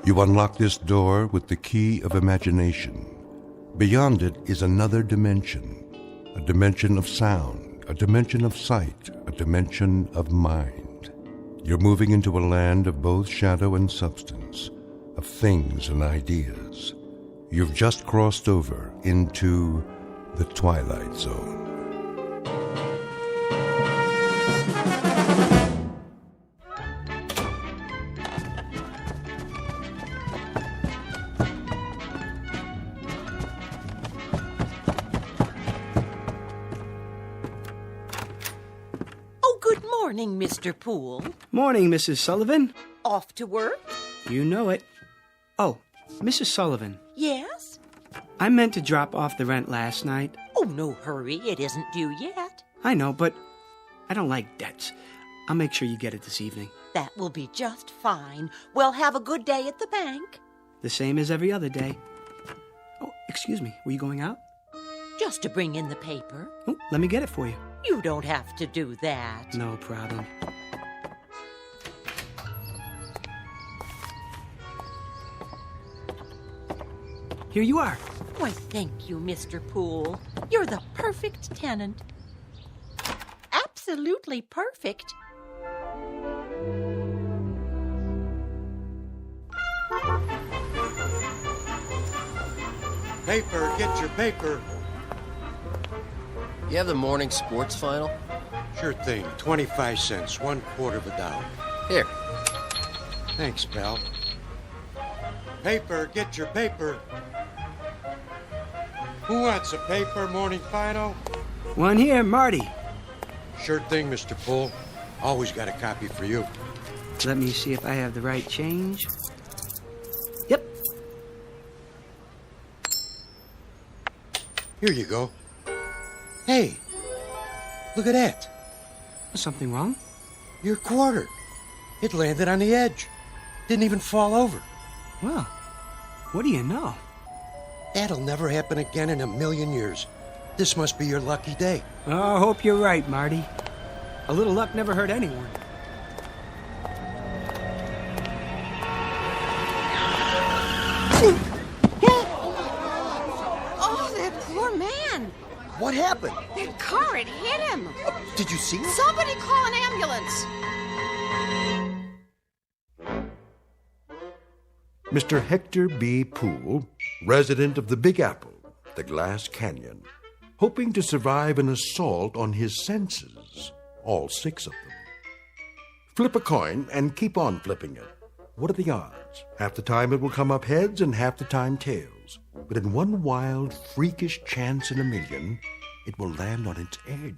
You unlock this door with the key of imagination. Beyond it is another dimension, a dimension of sound, a dimension of sight, a dimension of mind. You're moving into a land of both shadow and substance, of things and ideas. You've just crossed over into the Twilight Zone. Morning, Mr. Poole. Morning, Mrs. Sullivan. Off to work? You know it. Oh, Mrs. Sullivan. Yes? I meant to drop off the rent last night. Oh, no hurry. It isn't due yet. I know, but I don't like debts. I'll make sure you get it this evening. That will be just fine. Well, have a good day at the bank. The same as every other day. Oh, excuse me. Were you going out? Just to bring in the paper. Oh, let me get it for you. You don't have to do that. No problem. Here you are. Why, thank you, Mr. Poole. You're the perfect tenant. Absolutely perfect. Paper, get your paper. You have the morning sports final? Sure thing, 25 cents, $0.25. Here. Thanks, pal. Paper, get your paper. Who wants a paper, morning final? One here, Marty. Sure thing, Mr. Poole. Always got a copy for you. Let me see if I have the right change. Yep. Here you go. Hey, look at that. Something wrong? Your quarter. It landed on the edge. Didn't even fall over. Well, what do you know? That'll never happen again in a million years. This must be your lucky day. Oh, I hope you're right, Marty. A little luck never hurt anyone. Oh, that poor man. What happened? That car had hit him. Did you see it? Somebody call an ambulance. Mr. Hector B. Poole, resident of the Big Apple, the Glass Canyon, hoping to survive an assault on his senses, all 6 of them. Flip a coin and keep on flipping it. What are the odds? Half the time it will come up heads and half the time tails. But in one wild, freakish chance in a million, it will land on its edge.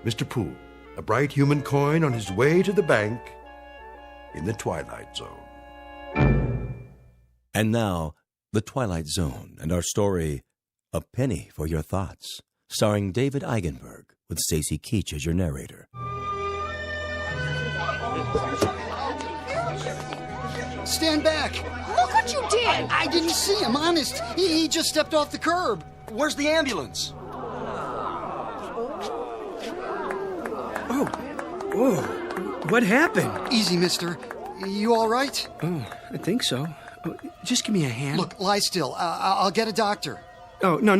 Mr. Poole, a bright human coin on his way to the bank in the Twilight Zone. And now, The Twilight Zone and our story, A Penny for Your Thoughts, starring David Eigenberg with Stacey Keach as your narrator. Stand back! Look what you did! I didn't see him, honest. He just stepped off the curb. Where's the ambulance? Oh, what happened? Easy, mister. You all right? Oh, I think so. Oh, just give me a hand. Look, lie still. I'll get a doctor. Oh, no.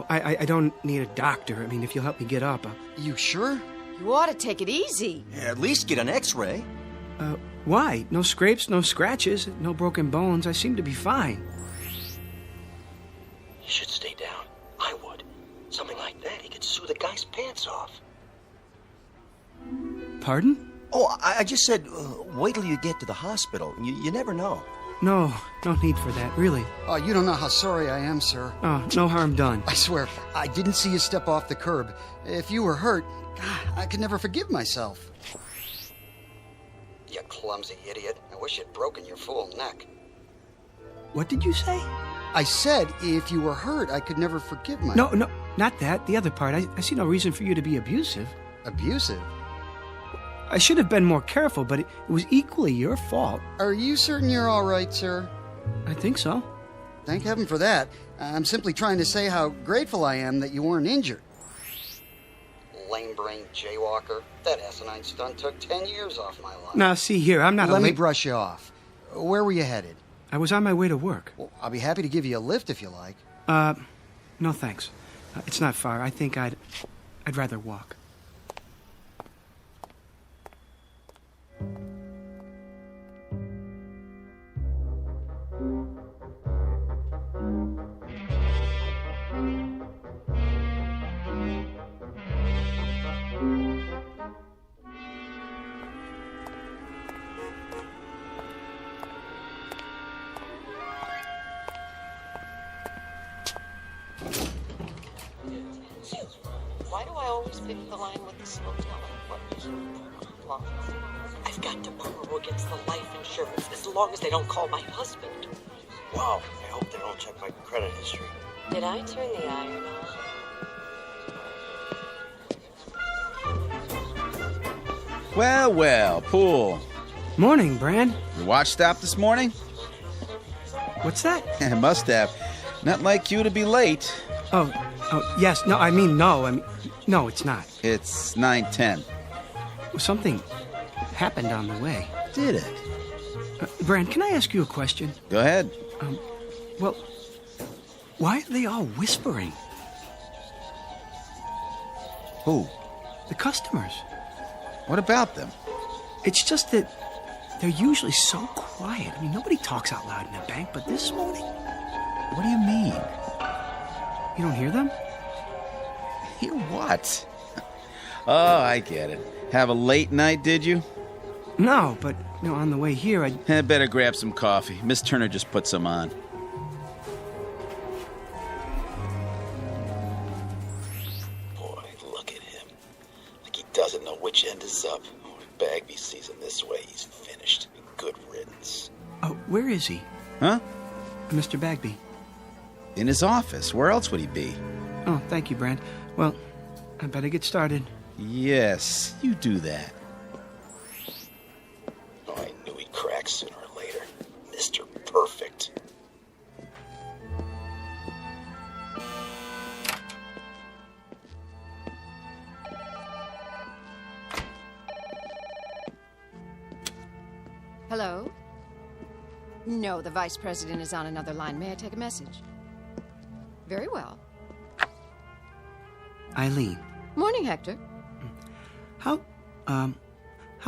I don't need a doctor. I mean, if you'll help me get up. You sure? You ought to take it easy. At least get an x-ray. Why? No scrapes, no scratches, no broken bones. I seem to be fine. You should stay down. I would. Something like that, he could sue the guy's pants off. Pardon? Oh, I just said, wait till you get to the hospital. You never know. No need for that, really. Oh, you don't know how sorry I am, sir. Oh, no harm done. I swear, I didn't see you step off the curb. If you were hurt, God, I could never forgive myself. You clumsy idiot. I wish you'd broken your fool neck. What did you say? I said, if you were hurt, I could never forgive myself. No, not that. The other part. I see no reason for you to be abusive. Abusive? I should have been more careful, but it was equally your fault. Are you certain you're all right, sir? I think so. Thank heaven for that. I'm simply trying to say how grateful I am that you weren't injured. Lame-brained jaywalker. That asinine stunt took 10 years off my life. Now, see here, I'm not Let me brush you off. Where were you headed? I was on my way to work. Well, I'll be happy to give you a lift if you like. No thanks. It's not far. I think I'd rather walk. Why do I always pick the line with the slow teller? I've got to borrow against the life insurance as long as they don't call my husband. Wow, I hope they don't check my credit history. Did I turn the iron on? Well, well, Pool. Morning, Bran. Your watch stopped this morning? What's that? Must have. Not like you to be late. Oh, yes. No, no, it's not. It's 9:10. Something happened on the way. Did it? Bran, can I ask you a question? Go ahead. Well, why are they all whispering? Who? The customers. What about them? It's just that they're usually so quiet. I mean, nobody talks out loud in a bank, but this morning... What do you mean? You don't hear them? Hear what? Oh, I get it. Have a late night, did you? No, but, on the way here, I better grab some coffee. Miss Turner just put some on. Boy, look at him. Like he doesn't know which end is up. Oh, if Bagby sees him this way, he's finished. Good riddance. Oh, where is he? Huh? Mr. Bagby. In his office. Where else would he be? Oh, thank you, Brand. Well, I better get started. Yes, you do that. Oh, I knew he'd crack sooner or later. Mr. Perfect. Hello? No, the vice president is on another line. May I take a message? Very well. Eileen. Morning, Hector. How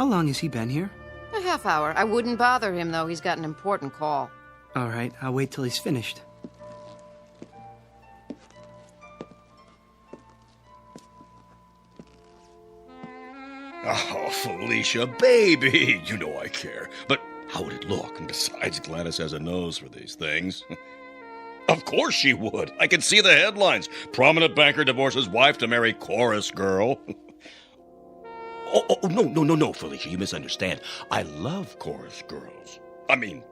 long has he been here? A half hour. I wouldn't bother him, though. He's got an important call. All right, I'll wait till he's finished. Oh, Felicia, baby! You know I care. But how would it look? And besides, Gladys has a nose for these things. Of course she would. I can see the headlines. Prominent banker divorces wife to marry chorus girl. No, Felicia, you misunderstand. I love chorus girls. I mean,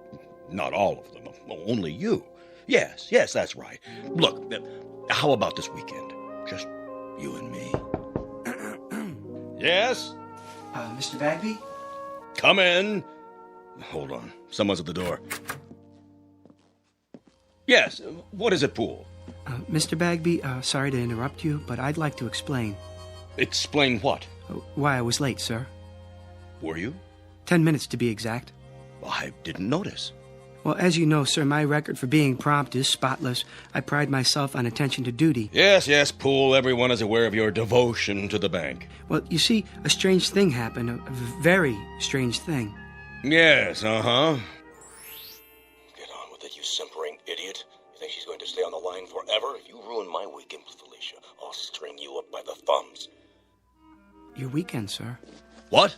not all of them. Only you. Yes, that's right. Look, how about this weekend? Just you and me. Yes? Mr. Bagby? Come in. Hold on. Someone's at the door. Yes, what is it, Pool? Mr. Bagby, sorry to interrupt you, but I'd like to explain. Explain what? Why I was late, sir. Were you? 10 minutes to be exact. I didn't notice. Well, as you know, sir, my record for being prompt is spotless. I pride myself on attention to duty. Yes, Pool. Everyone is aware of your devotion to the bank. Well, you see, a strange thing happened. A very strange thing. Yes, uh-huh. Get on with it, you simpering idiot. You think she's going to stay on the line forever? If you ruin my weekend with Felicia, I'll string you up by the thumbs. Your weekend, sir. What?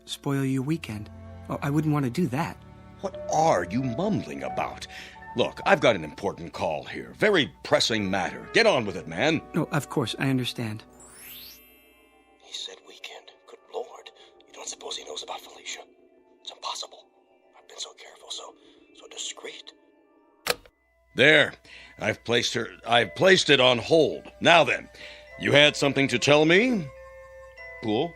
Spoil your weekend. Oh, I wouldn't want to do that. What are you mumbling about? Look, I've got an important call here. Very pressing matter. Get on with it, man. No, of course, I understand. He said weekend. Good Lord. You don't suppose he knows about Felicia? It's impossible. I've been so careful, so discreet. There. I've placed it on hold. Now then, you had something to tell me? Pool?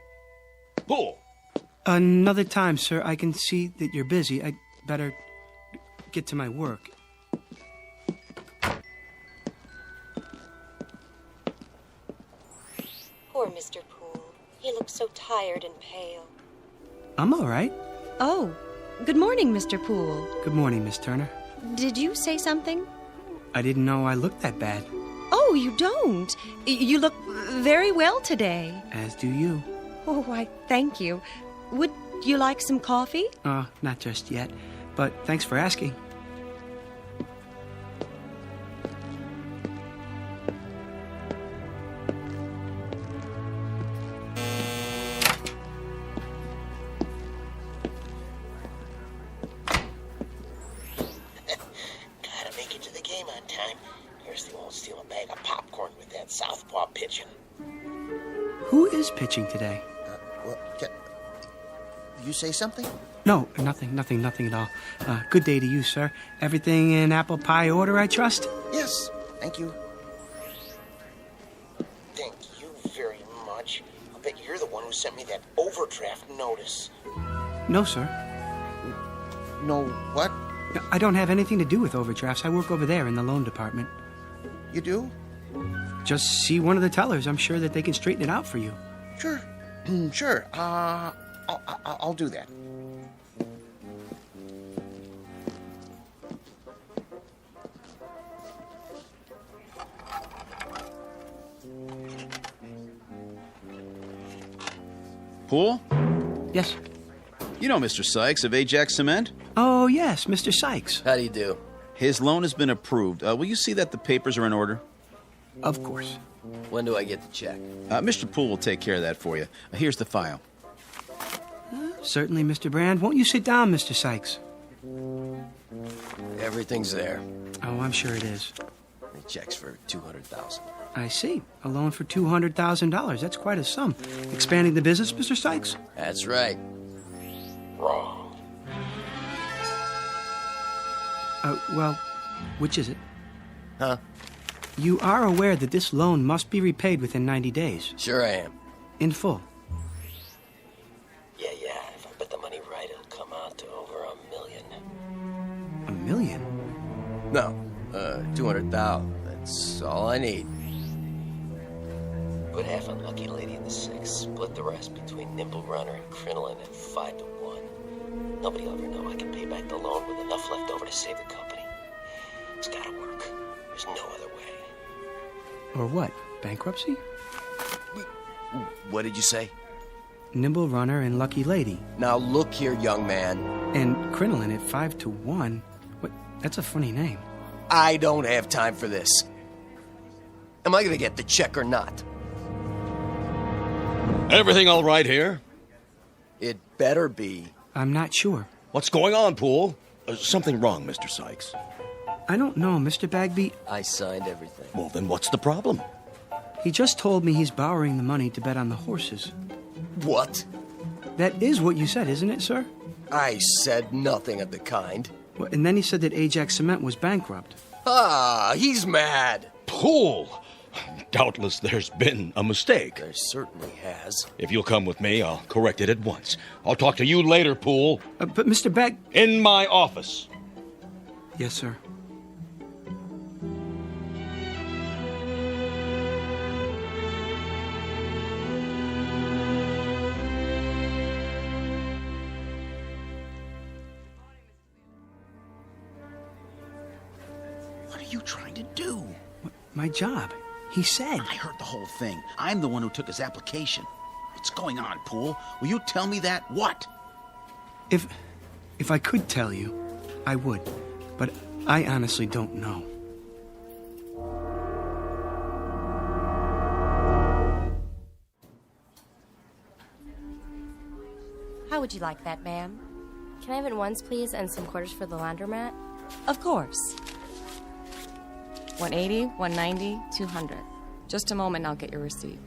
Another time, sir. I can see that you're busy. I'd better get to my work. Poor Mr. Poole. He looks so tired and pale. I'm all right. Oh, Good morning, Mr. Poole. Good morning, Miss Turner. Did you say something? I didn't know I looked that bad. Oh, you don't. You look very well today. As do you. Oh, I thank you. Would you like some coffee? Not just yet, but thanks for asking. Gotta make it to the game on time. Kirsty won't steal a bag of popcorn with that southpaw pitching. Who is pitching today? You say something? No, nothing at all. Good day to you, sir. Everything in apple pie order, I trust? Yes, thank you. Thank you very much. I'll bet you're the one who sent me that overdraft notice. No, sir. No what? I don't have anything to do with overdrafts. I work over there in the loan department. You do? Just see one of the tellers. I'm sure that they can straighten it out for you. Sure. Sure. I'll do that. Poole? Yes. You know Mr. Sykes of Ajax Cement? Oh, yes, Mr. Sykes. How do you do? His loan has been approved. Will you see that the papers are in order? Of course. When do I get the check? Mr. Poole will take care of that for you. Here's the file. Certainly, Mr. Brand. Won't you sit down, Mr. Sykes? Everything's there. Oh, I'm sure it is. The check's for $200,000. I see. A loan for $200,000. That's quite a sum. Expanding the business, Mr. Sykes? That's right. Wrong. Well, which is it? Huh? You are aware that this loan must be repaid within 90 days. Sure I am. In full. Yeah. If I bet the money right, it'll come out to over $1 million. $1 million? No, 200,000. That's all I need. Put half on Lucky Lady in the 6. Split the rest between Nimble Runner and Crinoline at 5-1. Nobody will ever know I can pay back the loan with enough left over to save the company. It's gotta work. There's no other way. Or what? Bankruptcy? What did you say? Nimble Runner and Lucky Lady. Now look here, young man. And Crinoline at 5-1. What? That's a funny name. I don't have time for this. Am I gonna get the check or not? Everything all right here? It better be. I'm not sure. What's going on, Poole? Something wrong, Mr. Sykes. I don't know, Mr. Bagby. I signed everything. Well, then what's the problem? He just told me he's borrowing the money to bet on the horses. What? That is what you said, isn't it, sir? I said nothing of the kind. Well, and then he said that Ajax Cement was bankrupt. Ah, he's mad. Poole! Doubtless there's been a mistake. There certainly has. If you'll come with me, I'll correct it at once. I'll talk to you later, Poole. But Mr. Bag... In my office. Yes, sir. What are you trying to do? My job. He said. I heard the whole thing. I'm the one who took his application. What's going on, Poole? Will you tell me that? What? If I could tell you, I would. But I honestly don't know. How would you like that, ma'am? Can I have it once, please, and some quarters for the laundromat? Of course. 180, 190, 200. Just a moment, I'll get your receipt.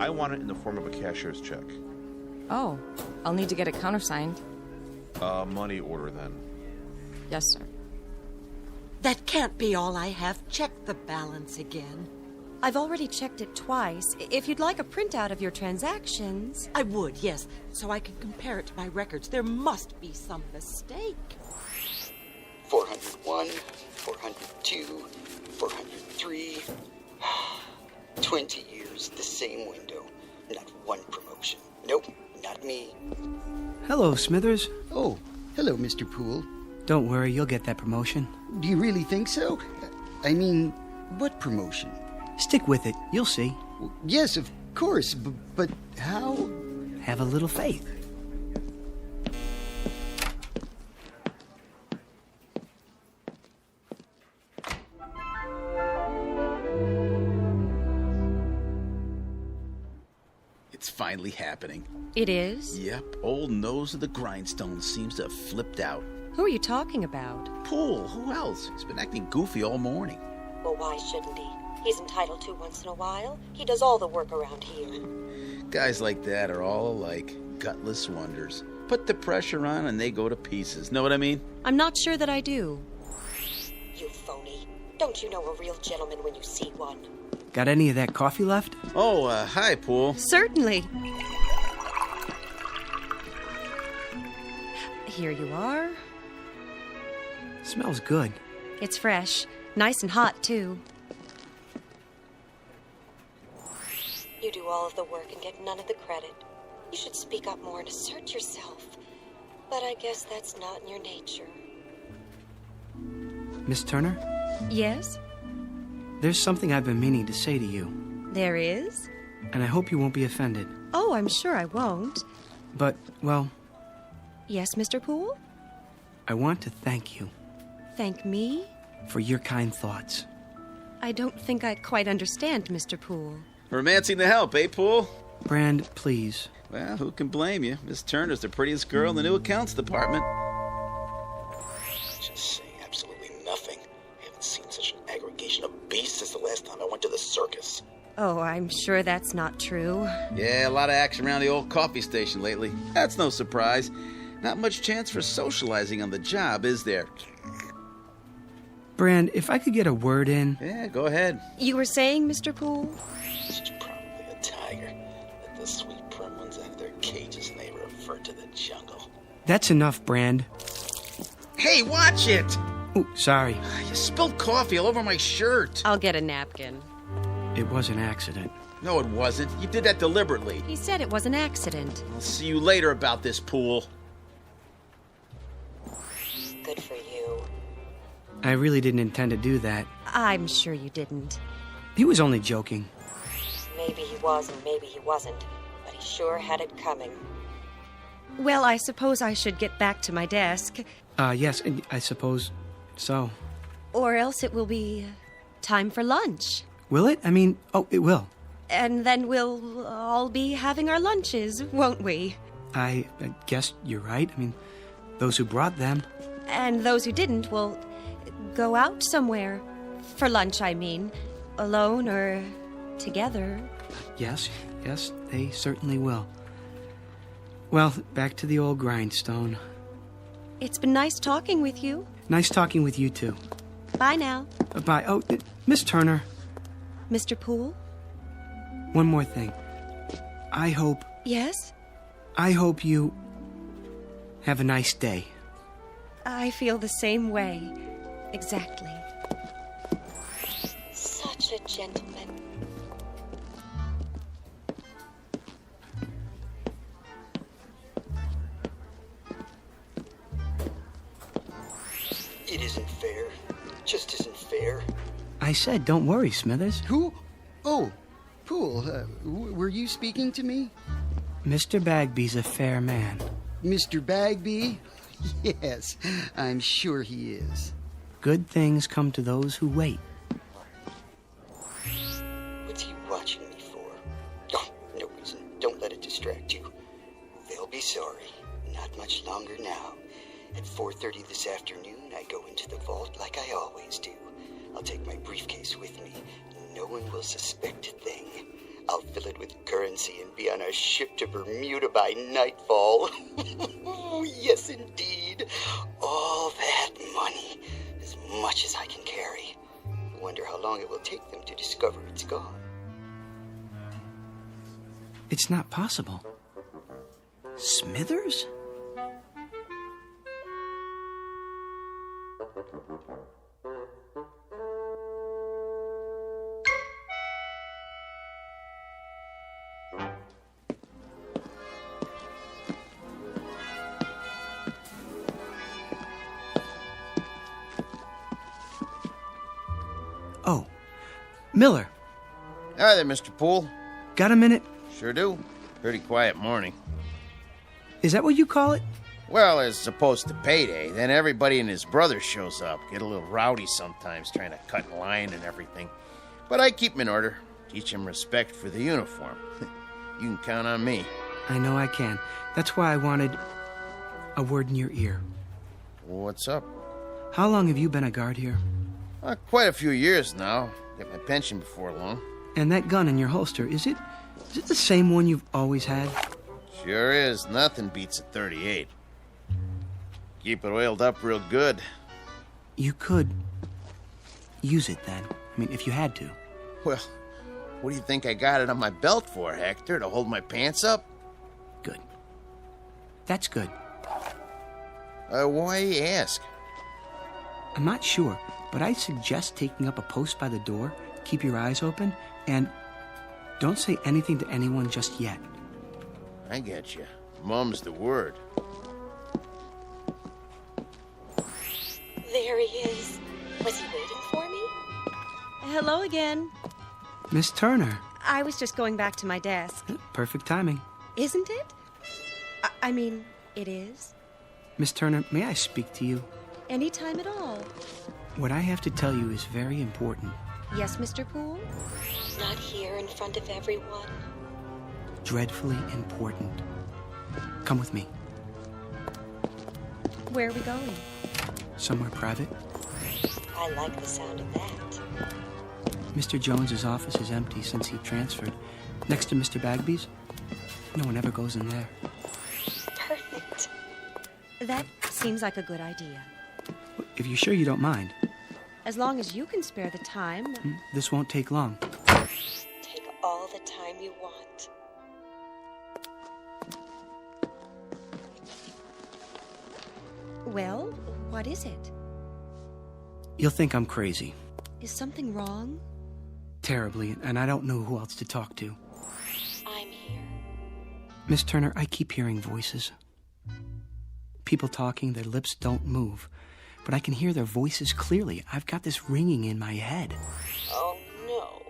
I want it in the form of a cashier's check. Oh, I'll need to get it countersigned. Money order, then. Yes, sir. That can't be all I have. Check the balance again. I've already checked it twice. If you'd like a printout of your transactions... I would, yes, so I can compare it to my records. There must be some mistake. 401, 402, 403. 20 years, the same window. Not one promotion. Nope, not me. Hello, Smithers. Oh, Hello, Mr. Poole. Don't worry, you'll get that promotion. Do you really think so? I mean, what promotion? Stick with it. You'll see. Yes, of course, but how? Have a little faith. It's finally happening. It is? Yep, old nose of the grindstone seems to have flipped out. Who are you talking about? Poole, who else? He's been acting goofy all morning. Well, why shouldn't he? He's entitled to once in a while. He does all the work around here. Guys like that are all alike, gutless wonders. Put the pressure on and they go to pieces. Know what I mean? I'm not sure that I do. You phony. Don't you know a real gentleman when you see one? Got any of that coffee left? Oh, hi, Poole. Certainly. Here you are. Smells good. It's fresh. Nice and hot, too. You do all of the work and get none of the credit. You should speak up more and assert yourself. But I guess that's not in your nature. Miss Turner? Yes? There's something I've been meaning to say to you. There is? And I hope you won't be offended. Oh, I'm sure I won't. But, well... Yes, Mr. Poole? I want to thank you. Thank me? For your kind thoughts. I don't think I quite understand, Mr. Poole. Romancing the help, eh, Poole? Brand, please. Well, who can blame you? Miss Turner's the prettiest girl in the new accounts department. Just saying absolutely nothing. I haven't seen such an aggregation of beasts since the last time I went to the circus. Oh, I'm sure that's not true. Yeah, a lot of action around the old coffee station lately. That's no surprise. Not much chance for socializing on the job, is there? Brand, if I could get a word in... Yeah, go ahead. You were saying, Mr. Poole? She's probably a tiger. Let the sweet prim ones have their cages and they revert to the jungle. That's enough, Brand. Hey, watch it! Oh, sorry. You spilled coffee all over my shirt. I'll get a napkin. It was an accident. No, it wasn't. You did that deliberately. He said it was an accident. I'll see you later about this, Poole. Good for you. I really didn't intend to do that. I'm sure you didn't. He was only joking. Maybe he was and maybe he wasn't, but he sure had it coming. Well, I suppose I should get back to my desk. Yes, I suppose so. Or else it will be time for lunch. Will it? I mean, it will. And then we'll all be having our lunches, won't we? I guess you're right. I mean, those who brought them. And those who didn't will go out somewhere. For lunch, I mean. Alone or together. Yes, they certainly will. Well, back to the old grindstone. It's been nice talking with you. Nice talking with you, too. Bye now. Bye. Oh, Miss Turner. Mr. Poole? One more thing. I hope... Yes? I hope you have a nice day. I feel the same way. Exactly. Such a gentleman. It isn't fair. Just isn't fair. I said, don't worry, Smithers. Who? Oh, Poole, were you speaking to me? Mr. Bagby's a fair man. Mr. Bagby? Yes, I'm sure he is. Good things come to those who wait. What's he watching me for? Oh, no reason. Don't let it distract you. They'll be sorry. Not much longer now. At 4:30 this afternoon, I go into the vault like I always do. I'll take my briefcase with me. No one will suspect a thing. I'll fill it with currency and be on a ship to Bermuda by nightfall. Yes, indeed. All that money. As much as I can carry. I wonder how long it will take them to discover it's gone. It's not possible. Smithers? Oh, Miller. Hi there, Mr. Poole. Got a minute? Sure do. Pretty quiet morning. Is that what you call it? Well, as opposed to payday, then everybody and his brother shows up. Get a little rowdy sometimes, trying to cut in line and everything. But I keep 'em in order. Teach 'em respect for the uniform. You can count on me. I know I can. That's why I wanted a word in your ear. What's up? How long have you been a guard here? Quite a few years now. Get my pension before long. And that gun in your holster, is it the same one you've always had? Sure is. Nothing beats a 38. Keep it oiled up real good. You could use it then. I mean, if you had to. Well, what do you think I got it on my belt for, Hector? To hold my pants up? Good. That's good. Why you ask? I'm not sure, but I'd suggest taking up a post by the door, keep your eyes open, and don't say anything to anyone just yet. I get you. Mum's the word. There he is. Was he waiting for me? Hello again. Miss Turner. I was just going back to my desk. Perfect timing. Isn't it? I mean, it is. Miss Turner, may I speak to you? Any time at all. What I have to tell you is very important. Yes, Mr. Poole? Not here in front of everyone. Dreadfully important. Come with me. Where are we going? Somewhere private. I like the sound of that. Mr. Jones's office is empty since he transferred. Next to Mr. Bagby's, no one ever goes in there. Perfect. That seems like a good idea. If you're sure you don't mind. As long as you can spare the time. This won't take long. Take all the time you want. Well, what is it? You'll think I'm crazy. Is something wrong? Terribly, and I don't know who else to talk to. I'm here. Miss Turner, I keep hearing voices. People talking, their lips don't move. But I can hear their voices clearly. I've got this ringing in my head. Oh, no.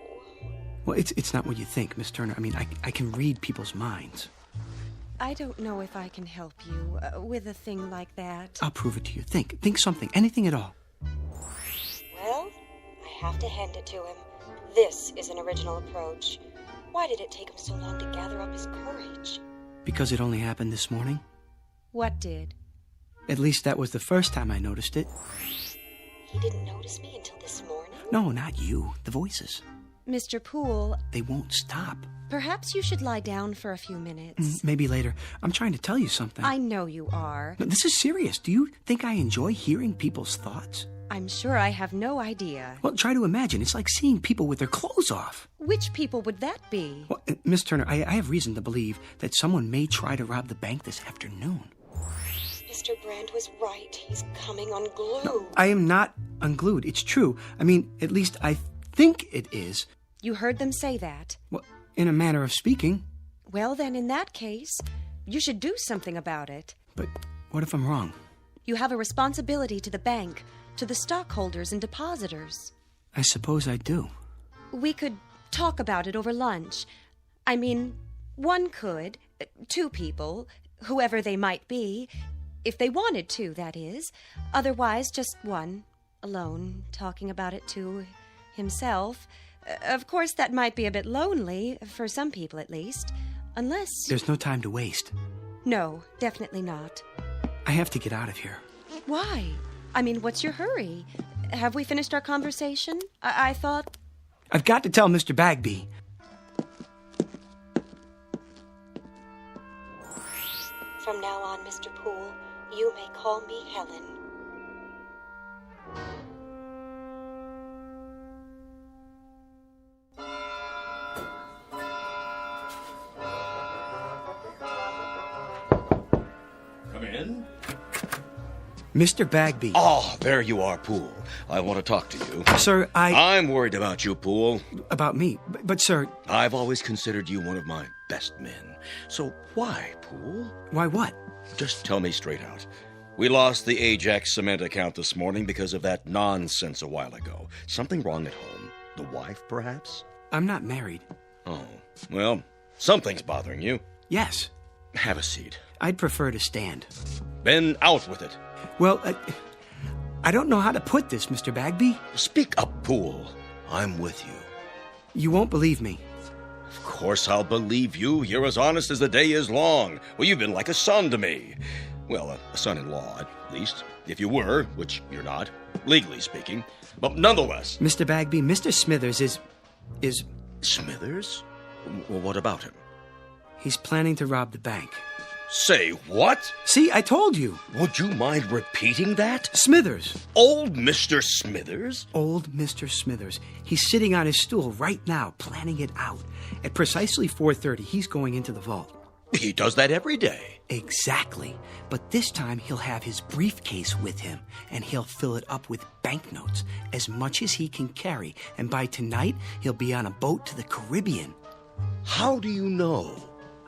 Well, it's not what you think, Miss Turner. I mean, I can read people's minds. I don't know if I can help you with a thing like that. I'll prove it to you. Think something, anything at all. Well, I have to hand it to him. This is an original approach. Why did it take him so long to gather up his courage? Because it only happened this morning? What did? At least that was the first time I noticed it. He didn't notice me until this morning? No, not you. The voices. Mr. Poole... They won't stop. Perhaps you should lie down for a few minutes. Maybe later. I'm trying to tell you something. I know you are. No, this is serious. Do you think I enjoy hearing people's thoughts? I'm sure I have no idea. Well, try to imagine. It's like seeing people with their clothes off. Which people would that be? Well, Miss Turner, I have reason to believe that someone may try to rob the bank this afternoon. Mr. Brand was right. He's coming unglued. No, I am not unglued. It's true. I mean, at least I think it is. You heard them say that? Well, in a manner of speaking. Well, then, in that case, you should do something about it. But what if I'm wrong? You have a responsibility to the bank, to the stockholders and depositors. I suppose I do. We could talk about it over lunch. I mean, one could, two people, whoever they might be, if they wanted to, that is. Otherwise, just one, alone, talking about it to himself. Of course, that might be a bit lonely, for some people at least, unless... There's no time to waste. No, definitely not. I have to get out of here. Why? I mean, what's your hurry? Have we finished our conversation? I thought... I've got to tell Mr. Bagby. From now on, Mr. Poole, you may call me Helen. Come in. Mr. Bagby. Oh, there you are, Poole. I want to talk to you. Sir, I'm worried about you, Poole. About me? But sir... I've always considered you one of my best men. So why, Poole? Why what? Just tell me straight out. We lost the Ajax cement account this morning because of that nonsense a while ago. Something wrong at home. The wife, perhaps? I'm not married. Oh, well, something's bothering you. Yes. Have a seat. I'd prefer to stand. Then out with it. Well, I don't know how to put this, Mr. Bagby. Speak up, Pool. I'm with you. You won't believe me. Of course I'll believe you. You're as honest as the day is long. Well, you've been like a son to me. Well, a son-in-law, at least. If you were, which you're not, legally speaking. But nonetheless... Mr. Bagby, Mr. Smithers is... Smithers? Well, what about him? He's planning to rob the bank. Say what? See, I told you. Would you mind repeating that? Smithers. Old Mr. Smithers? Old Mr. Smithers. He's sitting on his stool right now, planning it out. At precisely 4:30, he's going into the vault. He does that every day. Exactly. But this time, he'll have his briefcase with him, and he'll fill it up with banknotes, as much as he can carry. And by tonight, he'll be on a boat to the Caribbean. How do you know?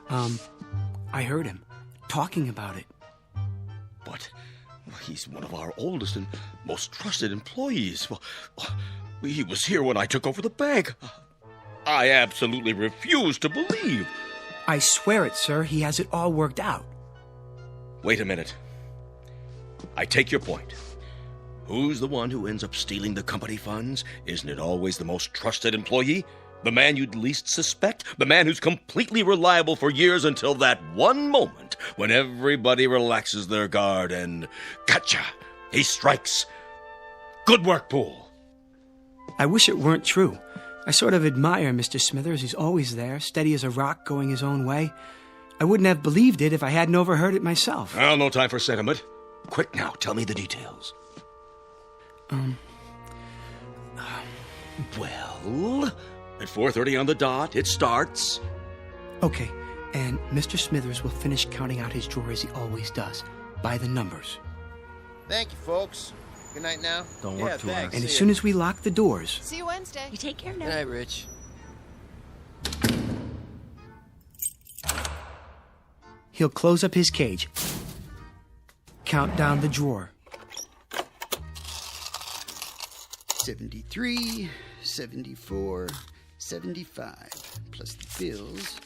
I heard him talking about it. But he's one of our oldest and most trusted employees. Well, he was here when I took over the bank. I absolutely refuse to believe. I swear it, sir. He has it all worked out. Wait a minute. I take your point. Who's the one who ends up stealing the company funds? Isn't it always the most trusted employee? The man you'd least suspect? The man who's completely reliable for years until that one moment when everybody relaxes their guard and... Gotcha! He strikes. Good work, Pool. I wish it weren't true. I sort of admire Mr. Smithers. He's always there, steady as a rock, going his own way. I wouldn't have believed it if I hadn't overheard it myself. Well, no time for sentiment. Quick now, tell me the details. Well, at 4:30 on the dot, it starts. Okay, and Mr. Smithers will finish counting out his drawer as he always does, by the numbers. Thank you, folks. Good night now. Don't work too hard. And as soon as we lock the doors... See you Wednesday. You take care now. Good night, Rich. He'll close up his cage, count down the drawer. 73, 74, 75, plus the bills.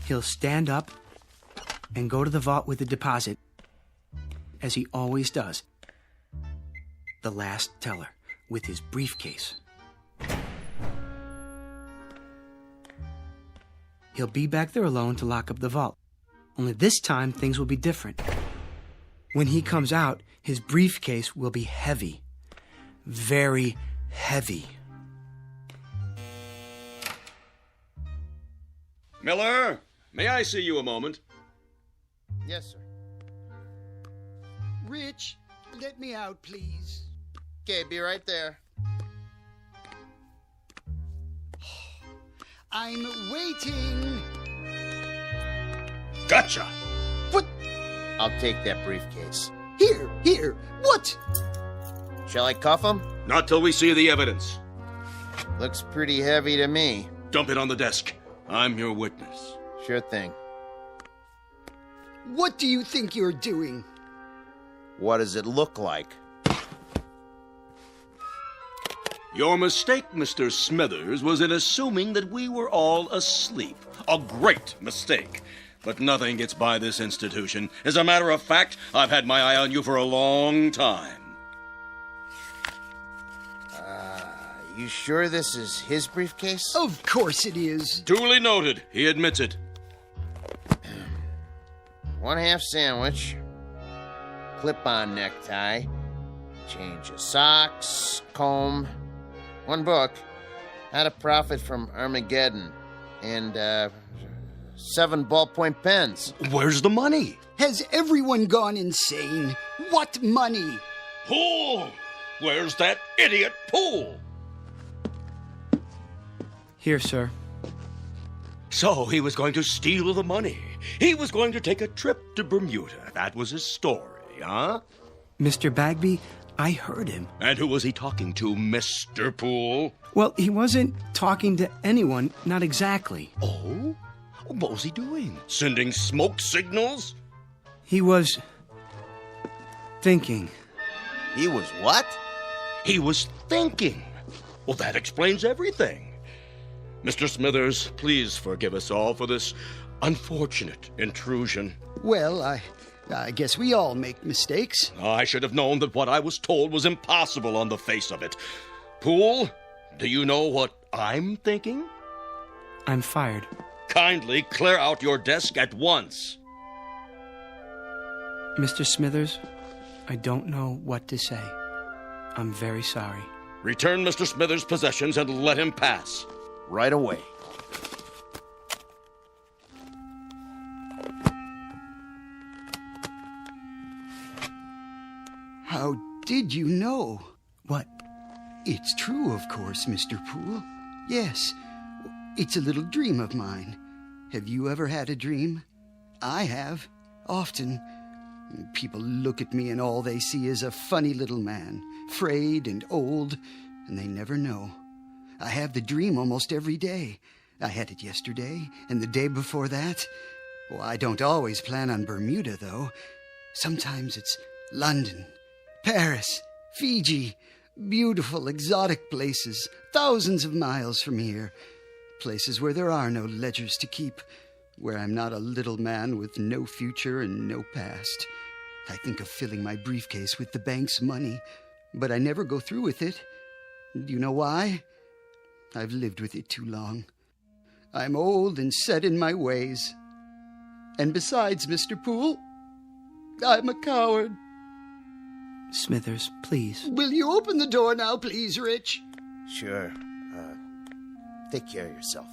He'll stand up and go to the vault with the deposit, as he always does. The last teller, with his briefcase. He'll be back there alone to lock up the vault. Only this time, things will be different. When he comes out, his briefcase will be heavy. Very heavy. Miller, may I see you a moment? Yes, sir. Rich, let me out, please. Okay, be right there. I'm waiting. Gotcha! What? I'll take that briefcase. Here. What? Shall I cuff him? Not till we see the evidence. Looks pretty heavy to me. Dump it on the desk. I'm your witness. Sure thing. What do you think you're doing? What does it look like? Your mistake, Mr. Smithers, was in assuming that we were all asleep. A great mistake. But nothing gets by this institution. As a matter of fact, I've had my eye on you for a long time. You sure this is his briefcase? Of course it is. Duly noted. He admits it. 1/2 sandwich. Clip-on necktie. Change of socks. Comb. 1 book. How to Profit from Armageddon. And, 7 ballpoint pens. Where's the money? Has everyone gone insane? What money? Pool! Where's that idiot Pool? Here, sir. So he was going to steal the money. He was going to take a trip to Bermuda. That was his story, huh? Mr. Bagby, I heard him. And who was he talking to, Mr. Pool? Well, he wasn't talking to anyone, not exactly. Oh? What was he doing? Sending smoke signals? He was... thinking. He was what? He was thinking. Well, that explains everything. Mr. Smithers, please forgive us all for this unfortunate intrusion. Well, I guess we all make mistakes. I should have known that what I was told was impossible on the face of it. Poole, do you know what I'm thinking? I'm fired. Kindly clear out your desk at once. Mr. Smithers, I don't know what to say. I'm very sorry. Return Mr. Smithers' possessions and let him pass. Right away. How did you know? What? It's true, of course, Mr. Poole. Yes, it's a little dream of mine. Have you ever had a dream? I have. Often. People look at me and all they see is a funny little man, frayed and old, and they never know. I have the dream almost every day. I had it yesterday and the day before that. Well, I don't always plan on Bermuda, though. Sometimes it's London, Paris, Fiji, beautiful, exotic places, thousands of miles from here. Places where there are no ledgers to keep, where I'm not a little man with no future and no past. I think of filling my briefcase with the bank's money, but I never go through with it. Do you know why? I've lived with it too long. I'm old and set in my ways. And besides, Mr. Poole, I'm a coward. Smithers, please. Will you open the door now, please, Rich? Sure. Take care of yourself.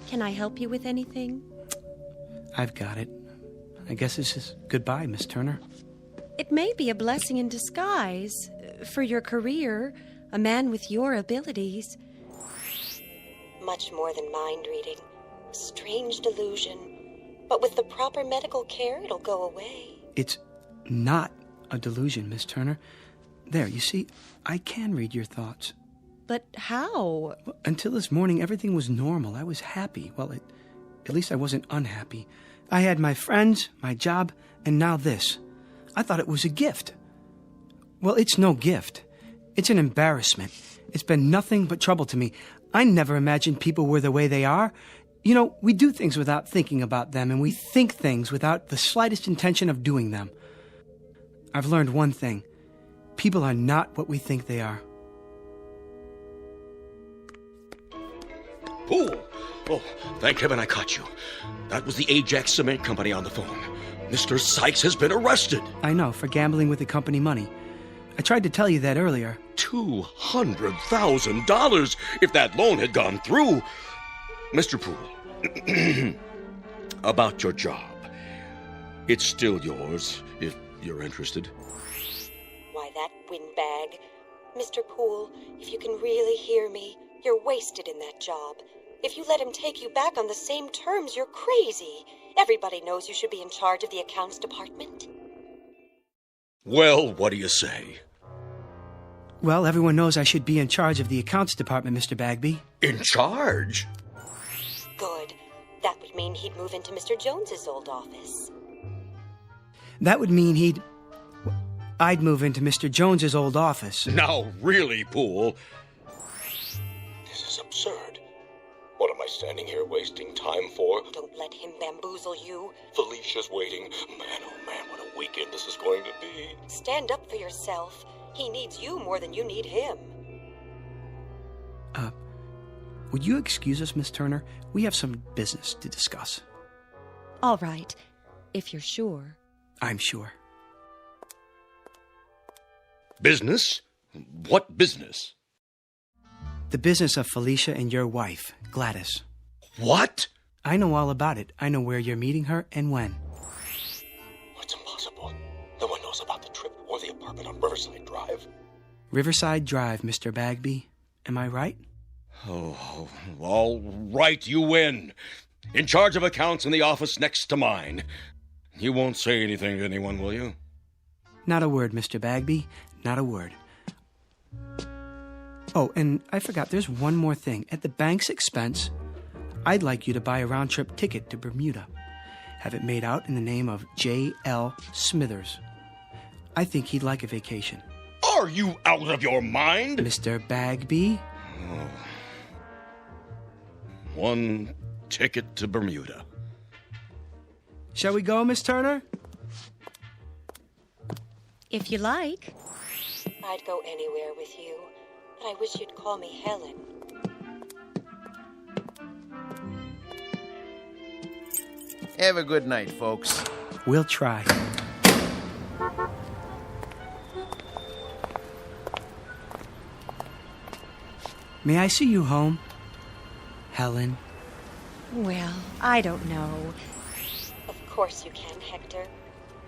Can I help you with anything? I've got it. I guess this is goodbye, Miss Turner. It may be a blessing in disguise. For your career, a man with your abilities. Much more than mind reading. A strange delusion. But with the proper medical care, it'll go away. It's not a delusion, Miss Turner. There, you see, I can read your thoughts. But how? Well, until this morning, everything was normal. I was happy. Well, at least I wasn't unhappy. I had my friends, my job, and now this. I thought it was a gift. Well, it's no gift. It's an embarrassment. It's been nothing but trouble to me. I never imagined people were the way they are. You know, we do things without thinking about them, and we think things without the slightest intention of doing them. I've learned one thing. People are not what we think they are. Poole! Oh, thank heaven I caught you. That was the Ajax Cement Company on the phone. Mr. Sykes has been arrested. I know, for gambling with the company money. I tried to tell you that earlier. $200,000 if that loan had gone through. Mr. Poole, about your job. It's still yours, if you're interested. Why, that windbag. Mr. Poole, if you can really hear me, you're wasted in that job. If you let him take you back on the same terms, you're crazy. Everybody knows you should be in charge of the accounts department. Well, what do you say? Well, everyone knows I should be in charge of the accounts department, Mr. Bagby. In charge? Good. That would mean he'd move into Mr. Jones's old office. That would mean I'd move into Mr. Jones's old office. Now, really, Poole. This is absurd. What am I standing here wasting time for? Don't let him bamboozle you. Felicia's waiting. Man, oh man, what a weekend this is going to be. Stand up for yourself. He needs you more than you need him. Would you excuse us, Miss Turner? We have some business to discuss. All right, if you're sure. I'm sure. Business? What business? The business of Felicia and your wife, Gladys. What? I know all about it. I know where you're meeting her and when. It's impossible. No one knows about the trip or the apartment on Riverside Drive. Riverside Drive, Mr. Bagby. Am I right? Oh, all right, you win. In charge of accounts in the office next to mine. You won't say anything to anyone, will you? Not a word, Mr. Bagby. Not a word. Oh, and I forgot, there's one more thing. At the bank's expense, I'd like you to buy a round-trip ticket to Bermuda. Have it made out in the name of J.L. Smithers. I think he'd like a vacation. Are you out of your mind? Mr. Bagby? Oh. One ticket to Bermuda. Shall we go, Miss Turner? If you like. I'd go anywhere with you, but I wish you'd call me Helen. Have a good night, folks. We'll try. May I see you home, Helen? Well, I don't know. Of course you can, Hector.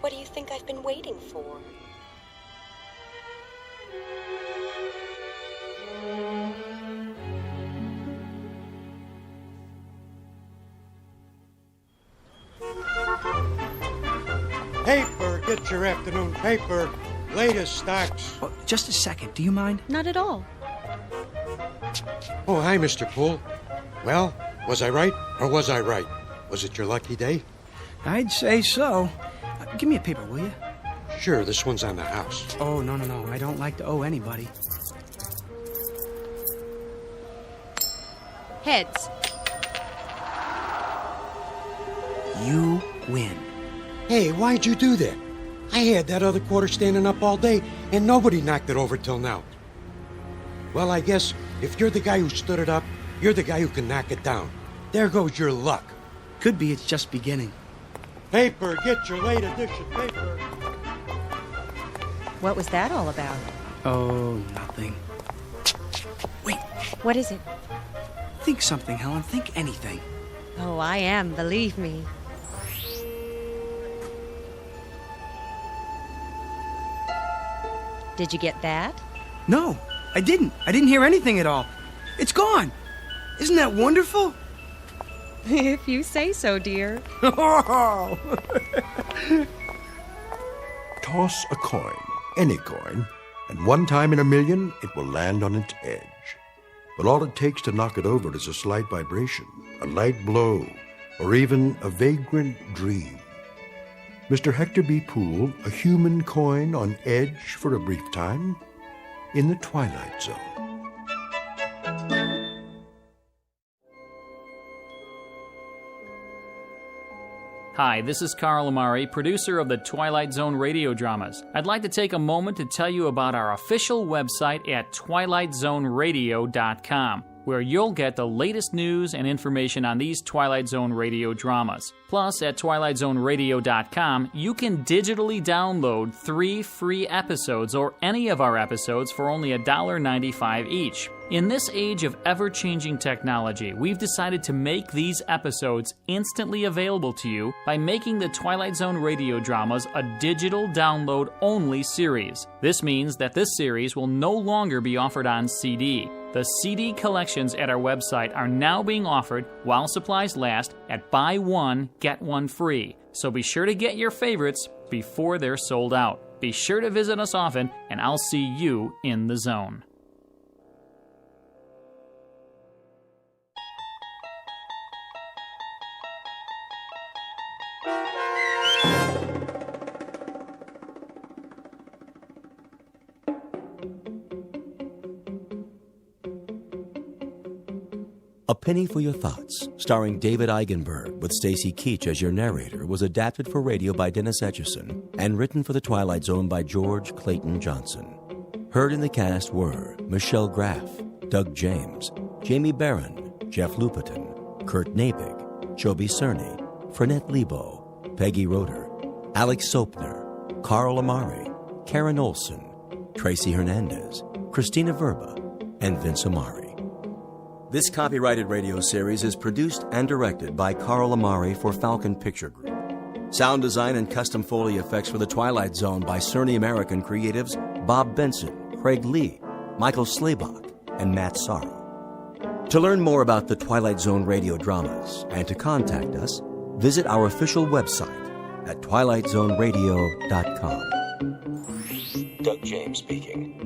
What do you think I've been waiting for? Paper, get your afternoon paper. Latest stocks. Oh, just a second, do you mind? Not at all. Oh, hi, Mr. Poole. Well, was I right or was I right? Was it your lucky day? I'd say so. Give me a paper, will you? Sure, this one's on the house. Oh, no. I don't like to owe anybody. Heads. You win. Hey, why'd you do that? I had that other quarter standing up all day, and nobody knocked it over till now. Well, I guess if you're the guy who stood it up, you're the guy who can knock it down. There goes your luck. Could be it's just beginning. Paper, get your late edition paper. What was that all about? Oh, nothing. Wait. What is it? Think something, Helen. Think anything. Oh, I am, believe me. Did you get that? No, I didn't. I didn't hear anything at all. It's gone. Isn't that wonderful? If you say so, dear. Toss a coin, any coin, and one time in a million it will land on its edge. But all it takes to knock it over is a slight vibration, a light blow, or even a vagrant dream. Mr. Hector B. Poole, a human coin on edge for a brief time in the Twilight Zone. Hi, this is Carl Amari, producer of the Twilight Zone Radio Dramas. I'd like to take a moment to tell you about our official website at twilightzoneradio.com, where you'll get the latest news and information on these Twilight Zone Radio dramas. Plus, at twilightzoneradio.com, you can digitally download 3 free episodes or any of our episodes for only $1.95 each. In this age of ever-changing technology, we've decided to make these episodes instantly available to you by making the Twilight Zone Radio Dramas a digital download-only series. This means that this series will no longer be offered on CD. The CD collections at our website are now being offered while supplies last at buy one, get one free. So be sure to get your favorites before they're sold out. Be sure to visit us often, and I'll see you in the zone. A Penny for Your Thoughts, starring David Eigenberg with Stacy Keach as your narrator, was adapted for radio by Dennis Etchison and written for The Twilight Zone by George Clayton Johnson. Heard in the cast were Michelle Graff, Doug James, Jamie Barron, Jeff Lupetin, Kurt Nabig, Joby Cerny, Frenette Lebo, Peggy Roeder, Alex Sopner, Carl Amari, Karen Olson, Tracy Hernandez, Christina Verba, and Vince Amari. This copyrighted radio series is produced and directed by Carl Amari for Falcon Picture Group. Sound design and custom Foley effects for The Twilight Zone by Cerny American creatives Bob Benson, Craig Lee, Michael Slaybach, and Matt Sorrow. To learn more about the Twilight Zone radio dramas and to contact us, visit our official website at twilightzoneradio.com. Doug James speaking.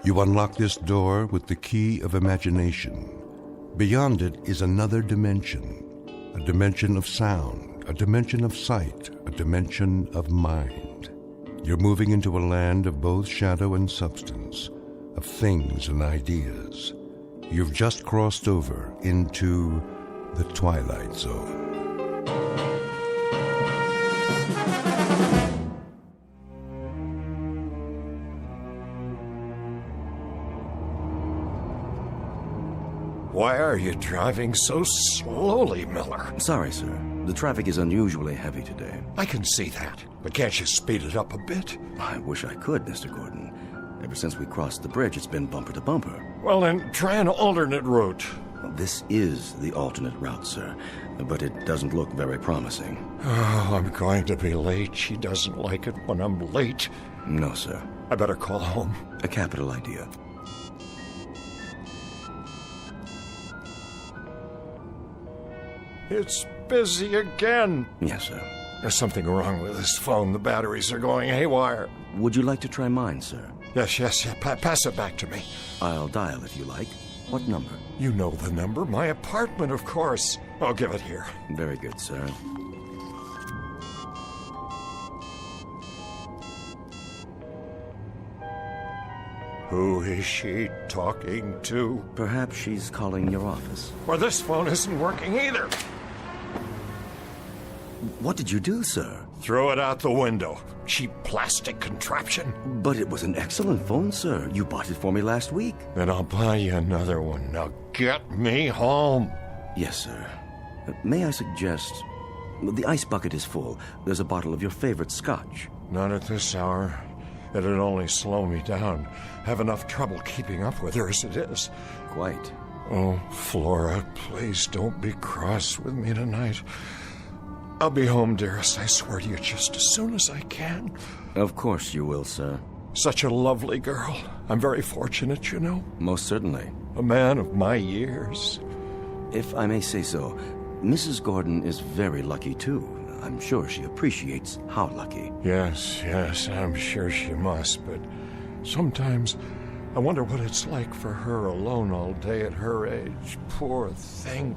You unlock this door with the key of imagination. Beyond it is another dimension, a dimension of sound, a dimension of sight, a dimension of mind. You're moving into a land of both shadow and substance, of things and ideas. You've just crossed over into the Twilight Zone. Why are you driving so slowly, Miller? Sorry, sir. The traffic is unusually heavy today. I can see that, but can't you speed it up a bit? I wish I could, Mr. Gordon. Ever since we crossed the bridge, it's been bumper to bumper. Well, then try an alternate route. Well, this is the alternate route, sir, but it doesn't look very promising. Oh, I'm going to be late. She doesn't like it when I'm late. No, sir. I better call home. A capital idea. It's busy again. Yes, sir. There's something wrong with this phone. The batteries are going haywire. Would you like to try mine, sir? Yes. Pass it back to me. I'll dial if you like. What number? You know the number. My apartment, of course. I'll give it here. Very good, sir. Who is she talking to? Perhaps she's calling your office. Well, this phone isn't working either. What did you do, sir? Throw it out the window. Cheap plastic contraption. But it was an excellent phone, sir. You bought it for me last week. Then I'll buy you another one. Now get me home. Yes, sir. May I suggest... The ice bucket is full. There's a bottle of your favorite scotch. Not at this hour. It'd only slow me down. Have enough trouble keeping up with her as it is. Quite. Oh, Flora, please don't be cross with me tonight. I'll be home, dearest, I swear to you, just as soon as I can. Of course you will, sir. Such a lovely girl. I'm very fortunate, you know. Most certainly. A man of my years. If I may say so, Mrs. Gordon is very lucky, too. I'm sure she appreciates how lucky. Yes, I'm sure she must, but sometimes I wonder what it's like for her alone all day at her age. Poor thing.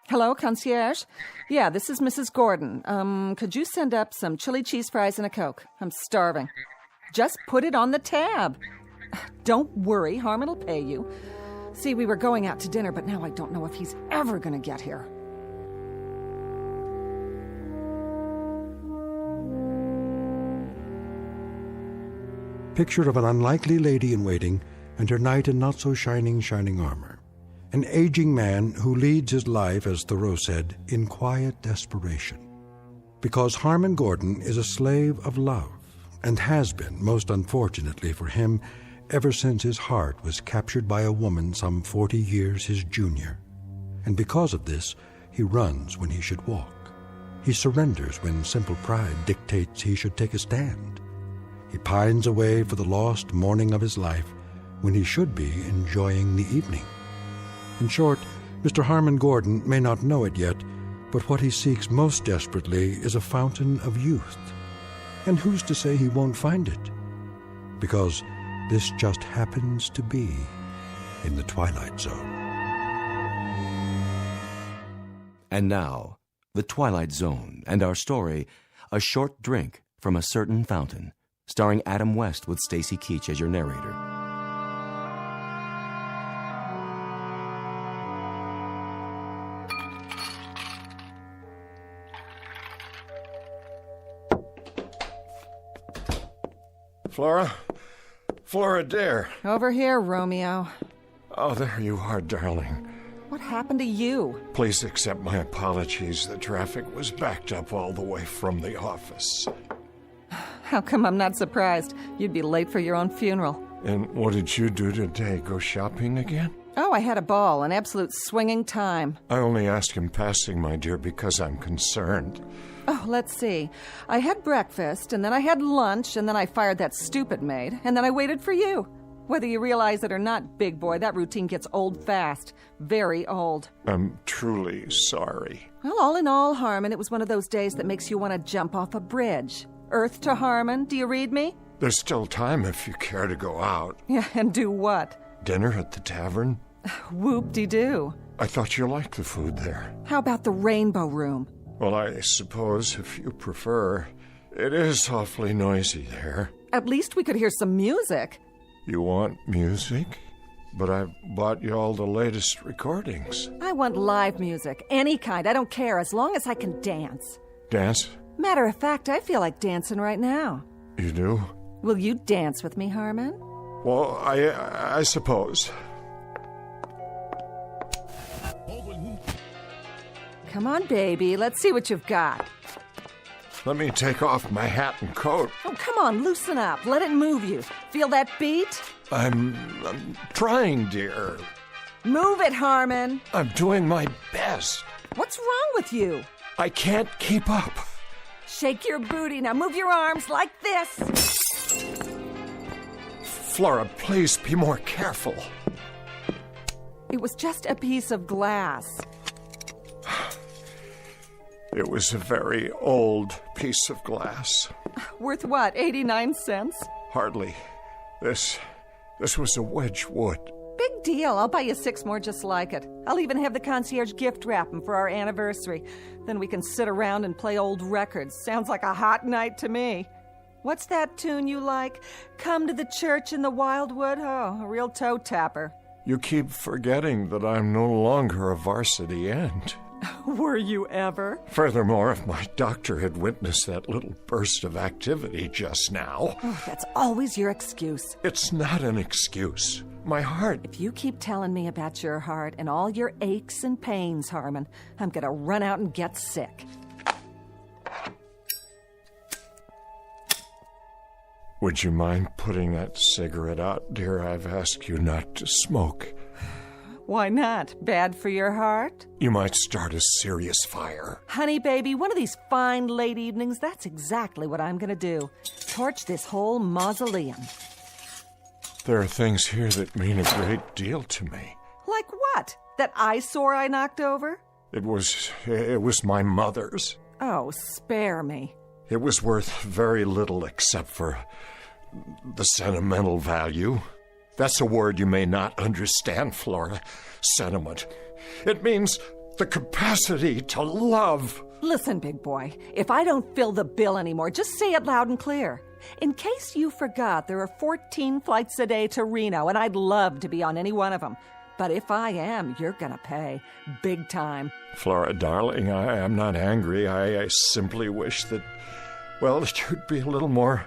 Hello, concierge? Yeah, this is Mrs. Gordon. Could you send up some chili cheese fries and a Coke? I'm starving. Just put it on the tab. Don't worry, Harmon will pay you. See, we were going out to dinner, but now I don't know if he's ever going to get here. Picture of an unlikely lady-in-waiting and her knight in not-so-shining armor. An aging man who leads his life, as Thoreau said, in quiet desperation. Because Harmon Gordon is a slave of love, and has been, most unfortunately for him, ever since his heart was captured by a woman some 40 years his junior. And because of this, he runs when he should walk. He surrenders when simple pride dictates he should take a stand. He pines away for the lost morning of his life when he should be enjoying the evening. In short, Mr. Harmon Gordon may not know it yet, but what he seeks most desperately is a fountain of youth. And who's to say he won't find it? Because this just happens to be in the Twilight Zone. And now, the Twilight Zone and our story, A Short Drink from a Certain Fountain, starring Adam West with Stacy Keach as your narrator. Flora, dear. Over here, Romeo. Oh, there you are, darling. What happened to you? Please accept my apologies. The traffic was backed up all the way from the office. How come I'm not surprised? You'd be late for your own funeral. And what did you do today? Go shopping again? Oh, I had a ball, an absolute swinging time. I only ask in passing, my dear, because I'm concerned. Oh, let's see. I had breakfast, and then I had lunch, and then I fired that stupid maid, and then I waited for you. Whether you realize it or not, big boy, that routine gets old fast. Very old. I'm truly sorry. Well, all in all, Harmon, it was one of those days that makes you want to jump off a bridge. Earth to Harmon, do you read me? There's still time if you care to go out. Yeah, and do what? Dinner at the tavern? Whoop-de-doo. I thought you liked the food there. How about the Rainbow Room? Well, I suppose, if you prefer, it is awfully noisy there. At least we could hear some music. You want music? But I've bought you all the latest recordings. I want live music, any kind. I don't care, as long as I can dance. Dance? Matter of fact, I feel like dancing right now. You do? Will you dance with me, Harmon? Well, I suppose. Come on, baby. Let's see what you've got. Let me take off my hat and coat. Oh, come on, loosen up. Let it move you. Feel that beat? I'm trying, dear. Move it, Harmon. I'm doing my best. What's wrong with you? I can't keep up. Shake your booty. Now move your arms like this. Flora, please be more careful. It was just a piece of glass. It was a very old piece of glass. Worth what, 89 cents? Hardly. This was a Wedgwood. Big deal. I'll buy you 6 more just like it. I'll even have the concierge gift wrap them for our anniversary. Then we can sit around and play old records. Sounds like a hot night to me. What's that tune you like? Come to the church in the Wildwood? Oh, a real toe tapper. You keep forgetting that I'm no longer a varsity end. Were you ever? Furthermore, if my doctor had witnessed that little burst of activity just now... Oh, that's always your excuse. It's not an excuse. My heart... If you keep telling me about your heart and all your aches and pains, Harmon, I'm gonna run out and get sick. Would you mind putting that cigarette out, dear? I've asked you not to smoke. Why not? Bad for your heart? You might start a serious fire. Honey, baby, one of these fine late evenings, that's exactly what I'm gonna do. Torch this whole mausoleum. There are things here that mean a great deal to me. Like what? That eyesore I knocked over? It was my mother's. Oh, spare me. It was worth very little except for the sentimental value. That's a word you may not understand, Flora. Sentiment. It means the capacity to love. Listen, big boy, if I don't fill the bill anymore, just say it loud and clear. In case you forgot, there are 14 flights a day to Reno, and I'd love to be on any one of them. But if I am, you're gonna pay. Big time. Flora, darling, I am not angry. I simply wish that, well, that you'd be a little more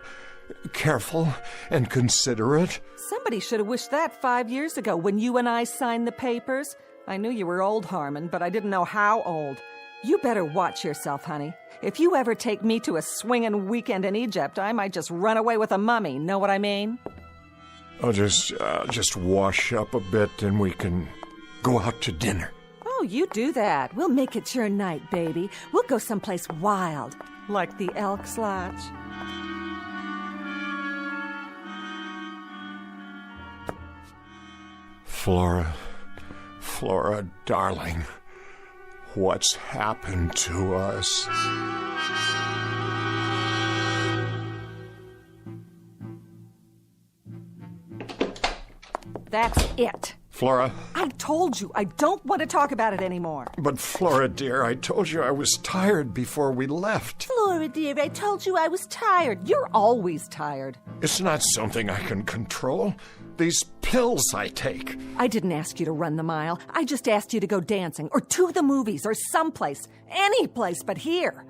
careful and considerate. Somebody should have wished that 5 years ago when you and I signed the papers. I knew you were old, Harmon, but I didn't know how old. You better watch yourself, honey. If you ever take me to a swinging weekend in Egypt, I might just run away with a mummy. Know what I mean? I'll just wash up a bit and we can go out to dinner. Oh, you do that. We'll make it your night, baby. We'll go someplace wild, like the Elks Lodge. Flora, darling, what's happened to us? That's it. Flora? I told you, I don't want to talk about it anymore. But Flora, dear, I told you I was tired before we left. Flora, dear, I told you I was tired. You're always tired. It's not something I can control. These pills I take. I didn't ask you to run the mile. I just asked you to go dancing, or to the movies, or someplace. Any place but here.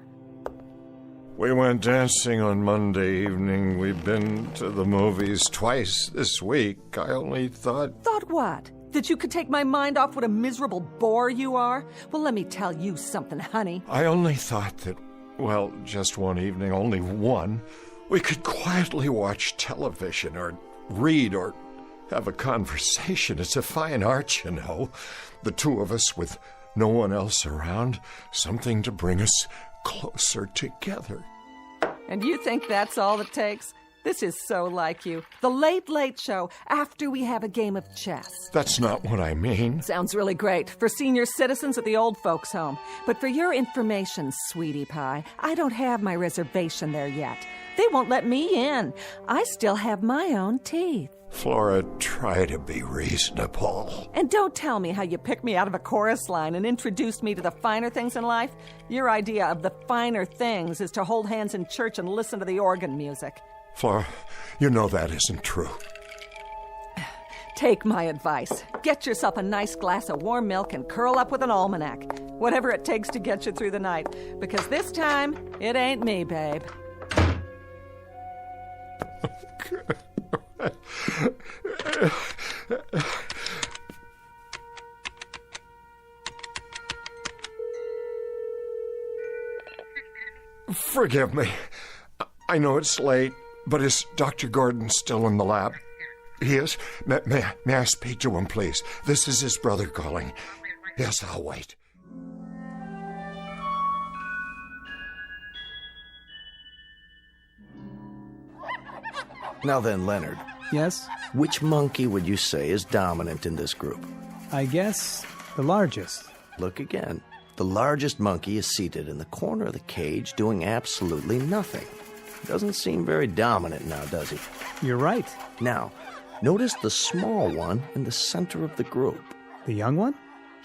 We went dancing on Monday evening. We've been to the movies twice this week. I only thought... Thought what? That you could take my mind off what a miserable bore you are? Well, let me tell you something, honey. I only thought that, well, just one evening, only one, we could quietly watch television or read or have a conversation. It's a fine art, you know. The two of us with no one else around. Something to bring us closer together. And you think that's all it takes? This is so like you. The Late Late Show, after we have a game of chess. That's not what I mean. Sounds really great for senior citizens at the old folks' home. But for your information, sweetie pie, I don't have my reservation there yet. They won't let me in. I still have my own teeth. Flora, try to be reasonable. And don't tell me how you picked me out of a chorus line and introduced me to the finer things in life. Your idea of the finer things is to hold hands in church and listen to the organ music. Flora, you know that isn't true. Take my advice. Get yourself a nice glass of warm milk and curl up with an almanac. Whatever it takes to get you through the night. Because this time, it ain't me, babe. Forgive me. I know it's late, but is Dr. Gordon still in the lab? He is? May I speak to him, please? This is his brother calling. Yes, I'll wait. Now then, Leonard. Yes? Which monkey would you say is dominant in this group? I guess the largest. Look again. The largest monkey is seated in the corner of the cage doing absolutely nothing. Doesn't seem very dominant now, does he? You're right. Now, notice the small one in the center of the group. The young one?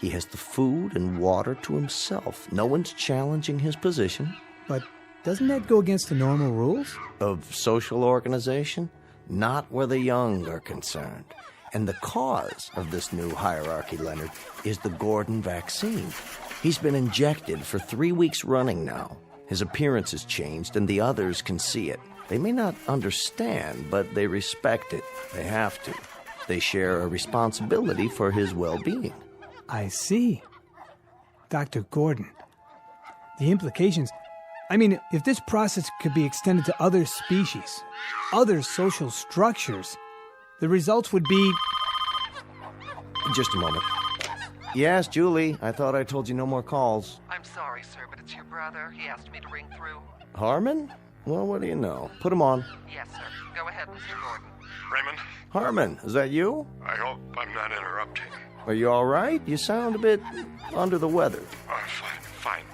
He has the food and water to himself. No one's challenging his position. But doesn't that go against the normal rules? Of social organization? Not where the young are concerned. And the cause of this new hierarchy, Leonard, is the Gordon vaccine. He's been injected for 3 weeks running now. His appearance has changed, and the others can see it. They may not understand, but they respect it. They have to. They share a responsibility for his well-being. I see. Dr. Gordon, the implications... I mean, if this process could be extended to other species, other social structures, the results would be... Just a moment. Yes, Julie, I thought I told you no more calls. I'm sorry, sir, but it's your brother. He asked me to ring through. Harmon? Well, what do you know? Put him on. Yes, sir. Go ahead, Mr. Gordon. Raymond? Harmon, is that you? I hope I'm not interrupting. Are you all right? You sound a bit under the weather. Fine.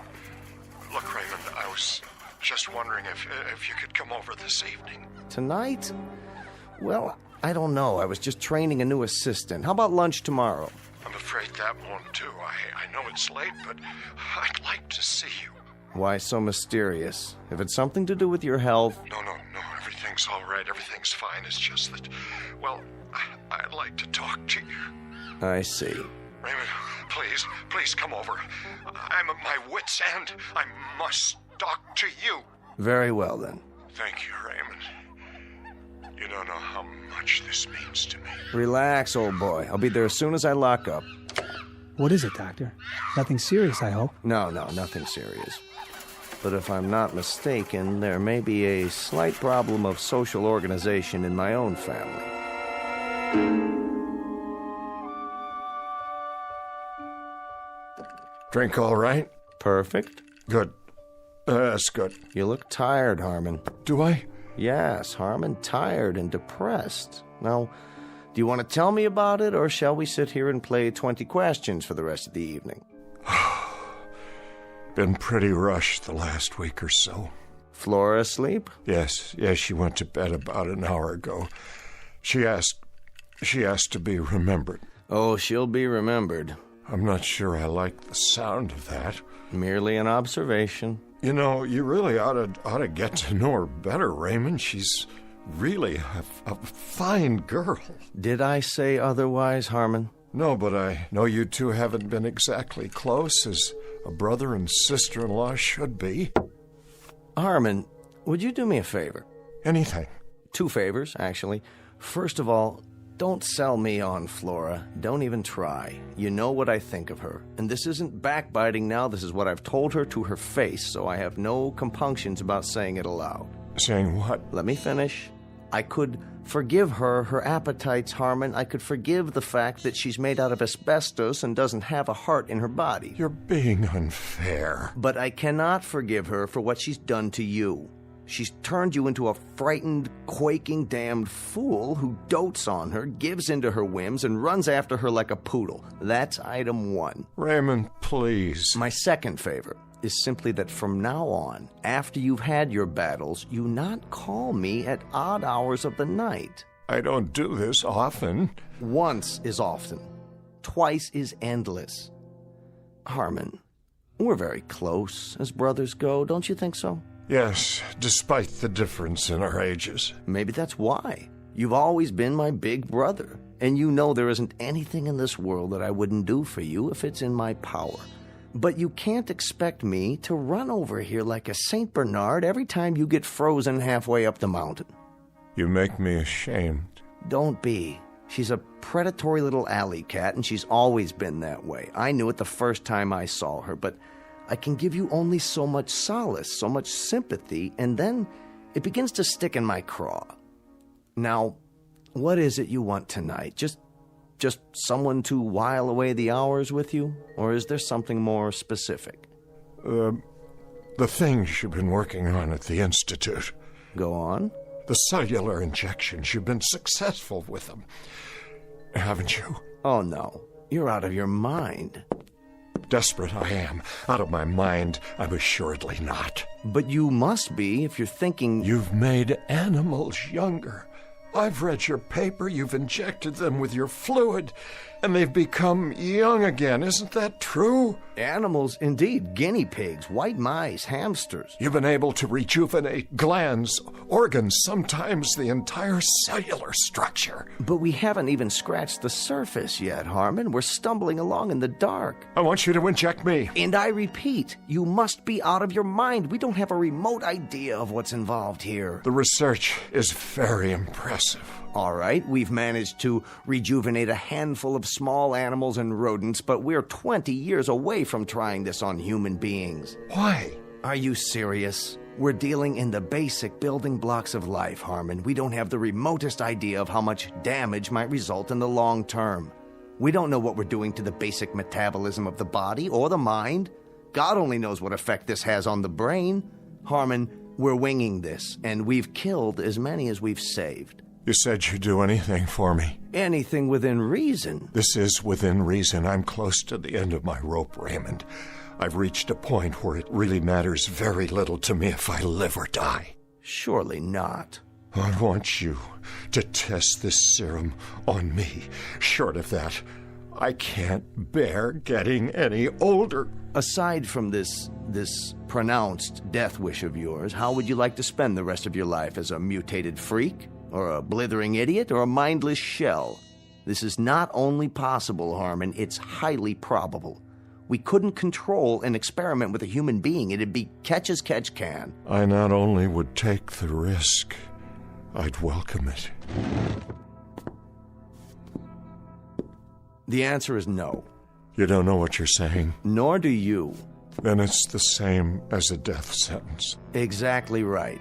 Look, Raymond, I was just wondering if you could come over this evening. Tonight? Well, I don't know. I was just training a new assistant. How about lunch tomorrow? I'm afraid that won't do. I know it's late, but I'd like to see you. Why so mysterious? If it's something to do with your health... No, everything's all right. Everything's fine. It's just that, well, I'd like to talk to you. I see. Raymond, please come over. I'm at my wit's end. I must talk to you. Very well, then. Thank you, Raymond. You don't know how much this means to me. Relax, old boy. I'll be there as soon as I lock up. What is it, Doctor? Nothing serious, I hope. No, nothing serious. But if I'm not mistaken, there may be a slight problem of social organization in my own family. Drink all right? Perfect. Good. That's good. You look tired, Harmon. Do I? Yes, Harmon, tired and depressed. Now, do you want to tell me about it, or shall we sit here and play 20 questions for the rest of the evening? Been pretty rushed the last week or so. Flora asleep? Yes, she went to bed about an hour ago. She asked to be remembered. Oh, she'll be remembered. I'm not sure I like the sound of that. Merely an observation. You know, you really ought to get to know her better, Raymond. She's really a fine girl. Did I say otherwise, Harmon? No, but I know you two haven't been exactly close, as a brother and sister-in-law should be. Harmon, would you do me a favor? Anything. 2 favors, actually. First of all, don't sell me on Flora. Don't even try. You know what I think of her. And this isn't backbiting now. This is what I've told her to her face, so I have no compunctions about saying it aloud. Saying what? Let me finish. I could forgive her appetites, Harmon. I could forgive the fact that she's made out of asbestos and doesn't have a heart in her body. You're being unfair. But I cannot forgive her for what she's done to you. She's turned you into a frightened, quaking, damned fool who dotes on her, gives into her whims, and runs after her like a poodle. That's item 1. Raymond, please. My second favor is simply that from now on, after you've had your battles, you not call me at odd hours of the night. I don't do this often. Once is often. Twice is endless. Harmon, we're very close as brothers go, don't you think so? Yes, despite the difference in our ages. Maybe that's why. You've always been my big brother, and you know there isn't anything in this world that I wouldn't do for you if it's in my power. But you can't expect me to run over here like a St. Bernard every time you get frozen halfway up the mountain. You make me ashamed. Don't be. She's a predatory little alley cat, and she's always been that way. I knew it the first time I saw her, but I can give you only so much solace, so much sympathy, and then it begins to stick in my craw. Now, what is it you want tonight? Just someone to while away the hours with you? Or is there something more specific? The things you've been working on at the Institute. Go on. The cellular injections, you've been successful with them, haven't you? Oh, no. You're out of your mind. Desperate I am. Out of my mind, I'm assuredly not. But you must be if you're thinking... You've made animals younger. I've read your paper. You've injected them with your fluid, and they've become young again. Isn't that true? Animals, indeed. Guinea pigs, white mice, hamsters. You've been able to rejuvenate glands, organs, sometimes the entire cellular structure. But we haven't even scratched the surface yet, Harmon. We're stumbling along in the dark. I want you to inject me. And I repeat, you must be out of your mind. We don't have a remote idea of what's involved here. The research is very impressive. All right, we've managed to rejuvenate a handful of small animals and rodents, but we're 20 years away from trying this on human beings. Why? Are you serious? We're dealing in the basic building blocks of life, Harmon. We don't have the remotest idea of how much damage might result in the long term. We don't know what we're doing to the basic metabolism of the body or the mind. God only knows what effect this has on the brain. Harmon, we're winging this, and we've killed as many as we've saved. You said you'd do anything for me. Anything within reason. This is within reason. I'm close to the end of my rope, Raymond. I've reached a point where it really matters very little to me if I live or die. Surely not. I want you to test this serum on me. Short of that, I can't bear getting any older. Aside from this pronounced death wish of yours, how would you like to spend the rest of your life? As a mutated freak? Or a blithering idiot? Or a mindless shell? This is not only possible, Harmon, it's highly probable. We couldn't control an experiment with a human being. It'd be catch as catch can. I not only would take the risk, I'd welcome it. The answer is no. You don't know what you're saying? Nor do you. Then it's the same as a death sentence. Exactly right.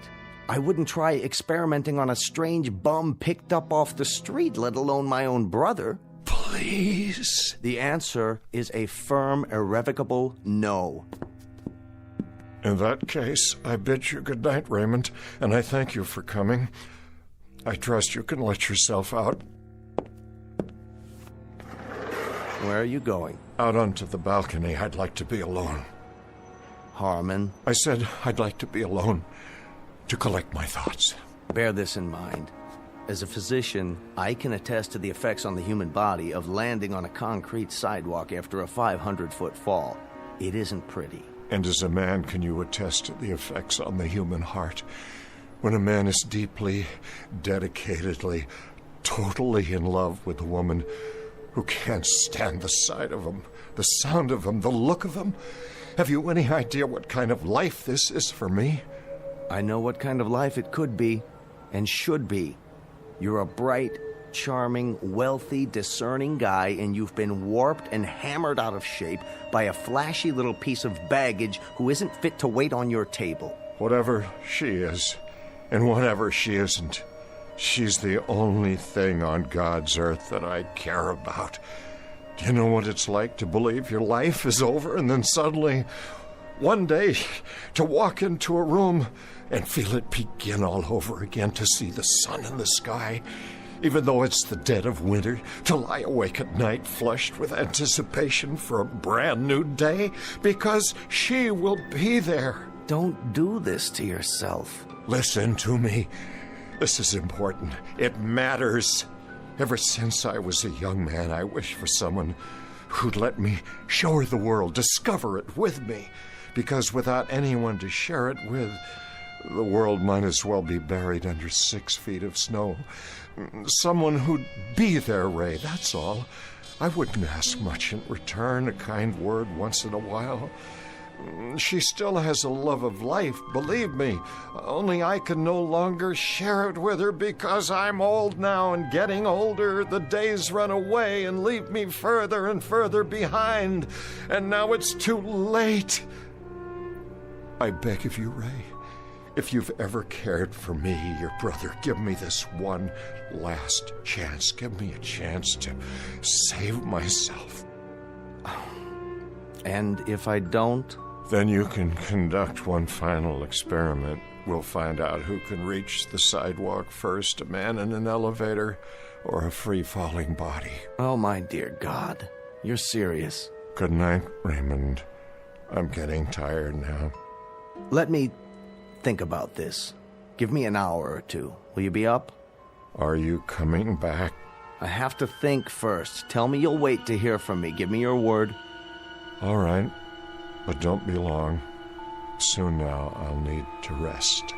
I wouldn't try experimenting on a strange bum picked up off the street, let alone my own brother. Please. The answer is a firm, irrevocable no. In that case, I bid you good night, Raymond, and I thank you for coming. I trust you can let yourself out. Where are you going? Out onto the balcony. I'd like to be alone. Harmon? I said I'd like to be alone. To collect my thoughts. Bear this in mind. As a physician, I can attest to the effects on the human body of landing on a concrete sidewalk after a 500-foot fall. It isn't pretty. And as a man, can you attest to the effects on the human heart when a man is deeply, dedicatedly, totally in love with a woman who can't stand the sight of him, the sound of him, the look of him? Have you any idea what kind of life this is for me? I know what kind of life it could be, and should be. You're a bright, charming, wealthy, discerning guy, and you've been warped and hammered out of shape by a flashy little piece of baggage who isn't fit to wait on your table. Whatever she is, and whatever she isn't, she's the only thing on God's earth that I care about. Do you know what it's like to believe your life is over and then suddenly, one day, to walk into a room and feel it begin all over again, to see the sun in the sky, even though it's the dead of winter, to lie awake at night flushed with anticipation for a brand new day, because she will be there. Don't do this to yourself. Listen to me. This is important. It matters. Ever since I was a young man, I wished for someone who'd let me show her the world, discover it with me. Because without anyone to share it with, the world might as well be buried under 6 feet of snow. Someone who'd be there, Ray, that's all. I wouldn't ask much in return, a kind word once in a while. She still has a love of life, believe me. Only I can no longer share it with her because I'm old now, and getting older, the days run away and leave me further and further behind. And now it's too late. I beg of you, Ray, if you've ever cared for me, your brother, give me this one last chance. Give me a chance to save myself. And if I don't? Then you can conduct one final experiment. We'll find out who can reach the sidewalk first, a man in an elevator or a free-falling body. Oh, my dear God. You're serious. Good night, Raymond. I'm getting tired now. Let me think about this. Give me an hour or two. Will you be up? Are you coming back? I have to think first. Tell me you'll wait to hear from me. Give me your word. All right, but don't be long. Soon now I'll need to rest.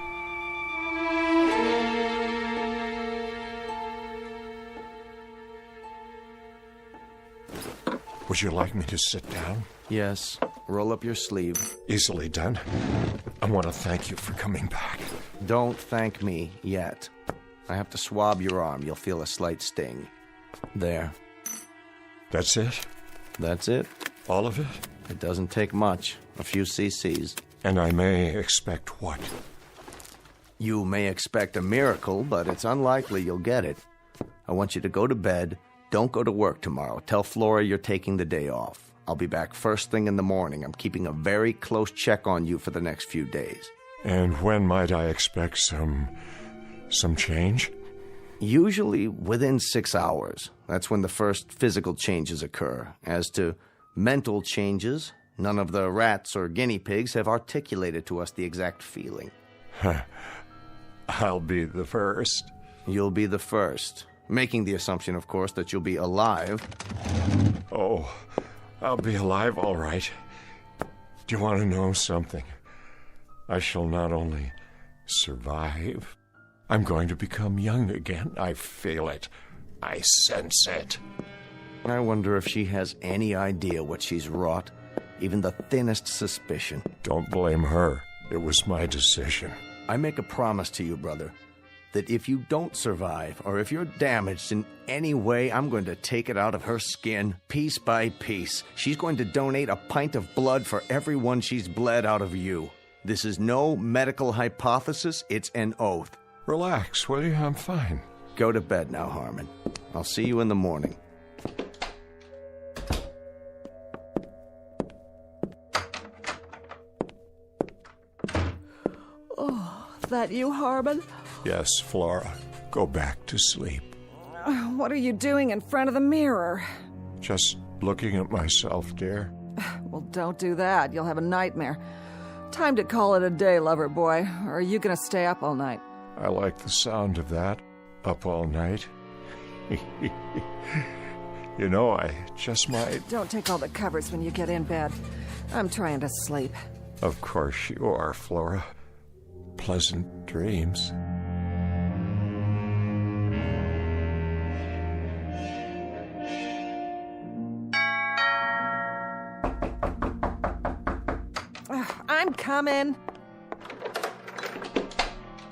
Would you like me to sit down? Yes. Roll up your sleeve. Easily done. I want to thank you for coming back. Don't thank me yet. I have to swab your arm. You'll feel a slight sting. There. That's it? That's it. All of it? It doesn't take much. A few cc's. And I may expect what? You may expect a miracle, but it's unlikely you'll get it. I want you to go to bed. Don't go to work tomorrow. Tell Flora you're taking the day off. I'll be back first thing in the morning. I'm keeping a very close check on you for the next few days. And when might I expect some change? Usually within 6 hours. That's when the first physical changes occur. As to mental changes, none of the rats or guinea pigs have articulated to us the exact feeling. I'll be the first. You'll be the first. Making the assumption, of course, that you'll be alive. Oh, I'll be alive, all right. Do you want to know something? I shall not only survive, I'm going to become young again. I feel it. I sense it. I wonder if she has any idea what she's wrought. Even the thinnest suspicion. Don't blame her. It was my decision. I make a promise to you, brother, that if you don't survive, or if you're damaged in any way, I'm going to take it out of her skin, piece by piece. She's going to donate a pint of blood for everyone she's bled out of you. This is no medical hypothesis, it's an oath. Relax, will you? I'm fine. Go to bed now, Harmon. I'll see you in the morning. Oh, that you, Harmon? Yes, Flora. Go back to sleep. What are you doing in front of the mirror? Just looking at myself, dear. Well, don't do that. You'll have a nightmare. Time to call it a day, lover boy. Or are you going to stay up all night? I like the sound of that. Up all night. You know, I just might... Don't take all the covers when you get in bed. I'm trying to sleep. Of course you are, Flora. Pleasant dreams. I'm coming.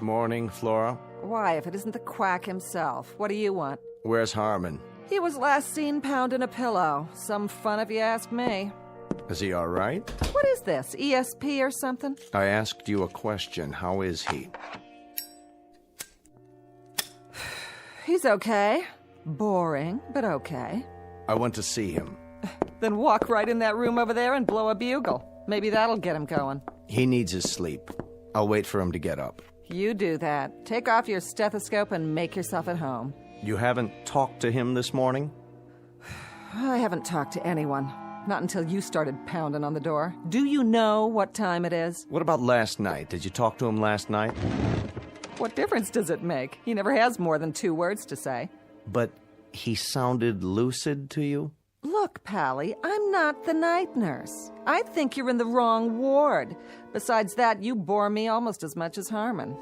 Morning, Flora. Why, if it isn't the quack himself? What do you want? Where's Harmon? He was last seen pounding a pillow. Some fun if you ask me. Is he all right? What is this, ESP or something? I asked you a question. How is he? He's okay. Boring, but okay. I want to see him. Then walk right in that room over there and blow a bugle. Maybe that'll get him going. He needs his sleep. I'll wait for him to get up. You do that. Take off your stethoscope and make yourself at home. You haven't talked to him this morning? I haven't talked to anyone. Not until you started pounding on the door. Do you know what time it is? What about last night? Did you talk to him last night? What difference does it make? He never has more than 2 words to say. But he sounded lucid to you? Look, Pally, I'm not the night nurse. I think you're in the wrong ward. Besides that, you bore me almost as much as Harmon.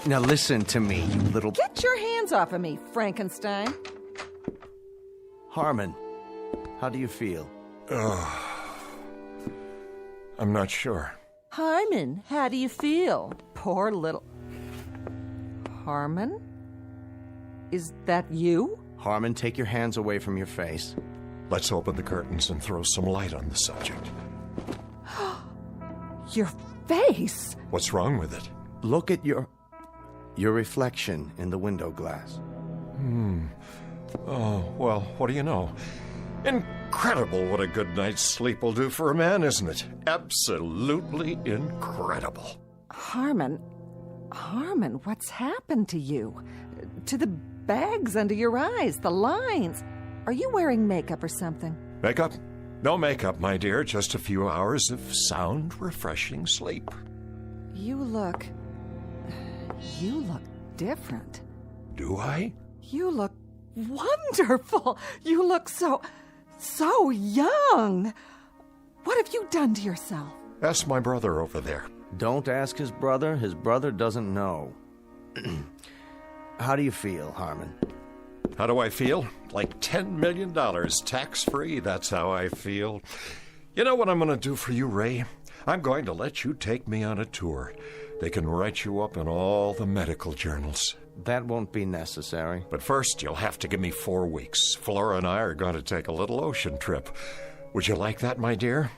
Now listen to me, you little... Get your hands off of me, Frankenstein. Harmon, how do you feel? I'm not sure. Harmon, how do you feel? Poor little... Harmon? Is that you? Harmon, take your hands away from your face. Let's open the curtains and throw some light on the subject. Your face? What's wrong with it? Look at your reflection in the window glass. Oh, well, what do you know? Incredible what a good night's sleep will do for a man, isn't it? Absolutely incredible. Harmon, what's happened to you? To the bags under your eyes, the lines. Are you wearing makeup or something? Makeup? No makeup, my dear. Just a few hours of sound, refreshing sleep. You look different. Do I? You look wonderful. You look so young. What have you done to yourself? Ask my brother over there. Don't ask his brother. His brother doesn't know. How do you feel, Harmon? How do I feel? Like $10 million, tax-free. That's how I feel. You know what I'm going to do for you, Ray? I'm going to let you take me on a tour. They can write you up in all the medical journals. That won't be necessary. But first, you'll have to give me 4 weeks. Flora and I are going to take a little ocean trip. Would you like that, my dear?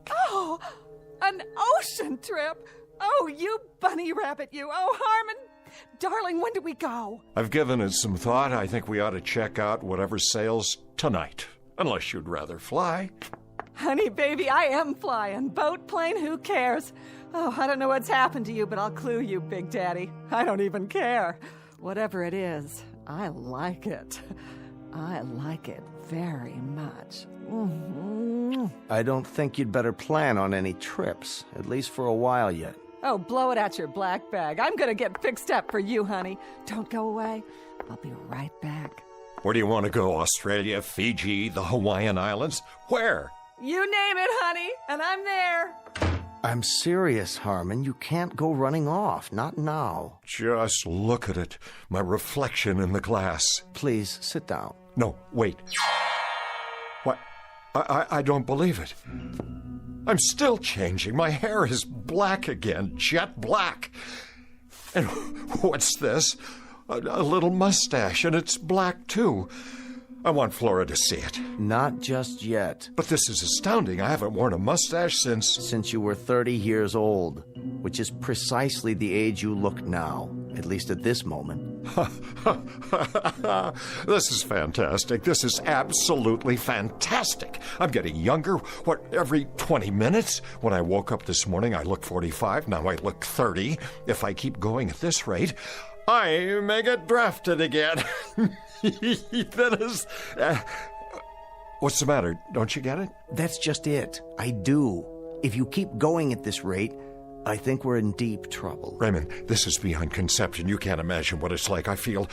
Oh, an ocean trip? Oh, you bunny rabbit, you. Oh, Harmon. Darling, when do we go? I've given it some thought. I think we ought to check out whatever sails tonight. Unless you'd rather fly. Honey, baby, I am flying. Boat, plane, who cares? Oh, I don't know what's happened to you, but I'll clue you, Big Daddy. I don't even care. Whatever it is, I like it. I like it very much. Mm-hmm. I don't think you'd better plan on any trips, at least for a while yet. Oh, blow it at your black bag. I'm going to get fixed up for you, honey. Don't go away. I'll be right back. Where do you want to go? Australia, Fiji, the Hawaiian Islands? Where? You name it, honey, and I'm there. I'm serious, Harmon. You can't go running off. Not now. Just look at it. My reflection in the glass. Please, sit down. No, wait. What? I don't believe it. I'm still changing. My hair is black again, jet black. And what's this? A little mustache, and it's black, too. I want Flora to see it. Not just yet. But this is astounding. I haven't worn a mustache since... Since you were 30 years old, which is precisely the age you look now, at least at this moment. This is fantastic. This is absolutely fantastic. I'm getting younger, every 20 minutes? When I woke up this morning, I looked 45. Now I look 30. If I keep going at this rate, I may get drafted again. That is... what's the matter? Don't you get it? That's just it. I do. If you keep going at this rate, I think we're in deep trouble. Raymond, this is beyond conception. You can't imagine what it's like. I feel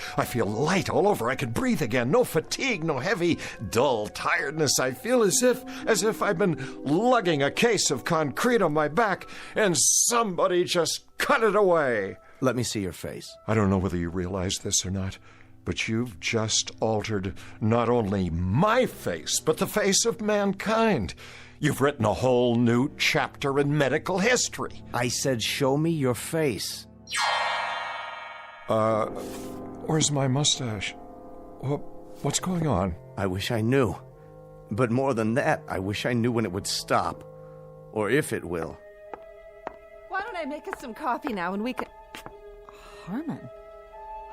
light all over. I can breathe again. No fatigue, no heavy, dull tiredness. I feel as if I've been lugging a case of concrete on my back and somebody just cut it away. Let me see your face. I don't know whether you realize this or not, but you've just altered not only my face, but the face of mankind. You've written a whole new chapter in medical history. I said, show me your face. Where's my mustache? What's going on? I wish I knew. But more than that, I wish I knew when it would stop. Or if it will. Why don't I make us some coffee now and we can...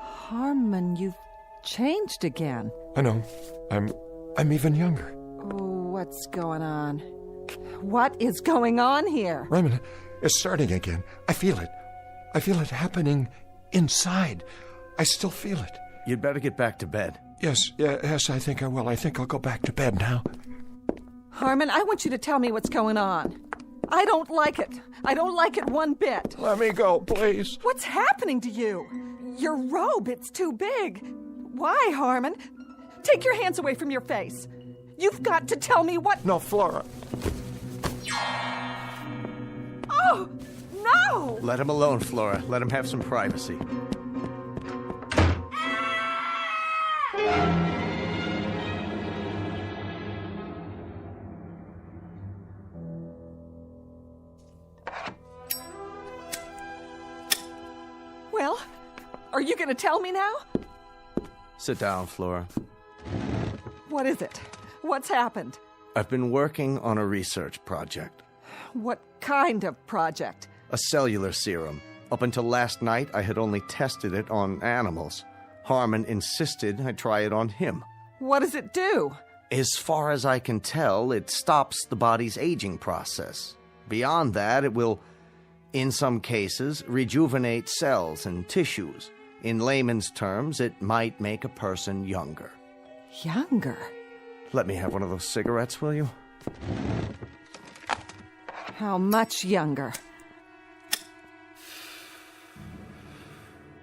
Harmon, you've changed again. I know. I'm even younger. Oh, what's going on? What is going on here? Raymond, it's starting again. I feel it. I feel it happening inside. I still feel it. You'd better get back to bed. Yes, I think I will. I think I'll go back to bed now. Harmon, I want you to tell me what's going on. I don't like it. I don't like it one bit. Let me go, please. What's happening to you? Your robe, it's too big. Why, Harmon? Take your hands away from your face. You've got to tell me what... No, Flora. Oh, no! Let him alone, Flora. Let him have some privacy. Well, are you going to tell me now? Sit down, Flora. What is it? What's happened? I've been working on a research project. What kind of project? A cellular serum. Up until last night, I had only tested it on animals. Harmon insisted I try it on him. What does it do? As far as I can tell, it stops the body's aging process. Beyond that, it will, in some cases, rejuvenate cells and tissues. In layman's terms, it might make a person younger. Younger? Let me have one of those cigarettes, will you? How much younger?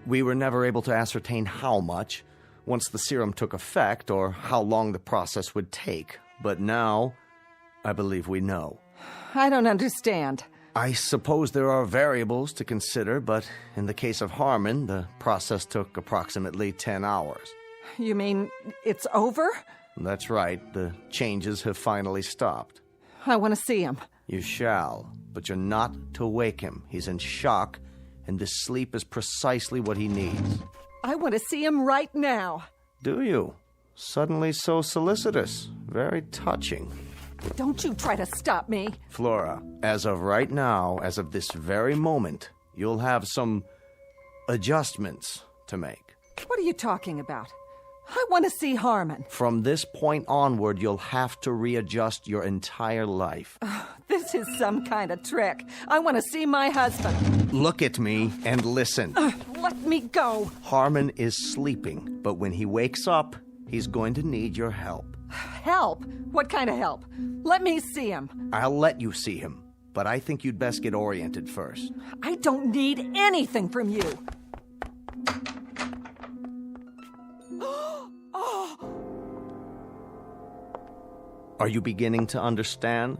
We were never able to ascertain how much, once the serum took effect, or how long the process would take. But now, I believe we know. I don't understand. I suppose there are variables to consider, but in the case of Harmon, the process took approximately 10 hours. You mean it's over? That's right. The changes have finally stopped. I want to see him. You shall, but you're not to wake him. He's in shock, and this sleep is precisely what he needs. I want to see him right now. Do you? Suddenly so solicitous. Very touching. Don't you try to stop me. Flora, as of right now, as of this very moment, you'll have some adjustments to make. What are you talking about? I want to see Harmon. From this point onward, you'll have to readjust your entire life. This is some kind of trick. I want to see my husband. Look at me and listen. Let me go. Harmon is sleeping, but when he wakes up, he's going to need your help. Help? What kind of help? Let me see him. I'll let you see him, but I think you'd best get oriented first. I don't need anything from you. Are you beginning to understand?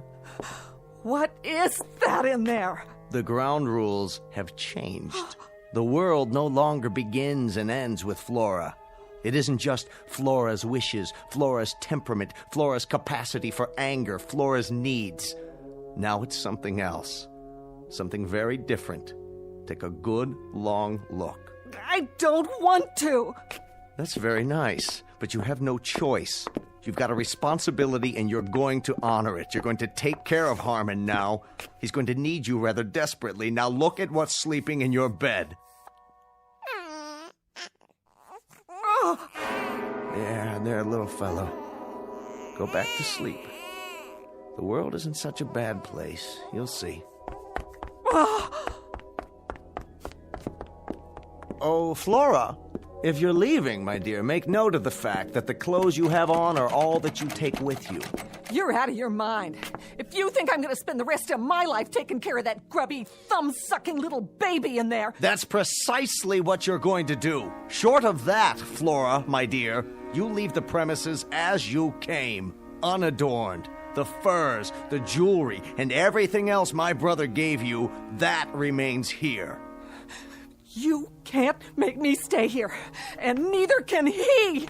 What is that in there? The ground rules have changed. The world no longer begins and ends with Flora. It isn't just Flora's wishes, Flora's temperament, Flora's capacity for anger, Flora's needs. Now it's something else. Something very different. Take a good, long look. I don't want to. That's very nice, but you have no choice. You've got a responsibility, and you're going to honor it. You're going to take care of Harmon now. He's going to need you rather desperately. Now look at what's sleeping in your bed. There, little fellow. Go back to sleep. The world isn't such a bad place. You'll see. Oh, Flora, if you're leaving, my dear, make note of the fact that the clothes you have on are all that you take with you. You're out of your mind. If you think I'm going to spend the rest of my life taking care of that grubby, thumb-sucking little baby in there... That's precisely what you're going to do. Short of that, Flora, my dear, you leave the premises as you came, unadorned. The furs, the jewelry, and everything else my brother gave you, that remains here. You can't make me stay here, and neither can he.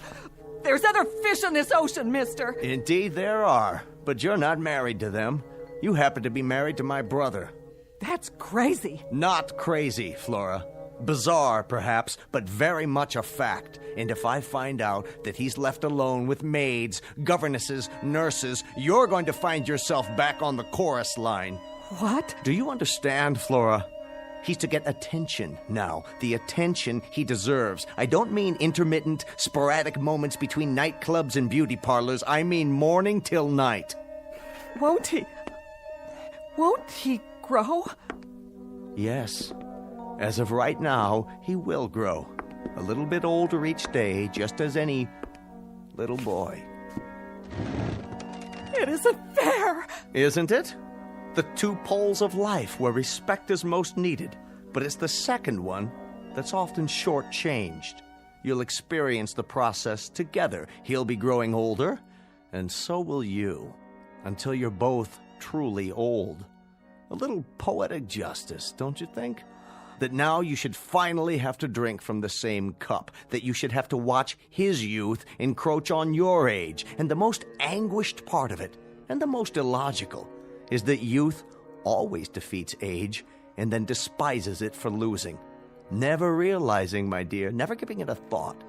There's other fish in this ocean, mister. Indeed there are, but you're not married to them. You happen to be married to my brother. That's crazy. Not crazy, Flora. Bizarre, perhaps, but very much a fact. And if I find out that he's left alone with maids, governesses, nurses, you're going to find yourself back on the chorus line. What? Do you understand, Flora? He's to get attention now, the attention he deserves. I don't mean intermittent, sporadic moments between nightclubs and beauty parlors. I mean morning till night. Won't he grow? Yes. As of right now, he will grow. A little bit older each day, just as any little boy. It isn't fair. Isn't it? The two poles of life where respect is most needed. But it's the second one that's often shortchanged. You'll experience the process together. He'll be growing older, and so will you, until you're both truly old. A little poetic justice, don't you think? That now you should finally have to drink from the same cup, that you should have to watch his youth encroach on your age. And the most anguished part of it, and the most illogical, is that youth always defeats age and then despises it for losing. Never realizing, my dear, never giving it a thought,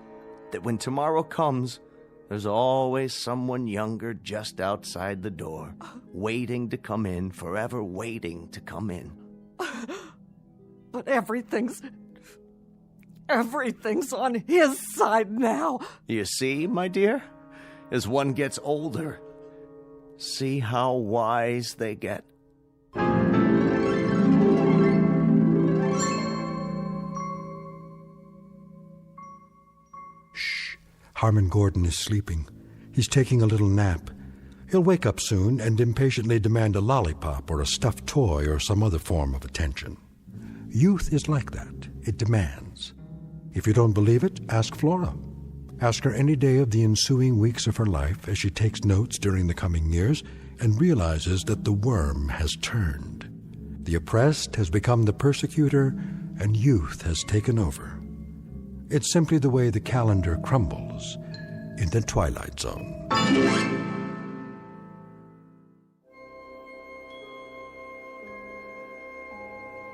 that when tomorrow comes, there's always someone younger just outside the door, waiting to come in, forever waiting to come in. But everything's on his side now. You see, my dear? As one gets older, see how wise they get. Shh. Harmon Gordon is sleeping. He's taking a little nap. He'll wake up soon and impatiently demand a lollipop or a stuffed toy or some other form of attention. Youth is like that. It demands. If you don't believe it, ask Flora. Ask her any day of the ensuing weeks of her life as she takes notes during the coming years and realizes that the worm has turned. The oppressed has become the persecutor, and youth has taken over. It's simply the way the calendar crumbles in the Twilight Zone.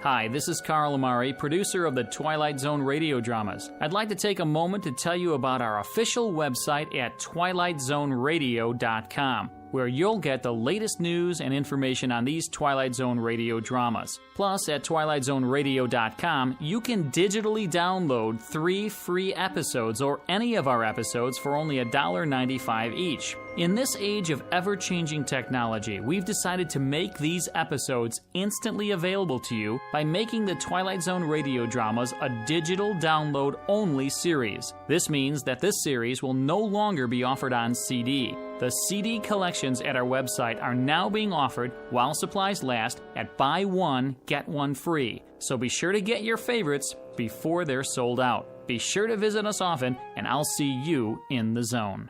Hi, this is Carl Amari, producer of the Twilight Zone Radio Dramas. I'd like to take a moment to tell you about our official website at twilightzoneradio.com, where you'll get the latest news and information on these Twilight Zone radio dramas. Plus, at twilightzoneradio.com, you can digitally download 3 free episodes or any of our episodes for only $1.95 each. In this age of ever-changing technology, we've decided to make these episodes instantly available to you by making the Twilight Zone radio dramas a digital download-only series. This means that this series will no longer be offered on CD. The CD collections at our website are now being offered while supplies last at buy one, get one free. So be sure to get your favorites before they're sold out. Be sure to visit us often, and I'll see you in the zone.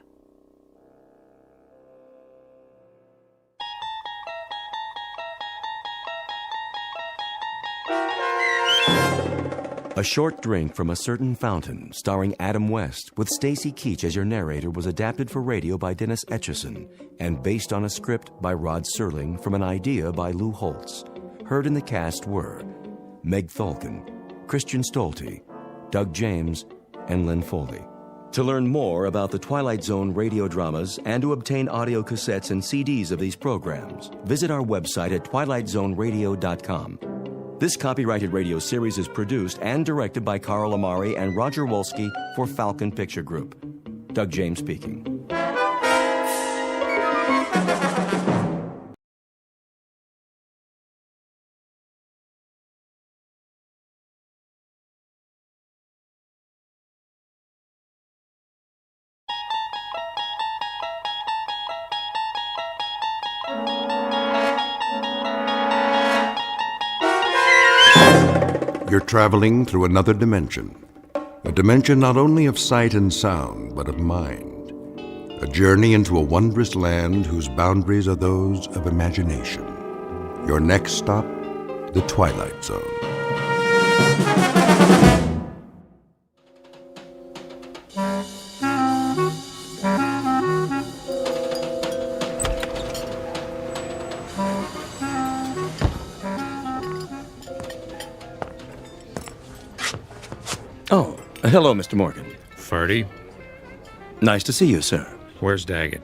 A Short Drink from a Certain Fountain, starring Adam West, with Stacy Keach as your narrator, was adapted for radio by Dennis Etchison and based on a script by Rod Serling from an idea by Lou Holtz. Heard in the cast were Meg Thalken, Christian Stolte, Doug James, and Lynn Foley. To learn more about the Twilight Zone radio dramas and to obtain audio cassettes and CDs of these programs, visit our website at twilightzoneradio.com. This copyrighted radio series is produced and directed by Carl Amari and Roger Wolski for Falcon Picture Group. Doug James speaking. You're traveling through another dimension. A dimension not only of sight and sound, but of mind. A journey into a wondrous land whose boundaries are those of imagination. Your next stop, the Twilight Zone. Hello, Mr. Morgan. Ferdy. Nice to see you, sir. Where's Daggett?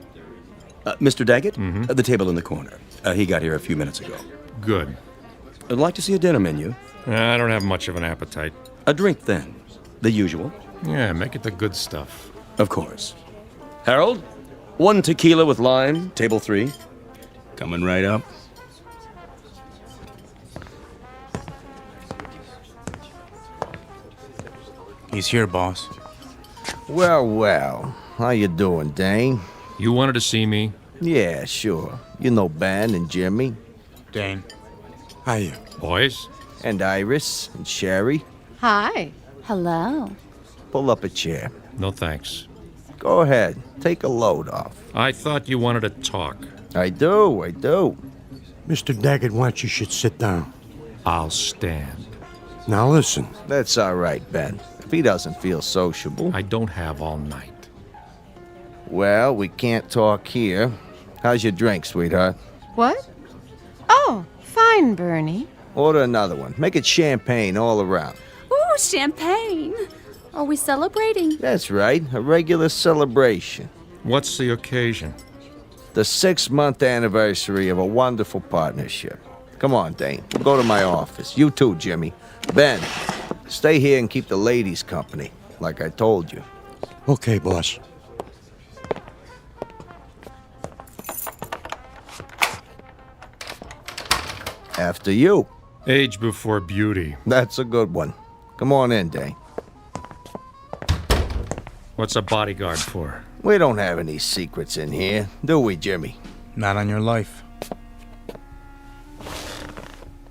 Mr. Daggett? Mm-hmm. The table in the corner. He got here a few minutes ago. Good. I'd like to see a dinner menu. I don't have much of an appetite. A drink, then. The usual. Yeah, make it the good stuff. Of course. Harold, 1 tequila with lime, table 3. Coming right up. He's here, boss. Well, well. How you doing, Dane? You wanted to see me? Yeah, sure. You know Ben and Jimmy. Dane. Hiya. Boys? And Iris and Sherry. Hi. Hello. Pull up a chair. No thanks. Go ahead. Take a load off. I thought you wanted to talk. I do. Mr. Daggett wants you should sit down. I'll stand. Now listen. That's all right, Ben. If he doesn't feel sociable. I don't have all night. Well, we can't talk here. How's your drink, sweetheart? What? Oh, fine, Bernie. Order another one. Make it champagne all around. Ooh, champagne. Are we celebrating? That's right. A regular celebration. What's the occasion? The 6-month anniversary of a wonderful partnership. Come on, Dane. We'll go to my office. You too, Jimmy. Ben, stay here and keep the ladies company, like I told you. Okay, boss. After you. Age before beauty. That's a good one. Come on in, Dane. What's a bodyguard for? We don't have any secrets in here, do we, Jimmy? Not on your life.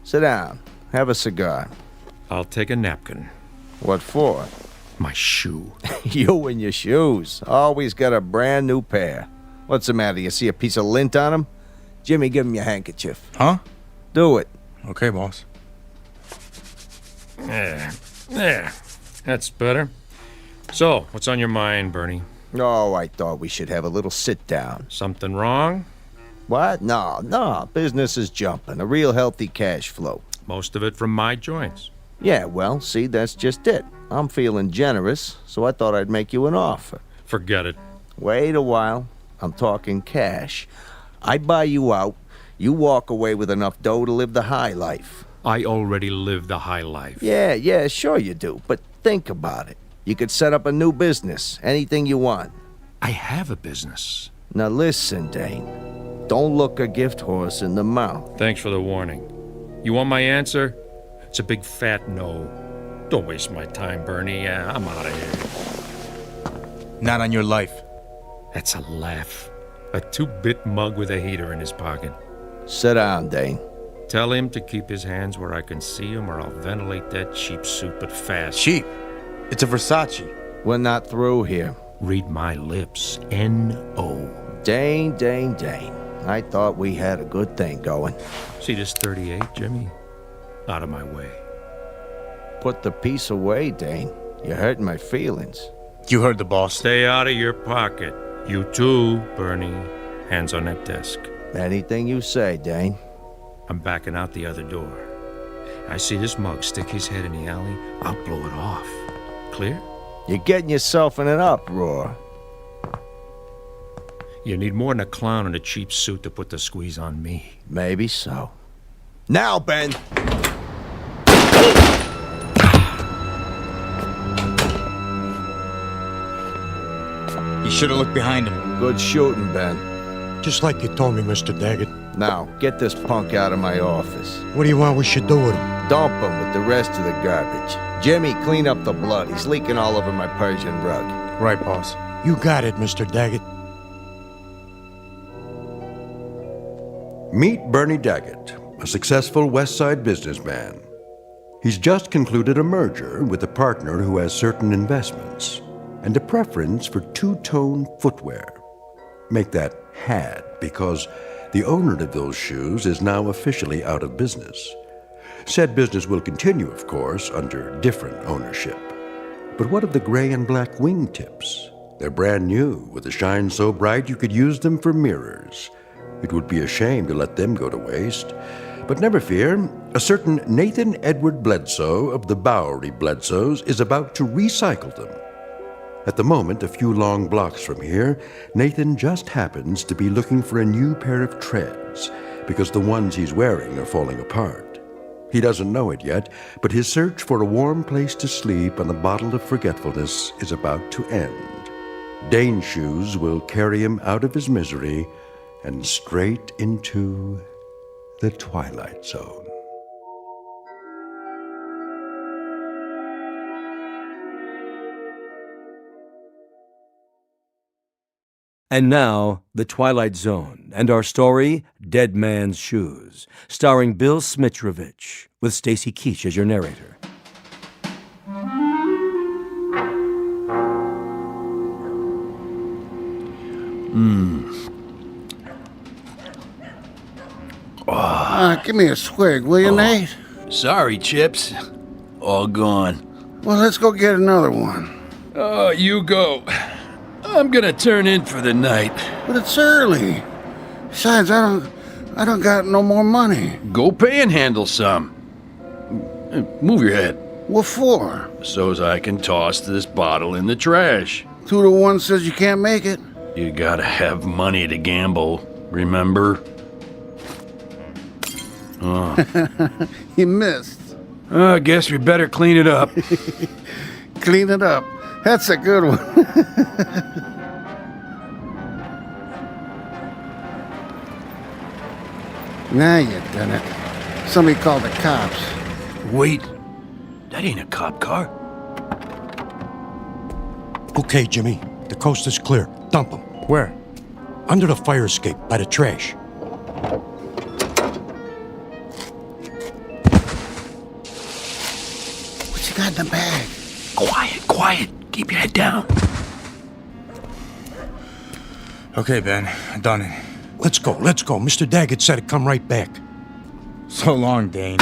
Sit down. Have a cigar. I'll take a napkin. What for? My shoe. You and your shoes. Always got a brand new pair. What's the matter? You see a piece of lint on them? Jimmy, give him your handkerchief. Huh? Do it. Okay, boss. There. That's better. So, what's on your mind, Bernie? Oh, I thought we should have a little sit-down. Something wrong? What? No. Business is jumping. A real healthy cash flow. Most of it from my joints. Yeah, well, see, that's just it. I'm feeling generous, so I thought I'd make you an offer. Forget it. Wait a while. I'm talking cash. I buy you out. You walk away with enough dough to live the high life. I already live the high life. Yeah, sure you do. But think about it. You could set up a new business. Anything you want. I have a business. Now listen, Dane. Don't look a gift horse in the mouth. Thanks for the warning. You want my answer? It's a big fat no. Don't waste my time, Bernie. Yeah, I'm out of here. Not on your life. That's a laugh. A 2-bit mug with a heater in his pocket. Sit down, Dane. Tell him to keep his hands where I can see him, or I'll ventilate that cheap suit, but fast. Cheap? It's a Versace. We're not through here. Read my lips. N-O. Dane. I thought we had a good thing going. See this 38, Jimmy? Out of my way. Put the piece away, Dane. You're hurting my feelings. You heard the boss. Stay out of your pocket. You too, Bernie. Hands on that desk. Anything you say, Dane. I'm backing out the other door. I see this mug stick his head in the alley. I'll blow it off. Clear? You're getting yourself in an uproar. You need more than a clown in a cheap suit to put the squeeze on me. Maybe so. Now, Ben! You should have looked behind him. Good shooting, Ben. Just like you told me, Mr. Daggett. Now, get this punk out of my office. What do you want we should do with him? Dump him with the rest of the garbage. Jimmy, clean up the blood. He's leaking all over my Persian rug. Right, boss. You got it, Mr. Daggett. Meet Bernie Daggett, a successful West Side businessman. He's just concluded a merger with a partner who has certain investments and a preference for two-tone footwear. Make that had, because the owner of those shoes is now officially out of business. Said business will continue, of course, under different ownership. But what of the gray and black wingtips? They're brand new, with a shine so bright you could use them for mirrors. It would be a shame to let them go to waste. But never fear, a certain Nathan Edward Bledsoe of the Bowery Bledsoes is about to recycle them. At the moment, a few long blocks from here, Nathan just happens to be looking for a new pair of treads because the ones he's wearing are falling apart. He doesn't know it yet, but his search for a warm place to sleep and a bottle of forgetfulness is about to end. Dane's shoes will carry him out of his misery and straight into the Twilight Zone. And now, The Twilight Zone, and our story, Dead Man's Shoes, starring Bill Smitrovich, with Stacy Keach as your narrator. Give me a swig, will you, Nate? Sorry, Chips. All gone. Well, let's go get another one. Oh, you go. I'm gonna turn in for the night. But it's early. Besides, I don't got no more money. Go panhandle some. Move your head. What for? So's I can toss this bottle in the trash. 2 to 1 says you can't make it. You gotta have money to gamble, remember? Oh. You missed. I guess we better clean it up. Clean it up. That's a good one. Now you done it. Somebody called the cops. Wait. That ain't a cop car. Okay, Jimmy. The coast is clear. Dump them. Where? Under the fire escape, by the trash. What you got in the bag? Quiet. Keep your head down. Okay, Ben. Done it. Let's go. Mr. Daggett said to come right back. So long, Dane.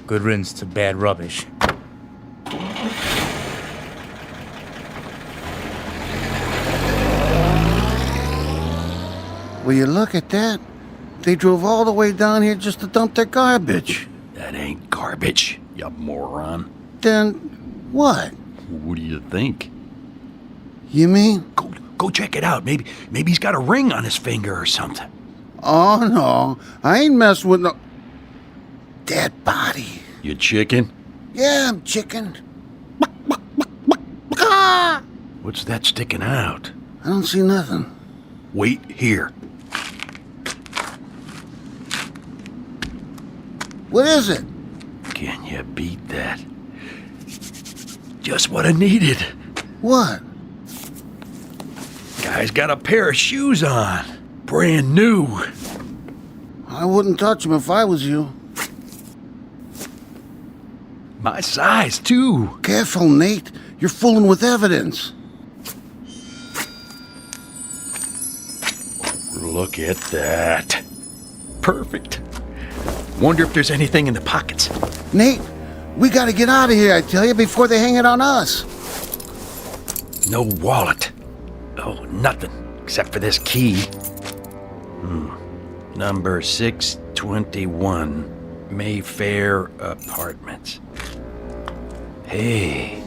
Good riddance to bad rubbish. Will you look at that? They drove all the way down here just to dump their garbage. That ain't garbage, you moron. Then what? What do you think? You mean? Go check it out. Maybe he's got a ring on his finger or something. Oh, no. I ain't messing with no dead body. You chicken? Yeah, I'm chicken. What's that sticking out? I don't see nothing. Wait here. What is it? Can you beat that? Just what I needed. What? Guy's got a pair of shoes on. Brand new. I wouldn't touch them if I was you. My size, too. Careful, Nate. You're fooling with evidence. Look at that. Perfect. Wonder if there's anything in the pockets. Nate, we gotta get out of here, I tell you, before they hang it on us. No wallet. Oh, nothing. Except for this key. Number 621. Mayfair Apartments. Hey.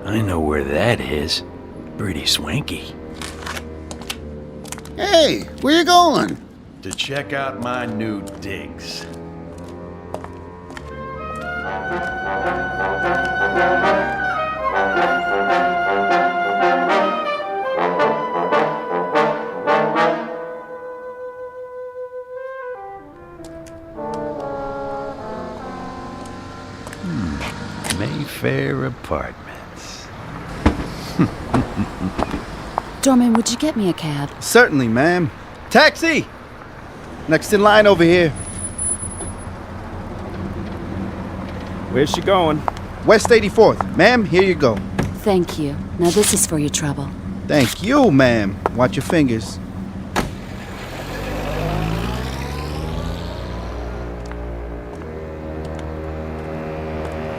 I know where that is. Pretty swanky. Hey, where you going? To check out my new digs. Mayfair Apartments. Doorman, would you get me a cab? Certainly, ma'am. Taxi! Next in line over here. Where's she going? West 84th. Ma'am, here you go. Thank you. Now this is for your trouble. Thank you, ma'am. Watch your fingers.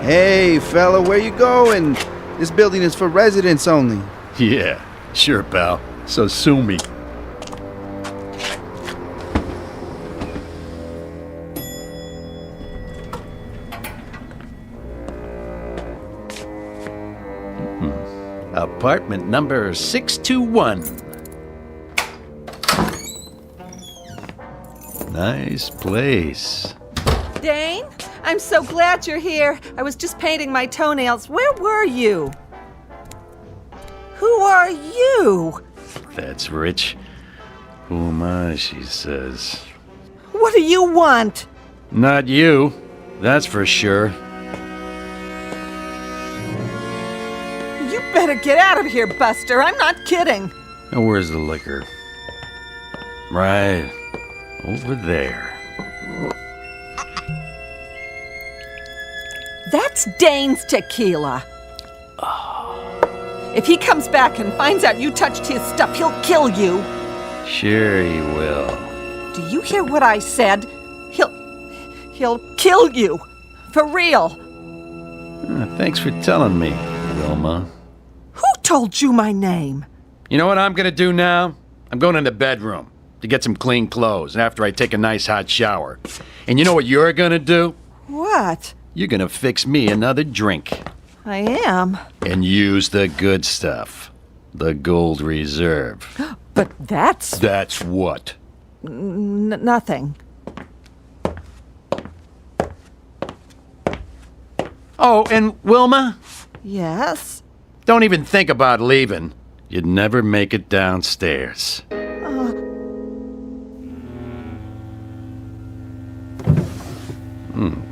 Hey, fella, where you going? This building is for residents only. Yeah, sure, pal. So sue me. apartment number 621. Nice place. Dane, I'm so glad you're here. I was just painting my toenails. Where were you? Who are you? That's rich. Who am I, she says. What do you want? Not you, that's for sure. You better get out of here, Buster. I'm not kidding. Now, where's the liquor? Right over there. That's Dane's tequila. If he comes back and finds out you touched his stuff, he'll kill you. Sure he will. Do you hear what I said? He'll kill you. For real. Thanks for telling me, Wilma. Who told you my name? You know what I'm gonna do now? I'm going in the bedroom to get some clean clothes after I take a nice hot shower. And you know what you're gonna do? What? You're gonna fix me another drink. I am. And use the good stuff. The Gold Reserve. But that's... That's what? Nothing. Oh, and Wilma? Yes? Don't even think about leaving. You'd never make it downstairs.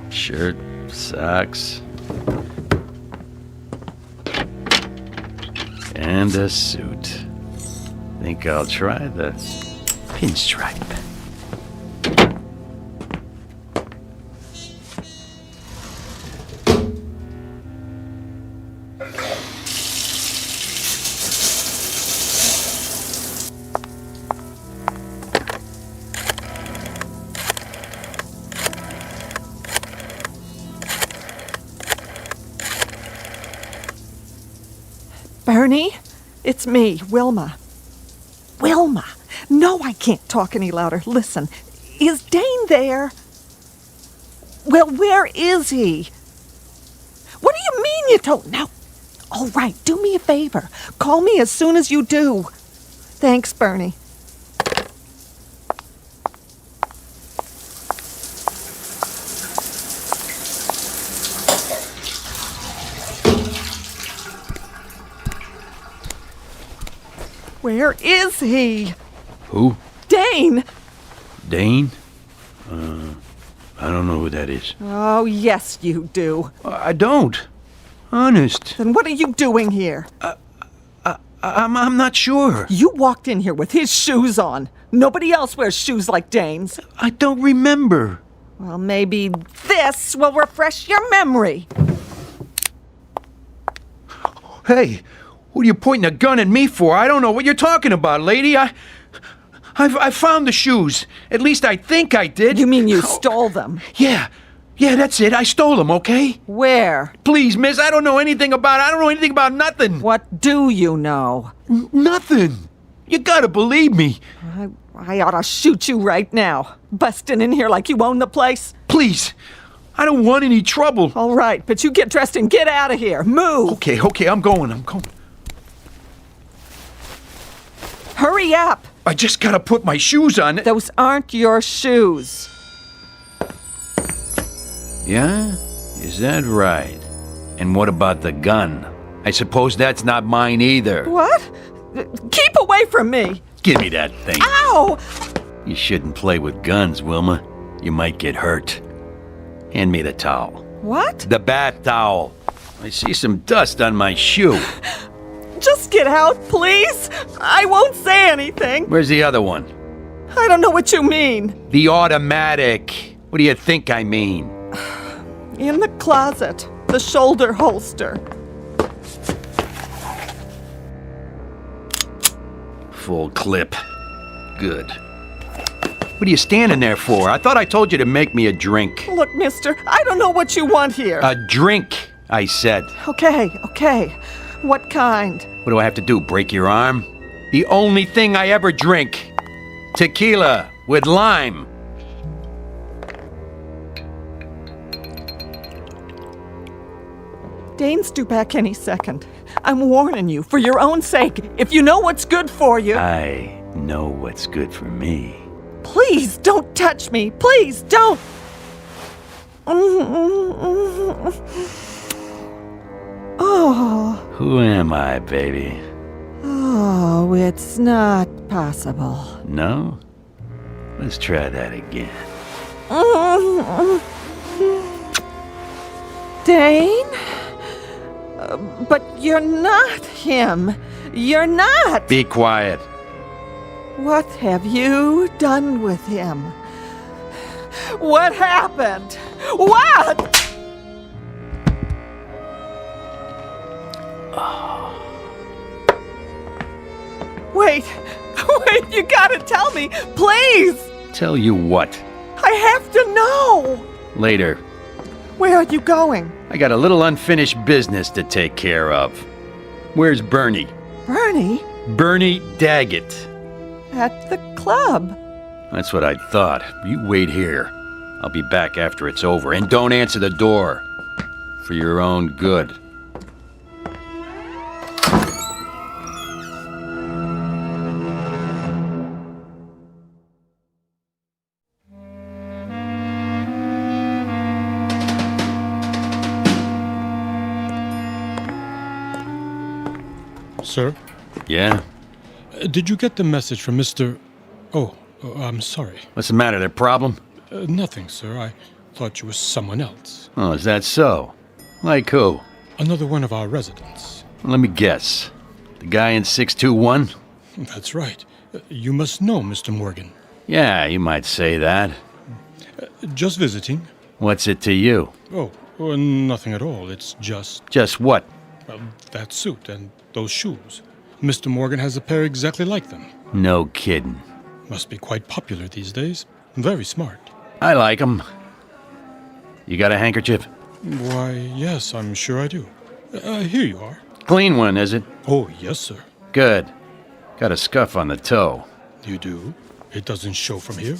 Shirt, socks, and a suit. Think I'll try the pinstripe. Bernie, it's me, Wilma. Wilma! No, I can't talk any louder. Listen, is Dane there? Well, where is he? What do you mean you don't know? All right, do me a favor. Call me as soon as you do. Thanks, Bernie. Where is he? Who? Dane! Dane? I don't know who that is. Oh, yes, you do. I don't. Honest. Then what are you doing here? I'm not sure. You walked in here with his shoes on. Nobody else wears shoes like Dane's. I don't remember. Well, maybe this will refresh your memory. Hey, what are you pointing a gun at me for? I don't know what you're talking about, lady. I found the shoes. At least I think I did. You mean you stole them? Yeah, that's it. I stole them, okay? Where? Please, miss, I don't know anything about nothing. What do you know? Nothing. You gotta believe me. I ought to shoot you right now. Busting in here like you own the place. Please, I don't want any trouble. All right, but you get dressed and get out of here. Move. Okay, I'm going. Hurry up. I just gotta put my shoes on. Those aren't your shoes. Yeah? Is that right? And what about the gun? I suppose that's not mine either. What? Keep away from me. Give me that thing. Ow! You shouldn't play with guns, Wilma. You might get hurt. Hand me the towel. What? The bath towel. I see some dust on my shoe. Just get out, please. I won't say anything. Where's the other one? I don't know what you mean. The automatic. What do you think I mean? In the closet. The shoulder holster. Full clip. Good. What are you standing there for? I thought I told you to make me a drink. Look, mister, I don't know what you want here. A drink, I said. Okay. What kind? What do I have to do, break your arm? The only thing I ever drink. Tequila with lime. Dane's due back any second. I'm warning you, for your own sake, if you know what's good for you. I know what's good for me. Please don't touch me. Please don't. Oh. Who am I, baby? Oh, it's not possible. No? Let's try that again. Dane? But you're not him. You're not. Be quiet. What have you done with him? What happened? What? Wait, you gotta tell me, please! Tell you what? I have to know! Later. Where are you going? I got a little unfinished business to take care of. Where's Bernie? Bernie? Bernie Daggett. At the club. That's what I thought. You wait here. I'll be back after it's over. And don't answer the door. For your own good. Sir? Yeah? Did you get the message from Mr... Oh, I'm sorry. What's the matter? There problem? Nothing, sir. I thought you were someone else. Oh, is that so? Like who? Another one of our residents. Let me guess. The guy in 621? That's right. You must know Mr. Morgan. Yeah, you might say that. Just visiting. What's it to you? Oh, nothing at all. It's just... Just what? That suit and those shoes. Mr. Morgan has a pair exactly like them. No kidding. Must be quite popular these days. Very smart. I like 'em. You got a handkerchief? Why, yes, I'm sure I do. Here you are. Clean one, is it? Oh, yes, sir. Good. Got a scuff on the toe. You do? It doesn't show from here?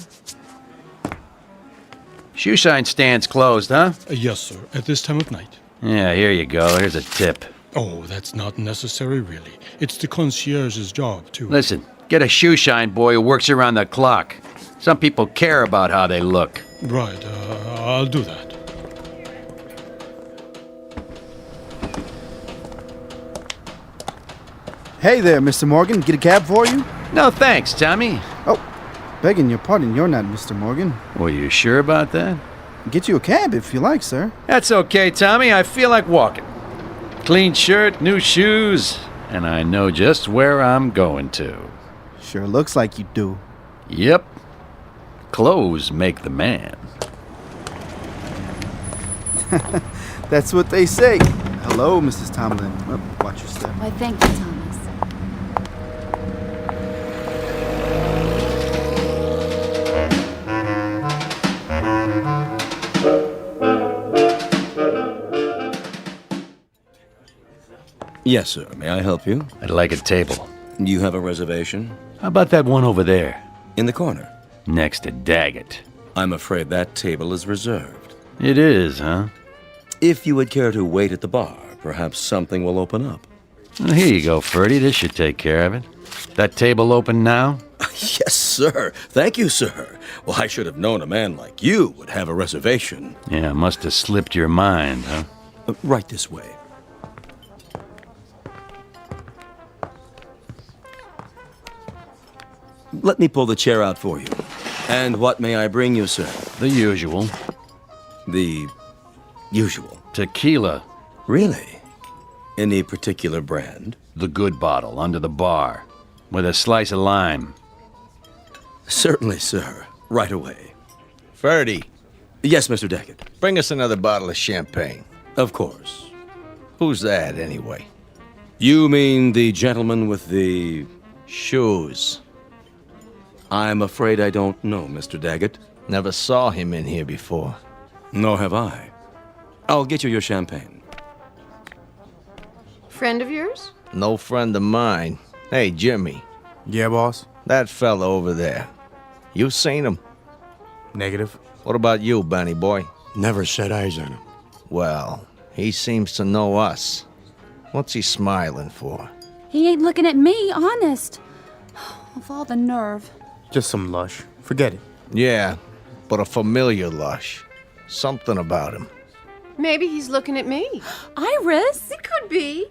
Shoe shine stand's closed, huh? Yes, sir. At this time of night. Yeah, here you go. Here's a tip. Oh, that's not necessary, really. It's the concierge's job, too. Listen, get a shoe shine boy who works around the clock. Some people care about how they look. Right, I'll do that. Hey there, Mr. Morgan. Get a cab for you? No thanks, Tommy. Oh, begging your pardon, you're not Mr. Morgan. Were you sure about that? Get you a cab if you like, sir. That's okay, Tommy. I feel like walking. Clean shirt, new shoes, and I know just where I'm going to. Sure looks like you do. Yep. Clothes make the man. That's what they say. Hello, Mrs. Tomlin. Oh, watch your step. Why, thank you, Thomas. Yes, sir. May I help you? I'd like a table. You have a reservation? How about that one over there? In the corner. Next to Daggett. I'm afraid that table is reserved. It is, huh? If you would care to wait at the bar, perhaps something will open up. Well, here you go, Ferdy. This should take care of it. That table open now? Yes, sir. Thank you, sir. Well, I should have known a man like you would have a reservation. Yeah, must have slipped your mind, huh? Right this way. Let me pull the chair out for you. And what may I bring you, sir? The usual. The usual? Tequila. Really? Any particular brand? The good bottle, under the bar. With a slice of lime. Certainly, sir. Right away. Ferdy. Yes, Mr. Daggett. Bring us another bottle of champagne. Of course. Who's that, anyway? You mean the gentleman with the... shoes. I'm afraid I don't know, Mr. Daggett. Never saw him in here before. Nor have I. I'll get you your champagne. Friend of yours? No friend of mine. Hey, Jimmy. Yeah, boss? That fella over there. You seen him? Negative. What about you, Benny boy? Never set eyes on him. Well, He seems to know us. What's he smiling for? He ain't looking at me, honest. Of all the nerve. Just some lush. Forget it. Yeah, but a familiar lush. Something about him. Maybe he's looking at me. Iris? It could be.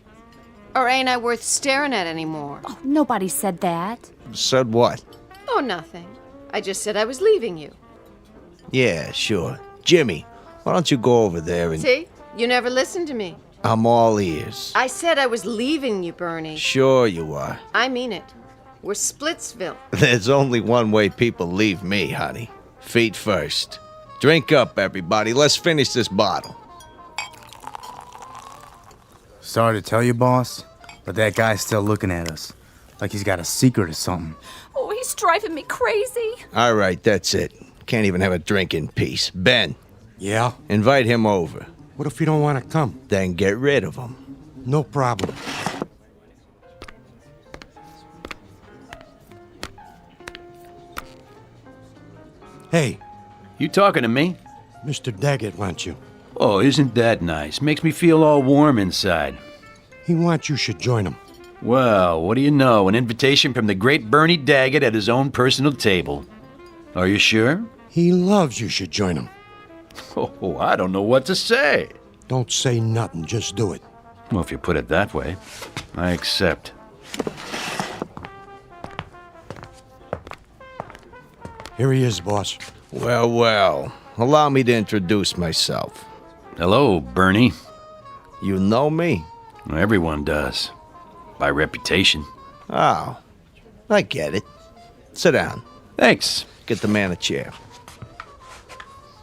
Or ain't I worth staring at anymore? Oh, nobody said that. Said what? Oh, nothing. I just said I was leaving you. Yeah, sure. Jimmy, why don't you go over there and... See? You never listened to me. I'm all ears. I said I was leaving you, Bernie. Sure you are. I mean it. We're Splitsville. There's only one way people leave me, honey. Feet first. Drink up, everybody. Let's finish this bottle. Sorry to tell you, boss, but that guy's still looking at us. Like he's got a secret or something. Oh, he's driving me crazy. All right, that's it. Can't even have a drink in peace. Ben. Yeah? Invite him over. What if he don't want to come? Then get rid of him. No problem. Hey. You talking to me? Mr. Daggett wants you. Oh, isn't that nice? Makes me feel all warm inside. He wants you should join him. Well, what do you know? An invitation from the great Bernie Daggett at his own personal table. Are you sure? He loves you should join him. Oh, I don't know what to say. Don't say nothing, just do it. Well, if you put it that way, I accept. Here he is, boss. Well, well. Allow me to introduce myself. Hello, Bernie. You know me? Everyone does. By reputation. Oh, I get it. Sit down. Thanks. Get the man a chair.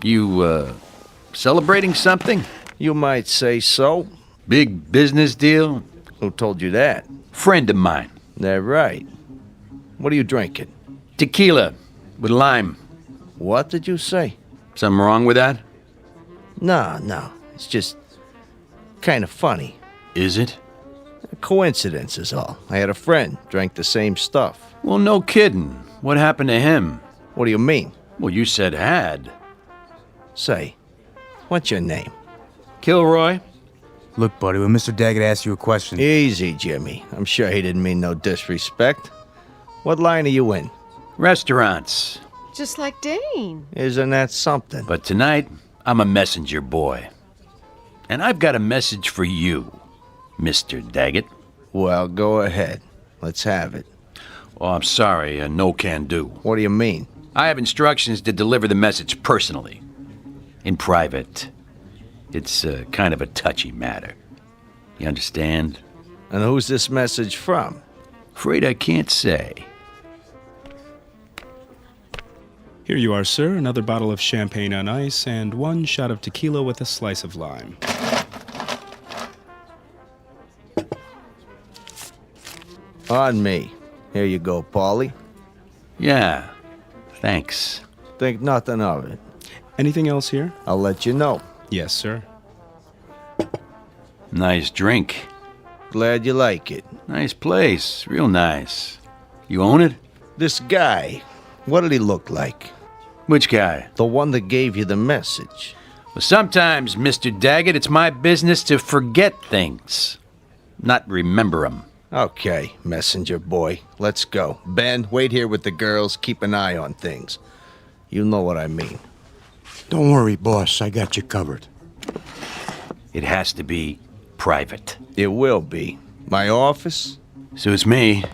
You, celebrating something? You might say so. Big business deal? Who told you that? Friend of mine. That right. What are you drinking? Tequila with lime. What did you say? Something wrong with that? No. It's just kind of funny. Is it? A coincidence is all. I had a friend drank the same stuff. Well, no kidding. What happened to him? What do you mean? Well, you said had. Say, what's your name? Kilroy? Look, buddy, when Mr. Daggett asks you a question... Easy, Jimmy. I'm sure he didn't mean no disrespect. What line are you in? Restaurants. Just like Dane. Isn't that something? But tonight, I'm a messenger boy. And I've got a message for you, Mr. Daggett. Well, go ahead. Let's have it. Oh, I'm sorry, no can do. What do you mean? I have instructions to deliver the message personally. In private. It's kind of a touchy matter. You understand? And who's this message from? Afraid I can't say. Here you are, sir. Another bottle of champagne on ice and 1 shot of tequila with a slice of lime. On me. Here you go, Paulie. Yeah, thanks. Think nothing of it. Anything else here? I'll let you know. Yes, sir. Nice drink. Glad you like it. Nice place. Real nice. You own it? This guy, what did he look like? Which guy? The one that gave you the message. Well, sometimes, Mr. Daggett, it's my business to forget things, not remember them. Okay, messenger boy. Let's go. Ben, wait here with the girls. Keep an eye on things. You know what I mean. Don't worry, boss. I got you covered. It has to be private. It will be. My office? Suits me.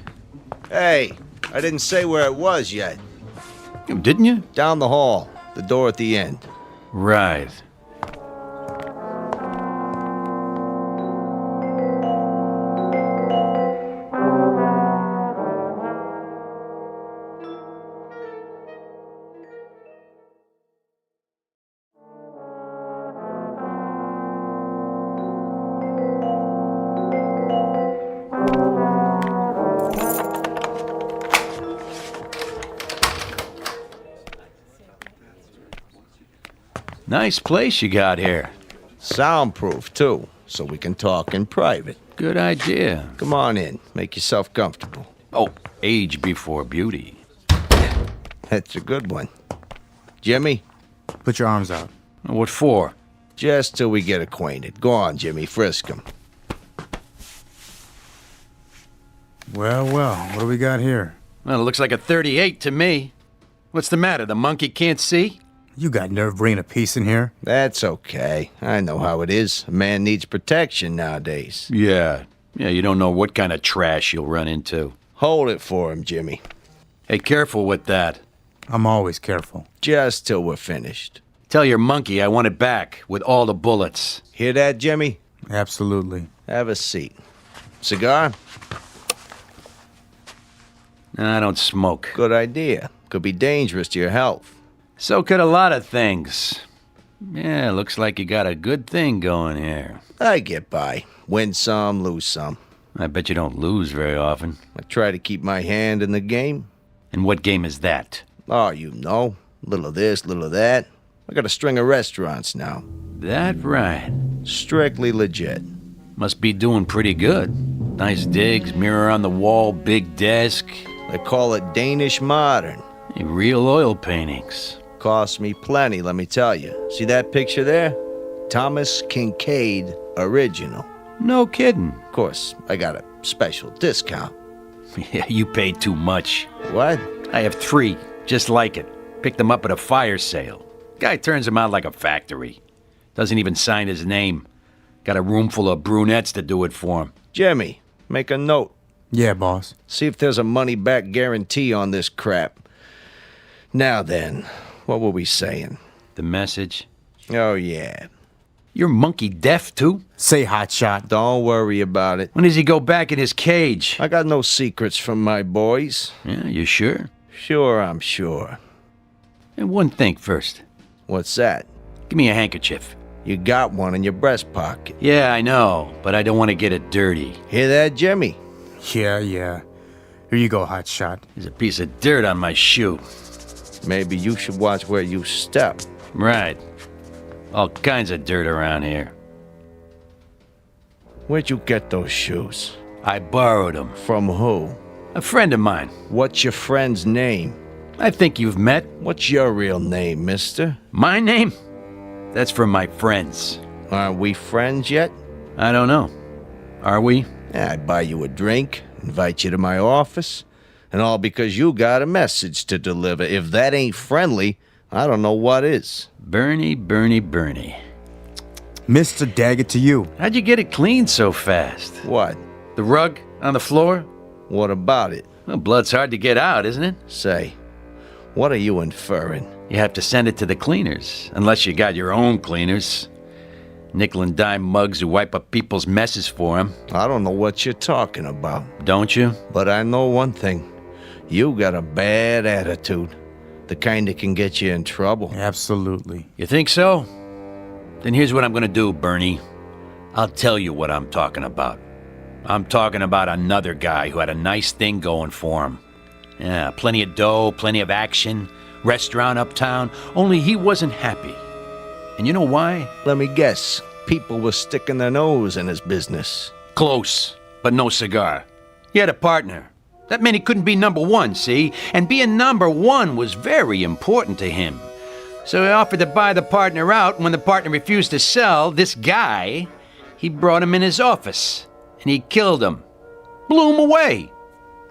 Hey, I didn't say where it was yet. Didn't you? Down the hall. The door at the end. Right. Nice place you got here. Soundproof, too, so we can talk in private. Good idea. Come on in. Make yourself comfortable. Oh, age before beauty. That's a good one. Jimmy? Put your arms out. What for? Just till we get acquainted. Go on, Jimmy, frisk him. Well, what do we got here? Well, it looks like a 38 to me. What's the matter? The monkey can't see? You got nerve bringing a piece in here? That's okay. I know how it is. A man needs protection nowadays. Yeah, you don't know what kind of trash you'll run into. Hold it for him, Jimmy. Hey, careful with that. I'm always careful. Just till we're finished. Tell your monkey I want it back, with all the bullets. Hear that, Jimmy? Absolutely. Have a seat. Cigar? I don't smoke. Good idea. Could be dangerous to your health. So could a lot of things. Yeah, looks like you got a good thing going here. I get by. Win some, lose some. I bet you don't lose very often. I try to keep my hand in the game. And what game is that? Oh, you know. Little of this, little of that. I got a string of restaurants now. That right. Strictly legit. Must be doing pretty good. Nice digs, mirror on the wall, big desk. They call it Danish modern. Hey, real oil paintings. Cost me plenty, let me tell you. See that picture there? Thomas Kincaid original. No kidding. Of course, I got a special discount. Yeah, you paid too much. What? I have 3, just like it. Picked them up at a fire sale. Guy turns them out like a factory. Doesn't even sign his name. Got a room full of brunettes to do it for him. Jimmy, make a note. Yeah, boss. See if there's a money-back guarantee on this crap. Now then, what were we saying? The message? Oh, yeah. You're monkey deaf, too? Say, hotshot. Don't worry about it. When does he go back in his cage? I got no secrets from my boys. Yeah, you sure? Sure, I'm sure. And one thing first. What's that? Give me a handkerchief. You got one in your breast pocket. Yeah, I know, but I don't want to get it dirty. Hear that, Jimmy? Yeah. Here you go, hotshot. There's a piece of dirt on my shoe. Maybe you should watch where you step. Right. All kinds of dirt around here. Where'd you get those shoes? I borrowed them. From who? A friend of mine. What's your friend's name? I think you've met. What's your real name, mister? My name? That's from my friends. Aren't we friends yet? I don't know. Are we? Yeah, I'd buy you a drink, invite you to my office, and all because you got a message to deliver. If that ain't friendly, I don't know what is. Bernie. Mr. Daggett to you. How'd you get it cleaned so fast? What? The rug on the floor? What about it? Well, blood's hard to get out, isn't it? Say, what are you inferring? You have to send it to the cleaners, unless you got your own cleaners. Nickel and dime mugs who wipe up people's messes for them. I don't know what you're talking about. Don't you? But I know one thing. You got a bad attitude. The kind that can get you in trouble. Absolutely. You think so? Then here's what I'm gonna do, Bernie. I'll tell you what I'm talking about. I'm talking about another guy who had a nice thing going for him. Yeah, plenty of dough, plenty of action, restaurant uptown, only he wasn't happy. And you know why? Let me guess. People were sticking their nose in his business. Close, but no cigar. He had a partner. That meant he couldn't be number one, see? And being number one was very important to him. So he offered to buy the partner out, and when the partner refused to sell, this guy, he brought him in his office, and he killed him. Blew him away.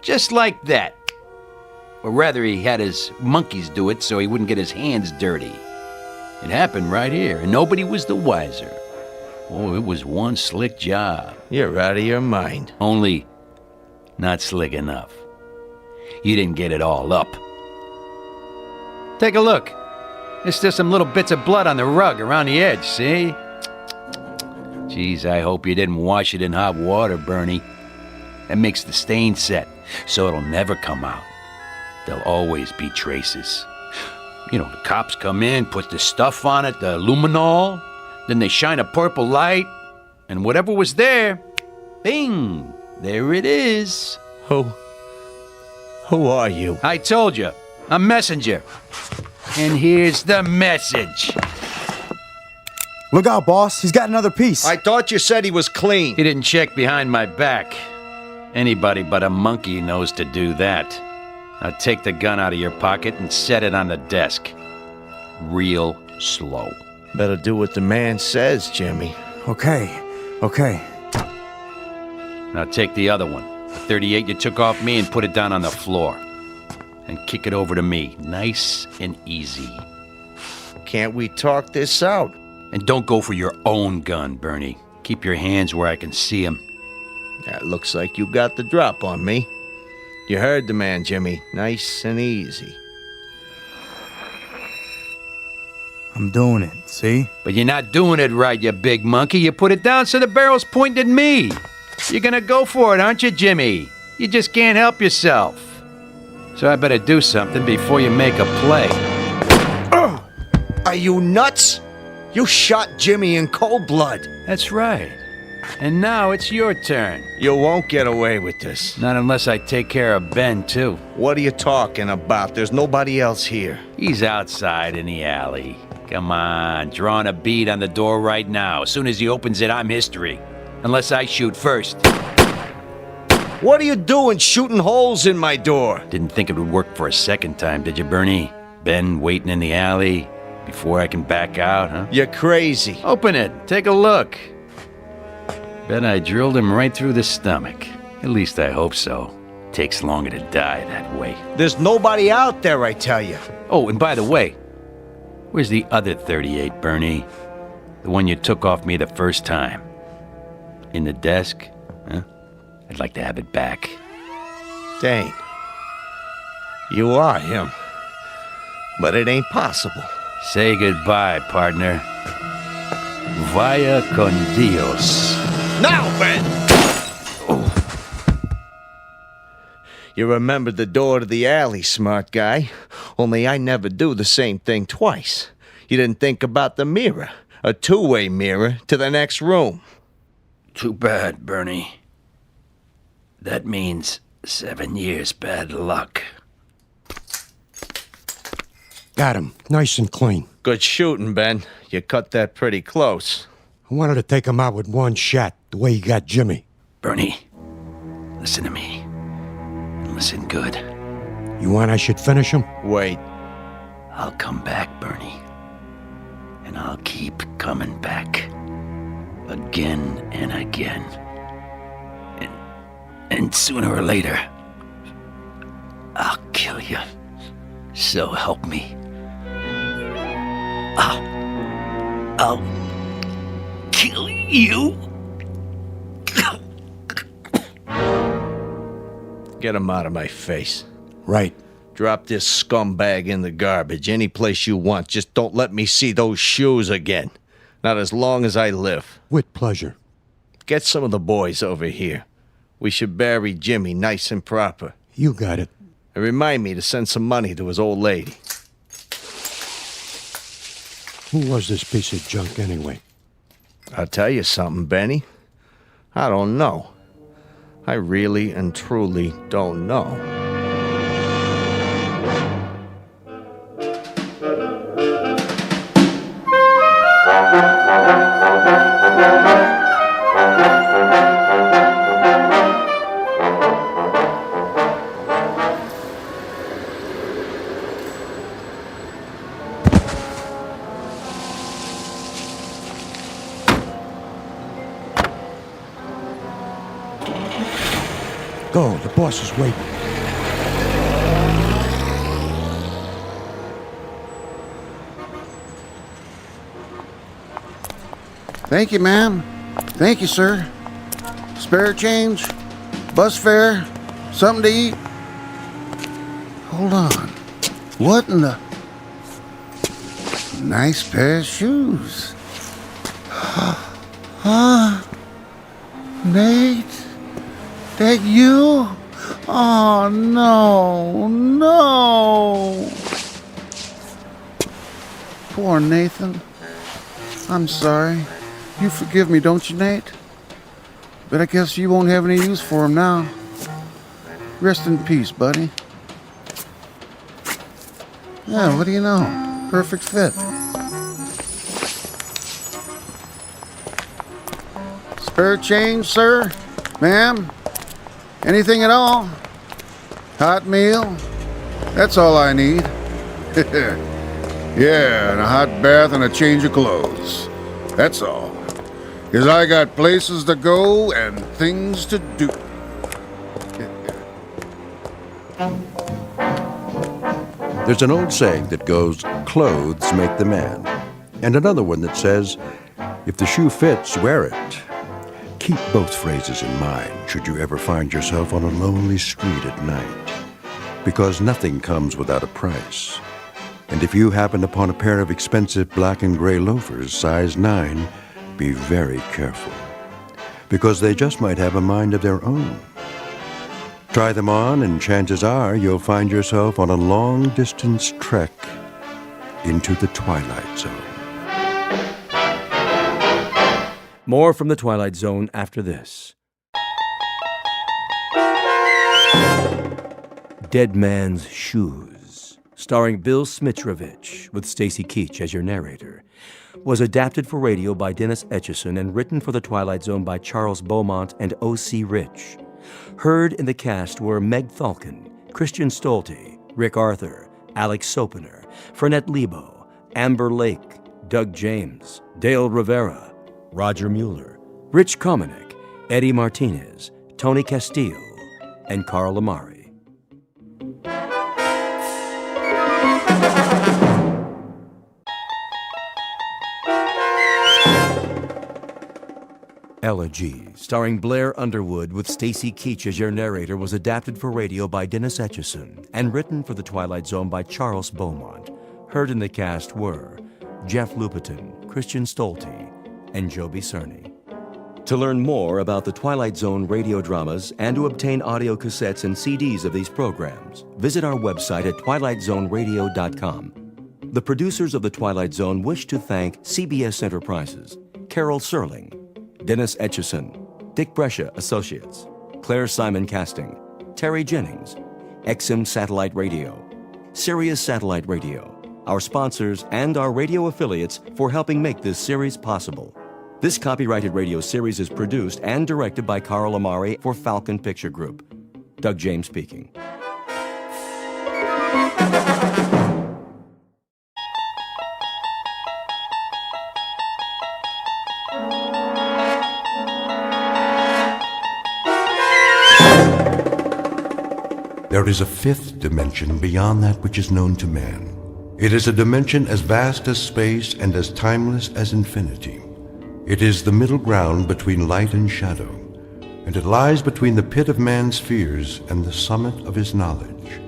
Just like that. Or rather, he had his monkeys do it so he wouldn't get his hands dirty. It happened right here, and nobody was the wiser. Oh, it was one slick job. You're out of your mind. Only not slick enough. You didn't get it all up. Take a look. There's still some little bits of blood on the rug around the edge, see? Geez, I hope you didn't wash it in hot water, Bernie. That makes the stain set, so it'll never come out. There'll always be traces. You know, the cops come in, put the stuff on it, the luminol, then they shine a purple light, and whatever was there, bing, there it is. Who are you? I told you, a messenger. And here's the message. Look out, boss. He's got another piece. I thought you said he was clean. He didn't check behind my back. Anybody but a monkey knows to do that. Now take the gun out of your pocket and set it on the desk. Real slow. Better do what the man says, Jimmy. Okay. Now take the other one, the 38 you took off me, and put it down on the floor. And kick it over to me, nice and easy. Can't we talk this out? And don't go for your own gun, Bernie. Keep your hands where I can see them. That looks like you got the drop on me. You heard the man, Jimmy. Nice and easy. I'm doing it, see? But you're not doing it right, you big monkey. You put it down so the barrel's pointed at me. You're gonna go for it, aren't you, Jimmy? You just can't help yourself. So I better do something before you make a play. Are you nuts? You shot Jimmy in cold blood. That's right. And now it's your turn. You won't get away with this. Not unless I take care of Ben, too. What are you talking about? There's nobody else here. He's outside in the alley. Come on, drawing a bead on the door right now. As soon as he opens it, I'm history. Unless I shoot first. What are you doing shooting holes in my door? Didn't think it would work for a second time, did you, Bernie? Ben waiting in the alley before I can back out, huh? You're crazy. Open it. Take a look. Bet I drilled him right through the stomach. At least I hope so. Takes longer to die that way. There's nobody out there, I tell you. Oh, and by the way, where's the other 38, Bernie? The one you took off me the first time. In the desk? Huh? I'd like to have it back. Dang. You are him. But it ain't possible. Say goodbye, partner. Vaya con Dios. Now, Ben! Oh. You remember the door to the alley, smart guy. Only I never do the same thing twice. You didn't think about the mirror. A two-way mirror to the next room. Too bad, Bernie. That means 7 years bad luck. Got him. Nice and clean. Good shooting, Ben. You cut that pretty close. I wanted to take him out with one shot, the way you got Jimmy. Bernie, listen to me. And listen good. You want I should finish him? Wait. I'll come back, Bernie. And I'll keep coming back. Again and again. And sooner or later, I'll kill you. So help me. I'll kill you. Get him out of my face. Right. Drop this scumbag in the garbage any place you want. Just don't let me see those shoes again. Not as long as I live. With pleasure. Get some of the boys over here. We should bury Jimmy nice and proper. You got it. And remind me to send some money to his old lady. Who was this piece of junk anyway? I'll tell you something, Benny. I don't know. I really and truly don't know. Go, the boss is waiting. Thank you, ma'am. Thank you, sir. Spare change? Bus fare? Something to eat? Hold on. What in the... Nice pair of shoes. Huh? Nate? That you? Oh, no, no. Poor Nathan. I'm sorry. You forgive me, don't you, Nate? But I guess you won't have any use for him now. Rest in peace, buddy. Yeah, what do you know? Perfect fit. Spare change, sir? Ma'am? Anything at all? Hot meal? That's all I need. Yeah, and a hot bath and a change of clothes. That's all. 'Cause I got places to go and things to do. There's an old saying that goes, clothes make the man. And another one that says, if the shoe fits, wear it. Keep both phrases in mind should you ever find yourself on a lonely street at night. Because nothing comes without a price. And if you happen upon a pair of expensive black and gray loafers, size 9, be very careful. Because they just might have a mind of their own. Try them on, and chances are you'll find yourself on a long-distance trek into the Twilight Zone. More from the Twilight Zone after this. Dead Man's Shoes, starring Bill Smitrovich, with Stacy Keach as your narrator, was adapted for radio by Dennis Etchison and written for the Twilight Zone by Charles Beaumont and O.C. Rich. Heard in the cast were Meg Thalken, Christian Stolte, Rick Arthur, Alex Sopener, Fernette Lebo, Amber Lake, Doug James, Dale Rivera, Roger Mueller, Rich Komanek, Eddie Martinez, Tony Castillo, and Carl Amari. Elegy, starring Blair Underwood with Stacy Keach as your narrator, was adapted for radio by Dennis Etchison and written for the Twilight Zone by Charles Beaumont. Heard in the cast were Jeff Lupetin, Christian Stolte, and Joby Cerny. To learn more about the Twilight Zone radio dramas and to obtain audio cassettes and CDs of these programs, visit our website at twilightzoneradio.com. The producers of the Twilight Zone wish to thank CBS Enterprises, Carol Serling, Dennis Etchison, Dick Brescia Associates, Claire Simon Casting, Terry Jennings, XM Satellite Radio, Sirius Satellite Radio, our sponsors and our radio affiliates for helping make this series possible. This copyrighted radio series is produced and directed by Carl Amari for Falcon Picture Group. Doug James speaking. There is a fifth dimension beyond that which is known to man. It is a dimension as vast as space and as timeless as infinity. It is the middle ground between light and shadow, and it lies between the pit of man's fears and the summit of his knowledge.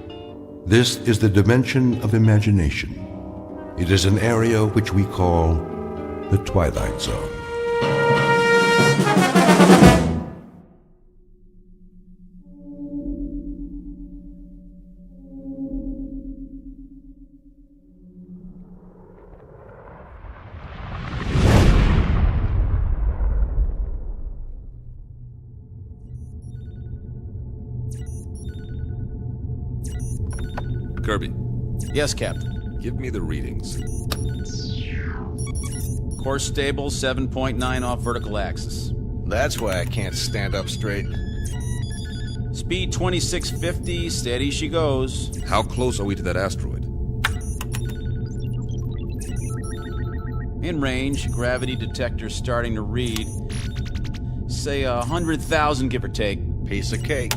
This is the dimension of imagination. It is an area which we call the Twilight Zone. Kirby. Yes, Captain. Give me the readings. Course stable, 7.9 off vertical axis. That's why I can't stand up straight. Speed 2650, steady she goes. How close are we to that asteroid? In range, gravity detector starting to read. Say 100,000, give or take. Piece of cake.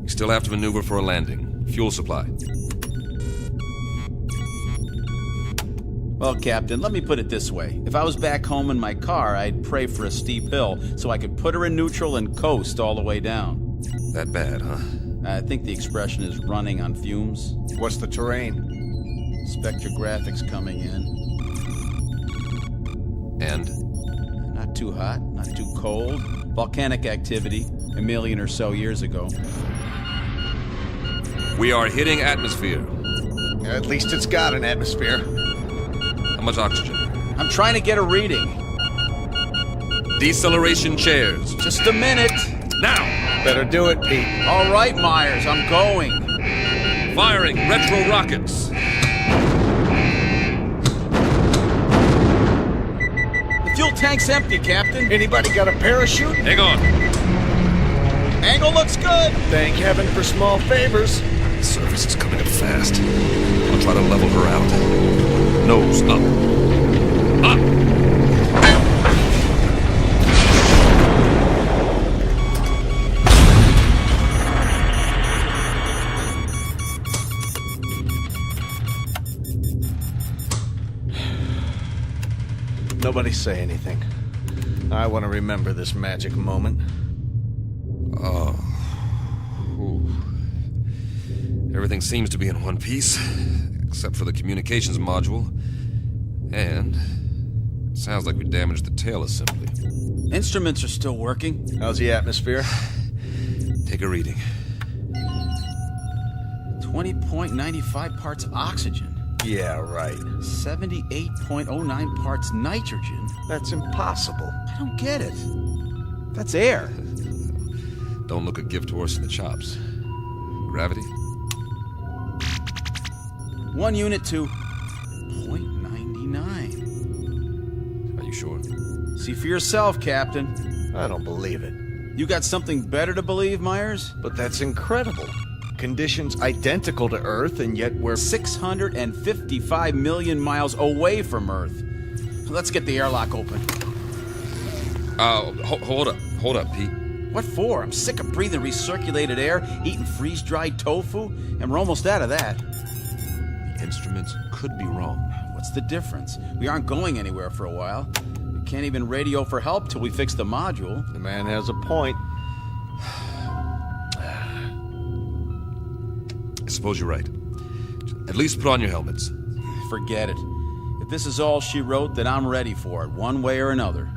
We still have to maneuver for a landing. Fuel supply. Well, Captain, let me put it this way. If I was back home in my car, I'd pray for a steep hill so I could put her in neutral and coast all the way down. That bad, huh? I think the expression is running on fumes. What's the terrain? Spectrographics coming in. And? Not too hot, not too cold. Volcanic activity, 1 million or so years ago. We are hitting atmosphere. At least it's got an atmosphere. How much oxygen? I'm trying to get a reading. Deceleration chairs. Just a minute. Now! Better do it, Pete. All right, Myers, I'm going. Firing retro rockets. The fuel tank's empty, Captain. Anybody got a parachute? Hang on. Angle looks good. Thank heaven for small favors. The surface is coming up fast. I'll try to level her out. Nose up. Up! Nobody say anything. I want to remember this magic moment. Oh. Ooh. Everything seems to be in one piece, except for the communications module. And it sounds like we damaged the tail assembly. Instruments are still working. How's the atmosphere? Take a reading. 20.95 parts oxygen. Yeah, right. 78.09 parts nitrogen. That's impossible. I don't get it. That's air. Don't look a gift horse in the chops. Gravity? 1 unit to 0.99. Are you sure? See for yourself, Captain. I don't believe it. You got something better to believe, Myers? But that's incredible. Conditions identical to Earth, and yet we're 655 million miles away from Earth. Let's get the airlock open. Hold up, Pete. What for? I'm sick of breathing recirculated air, eating freeze-dried tofu, and we're almost out of that. The instruments could be wrong. What's the difference? We aren't going anywhere for a while. We can't even radio for help till we fix the module. The man has a point. I suppose you're right. At least put on your helmets. Forget it. If this is all she wrote, then I'm ready for it, one way or another.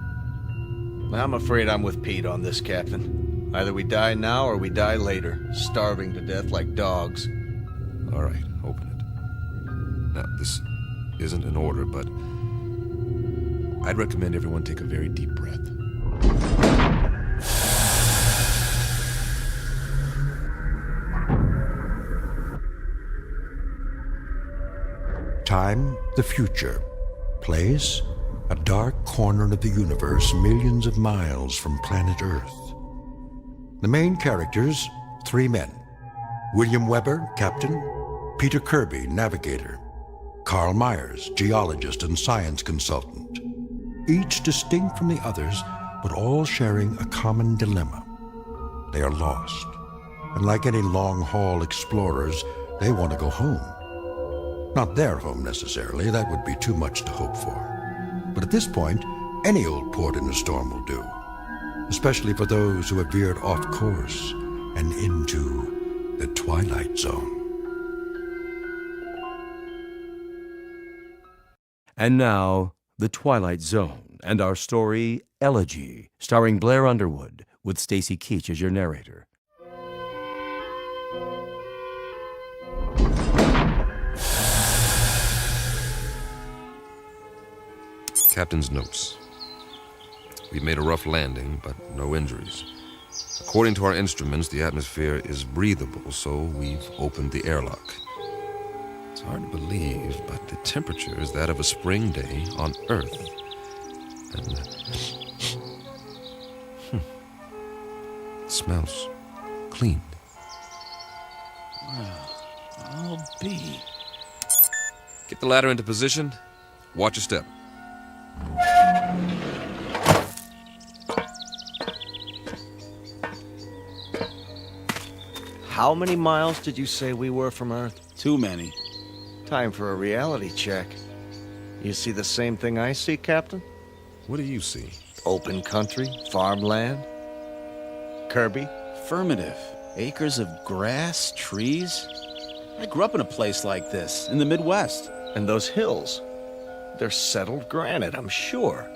I'm afraid I'm with Pete on this, Captain. Either we die now or we die later, starving to death like dogs. All right, open it. Now, this isn't an order, but I'd recommend everyone take a very deep breath. Time, the future. Place, a dark corner of the universe millions of miles from planet Earth. The main characters, 3 men. William Weber, captain. Peter Kirby, navigator. Carl Myers, geologist and science consultant. Each distinct from the others, but all sharing a common dilemma. They are lost. And like any long-haul explorers, they want to go home. Not their home necessarily, that would be too much to hope for. But at this point, any old port in a storm will do, especially for those who have veered off course and into the Twilight Zone. And now, The Twilight Zone, and our story, Elegy, starring Blair Underwood, with Stacy Keach as your narrator. Captain's notes. We made a rough landing, but no injuries. According to our instruments, the atmosphere is breathable, so we've opened the airlock. It's hard to believe, but the temperature is that of a spring day on Earth. And it smells clean. Well, I'll be. Get the ladder into position. Watch your step. How many miles did you say we were from Earth? Too many. Time for a reality check. You see the same thing I see, Captain? What do you see? Open country, farmland. Kirby? Affirmative. Acres of grass, trees. I grew up in a place like this, in the Midwest. And those hills? They're settled granite, I'm sure.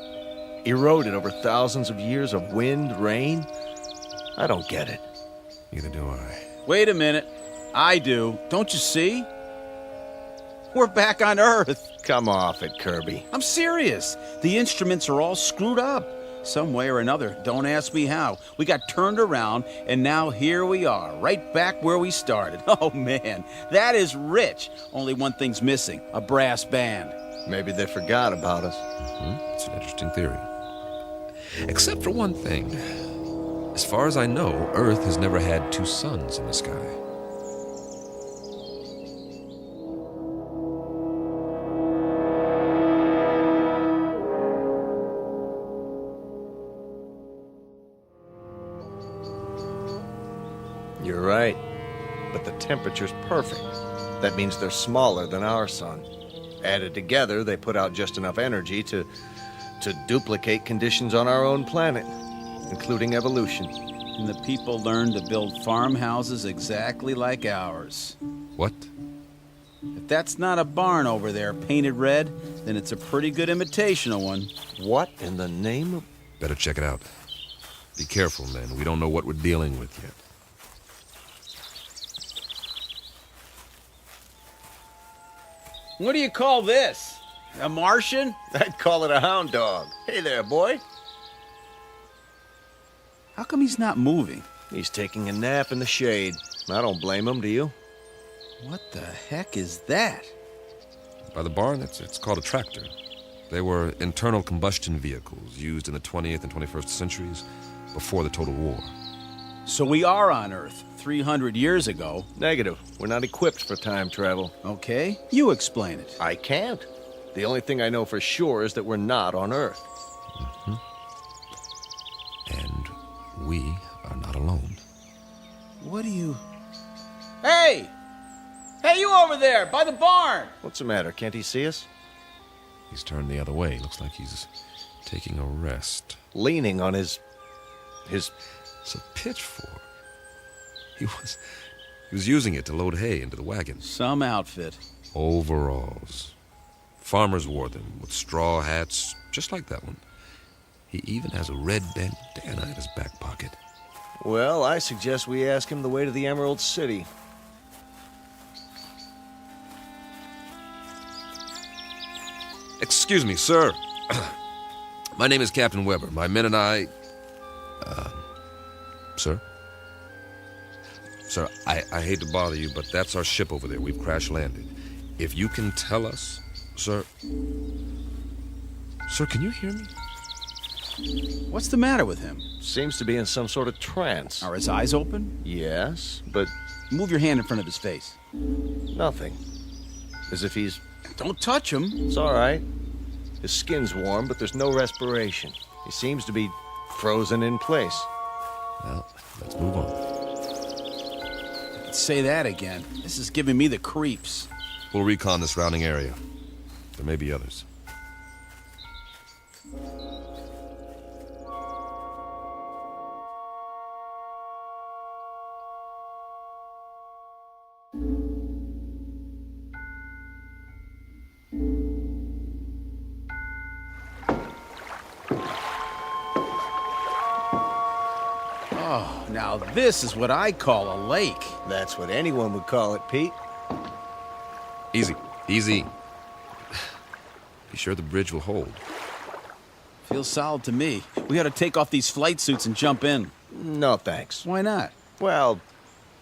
Eroded over thousands of years of wind, rain. I don't get it. Neither do I. Wait a minute. I do. Don't you see? We're back on Earth. Come off it, Kirby. I'm serious. The instruments are all screwed up. Some way or another. Don't ask me how. We got turned around, and now here we are, right back where we started. Oh, man. That is rich. Only one thing's missing. A brass band. Maybe they forgot about us. It's an interesting theory. Except for one thing. As far as I know, Earth has never had 2 suns in the sky. You're right. But the temperature's perfect. That means they're smaller than our sun. Added together, they put out just enough energy to duplicate conditions on our own planet, including evolution. And the people learned to build farmhouses exactly like ours. What? If that's not a barn over there painted red, then it's a pretty good imitation of one. What in the name of... Better check it out. Be careful, men. We don't know what we're dealing with yet. What do you call this? A Martian? I'd call it a hound dog. Hey there, boy. How come he's not moving? He's taking a nap in the shade. I don't blame him, do you? What the heck is that? By the barn, it's called a tractor. They were internal combustion vehicles used in the 20th and 21st centuries before the Total War. So we are on Earth 300 years ago. Negative. We're not equipped for time travel. Okay, you explain it. I can't. The only thing I know for sure is that we're not on Earth. Mm-hmm. And we are not alone. What do you... Hey! Hey, you over there, by the barn! What's the matter? Can't he see us? He's turned the other way. Looks like he's taking a rest. Leaning on his... It's a pitchfork. He was using it to load hay into the wagon. Some outfit. Overalls. Farmers wore them with straw hats, just like that one. He even has a red bandana in his back pocket. Well, I suggest we ask him the way to the Emerald City. Excuse me, sir. My name is Captain Weber. My men and I... Sir? Sir, I hate to bother you, but that's our ship over there. We've crash-landed. If you can tell us... Sir... Sir, can you hear me? What's the matter with him? Seems to be in some sort of trance. Are his eyes open? Yes, but... Move your hand in front of his face. Nothing. As if he's... Don't touch him. It's all right. His skin's warm, but there's no respiration. He seems to be frozen in place. Well, let's move on. Say that again. This is giving me the creeps. We'll recon the surrounding area. There may be others. Oh, now this is what I call a lake. That's what anyone would call it, Pete. Easy, easy. Be sure the bridge will hold. Feels solid to me. We ought to take off these flight suits and jump in. No, thanks. Why not? Well...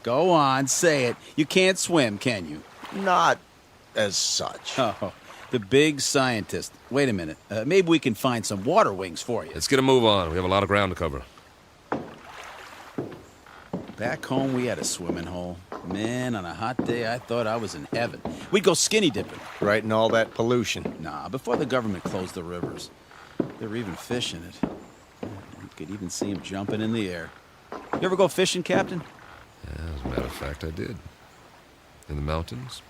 Go on, say it. You can't swim, can you? Not as such. Oh, the big scientist. Wait a minute. Maybe we can find some water wings for you. Let's get a move on. We have a lot of ground to cover. Back home, we had a swimming hole. Man, on a hot day, I thought I was in heaven. We'd go skinny dipping. Right in all that pollution. Nah, before the government closed the rivers. There were even fish in it. You could even see them jumping in the air. You ever go fishing, Captain? Yeah, as a matter of fact, I did. In the mountains.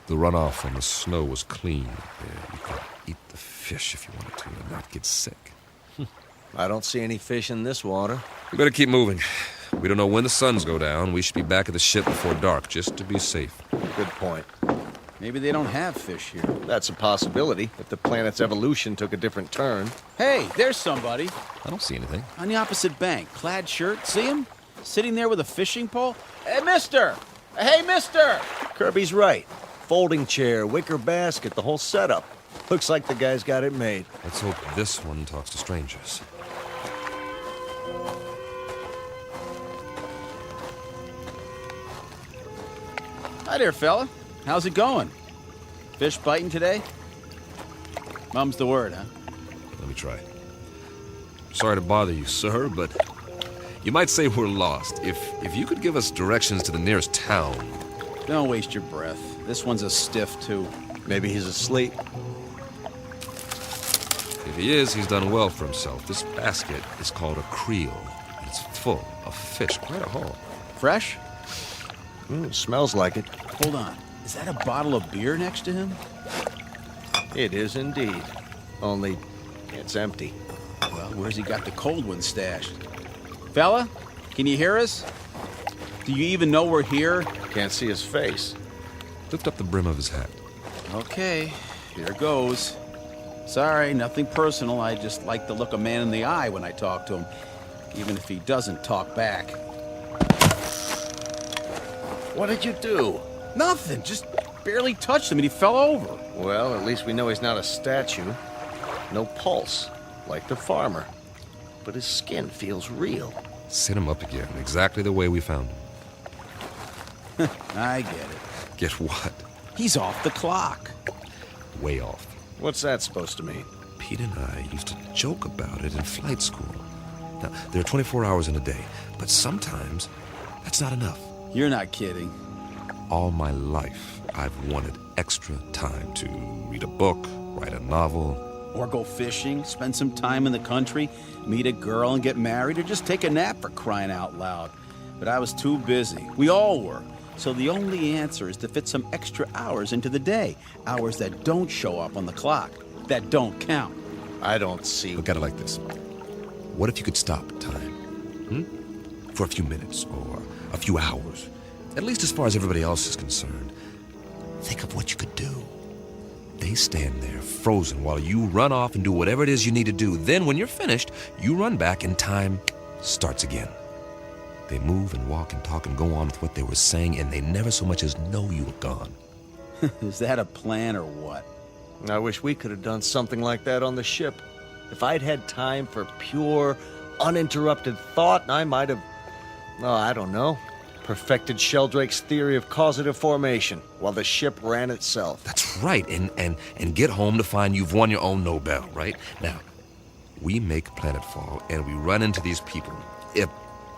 The runoff from the snow was clean there. You could eat the fish if you wanted to and not get sick. I don't see any fish in this water. We better keep moving. We don't know when the suns go down. We should be back at the ship before dark, just to be safe. Good point. Maybe they don't have fish here. That's a possibility, if the planet's evolution took a different turn. Hey, there's somebody. I don't see anything. On the opposite bank, plaid shirt. See him? Sitting there with a fishing pole? Hey, mister! Hey, mister! Kirby's right. Folding chair, wicker basket, the whole setup. Looks like the guy's got it made. Let's hope this one talks to strangers. Hi there, fella. How's it going? Fish biting today? Mum's the word, huh? Let me try. Sorry to bother you, sir, but you might say we're lost. If you could give us directions to the nearest town. Don't waste your breath. This one's a stiff, too. Maybe he's asleep. If he is, he's done well for himself. This basket is called a creel, and it's full of fish, quite a haul. Fresh? Smells like it. Hold on. Is that a bottle of beer next to him? It is indeed. Only it's empty. Well, where's he got the cold one stashed? Fella, can you hear us? Do you even know we're here? Can't see his face. Lift up the brim of his hat. Okay, here goes. Sorry, nothing personal. I just like to look a man in the eye when I talk to him, even if he doesn't talk back. What did you do? Nothing, just barely touched him and he fell over. Well, at least we know he's not a statue. No pulse, like the farmer. But his skin feels real. Sit him up again, exactly the way we found him. I get it. Get what? He's off the clock. Way off. What's that supposed to mean? Pete and I used to joke about it in flight school. Now, there are 24 hours in a day, but sometimes that's not enough. You're not kidding. All my life, I've wanted extra time to read a book, write a novel. Or go fishing, spend some time in the country, meet a girl and get married, or just take a nap, for crying out loud. But I was too busy. We all were. So the only answer is to fit some extra hours into the day. Hours that don't show up on the clock, that don't count. I don't see. Look at it like this. What if you could stop time? For a few minutes or a few hours? At least as far as everybody else is concerned. Think of what you could do. They stand there, frozen, while you run off and do whatever it is you need to do. Then, when you're finished, you run back and time starts again. They move and walk and talk and go on with what they were saying, and they never so much as know you were gone. Is that a plan or what? I wish we could have done something like that on the ship. If I'd had time for pure, uninterrupted thought, I might have, I don't know, perfected Sheldrake's theory of causative formation while the ship ran itself. That's right, and get home to find you've won your own Nobel, right? Now, we make planetfall, and we run into these people, if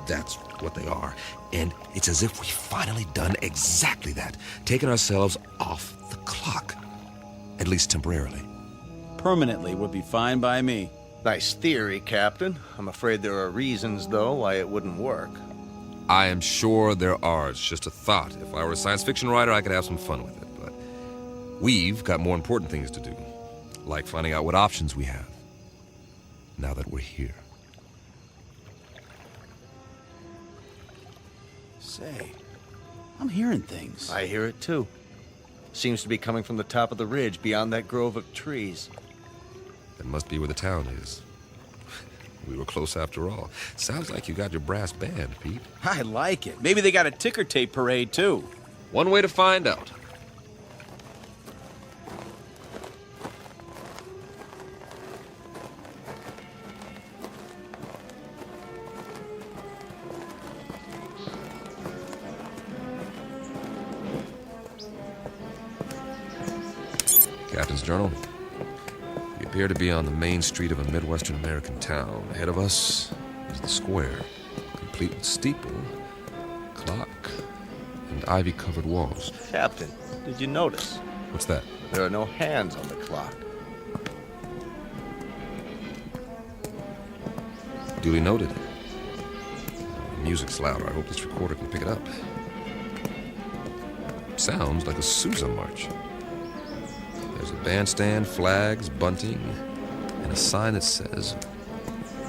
that's what they are, and it's as if we've finally done exactly that, taken ourselves off the clock, at least temporarily. Permanently would be fine by me. Nice theory, Captain. I'm afraid there are reasons, though, why it wouldn't work. I am sure there are. It's just a thought. If I were a science fiction writer, I could have some fun with it. But we've got more important things to do, like finding out what options we have, now that we're here. Say, I'm hearing things. I hear it, too. Seems to be coming from the top of the ridge beyond that grove of trees. That must be where the town is. We were close after all. Sounds like you got your brass band, Pete. I like it. Maybe they got a ticker tape parade, too. One way to find out. Captain's Journal. We appear to be on the main street of a Midwestern American town. Ahead of us is the square, complete with steeple, clock, and ivy-covered walls. Captain, did you notice? What's that? There are no hands on the clock. Duly noted. The music's louder. I hope this recorder can pick it up. Sounds like a Sousa march. There's a bandstand, flags, bunting, and a sign that says,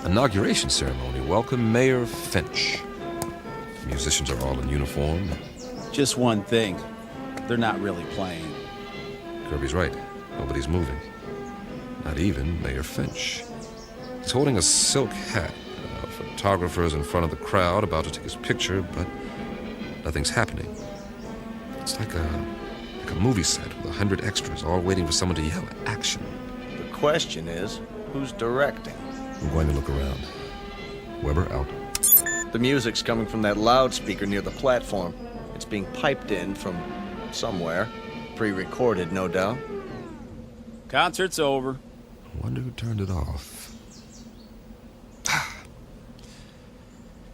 Inauguration Ceremony. Welcome, Mayor Finch. The musicians are all in uniform. Just one thing. They're not really playing. Kirby's right. Nobody's moving. Not even Mayor Finch. He's holding a silk hat. Photographers in front of the crowd about to take his picture, but nothing's happening. It's like a movie set with 100 extras all waiting for someone to yell action. The question is, who's directing? I'm going to look around. Weber, out. The music's coming from that loudspeaker near the platform. It's being piped in from somewhere. Pre-recorded, no doubt. Concert's over. I wonder who turned it off.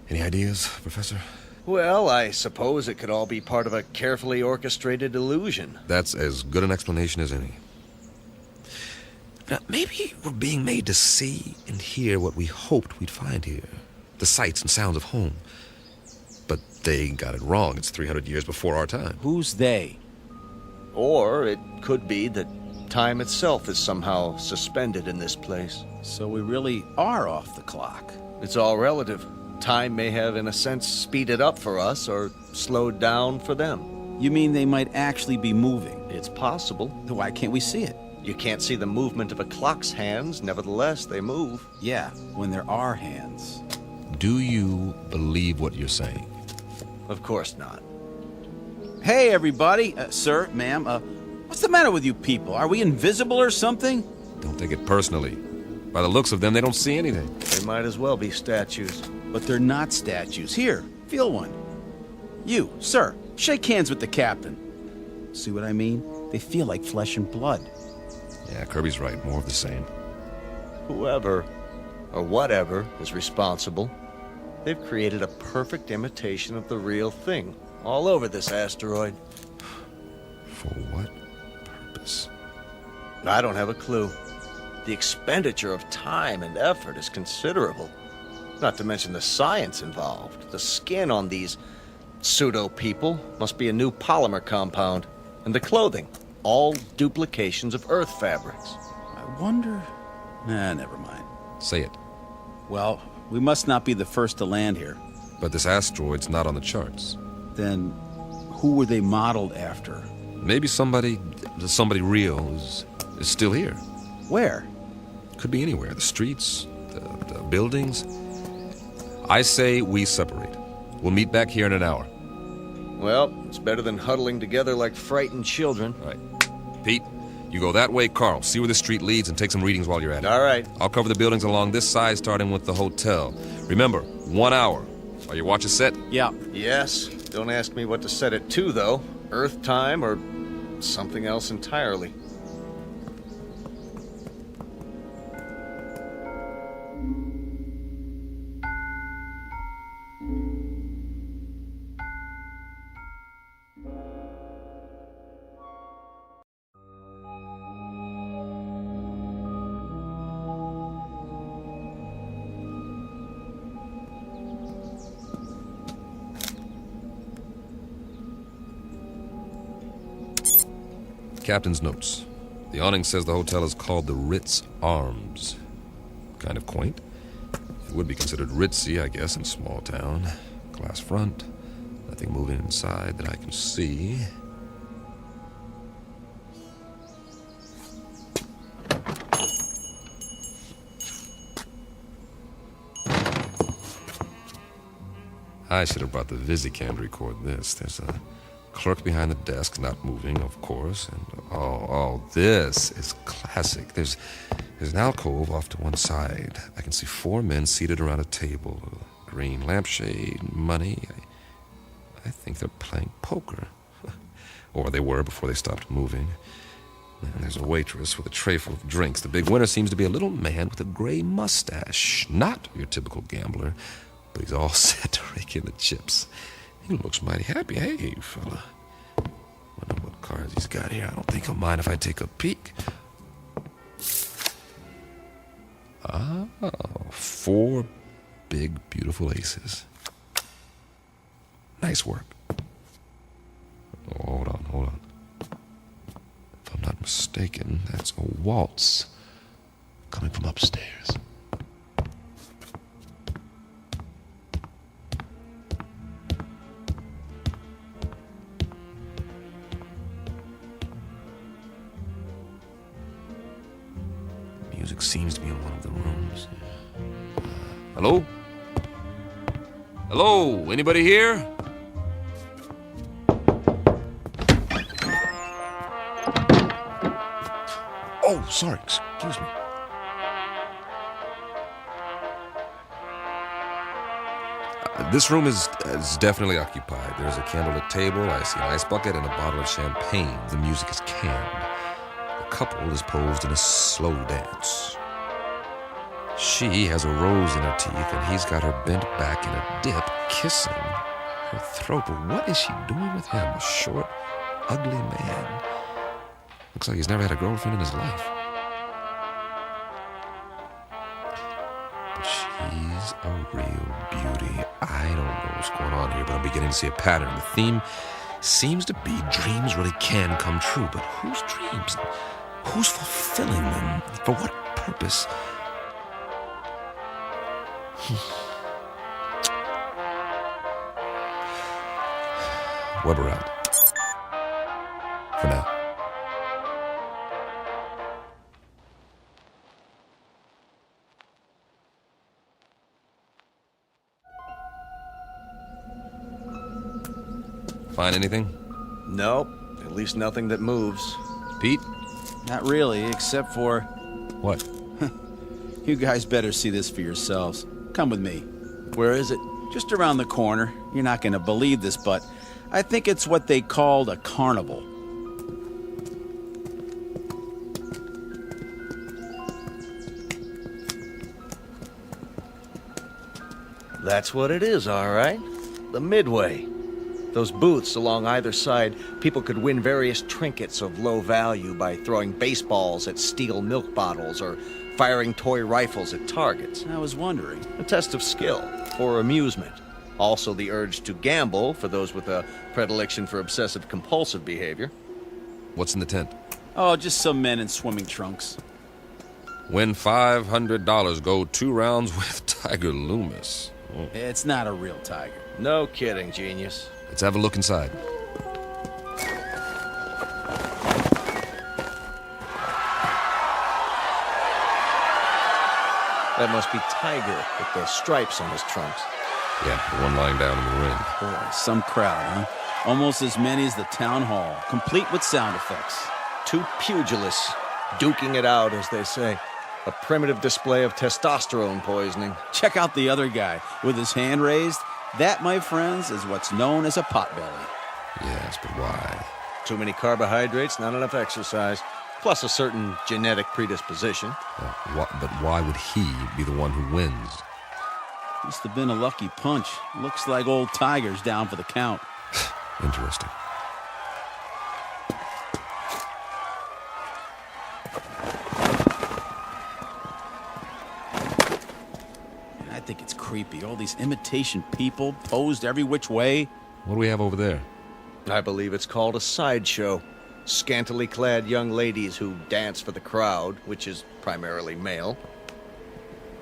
Any ideas, Professor? Well, I suppose it could all be part of a carefully orchestrated illusion. That's as good an explanation as any. Now, maybe we're being made to see and hear what we hoped we'd find here. The sights and sounds of home. But they got it wrong. It's 300 years before our time. Who's they? Or it could be that time itself is somehow suspended in this place. So we really are off the clock. It's all relative. Time may have, in a sense, speeded up for us or slowed down for them. You mean they might actually be moving? It's possible. Then why can't we see it? You can't see the movement of a clock's hands. Nevertheless, they move. Yeah, when there are hands. Do you believe what you're saying? Of course not. Hey, everybody. Sir, ma'am, what's the matter with you people? Are we invisible or something? Don't take it personally. By the looks of them, they don't see anything. They might as well be statues. But they're not statues. Here, feel one. You, sir, shake hands with the captain. See what I mean? They feel like flesh and blood. Yeah, Kirby's right. More of the same. Whoever, or whatever, is responsible, they've created a perfect imitation of the real thing all over this asteroid. For what purpose? I don't have a clue. The expenditure of time and effort is considerable. Not to mention the science involved. The skin on these pseudo-people must be a new polymer compound. And the clothing, all duplications of Earth fabrics. I wonder... never mind. Say it. Well, we must not be the first to land here. But this asteroid's not on the charts. Then who were they modeled after? Maybe somebody real is still here. Where? Could be anywhere. The streets, the buildings. I say we separate. We'll meet back here in an hour. Well, it's better than huddling together like frightened children. All right. Pete, you go that way, Carl. See where the street leads and take some readings while you're at it. All right. I'll cover the buildings along this side, starting with the hotel. Remember, 1 hour. Are your watches set? Yeah. Yes. Don't ask me what to set it to, though. Earth time or something else entirely. Captain's notes. The awning says the hotel is called the Ritz Arms. Kind of quaint. It would be considered ritzy, I guess, in a small town. Glass front. Nothing moving inside that I can see. I should have brought the Visicam to record this. There's a clerk behind the desk, not moving, of course. And this is classic. There's an alcove off to one side. I can see 4 men seated around a table. A green lampshade, money. I think they're playing poker. Or they were before they stopped moving. And there's a waitress with a tray full of drinks. The big winner seems to be a little man with a gray mustache. Not your typical gambler, but he's all set to rake in the chips. He looks mighty happy. Hey, fella. Wonder what cards he's got here. I don't think he'll mind if I take a peek. 4 big, beautiful aces. Nice work. Oh, hold on. If I'm not mistaken, that's a waltz coming from upstairs. Music seems to be in one of the rooms. Hello? Hello? Anybody here? Oh, sorry. Excuse me. This room is definitely occupied. There's a candlelit table, I see an ice bucket, and a bottle of champagne. The music is canned. The couple is posed in a slow dance. She has a rose in her teeth, and he's got her bent back in a dip, kissing her throat. But what is she doing with him? A short, ugly man. Looks like he's never had a girlfriend in his life. But she's She's a real beauty. I don't know what's going on here, but I'm beginning to see a pattern. The theme seems to be dreams really can come true, but whose dreams? Who's fulfilling them? For what purpose? Weber out. For now. Find anything? Nope. At least nothing that moves. Pete? Not really, except for... What? You guys better see this for yourselves. Come with me. Where is it? Just around the corner. You're not going to believe this, but I think it's what they called a carnival. That's what it is, all right. The Midway. Those booths along either side, people could win various trinkets of low value by throwing baseballs at steel milk bottles or firing toy rifles at targets. I was wondering. A test of skill or amusement. Also the urge to gamble for those with a predilection for obsessive-compulsive behavior. What's in the tent? Oh, just some men in swimming trunks. Win $500, go 2 rounds with Tiger Loomis. Oh. It's not a real tiger. No kidding, genius. Let's have a look inside. That must be Tiger with the stripes on his trunks. Yeah, the one lying down in the ring. Boy, some crowd, huh? Almost as many as the town hall, complete with sound effects. 2 pugilists, duking it out, as they say. A primitive display of testosterone poisoning. Check out the other guy with his hand raised. That, my friends, is what's known as a potbelly. Yes, but why? Too many carbohydrates, not enough exercise, plus a certain genetic predisposition. But why would he be the one who wins? Must have been a lucky punch. Looks like old Tiger's down for the count. Interesting. I think it's creepy. All these imitation people posed every which way. What do we have over there? I believe it's called a sideshow. Scantily clad young ladies who dance for the crowd, which is primarily male.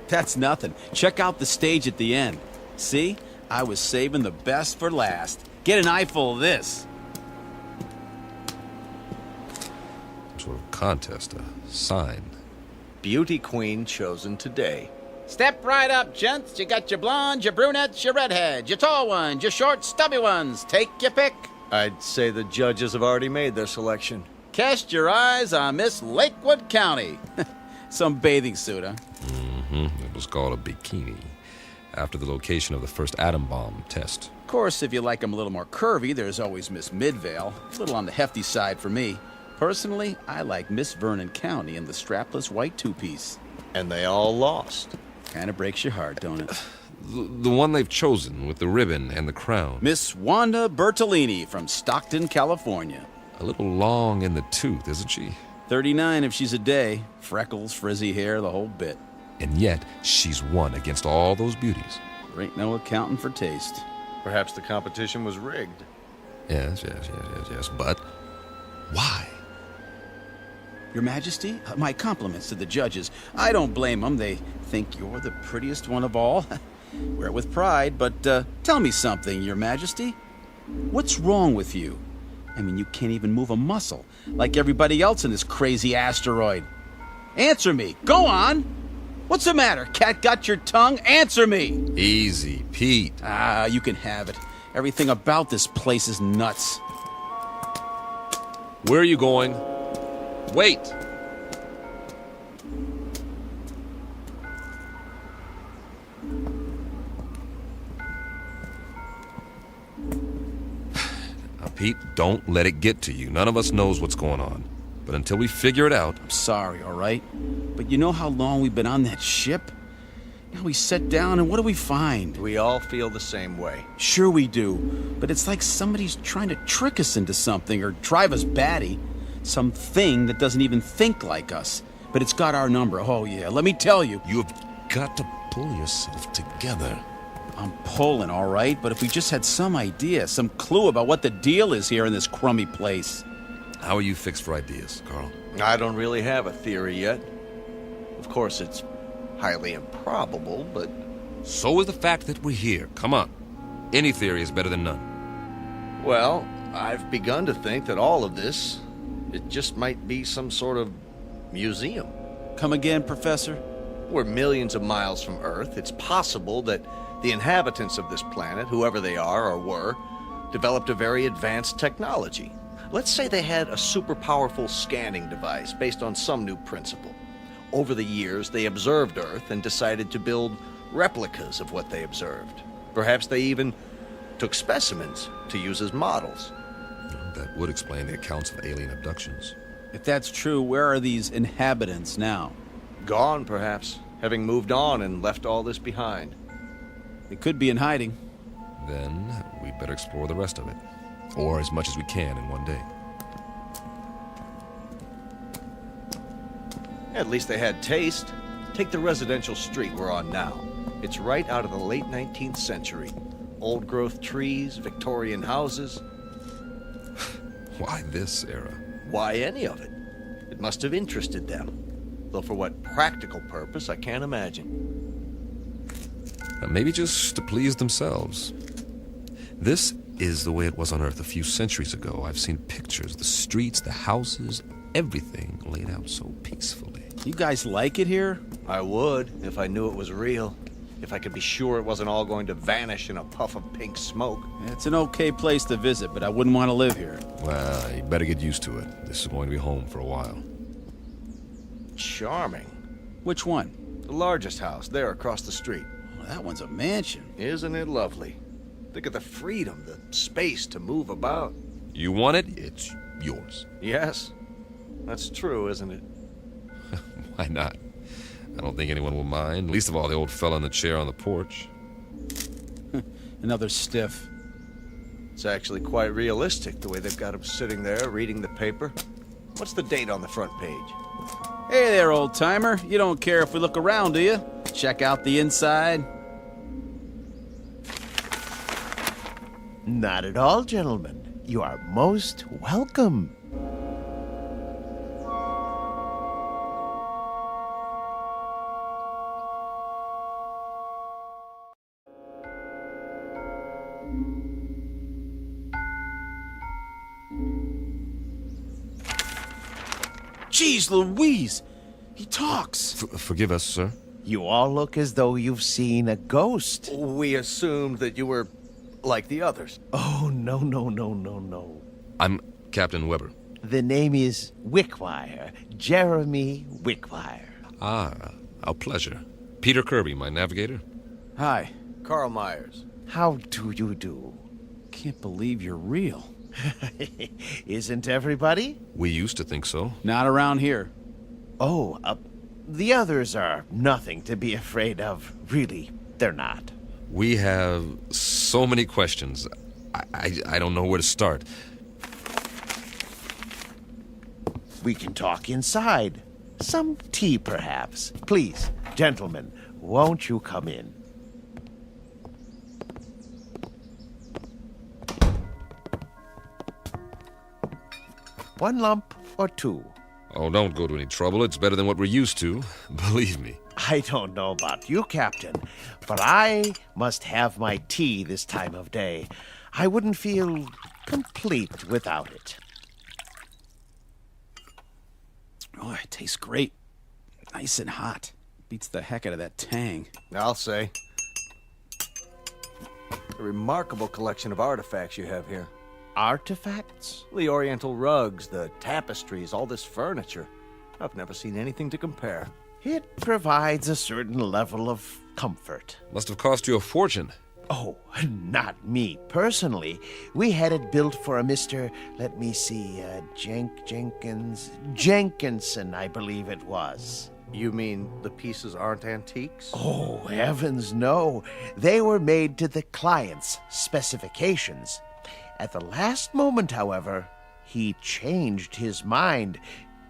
That's nothing. Check out the stage at the end. See? I was saving the best for last. Get an eyeful of this. Some sort of contest, a sign. Beauty queen chosen today. Step right up, gents. You got your blondes, your brunettes, your redheads, your tall ones, your short, stubby ones. Take your pick. I'd say the judges have already made their selection. Cast your eyes on Miss Lakewood County. Some bathing suit, huh? Mm-hmm. It was called a bikini, after the location of the first atom bomb test. Of course, if you like them a little more curvy, there's always Miss Midvale. A little on the hefty side for me. Personally, I like Miss Vernon County in the strapless white two-piece. And they all lost. Kind of breaks your heart, don't it? The one they've chosen with the ribbon and the crown. Miss Wanda Bertolini from Stockton, California. A little long in the tooth, isn't she? 39 if she's a day. Freckles, frizzy hair, the whole bit. And yet, she's won against all those beauties. There ain't no accounting for taste. Perhaps the competition was rigged. Yes. But why? Your Majesty, my compliments to the judges. I don't blame them. They think you're the prettiest one of all. Wear it with pride, but tell me something, Your Majesty. What's wrong with you? I mean, you can't even move a muscle, like everybody else in this crazy asteroid. Answer me. Go on. What's the matter? Cat got your tongue? Answer me. Easy, Pete. Ah, you can have it. Everything about this place is nuts. Where are you going? Wait! Now, Pete, don't let it get to you. None of us knows what's going on. But until we figure it out... I'm sorry, all right? But you know how long we've been on that ship? Now we sit down and what do we find? We all feel the same way. Sure we do. But it's like somebody's trying to trick us into something or drive us batty. Something that doesn't even think like us. But it's got our number. Oh, yeah. Let me tell you. You've got to pull yourself together. I'm pulling, all right, but if we just had some idea, some clue about what the deal is here in this crummy place. How are you fixed for ideas, Carl? I don't really have a theory yet. Of course, it's highly improbable, but... So is the fact that we're here. Come on. Any theory is better than none. Well, I've begun to think that all of this, it just might be some sort of museum. Come again, Professor? We're millions of miles from Earth. It's possible that the inhabitants of this planet, whoever they are or were, developed a very advanced technology. Let's say they had a super powerful scanning device based on some new principle. Over the years, they observed Earth and decided to build replicas of what they observed. Perhaps they even took specimens to use as models. That would explain the accounts of alien abductions. If that's true, where are these inhabitants now? Gone, perhaps, having moved on and left all this behind. They could be in hiding. Then we'd better explore the rest of it. Or as much as we can in one day. At least they had taste. Take the residential street we're on now. It's right out of the late 19th century. Old-growth trees, Victorian houses. Why this era? Why any of it? It must have interested them. Though for what practical purpose, I can't imagine. Maybe just to please themselves. This is the way it was on Earth a few centuries ago. I've seen pictures, the streets, the houses, everything laid out so peacefully. You guys like it here? I would, if I knew it was real. If I could be sure it wasn't all going to vanish in a puff of pink smoke. It's an okay place to visit, but I wouldn't want to live here. Well, you better get used to it. This is going to be home for a while. Charming. Which one? The largest house, there across the street. Well, that one's a mansion. Isn't it lovely? Think of the freedom, the space to move about. You want it, it's yours. Yes. That's true, isn't it? Why not? I don't think anyone will mind, least of all the old fella in the chair on the porch. Another stiff. It's actually quite realistic, the way they've got him sitting there reading the paper. What's the date on the front page? Hey there, old-timer. You don't care if we look around, do you? Check out the inside. Not at all, gentlemen. You are most welcome. Jeez Louise! He talks! Forgive us, sir. You all look as though you've seen a ghost. We assumed that you were like the others. Oh, no. I'm Captain Weber. The name is Wickwire. Jeremy Wickwire. Ah, a pleasure. Peter Kirby, my navigator. Hi. Carl Myers. How do you do? Can't believe you're real. Isn't everybody? We used to think so. Not around here. Oh, the others are nothing to be afraid of. Really, they're not. We have so many questions. I don't know where to start. We can talk inside. Some tea, perhaps. Please, gentlemen, won't you come in? One lump or two? Oh, don't go to any trouble. It's better than what we're used to. Believe me. I don't know about you, Captain, but I must have my tea this time of day. I wouldn't feel complete without it. Oh, it tastes great. Nice and hot. Beats the heck out of that tang. I'll say. A remarkable collection of artifacts you have here. Artifacts? The oriental rugs, the tapestries, all this furniture. I've never seen anything to compare. It provides a certain level of comfort. Must have cost you a fortune. Oh, not me personally. We had it built for a Mr. Let me see, Jenkinson, I believe it was. You mean the pieces aren't antiques? Oh, heavens no. They were made to the client's specifications. At the last moment, however, he changed his mind,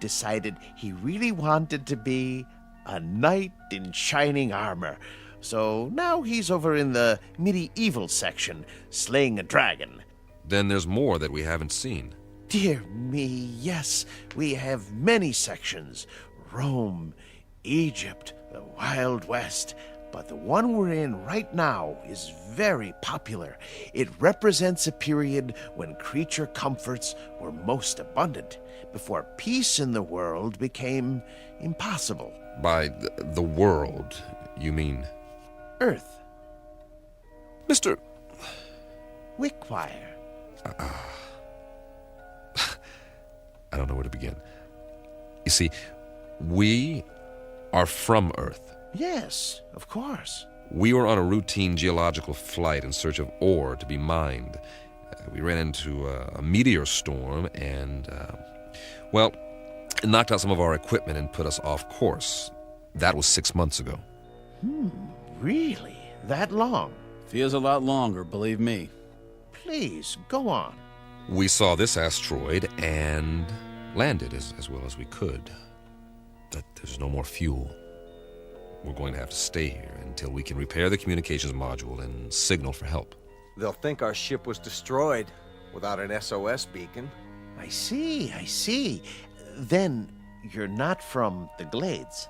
decided he really wanted to be a knight in shining armor, So now he's over in the medieval section, slaying a dragon. Then there's more that we haven't seen. Dear me, yes, we have many sections. Rome, Egypt, the Wild West. But the one we're in right now is very popular. It represents a period when creature comforts were most abundant, before peace in the world became impossible. By the world, you mean? Earth. Mr. Wickwire. I don't know where to begin. You see, we are from Earth. Yes, of course. We were on a routine geological flight in search of ore to be mined. We ran into a meteor storm and, well, it knocked out some of our equipment and put us off course. That was 6 months ago. Really? That long? Feels a lot longer, believe me. Please, go on. We saw this asteroid and landed as well as we could. But there's no more fuel. We're going to have to stay here until we can repair the communications module and signal for help. They'll think our ship was destroyed without an SOS beacon. I see. Then you're not from the Glades.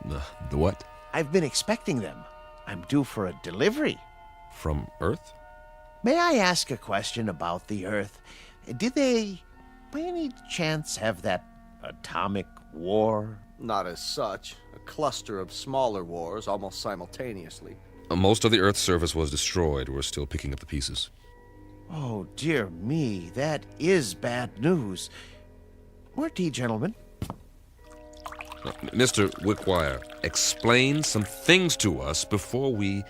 The what? I've been expecting them. I'm due for a delivery. From Earth? May I ask a question about the Earth? Did they, by any chance, have that atomic war? Not as such. A cluster of smaller wars almost simultaneously. Most of the Earth's surface was destroyed. We're still picking up the pieces. Oh, dear me, that is bad news. More tea, gentlemen. Mr. Wickwire, explain some things to us before we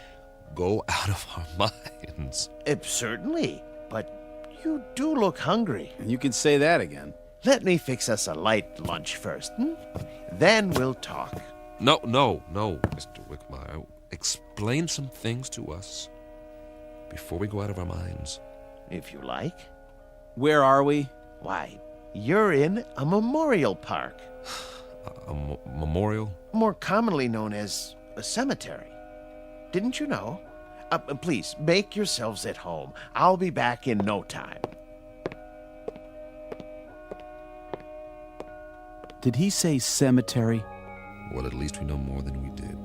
go out of our minds. Certainly, but you do look hungry. And you can say that again. Let me fix us a light lunch first, Then we'll talk. No, Mr. Wickwire. Explain some things to us before we go out of our minds. If you like. Where are we? Why, you're in a memorial park. A memorial? More commonly known as a cemetery. Didn't you know? Please, make yourselves at home. I'll be back in no time. Did he say cemetery? Well, at least we know more than we did.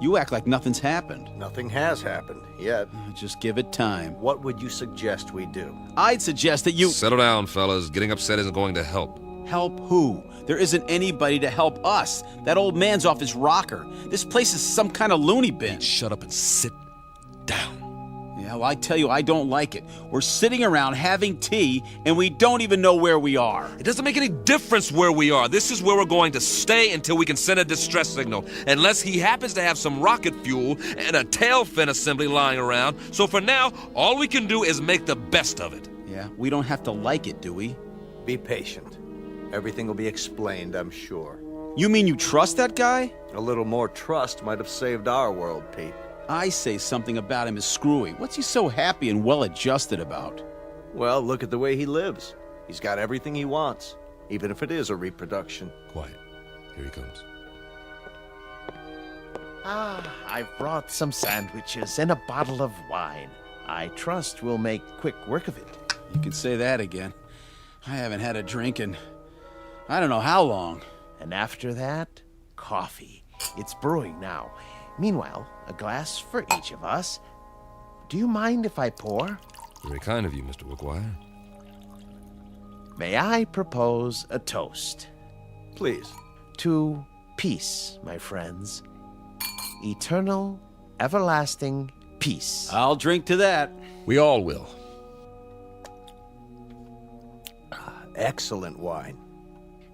You act like nothing's happened. Nothing has happened yet. Just give it time. What would you suggest we do? I'd suggest that you... Settle down, fellas. Getting upset isn't going to help. Help who? There isn't anybody to help us. That old man's off his rocker. This place is some kind of loony bin. Shut up and sit down. Yeah, well, I tell you, I don't like it. We're sitting around having tea, and we don't even know where we are. It doesn't make any difference where we are. This is where we're going to stay until we can send a distress signal. Unless he happens to have some rocket fuel and a tail fin assembly lying around. So for now, all we can do is make the best of it. Yeah, we don't have to like it, do we? Be patient. Everything will be explained, I'm sure. You mean you trust that guy? A little more trust might have saved our world, Pete. I say something about him is screwy. What's he so happy and well-adjusted about? Well, look at the way he lives. He's got everything he wants, even if it is a reproduction. Quiet. Here he comes. I've brought some sandwiches and a bottle of wine. I trust we'll make quick work of it. You can say that again. I haven't had a drink in I don't know how long. And after that, coffee. It's brewing now. Meanwhile, a glass for each of us. Do you mind if I pour? Very kind of you, Mr. Wickwire. May I propose a toast? Please. To peace, my friends. Eternal, everlasting peace. I'll drink to that. We all will. Excellent wine.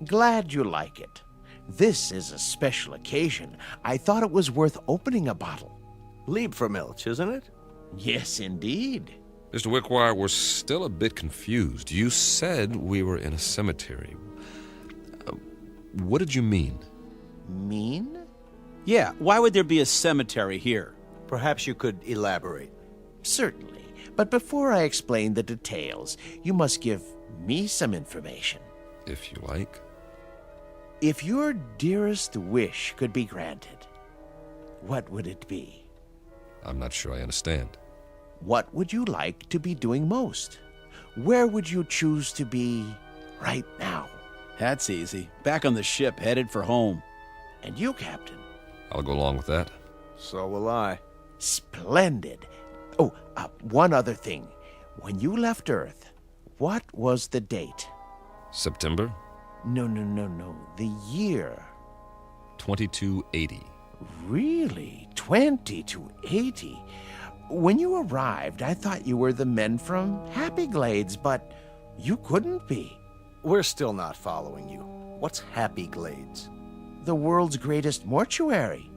Glad you like it. This is a special occasion. I thought it was worth opening a bottle. Liebfraumilch, isn't it? Yes, indeed. Mr. Wickwire, we're still a bit confused. You said we were in a cemetery. What did you mean? Mean? Yeah, why would there be a cemetery here? Perhaps you could elaborate. Certainly. But before I explain the details, you must give me some information. If you like. If your dearest wish could be granted, what would it be? I'm not sure I understand. What would you like to be doing most? Where would you choose to be right now? That's easy. Back on the ship, headed for home. And you, Captain? I'll go along with that. So will I. Splendid. Oh, one other thing. When you left Earth, what was the date? September? No. The year. 2280. Really? 2280? When you arrived, I thought you were the men from Happy Glades, but you couldn't be. We're still not following you. What's Happy Glades? The world's greatest mortuary.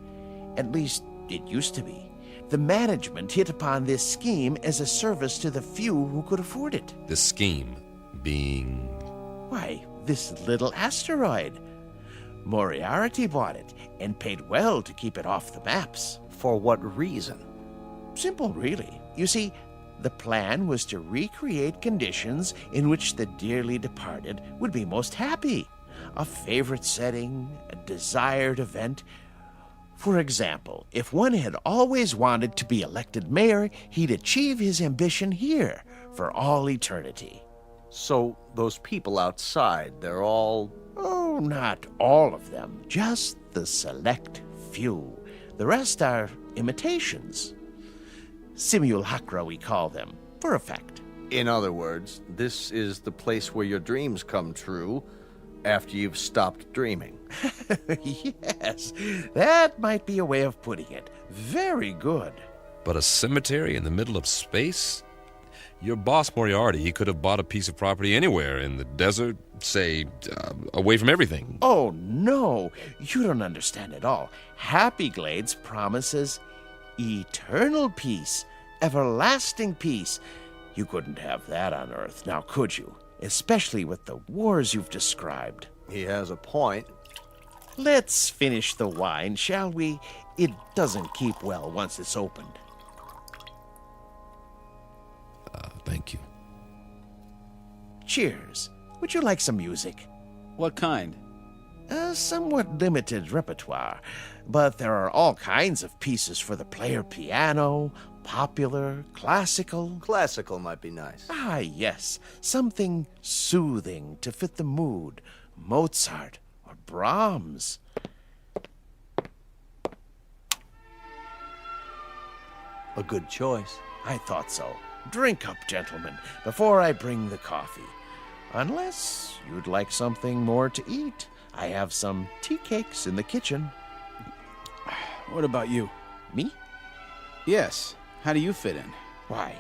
At least, it used to be. The management hit upon this scheme as a service to the few who could afford it. The scheme being... Why, this little asteroid. Moriarty bought it and paid well to keep it off the maps. For what reason? Simple, really. You see, the plan was to recreate conditions in which the dearly departed would be most happy. A favorite setting, a desired event. For example, if one had always wanted to be elected mayor, he'd achieve his ambition here for all eternity. So those people outside, they're all... Oh, not all of them. Just the select few. The rest are imitations. Simulacra, we call them, for effect. In other words, this is the place where your dreams come true after you've stopped dreaming. Yes, that might be a way of putting it. Very good. But a cemetery in the middle of space? Your boss, Moriarty, he could have bought a piece of property anywhere in the desert, say, away from everything. Oh, no. You don't understand at all. Happy Glades promises eternal peace, everlasting peace. You couldn't have that on Earth, now could you? Especially with the wars you've described. He has a point. Let's finish the wine, shall we? It doesn't keep well once it's opened. Thank you. Cheers. Would you like some music? What kind? A somewhat limited repertoire, but there are all kinds of pieces for the player piano, popular, classical. Classical might be nice. Ah, yes. Something soothing to fit the mood. Mozart or Brahms. A good choice. I thought so. Drink up, gentlemen, before I bring the coffee. Unless you'd like something more to eat. I have some tea cakes in the kitchen. What about you? Me? Yes. How do you fit in? Why,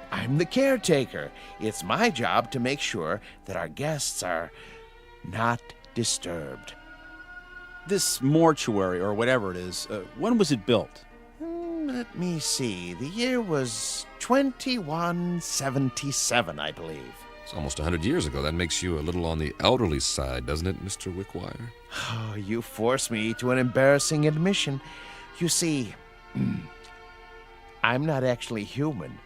I'm the caretaker. It's my job to make sure that our guests are not disturbed. This mortuary, or whatever it is, when was it built? Let me see. The year was 2177, I believe. It's almost 100 years ago. That makes you a little on the elderly side, doesn't it, Mr. Wickwire? Oh, you force me to an embarrassing admission. You see, I'm not actually human.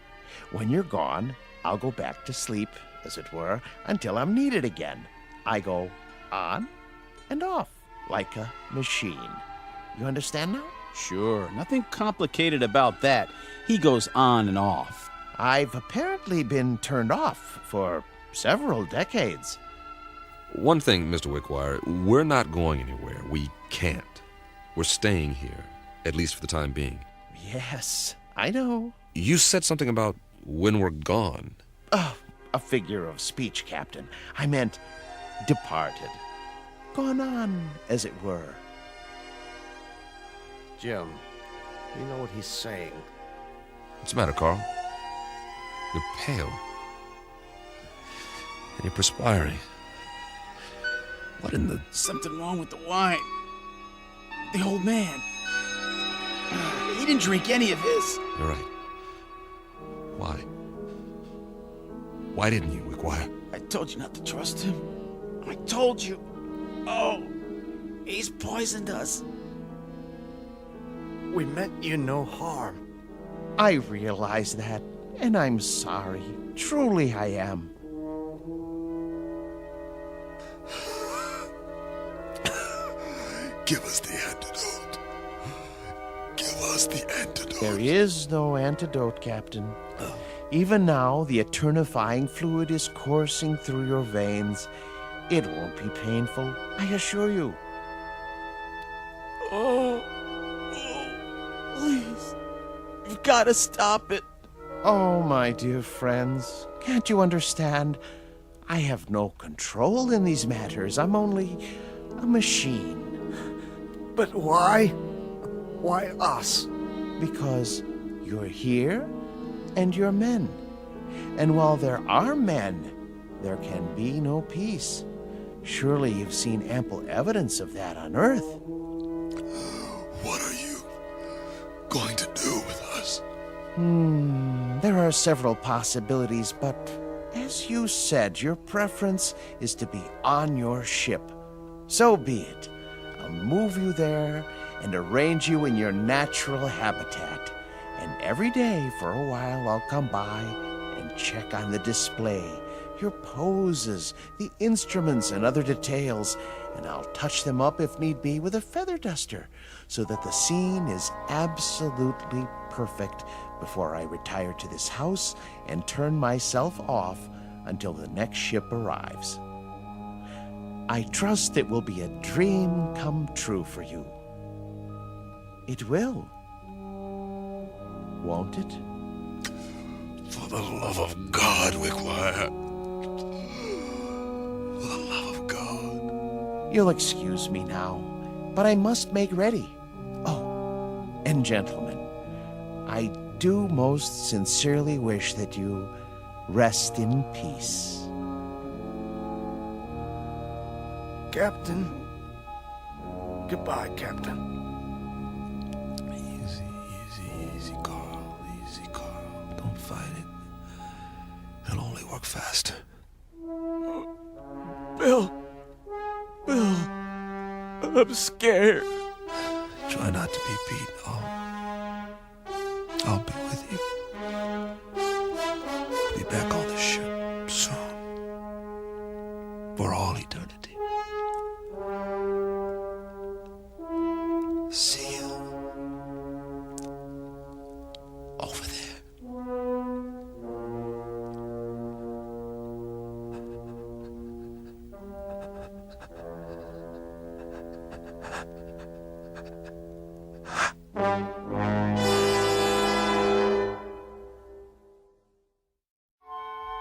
When you're gone, I'll go back to sleep, as it were, until I'm needed again. I go on and off, like a machine. You understand now? Sure. Nothing complicated about that. He goes on and off. I've apparently been turned off for several decades. One thing, Mr. Wickwire, we're not going anywhere. We can't. We're staying here, at least for the time being. Yes, I know. You said something about when we're gone. Oh, a figure of speech, Captain. I meant departed. Gone on, as it were. Jim, you know what he's saying. What's the matter, Carl? You're pale. And you're perspiring. What in the... Something wrong with the wine. The old man. He didn't drink any of his. You're right. Why? Why didn't you, Wickwire? I told you not to trust him. I told you. Oh, he's poisoned us. We meant you no harm. I realize that, and I'm sorry. Truly I am. Give us the antidote. us the antidote? There is no antidote, Captain. Even now, the eternifying fluid is coursing through your veins. It won't be painful, I assure you. Oh, please. You've got to stop it. Oh, my dear friends, can't you understand? I have no control in these matters. I'm only a machine. But why? Why us? Because you're here and you're men. And while there are men, there can be no peace. Surely you've seen ample evidence of that on Earth. What are you going to do with us? There are several possibilities, but as you said, your preference is to be on your ship. So be it. I'll move you there and arrange you in your natural habitat. And every day for a while I'll come by and check on the display, your poses, the instruments and other details, and I'll touch them up if need be with a feather duster so that the scene is absolutely perfect before I retire to this house and turn myself off until the next ship arrives. I trust it will be a dream come true for you. It will. Won't it? For the love of God, Wickwire. For the love of God. You'll excuse me now, but I must make ready. Oh, and gentlemen, I do most sincerely wish that you rest in peace. Captain. Goodbye, Captain. Easy, Carl. Easy, Carl. Don't fight it. It'll only work faster. Bill. I'm scared. Try not to be beat. I'll be with you. I'll be back on the ship soon. For all eternity. See you over there.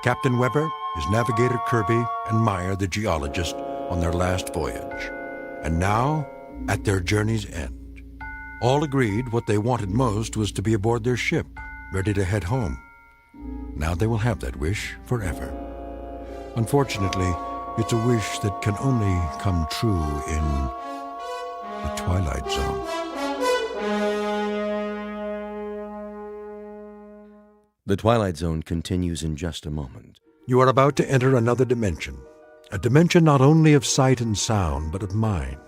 Captain Weber, his navigator Kirby, and Meyer, the geologist, on their last voyage. And now, at their journey's end. All agreed what they wanted most was to be aboard their ship, ready to head home. Now they will have that wish forever. Unfortunately, it's a wish that can only come true in the Twilight Zone. The Twilight Zone continues in just a moment. You are about to enter another dimension. A dimension not only of sight and sound, but of mind.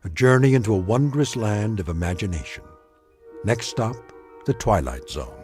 A journey into a wondrous land of imagination. Next stop, the Twilight Zone.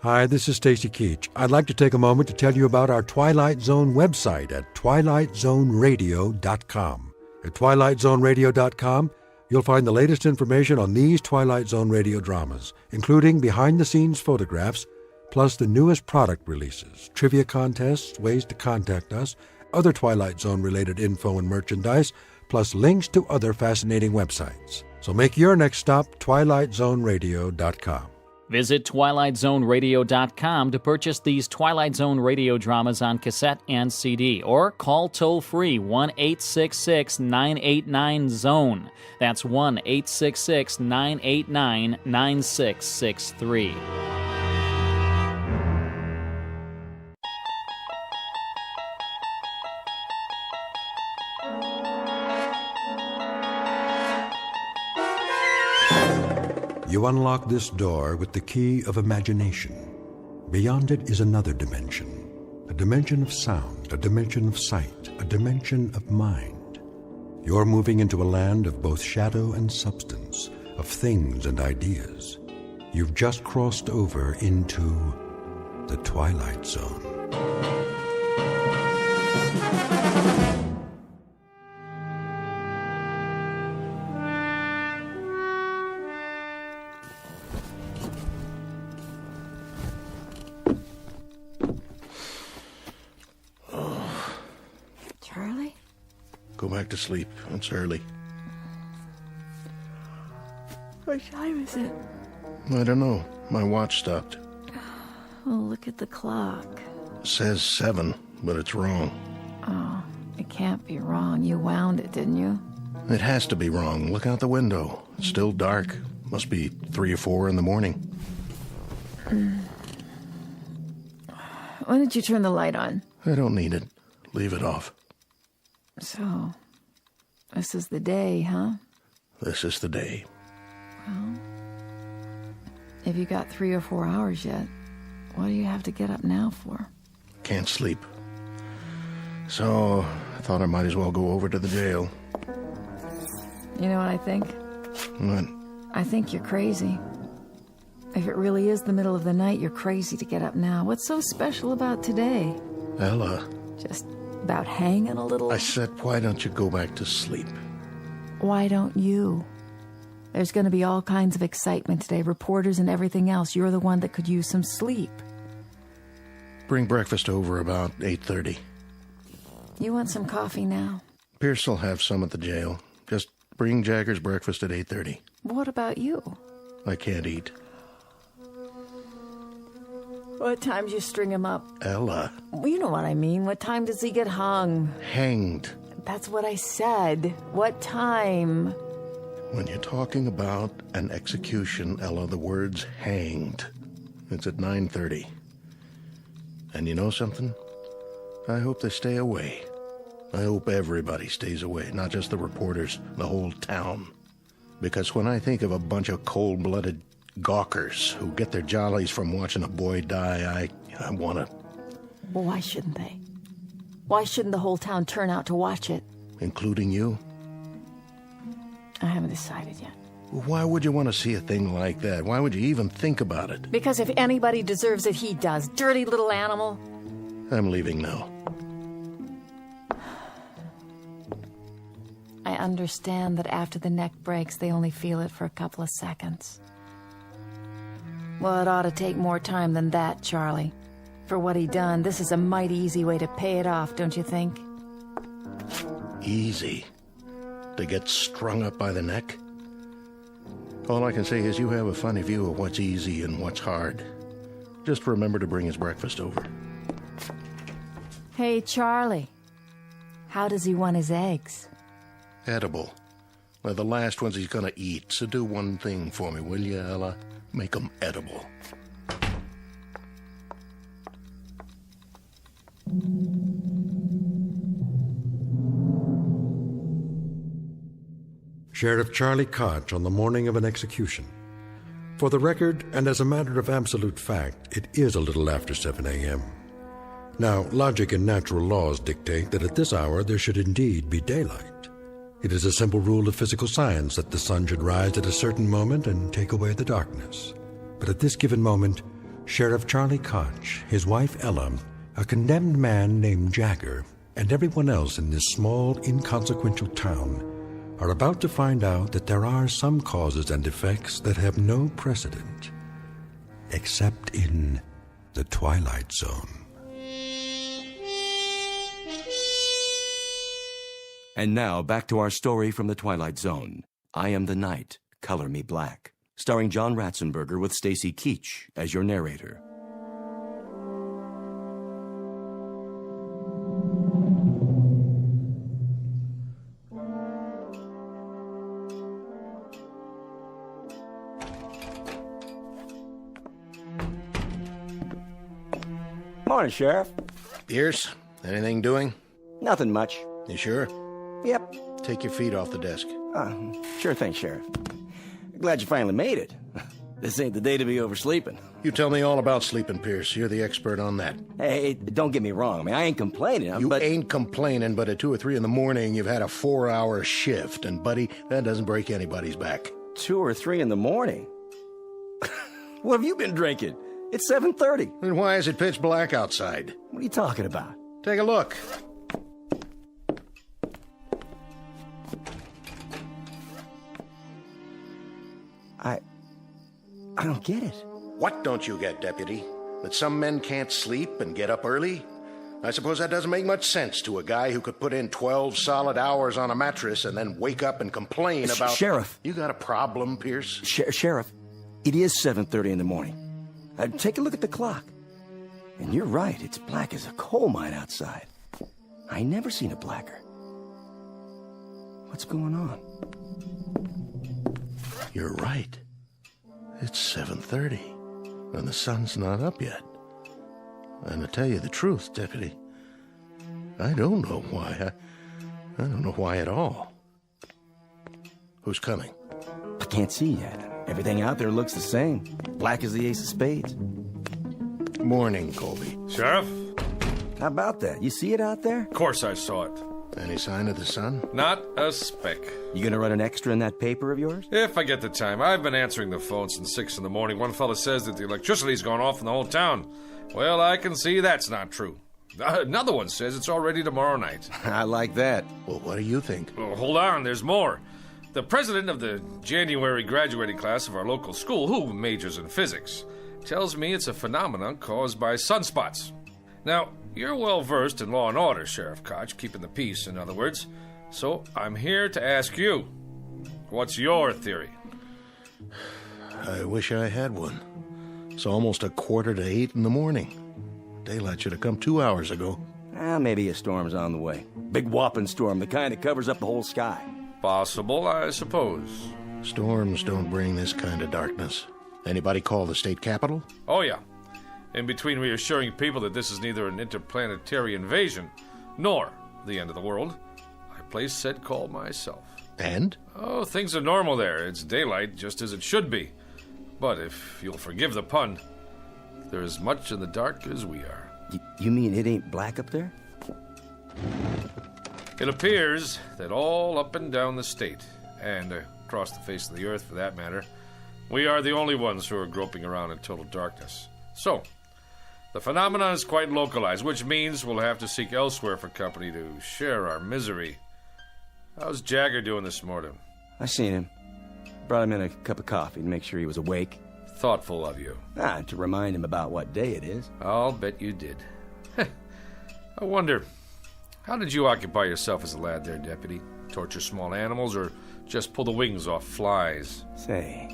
Hi, this is Stacy Keach. I'd like to take a moment to tell you about our Twilight Zone website at twilightzoneradio.com. At twilightzoneradio.com, you'll find the latest information on these Twilight Zone radio dramas, including behind-the-scenes photographs, plus the newest product releases, trivia contests, ways to contact us, other Twilight Zone-related info and merchandise, plus links to other fascinating websites. So make your next stop twilightzoneradio.com. Visit twilightzoneradio.com to purchase these Twilight Zone radio dramas on cassette and CD, or call toll-free 1-866-989-ZONE. That's 1-866-989-9663. You unlock this door with the key of imagination. Beyond it is another dimension. A dimension of sound, a dimension of sight, a dimension of mind. You're moving into a land of both shadow and substance, of things and ideas. You've just crossed over into the Twilight Zone. Go back to sleep. It's early. What time is it? I don't know. My watch stopped. Oh, look at the clock. Says 7, but it's wrong. Oh, it can't be wrong. You wound it, didn't you? It has to be wrong. Look out the window. It's still dark. Must be 3 or 4 in the morning. When did you turn the light on? I don't need it. Leave it off. So, this is the day, huh? This is the day. Well, if you got 3 or 4 hours yet, what do you have to get up now for? Can't sleep. So, I thought I might as well go over to the jail. You know what I think? What? I think you're crazy. If it really is the middle of the night, you're crazy to get up now. What's so special about today? Ella. Just about hanging a little? I said, why don't you go back to sleep? Why don't you? There's going to be all kinds of excitement today, reporters and everything else. You're the one that could use some sleep. Bring breakfast over about 8:30. You want some coffee now? Pierce will have some at the jail. Just bring Jagger's breakfast at 8:30. What about you? I can't eat. What time do you string him up? Ella. Well, you know what I mean. What time does he get hung? Hanged. That's what I said. What time? When you're talking about an execution, Ella, the word's hanged. It's at 9:30. And you know something? I hope they stay away. I hope everybody stays away, not just the reporters, the whole town. Because when I think of a bunch of cold-blooded gawkers who get their jollies from watching a boy die, I want to... Well, why shouldn't they? Why shouldn't the whole town turn out to watch it? Including you? I haven't decided yet. Why would you want to see a thing like that? Why would you even think about it? Because if anybody deserves it, he does. Dirty little animal. I'm leaving now. I understand that after the neck breaks, they only feel it for a couple of seconds. Well, it ought to take more time than that, Charlie. For what he done, this is a mighty easy way to pay it off, don't you think? Easy? To get strung up by the neck? All I can say is you have a funny view of what's easy and what's hard. Just remember to bring his breakfast over. Hey, Charlie. How does he want his eggs? Edible. They're the last ones he's gonna eat, so do one thing for me, will you, Ella? Make them edible. Sheriff Charlie Koch on the morning of an execution. For the record, and as a matter of absolute fact, it is a little after 7 a.m. Now, logic and natural laws dictate that at this hour there should indeed be daylight. It is a simple rule of physical science that the sun should rise at a certain moment and take away the darkness. But at this given moment, Sheriff Charlie Koch, his wife Ella, a condemned man named Jagger, and everyone else in this small, inconsequential town are about to find out that there are some causes and effects that have no precedent, except in the Twilight Zone. And now, back to our story from the Twilight Zone. I Am the Night, Color Me Black, starring John Ratzenberger with Stacy Keach as your narrator. Morning, Sheriff. Pierce, anything doing? Nothing much. You sure? Yep. Take your feet off the desk. Sure thing, Sheriff. Glad you finally made it. This ain't the day to be oversleeping. You tell me all about sleeping, Pierce. You're the expert on that. Hey, don't get me wrong. I mean, I ain't complaining. You ain't complaining, but at 2 or 3 in the morning, you've had a 4-hour shift. And, buddy, that doesn't break anybody's back. 2 or 3 in the morning? What have you been drinking? It's 7:30. Then why is it pitch black outside? What are you talking about? Take a look. I don't get it. What don't you get, Deputy? That some men can't sleep and get up early? I suppose that doesn't make much sense to a guy who could put in 12 solid hours on a mattress and then wake up and complain about... Sheriff. You got a problem, Pierce? Sheriff, it is 7:30 in the morning. Take a look at the clock. And you're right, it's black as a coal mine outside. I never seen it blacker. What's going on? You're right. It's 7:30, and the sun's not up yet. And to tell you the truth, Deputy, I don't know why. I don't know why at all. Who's coming? I can't see yet. Everything out there looks the same. Black as the ace of spades. Morning, Colby. Sheriff? How about that? You see it out there? Of course I saw it. Any sign of the sun? Not a speck. You gonna run an extra in that paper of yours? If I get the time. I've been answering the phone since 6 in the morning. One fella says that the electricity's gone off in the whole town. Well, I can see that's not true. Another one says it's already tomorrow night. I like that. Well, what do you think? Well, hold on, there's more. The president of the January graduating class of our local school, who majors in physics, tells me it's a phenomenon caused by sunspots. Now, you're well versed in law and order, Sheriff Koch, keeping the peace, in other words. So I'm here to ask you, what's your theory? I wish I had one. It's almost 7:45 in the morning. Daylight should have come 2 hours ago. Maybe a storm's on the way. Big whopping storm, the kind that covers up the whole sky. Possible, I suppose. Storms don't bring this kind of darkness. Anybody call the state capitol? Oh, yeah. In between reassuring people that this is neither an interplanetary invasion nor the end of the world, I placed said call myself. And? Oh, things are normal there. It's daylight, just as it should be. But if you'll forgive the pun, they're as much in the dark as we are. You mean it ain't black up there? It appears that all up and down the state, and across the face of the earth for that matter, we are the only ones who are groping around in total darkness. So, the phenomenon is quite localized, which means we'll have to seek elsewhere for company to share our misery. How's Jagger doing this morning? I seen him. Brought him in a cup of coffee to make sure he was awake. Thoughtful of you. To remind him about what day it is. I'll bet you did. I wonder, how did you occupy yourself as a lad there, Deputy? Torture small animals or just pull the wings off flies? Say,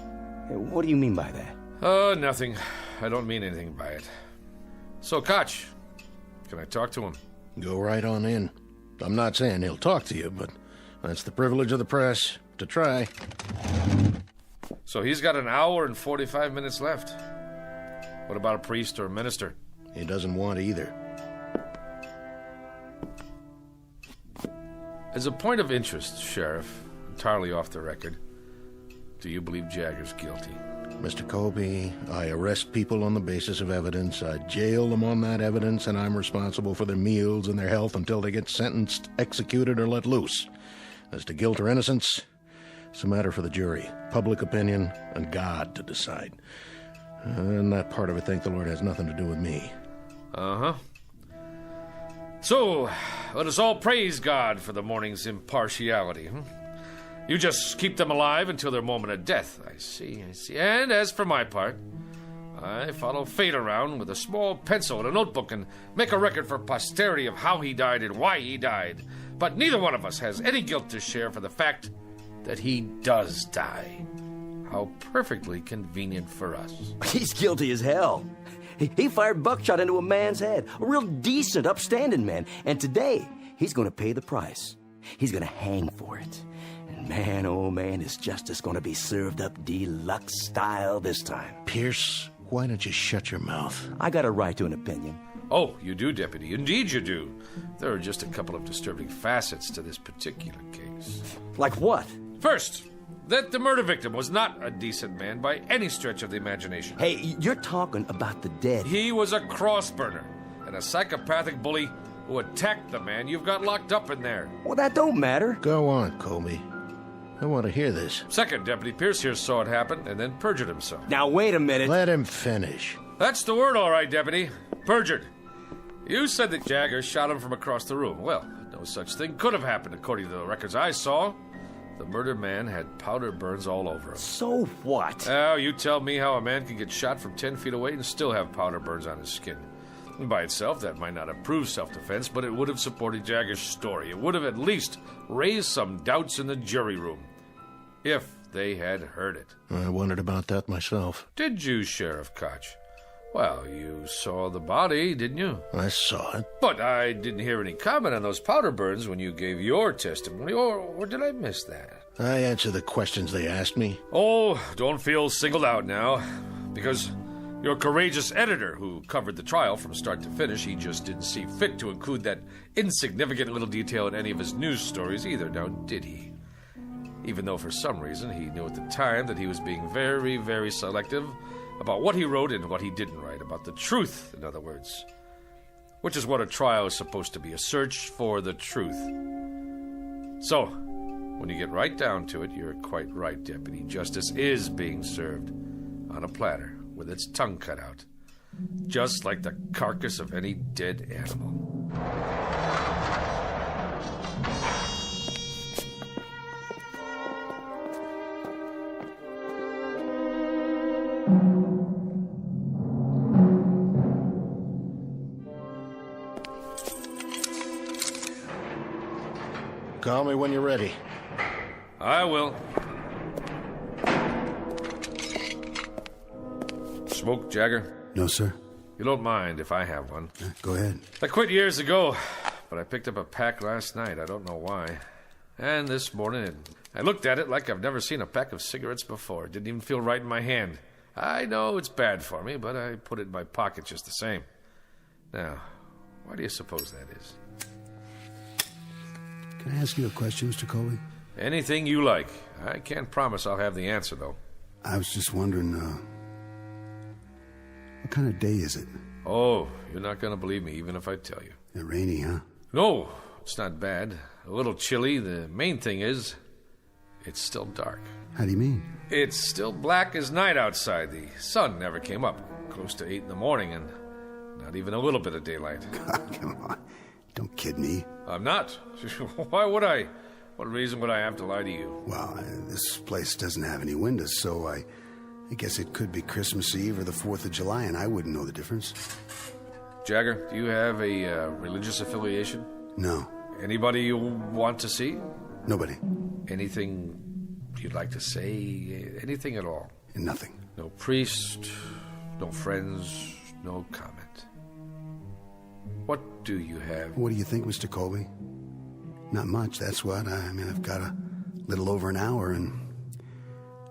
what do you mean by that? Nothing. I don't mean anything by it. So, Koch, can I talk to him? Go right on in. I'm not saying he'll talk to you, but that's the privilege of the press, to try. So he's got an hour and 45 minutes left. What about a priest or a minister? He doesn't want either. As a point of interest, Sheriff, entirely off the record, do you believe Jagger's guilty? Mr. Colby, I arrest people on the basis of evidence. I jail them on that evidence, and I'm responsible for their meals and their health until they get sentenced, executed, or let loose. As to guilt or innocence, it's a matter for the jury, public opinion, and God to decide. And that part of it, thank the Lord, has nothing to do with me. Uh-huh. So, let us all praise God for the morning's impartiality. You just keep them alive until their moment of death. I see. And as for my part, I follow fate around with a small pencil and a notebook and make a record for posterity of how he died and why he died. But neither one of us has any guilt to share for the fact that he does die. How perfectly convenient for us. He's guilty as hell. He fired buckshot into a man's head. A real decent, upstanding man. And today, he's going to pay the price. He's going to hang for it. And man, oh man, his justice going to be served up deluxe style this time. Pierce, why don't you shut your mouth? I got a right to an opinion. Oh, you do, Deputy. Indeed you do. There are just a couple of disturbing facets to this particular case. Like what? First, that the murder victim was not a decent man by any stretch of the imagination. Hey, you're talking about the dead. He was a cross-burner and a psychopathic bully who attacked the man you've got locked up in there. Well, that don't matter. Go on, Colby. I want to hear this. Second, Deputy Pierce here saw it happen and then perjured himself. Now, wait a minute. Let him finish. That's the word, all right, Deputy. Perjured. You said that Jagger shot him from across the room. Well, no such thing could have happened according to the records I saw. The murdered man had powder burns all over him. So what? Oh, you tell me how a man can get shot from 10 feet away and still have powder burns on his skin. By itself, that might not have proved self-defense, but it would have supported Jagger's story. It would have at least raised some doubts in the jury room. If they had heard it. I wondered about that myself. Did you, Sheriff Koch? Well, you saw the body, didn't you? I saw it. But I didn't hear any comment on those powder burns when you gave your testimony, or did I miss that? I answered the questions they asked me. Oh, don't feel singled out now, because your courageous editor who covered the trial from start to finish, he just didn't see fit to include that insignificant little detail in any of his news stories either, now did he? Even though for some reason he knew at the time that he was being very, very selective about what he wrote and what he didn't write, about the truth, in other words. Which is what a trial is supposed to be, a search for the truth. So, when you get right down to it, you're quite right, Deputy. Justice is being served on a platter with its tongue cut out, just like the carcass of any dead animal. Call me when you're ready. I will. Smoke, Jagger? No, sir. You don't mind if I have one? Go ahead. I quit years ago, but I picked up a pack last night. I don't know why. And this morning, I looked at it like I've never seen a pack of cigarettes before. It didn't even feel right in my hand. I know it's bad for me, but I put it in my pocket just the same. Now, why do you suppose that is? Can I ask you a question, Mr. Colby? Anything you like. I can't promise I'll have the answer, though. I was just wondering, what kind of day is it? Oh, you're not going to believe me, even if I tell you. Rainy, huh? No, it's not bad. A little chilly. The main thing is, it's still dark. How do you mean? It's still black as night outside. The sun never came up. Close to 8 in the morning, and not even a little bit of daylight. God, come on. Don't kid me. I'm not. Why would I? What reason would I have to lie to you? Well, this place doesn't have any windows, so I guess it could be Christmas Eve or the 4th of July, and I wouldn't know the difference. Jagger, do you have a religious affiliation? No. Anybody you want to see? Nobody. Anything you'd like to say? Anything at all? Nothing. No priest, no friends, no comment. What do you have? What do you think, Mr. Colby? Not much, that's what. I mean, I've got a little over an hour, and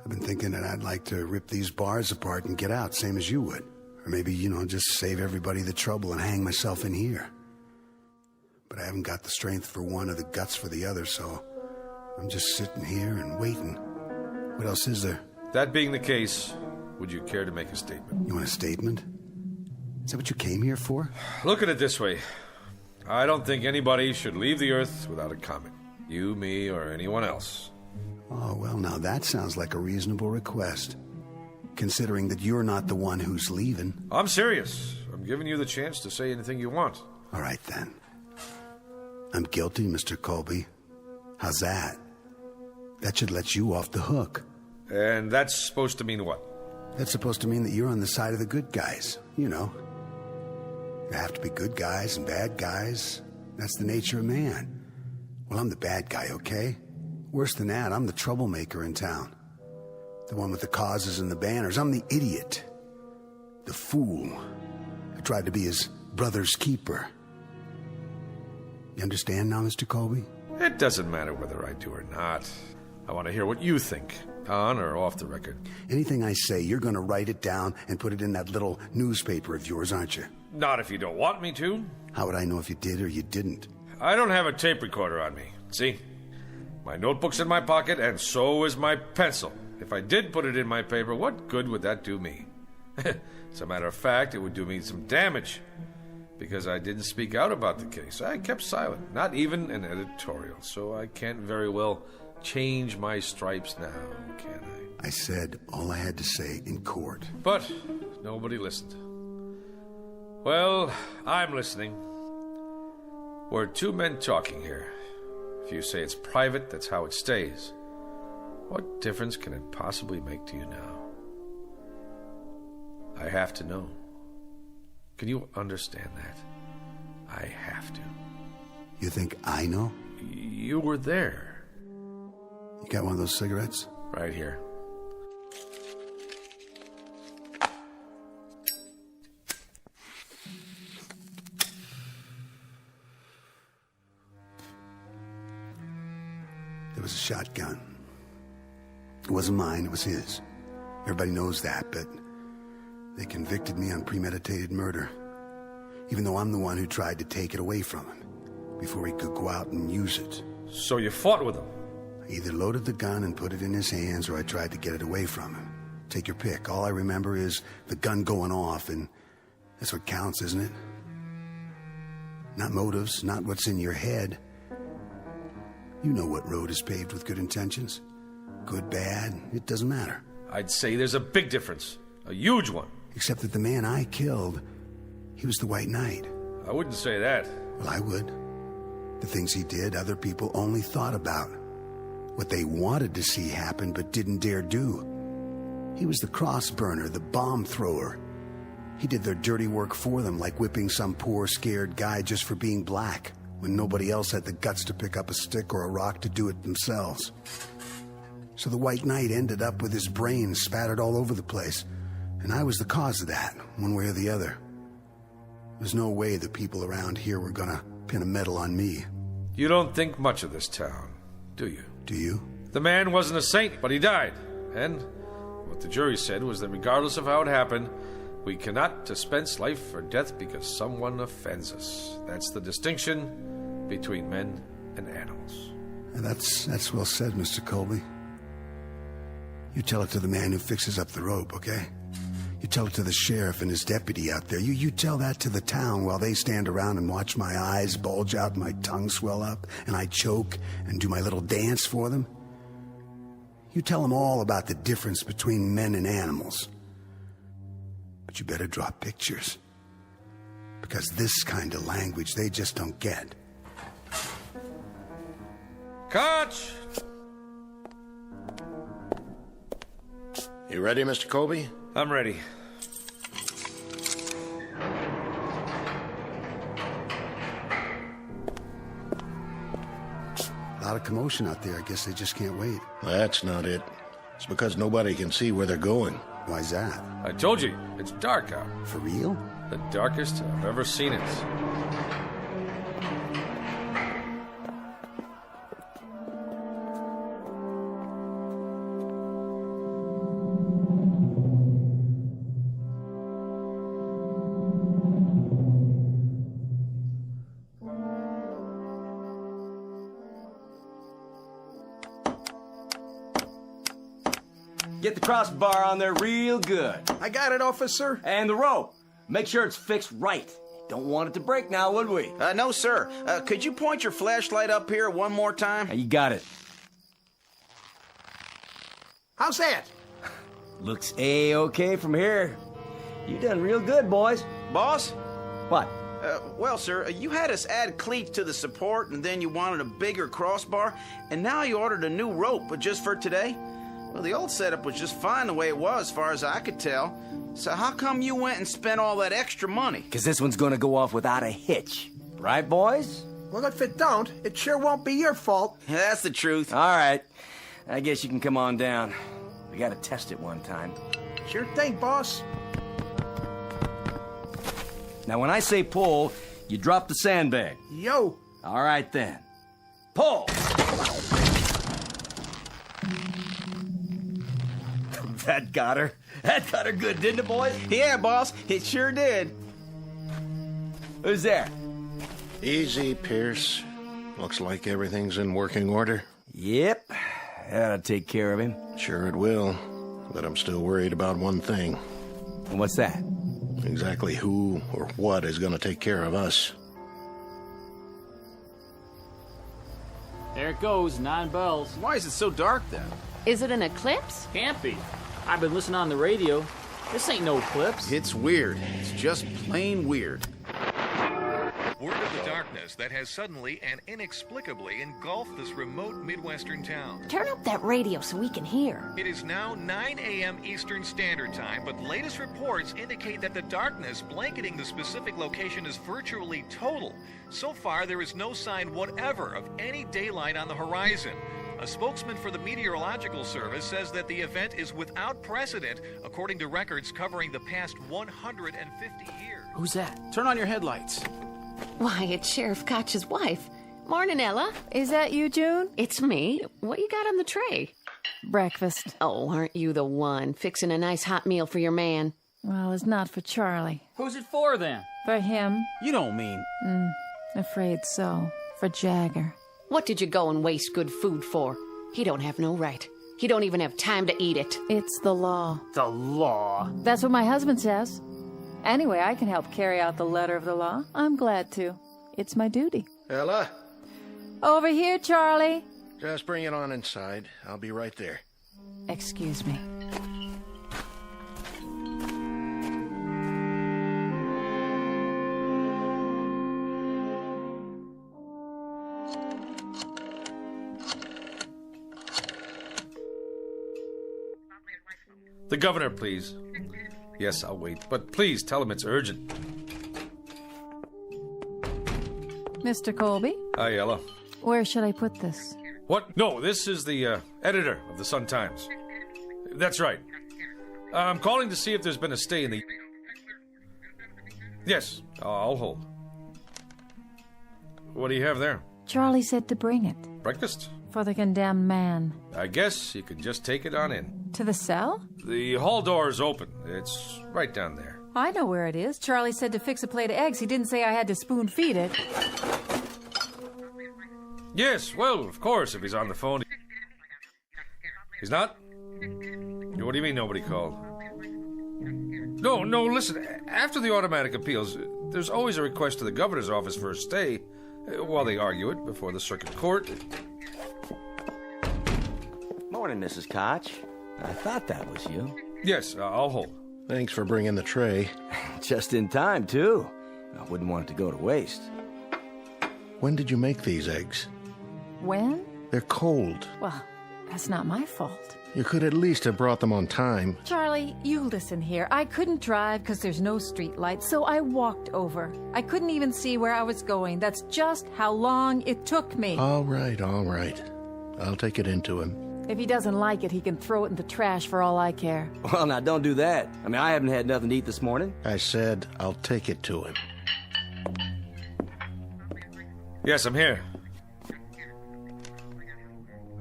I've been thinking that I'd like to rip these bars apart and get out, same as you would. Or maybe, just save everybody the trouble and hang myself in here. But I haven't got the strength for one or the guts for the other, so I'm just sitting here and waiting. What else is there? That being the case, would you care to make a statement? You want a statement? Is that what you came here for? Look at it this way. I don't think anybody should leave the Earth without a comment. You, me, or anyone else. Oh, well, now that sounds like a reasonable request. Considering that you're not the one who's leaving. I'm serious. I'm giving you the chance to say anything you want. All right, then. I'm guilty, Mr. Colby. How's that? That should let you off the hook. And that's supposed to mean what? That's supposed to mean that you're on the side of the good guys. There have to be good guys and bad guys. That's the nature of man. Well, I'm the bad guy, okay? Worse than that, I'm the troublemaker in town. The one with the causes and the banners. I'm the idiot. The fool. I tried to be his brother's keeper. You understand now, Mr. Colby? It doesn't matter whether I do or not. I want to hear what you think, on or off the record. Anything I say, you're going to write it down and put it in that little newspaper of yours, aren't you? Not if you don't want me to. How would I know if you did or you didn't? I don't have a tape recorder on me. See? My notebook's in my pocket, and so is my pencil. If I did put it in my paper, what good would that do me? As a matter of fact, it would do me some damage. Because I didn't speak out about the case. I kept silent. Not even an editorial. So I can't very well change my stripes now, can I? I said all I had to say in court. But nobody listened. Well, I'm listening. We're two men talking here. If you say it's private, that's how it stays. What difference can it possibly make to you now? I have to know. Can you understand that? I have to. You think I know? You were there. You got one of those cigarettes? Right here. There was a shotgun. It wasn't mine, it was his. Everybody knows that, but they convicted me on premeditated murder. Even though I'm the one who tried to take it away from him before he could go out and use it. So you fought with him? I either loaded the gun and put it in his hands, or I tried to get it away from him. Take your pick. All I remember is the gun going off, and that's what counts, isn't it? Not motives, not what's in your head. You know what road is paved with good intentions. Good, bad, it doesn't matter. I'd say there's a big difference. A huge one. Except that the man I killed, he was the White Knight. I wouldn't say that. Well, I would. The things he did, other people only thought about. What they wanted to see happen but didn't dare do. He was the cross burner, the bomb thrower. He did their dirty work for them, like whipping some poor, scared guy just for being black, when nobody else had the guts to pick up a stick or a rock to do it themselves. So the White Knight ended up with his brains spattered all over the place, and I was the cause of that, one way or the other. There's no way the people around here were gonna pin a medal on me. You don't think much of this town, do you? Do you? The man wasn't a saint, but he died. And what the jury said was that regardless of how it happened, we cannot dispense life or death because someone offends us. That's the distinction between men and animals. And that's well said, Mr. Colby. You tell it to the man who fixes up the rope, okay? You tell it to the sheriff and his deputy out there. You tell that to the town while they stand around and watch my eyes bulge out and my tongue swell up and I choke and do my little dance for them. You tell them all about the difference between men and animals. But you better draw pictures. Because this kind of language they just don't get. Catch! You ready, Mr. Colby? I'm ready. A lot of commotion out there. I guess they just can't wait. That's not it. It's because nobody can see where they're going. Why's that? I told you, it's dark out. For real? The darkest I've ever seen it. Get the crossbar on there real good. I got it, officer. And the rope. Make sure it's fixed right. Don't want it to break now, would we? No, sir. Could you point your flashlight up here one more time? You got it. How's that? Looks A-okay from here. You done real good, boys. Boss? What? Well, sir, you had us add cleats to the support, and then you wanted a bigger crossbar, and now you ordered a new rope, but just for today? Well, the old setup was just fine the way it was, as far as I could tell. So how come you went and spent all that extra money? Because this one's gonna go off without a hitch. Right, boys? Well, if it don't, it sure won't be your fault. Yeah, that's the truth. All right. I guess you can come on down. We gotta test it one time. Sure thing, boss. Now, when I say pull, you drop the sandbag. Yo. All right, then. Pull! That got her. That got her good, didn't it, boys? Yeah, boss. It sure did. Who's there? Easy, Pierce. Looks like everything's in working order. Yep. That'll take care of him. Sure it will. But I'm still worried about one thing. And what's that? Exactly who or what is going to take care of us. There it goes, 9 bells. Why is it so dark then? Is it an eclipse? Can't be. I've been listening on the radio. This ain't no eclipse. It's weird. It's just plain weird. Word of the darkness that has suddenly and inexplicably engulfed this remote Midwestern town. Turn up that radio so we can hear. It is now 9 a.m. Eastern Standard Time, but latest reports indicate that the darkness blanketing the specific location is virtually total. So far, there is no sign whatever of any daylight on the horizon. A spokesman for the Meteorological Service says that the event is without precedent, according to records covering the past 150 years. Who's that? Turn on your headlights. Why, it's Sheriff Koch's wife. Morning, Ella. Is that you, June? It's me. What you got on the tray? Breakfast. Oh, aren't you the one? Fixing a nice hot meal for your man. Well, it's not for Charlie. Who's it for, then? For him. You don't mean... Afraid so. For Jagger. What did you go and waste good food for? He don't have no right. He don't even have time to eat it. It's the law. The law? That's what my husband says. Anyway, I can help carry out the letter of the law. I'm glad to. It's my duty. Ella? Over here, Charlie. Just bring it on inside. I'll be right there. Excuse me. The governor, please. Yes, I'll wait, but please tell him it's urgent. Mr. Colby? Hi, Ella. Where should I put this? What? No, this is the editor of the Sun-Times. That's right. I'm calling to see if there's been a stay in the... Yes, I'll hold. What do you have there? Charlie said to bring it. Breakfast? For the condemned man. I guess you can just take it on in. To the cell? The hall door is open. It's right down there. I know where it is. Charlie said to fix a plate of eggs. He didn't say I had to spoon feed it. Yes, well, of course, if he's on the phone. He's not? What do you mean nobody called? No, listen. After the automatic appeals, there's always a request to the governor's office for a stay while they argue it before the circuit court. Morning, Mrs. Koch. I thought that was you. Yes, I'll hold. Thanks for bringing the tray. Just in time, too. I wouldn't want it to go to waste. When did you make these eggs? When? They're cold. Well, that's not my fault. You could at least have brought them on time. Charlie, you listen here. I couldn't drive because there's no street lights, so I walked over. I couldn't even see where I was going. That's just how long it took me. All right. I'll take it into him. If he doesn't like it, he can throw it in the trash for all I care. Well, now, don't do that. I haven't had nothing to eat this morning. I said I'll take it to him. Yes, I'm here.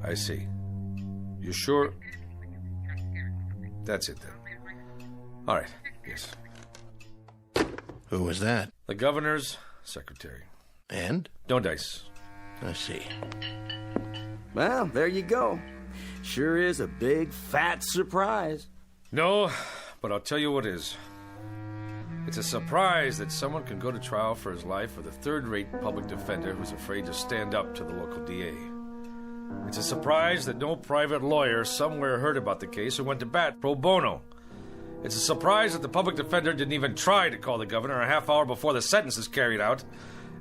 I see. You sure? That's it, then. All right, yes. Who was that? The governor's secretary. And? No dice. I see. Well, there you go. Sure is a big, fat surprise. No, but I'll tell you what is. It's a surprise that someone can go to trial for his life with a third-rate public defender who's afraid to stand up to the local DA. It's a surprise that no private lawyer somewhere heard about the case and went to bat pro bono. It's a surprise that the public defender didn't even try to call the governor a half hour before the sentence is carried out.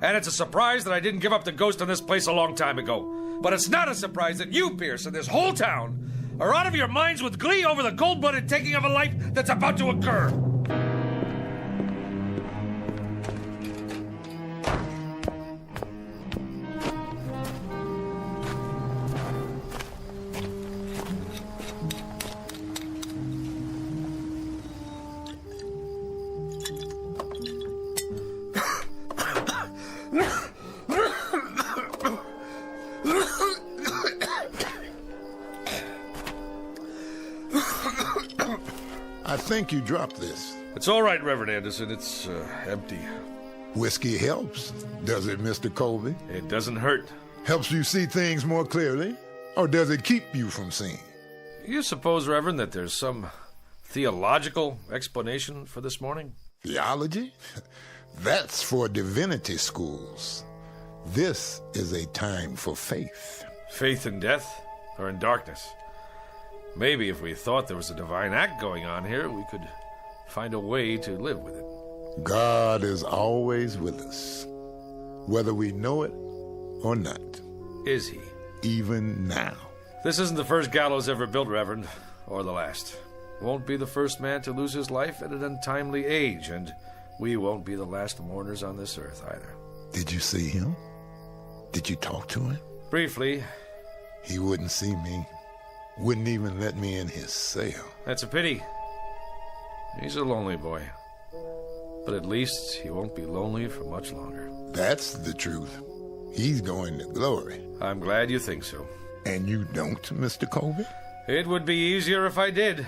And it's a surprise that I didn't give up the ghost on this place a long time ago. But it's not a surprise that you, Pierce, and this whole town are out of your minds with glee over the cold-blooded taking of a life that's about to occur. I think you dropped this. It's all right, Reverend Anderson. It's empty. Whiskey helps, does it, Mr. Colby? It doesn't hurt. Helps you see things more clearly? Or does it keep you from seeing? You suppose, Reverend, that there's some theological explanation for this morning? Theology? That's for divinity schools. This is a time for faith. Faith in death or in darkness? Maybe if we thought there was a divine act going on here, we could find a way to live with it. God is always with us. whether we know it or not. Is he? Even now. This isn't the first gallows ever built, Reverend, or the last. Won't be the first man to lose his life at an untimely age, and we won't be the last mourners on this earth either. Did you see him? Did you talk to him? Briefly. He wouldn't see me. Wouldn't even let me in his cell. That's a pity. He's a lonely boy. But at least he won't be lonely for much longer. That's the truth. He's going to glory. I'm glad you think so. And you don't, Mr. Colby? It would be easier if I did.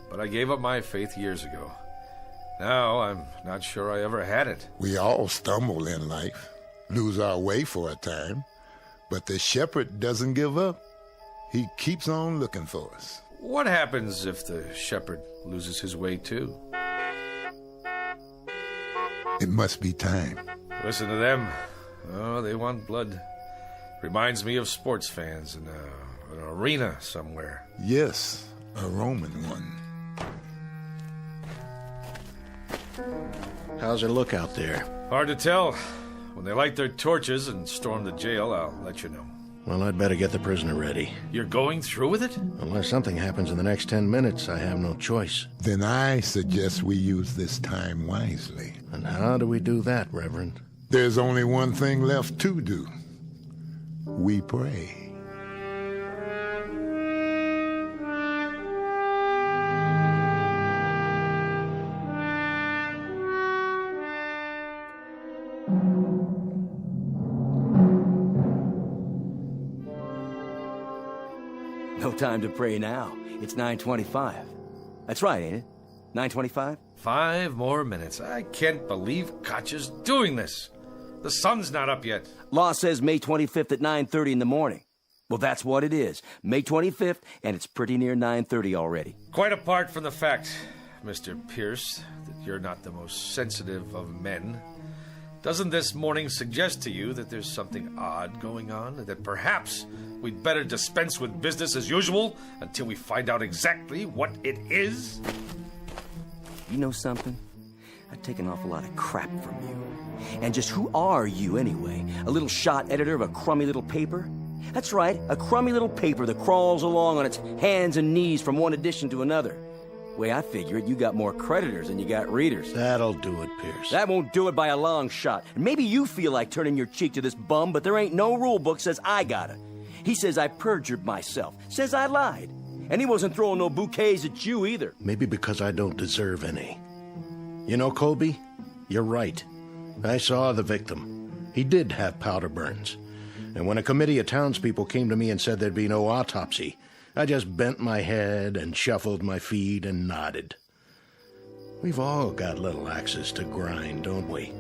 But I gave up my faith years ago. Now I'm not sure I ever had it. We all stumble in life, lose our way for a time. But the shepherd doesn't give up. He keeps on looking for us. What happens if the shepherd loses his way too? It must be time. Listen to them. Oh, they want blood. Reminds me of sports fans in an arena somewhere. Yes, a Roman one. How's it look out there? Hard to tell. When they light their torches and storm the jail, I'll let you know. Well, I'd better get the prisoner ready. You're going through with it? Unless something happens in the next 10 minutes, I have no choice. Then I suggest we use this time wisely. And how do we do that, Reverend? There's only one thing left to do. We pray. No time to pray now. It's 9:25. That's right, ain't it? 9:25? 5 more minutes. I can't believe Gotcha's doing this. The sun's not up yet. Law says May 25th at 9:30 in the morning. Well, that's what it is. May 25th, and it's pretty near 9:30 already. Quite apart from the fact, Mr. Pierce, that you're not the most sensitive of men, doesn't this morning suggest to you that there's something odd going on, and that perhaps we'd better dispense with business as usual until we find out exactly what it is? You know something? I take an awful lot of crap from you. And just who are you, anyway? A little shot editor of a crummy little paper? That's right, a crummy little paper that crawls along on its hands and knees from one edition to another. The way I figure it, you got more creditors than you got readers. That'll do it, Pierce. That won't do it by a long shot. And maybe you feel like turning your cheek to this bum, but there ain't no rule book says I gotta. He says I perjured myself, says I lied. And he wasn't throwing no bouquets at you either. Maybe because I don't deserve any. You know, Colby, you're right. I saw the victim. He did have powder burns. And when a committee of townspeople came to me and said there'd be no autopsy, I just bent my head and shuffled my feet and nodded. We've all got little axes to grind, don't we?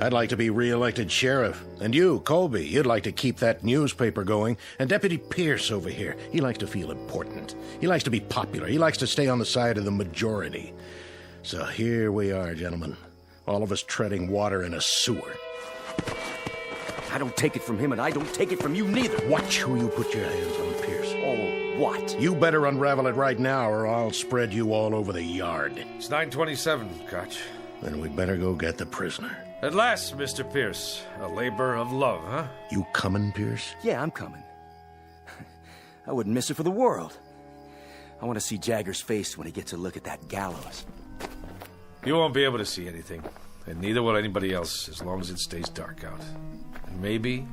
I'd like to be re-elected sheriff. And you, Colby, you'd like to keep that newspaper going. And Deputy Pierce over here, he likes to feel important. He likes to be popular. He likes to stay on the side of the majority. So here we are, gentlemen. All of us treading water in a sewer. I don't take it from him, and I don't take it from you neither. Watch who you put your hands on, Pierce. Oh, what? You better unravel it right now, or I'll spread you all over the yard. It's 9:27, Gotch. Then we'd better go get the prisoner. At last, Mr. Pierce. A labor of love, huh? You coming, Pierce? Yeah, I'm coming. I wouldn't miss it for the world. I want to see Jagger's face when he gets a look at that gallows. You won't be able to see anything, and neither will anybody else as long as it stays dark out. And maybe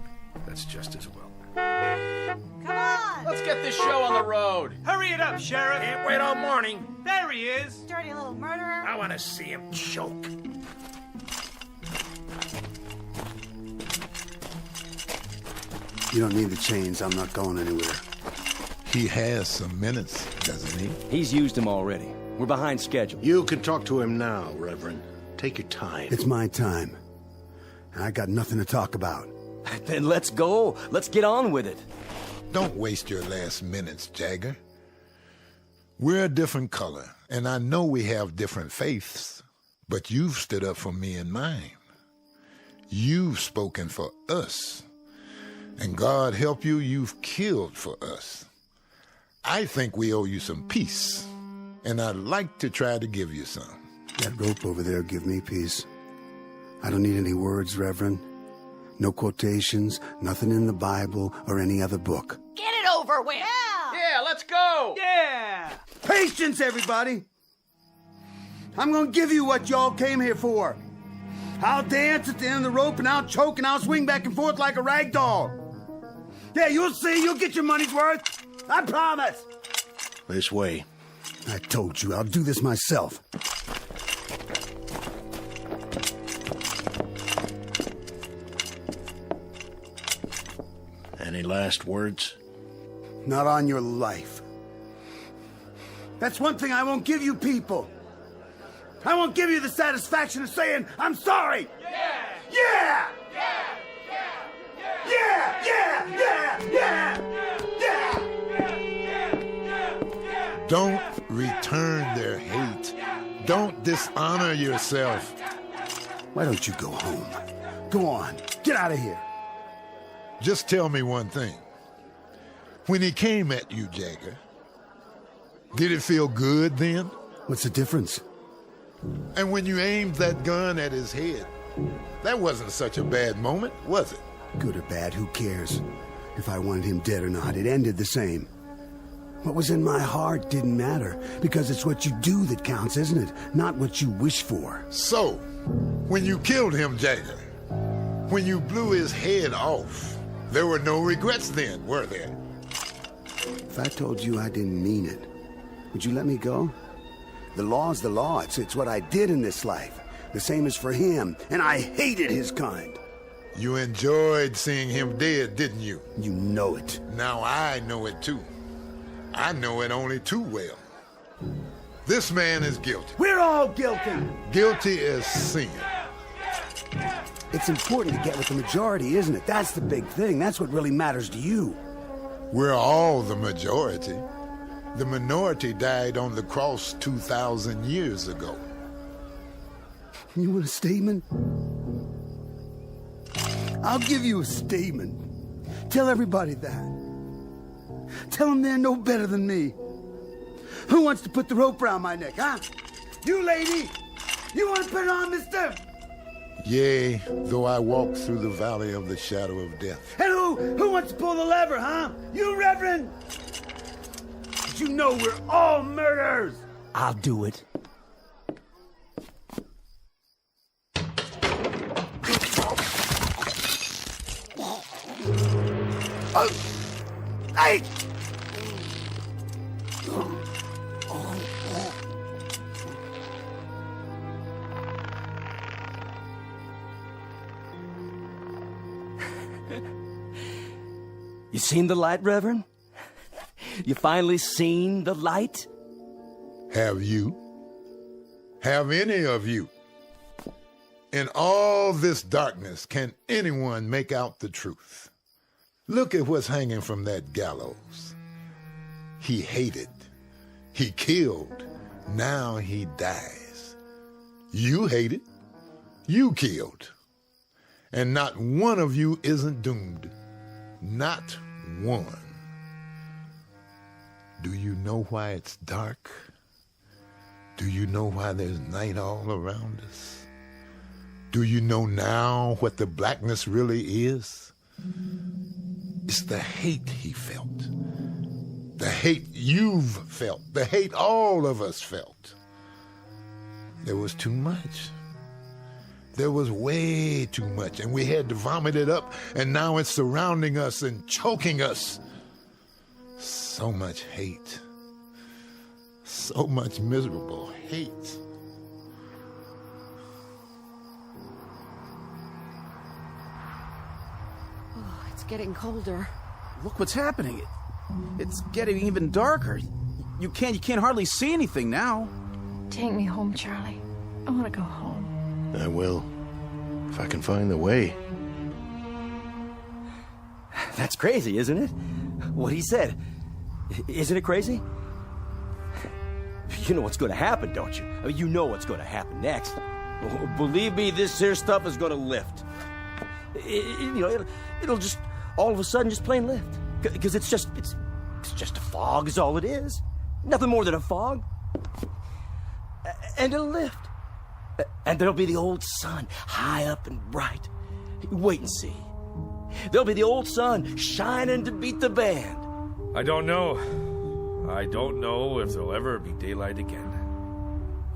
that's just as well. Come on! Let's get this show on the road. Hurry it up, Sheriff! Can't wait all morning. There he is! Dirty little murderer! I want to see him choke. You don't need the chains. I'm not going anywhere. He has some minutes, doesn't he? He's used them already. We're behind schedule. You can talk to him now, Reverend. Take your time. It's my time. And I got nothing to talk about. Then let's go. Let's get on with it. Don't waste your last minutes, Jagger. We're a different color, and I know we have different faiths, but you've stood up for me and mine. You've spoken for us. And God help you, you've killed for us. I think we owe you some peace, and I'd like to try to give you some. That rope over there give me peace. I don't need any words, Reverend. No quotations, nothing in the Bible or any other book. Get it over with! Yeah, let's go! Yeah! Patience, everybody! I'm gonna give you what y'all came here for. I'll dance at the end of the rope, and I'll choke, and I'll swing back and forth like a rag doll. Yeah, you'll see. You'll get your money's worth. I promise. This way. I told you, I'll do this myself. Any last words? Not on your life. That's one thing I won't give you people. I won't give you the satisfaction of saying, I'm sorry. Yeah! Yeah! Yeah! Yeah! Yeah! Yeah! Don't return their hate. Don't dishonor yourself. Why don't you go home? Go on. Get out of here. Just tell me one thing. When he came at you, Jagger, did it feel good then? What's the difference? And when you aimed that gun at his head, that wasn't such a bad moment, was it? Good or bad, who cares? If I wanted him dead or not, it ended the same. What was in my heart didn't matter, because it's what you do that counts, isn't it? Not what you wish for. So, when you killed him, Jagger, when you blew his head off, there were no regrets then, were there? If I told you I didn't mean it, would you let me go? The law's the law. It's what I did in this life. The same as for him, and I hated his kind. You enjoyed seeing him dead, didn't you? You know it. Now I know it too. I know it only too well. This man is guilty. We're all guilty. Guilty as sin. It's important to get with the majority, isn't it? That's the big thing. That's what really matters to you. We're all the majority. The minority died on the cross 2,000 years ago. You want a statement? I'll give you a statement. Tell everybody that. Tell them they're no better than me. Who wants to put the rope around my neck, huh? You, lady! You want to put it on, mister? Yea, though I walk through the valley of the shadow of death. And who wants to pull the lever, huh? You, Reverend? But you know we're all murderers. I'll do it. Hey! You seen the light, Reverend? You finally seen the light? Have you? Have any of you? In all this darkness, can anyone make out the truth? Look at what's hanging from that gallows. He hated. He killed. Now he dies. You hated. You killed. And not one of you isn't doomed. Not one. Do you know why it's dark? Do you know why there's night all around us? Do you know now what the blackness really is? It's the hate he felt. The hate you've felt. The hate all of us felt. There was too much. There was way too much, and we had to vomit it up, and now it's surrounding us and choking us. So much hate. So much miserable hate. Oh, it's getting colder. Look what's happening. It's getting even darker. You can't hardly see anything now. Take me home, Charlie. I want to go home. I will, if I can find the way. That's crazy, isn't it? What he said. Isn't it crazy? You know what's going to happen, don't you? I mean, you know what's going to happen next. Believe me, this here stuff is going to lift. It'll just all of a sudden just plain lift. Because it's just a fog is all it is. Nothing more than a fog. And it'll lift. And there'll be the old sun, high up and bright. Wait and see. There'll be the old sun shining to beat the band. I don't know. I don't know if there'll ever be daylight again.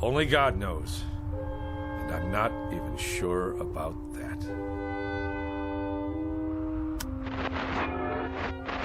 Only God knows. And I'm not even sure about that.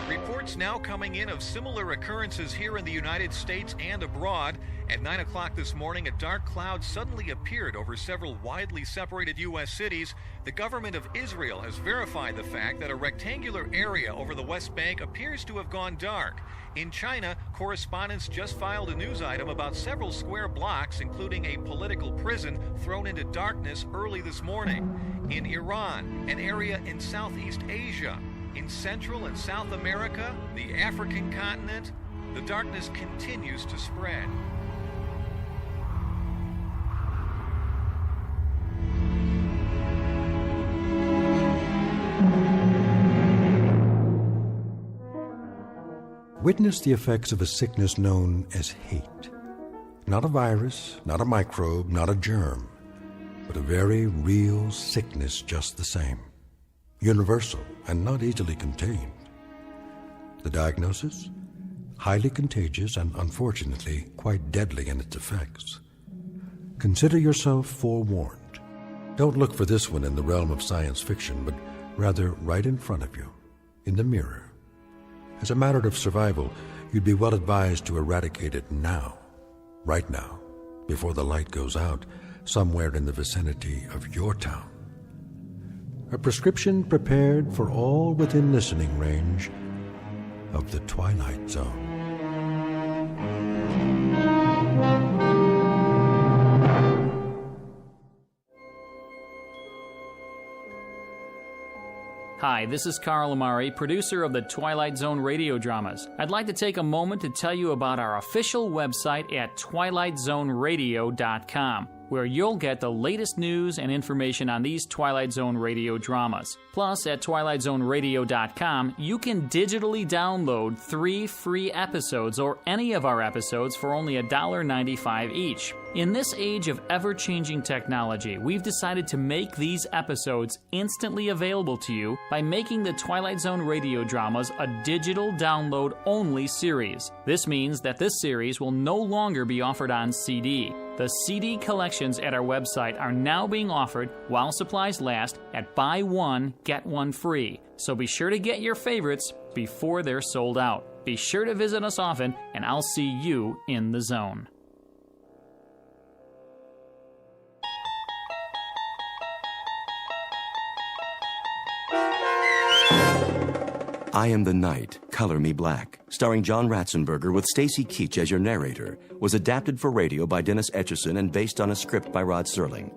Reports now coming in of similar occurrences here in the United States and abroad. At 9 o'clock this morning, a dark cloud suddenly appeared over several widely separated U.S. cities. The government of Israel has verified the fact that a rectangular area over the West Bank appears to have gone dark. In China, correspondents just filed a news item about several square blocks, including a political prison, thrown into darkness early this morning. In Iran, an area in Southeast Asia, in Central and South America, the African continent, the darkness continues to spread. Witness the effects of a sickness known as hate. Not a virus, not a microbe, not a germ, but a very real sickness just the same. Universal and not easily contained. The diagnosis? Highly contagious and unfortunately quite deadly in its effects. Consider yourself forewarned. Don't look for this one in the realm of science fiction, but rather right in front of you, in the mirror. As a matter of survival, you'd be well advised to eradicate it now, right now, before the light goes out somewhere in the vicinity of your town. A prescription prepared for all within listening range of the Twilight Zone. Hi, this is Carl Amari, producer of the Twilight Zone Radio Dramas. I'd like to take a moment to tell you about our official website at twilightzoneradio.com, where you'll get the latest news and information on these Twilight Zone radio dramas. Plus, at twilightzoneradio.com, you can digitally download 3 free episodes or any of our episodes for only $1.95 each. In this age of ever-changing technology, we've decided to make these episodes instantly available to you by making the Twilight Zone radio dramas a digital download-only series. This means that this series will no longer be offered on CD. The CD collections at our website are now being offered while supplies last at buy one, get one free. So be sure to get your favorites before they're sold out. Be sure to visit us often, and I'll see you in the zone. I Am the Night, Color Me Black, starring John Ratzenberger with Stacy Keach as your narrator, was adapted for radio by Dennis Etchison and based on a script by Rod Serling.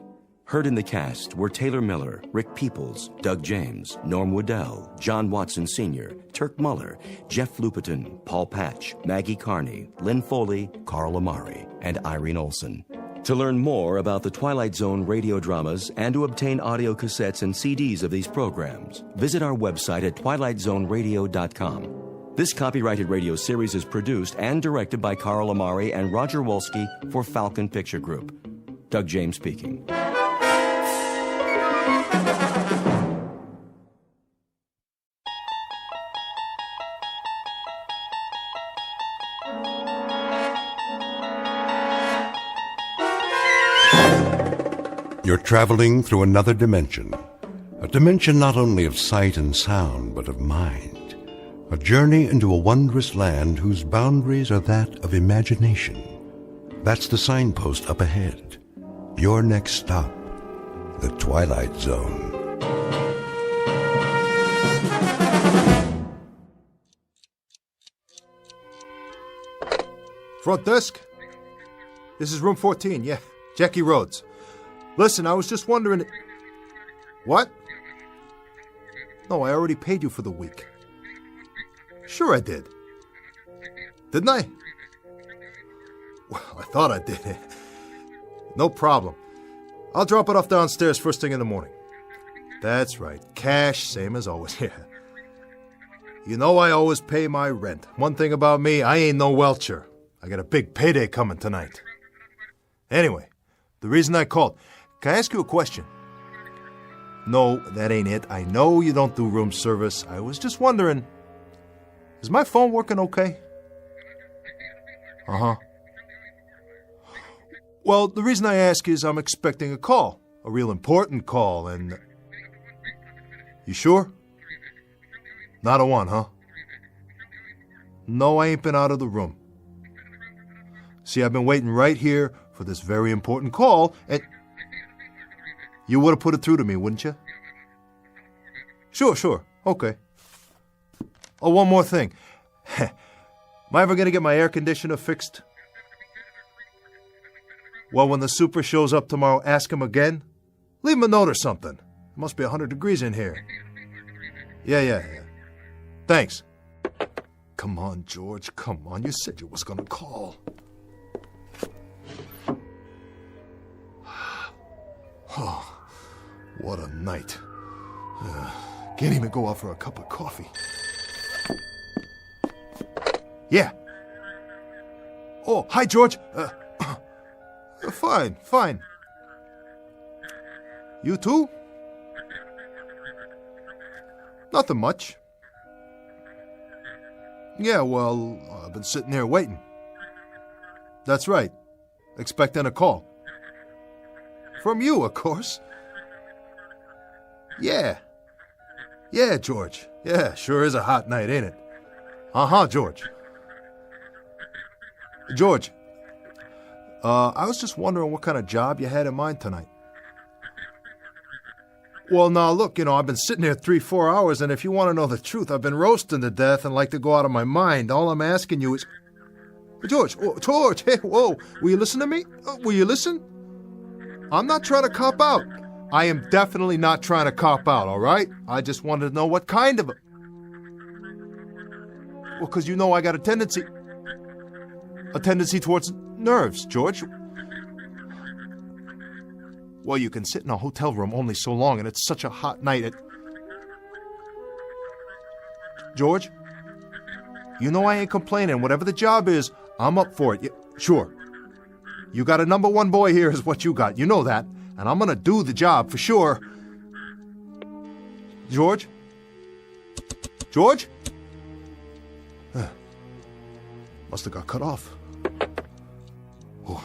Heard in the cast were Taylor Miller, Rick Peoples, Doug James, Norm Woodell, John Watson Sr., Turk Muller, Jeff Lupetin, Paul Patch, Maggie Carney, Lynn Foley, Carl Amari, and Irene Olson. To learn more about the Twilight Zone radio dramas and to obtain audio cassettes and CDs of these programs, visit our website at twilightzoneradio.com. This copyrighted radio series is produced and directed by Carl Amari and Roger Wolski for Falcon Picture Group. Doug James speaking. You're traveling through another dimension. A dimension not only of sight and sound, but of mind. A journey into a wondrous land whose boundaries are that of imagination. That's the signpost up ahead. Your next stop, the Twilight Zone. Front desk? This is room 14, yeah. Jackie Rhodes. Listen, I was just wondering... What? No, I already paid you for the week. Sure I did. Didn't I? Well, I thought I did. No problem. I'll drop it off downstairs first thing in the morning. That's right. Cash, same as always. Yeah. You know I always pay my rent. One thing about me, I ain't no welcher. I got a big payday coming tonight. Anyway, the reason I called... Can I ask you a question? No, that ain't it. I know you don't do room service. I was just wondering, is my phone working okay? Uh-huh. Well, the reason I ask is I'm expecting a call. A real important call, and... You sure? Not a one, huh? No, I ain't been out of the room. See, I've been waiting right here for this very important call, and... You would have put it through to me, wouldn't you? Sure. Okay. Oh, one more thing. Am I ever going to get my air conditioner fixed? Well, when the super shows up tomorrow, ask him again. Leave him a note or something. It must be 100 degrees in here. Yeah. Thanks. Come on, George. Come on. You said you was going to call. Oh, what a night. Can't even go out for a cup of coffee. Yeah. Oh, hi, George. Fine. You too? Nothing much. Yeah, well, I've been sitting there waiting. That's right. Expecting a call. From you, of course. Yeah, George. Yeah, sure is a hot night, ain't it? Uh-huh, George. George, I was just wondering what kind of job you had in mind tonight. Well, now, look, I've been sitting here 3-4 hours, and if you want to know the truth, I've been roasting to death and like to go out of my mind. All I'm asking you is... George, hey, whoa, will you listen to me? Will you listen? I'm not trying to cop out. I am definitely not trying to cop out, all right? I just wanted to know what kind of... Well, because I got a tendency towards nerves, George. Well, you can sit in a hotel room only so long, and it's such a hot night. George, I ain't complaining. Whatever the job is, I'm up for it. Sure. You got a number one boy here is what you got. You know that. And I'm going to do the job for sure. George? Must have got cut off. Oh.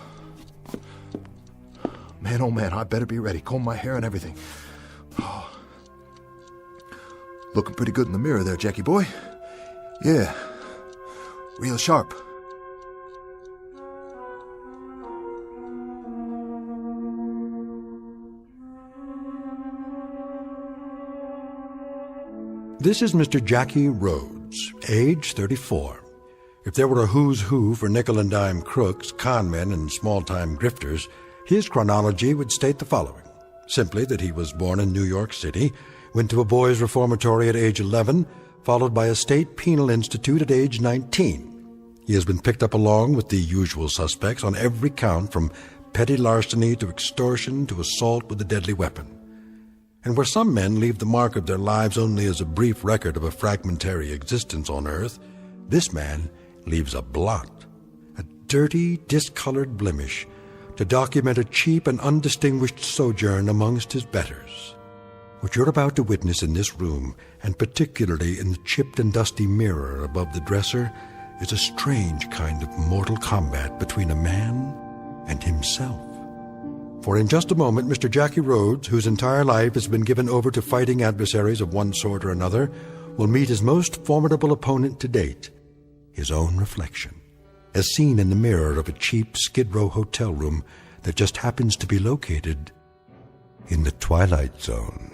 Man, oh man, I better be ready. Comb my hair and everything. Oh. Looking pretty good in the mirror there, Jackie boy. Yeah. Real sharp. This is Mr. Jackie Rhodes, age 34. If there were a who's who for nickel and dime crooks, conmen, and small-time grifters, his chronology would state the following. Simply that he was born in New York City, went to a boys' reformatory at age 11, followed by a state penal institute at age 19. He has been picked up along with the usual suspects on every count from petty larceny to extortion to assault with a deadly weapon. And where some men leave the mark of their lives only as a brief record of a fragmentary existence on earth, this man leaves a blot, a dirty, discolored blemish, to document a cheap and undistinguished sojourn amongst his betters. What you're about to witness in this room, and particularly in the chipped and dusty mirror above the dresser, is a strange kind of mortal combat between a man and himself. For in just a moment, Mr. Jackie Rhodes, whose entire life has been given over to fighting adversaries of one sort or another, will meet his most formidable opponent to date, his own reflection, as seen in the mirror of a cheap Skid Row hotel room that just happens to be located in the Twilight Zone.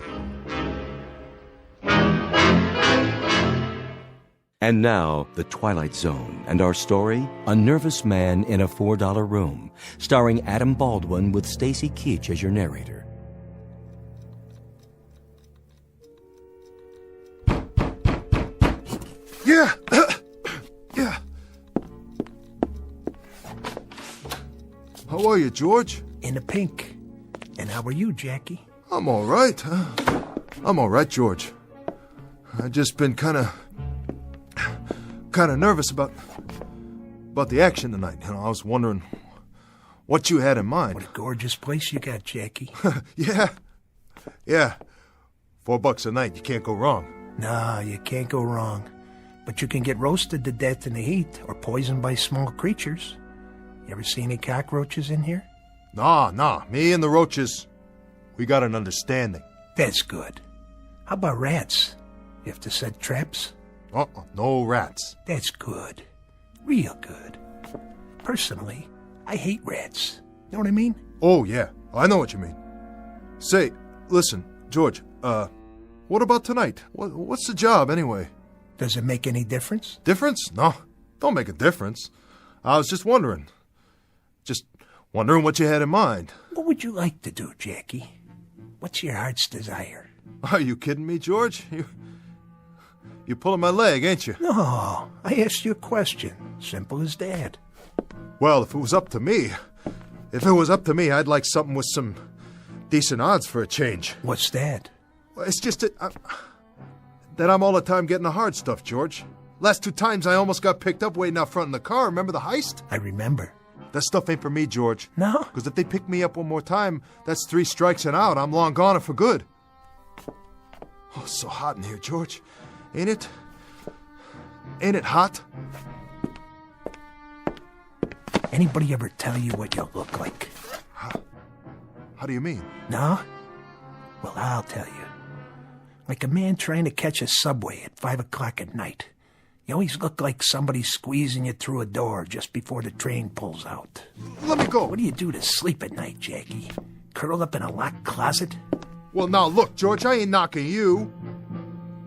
And now, The Twilight Zone, and our story, A Nervous Man in a $4 Room, starring Adam Baldwin with Stacy Keach as your narrator. Yeah. Yeah. How are you, George? In the pink. And how are you, Jackie? I'm all right. I'm all right, George. I've just been kind of nervous about the action tonight. I was wondering what you had in mind. What a gorgeous place you got, Jackie. Yeah. $4 a night, you can't go wrong. No, you can't go wrong. But you can get roasted to death in the heat or poisoned by small creatures. You ever see any cockroaches in here? Nah. Me and the roaches, we got an understanding. That's good. How about rats? You have to set traps? No rats. That's good. Real good. Personally, I hate rats. You know what I mean? Oh, yeah. I know what you mean. Say, listen, George, what about tonight? What's the job, anyway? Does it make any difference? Difference? No, don't make a difference. I was just wondering. Just wondering what you had in mind. What would you like to do, Jackie? What's your heart's desire? Are you kidding me, George? You're pulling my leg, ain't you? No, I asked you a question. Simple as that. Well, if it was up to me, I'd like something with some decent odds for a change. What's that? Well, it's just that I'm all the time getting the hard stuff, George. Last 2 times I almost got picked up waiting out front in the car. Remember the heist? I remember. That stuff ain't for me, George. No? Because if they pick me up one more time, that's 3 strikes and out. I'm long gone and for good. Oh, it's so hot in here, George. Ain't it? Ain't it hot? Anybody ever tell you what you look like? How do you mean? No? Well, I'll tell you. Like a man trying to catch a subway at 5 o'clock at night. You always look like somebody squeezing you through a door just before the train pulls out. Let me go. What do you do to sleep at night, Jackie? Curl up in a locked closet? Well, now, look, George, I ain't knocking you.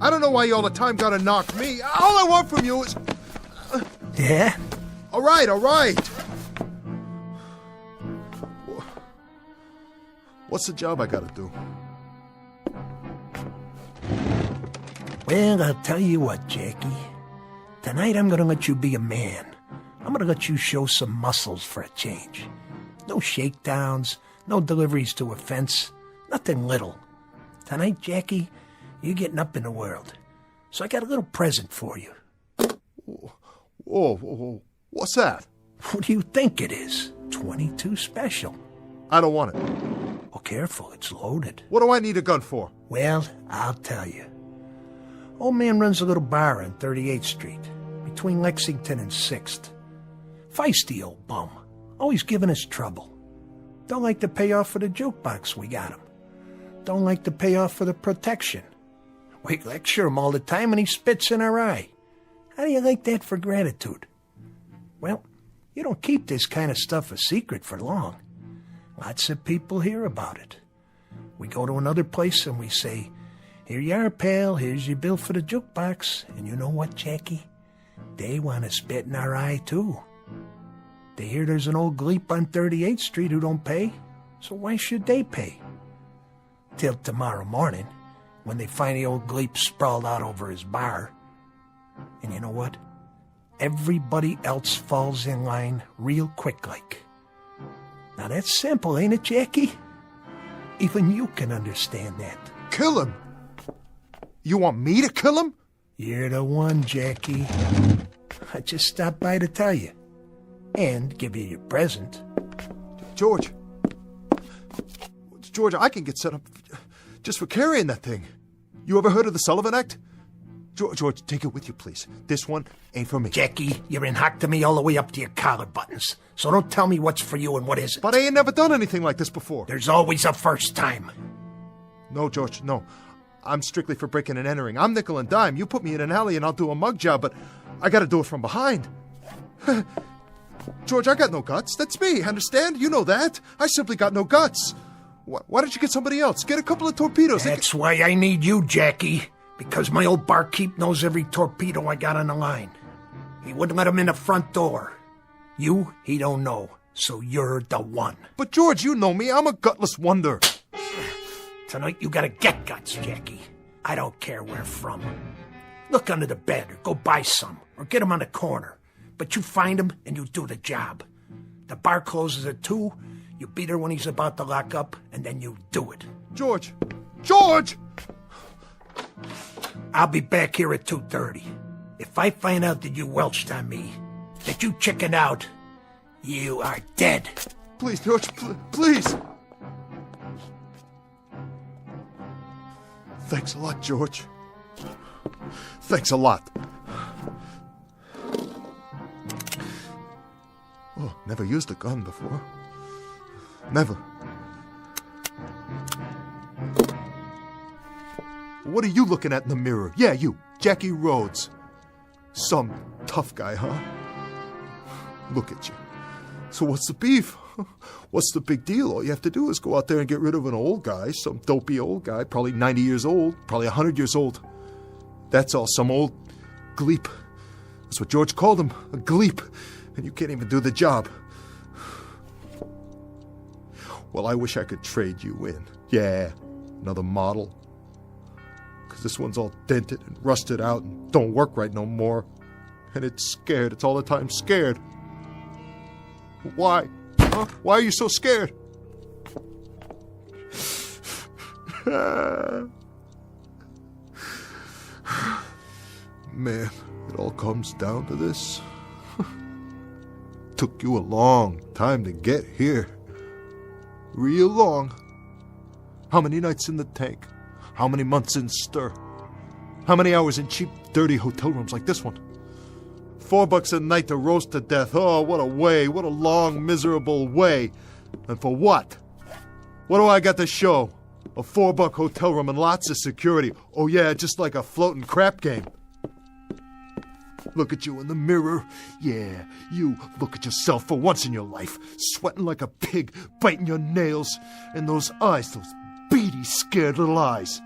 I don't know why you all the time gotta knock me. All I want from you is... Yeah? All right. What's the job I gotta do? Well, I'll tell you what, Jackie. Tonight I'm gonna let you be a man. I'm gonna let you show some muscles for a change. No shakedowns, no deliveries to a fence, nothing little. Tonight, Jackie, you're getting up in the world. So I got a little present for you. Whoa. What's that? What do you think it is? 22 special. I don't want it. Oh, careful, it's loaded. What do I need a gun for? Well, I'll tell you. Old man runs a little bar on 38th Street, between Lexington and 6th. Feisty old bum, always giving us trouble. Don't like to pay off for the jukebox we got him. Don't like to pay off for the protection. We lecture him all the time and he spits in our eye. How do you like that for gratitude? Well, you don't keep this kind of stuff a secret for long. Lots of people hear about it. We go to another place and we say, "Here you are, pal, here's your bill for the jukebox." And you know what, Jackie? They want to spit in our eye, too. They hear there's an old gleep on 38th Street who don't pay, so why should they pay? Till tomorrow morning, when they find the old gleep sprawled out over his bar. And you know what? Everybody else falls in line real quick like. Now that's simple, ain't it, Jackie? Even you can understand that. Kill him? You want me to kill him? You're the one, Jackie. I just stopped by to tell you. And give you your present. George, I can get set up just for carrying that thing. You ever heard of the Sullivan Act? George, take it with you, please. This one ain't for me. Jackie, you're in hock to me all the way up to your collar buttons. So don't tell me what's for you and what isn't. But I ain't never done anything like this before. There's always a first time. No, George, no. I'm strictly for breaking and entering. I'm nickel and dime. You put me in an alley and I'll do a mug job, but I gotta do it from behind. George, I got no guts. That's me, understand? You know that. I simply got no guts. Why don't you get somebody else? Get a couple of torpedoes. That's why I need you, Jackie. Because my old barkeep knows every torpedo I got on the line. He wouldn't let him in the front door. You, he don't know. So you're the one. But George, you know me. I'm a gutless wonder. Tonight you gotta get guts, Jackie. I don't care where from. Look under the bed or go buy some. Or get them on the corner. But you find him and you do the job. The bar closes at 2. You beat her when he's about to lock up, and then you do it. George! I'll be back here at 2:30. If I find out that you welched on me, that you chickened out, you are dead. Please, George, please. Thanks a lot, George. Thanks a lot. Oh, never used a gun before. Never. What are you looking at in the mirror? Yeah, you, Jackie Rhodes. Some tough guy, huh? Look at you. So what's the beef? What's the big deal? All you have to do is go out there and get rid of an old guy, some dopey old guy, probably 90 years old, probably 100 years old. That's all, some old gleep. That's what George called him, a gleep. And you can't even do the job. Well, I wish I could trade you in. Yeah, another model. Because this one's all dented and rusted out and don't work right no more. And it's scared. It's all the time scared. Why? Huh? Why are you so scared? Man, it all comes down to this. Took you a long time to get here. Real long. How many nights in the tank? How many months in stir? How many hours in cheap, dirty hotel rooms like this one? $4 a night to roast to death. Oh, what a way. What a long, miserable way. And for what? What do I got to show? A $4 hotel room and lots of security. Oh yeah, just like a floating crap game. Look at you in the mirror. Yeah, you look at yourself for once in your life. Sweating like a pig, biting your nails. And those eyes, those beady, scared little eyes.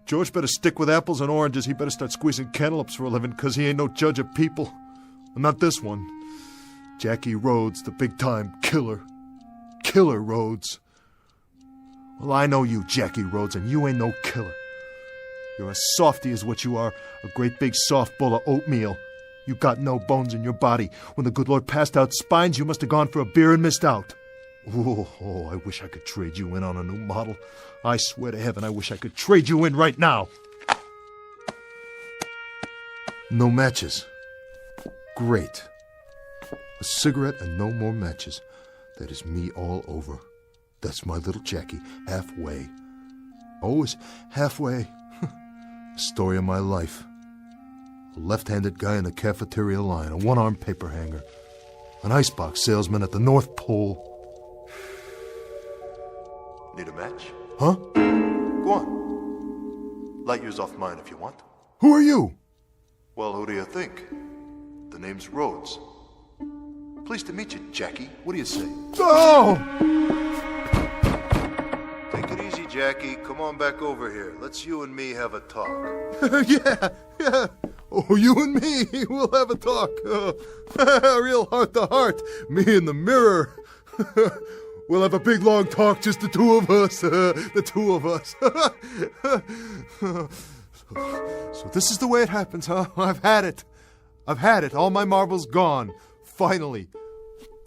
George better stick with apples and oranges. He better start squeezing cantaloupes for a living, because he ain't no judge of people. Not this one. Jackie Rhodes, the big-time killer. Killer Rhodes. Well, I know you, Jackie Rhodes, and you ain't no killer. You're a softy is what you are, a great big soft bowl of oatmeal. You got no bones in your body. When the good Lord passed out spines, you must have gone for a beer and missed out. Oh, I wish I could trade you in on a new model. I swear to heaven, I wish I could trade you in right now. No matches. Great. A cigarette and no more matches. That is me all over. That's my little Jackie, halfway. Always halfway. Story of my life. A left-handed guy in the cafeteria line, a one-armed paper hanger, an icebox salesman at the North Pole. Need a match? Huh? Go on. Light yours off mine if you want. Who are you? Well, who do you think? The name's Rhodes. Pleased to meet you, Jackie. What do you say? Oh! Take it easy, Jackie. Come on back over here. Let's you and me have a talk. Yeah. Oh, you and me, we'll have a talk. Real heart-to-heart. Me in the mirror. We'll have a big, long talk, just the two of us. The two of us. So this is the way it happens, huh? I've had it. All my marbles gone. Finally.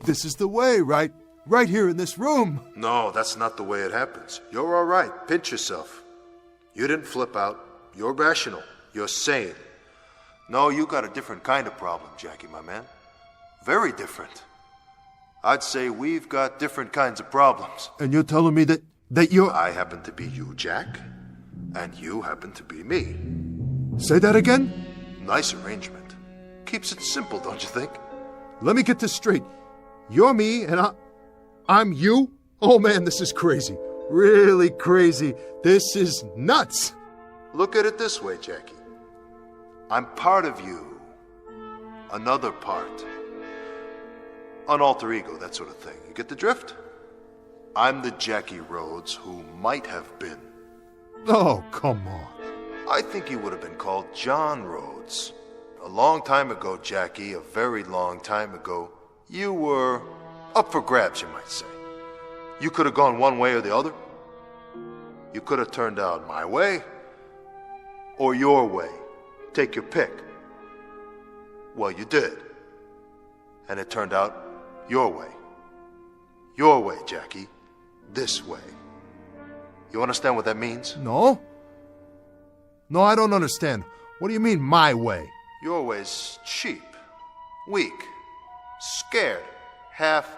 This is the way, right? Right here in this room. No, that's not the way it happens. You're all right. Pinch yourself. You didn't flip out. You're rational. You're sane. No, you got a different kind of problem, Jackie, my man. Very different. I'd say we've got different kinds of problems. And you're telling me that you're... I happen to be you, Jack, and you happen to be me. Say that again? Nice arrangement. Keeps it simple, don't you think? Let me get this straight. You're me, and I'm you? Oh, man, this is crazy. Really crazy. This is nuts. Look at it this way, Jackie. I'm part of you. Another part. An alter ego, that sort of thing. You get the drift? I'm the Jackie Rhodes who might have been. Oh, come on. I think you would have been called John Rhodes. A long time ago, Jackie, a very long time ago, you were up for grabs, you might say. You could have gone one way or the other. You could have turned out my way or your way. Take your pick. Well, you did. And it turned out your way. Your way, Jackie. This way. You understand what that means? No. No, I don't understand. What do you mean, my way? Your way's cheap, weak, scared, half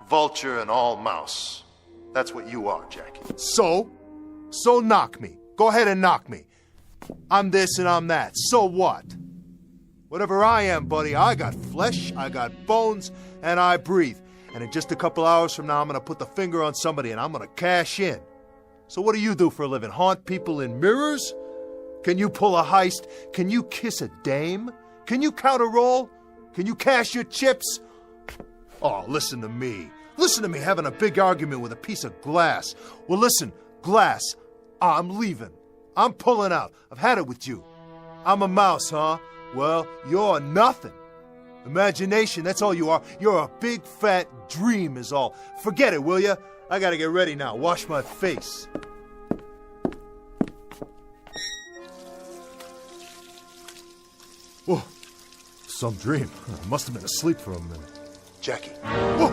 vulture and all mouse. That's what you are, Jackie. So? So knock me. Go ahead and knock me. I'm this and I'm that. So what? Whatever I am, buddy, I got flesh, I got bones, and I breathe. And in just a couple hours from now, I'm going to put the finger on somebody and I'm going to cash in. So what do you do for a living? Haunt people in mirrors? Can you pull a heist? Can you kiss a dame? Can you count a roll? Can you cash your chips? Oh, listen to me. Listen to me having a big argument with a piece of glass. Well, listen, glass, I'm leaving. I'm pulling out. I've had it with you. I'm a mouse, huh? Well, you're nothing. Imagination, that's all you are. You're a big fat dream is all. Forget it, will ya? I gotta get ready now. Wash my face. Whoa, some dream. I must have been asleep for a minute. Jackie. Whoa,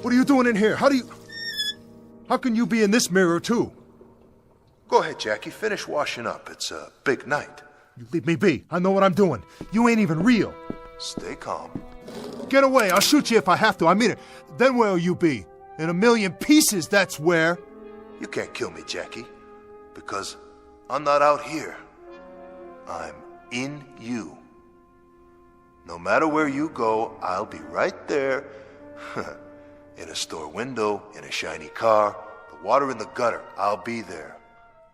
what are you doing in here? How can you be in this mirror too? Go ahead, Jackie. Finish washing up. It's a big night. You leave me be. I know what I'm doing. You ain't even real. Stay calm. Get away. I'll shoot you if I have to. I mean it. Then where'll you be? In a million pieces, that's where. You can't kill me, Jackie. Because I'm not out here. I'm in you. No matter where you go, I'll be right there. In a store window, in a shiny car, the water in the gutter, I'll be there.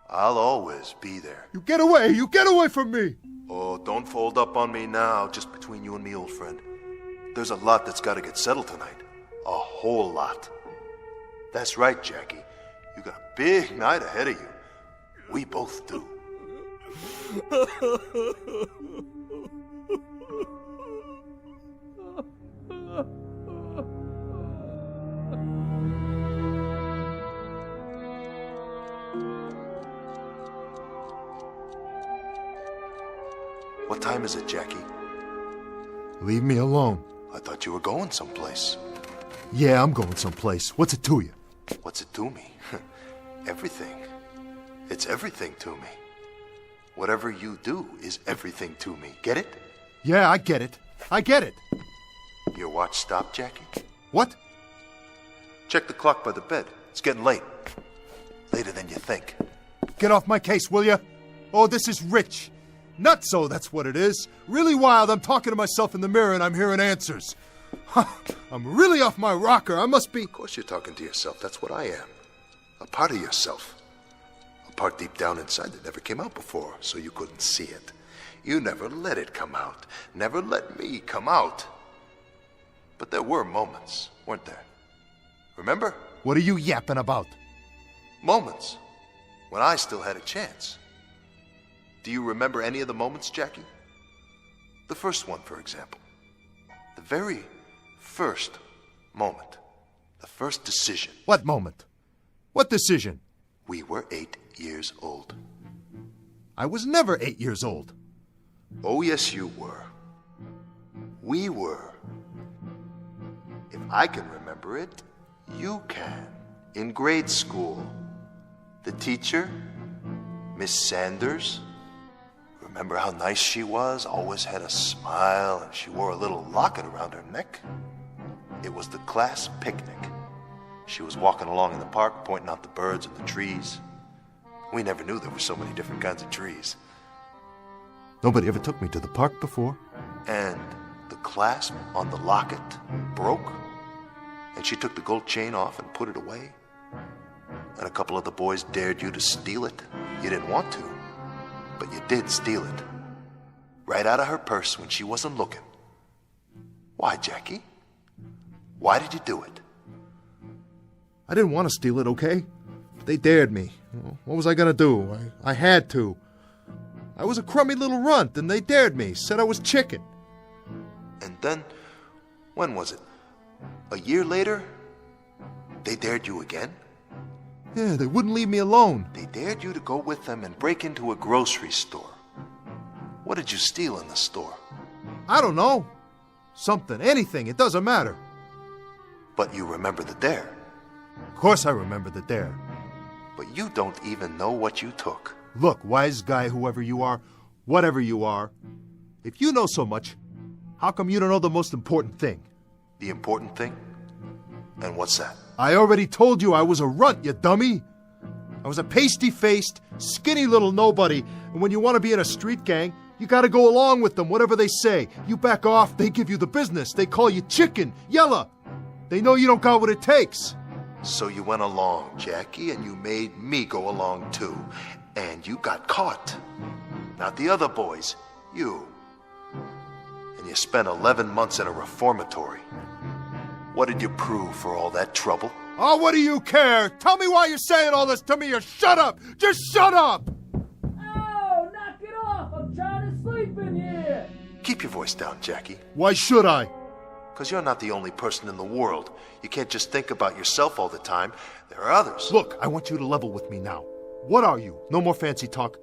I'll always be there. You get away! You get away from me! Oh, don't fold up on me now, just between you and me, old friend. There's a lot that's got to get settled tonight. A whole lot. That's right, Jackie. You got a big night ahead of you. We both do. What time is it, Jackie? Leave me alone. I thought you were going someplace. Yeah, I'm going someplace. What's it to you? What's it to me? Everything. It's everything to me. Whatever you do is everything to me. Get it? Yeah, I get it. I get it. Your watch stopped, Jackie? What? Check the clock by the bed. It's getting late. Later than you think. Get off my case, will you? Oh, this is rich. Nutso, that's what it is. Really wild. I'm talking to myself in the mirror and I'm hearing answers. I'm really off my rocker. I must be... Of course you're talking to yourself. That's what I am. A part of yourself. A part deep down inside that never came out before, so you couldn't see it. You never let it come out. Never let me come out. But there were moments, weren't there? Remember? What are you yapping about? Moments. When I still had a chance. Do you remember any of the moments, Jackie? The first one, for example. The very first moment. The first decision. What moment? What decision? We were 8 years old. I was never 8 years old. Oh, yes, you were. We were. If I can remember it, you can. In grade school. The teacher, Miss Sanders. Remember how nice she was? Always had a smile, and she wore a little locket around her neck. It was the class picnic. She was walking along in the park, pointing out the birds and the trees. We never knew there were so many different kinds of trees. Nobody ever took me to the park before. And the clasp on the locket broke, and she took the gold chain off and put it away. And a couple of the boys dared you to steal it. You didn't want to. But you did steal it. Right out of her purse when she wasn't looking. Why, Jackie? Why did you do it? I didn't want to steal it, okay? They dared me. What was I going to do? I had to. I was a crummy little runt, and they dared me, said I was chicken. And then, when was it? A year later? They dared you again? Yeah, they wouldn't leave me alone. They dared you to go with them and break into a grocery store. What did you steal in the store? I don't know. Something, anything, it doesn't matter. But you remember the dare. Of course I remember the dare. But you don't even know what you took. Look, wise guy, whoever you are, whatever you are, if you know so much, how come you don't know the most important thing? The important thing? And what's that? I already told you I was a runt, you dummy. I was a pasty-faced, skinny little nobody, and when you want to be in a street gang, you gotta go along with them, whatever they say. You back off, they give you the business. They call you chicken, yella. They know you don't got what it takes. So you went along, Jackie, and you made me go along too. And you got caught. Not the other boys, you. And you spent 11 months in a reformatory. What did you prove for all that trouble? Oh, what do you care? Tell me why you're saying all this to me, or shut up! Just shut up! Oh, knock it off! I'm trying to sleep in here! Keep your voice down, Jackie. Why should I? Because you're not the only person in the world. You can't just think about yourself all the time. There are others. Look, I want you to level with me now. What are you? No more fancy talk.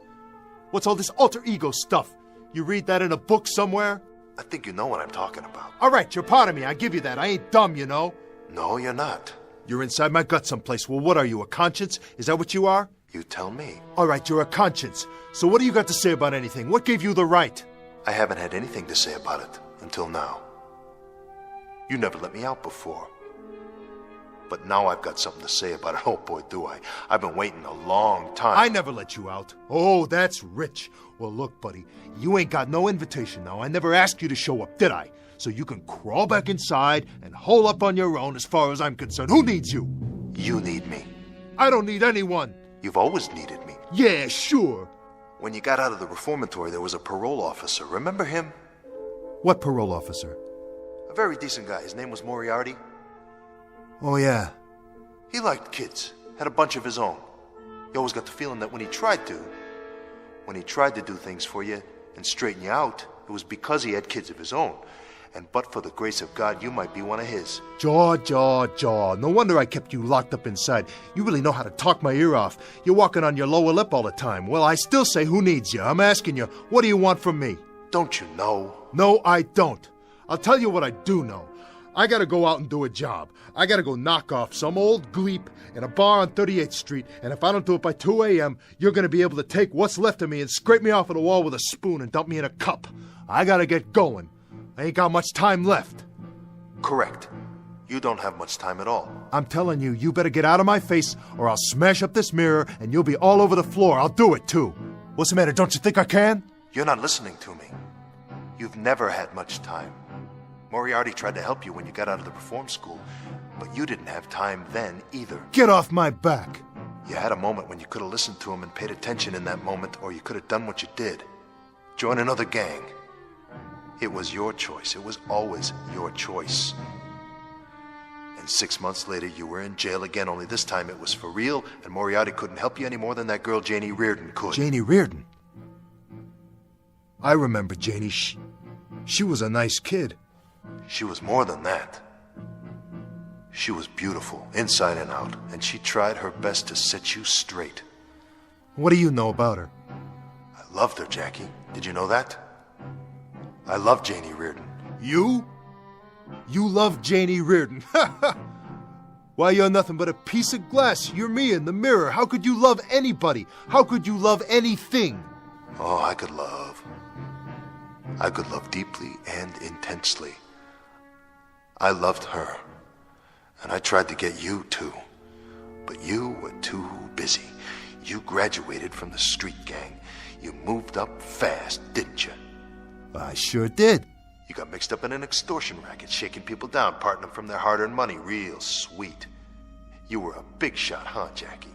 What's all this alter ego stuff? You read that in a book somewhere? I think you know what I'm talking about. All right, you're part of me. I give you that. I ain't dumb, you know. No, you're not. You're inside my gut someplace. Well, what are you, a conscience? Is that what you are? You tell me. All right, you're a conscience. So what do you got to say about anything? What gave you the right? I haven't had anything to say about it until now. You never let me out before. But now I've got something to say about it. Oh, boy, do I. I've been waiting a long time. I never let you out. Oh, that's rich. Well, look, buddy, you ain't got no invitation now. I never asked you to show up, did I? So you can crawl back inside and hole up on your own as far as I'm concerned. Who needs you? You need me. I don't need anyone. You've always needed me. Yeah, sure. When you got out of the reformatory, there was a parole officer. Remember him? What parole officer? A very decent guy. His name was Moriarty. Oh, yeah. He liked kids. Had a bunch of his own. You always got the feeling that when he tried to do things for you and straighten you out, it was because he had kids of his own. And but for the grace of God, you might be one of his. Jaw. No wonder I kept you locked up inside. You really know how to talk my ear off. You're walking on your lower lip all the time. Well, I still say, who needs you? I'm asking you, what do you want from me? Don't you know? No, I don't. I'll tell you what I do know. I gotta go out and do a job. I gotta go knock off some old gleep in a bar on 38th Street, and if I don't do it by 2 a.m., you're gonna be able to take what's left of me and scrape me off of the wall with a spoon and dump me in a cup. I gotta get going. I ain't got much time left. Correct. You don't have much time at all. I'm telling you, you better get out of my face or I'll smash up this mirror and you'll be all over the floor. I'll do it too. What's the matter? Don't you think I can? You're not listening to me. You've never had much time. Moriarty tried to help you when you got out of the reform school, but you didn't have time then either. Get off my back. You had a moment when you could have listened to him and paid attention in that moment, or you could have done what you did. Join another gang. It was your choice. It was always your choice. And 6 months later, you were in jail again, only this time it was for real, and Moriarty couldn't help you any more than that girl Janie Reardon could. Janie Reardon? I remember Janie. She was a nice kid. She was more than that. She was beautiful, inside and out, and she tried her best to set you straight. What do you know about her? I loved her, Jackie. Did you know that? I love Janie Reardon. You? You love Janie Reardon? Why, you're nothing but a piece of glass. You're me in the mirror. How could you love anybody? How could you love anything? Oh, I could love. I could love deeply and intensely. I loved her. And I tried to get you too. But you were too busy. You graduated from the street gang. You moved up fast, didn't you? I sure did. You got mixed up in an extortion racket, shaking people down, parting them from their hard-earned money. Real sweet. You were a big shot, huh, Jackie?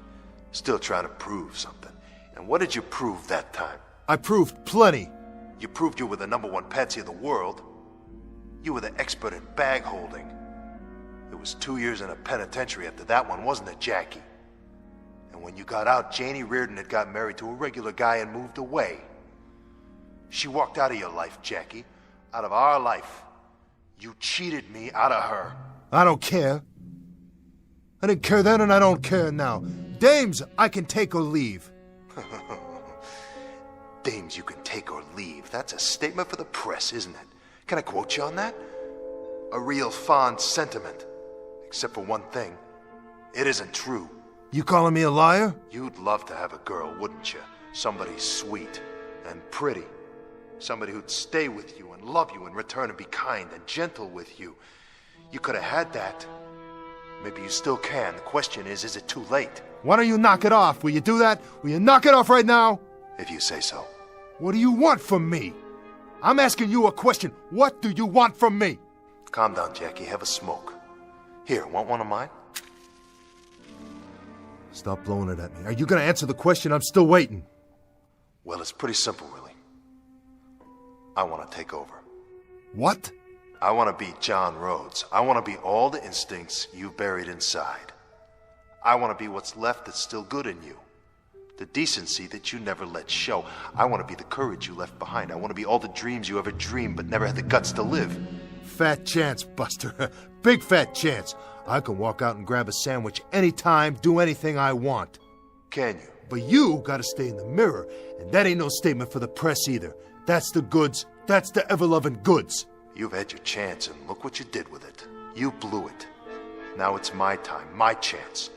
Still trying to prove something. And what did you prove that time? I proved plenty. You proved you were the #1 patsy of the world. You were the expert at bag holding. It was 2 years in a penitentiary after that one, wasn't it, Jackie? And when you got out, Janie Reardon had got married to a regular guy and moved away. She walked out of your life, Jackie. Out of our life. You cheated me out of her. I don't care. I didn't care then and I don't care now. Dames, I can take or leave. Dames you can take or leave. That's a statement for the press, isn't it? Can I quote you on that? A real fond sentiment. Except for one thing. It isn't true. You calling me a liar? You'd love to have a girl, wouldn't you? Somebody sweet and pretty. Somebody who'd stay with you and love you in return and be kind and gentle with you. You could have had that. Maybe you still can. The question is it too late? Why don't you knock it off? Will you do that? Will you knock it off right now? If you say so. What do you want from me? I'm asking you a question. What do you want from me? Calm down, Jackie. Have a smoke. Here, want one of mine? Stop blowing it at me. Are you going to answer the question? I'm still waiting. Well, it's pretty simple, really. I want to take over. What? I want to be John Rhodes. I want to be all the instincts you buried inside. I want to be what's left that's still good in you. The decency that you never let show. I want to be the courage you left behind. I want to be all the dreams you ever dreamed but never had the guts to live. Fat chance, Buster. Big fat chance. I can walk out and grab a sandwich anytime, do anything I want. Can you? But you gotta stay in the mirror, and that ain't no statement for the press either. That's the goods. That's the ever-loving goods. You've had your chance, and look what you did with it. You blew it. Now it's my time, my chance.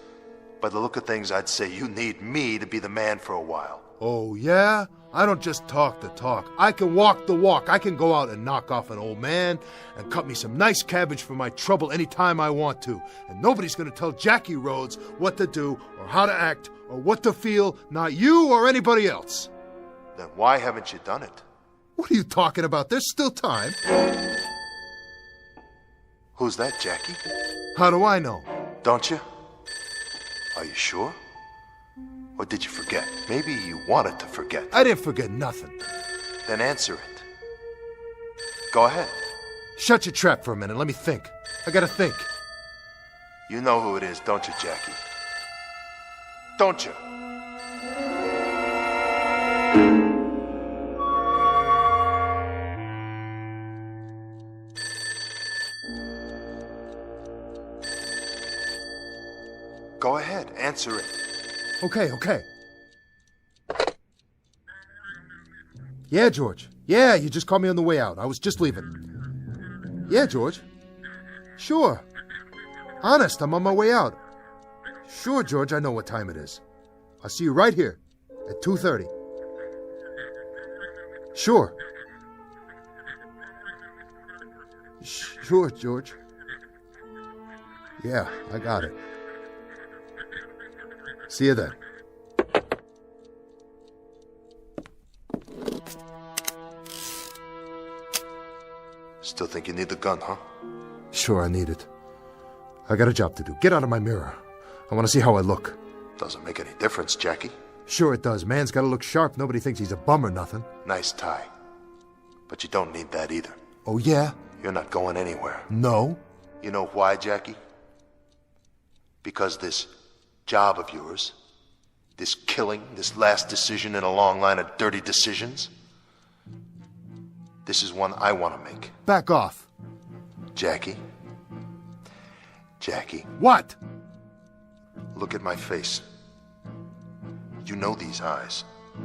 By the look of things, I'd say you need me to be the man for a while. Oh, yeah? I don't just talk the talk. I can walk the walk. I can go out and knock off an old man and cut me some nice cabbage for my trouble anytime I want to. And nobody's going to tell Jackie Rhodes what to do or how to act or what to feel, not you or anybody else. Then why haven't you done it? What are you talking about? There's still time. Who's that, Jackie? How do I know? Don't you? Are you sure? Or did you forget? Maybe you wanted to forget. I didn't forget nothing. Then answer it. Go ahead. Shut your trap for a minute. Let me think. I gotta think. You know who it is, don't you, Jackie? Don't you? Go ahead, answer it. Okay. Yeah, George. Yeah, you just called me on the way out. I was just leaving. Yeah, George. Sure. Honest, I'm on my way out. Sure, George, I know what time it is. I'll see you right here at 2:30. Sure. Sure, George. Yeah, I got it. See you then. Still think you need the gun, huh? Sure, I need it. I got a job to do. Get out of my mirror. I want to see how I look. Doesn't make any difference, Jackie. Sure it does. Man's got to look sharp. Nobody thinks he's a bum or nothing. Nice tie. But you don't need that either. Oh, yeah? You're not going anywhere. No. You know why, Jackie? Because this job of yours, this killing, this last decision in a long line of dirty decisions, this is one I want to make. Back off. Jackie. What? Look at my face. You know these eyes.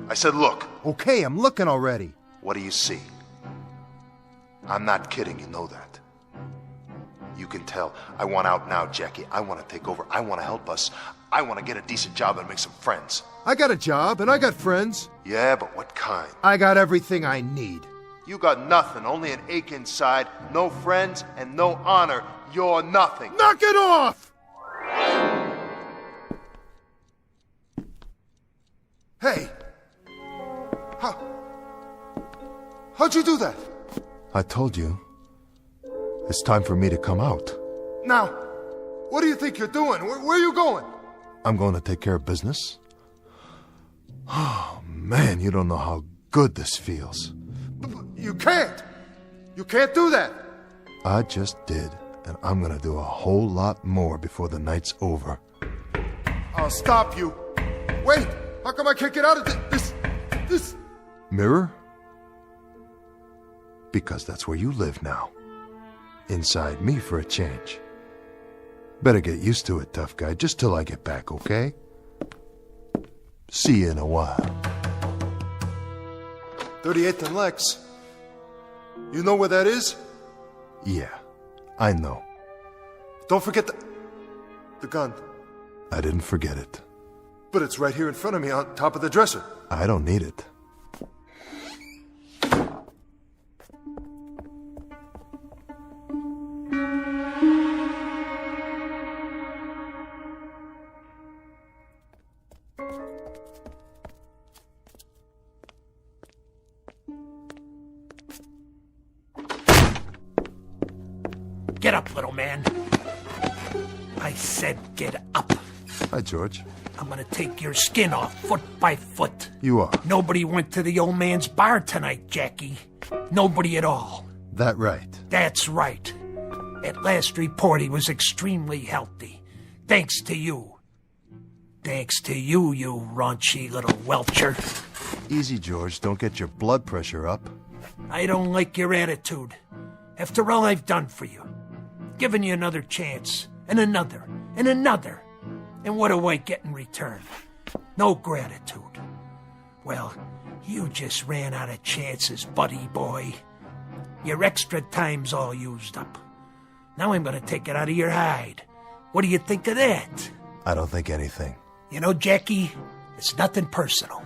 I said look. Okay, I'm looking already. What do you see? I'm not kidding, you know that. You can tell. I want out now, Jackie. I want to take over. I want to help us. I want to get a decent job and make some friends. I got a job and I got friends. Yeah, but what kind? I got everything I need. You got nothing, only an ache inside, no friends, and no honor. You're nothing. Knock it off! Hey! How'd you do that? I told you. It's time for me to come out. Now, what do you think you're doing? Where are you going? I'm going to take care of business. Oh, man, you don't know how good this feels. You can't! You can't do that! I just did, and I'm going to do a whole lot more before the night's over. I'll stop you. Wait! How come I can't get out of this? Mirror? Because that's where you live now. Inside me for a change. Better get used to it, tough guy, just till I get back, okay? See you in a while. 38th and Lex. You know where that is? Yeah, I know. Don't forget the gun. I didn't forget it. But it's right here in front of me on top of the dresser. I don't need it. little man. I said get up. Hi, George. I'm gonna take your skin off foot by foot. You are. Nobody went to the old man's bar tonight, Jackie. Nobody at all. That right? That's right. At last report, he was extremely healthy. Thanks to you. Thanks to you, you raunchy little welcher. Easy, George. Don't get your blood pressure up. I don't like your attitude. After all I've done for you. Given you another chance. And another. And another. And what do I get in return? No gratitude. Well, you just ran out of chances, buddy boy. Your extra time's all used up. Now I'm gonna take it out of your hide. What do you think of that? I don't think anything. You know, Jackie, it's nothing personal.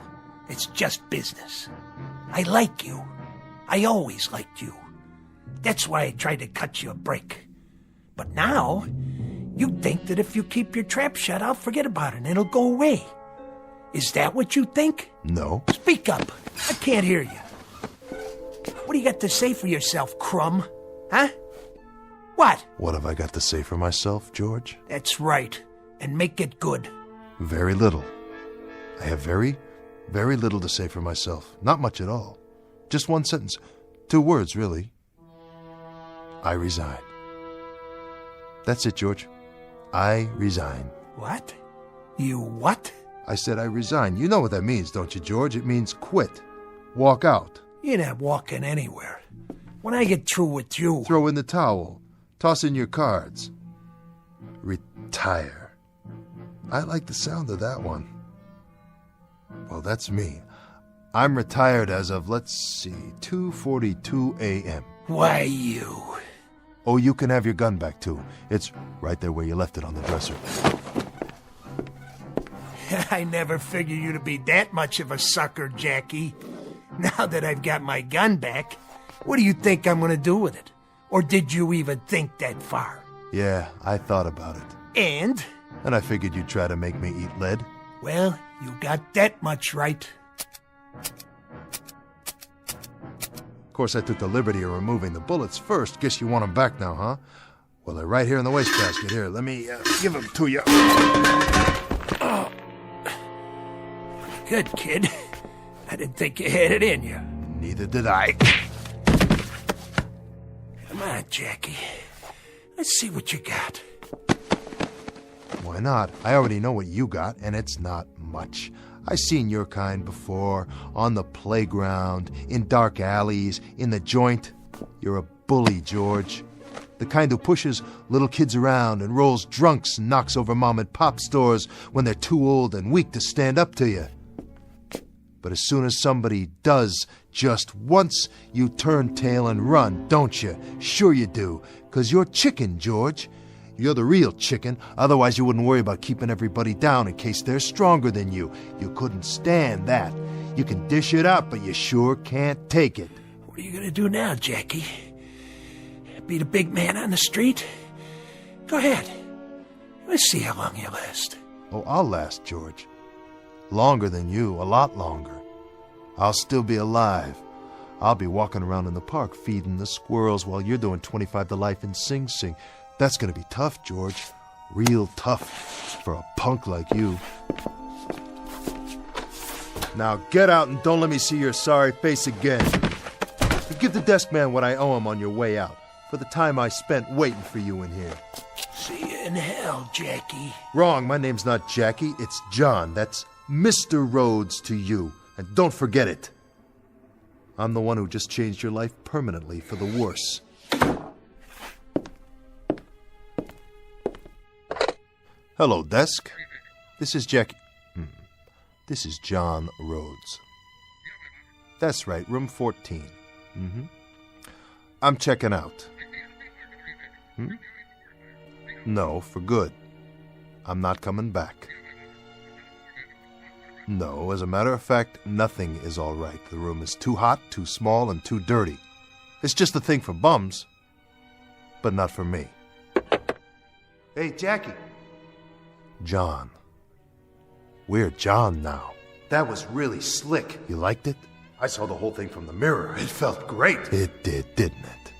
It's just business. I like you. I always liked you. That's why I tried to cut you a break. But now, you think that if you keep your trap shut, I'll forget about it and it'll go away. Is that what you think? No. Speak up. I can't hear you. What do you got to say for yourself, Crumb? Huh? What? What have I got to say for myself, George? That's right. And make it good. Very little. I have very, very little to say for myself. Not much at all. Just one sentence. 2 words, really. I resign. That's it, George. I resign. What? You what? I said I resign. You know what that means, don't you, George? It means quit. Walk out. You're not walking anywhere. When I get through with you... Throw in the towel. Toss in your cards. Retire. I like the sound of that one. Well, that's me. I'm retired as of, let's see, 2:42 a.m. Why, you... Oh, you can have your gun back, too. It's right there where you left it on the dresser. I never figured you to be that much of a sucker, Jackie. Now that I've got my gun back, what do you think I'm going to do with it? Or did you even think that far? Yeah, I thought about it. And? And I figured you'd try to make me eat lead. Well, you got that much right. Of course, I took the liberty of removing the bullets first. Guess you want them back now, huh? Well, they're right here in the wastebasket. Here, let me give them to you. Oh. Good, kid. I didn't think you had it in you. Neither did I. Come on, Jackie. Let's see what you got. Why not? I already know what you got, and it's not much. I've seen your kind before, on the playground, in dark alleys, in the joint. You're a bully, George. The kind who pushes little kids around and rolls drunks and knocks over mom-and-pop stores when they're too old and weak to stand up to you. But as soon as somebody does, just once, you turn tail and run, don't you? Sure you do, 'cause you're chicken, George. You're the real chicken, otherwise you wouldn't worry about keeping everybody down in case they're stronger than you. You couldn't stand that. You can dish it up, but you sure can't take it. What are you gonna do now, Jackie? Be the big man on the street? Go ahead. Let's see how long you last. Oh, I'll last, George. Longer than you, a lot longer. I'll still be alive. I'll be walking around in the park feeding the squirrels while you're doing 25 to life in Sing Sing. That's gonna be tough, George. Real tough for a punk like you. Now get out and don't let me see your sorry face again. Give the desk man what I owe him on your way out, for the time I spent waiting for you in here. See you in hell, Jackie. Wrong, my name's not Jackie, it's John. That's Mr. Rhodes to you, and don't forget it. I'm the one who just changed your life permanently for the worse. Hello, desk. This is Jackie. This is John Rhodes. That's right, room 14. I'm checking out. No, for good. I'm not coming back. No, as a matter of fact, nothing is all right. The room is too hot, too small, and too dirty. It's just a thing for bums, but not for me. Hey, Jackie. John. We're John now. That was really slick. You liked it? I saw the whole thing from the mirror. It felt great. It did, didn't it?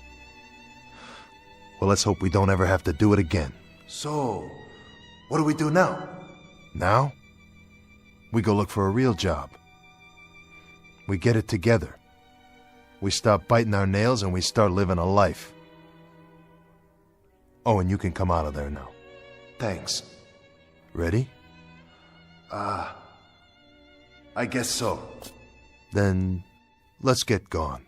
Well, let's hope we don't ever have to do it again. So, what do we do now? Now, we go look for a real job. We get it together. We stop biting our nails and we start living a life. Oh, and you can come out of there now. Thanks. Ready? I guess so. Then, let's get gone.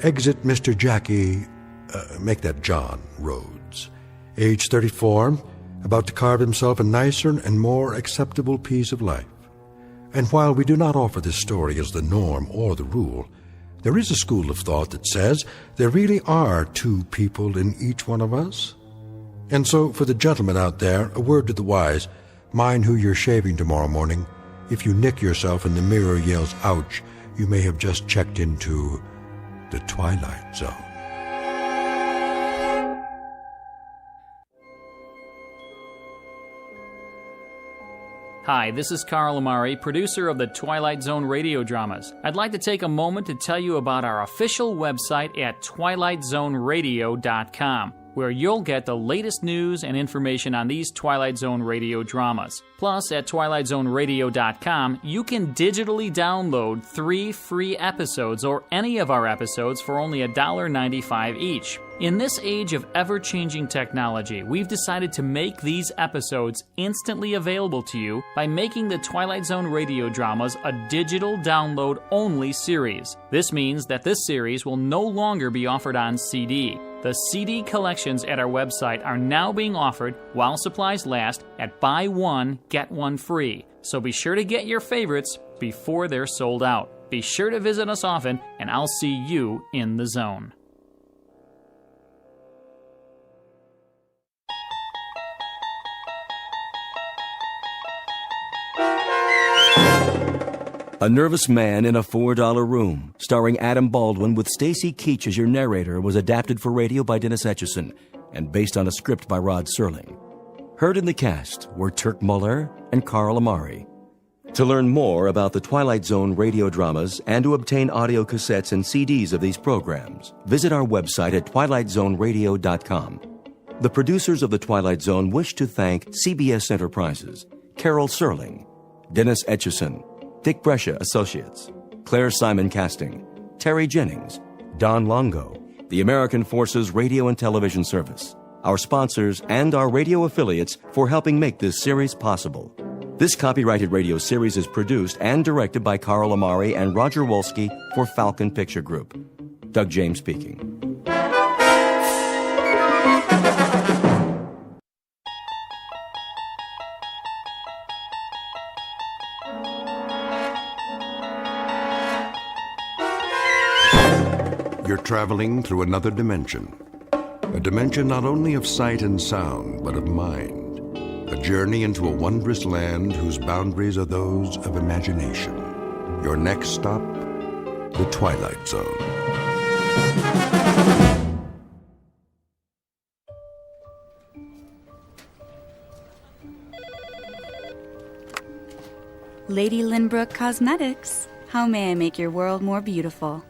Exit Mr. Jackie, make that John Rhodes, age 34, about to carve himself a nicer and more acceptable piece of life. And while we do not offer this story as the norm or the rule, there is a school of thought that says there really are two people in each one of us. And so, for the gentlemen out there, a word to the wise, mind who you're shaving tomorrow morning. If you nick yourself and the mirror yells, ouch, you may have just checked into the Twilight Zone. Hi, this is Carl Amari, producer of the Twilight Zone Radio Dramas. I'd like to take a moment to tell you about our official website at twilightzoneradio.com, where you'll get the latest news and information on these Twilight Zone Radio dramas. Plus, at twilightzoneradio.com, you can digitally download 3 free episodes or any of our episodes for only $1.95 each. In this age of ever-changing technology, we've decided to make these episodes instantly available to you by making the Twilight Zone Radio Dramas a digital download-only series. This means that this series will no longer be offered on CD. The CD collections at our website are now being offered, while supplies last, at buy one, get one free. So be sure to get your favorites before they're sold out. Be sure to visit us often, and I'll see you in the zone. A Nervous Man in a $4 Room, starring Adam Baldwin with Stacy Keach as your narrator, was adapted for radio by Dennis Etchison and based on a script by Rod Serling. Heard in the cast were Turk Muller and Carl Amari. To learn more about the Twilight Zone radio dramas and to obtain audio cassettes and CDs of these programs, visit our website at twilightzoneradio.com. The producers of The Twilight Zone wish to thank CBS Enterprises, Carol Serling, Dennis Etchison, Dick Brescia Associates, Claire Simon Casting, Terry Jennings, Don Longo, the American Forces Radio and Television Service, our sponsors, and our radio affiliates for helping make this series possible. This copyrighted radio series is produced and directed by Carl Amari and Roger Wolski for Falcon Picture Group. Doug James speaking. You're traveling through another dimension. A dimension not only of sight and sound, but of mind. A journey into a wondrous land whose boundaries are those of imagination. Your next stop, the Twilight Zone. Lady Lynbrook Cosmetics. How may I make your world more beautiful?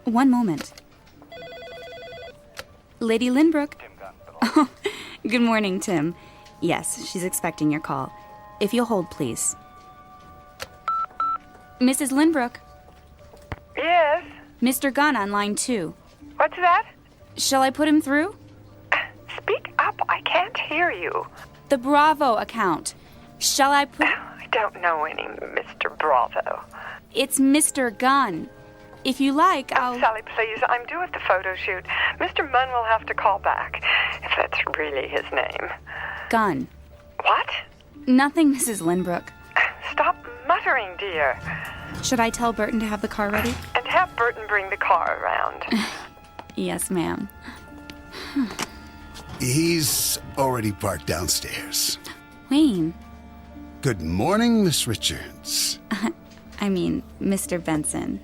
One moment. Lady Lynbrook. Oh, good morning, Tim. Yes, she's expecting your call. If you'll hold, please. Mrs. Lynbrook. Yes? Mr. Gunn on line 2. What's that? Shall I put him through? Speak up. I can't hear you. The Bravo account. Shall I put... I don't know any Mr. Bravo. It's Mr. Gunn. If you like, I'll... Sally, please. I'm due at the photo shoot. Mr. Munn will have to call back, if that's really his name. Gunn. What? Nothing, Mrs. Lynbrook. Stop muttering, dear. Should I tell Burton to have the car ready? And have Burton bring the car around. Yes, ma'am. He's already parked downstairs. Wayne. Good morning, Miss Richards. I mean, Mr. Benson.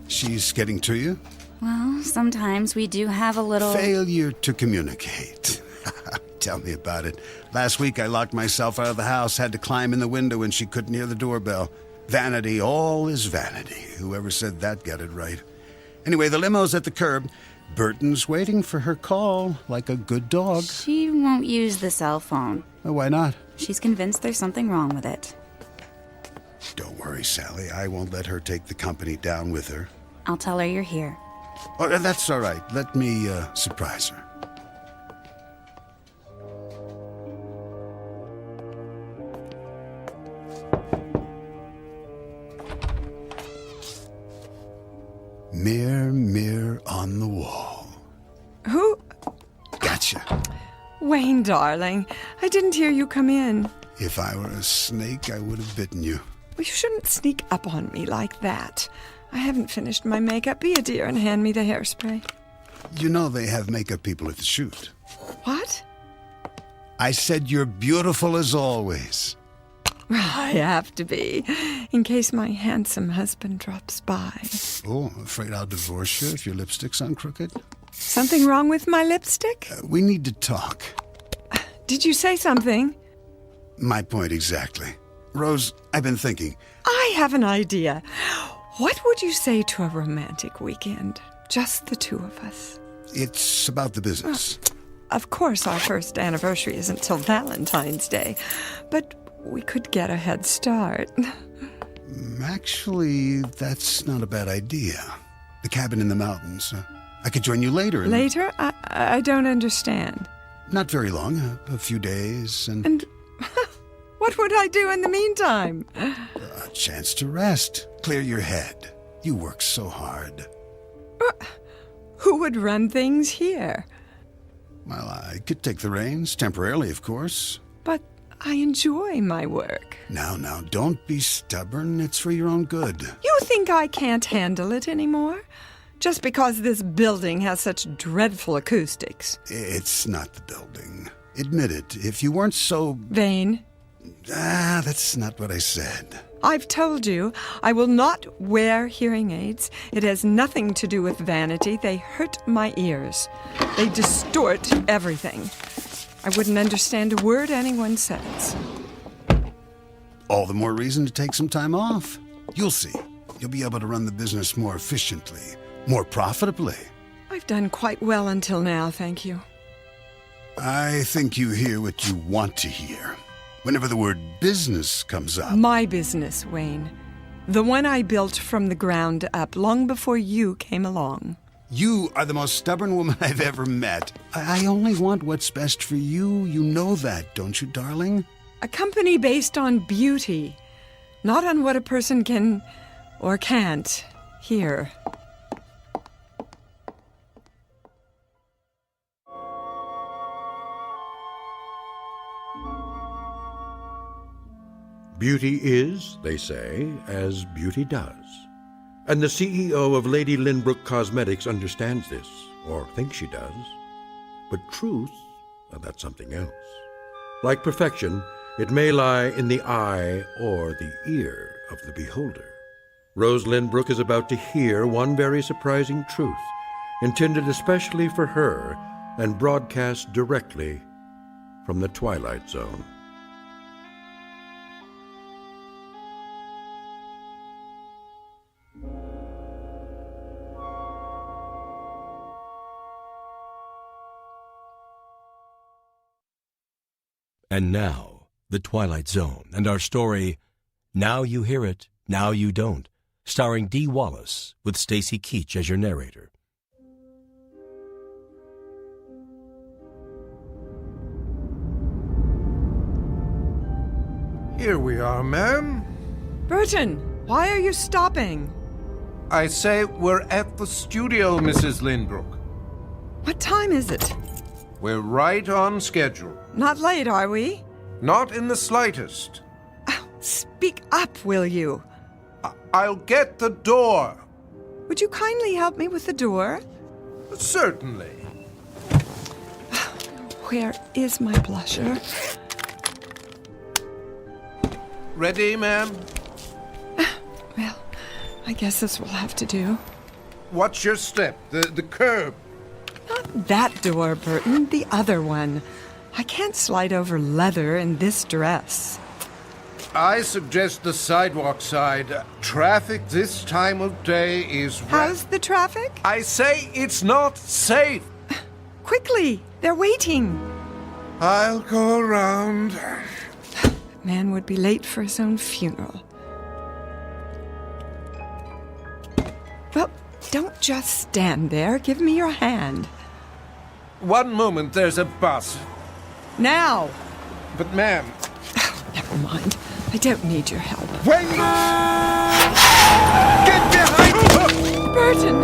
She's getting to you? Well, sometimes we do have a little... Failure to communicate. Tell me about it. Last week I locked myself out of the house, had to climb in the window, and she couldn't hear the doorbell. Vanity, all is vanity. Whoever said that got it right. Anyway, the limo's at the curb. Burton's waiting for her call, like a good dog. She won't use the cell phone. Oh, why not? She's convinced there's something wrong with it. Don't worry, Sally. I won't let her take the company down with her. I'll tell her you're here. Oh, that's all right. Let me surprise her. Mirror, mirror on the wall. Who? Gotcha. Wayne, darling, I didn't hear you come in. If I were a snake, I would have bitten you. Well, you shouldn't sneak up on me like that. I haven't finished my makeup. Be a dear and hand me the hairspray. You know they have makeup people at the shoot. What? I said you're beautiful as always. I have to be, in case my handsome husband drops by. Oh, afraid I'll divorce you if your lipstick's on crooked? Something wrong with my lipstick? We need to talk. Did you say something? My point exactly. Rose, I've been thinking. I have an idea. What would you say to a romantic weekend? Just the two of us. It's about the business. Of course, our first anniversary isn't till Valentine's Day, but we could get a head start. Actually, that's not a bad idea. The cabin in the mountains. I could join you later. Later? I don't understand. Not very long. A few days And what would I do in the meantime? A chance to rest. Clear your head. You work so hard. Who would run things here? Well, I could take the reins, temporarily, of course. But I enjoy my work. Now, don't be stubborn. It's for your own good. You think I can't handle it anymore? Just because this building has such dreadful acoustics. It's not the building. Admit it. If you weren't so... vain? That's not what I said. I've told you, I will not wear hearing aids. It has nothing to do with vanity. They hurt my ears. They distort everything. I wouldn't understand a word anyone says. All the more reason to take some time off. You'll see. You'll be able to run the business more efficiently, more profitably. I've done quite well until now, thank you. I think you hear what you want to hear. Whenever the word business comes up. My business, Wayne. The one I built from the ground up long before you came along. You are the most stubborn woman I've ever met. I only want what's best for you. You know that, don't you, darling? A company based on beauty, not on what a person can or can't hear. Beauty is, they say, as beauty does. And the CEO of Lady Lynbrook Cosmetics understands this, or thinks she does. But truth, that's something else. Like perfection, it may lie in the eye or the ear of the beholder. Rose Lynbrook is about to hear one very surprising truth, intended especially for her and broadcast directly from the Twilight Zone. And now, The Twilight Zone, and our story, Now You Hear It, Now You Don't, starring Dee Wallace, with Stacy Keach as your narrator. Here we are, ma'am. Burton, why are you stopping? I say we're at the studio, Mrs. Lynbrook. What time is it? We're right on schedule. Not late, are we? Not in the slightest. Speak up, will you? I'll get the door. Would you kindly help me with the door? Certainly. Where is my blusher? Ready, ma'am? Well, I guess this will have to do. Watch your step. The curb. Not that door, Burton. The other one. I can't slide over leather in this dress. I suggest the sidewalk side. Traffic this time of day is... How's the traffic? I say it's not safe. Quickly! They're waiting. I'll go around. Man would be late for his own funeral. Well, don't just stand there. Give me your hand. One moment, there's a bus. Now! But ma'am... Never mind. I don't need your help. Wait! Get behind me! Burton!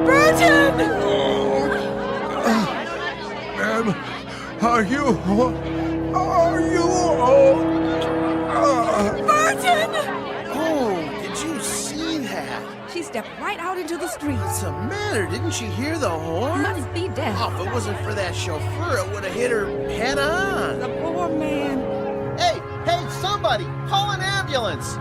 Burton! Ma'am, are you... Burton! Oh, did you see that? She stepped right out into the street. What's the matter? Didn't she hear the horn? Must be deaf. Oh, if it wasn't for that chauffeur, it would have hit her head on. The poor man. Hey, somebody! Call an ambulance!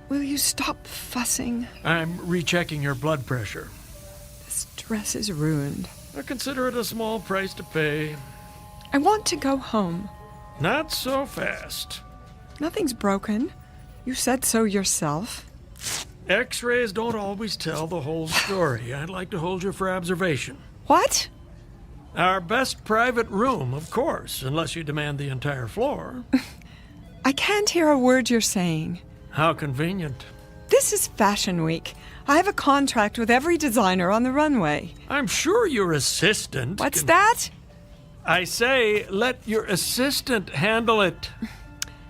Will you stop fussing? I'm rechecking your blood pressure. This dress is ruined. I consider it a small price to pay. I want to go home. Not so fast. Nothing's broken. You said so yourself. X-rays don't always tell the whole story. I'd like to hold you for observation. What? Our best private room, of course, unless you demand the entire floor. I can't hear a word you're saying. How convenient. This is Fashion Week. I have a contract with every designer on the runway. I'm sure your assistant... What's that? I say, let your assistant handle it.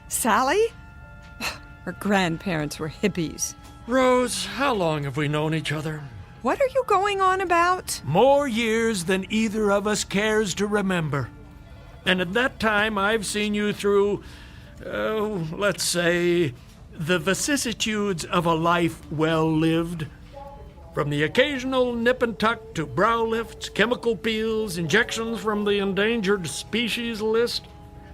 Sally? Her grandparents were hippies. Rose, how long have we known each other? What are you going on about? More years than either of us cares to remember. And at that time, I've seen you through, let's say, the vicissitudes of a life well lived. From the occasional nip and tuck to brow lifts, chemical peels, injections from the endangered species list.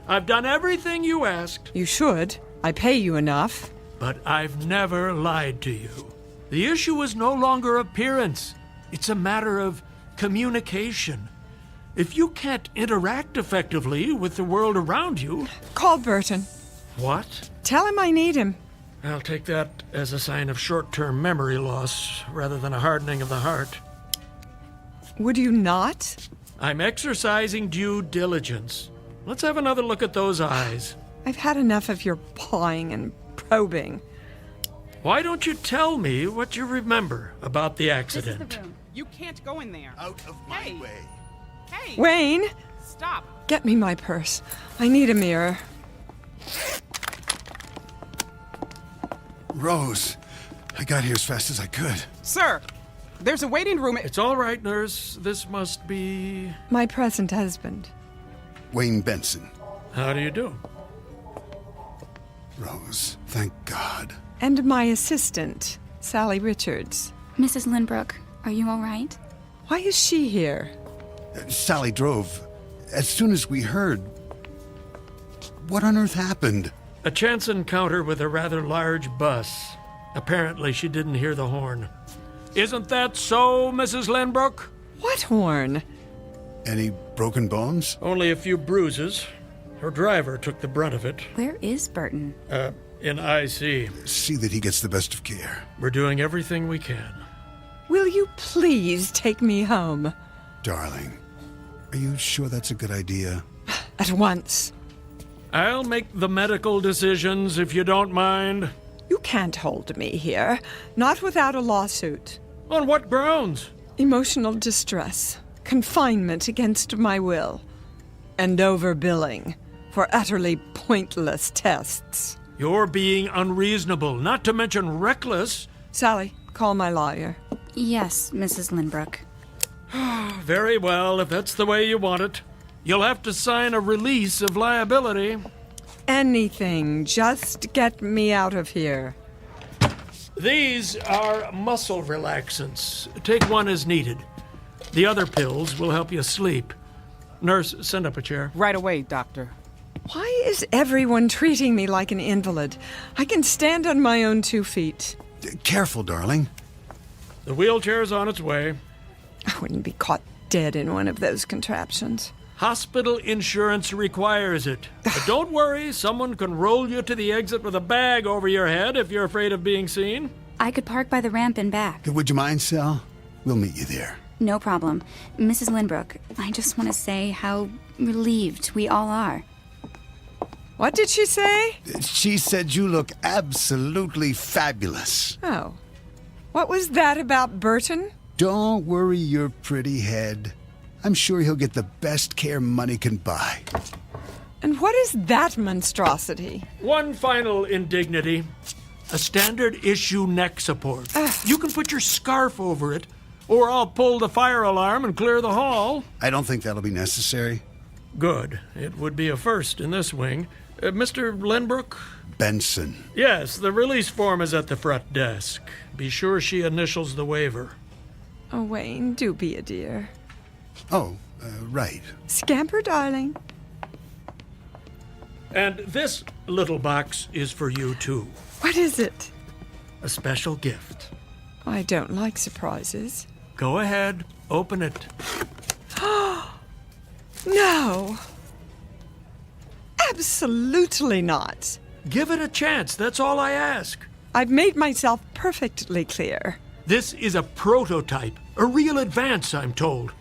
I've done everything you asked. You should. I pay you enough. But I've never lied to you. The issue is no longer appearance. It's a matter of communication. If you can't interact effectively with the world around you... Call Burton. What? Tell him I need him. I'll take that as a sign of short-term memory loss rather than a hardening of the heart. Would you not? I'm exercising due diligence. Let's have another look at those eyes. I've had enough of your pawing and probing. Why don't you tell me what you remember about the accident? This is the room. You can't go in there. Out of my way. Hey! Wayne! Stop! Get me my purse. I need a mirror. Rose, I got here as fast as I could. Sir, there's a waiting room. It's all right, nurse. This must be... My present husband. Wayne Benson. How do you do? Rose, thank God. And my assistant, Sally Richards. Mrs. Lindbrook, are you all right? Why is she here? Sally drove. As soon as we heard... What on earth happened? A chance encounter with a rather large bus. Apparently she didn't hear the horn. Isn't that so, Mrs. Lindbrook? What horn? Any broken bones? Only a few bruises. Her driver took the brunt of it. Where is Burton? In IC. See that he gets the best of care. We're doing everything we can. Will you please take me home? Darling, are you sure that's a good idea? At once. I'll make the medical decisions if you don't mind. You can't hold me here. Not without a lawsuit. On what grounds? Emotional distress. Confinement against my will. And overbilling for utterly pointless tests. You're being unreasonable, not to mention reckless. Sally, call my lawyer. Yes, Mrs. Lindbrook. Very well, if that's the way you want it. You'll have to sign a release of liability. Anything, just get me out of here. These are muscle relaxants. Take one as needed. The other pills will help you sleep. Nurse, send up a chair. Right away, Doctor. Why is everyone treating me like an invalid? I can stand on my own 2 feet. Careful, darling. The wheelchair's on its way. I wouldn't be caught dead in one of those contraptions. Hospital insurance requires it. But don't worry, someone can roll you to the exit with a bag over your head if you're afraid of being seen. I could park by the ramp and back. Would you mind, Sal? We'll meet you there. No problem. Mrs. Lindbrook, I just want to say how relieved we all are. What did she say? She said you look absolutely fabulous. Oh. What was that about Burton? Don't worry your pretty head. I'm sure he'll get the best care money can buy. And what is that monstrosity? One final indignity. A standard issue neck support. You can put your scarf over it, or I'll pull the fire alarm and clear the hall. I don't think that'll be necessary. Good. It would be a first in this wing. Mr. Lindbrook? Benson. Yes, the release form is at the front desk. Be sure she initials the waiver. Oh, Wayne, do be a dear. Oh, right. Scamper, darling. And this little box is for you, too. What is it? A special gift. I don't like surprises. Go ahead. Open it. No. Absolutely not. Give it a chance. That's all I ask. I've made myself perfectly clear. This is a prototype. A real advance, I'm told.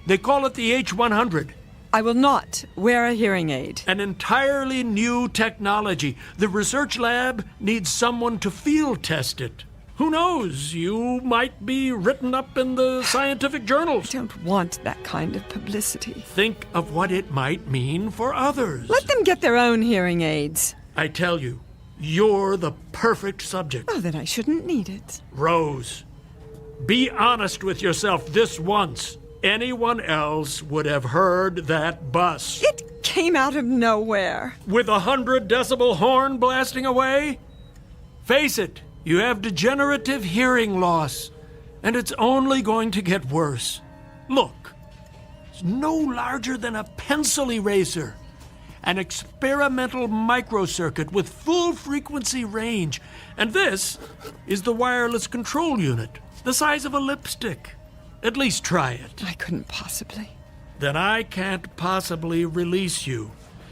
They call it the H100. I will not wear a hearing aid. An entirely new technology. The research lab needs someone to field test it. Who knows? You might be written up in the scientific journals. I don't want that kind of publicity. Think of what it might mean for others. Let them get their own hearing aids. I tell you, you're the perfect subject. Oh, then I shouldn't need it. Rose, be honest with yourself this once. Anyone else would have heard that bus. It came out of nowhere. With 100 decibel horn blasting away? Face it, you have degenerative hearing loss, and it's only going to get worse. Look, it's no larger than a pencil eraser. An experimental microcircuit with full frequency range. And this is the wireless control unit, the size of a lipstick. At least try it. I couldn't possibly. Then I can't possibly release you.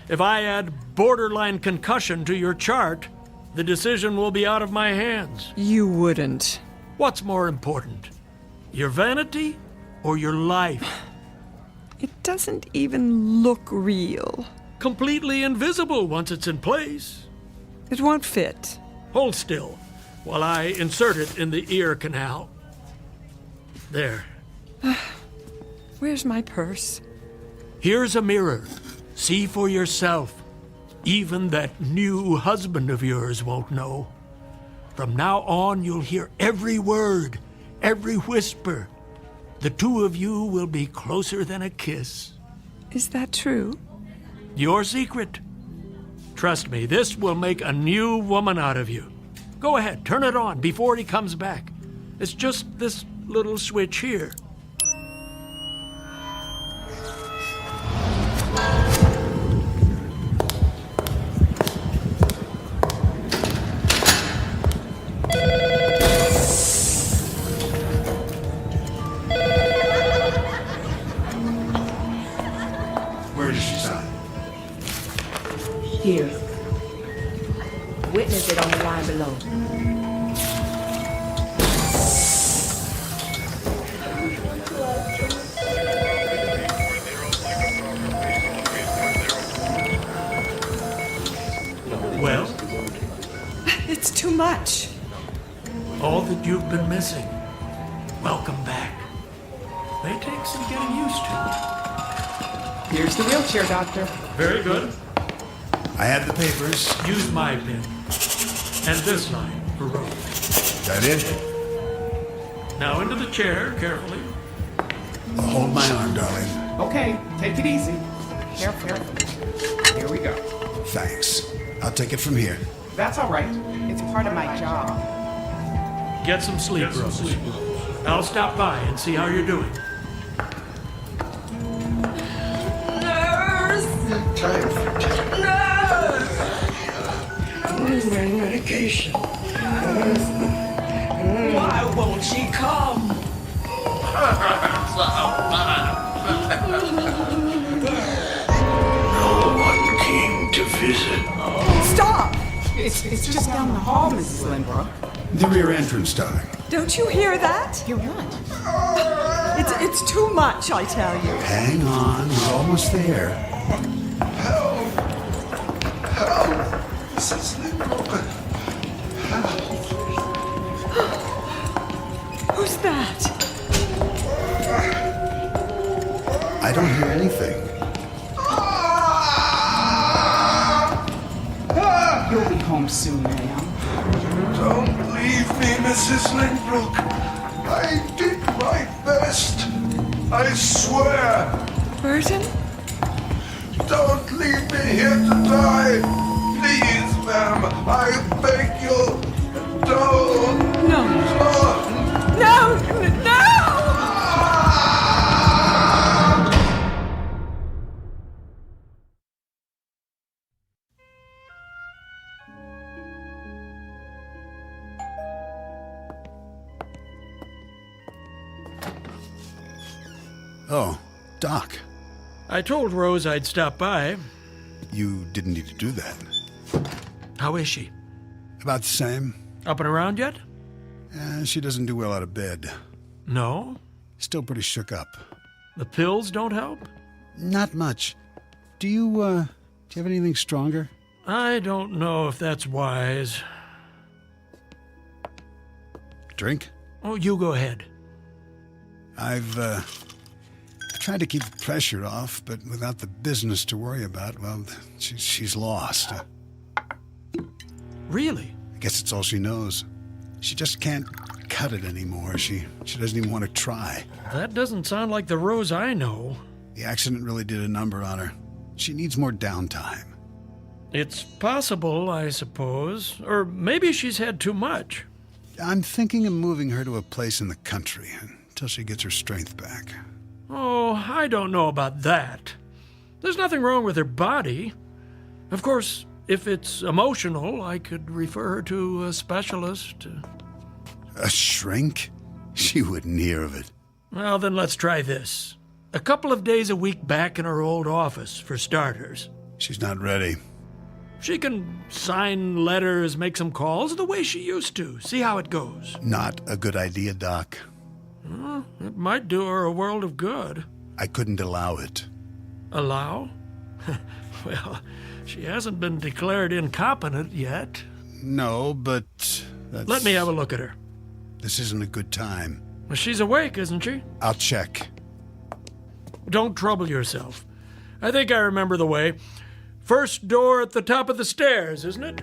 If I add borderline concussion to your chart, the decision will be out of my hands. You wouldn't. What's more important? Your vanity or your life? It doesn't even look real. Completely invisible once it's in place. It won't fit. Hold still while I insert it in the ear canal. There. Where's my purse? Here's a mirror. See for yourself. Even that new husband of yours won't know. From now on, you'll hear every word, every whisper. The two of you will be closer than a kiss. Is that true? Your secret. Trust me, this will make a new woman out of you. Go ahead, turn it on before he comes back. It's just this little switch here. Where did she sign? Here. Witness it on the line below. Well? It's too much. All that you've been missing. Welcome back. May take some getting used to. Here's the wheelchair, Doctor. Very good. I have the papers. Use my pen. And this line for Rose. That it? Now into the chair, carefully. Hold my arm, darling. Okay, take it easy. Careful. Here we go. Thanks. I'll take it from here. That's all right. It's part of my job. Get some sleep, Rose. I'll stop by and see how you're doing. Nurse! Nurse! Where's my medication? Why won't she come? No one came to visit. Stop! It's just down the hall, Mrs. Lindbrook. The rear entrance, darling. Don't you hear that? You're what? It's too much, I tell you. Hang on, we're almost there. Help! Help! Mrs. Lindbrook! Who's that? I don't hear anything. You'll be home soon, ma'am. Don't leave me, Mrs. Lindbrook. I did my best. I swear. Burton? Don't leave me here to die. Please, ma'am. I beg you. Don't. No. No! No! Oh, Doc. I told Rose I'd stop by. You didn't need to do that. How is she? About the same. Up and around yet? She doesn't do well out of bed. No? Still pretty shook up. The pills don't help? Not much. Do you have anything stronger? I don't know if that's wise. Drink? Oh, you go ahead. I've tried to keep the pressure off, but without the business to worry about, well, she's lost. Really? I guess it's all she knows. She just can't cut it anymore. She doesn't even want to try. That doesn't sound like the Rose I know. The accident really did a number on her. She needs more downtime. It's possible, I suppose. Or maybe she's had too much. I'm thinking of moving her to a place in the country until she gets her strength back. Oh, I don't know about that. There's nothing wrong with her body. Of course, if it's emotional, I could refer her to a specialist. A shrink? She wouldn't hear of it. Well, then let's try this. A couple of days a week back in her old office, for starters. She's not ready. She can sign letters, make some calls the way she used to. See how it goes. Not a good idea, Doc. Well, it might do her a world of good. I couldn't allow it. Allow? Well, she hasn't been declared incompetent yet. No, but that's... Let me have a look at her. This isn't a good time. Well, she's awake, isn't she? I'll check. Don't trouble yourself. I think I remember the way. First door at the top of the stairs, isn't it?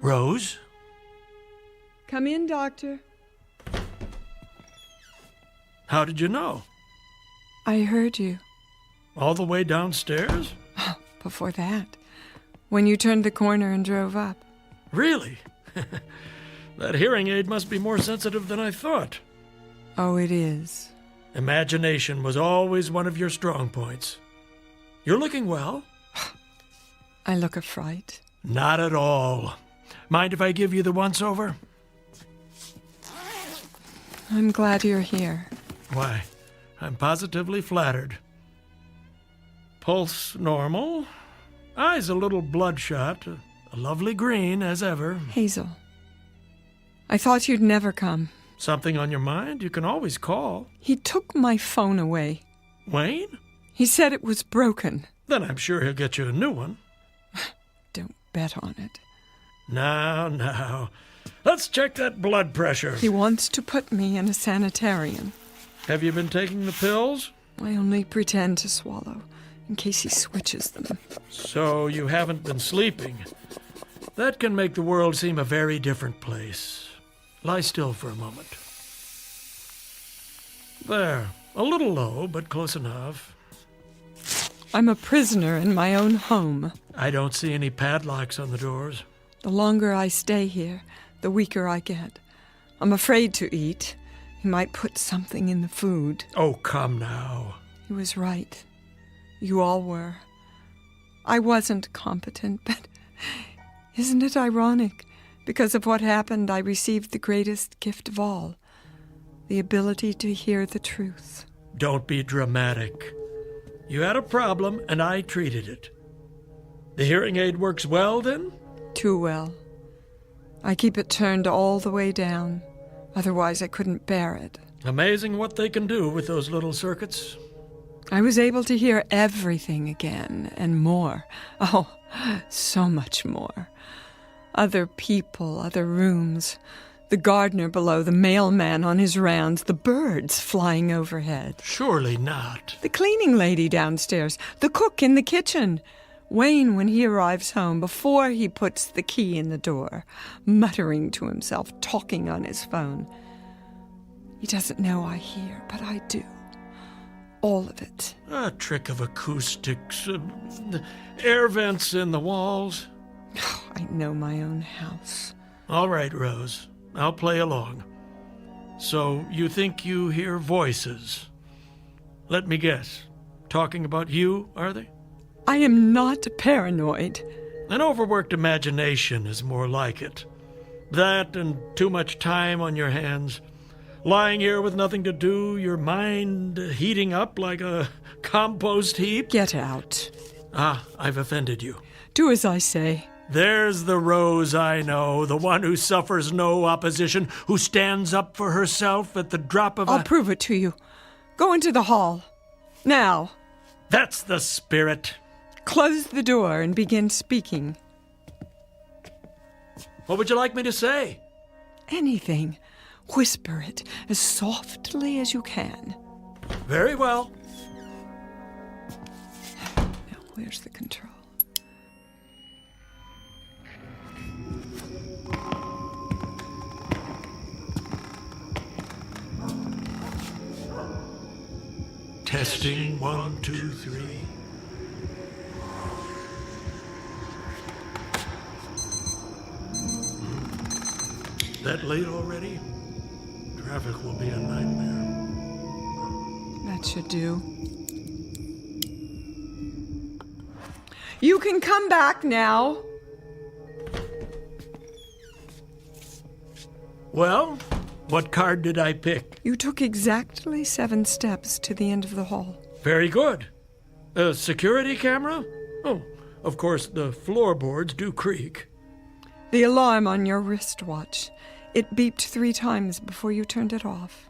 Rose? Come in, Doctor. How did you know? I heard you. All the way downstairs? Before that, when you turned the corner and drove up. Really? That hearing aid must be more sensitive than I thought. Oh, it is. Imagination was always one of your strong points. You're looking well. I look a fright. Not at all. Mind if I give you the once-over? I'm glad you're here. Why, I'm positively flattered. Pulse normal. Eyes a little bloodshot. A lovely green, as ever. Hazel, I thought you'd never come. Something on your mind? You can always call. He took my phone away. Wayne? He said it was broken. Then I'm sure he'll get you a new one. Don't bet on it. Now. Let's check that blood pressure. He wants to put me in a sanitarium. Have you been taking the pills? I only pretend to swallow, in case he switches them. So you haven't been sleeping. That can make the world seem a very different place. Lie still for a moment. There. A little low, but close enough. I'm a prisoner in my own home. I don't see any padlocks on the doors. The longer I stay here, the weaker I get. I'm afraid to eat. He might put something in the food. Oh, come now. He was right. You all were. I wasn't competent, but isn't it ironic? Because of what happened, I received the greatest gift of all, the ability to hear the truth. Don't be dramatic. You had a problem, and I treated it. The hearing aid works well, then? Too well. I keep it turned all the way down. Otherwise, I couldn't bear it. Amazing what they can do with those little circuits. I was able to hear everything again, and more. Oh, so much more. Other people, other rooms. The gardener below, the mailman on his rounds, the birds flying overhead. Surely not. The cleaning lady downstairs, the cook in the kitchen. Wayne when he arrives home, before he puts the key in the door, muttering to himself, talking on his phone. He doesn't know I hear, but I do. All of it. A trick of acoustics, air vents in the walls. Oh, I know my own house. All right, Rose. I'll play along. So, you think you hear voices? Let me guess. Talking about you, are they? I am not paranoid. An overworked imagination is more like it. That and too much time on your hands. Lying here with nothing to do, your mind heating up like a compost heap. Get out. Ah, I've offended you. Do as I say. There's the Rose I know, the one who suffers no opposition, who stands up for herself at the drop of I'll prove it to you. Go into the hall. Now. That's the spirit. Close the door and begin speaking. What would you like me to say? Anything. Whisper it as softly as you can. Very well. Now, where's the control? Testing 1, 2, 3. That late already? Traffic will be a nightmare. That should do. You can come back now. Well, what card did I pick? You took exactly 7 steps to the end of the hall. Very good. A security camera? Oh, of course, the floorboards do creak. The alarm on your wristwatch. It beeped 3 times before you turned it off.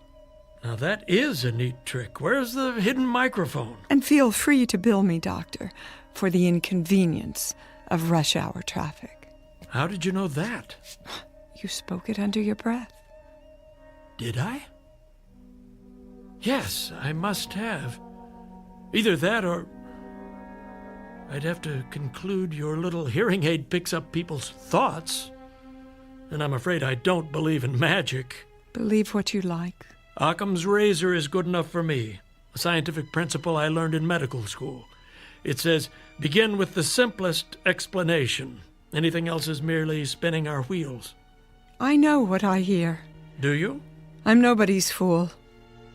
Now that is a neat trick. Where's the hidden microphone? And feel free to bill me, Doctor, for the inconvenience of rush hour traffic. How did you know that? You spoke it under your breath. Did I? Yes, I must have. Either that or I'd have to conclude your little hearing aid picks up people's thoughts. And I'm afraid I don't believe in magic. Believe what you like. Occam's razor is good enough for me. A scientific principle I learned in medical school. It says, begin with the simplest explanation. Anything else is merely spinning our wheels. I know what I hear. Do you? I'm nobody's fool.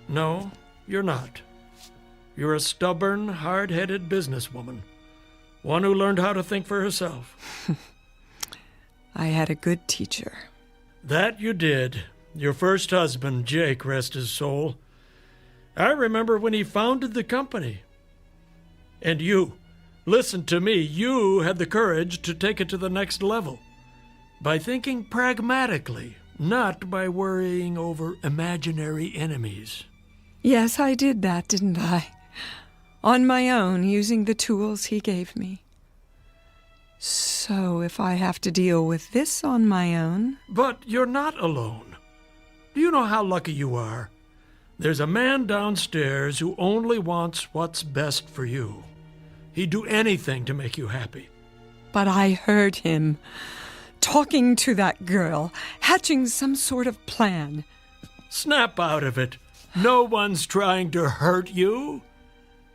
No, you're not. You're a stubborn, hard-headed businesswoman. One who learned how to think for herself. I had a good teacher. That you did. Your first husband, Jake, rest his soul. I remember when he founded the company. And you, listen to me, you had the courage to take it to the next level. By thinking pragmatically, not by worrying over imaginary enemies. Yes, I did that, didn't I? On my own, using the tools he gave me. So if I have to deal with this on my own... But you're not alone. Do you know how lucky you are? There's a man downstairs who only wants what's best for you. He'd do anything to make you happy. But I heard him talking to that girl, hatching some sort of plan. Snap out of it. No one's trying to hurt you.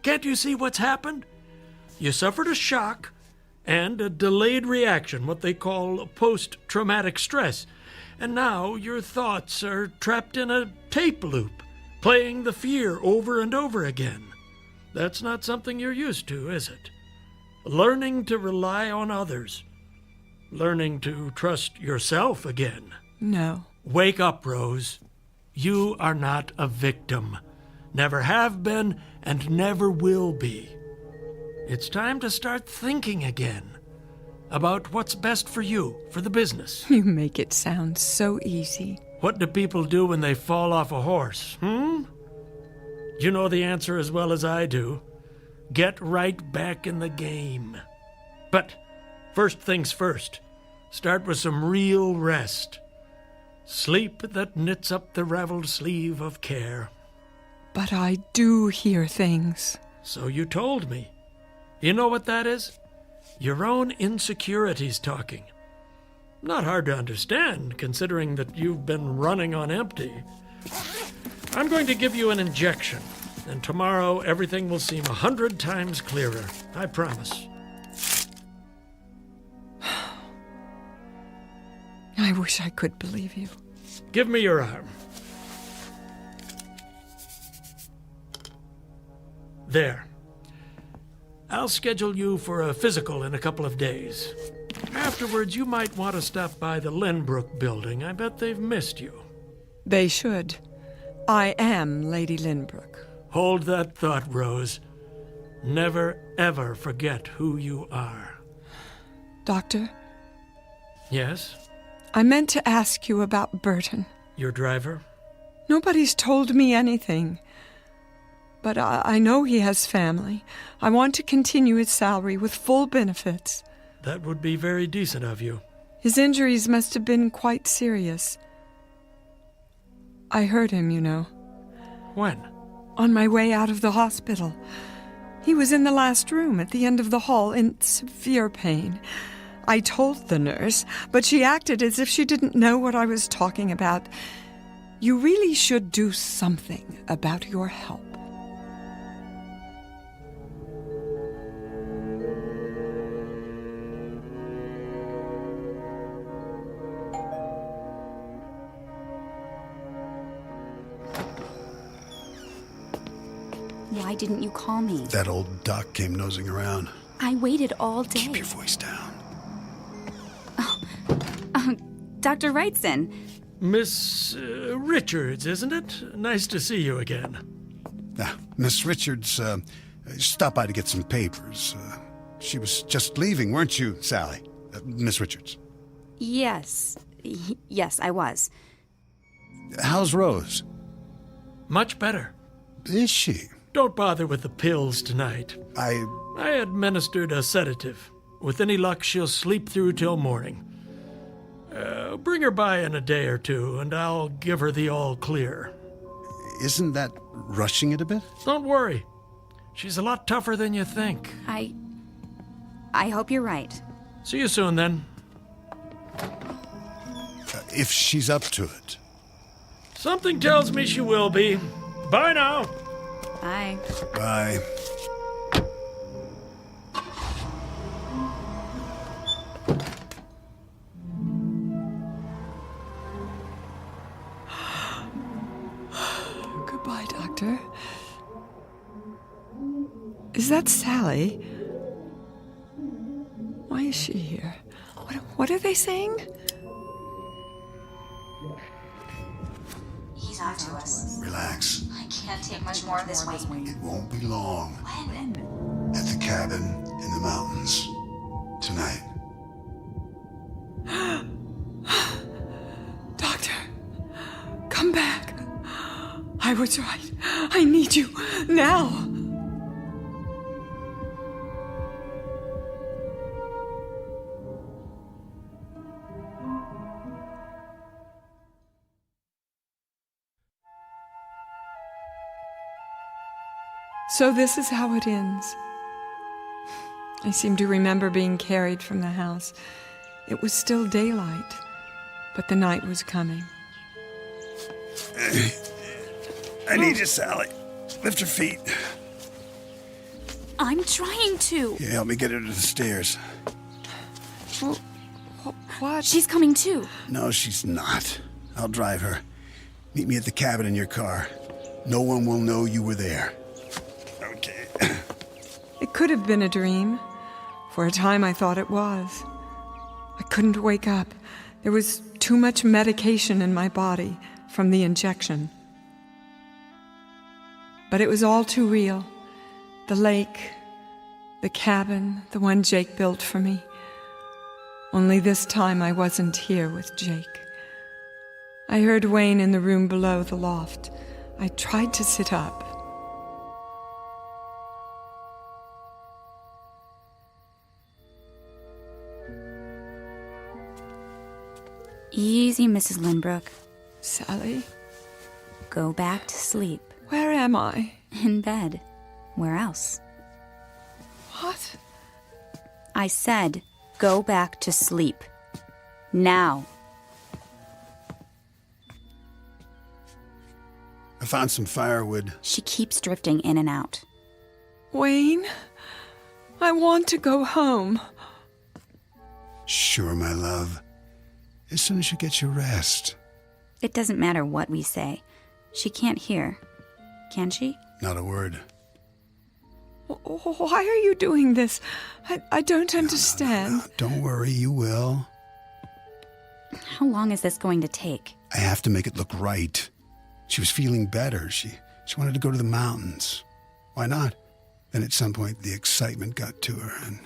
Can't you see what's happened? You suffered a shock and a delayed reaction, what they call post-traumatic stress. And now your thoughts are trapped in a tape loop, playing the fear over and over again. That's not something you're used to, is it? Learning to rely on others. Learning to trust yourself again. No. Wake up, Rose. You are not a victim. Never have been and never will be. It's time to start thinking again about what's best for you, for the business. You make it sound so easy. What do people do when they fall off a horse, You know the answer as well as I do. Get right back in the game. But first things first, start with some real rest. Sleep that knits up the raveled sleeve of care. But I do hear things. So you told me. You know what that is? Your own insecurities talking. Not hard to understand, considering that you've been running on empty. I'm going to give you an injection, and tomorrow everything will seem 100 times clearer. I promise. I wish I could believe you. Give me your arm. There. I'll schedule you for a physical in a couple of days. Afterwards, you might want to stop by the Lynbrook building. I bet they've missed you. They should. I am Lady Lynbrook. Hold that thought, Rose. Never, ever forget who you are. Doctor? Yes? I meant to ask you about Burton. Your driver? Nobody's told me anything. But I know he has family. I want to continue his salary with full benefits. That would be very decent of you. His injuries must have been quite serious. I heard him, you know. When? On my way out of the hospital. He was in the last room at the end of the hall in severe pain. I told the nurse, but she acted as if she didn't know what I was talking about. You really should do something about your health. Why didn't you call me? That old duck came nosing around. I waited all day. Keep your voice down. Dr. Wrightson. Miss Richards, isn't it? Nice to see you again. Miss Richards stopped by to get some papers. She was just leaving, weren't you, Sally? Miss Richards. Yes. Yes, I was. How's Rose? Much better. Is she? Don't bother with the pills tonight. I administered a sedative. With any luck, she'll sleep through till morning. Bring her by in a day or two, and I'll give her the all clear. Isn't that rushing it a bit? Don't worry. She's a lot tougher than you think. I hope you're right. See you soon, then. If she's up to it. Something tells me she will be. Bye now. Bye. Bye. Goodbye, Doctor. Is that Sally? Why is she here? What are they saying? He's on to us. Relax. I can't take much more of this weight. It won't be long. When? At the cabin in the mountains. Tonight. Doctor, come back. I was right. I need you now. So this is how it ends. I seem to remember being carried from the house. It was still daylight, but the night was coming. I need you, Sally. Lift your feet. I'm trying to. Yeah, help me get her to the stairs. What? She's coming too. No, she's not. I'll drive her. Meet me at the cabin in your car. No one will know you were there. Okay. It could have been a dream. For a time I thought it was. I couldn't wake up. There was too much medication in my body from the injection. But it was all too real. The lake, the cabin, the one Jake built for me. Only this time I wasn't here with Jake. I heard Wayne in the room below the loft. I tried to sit up. Easy, Mrs. Lindbrook. Sally? Go back to sleep. Where am I? In bed. Where else? What? I said, go back to sleep. Now. I found some firewood. She keeps drifting in and out. Wayne, I want to go home. Sure, my love. As soon as you get your rest. It doesn't matter what we say. She can't hear. Can she? Not a word. Why are you doing this? I don't understand. No, don't worry, you will. How long is this going to take? I have to make it look right. She was feeling better. She wanted to go to the mountains. Why not? Then at some point the excitement got to her and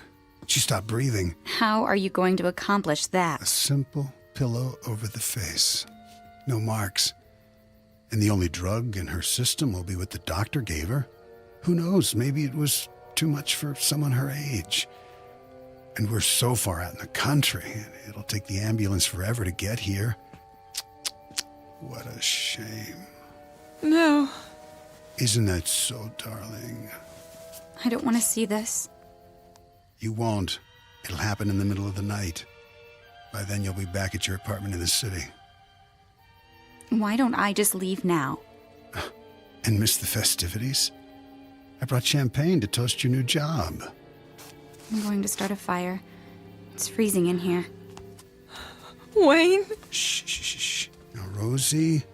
she stopped breathing. How are you going to accomplish that? A simple pillow over the face. No marks. And the only drug in her system will be what the doctor gave her. Who knows? Maybe it was too much for someone her age. And we're so far out in the country. It'll take the ambulance forever to get here. What a shame. No. Isn't that so, darling? I don't want to see this. You won't. It'll happen in the middle of the night. By then you'll be back at your apartment in the city. Why don't I just leave now? And miss the festivities? I brought champagne to toast your new job. I'm going to start a fire. It's freezing in here. Wayne? Shh. Now, Rosie,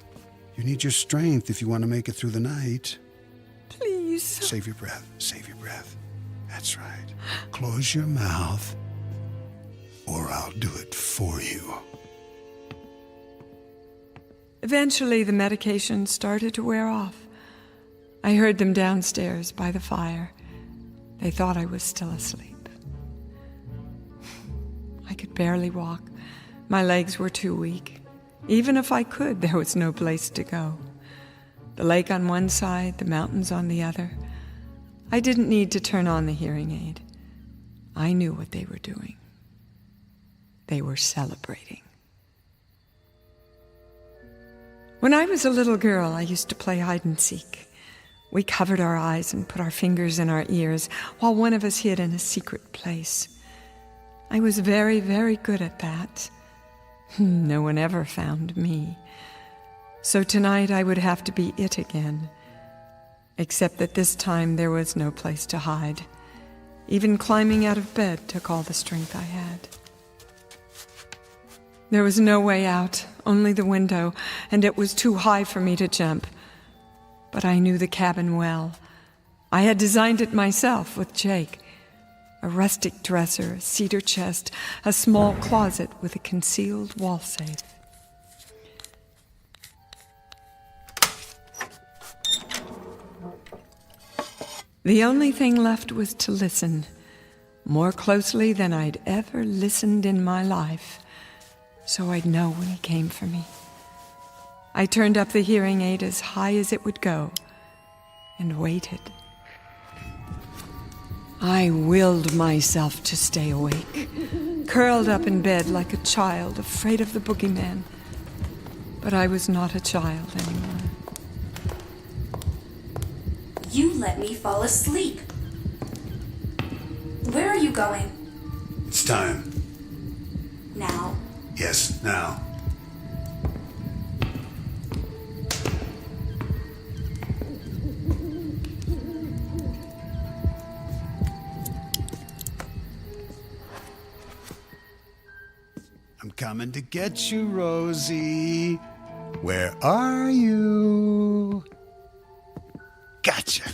you need your strength if you want to make it through the night. Please. Save your breath. Save your breath. That's right. Close your mouth, or I'll do it for you. Eventually, the medication started to wear off. I heard them downstairs by the fire. They thought I was still asleep. I could barely walk. My legs were too weak. Even if I could, there was no place to go. The lake on one side, the mountains on the other. I didn't need to turn on the hearing aid. I knew what they were doing. They were celebrating. When I was a little girl, I used to play hide and seek. We covered our eyes and put our fingers in our ears while one of us hid in a secret place. I was very, very good at that. No one ever found me. So tonight I would have to be it again. Except that this time there was no place to hide. Even climbing out of bed took all the strength I had. There was no way out, only the window, and it was too high for me to jump. But I knew the cabin well. I had designed it myself with Jake. A rustic dresser, a cedar chest, a small closet with a concealed wall safe. The only thing left was to listen, more closely than I'd ever listened in my life, so I'd know when he came for me. I turned up the hearing aid as high as it would go and waited. I willed myself to stay awake, curled up in bed like a child, afraid of the boogeyman. But I was not a child anymore. You let me fall asleep. Where are you going? It's time. Now. Yes, now. I'm coming to get you, Rosie. Where are you? Gotcha.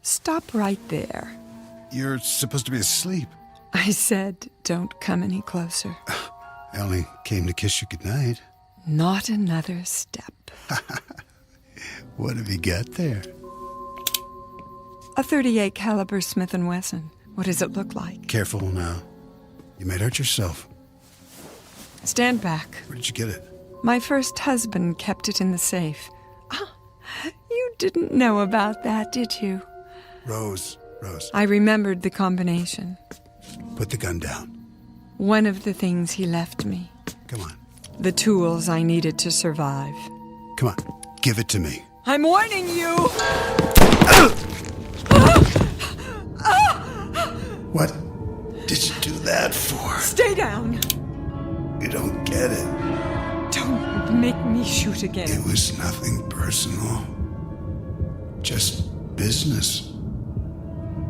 Stop right there. You're supposed to be asleep. I said, don't come any closer. I only came to kiss you goodnight. Not another step. What have you got there? A .38 caliber Smith & Wesson. What does it look like? Careful now. You might hurt yourself. Stand back. Where did you get it? My first husband kept it in the safe. Ah, you didn't know about that, did you? Rose. I remembered the combination. Put the gun down. One of the things he left me. Come on. The tools I needed to survive. Come on. Give it to me. I'm warning you! What did you do that for? Stay down! You don't get it. Don't make me shoot again. It was nothing personal. Just business.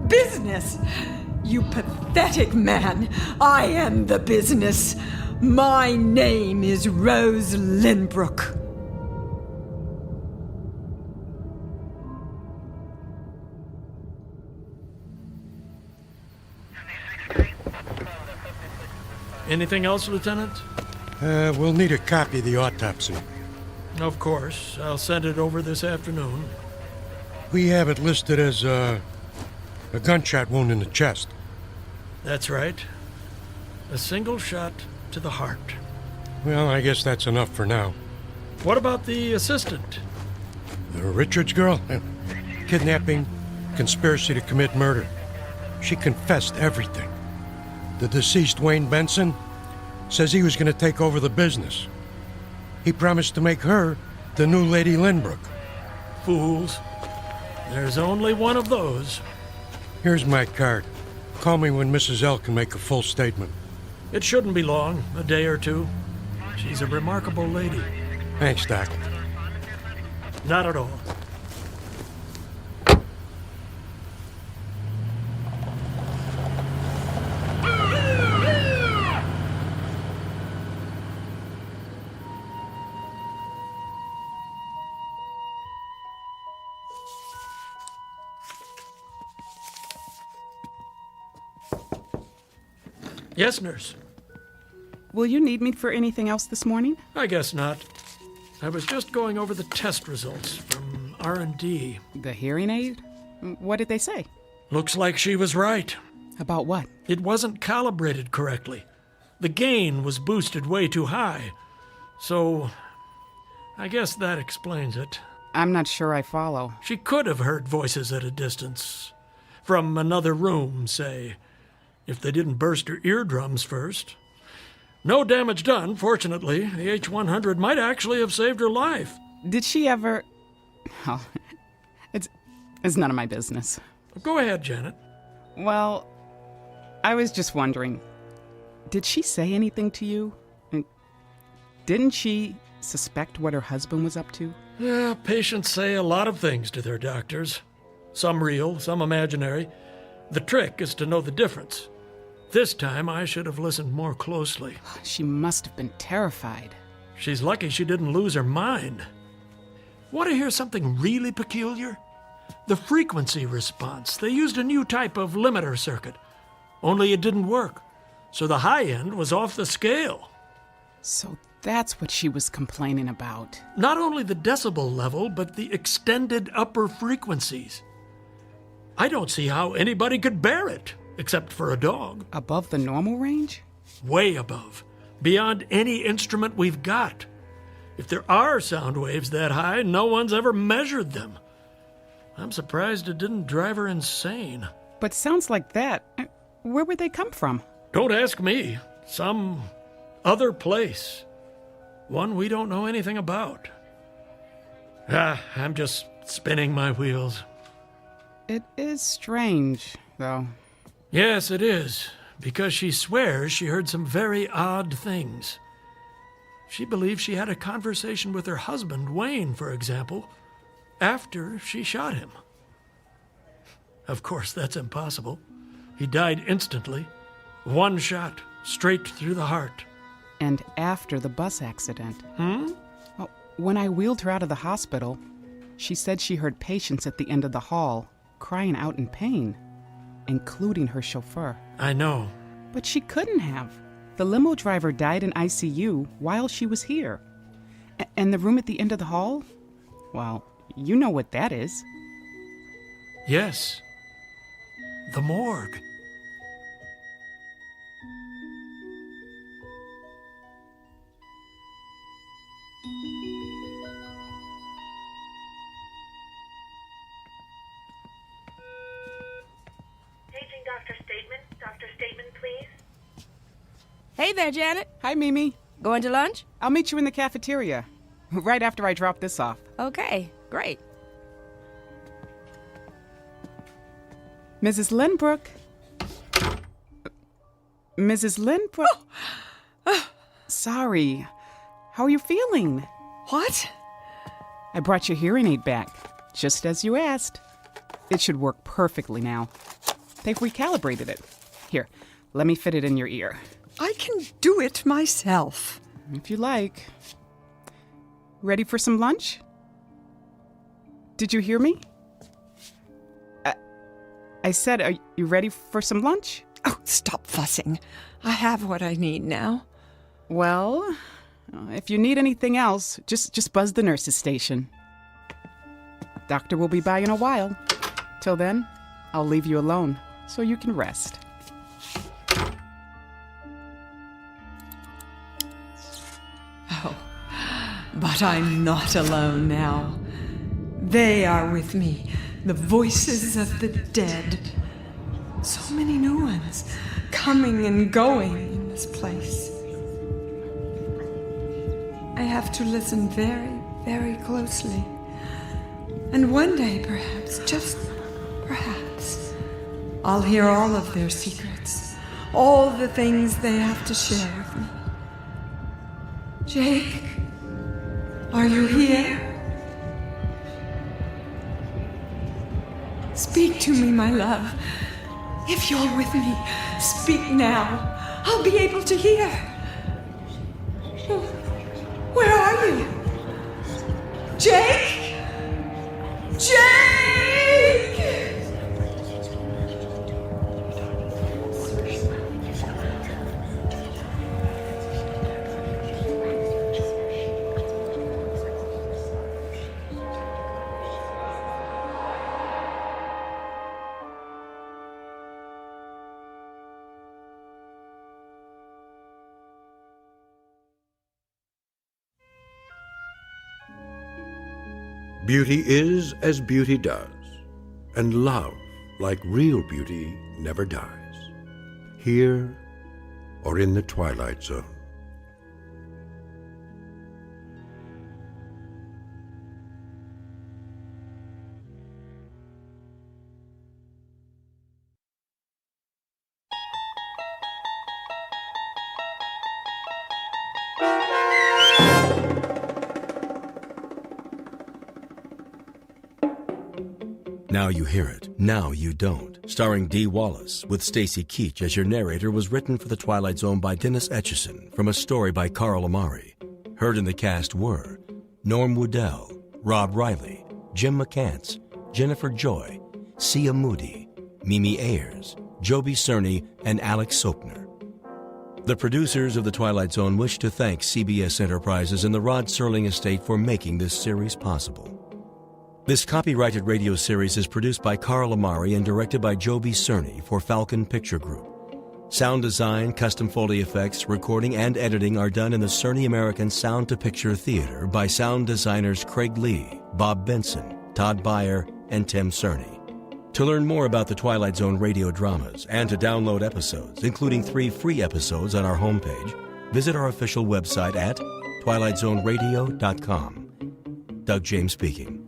Business? You pathetic man. I am the business. My name is Rose Lynbrook. Anything else, Lieutenant? We'll need a copy of the autopsy. Of course. I'll send it over this afternoon. We have it listed as a gunshot wound in the chest. That's right. A single shot to the heart. Well, I guess that's enough for now. What about the assistant? The Richards girl? Kidnapping, conspiracy to commit murder. She confessed everything. The deceased Wayne Benson says he was going to take over the business. He promised to make her the new Lady Lynbrook. Fools. There's only one of those. Here's my card. Call me when Mrs. L can make a full statement. It shouldn't be long, a day or two. She's a remarkable lady. Thanks, Doc. Not at all. Yes, nurse. Will you need me for anything else this morning? I guess not. I was just going over the test results from R&D. The hearing aid? What did they say? Looks like she was right. About what? It wasn't calibrated correctly. The gain was boosted way too high. So, I guess that explains it. I'm not sure I follow. She could have heard voices at a distance. From another room, say. If they didn't burst her eardrums first. No damage done, fortunately. The H-100 might actually have saved her life. Did she ever... Oh, it's none of my business. Go ahead, Janet. Well, I was just wondering, did she say anything to you? Didn't she suspect what her husband was up to? Yeah, patients say a lot of things to their doctors. Some real, some imaginary. The trick is to know the difference. This time, I should have listened more closely. She must have been terrified. She's lucky she didn't lose her mind. Want to hear something really peculiar? The frequency response. They used a new type of limiter circuit. Only it didn't work. So the high end was off the scale. So that's what she was complaining about. Not only the decibel level, but the extended upper frequencies. I don't see how anybody could bear it. Except for a dog. Above the normal range? Way above. Beyond any instrument we've got. If there are sound waves that high, no one's ever measured them. I'm surprised it didn't drive her insane. But sounds like that, where would they come from? Don't ask me. Some other place. One we don't know anything about. I'm just spinning my wheels. It is strange, though. Yes, it is. because she swears she heard some very odd things. She believes she had a conversation with her husband, Wayne, for example, after she shot him. Of course, that's impossible. He died instantly. One shot, straight through the heart. And after the bus accident. Hmm? Well, when I wheeled her out of the hospital, she said she heard patients at the end of the hall crying out in pain, including her chauffeur. I know. But she couldn't have. The limo driver died in ICU while she was here. And the room at the end of the hall? Well, you know what that is. Yes. The morgue. Dr. Statement, please. Hey there, Janet. Hi, Mimi. Going to lunch? I'll meet you in the cafeteria, right after I drop this off. Okay, great. Mrs. Lynbrook. Mrs. Lynbrook. Sorry. How are you feeling? What? I brought your hearing aid back, just as you asked. It should work perfectly now. They've recalibrated it. Here, let me fit it in your ear. I can do it myself. If you like. Ready for some lunch? Did you hear me? I said, are you ready for some lunch? Oh, stop fussing. I have what I need now. Well, if you need anything else, just buzz the nurse's station. Doctor will be by in a while. Till then, I'll leave you alone so you can rest. Oh, but I'm not alone now. They are with me, the voices of the dead. So many new ones, coming and going in this place. I have to listen very, very closely. And one day, perhaps, just perhaps, I'll hear all of their secrets, all the things they have to share with me. Jake, are you here? Speak to me, my love. If you're with me, speak now. I'll be able to hear. Where are you? Jake? Jake! Beauty is as beauty does, and love, like real beauty, never dies, here or in the Twilight Zone. Now You Hear It, Now You Don't, starring Dee Wallace, with Stacy Keach as your narrator, was written for The Twilight Zone by Dennis Etchison from a story by Carl Amari. Heard in the cast were Norm Woodell, Rob Riley, Jim McCants, Jennifer Joy, Sia Moody, Mimi Ayers, Joby Cerny, and Alex Sopner. The producers of The Twilight Zone wish to thank CBS Enterprises and the Rod Serling Estate for making this series possible. This copyrighted radio series is produced by Carl Amari and directed by Joby Cerny for Falcon Picture Group. Sound design, custom Foley effects, recording, and editing are done in the Cerny American Sound to Picture Theater by sound designers Craig Lee, Bob Benson, Todd Beyer, and Tim Cerny. To learn more about the Twilight Zone radio dramas and to download episodes, including 3 free episodes on our homepage, visit our official website at twilightzoneradio.com. Doug James speaking.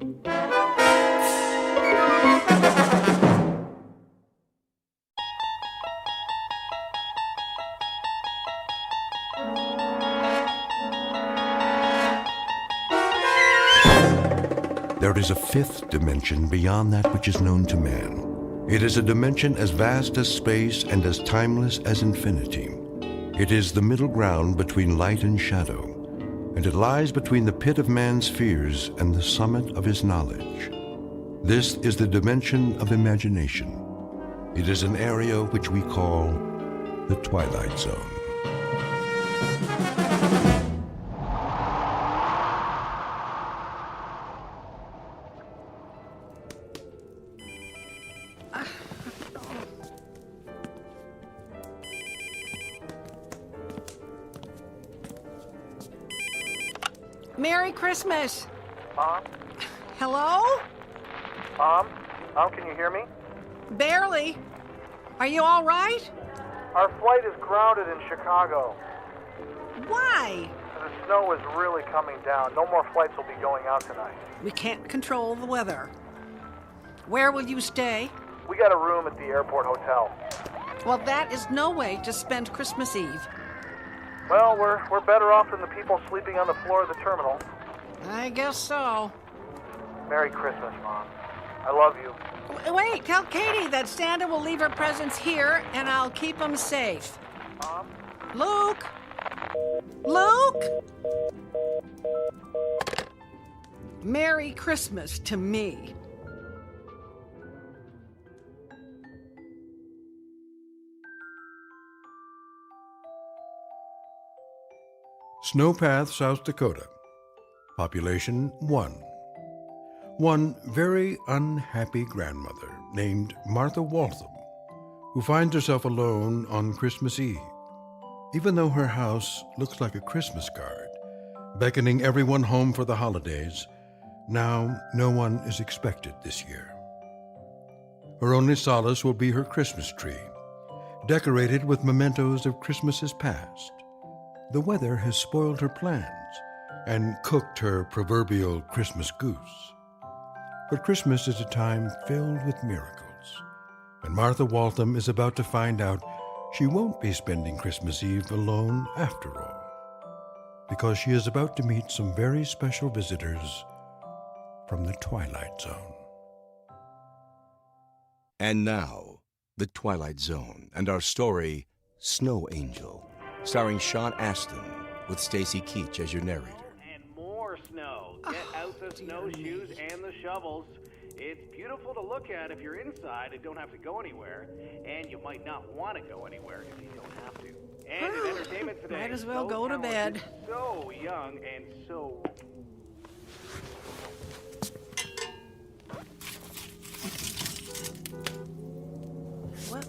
there is a fifth dimension beyond that which is known to man. It is a dimension as vast as space and as timeless as infinity. It is the middle ground between light and shadow, and it lies between the pit of man's fears and the summit of his knowledge. This is the dimension of imagination. It is an area which we call the Twilight Zone. Merry Christmas! Mom? Hello? Mom, can you hear me? Barely. Are you all right? Our flight is grounded in Chicago. Why? The snow is really coming down. No more flights will be going out tonight. We can't control the weather. Where will you stay? We got a room at the airport hotel. Well, that is no way to spend Christmas Eve. Well, we're better off than the people sleeping on the floor of the terminal. I guess so. Merry Christmas, Mom. I love you. Wait, tell Katie that Santa will leave her presents here, and I'll keep them safe. Mom? Luke? Luke? Merry Christmas to me. Snowpath, South Dakota. Population 1. One very unhappy grandmother named Martha Waltham, who finds herself alone on Christmas Eve, even though her house looks like a Christmas card, beckoning everyone home for the holidays. Now no one is expected this year. Her only solace will be her Christmas tree, decorated with mementos of Christmases past. The weather has spoiled her plans and cooked her proverbial Christmas goose. But Christmas is a time filled with miracles, and Martha Waltham is about to find out she won't be spending Christmas Eve alone after all, because she is about to meet some very special visitors from the Twilight Zone. And now, The Twilight Zone and our story, Snow Angel, starring Sean Astin, with Stacy Keach as your narrator. And more snow. Get out the snowshoes and the shovels. It's beautiful to look at if you're inside and don't have to go anywhere. And you might not want to go anywhere if you don't have to. And in entertainment today, Might as well so go to bed. So young and so...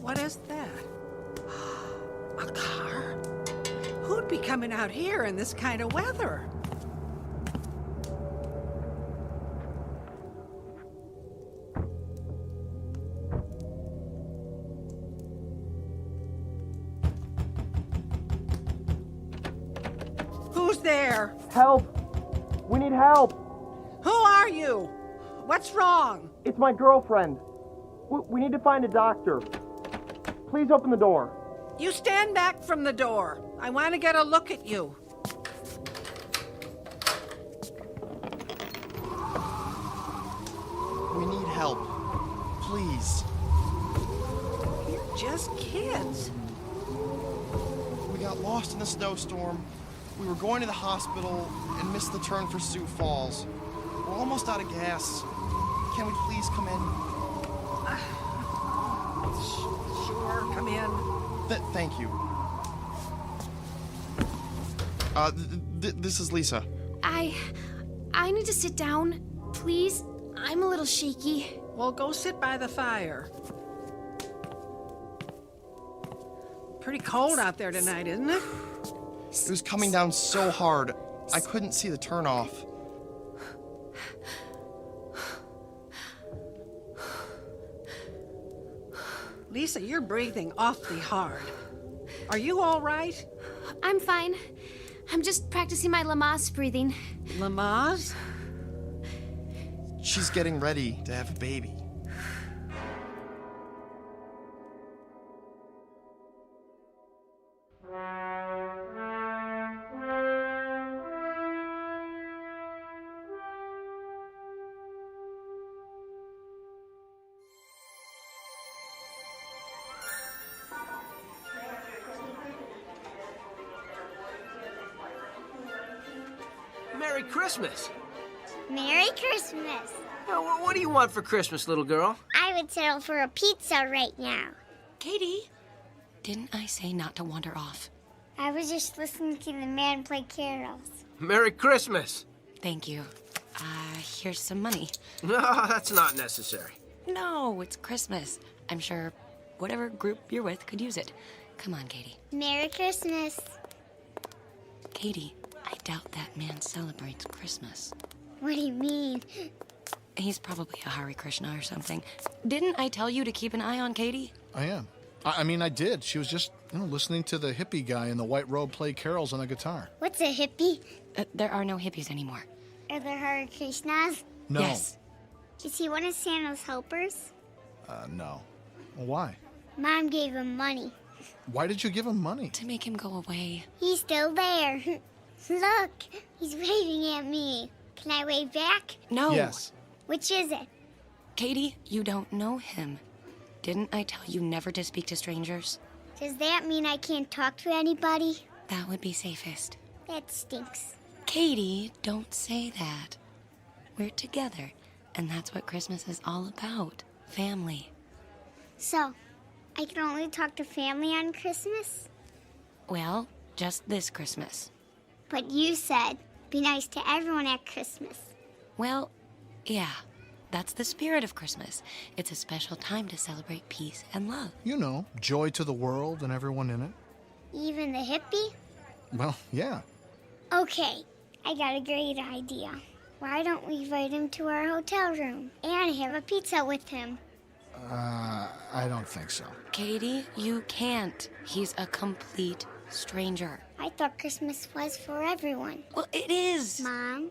What is that? A car? Who'd be coming out here in this kind of weather? Who's there? Help! We need help! Who are you? What's wrong? It's my girlfriend. We need to find a doctor. Please open the door. You stand back from the door. I want to get a look at you. We need help. Please. You're just kids. We got lost in the snowstorm. We were going to the hospital and missed the turn for Sioux Falls. We're almost out of gas. Can we please come in? Sure, come in. Thank you. This is Lisa. I need to sit down, please. I'm a little shaky. Well, go sit by the fire. Pretty cold out there tonight, isn't it? It was coming down so hard, I couldn't see the turnoff. Lisa, you're breathing awfully hard. Are you all right? I'm fine. I'm just practicing my Lamaze breathing. Lamaze? She's getting ready to have a baby. Christmas. Merry Christmas. What do you want for Christmas, little girl? I would settle for a pizza right now. Katie, didn't I say not to wander off? I was just listening to the man play carols. Merry Christmas. Thank you. Here's some money. No, that's not necessary. No, it's Christmas. I'm sure whatever group you're with could use it. Come on, Katie. Merry Christmas. Katie, I doubt that man celebrates Christmas. What do you mean? He's probably a Hare Krishna or something. Didn't I tell you to keep an eye on Katie? I am. I mean, I did. She was just, listening to the hippie guy in the white robe play carols on a guitar. What's a hippie? There are no hippies anymore. Are there Hare Krishnas? No. Yes. Is he one of Santa's helpers? No. Well, why? Mom gave him money. Why did you give him money? To make him go away. He's still there. Look, he's waving at me. Can I wave back? No. Yes. Which is it? Katie, you don't know him. Didn't I tell you never to speak to strangers? Does that mean I can't talk to anybody? That would be safest. That stinks. Katie, don't say that. We're together, and that's what Christmas is all about. Family. So, I can only talk to family on Christmas? Well, just this Christmas. But you said, be nice to everyone at Christmas. Well, yeah. That's the spirit of Christmas. It's a special time to celebrate peace and love. Joy to the world and everyone in it. Even the hippie? Well, yeah. Okay, I got a great idea. Why don't we invite him to our hotel room and have a pizza with him? I don't think so. Katie, you can't. He's a complete stranger. I thought Christmas was for everyone. Well, it is. Mom,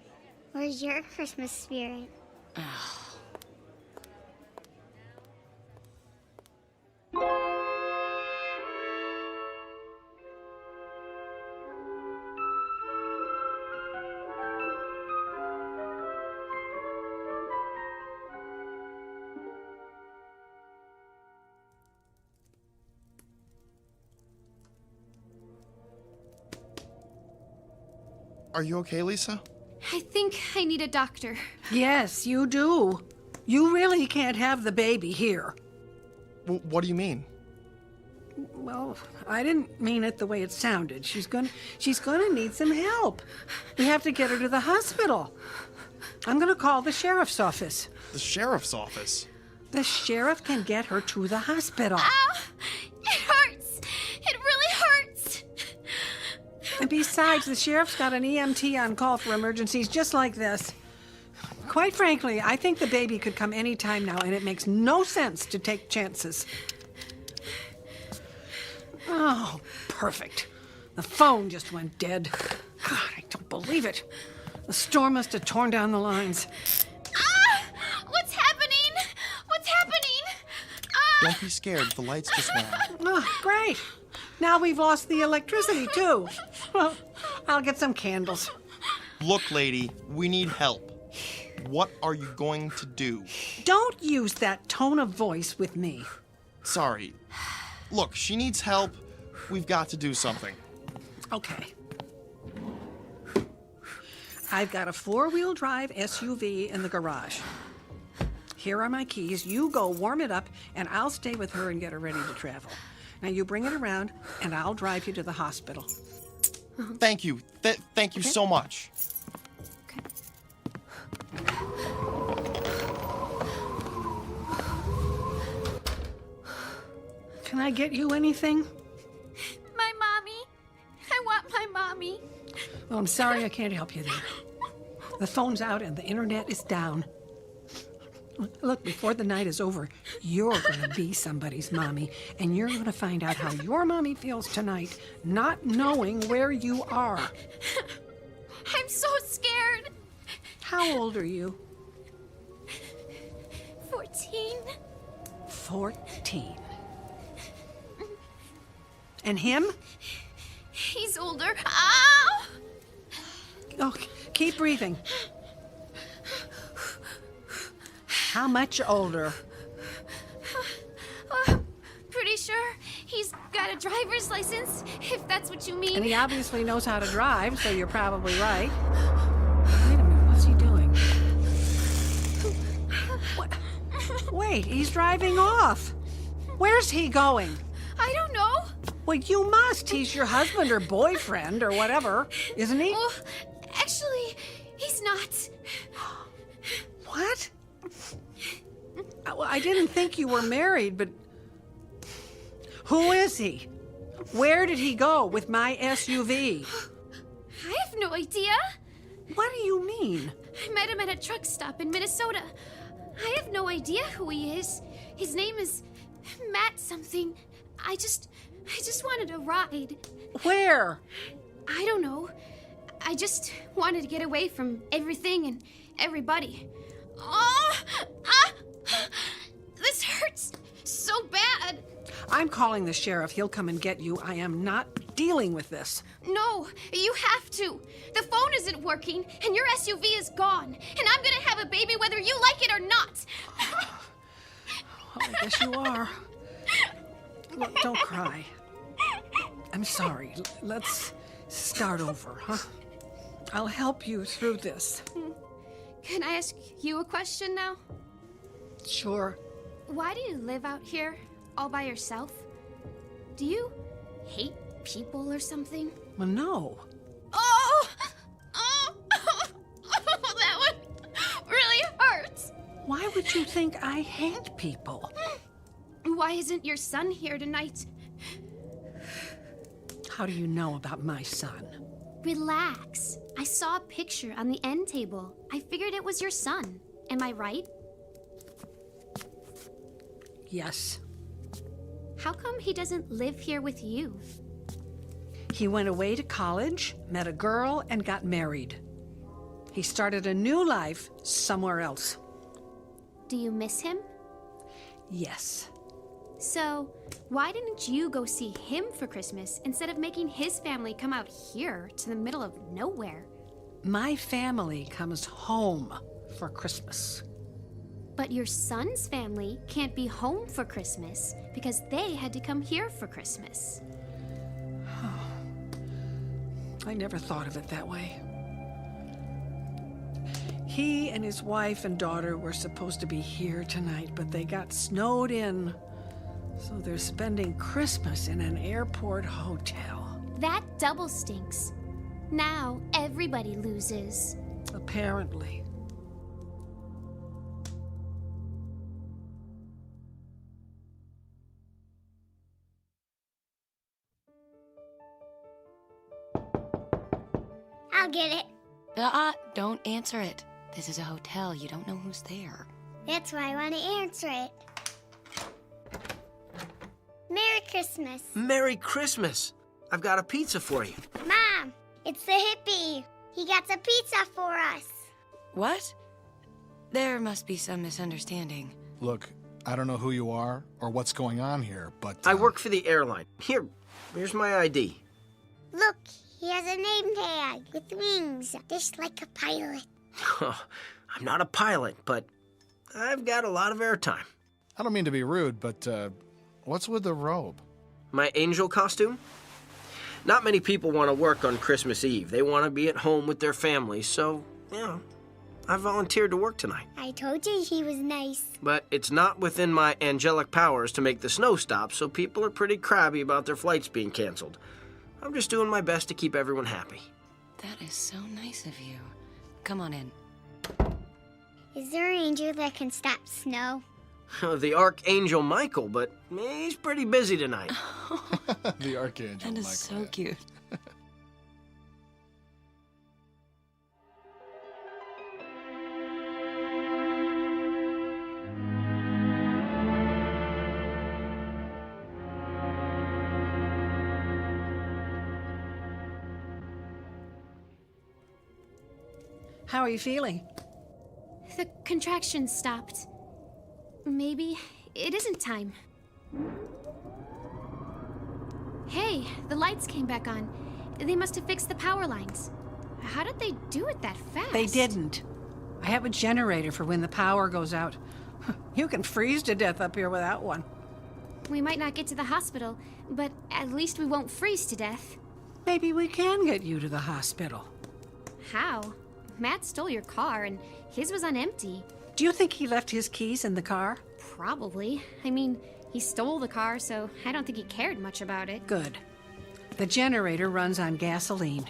where's your Christmas spirit? Are you okay, Lisa? I think I need a doctor. Yes, you do. You really can't have the baby here. What do you mean? Well, I didn't mean it the way it sounded. She's gonna need some help. We have to get her to the hospital. I'm gonna call the sheriff's office. The sheriff's office? The sheriff can get her to the hospital. Ow! It hurts! It really hurts! And besides, the sheriff's got an EMT on call for emergencies just like this. Quite frankly, I think the baby could come any time now, and it makes no sense to take chances. Oh, perfect. The phone just went dead. God, I don't believe it. The storm must have torn down the lines. What's happening? What's happening? Don't be scared. The lights just went out. Oh, great. Now we've lost the electricity, too. Well, I'll get some candles. Look, lady, we need help. What are you going to do? Don't use that tone of voice with me. Sorry. Look, she needs help. We've got to do something. Okay. I've got a 4-wheel drive SUV in the garage. Here are my keys. You go warm it up, and I'll stay with her and get her ready to travel. Now you bring it around, and I'll drive you to the hospital. Thank you. Thank you so much. Can I get you anything? My mommy. I want my mommy. Well, I'm sorry I can't help you there. The phone's out and the internet is down. Look, before the night is over, you're going to be somebody's mommy, and you're going to find out how your mommy feels tonight, not knowing where you are. I'm so scared. How old are you? 14. 14. And him? He's older. Ow! Oh, keep breathing. How much older? Pretty sure he's got a driver's license, if that's what you mean. And he obviously knows how to drive, so you're probably right. Wait, he's driving off. Where's he going? I don't know. Well, you must. He's your husband or boyfriend or whatever, isn't he? Oh, actually, he's not. What? Well, I didn't think you were married, but who is he? Where did he go with my SUV? I have no idea. What do you mean? I met him at a truck stop in Minnesota. I have no idea who he is. His name is Matt something. I just wanted a ride. Where? I don't know. I just wanted to get away from everything and everybody. This hurts so bad. I'm calling the sheriff. He'll come and get you. I am not dealing with this. No, you have to. The phone isn't working, and your SUV is gone. And I'm gonna have a baby whether you like it or not. Well, I guess you are. Look, don't cry. I'm sorry. Let's start over, huh? I'll help you through this. Can I ask you a question now? Sure. Why do you live out here all by yourself? Do you hate people or something? Well, no. Oh, that one really hurts. Why would you think I hate people? Why isn't your son here tonight? How do you know about my son? Relax. I saw a picture on the end table. I figured it was your son. Am I right? Yes. How come he doesn't live here with you? He went away to college, met a girl, and got married. He started a new life somewhere else. Do you miss him? Yes. So, why didn't you go see him for Christmas instead of making his family come out here to the middle of nowhere? My family comes home for Christmas. But your son's family can't be home for Christmas because they had to come here for Christmas. I never thought of it that way. He and his wife and daughter were supposed to be here tonight, but they got snowed in. So they're spending Christmas in an airport hotel. That double stinks. Now everybody loses. Apparently. I'll get it. Don't answer it. This is a hotel. You don't know who's there. That's why I want to answer it. Merry Christmas. Merry Christmas. I've got a pizza for you. Mom, it's the hippie. He got some pizza for us. What? There must be some misunderstanding. Look, I don't know who you are or what's going on here, but... I work for the airline. Here's my ID. Look, he has a name tag with wings, just like a pilot. I'm not a pilot, but I've got a lot of airtime. I don't mean to be rude, but what's with the robe? My angel costume? Not many people want to work on Christmas Eve. They want to be at home with their families, so, I volunteered to work tonight. I told you he was nice. But it's not within my angelic powers to make the snow stop, so people are pretty crabby about their flights being canceled. I'm just doing my best to keep everyone happy. That is so nice of you. Come on in. Is there an angel that can stop snow? The Archangel Michael, but he's pretty busy tonight. The Archangel That is Michael. so cute. How are you feeling? The contractions stopped. Maybe it isn't time. Hey, the lights came back on. They must have fixed the power lines. How did they do it that fast? They didn't. I have a generator for when the power goes out. You can freeze to death up here without one. We might not get to the hospital, but at least we won't freeze to death. Maybe we can get you to the hospital. How? Matt stole your car, and his was on empty. Do you think he left his keys in the car? Probably. I mean, he stole the car, so I don't think he cared much about it. Good. The generator runs on gasoline.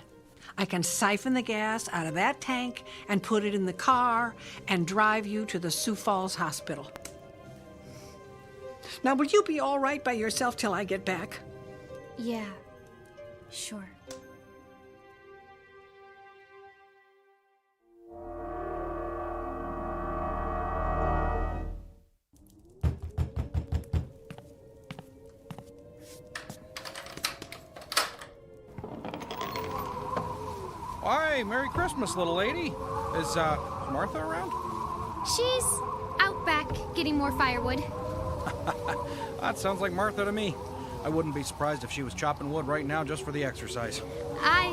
I can siphon the gas out of that tank and put it in the car and drive you to the Sioux Falls Hospital. Now, will you be all right by yourself till I get back? Yeah, sure. Hi, Merry Christmas, little lady. Is Martha around? She's out back getting more firewood. That sounds like Martha to me. I wouldn't be surprised if she was chopping wood right now just for the exercise. I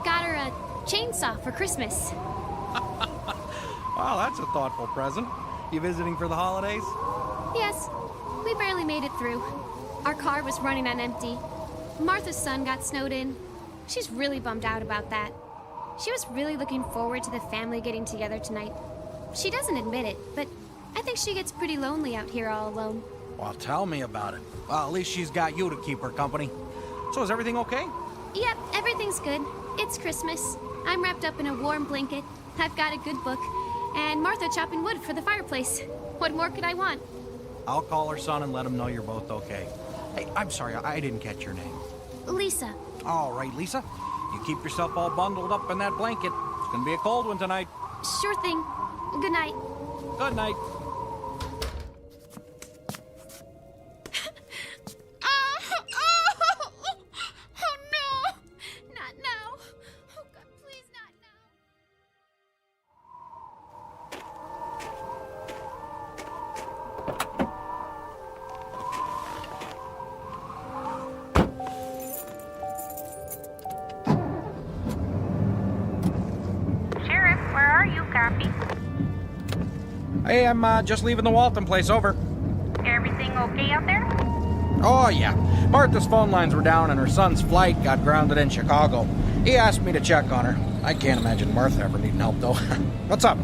got her a chainsaw for Christmas. Wow, that's a thoughtful present. You visiting for the holidays? Yes, we barely made it through. Our car was running on empty. Martha's son got snowed in. She's really bummed out about that. She was really looking forward to the family getting together tonight. She doesn't admit it, but I think she gets pretty lonely out here all alone. Well, tell me about it. Well, at least she's got you to keep her company. So is everything okay? Yep, everything's good. It's Christmas. I'm wrapped up in a warm blanket. I've got a good book. And Martha chopping wood for the fireplace. What more could I want? I'll call her son and let him know you're both okay. Hey, I'm sorry, I didn't catch your name. Lisa. All right, Lisa. You keep yourself all bundled up in that blanket. It's gonna be a cold one tonight. Sure thing. Good night. Good night. Oh no! Not now. Oh God, please not Sheriff, where are you, copy? Hey, I'm just leaving the Walton place, over. Everything okay out there? Oh, yeah. Martha's phone lines were down and her son's flight got grounded in Chicago. He asked me to check on her. I can't imagine Martha ever needing help, though. What's up?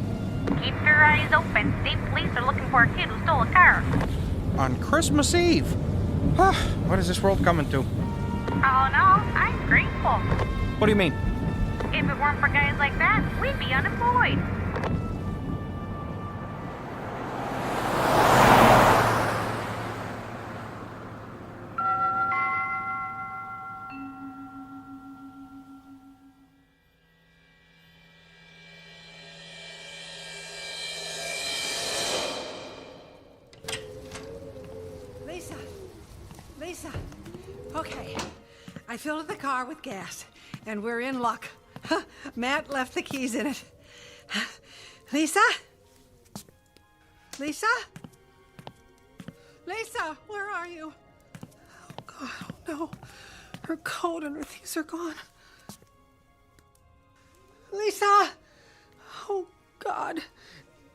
Keep your eyes open. State police are looking for a kid who stole a car. On Christmas Eve? What is this world coming to? Oh, no, I'm grateful. What do you mean? If it weren't for guys like that, we'd be unemployed. Lisa. Okay. I filled the car with gas, and we're in luck. Matt left the keys in it. Lisa? Lisa? Lisa, where are you? Oh, God, oh, no. Her coat and her things are gone. Lisa! Oh, God.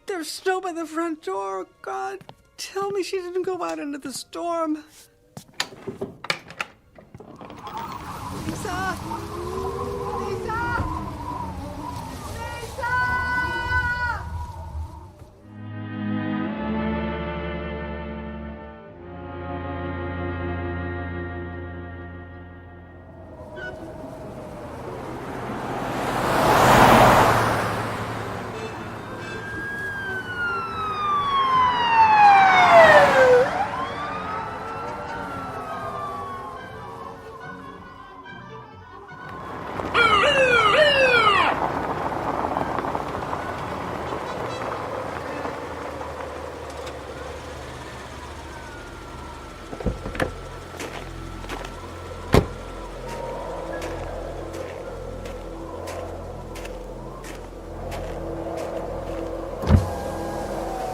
There's snow by the front door. God, tell me she didn't go out into the storm. Lisa! Lisa! Lisa!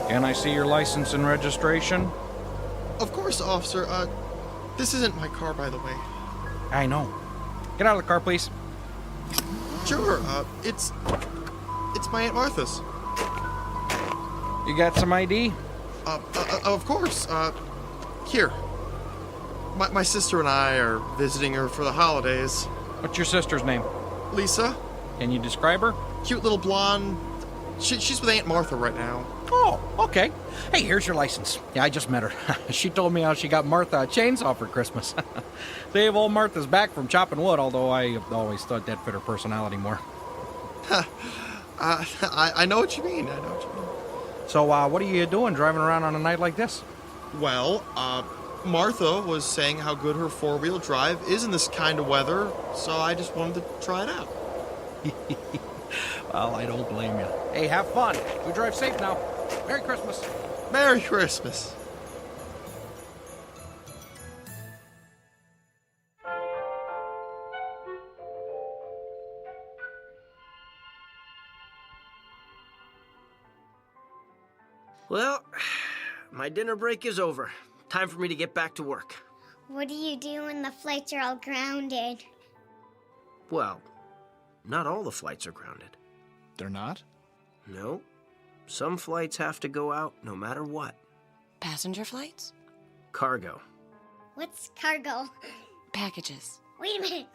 Can I see your license and registration? Of course, officer. This isn't my car, by the way. I know. Get out of the car, please. Sure, it's my Aunt Martha's. You got some ID? Of course. Here. My sister and I are visiting her for the holidays. What's your sister's name? Lisa. Can you describe her? Cute little blonde. She's with Aunt Martha right now. Oh, okay. Hey, here's your license. Yeah, I just met her. She told me how she got Martha a chainsaw for Christmas. Save old Martha's back from chopping wood, although I always thought that fit her personality more. I know what you mean. So, what are you doing driving around on a night like this? Well, Martha was saying how good her four-wheel drive is in this kind of weather, so I just wanted to try it out. Well, I don't blame you. Hey, have fun. You drive safe now. Merry Christmas. Merry Christmas. Well, my dinner break is over. Time for me to get back to work. What do you do when the flights are all grounded? Well, not all the flights are grounded. They're not? No. Some flights have to go out no matter what. Passenger flights? Cargo. What's cargo? Packages. Wait a minute.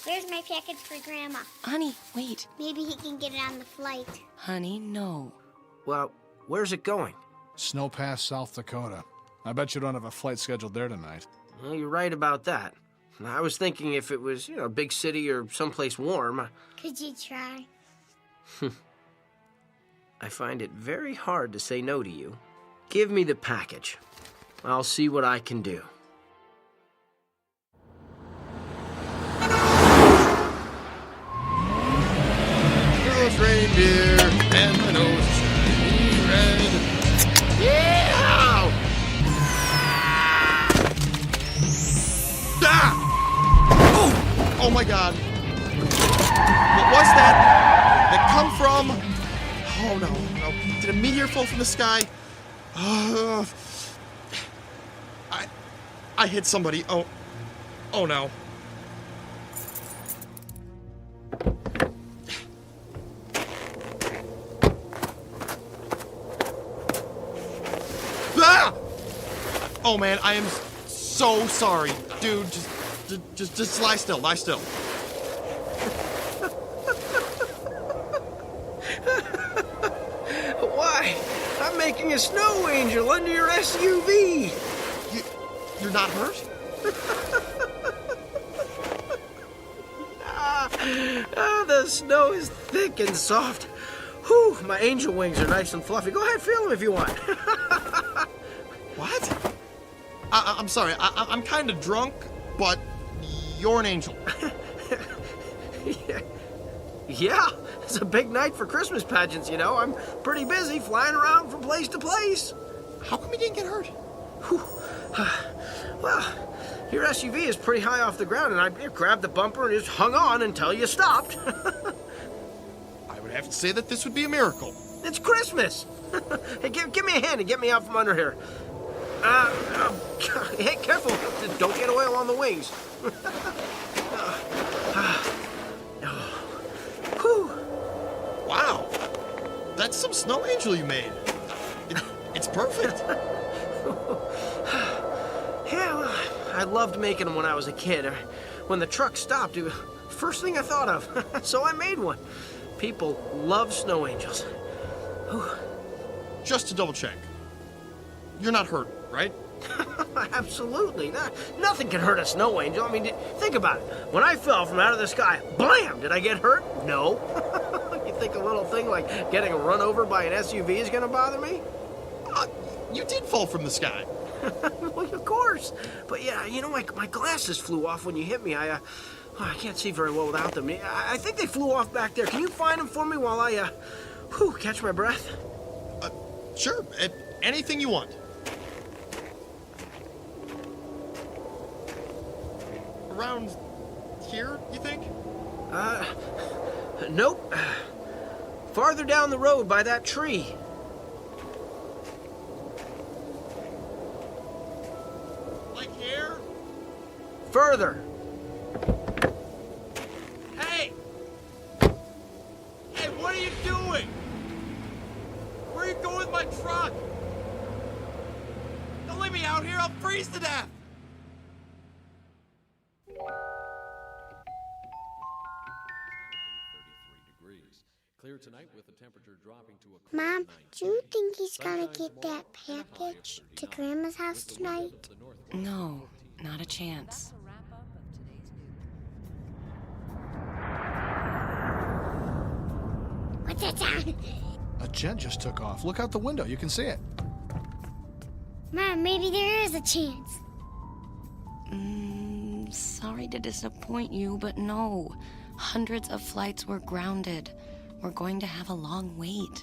Where's my package for Grandma? Honey, wait. Maybe he can get it on the flight. Honey, no. Well, where's it going? Snow Pass, South Dakota. I bet you don't have a flight scheduled there tonight. Well, you're right about that. I was thinking if it was, a big city or someplace warm. Could you try? I find it very hard to say no to you. Give me the package. I'll see what I can do. Those reindeer and my nose is shiny red. Yeah! Ah! Oh my God. What was that? That come from? Oh no. Did a meteor fall from the sky? I hit somebody. Oh no. Ah! Oh man, I am so sorry. Dude, just lie still, lie still. Why? I'm making a snow angel under your SUV. You're not hurt? The snow is thick and soft. Whew, my angel wings are nice and fluffy. Go ahead, feel them if you want. What? I'm sorry, I'm kind of drunk, but you're an angel. Yeah, it's a big night for Christmas pageants, I'm pretty busy flying around from place to place. How come you didn't get hurt? Well, your SUV is pretty high off the ground, and I grabbed the bumper and just hung on until you stopped. I would have to say that this would be a miracle. It's Christmas. Hey, give me a hand and get me out from under here. Hey, careful. Don't get oil on the wings. Wow. That's some snow angel you made. It's perfect. Yeah, well, I loved making them when I was a kid. When the truck stopped, it was the first thing I thought of. So I made one. People love snow angels. Just to double check. You're not hurt, right? Absolutely. Nothing can hurt a snow angel. I mean, think about it. When I fell from out of the sky, blam! Did I get hurt? No. You think a little thing like getting run over by an SUV is going to bother me? You did fall from the sky. Well, of course. But yeah, my glasses flew off when you hit me. I can't see very well without them. I think they flew off back there. Can you find them for me while I, catch my breath? Sure. Anything you want. Around here, you think? Nope. Farther down the road by that tree. Like here? Further. Hey! Hey, what are you doing? Where are you going with my truck? Don't leave me out here, I'll freeze to death! Mom, do you think he's gonna get that package to Grandma's house tonight? No, not a chance. What's that sound? A jet just took off. Look out the window. You can see it. Mom, maybe there is a chance. Sorry to disappoint you, but no. Hundreds of flights were grounded. We're going to have a long wait.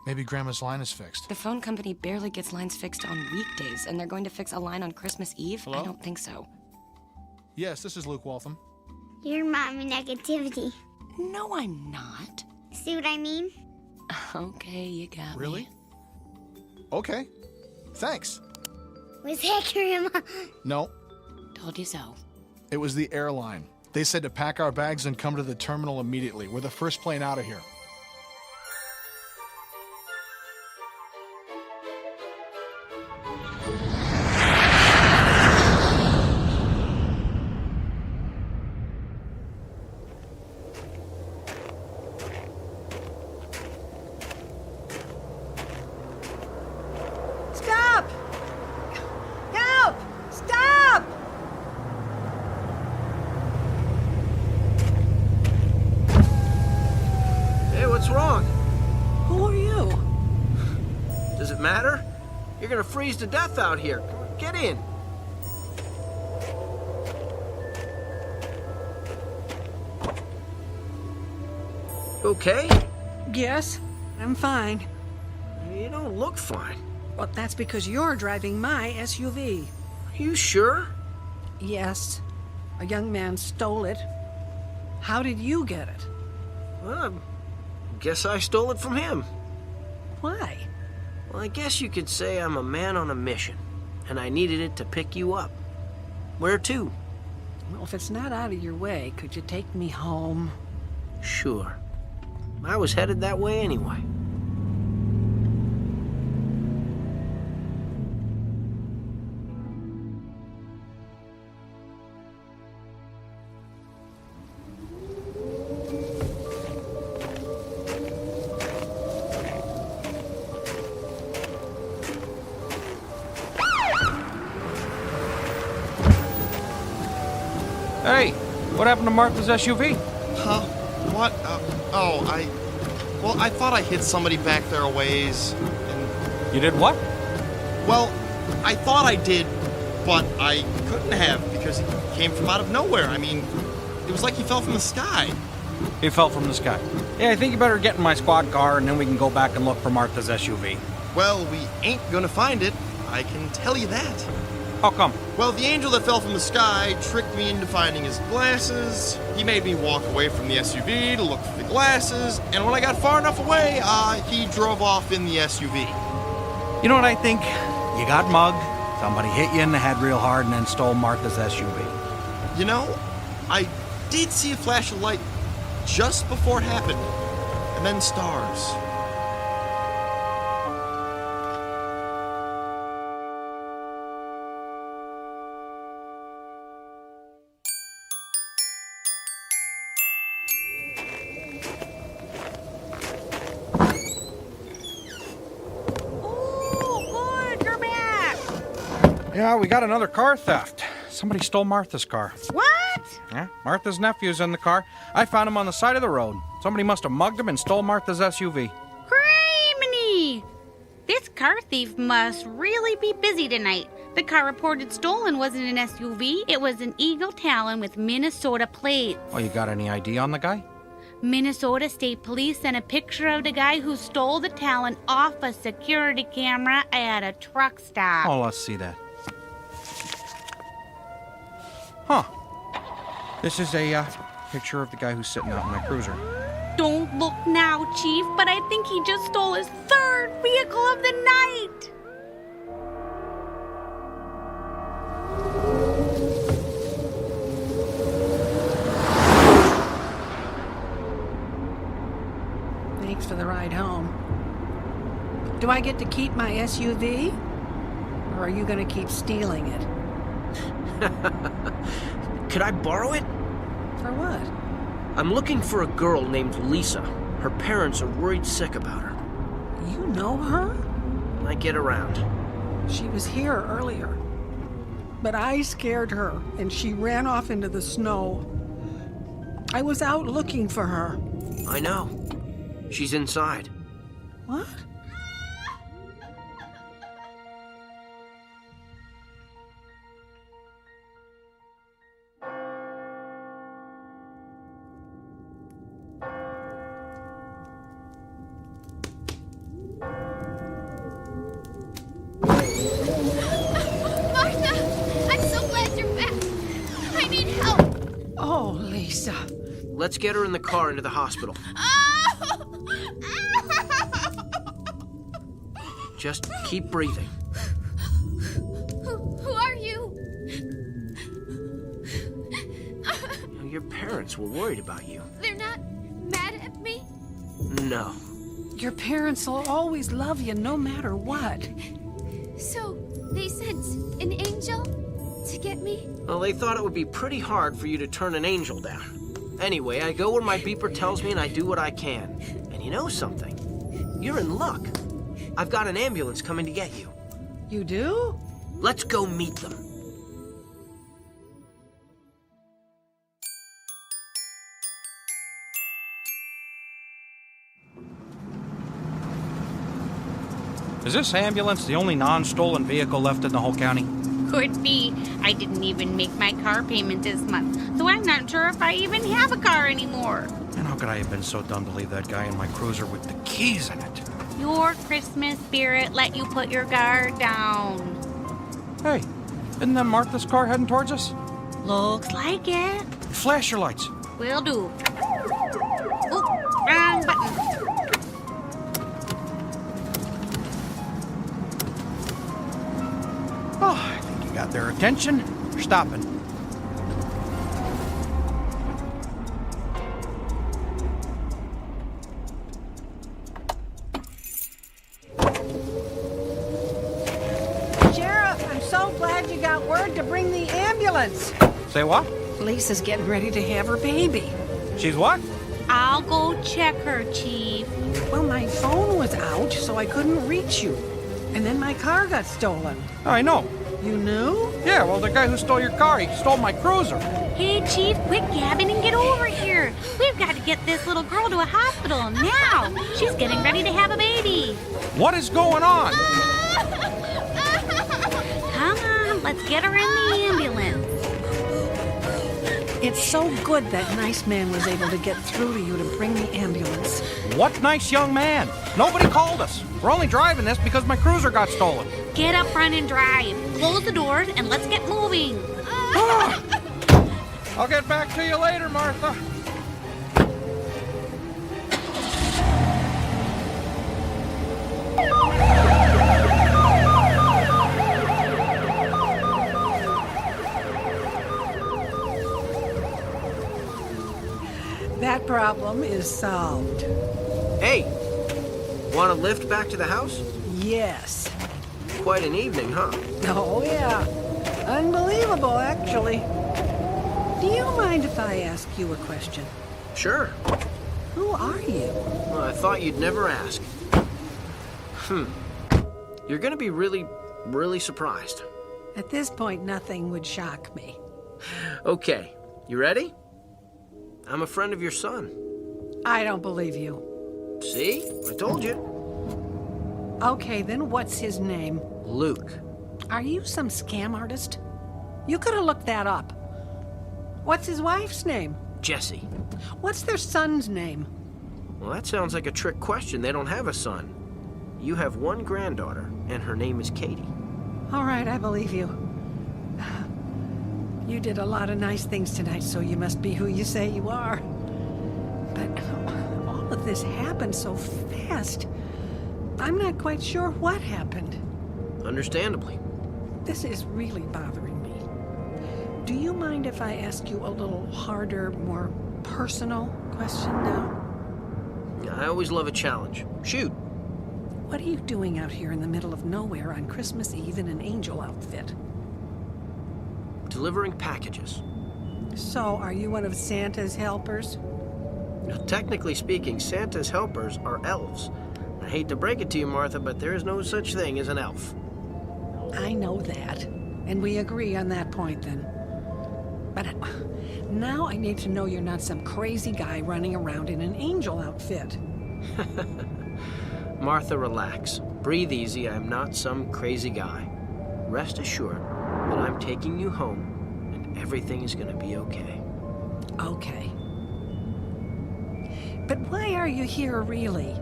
Maybe Grandma's line is fixed. The phone company barely gets lines fixed on weekdays, and they're going to fix a line on Christmas Eve? Hello? I don't think so. Yes, this is Luke Waltham. You're Mommy Negativity. No, I'm not. See what I mean? Okay, you got me. Really? Okay. Thanks. Was that Grandma? No. Told you so. It was the airline. They said to pack our bags and come to the terminal immediately. We're the first plane out of here. Stop! Help! Stop! Hey, what's wrong? Who are you? Does it matter? You're gonna freeze to death out here. Get in. Okay? Yes, I'm fine. You don't look fine. Well, that's because you're driving my SUV. Are you sure? Yes. A young man stole it. How did you get it? Well, I guess I stole it from him. Why? Well, I guess you could say I'm a man on a mission, and I needed it to pick you up. Where to? Well, if it's not out of your way, could you take me home? Sure. I was headed that way anyway. Hey, what happened to Martha's SUV? Huh? What? Well, I thought I hit somebody back there a ways, and... You did what? Well, I thought I did, but I couldn't have, because he came from out of nowhere. I mean, it was like he fell from the sky. He fell from the sky. Yeah, I think you better get in my squad car, and then we can go back and look for Martha's SUV. Well, we ain't gonna find it. I can tell you that. How come? Well, the angel that fell from the sky tricked me into finding his glasses. He made me walk away from the SUV to look for the glasses, and when I got far enough away, he drove off in the SUV. You know what I think? You got mugged, somebody hit you in the head real hard, and then stole Martha's SUV. You know, I did see a flash of light just before it happened, and then stars. Yeah, we got another car theft. Somebody stole Martha's car. What? Yeah, Martha's nephew's in the car. I found him on the side of the road. Somebody must have mugged him and stole Martha's SUV. Criminy! This car thief must really be busy tonight. The car reported stolen wasn't an SUV. It was an Eagle Talon with Minnesota plates. Oh, you got any ID on the guy? Minnesota State Police sent a picture of the guy who stole the Talon off a security camera at a truck stop. Oh, let's see that. Huh. This is a picture of the guy who's sitting out in my cruiser. Don't look now, Chief, but I think he just stole his third vehicle of the night. Thanks for the ride home. Do I get to keep my SUV? Or are you going to keep stealing it? Could I borrow it? For what? I'm looking for a girl named Lisa. Her parents are worried sick about her. You know her? I get around. She was here earlier. But I scared her, and she ran off into the snow. I was out looking for her. I know. She's inside. What? Let's get her in the car into the hospital. Just keep breathing. Who are you? Your parents were worried about you. They're not mad at me? No. Your parents will always love you no matter what. So, they sent an angel to get me? Well, they thought it would be pretty hard for you to turn an angel down. Anyway, I go where my beeper tells me and I do what I can. And you know something? You're in luck. I've got an ambulance coming to get you. You do? Let's go meet them. Is this ambulance the only non-stolen vehicle left in the whole county? Could be. I didn't even make my car payment this month, so I'm not sure if I even have a car anymore. And how could I have been so dumb to leave that guy in my cruiser with the keys in it? Your Christmas spirit let you put your guard down. Hey, isn't that Martha's car heading towards us? Looks like it. Flash your lights. Will do. Oh, wrong button. Oh, I think you got their attention. They're stopping. Sheriff, I'm so glad you got word to bring the ambulance. Say what? Lisa's getting ready to have her baby. She's what? I'll go check her, Chief. Well, my phone was out, so I couldn't reach you. And then my car got stolen. I know. You knew? Yeah, well, the guy who stole your car, he stole my cruiser. Hey, Chief, quit gabbing and get over here. We've got to get this little girl to a hospital now. She's getting ready to have a baby. What is going on? Come on, let's get her in the ambulance. It's so good that nice man was able to get through to you to bring the ambulance. What nice young man? Nobody called us. We're only driving this because my cruiser got stolen. Get up front and drive. Close the doors and let's get moving. I'll get back to you later, Martha. That problem is solved. Hey, want a lift back to the house? Yes. Quite an evening, huh? Oh, yeah. Unbelievable, actually. Do you mind if I ask you a question? Sure. Who are you? Well, I thought you'd never ask. You're gonna be really, really surprised. At this point, nothing would shock me. Okay, you ready? I'm a friend of your son. I don't believe you. See? I told you. Okay, then what's his name? Luke. Are you some scam artist? You could have looked that up. What's his wife's name? Jesse. What's their son's name? Well, that sounds like a trick question. They don't have a son. You have one granddaughter, and her name is Katie. All right, I believe you. You did a lot of nice things tonight, so you must be who you say you are. But all of this happened so fast. I'm not quite sure what happened. Understandably. This is really bothering me. Do you mind if I ask you a little harder, more personal question now? I always love a challenge. Shoot. What are you doing out here in the middle of nowhere on Christmas Eve in an angel outfit? Delivering packages. So, are you one of Santa's helpers? Now, technically speaking, Santa's helpers are elves. I hate to break it to you, Martha, but there is no such thing as an elf. I know that, and we agree on that point then. But now I need to know you're not some crazy guy running around in an angel outfit. Martha, relax. Breathe easy. I'm not some crazy guy. Rest assured that I'm taking you home, and everything is going to be okay. Okay. But why are you here, really?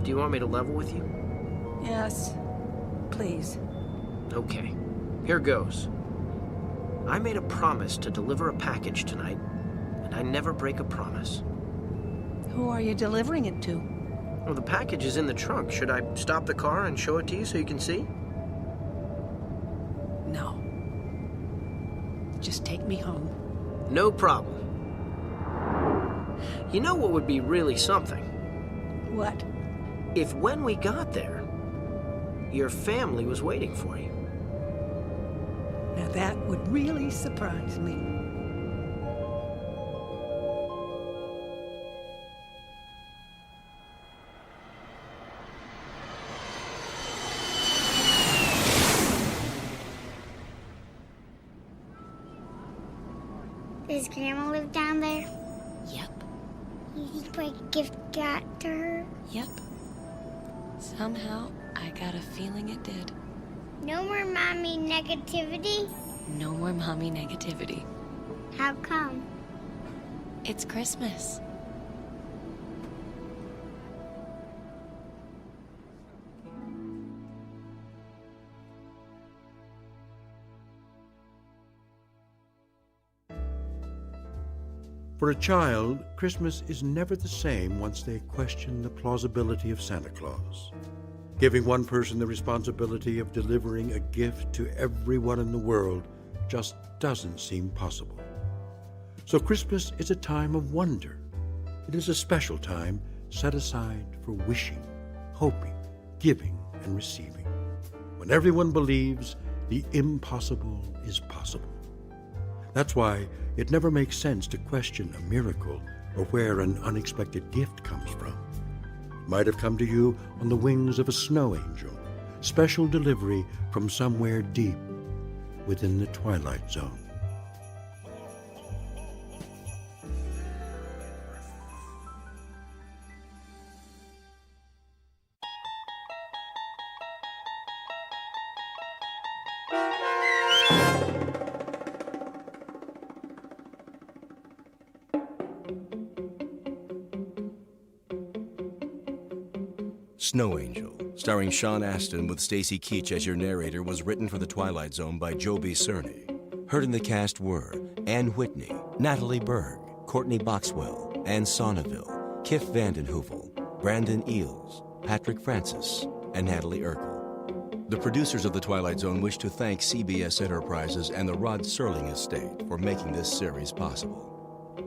Do you want me to level with you? Yes, please. Okay. Here goes. I made a promise to deliver a package tonight, and I never break a promise. Who are you delivering it to? Well, the package is in the trunk. Should I stop the car and show it to you so you can see? No. Just take me home. No problem. You know what would be really something? What? If when we got there, your family was waiting for you. Now that would really surprise me. Does Grandma live down there? Yep. You think my gift got to her? Yep. Somehow, I got a feeling it did. No more mommy negativity? No more mommy negativity. How come? It's Christmas. For a child, Christmas is never the same once they question the plausibility of Santa Claus. Giving one person the responsibility of delivering a gift to everyone in the world just doesn't seem possible. So Christmas is a time of wonder. It is a special time set aside for wishing, hoping, giving, and receiving, when everyone believes the impossible is possible. That's why it never makes sense to question a miracle or where an unexpected gift comes from. It might have come to you on the wings of a snow angel, special delivery from somewhere deep within the Twilight Zone. Snow Angel, starring Sean Astin with Stacy Keach as your narrator, was written for The Twilight Zone by Joe B. Cerny. Heard in the cast were Ann Whitney, Natalie Berg, Courtney Boxwell, Ann Sonneville, Kif Vanden Heuvel, Brandon Eels, Patrick Francis, and Natalie Urkel. The producers of The Twilight Zone wish to thank CBS Enterprises and the Rod Serling Estate for making this series possible.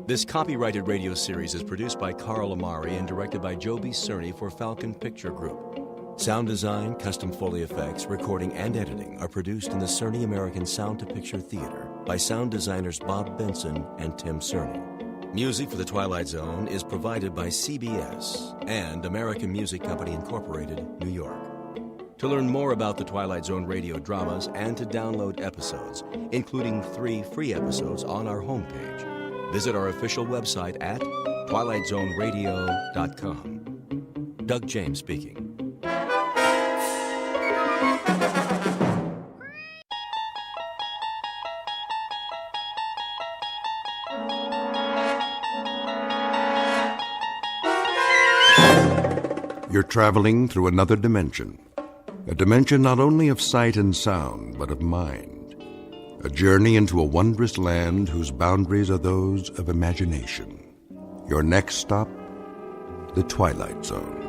This copyrighted radio series is produced by Carl Amari and directed by Joe B. Cerny for Falcon Picture Group. Sound design, custom Foley effects, recording, and editing are produced in the Cerny American Sound to Picture Theater by sound designers Bob Benson and Tim Cerny. Music for The Twilight Zone is provided by CBS and American Music Company Incorporated, New York. To learn more about The Twilight Zone radio dramas and to download episodes, including 3 free episodes on our homepage, visit our official website at twilightzoneradio.com. Doug James speaking. You're traveling through another dimension. A dimension not only of sight and sound, but of mind. A journey into a wondrous land whose boundaries are those of imagination. Your next stop, the Twilight Zone.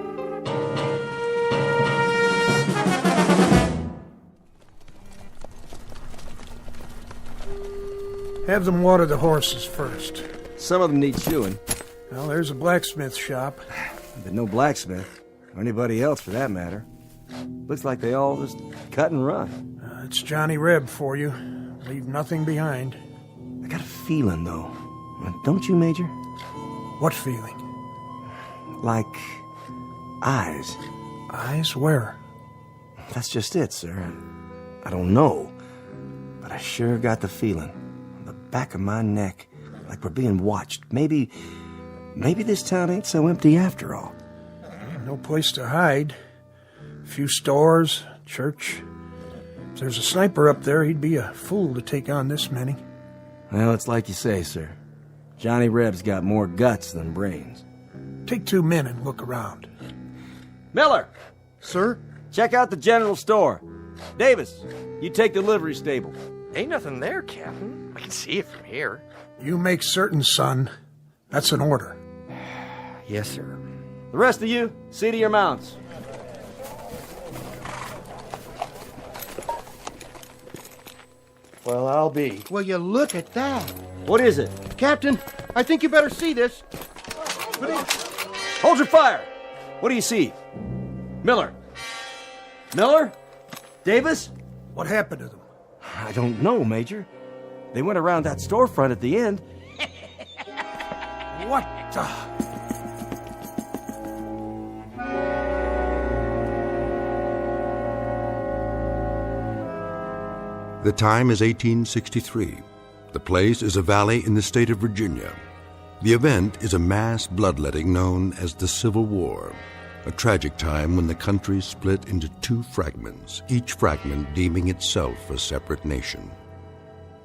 Have them water the horses first. Some of them need shoeing. Well, there's a blacksmith shop. But no blacksmith, or anybody else for that matter. Looks like they all just cut and run. It's Johnny Reb for you. Leave nothing behind. I got a feeling, though. Don't you, Major? What feeling? like eyes. Eyes where? That's just it, sir. I don't know. But I sure got the feeling, on the back of my neck, like we're being watched. Maybe this town ain't so empty after all. No place to hide. A few stores, church. If there's a sniper up there, he'd be a fool to take on this many. Well, it's like you say, sir. Johnny Reb's got more guts than brains. Take 2 men and look around. Miller! Sir? Check out the general store. Davis, you take the livery stable. Ain't nothing there, Captain. I can see it from here. You make certain, son. That's an order. Yes, sir. The rest of you, see to your mounts. Well, I'll be. Will you look at that? What is it? Captain, I think you better see this. Hold your fire! What do you see? Miller? Miller? Davis? What happened to them? I don't know, Major. They went around that storefront at the end. What the... The time is 1863. The place is a valley in the state of Virginia. The event is a mass bloodletting known as the Civil War, a tragic time when the country split into 2 fragments, each fragment deeming itself a separate nation.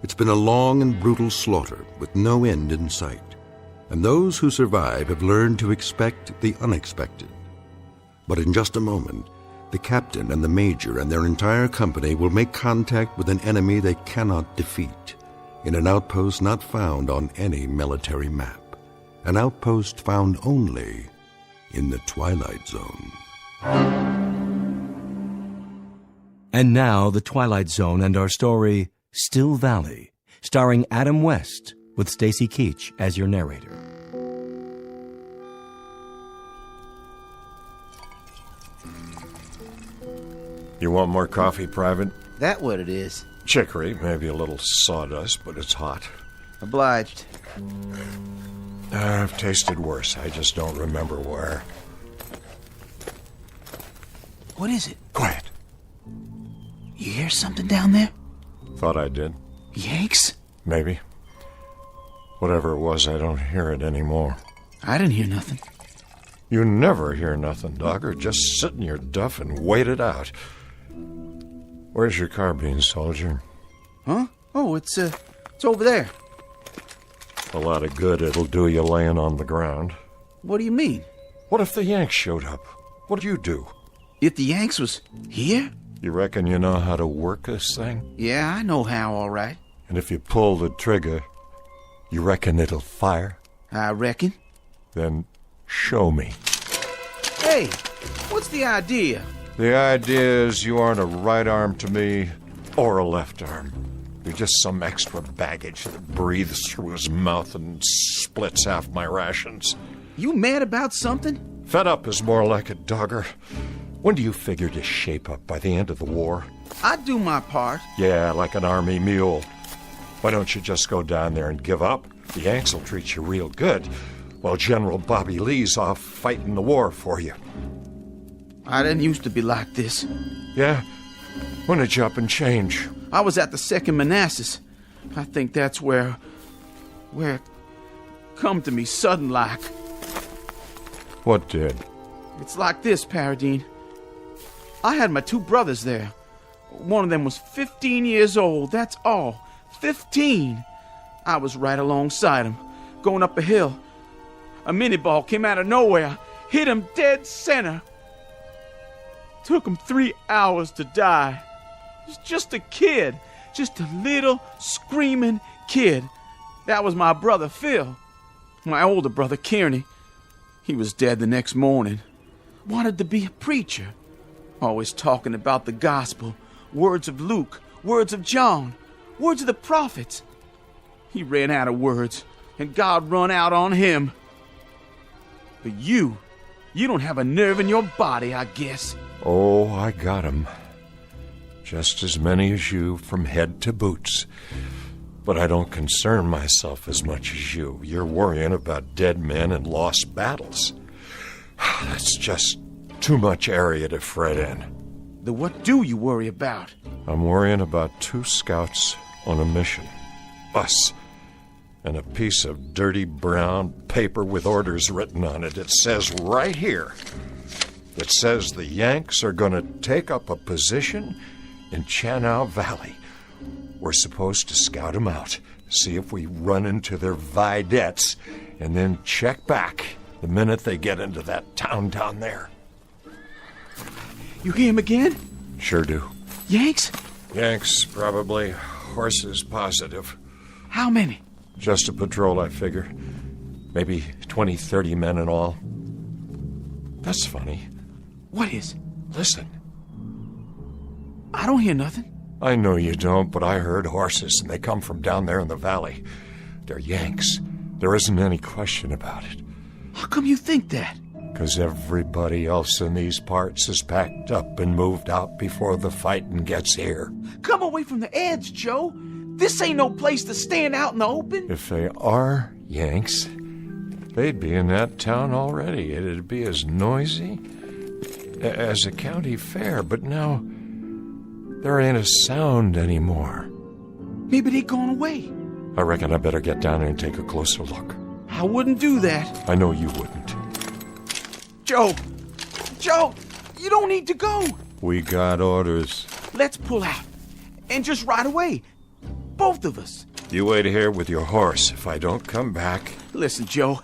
It's been a long and brutal slaughter with no end in sight, and those who survive have learned to expect the unexpected. But in just a moment, the captain and the major and their entire company will make contact with an enemy they cannot defeat, in an outpost not found on any military map, an outpost found only in the Twilight Zone. And now, the Twilight Zone and our story, Still Valley, starring Adam West, with Stacy Keach as your narrator. You want more coffee, Private? That what it is? Chicory, maybe a little sawdust, but it's hot. Obliged. I've tasted worse. I just don't remember where. What is it? Quiet. You hear something down there? Thought I did. Yanks? Maybe. Whatever it was, I don't hear it anymore. I didn't hear nothing. You never hear nothing, Dogger. Just sit in your duff and wait it out. Where's your carbine, soldier? Huh? Oh, it's over there. A lot of good it'll do you laying on the ground. What do you mean? What if the Yanks showed up? What'd you do? If the Yanks was here? You reckon you know how to work this thing? Yeah, I know how, all right. And if you pull the trigger, you reckon it'll fire? I reckon. Then show me. Hey, what's the idea? The idea is you aren't a right arm to me or a left arm. You're just some extra baggage that breathes through his mouth and splits half my rations. You mad about something? Fed up is more like it, Dogger. When do you figure to shape up? By the end of the war? I'd do my part. Yeah, like an army mule. Why don't you just go down there and give up? The Yanks will treat you real good, while General Bobby Lee's off fighting the war for you. I didn't used to be like this. Yeah? When did you up and change? I was at the 2nd Manassas. I think that's where it come to me sudden like. What did? It's like this, Paradine. I had my 2 brothers there. One of them was 15 years old, that's all. 15! I was right alongside him, going up a hill. A mini-ball came out of nowhere, hit him dead center. Took him 3 hours to die. He was just a kid, just a little screaming kid. That was my brother Phil. My older brother Kearney. He was dead the next morning. Wanted to be a preacher. Always talking about the gospel, words of Luke, words of John, words of the prophets. He ran out of words, and God run out on him. But you don't have a nerve in your body, I guess. Oh, I got 'em. Just as many as you from head to boots. But I don't concern myself as much as you. You're worrying about dead men and lost battles. That's just too much area to fret in. Then what do you worry about? I'm worrying about 2 scouts on a mission. Us. And a piece of dirty brown paper with orders written on it. It says right here. It says the Yanks are going to take up a position in Chanow Valley. We're supposed to scout them out, see if we run into their vedettes, and then check back the minute they get into that town down there. You hear him again? Sure do. Yanks? Yanks, probably. Horses, positive. How many? Just a patrol, I figure. Maybe 20, 30 men in all. That's funny. What is? Listen. I don't hear nothing. I know you don't, but I heard horses, and they come from down there in the valley. They're Yanks. There isn't any question about it. How come you think that? Because everybody else in these parts is packed up and moved out before the fighting gets here. Come away from the edge, Joe. This ain't no place to stand out in the open. If they are Yanks, they'd be in that town already. It'd be as noisy as a county fair, but now there ain't a sound anymore. Maybe they gone away. I reckon I better get down there and take a closer look. I wouldn't do that. I know you wouldn't. Joe, you don't need to go. We got orders. Let's pull out and just ride away. Both of us. You wait here with your horse. If I don't come back... Listen, Joe,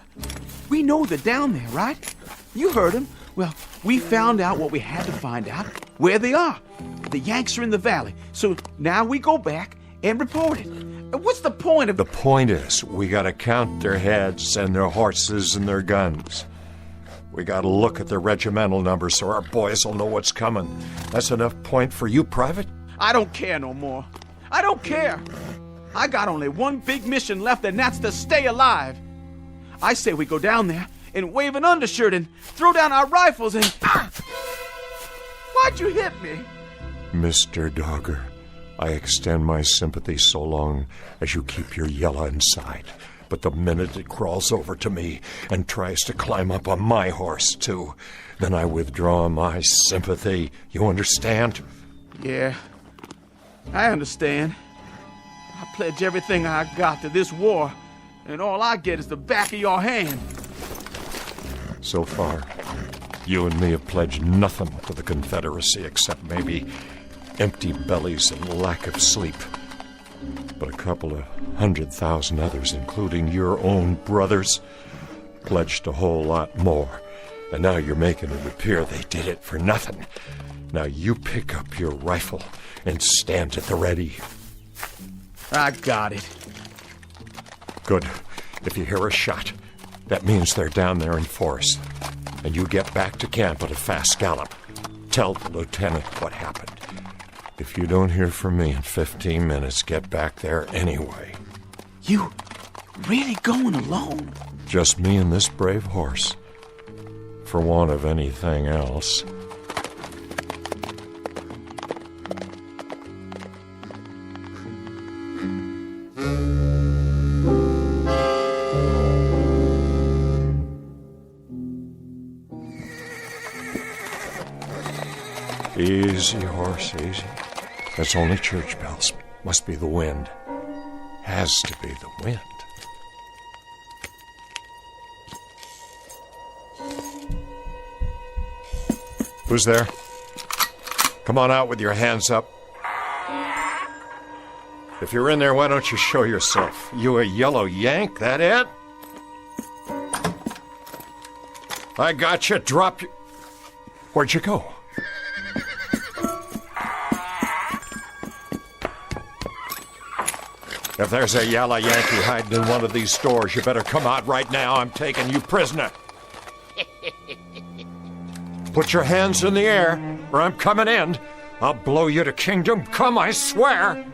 we know they're down there, right? You heard them. Well, we found out what we had to find out, where they are. The Yanks are in the valley, so now we go back and report it. What's the point of... The point is, we gotta count their heads and their horses and their guns. We gotta look at their regimental numbers so our boys will know what's coming. That's enough point for you, Private? I don't care no more. I don't care. I got only one big mission left, and that's to stay alive. I say we go down there and wave an undershirt and throw down our rifles and... Why'd you hit me? Mr. Dogger, I extend my sympathy so long as you keep your yellow inside. But the minute it crawls over to me and tries to climb up on my horse, too, then I withdraw my sympathy. You understand? Yeah, I understand. I pledge everything I got to this war, and all I get is the back of your hand. So far, you and me have pledged nothing to the Confederacy except maybe empty bellies and lack of sleep. But a couple of 100,000 others, including your own brothers, pledged a whole lot more. And now you're making it appear they did it for nothing. Now you pick up your rifle and stand at the ready. I got it. Good. If you hear a shot, that means they're down there in force. And you get back to camp at a fast gallop. Tell the lieutenant what happened. If you don't hear from me in 15 minutes, get back there anyway. You really going alone? Just me and this brave horse. For want of anything else. Easy, horse, easy. That's only church bells. Must be the wind. Has to be the wind. Who's there? Come on out with your hands up. If you're in there, why don't you show yourself? You a yellow yank, that it? I got you. Drop you. Where'd you go? If there's a yellow Yankee hiding in one of these stores, you better come out right now. I'm taking you prisoner. Put your hands in the air, or I'm coming in. I'll blow you to kingdom come, I swear.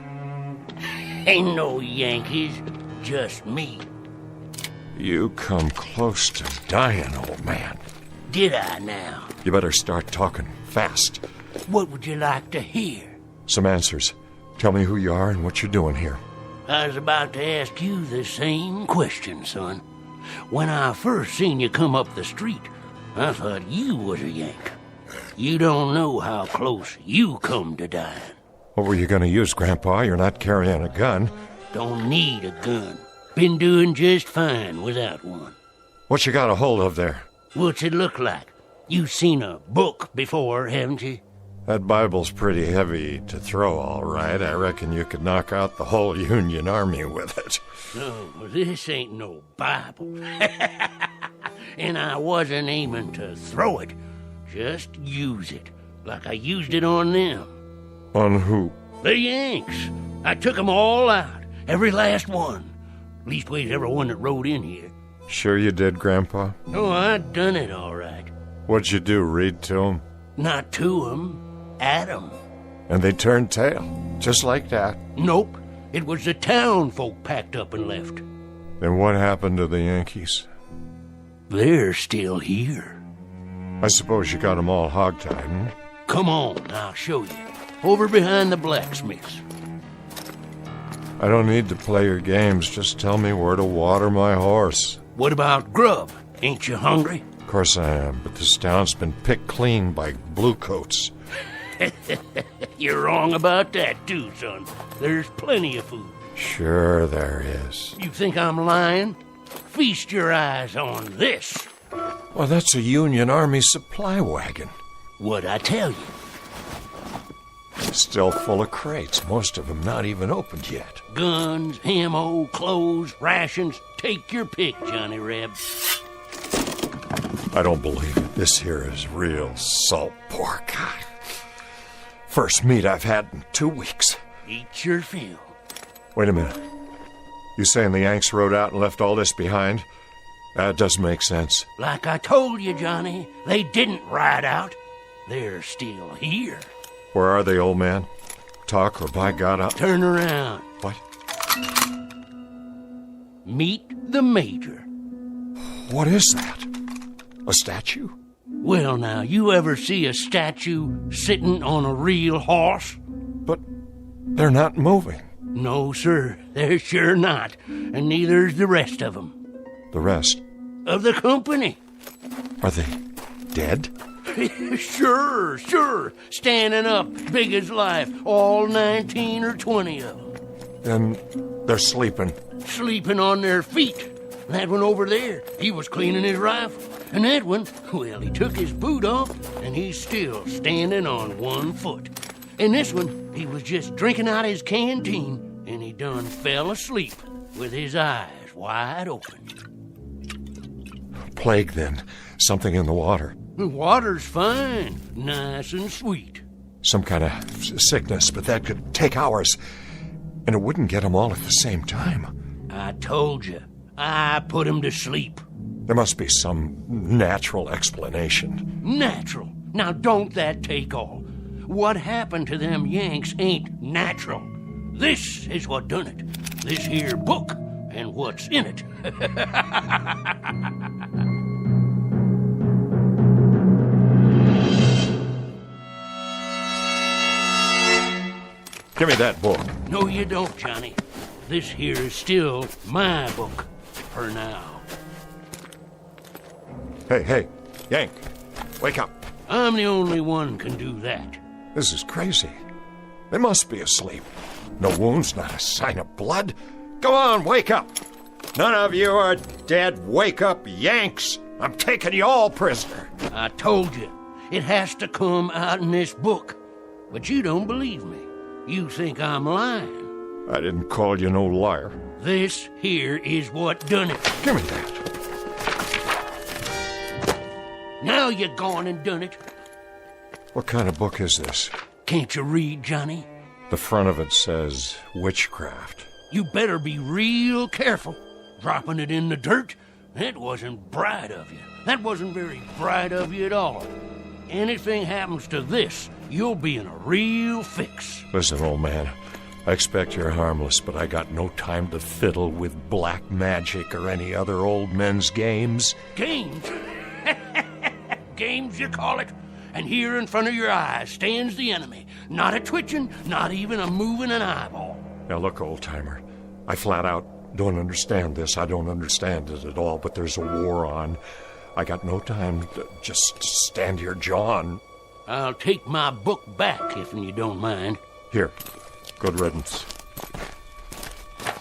Ain't no Yankees, just me. You come close to dying, old man. Did I now? You better start talking fast. What would you like to hear? Some answers. Tell me who you are and what you're doing here. I was about to ask you the same question, son. When I first seen you come up the street, I thought you was a Yank. You don't know how close you come to dying. What were you going to use, Grandpa? You're not carrying a gun. Don't need a gun. Been doing just fine without one. What you got a hold of there? What's it look like? You've seen a book before, haven't you? That Bible's pretty heavy to throw, all right. I reckon you could knock out the whole Union Army with it. No, this ain't no Bible. And I wasn't aiming to throw it. Just use it, like I used it on them. On who? The Yanks. I took 'em all out, every last one. Leastways, every one that rode in here. Sure you did, Grandpa? Oh, I done it all right. What'd you do, read to 'em? Not to 'em, at 'em. And they turned tail, just like that? Nope. It was the town folk packed up and left. Then what happened to the Yankees? They're still here. I suppose you got 'em all hogtied, hmm? Come on, I'll show you. Over behind the blacksmiths. I don't need to play your games. Just tell me where to water my horse. What about grub? Ain't you hungry? Of course I am, but this town's been picked clean by bluecoats. You're wrong about that, too, son. There's plenty of food. Sure there is. You think I'm lying? Feast your eyes on this. Well, that's a Union Army supply wagon. What'd I tell you? Still full of crates, most of them not even opened yet. Guns, ammo, clothes, rations. Take your pick, Johnny Reb. I don't believe it. This here is real salt pork. First meat I've had in 2 weeks. Eat your fill. Wait a minute. You saying the Yanks rode out and left all this behind? That doesn't make sense. Like I told you, Johnny, they didn't ride out. They're still here. Where are they, old man? Talk or by God, I'll... Turn around. What? Meet the Major. What is that? A statue? Well, now, you ever see a statue sitting on a real horse? But they're not moving. No, sir, they're sure not. And neither's the rest of them. The rest? Of the company. Are they dead? Sure. Standing up, big as life. All 19 or 20 of them. And they're sleeping. Sleeping on their feet. That one over there, he was cleaning his rifle. And that one, well, he took his boot off, and he's still standing on 1 foot. And this one, he was just drinking out his canteen, and he done fell asleep with his eyes wide open. Plague, then. Something in the water. The water's fine, nice and sweet. Some kind of sickness, but that could take hours. And it wouldn't get them all at the same time. I told you. I put him to sleep. There must be some natural explanation. Natural? Now don't that take all. What happened to them Yanks ain't natural. This is what done it. This here book and what's in it. Give me that book. No, you don't, Johnny. This here is still my book for now. Hey, Yank, wake up. I'm the only one can do that. This is crazy. They must be asleep. No wounds, not a sign of blood. Go on, wake up. None of you are dead. Wake up, Yanks. I'm taking you all prisoner. I told you. It has to come out in this book. But you don't believe me. You think I'm lying. I didn't call you no liar. This here is what done it. Give me that. Now you gone and done it. What kind of book is this? Can't you read, Johnny? The front of it says witchcraft. You better be real careful. Dropping it in the dirt? That wasn't bright of you. That wasn't very bright of you at all. Anything happens to this, you'll be in a real fix. Listen, old man, I expect you're harmless, but I got no time to fiddle with black magic or any other old men's games. Games? Games, you call it? And here in front of your eyes stands the enemy. Not a twitching, not even a moving an eyeball. Now look, old-timer, I flat out don't understand this. I don't understand it at all, but there's a war on. I got no time to just stand here jawing. I'll take my book back, if you don't mind. Here, good riddance.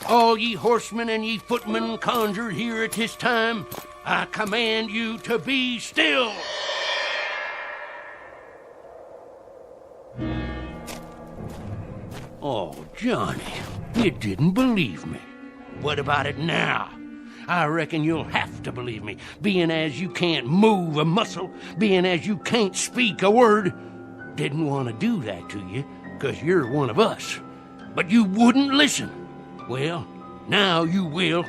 All ye horsemen and ye footmen conjured here at this time, I command you to be still. Oh, Johnny, you didn't believe me. What about it now? I reckon you'll have to believe me, being as you can't move a muscle, being as you can't speak a word. Didn't want to do that to you, 'cause you're one of us. But you wouldn't listen. Well, now you will.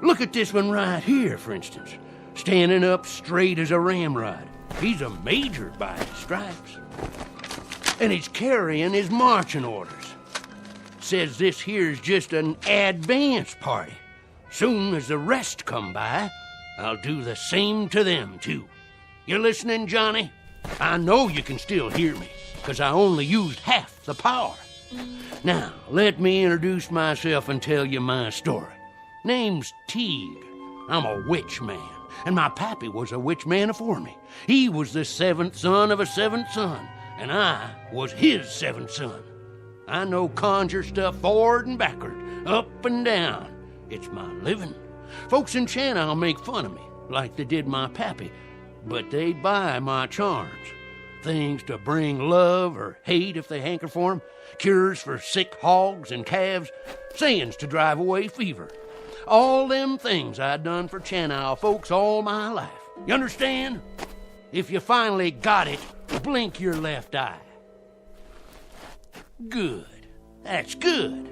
Look at this one right here, for instance. Standing up straight as a ramrod. He's a major by his stripes. And he's carrying his marching orders. Says this here's just an advance party. Soon as the rest come by, I'll do the same to them, too. You listening, Johnny? I know you can still hear me, 'cause I only used half the power. Now, let me introduce myself and tell you my story. Name's Teague. I'm a witch man, and my pappy was a witch man afore me. He was the seventh son of a seventh son, and I was his seventh son. I know conjure stuff forward and backward, up and down. It's my living. Folks in Channel make fun of me, like they did my pappy, but they buy my charms. Things to bring love or hate if they hanker for 'em, cures for sick hogs and calves, sayings to drive away fever. All them things I done for Channel folks all my life. You understand? If you finally got it, blink your left eye. Good. That's good.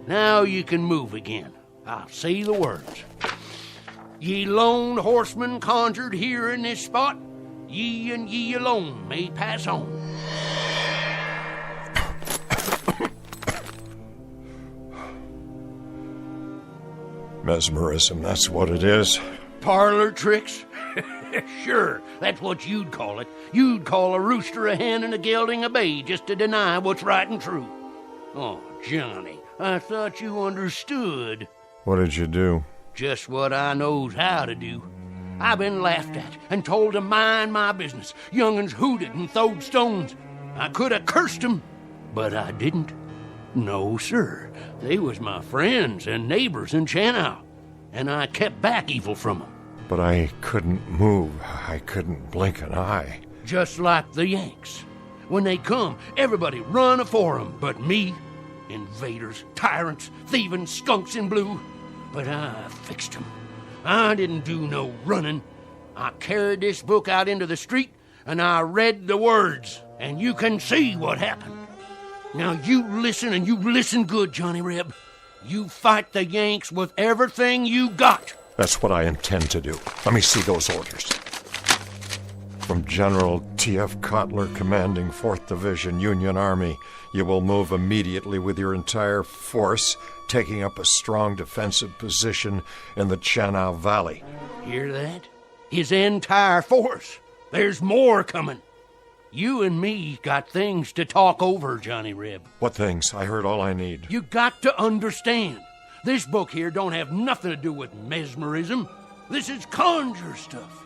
Now you can move again. I'll say the words. Ye lone horsemen conjured here in this spot, ye and ye alone may pass on. Mesmerism, that's what it is. Parlor tricks? Sure, that's what you'd call it. You'd call a rooster a hen and a gelding a bay just to deny what's right and true. Oh, Johnny, I thought you understood. What did you do? Just what I knows how to do. I've been laughed at and told to mind my business. Young'uns hooted and throwed stones. I could have cursed 'em, but I didn't. No, sir. They was my friends and neighbors in Channel, and I kept back evil from 'em. But I couldn't move. I couldn't blink an eye. Just like the Yanks. When they come, everybody run afore 'em, but me. Invaders, tyrants, thieving skunks in blue. But I fixed 'em. I didn't do no running. I carried this book out into the street, and I read the words, and you can see what happened. Now you listen, and you listen good, Johnny Reb. You fight the Yanks with everything you got. That's what I intend to do. Let me see those orders. From General T.F. Cotler, commanding 4th Division, Union Army, you will move immediately with your entire force, taking up a strong defensive position in the Channel Valley. Hear that? His entire force. There's more coming. You and me got things to talk over, Johnny Reb. What things? I heard all I need. You got to understand. This book here don't have nothing to do with mesmerism. This is conjure stuff.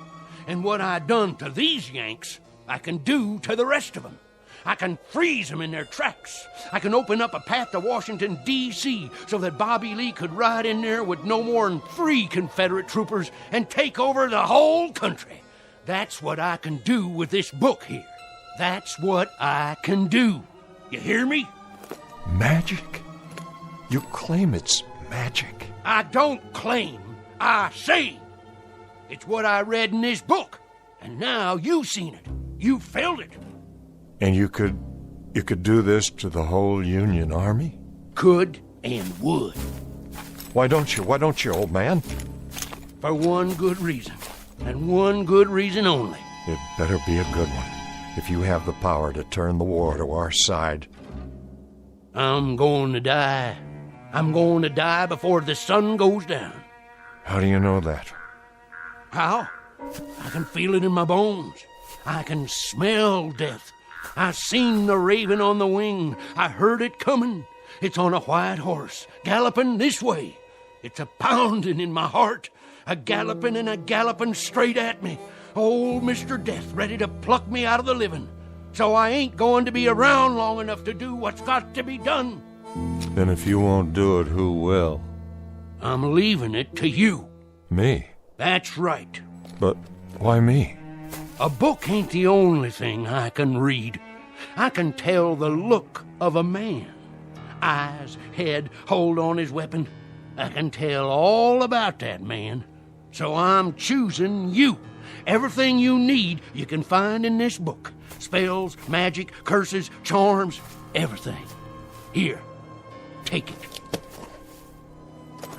And what I done to these Yanks, I can do to the rest of them. I can freeze them in their tracks. I can open up a path to Washington, D.C., so that Bobby Lee could ride in there with no more than 3 Confederate troopers and take over the whole country. That's what I can do with this book here. That's what I can do. You hear me? Magic? You claim it's magic. I don't claim. I say. It's what I read in this book. And now you've seen it. You felt it. And you could do this to the whole Union Army? Could and would. Why don't you? Why don't you, old man? For one good reason. And one good reason only. It better be a good one. If you have the power to turn the war to our side. I'm going to die. I'm going to die before the sun goes down. How do you know that? How? I can feel it in my bones. I can smell death. I seen the raven on the wing. I heard it coming. It's on a white horse, galloping this way. It's a pounding in my heart. a-galloping and a-galloping straight at me. Old Mr. Death ready to pluck me out of the living. So I ain't going to be around long enough to do what's got to be done. Then if you won't do it, who will? I'm leaving it to you. Me? That's right. But why me? A book ain't the only thing I can read. I can tell the look of a man. Eyes, head, hold on his weapon. I can tell all about that man. So I'm choosing you. Everything you need you can find in this book. Spells, magic, curses, charms, everything. Here, take it.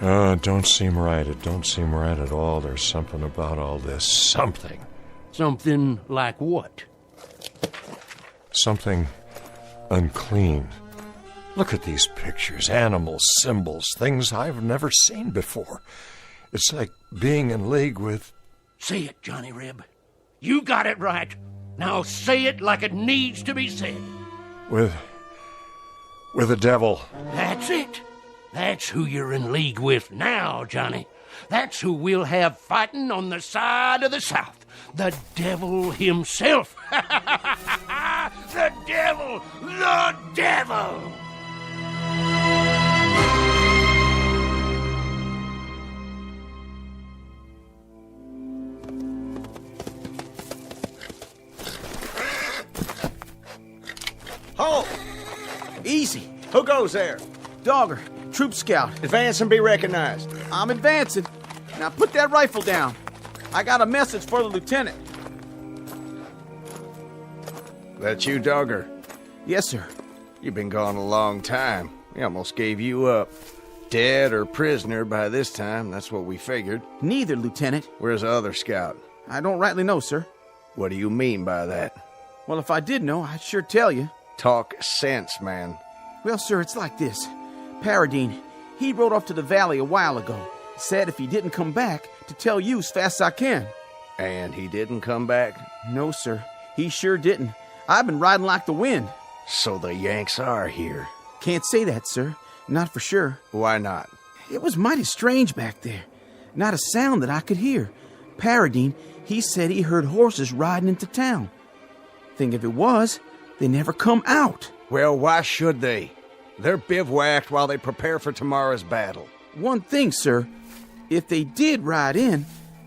It don't seem right. It don't seem right at all. There's something about all this. Something. Something like what? Something unclean. Look at these pictures, animals, symbols, things I've never seen before. It's like being in league with... Say it, Johnny Reb. You got it right. Now say it like it needs to be said. With the devil. That's it. That's who you're in league with now, Johnny. That's who we'll have fighting on the side of the South. The devil himself. The devil! The devil! Halt! Easy. Who goes there? Dogger, troop scout. Advance and be recognized. I'm advancing. Now put that rifle down. I got a message for the lieutenant. That you, Dogger? Yes, sir. You've been gone a long time. We almost gave you up. Dead or prisoner by this time, that's what we figured. Neither, Lieutenant. Where's the other scout? I don't rightly know, sir. What do you mean by that? Well, if I did know, I'd sure tell you. Talk sense, man. Well, sir, it's like this. Paradine, he rode off to the valley a while ago. Said if he didn't come back, to tell you as fast as I can. And he didn't come back? No, sir. He sure didn't. I've been riding like the wind. So the Yanks are here? Can't say that, sir. Not for sure. Why not? It was mighty strange back there. Not a sound that I could hear. Paradine, he said he heard horses riding into town. Think if it was, they never come out. Well, why should they? They're bivouacked while they prepare for tomorrow's battle. One thing, sir. If they did ride in,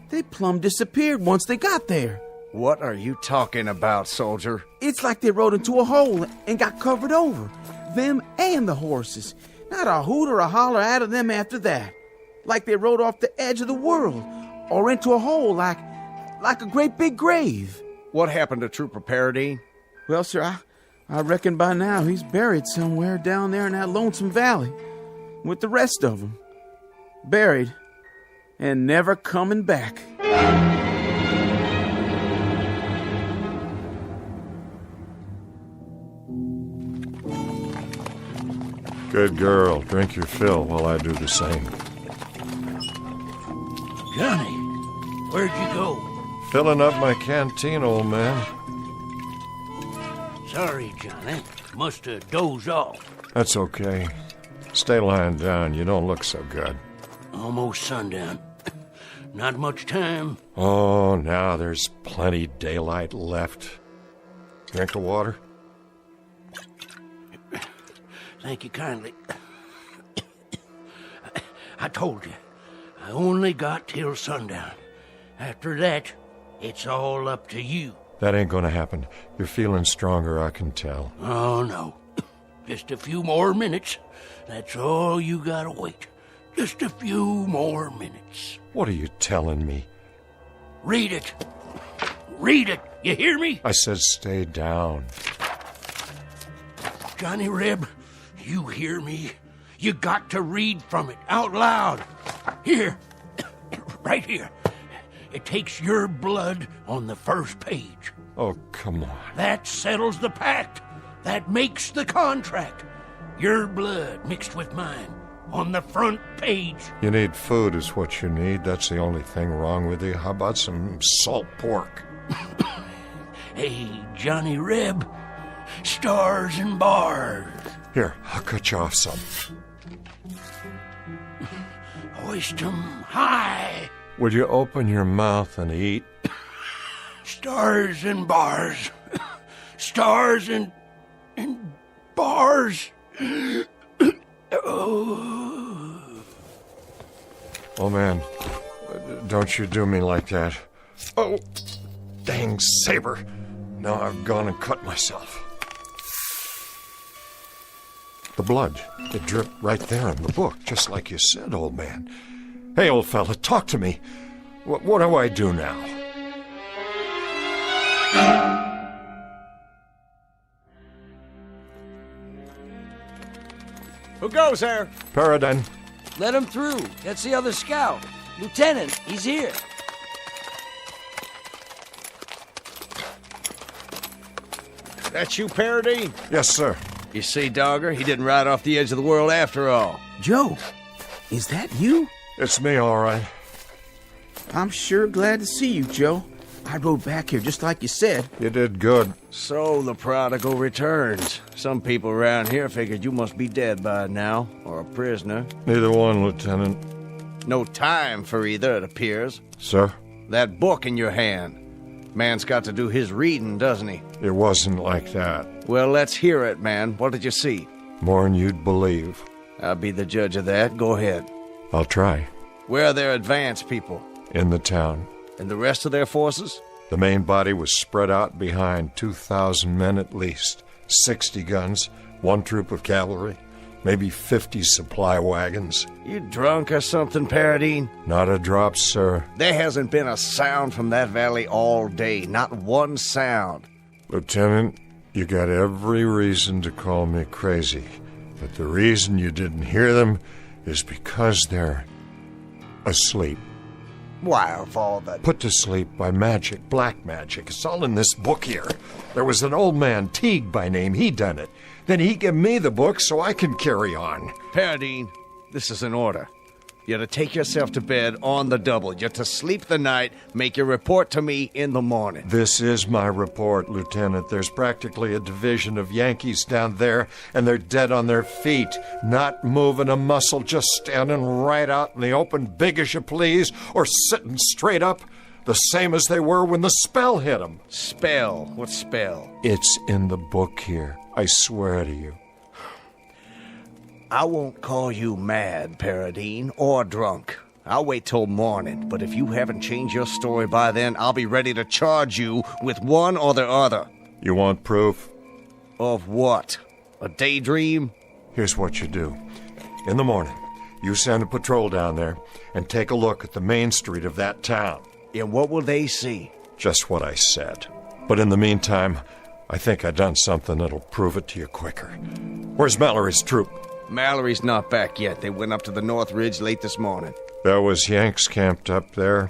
they plumb disappeared once they got there. What are you talking about, soldier? It's like they rode into a hole and got covered over. Them and the horses. Not a hoot or a holler out of them after that. Like they rode off the edge of the world. Or into a hole like a great big grave. What happened to Trooper Paradine? Well, sir, I reckon by now he's buried somewhere down there in that lonesome valley. With the rest of them. Buried. And never coming back. Good girl. Drink your fill while I do the same. Johnny, where'd you go? Filling up my canteen, old man. Sorry, Johnny. Must have dozed off. That's okay. Stay lying down. You don't look so good. Almost sundown. Not much time. Oh, now there's plenty daylight left. Drink of water? Thank you kindly. I told you, I only got till sundown. After that, it's all up to you. That ain't gonna happen. You're feeling stronger, I can tell. Oh, no. Just a few more minutes. That's all you gotta wait. Just a few more minutes. What are you telling me? Read it. Read it. You hear me? I said stay down. Johnny Reb, you hear me? You got to read from it out loud. Here. Right here. It takes your blood on the first page. Oh, come on. That settles the pact. That makes the contract. Your blood mixed with mine on the front page. You need food is what you need. That's the only thing wrong with you. How about some salt pork? Hey, Johnny Reb. Stars and bars. Here, I'll cut you off some. Hoist 'em high. Would you open your mouth and eat? Stars and bars. Stars and bars. Oh, man, don't you do me like that. Oh, dang saber. Now I've gone and cut myself. The blood, it dripped right there in the book, just like you said, old man. Hey, old fella, talk to me. What do I do now? Who goes there? Paradine. Let him through. That's the other scout. Lieutenant, he's here. That's you, Paradine? Yes, sir. You see, Dogger, he didn't ride off the edge of the world after all. Joe, is that you? It's me, all right. I'm sure glad to see you, Joe. I rode back here just like you said. You did good. So the prodigal returns. Some people around here figured you must be dead by now, or a prisoner. Neither one, Lieutenant. No time for either, it appears. Sir? That book in your hand. Man's got to do his reading, doesn't he? It wasn't like that. Well, let's hear it, man. What did you see? More than you'd believe. I'll be the judge of that. Go ahead. I'll try. Where are their advanced people? In the town. And the rest of their forces? The main body was spread out behind 2,000 men at least, 60 guns, 1 troop of cavalry, maybe 50 supply wagons. You drunk or something, Paradine? Not a drop, sir. There hasn't been a sound from that valley all day, not one sound. Lieutenant, you got every reason to call me crazy, but the reason you didn't hear them is because they're asleep. Why, of all that... Put to sleep by magic, black magic. It's all in this book here. There was an old man, Teague by name. He done it. Then he give me the book so I can carry on. Paradine, this is an order. You're to take yourself to bed on the double. You're to sleep the night, make your report to me in the morning. This is my report, Lieutenant. There's practically a division of Yankees down there, and they're dead on their feet, not moving a muscle, just standing right out in the open, big as you please, or sitting straight up, the same as they were when the spell hit them. Spell? What spell? It's in the book here. I swear to you. I won't call you mad, Paradine, or drunk. I'll wait till morning, but if you haven't changed your story by then, I'll be ready to charge you with one or the other. You want proof? Of what? A daydream? Here's what you do. In the morning, you send a patrol down there and take a look at the main street of that town. And what will they see? Just what I said. But in the meantime, I think I done something that'll prove it to you quicker. Where's Mallory's troop? Mallory's not back yet. They went up to the North Ridge late this morning. There was Yanks camped up there.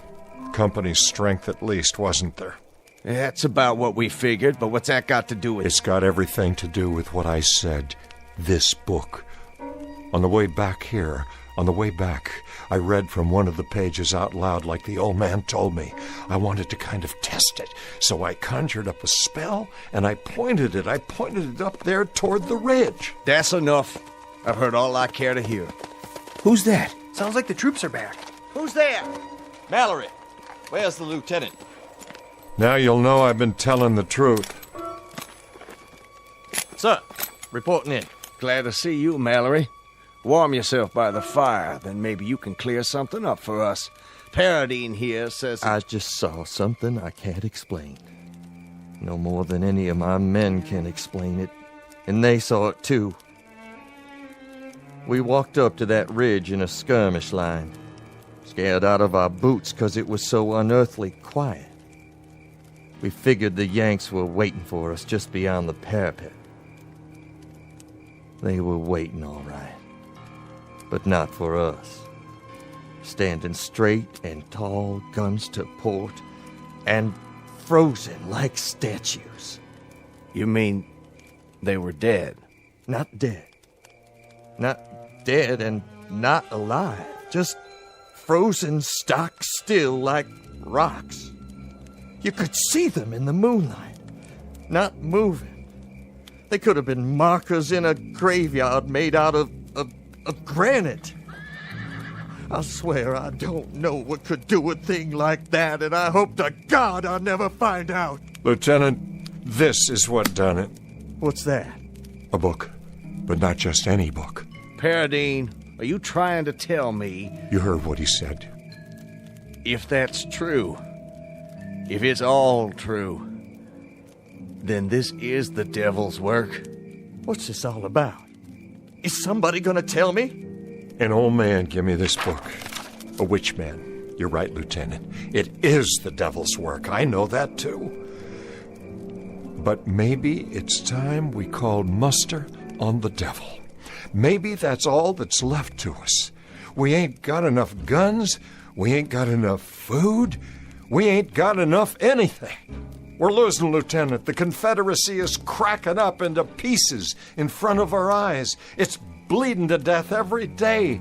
Company's strength at least, wasn't there? That's about what we figured, but what's that got to do with it? It's got everything to do with what I said. This book. On the way back here, I read from one of the pages out loud like the old man told me. I wanted to kind of test it, so I conjured up a spell, and I pointed it up there toward the ridge. That's enough. I've heard all I care to hear. Who's that? Sounds like the troops are back. Who's there? Mallory, where's the lieutenant? Now you'll know I've been telling the truth. Sir, reporting in. Glad to see you, Mallory. Warm yourself by the fire, then maybe you can clear something up for us. Paradine here says... I just saw something I can't explain. No more than any of my men can explain it. And they saw it too. We walked up to that ridge in a skirmish line, scared out of our boots because it was so unearthly quiet. We figured the Yanks were waiting for us just beyond the parapet. They were waiting all right, but not for us. Standing straight and tall, guns to port, and frozen like statues. You mean they were dead? Not dead. Not dead and not alive. Just frozen stock still like rocks. You could see them in the moonlight, not moving. They could have been markers in a graveyard made out of granite. I swear I don't know what could do a thing like that, and I hope to God I'll never find out. Lieutenant, this is what done it. What's that? A book, but not just any book. Paradine, are you trying to tell me... You heard what he said. If that's true, if it's all true, then this is the devil's work. What's this all about? Is somebody gonna tell me? An old man gave me this book. A witch man. You're right, Lieutenant. It is the devil's work. I know that, too. But maybe it's time we called muster on the devil. Maybe that's all that's left to us. We ain't got enough guns. We ain't got enough food. We ain't got enough anything. We're losing, Lieutenant. The Confederacy is cracking up into pieces in front of our eyes. It's bleeding to death every day.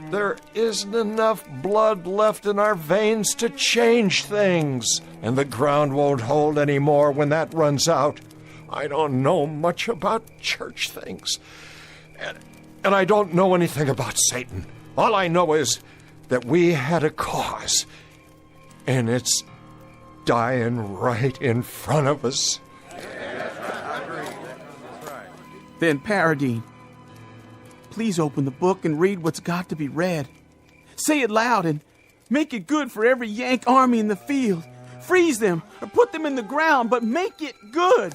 There isn't enough blood left in our veins to change things. And the ground won't hold anymore when that runs out. I don't know much about church things. And I don't know anything about Satan. All I know is that we had a cause. And it's dying right in front of us. Then, Paradine, please open the book and read what's got to be read. Say it loud and make it good for every Yank army in the field. Freeze them or put them in the ground, but make it good.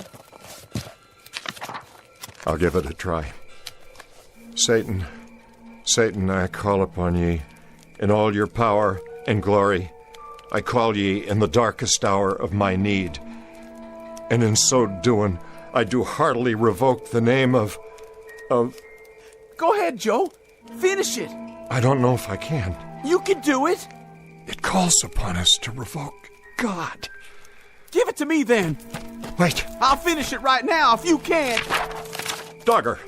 I'll give it a try. Satan, I call upon ye in all your power and glory. I call ye in the darkest hour of my need. And in so doing, I do heartily revoke the name of... Go ahead, Joe. Finish it. I don't know if I can. You can do it. It calls upon us to revoke God. Give it to me, then. Wait. I'll finish it right now if you can. Dogger.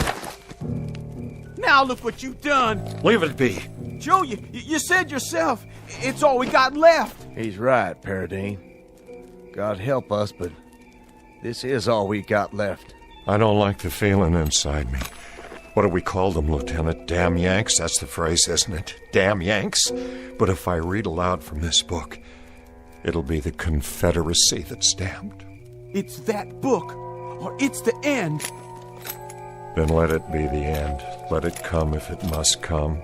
Now look what you've done. Leave it be. Joe, you said yourself, it's all we got left. He's right, Paradine. God help us, but this is all we got left. I don't like the feeling inside me. What do we call them, Lieutenant? Damn Yanks? That's the phrase, isn't it? Damn Yanks? But if I read aloud from this book, it'll be the Confederacy that's damned. It's that book, or it's the end. Then let it be the end. Let it come if it must come.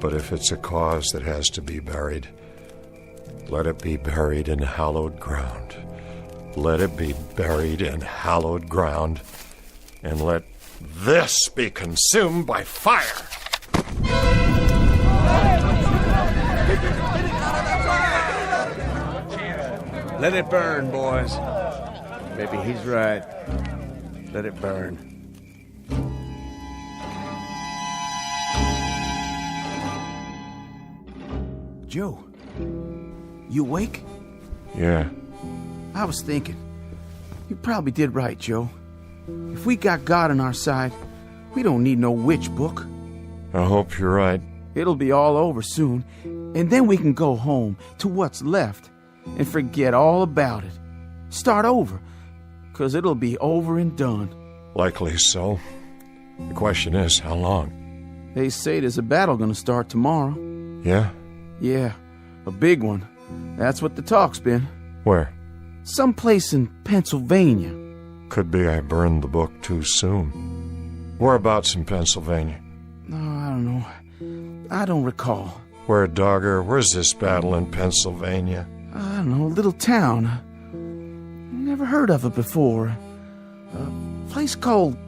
But if it's a cause that has to be buried, let it be buried in hallowed ground. Let it be buried in hallowed ground, and let this be consumed by fire. Let it burn, boys. Maybe he's right. Let it burn. Joe, you awake? Yeah. I was thinking. You probably did right, Joe. If we got God on our side, we don't need no witch book. I hope you're right. It'll be all over soon, and then we can go home to what's left and forget all about it. Start over, 'cause it'll be over and done. Likely so. The question is, how long? They say there's a battle gonna start tomorrow. Yeah? Yeah, a big one. That's what the talk's been. Where? Someplace in Pennsylvania. Could be I burned the book too soon. Whereabouts in Pennsylvania? No, I don't know. I don't recall. Where, Dogger? Where's this battle in Pennsylvania? I don't know, a little town. Never heard of it before. A place called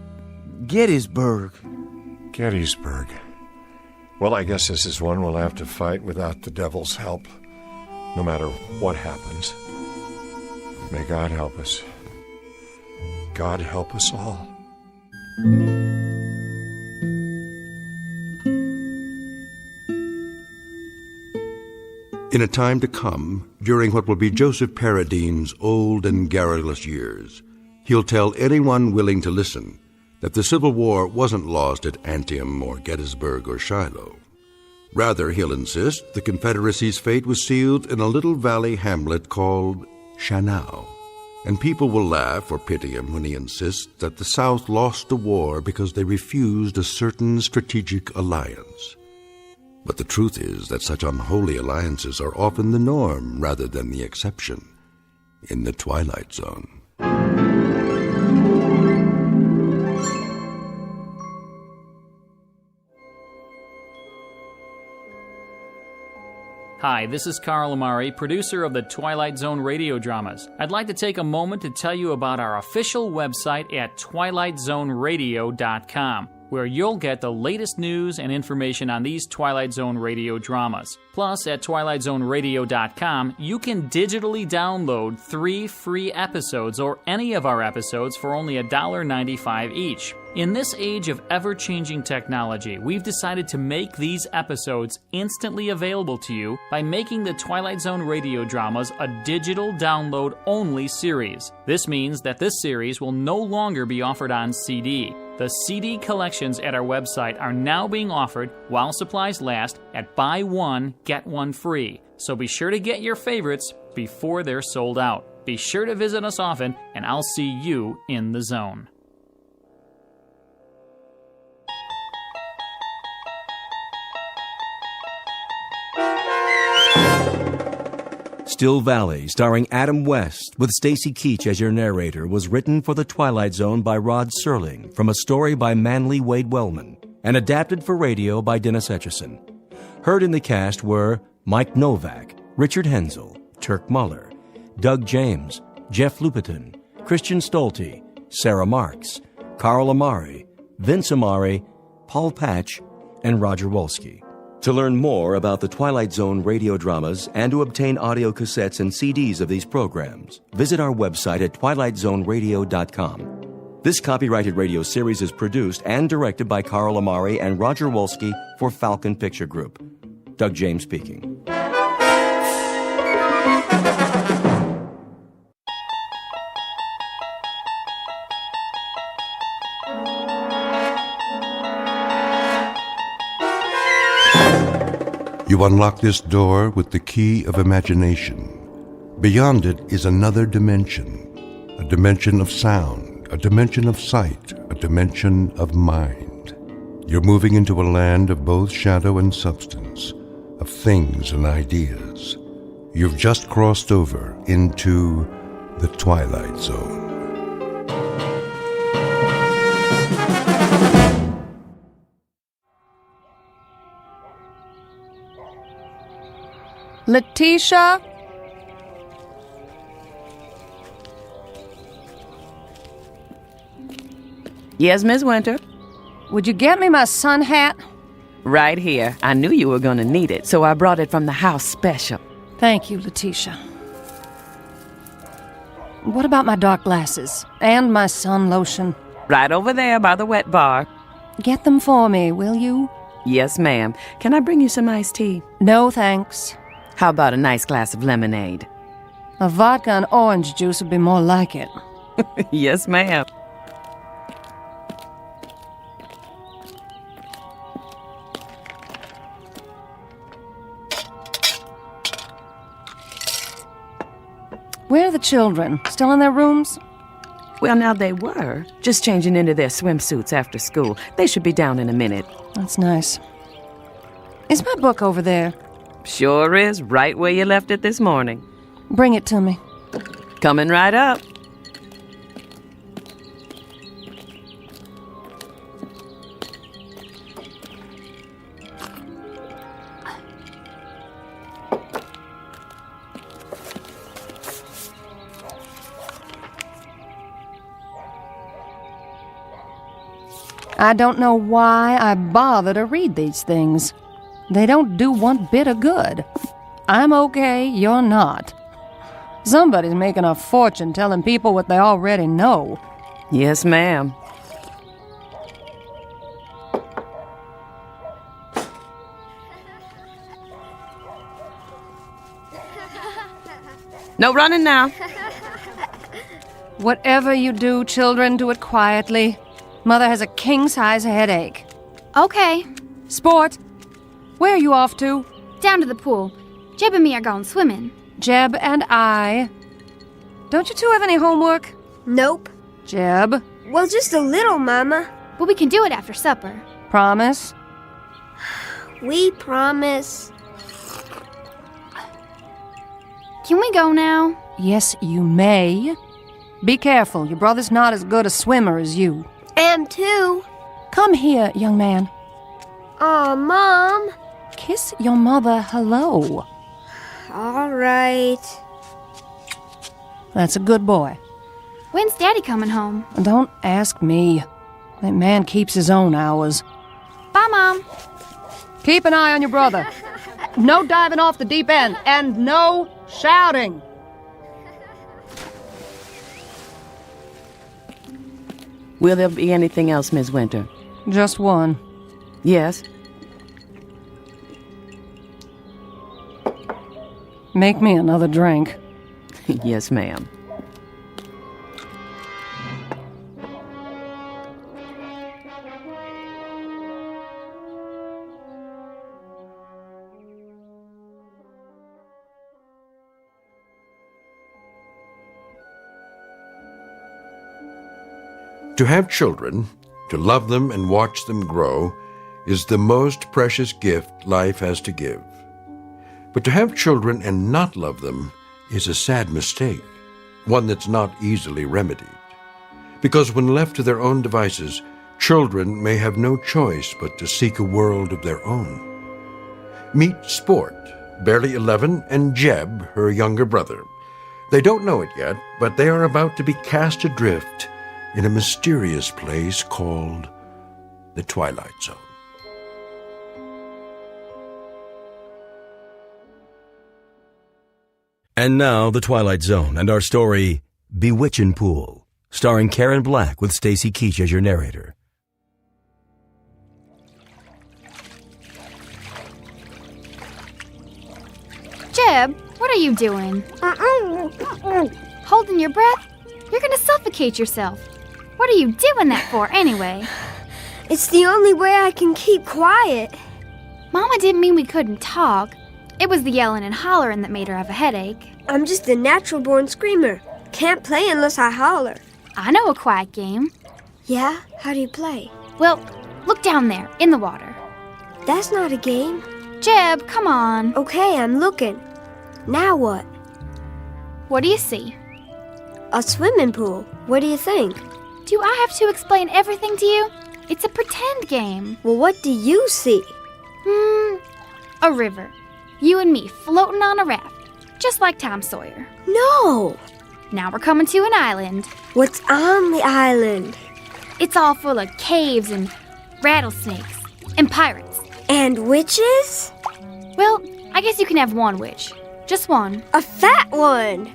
Gettysburg. Gettysburg. Well, I guess this is one we'll have to fight without the devil's help, no matter what happens. May God help us. God help us all. In a time to come, during what will be Joseph Paradine's old and garrulous years, he'll tell anyone willing to listen that the Civil War wasn't lost at Antietam or Gettysburg or Shiloh. Rather, he'll insist the Confederacy's fate was sealed in a little valley hamlet called Shannou. And people will laugh or pity him when he insists that the South lost the war because they refused a certain strategic alliance. But the truth is that such unholy alliances are often the norm rather than the exception in the Twilight Zone. Hi, this is Carl Amari, producer of the Twilight Zone Radio Dramas. I'd like to take a moment to tell you about our official website at twilightzoneradio.com, where you'll get the latest news and information on these Twilight Zone radio dramas. Plus, at twilightzoneradio.com, you can digitally download 3 free episodes or any of our episodes for only $1.95 each. In this age of ever-changing technology, we've decided to make these episodes instantly available to you by making the Twilight Zone radio dramas a digital download-only series. This means that this series will no longer be offered on CD. The CD collections at our website are now being offered while supplies last at buy one, get one free. So be sure to get your favorites before they're sold out. Be sure to visit us often, and I'll see you in the zone. Still Valley, starring Adam West, with Stacy Keach as your narrator, was written for The Twilight Zone by Rod Serling from a story by Manly Wade Wellman and adapted for radio by Dennis Etchison. Heard in the cast were Mike Novak, Richard Hensel, Turk Muller, Doug James, Jeff Lupiton, Christian Stolte, Sarah Marks, Carl Amari, Vince Amari, Paul Patch, and Roger Wolski. To learn more about the Twilight Zone radio dramas and to obtain audio cassettes and CDs of these programs, visit our website at twilightzoneradio.com. This copyrighted radio series is produced and directed by Carl Amari and Roger Wolski for Falcon Picture Group. Doug James speaking. You unlock this door with the key of imagination. Beyond it is another dimension, a dimension of sound, a dimension of sight, a dimension of mind. You're moving into a land of both shadow and substance, of things and ideas. You've just crossed over into the Twilight Zone. Letitia? Yes, Miss Winter? Would you get me my sun hat? Right here. I knew you were going to need it, so I brought it from the house special. Thank you, Letitia. What about my dark glasses? And my sun lotion? Right over there by the wet bar. Get them for me, will you? Yes, ma'am. Can I bring you some iced tea? No, thanks. How about a nice glass of lemonade? A vodka and orange juice would be more like it. Yes, ma'am. Where are the children? Still in their rooms? Well, now they were. Just changing into their swimsuits after school. They should be down in a minute. That's nice. Is my book over there? Sure is, right where you left it this morning. Bring it to me. Coming right up. I don't know why I bother to read these things. They don't do one bit of good. I'm okay, you're not. Somebody's making a fortune telling people what they already know. Yes, ma'am. No running now. Whatever you do, children, do it quietly. Mother has a king-size headache. Okay. Sport, where are you off to? Down to the pool. Jeb and me are going swimming. Jeb and I. Don't you two have any homework? Nope. Jeb? Well, just a little, Mama. But we can do it after supper. Promise? We promise. Can we go now? Yes, you may. Be careful. Your brother's not as good a swimmer as you. Am too. Come here, young man. Aw, Mom. Kiss your mother hello. All right. That's a good boy. When's Daddy coming home? Don't ask me. That man keeps his own hours. Bye, Mom. Keep an eye on your brother. No diving off the deep end, and no shouting. Will there be anything else, Miss Winter? Just one. Yes? Make me another drink. Yes, ma'am. To have children, to love them and watch them grow, is the most precious gift life has to give. But to have children and not love them is a sad mistake, one that's not easily remedied. Because when left to their own devices, children may have no choice but to seek a world of their own. Meet Sport, barely 11, and Jeb, her younger brother. They don't know it yet, but they are about to be cast adrift in a mysterious place called the Twilight Zone. And now, The Twilight Zone and our story, Bewitching Pool, starring Karen Black with Stacy Keach as your narrator. Jeb, what are you doing? Holding your breath? You're gonna suffocate yourself. What are you doing that for, anyway? It's the only way I can keep quiet. Mama didn't mean we couldn't talk. It was the yelling and hollering that made her have a headache. I'm just a natural-born screamer. Can't play unless I holler. I know a quiet game. Yeah? How do you play? Well, look down there, in the water. That's not a game. Jeb, come on. Okay, I'm looking. Now what? What do you see? A swimming pool. What do you think? Do I have to explain everything to you? It's a pretend game. Well, what do you see? A river. You and me floating on a raft, just like Tom Sawyer. No! Now we're coming to an island. What's on the island? It's all full of caves and rattlesnakes and pirates. And witches? Well, I guess you can have one witch. Just one. A fat one!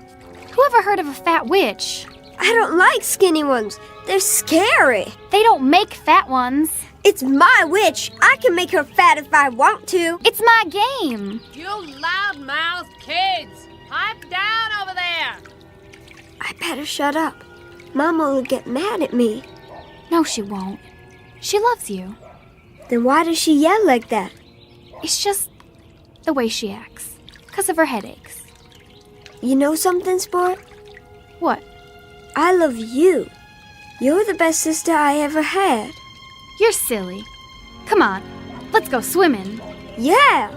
Who ever heard of a fat witch? I don't like skinny ones. They're scary. They don't make fat ones. It's my witch. I can make her fat if I want to. It's my game. You loud-mouthed kids! Pipe down over there! I better shut up. Mama will get mad at me. No, she won't. She loves you. Then why does she yell like that? It's just the way she acts. 'Cause of her headaches. You know something, Sport? What? I love you. You're the best sister I ever had. You're silly. Come on, let's go swimming. Yeah!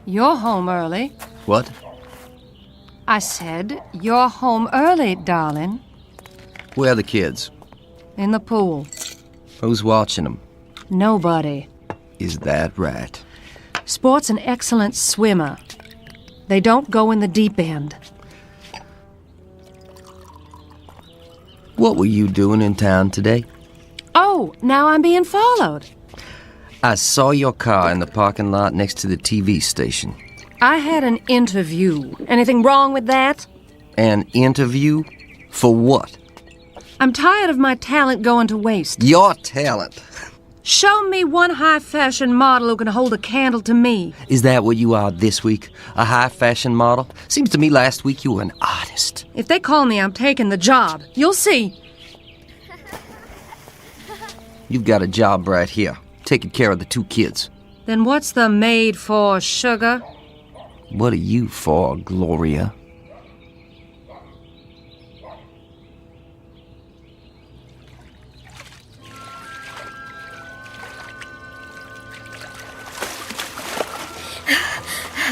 You're home early. What? I said, you're home early, darling. Where are the kids? In the pool. Who's watching them? Nobody. Is that right? Sport's an excellent swimmer. They don't go in the deep end. What were you doing in town today? Oh, now I'm being followed. I saw your car in the parking lot next to the TV station. I had an interview. Anything wrong with that? An interview? For what? I'm tired of my talent going to waste. Your talent? Show me one high-fashion model who can hold a candle to me. Is that what you are this week? A high-fashion model? Seems to me last week you were an artist. If they call me, I'm taking the job. You'll see. You've got a job right here, taking care of the 2 kids. Then what's the maid for, sugar? What are you for, Gloria?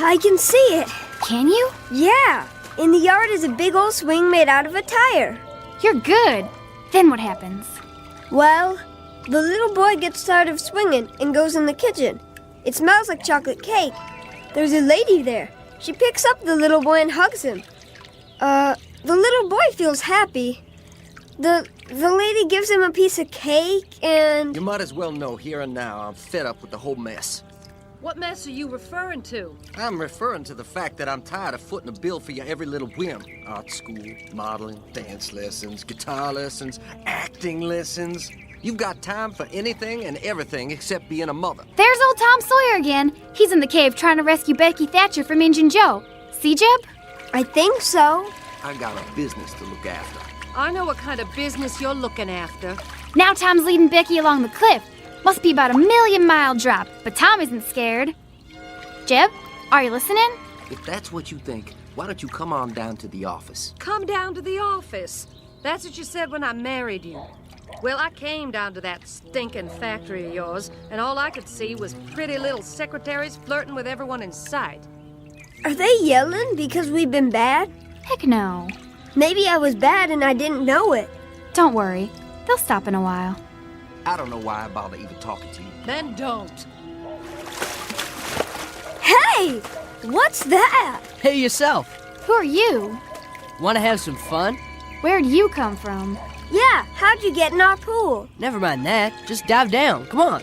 I can see it. Can you? Yeah. In the yard is a big old swing made out of a tire. You're good. Then what happens? Well, the little boy gets tired of swinging and goes in the kitchen. It smells like chocolate cake. There's a lady there. She picks up the little boy and hugs him. The little boy feels happy. The lady gives him a piece of cake and... You might as well know here and now I'm fed up with the whole mess. What mess are you referring to? I'm referring to the fact that I'm tired of footing a bill for your every little whim. Art school, modeling, dance lessons, guitar lessons, acting lessons. You've got time for anything and everything except being a mother. There's old Tom Sawyer again. He's in the cave trying to rescue Becky Thatcher from Injun Joe. See, Jeb? I think so. I got a business to look after. I know what kind of business you're looking after. Now Tom's leading Becky along the cliff. Must be about a 1,000,000-mile drop, but Tom isn't scared. Jeb, are you listening? If that's what you think, why don't you come on down to the office? Come down to the office. That's what you said when I married you. Well, I came down to that stinking factory of yours, and all I could see was pretty little secretaries flirting with everyone in sight. Are they yelling because we've been bad? Heck no. Maybe I was bad and I didn't know it. Don't worry. They'll stop in a while. I don't know why I bother even talking to you. Then don't. Hey! What's that? Hey, yourself. Who are you? Want to have some fun? Where'd you come from? Yeah, how'd you get in our pool? Never mind that. Just dive down. Come on.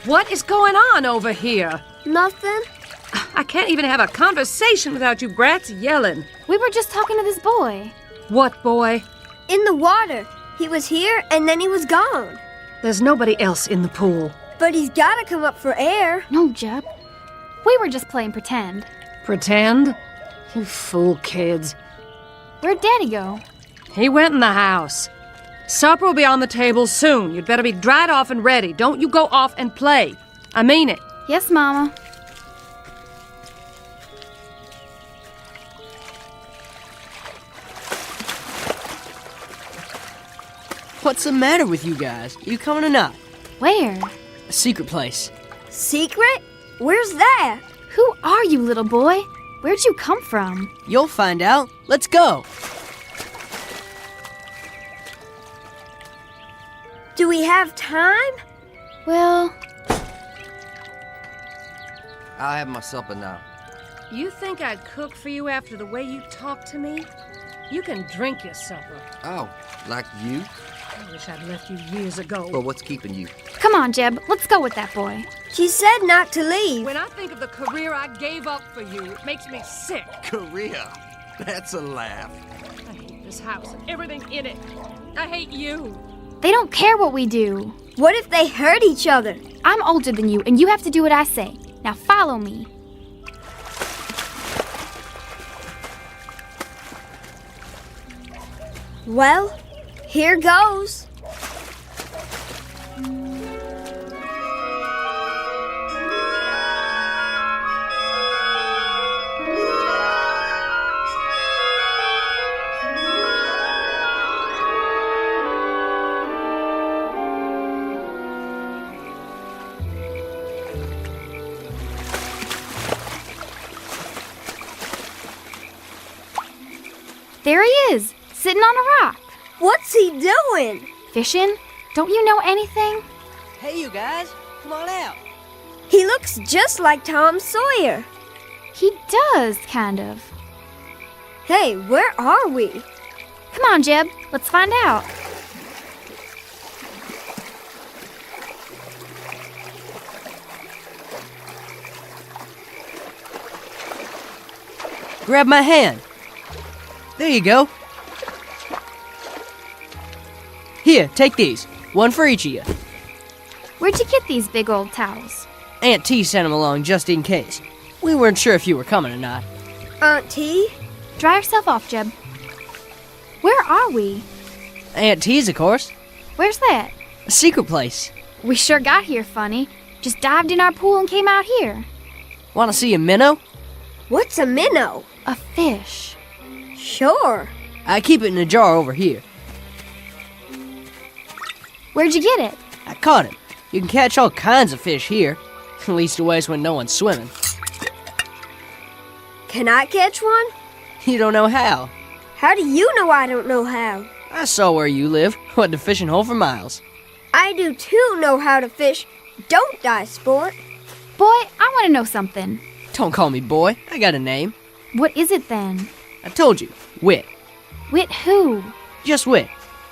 What is going on over here? Nothing. I can't even have a conversation without you brats yelling. We were just talking to this boy. What boy? In the water. He was here and then he was gone. There's nobody else in the pool. But he's gotta come up for air. No, Jeb. We were just playing pretend. Pretend? You fool kids. Where'd Daddy go? He went in the house. Supper will be on the table soon. You'd better be dried off and ready. Don't you go off and play. I mean it. Yes, Mama. What's the matter with you guys? You coming or not? Where? A secret place. Secret? Where's that? Who are you, little boy? Where'd you come from? You'll find out. Let's go. Do we have time? Well... I'll have my supper now. You think I'd cook for you after the way you talk to me? You can drink your supper. Oh, like you? I wish I'd left you years ago. Well, what's keeping you? Come on, Jeb. Let's go with that boy. She said not to leave. When I think of the career I gave up for you, it makes me sick. Career? That's a laugh. I hate this house and everything in it. I hate you. They don't care what we do. What if they hurt each other? I'm older than you, and you have to do what I say. Now follow me. Well, here goes. There he is, sitting on a rock. What's he doing? Fishing? Don't you know anything? Hey, you guys. Come on out. He looks just like Tom Sawyer. He does, kind of. Hey, where are we? Come on, Jeb. Let's find out. grab my hand. There you go. Here, take these. One for each of you. Where'd you get these big old towels? Aunt T sent them along just in case. We weren't sure if you were coming or not. Aunt T? Dry yourself off, Jeb. Where are we? Aunt T's, of course. Where's that? A secret place. We sure got here funny. Just dived in our pool and came out here. Want to see a minnow? What's a minnow? A fish. Sure. I keep it in a jar over here. Where'd you get it? I caught it. You can catch all kinds of fish here. At least always when no one's swimming. Can I catch one? You don't know how. How do you know I don't know how? I saw where you live. Went to fishing hole for miles. I do too know how to fish. Don't die, sport. Boy, I want to know something. Don't call me boy. I got a name. What is it then? I told you. Wit. Wit who? Just Wit.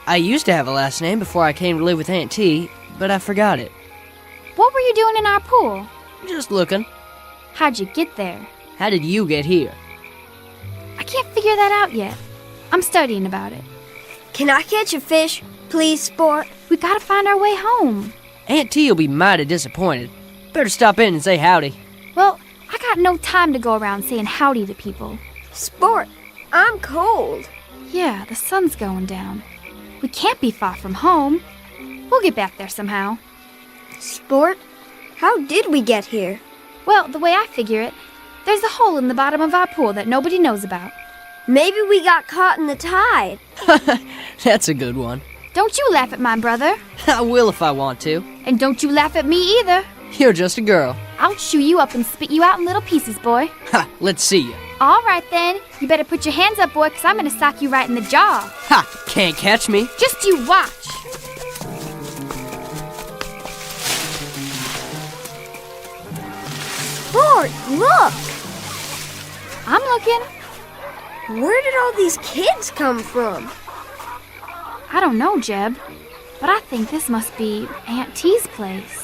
I used to have a last name before I came to live with Aunt T, but I forgot it. What were you doing in our pool? Just looking. How'd you get there? How did you get here? I can't figure that out yet. I'm studying about it. Can I catch a fish, please, sport? We gotta find our way home. Aunt T will be mighty disappointed. Better stop in and say howdy. Well, I got no time to go around saying howdy to people. Sport, I'm cold. Yeah, the sun's going down. We can't be far from home. We'll get back there somehow. Sport, how did we get here? Well, the way I figure it, there's a hole in the bottom of our pool that nobody knows about. Maybe we got caught in the tide. That's a good one. Don't you laugh at my brother. I will if I want to. And don't you laugh at me either. You're just a girl. I'll chew you up and spit you out in little pieces, boy. Ha! Let's see you. All right, then. You better put your hands up, boy, because I'm going to sock you right in the jaw. Ha! Can't catch me. Just you watch. Sport, look! I'm looking. Where did all these kids come from? I don't know, Jeb, but I think this must be Aunt T's place.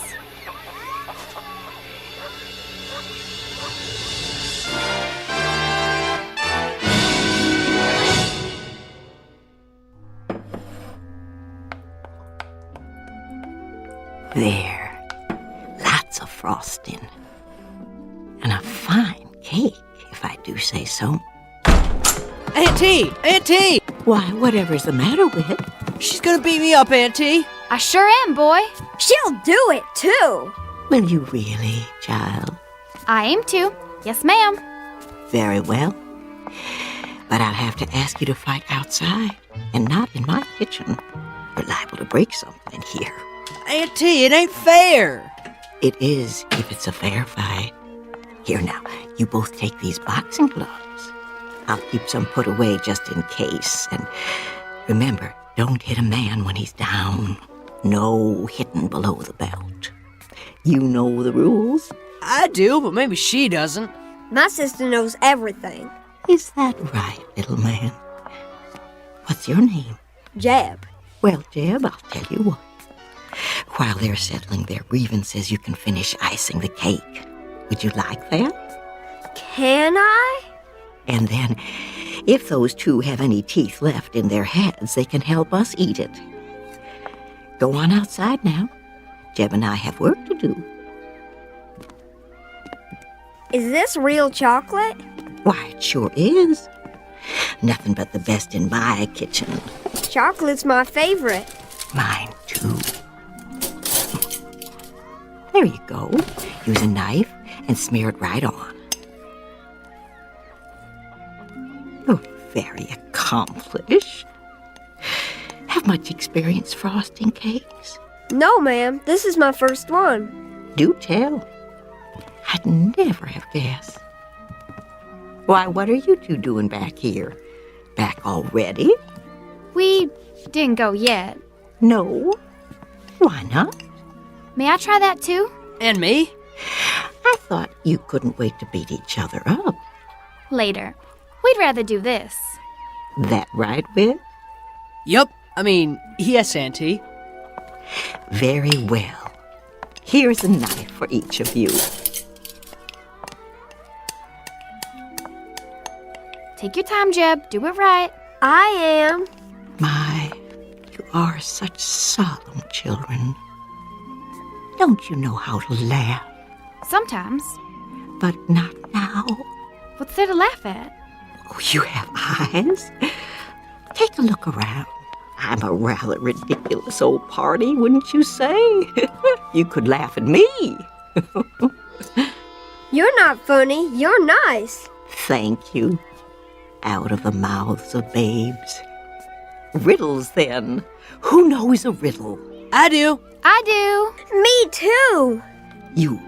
There. Lots of frosting. And a fine cake, if I do say so. Aunt T! Aunt T! Why, whatever's the matter with it? She's gonna beat me up, Aunt T. I sure am, boy. She'll do it, too. Will you really, child? I aim to. Yes, ma'am. Very well. But I'll have to ask you to fight outside and not in my kitchen. You're liable to break something here. Aunt T, it ain't fair. It is if it's a fair fight. Here now, you both take these boxing gloves. I'll keep some put away just in case. And remember, don't hit a man when he's down. No hitting below the belt. You know the rules. I do, but maybe she doesn't. My sister knows everything. Is that right, little man? What's your name? Jeb. Well, Jeb, I'll tell you what. While they're settling their grievances, you can finish icing the cake. Would you like that? Can I? And then, if those two have any teeth left in their heads, they can help us eat it. Go on outside now. Jeb and I have work to do. Is this real chocolate? Why, it sure is. Nothing but the best in my kitchen. Chocolate's my favorite. Mine, too. There you go. Use a knife and smear it right on. Oh, very accomplished. Have much experience frosting cakes? No, ma'am. This is my first one. Do tell. I'd never have guessed. Why, what are you two doing back here? Back already? We didn't go yet. No. Why not? May I try that too? And me? I thought you couldn't wait to beat each other up. Later. We'd rather do this. That right, Whit? Yup. I mean, yes, Auntie. Very well. Here's a knife for each of you. Take your time, Jeb. Do it right. I am. My, you are such solemn children. Don't you know how to laugh? Sometimes. But not now. What's there to laugh at? Oh, you have eyes. Take a look around. I'm a rather ridiculous old party, wouldn't you say? You could laugh at me. You're not funny. You're nice. Thank you. Out of the mouths of babes. Riddles, then. Who knows a riddle? I do. I do. Me too. You.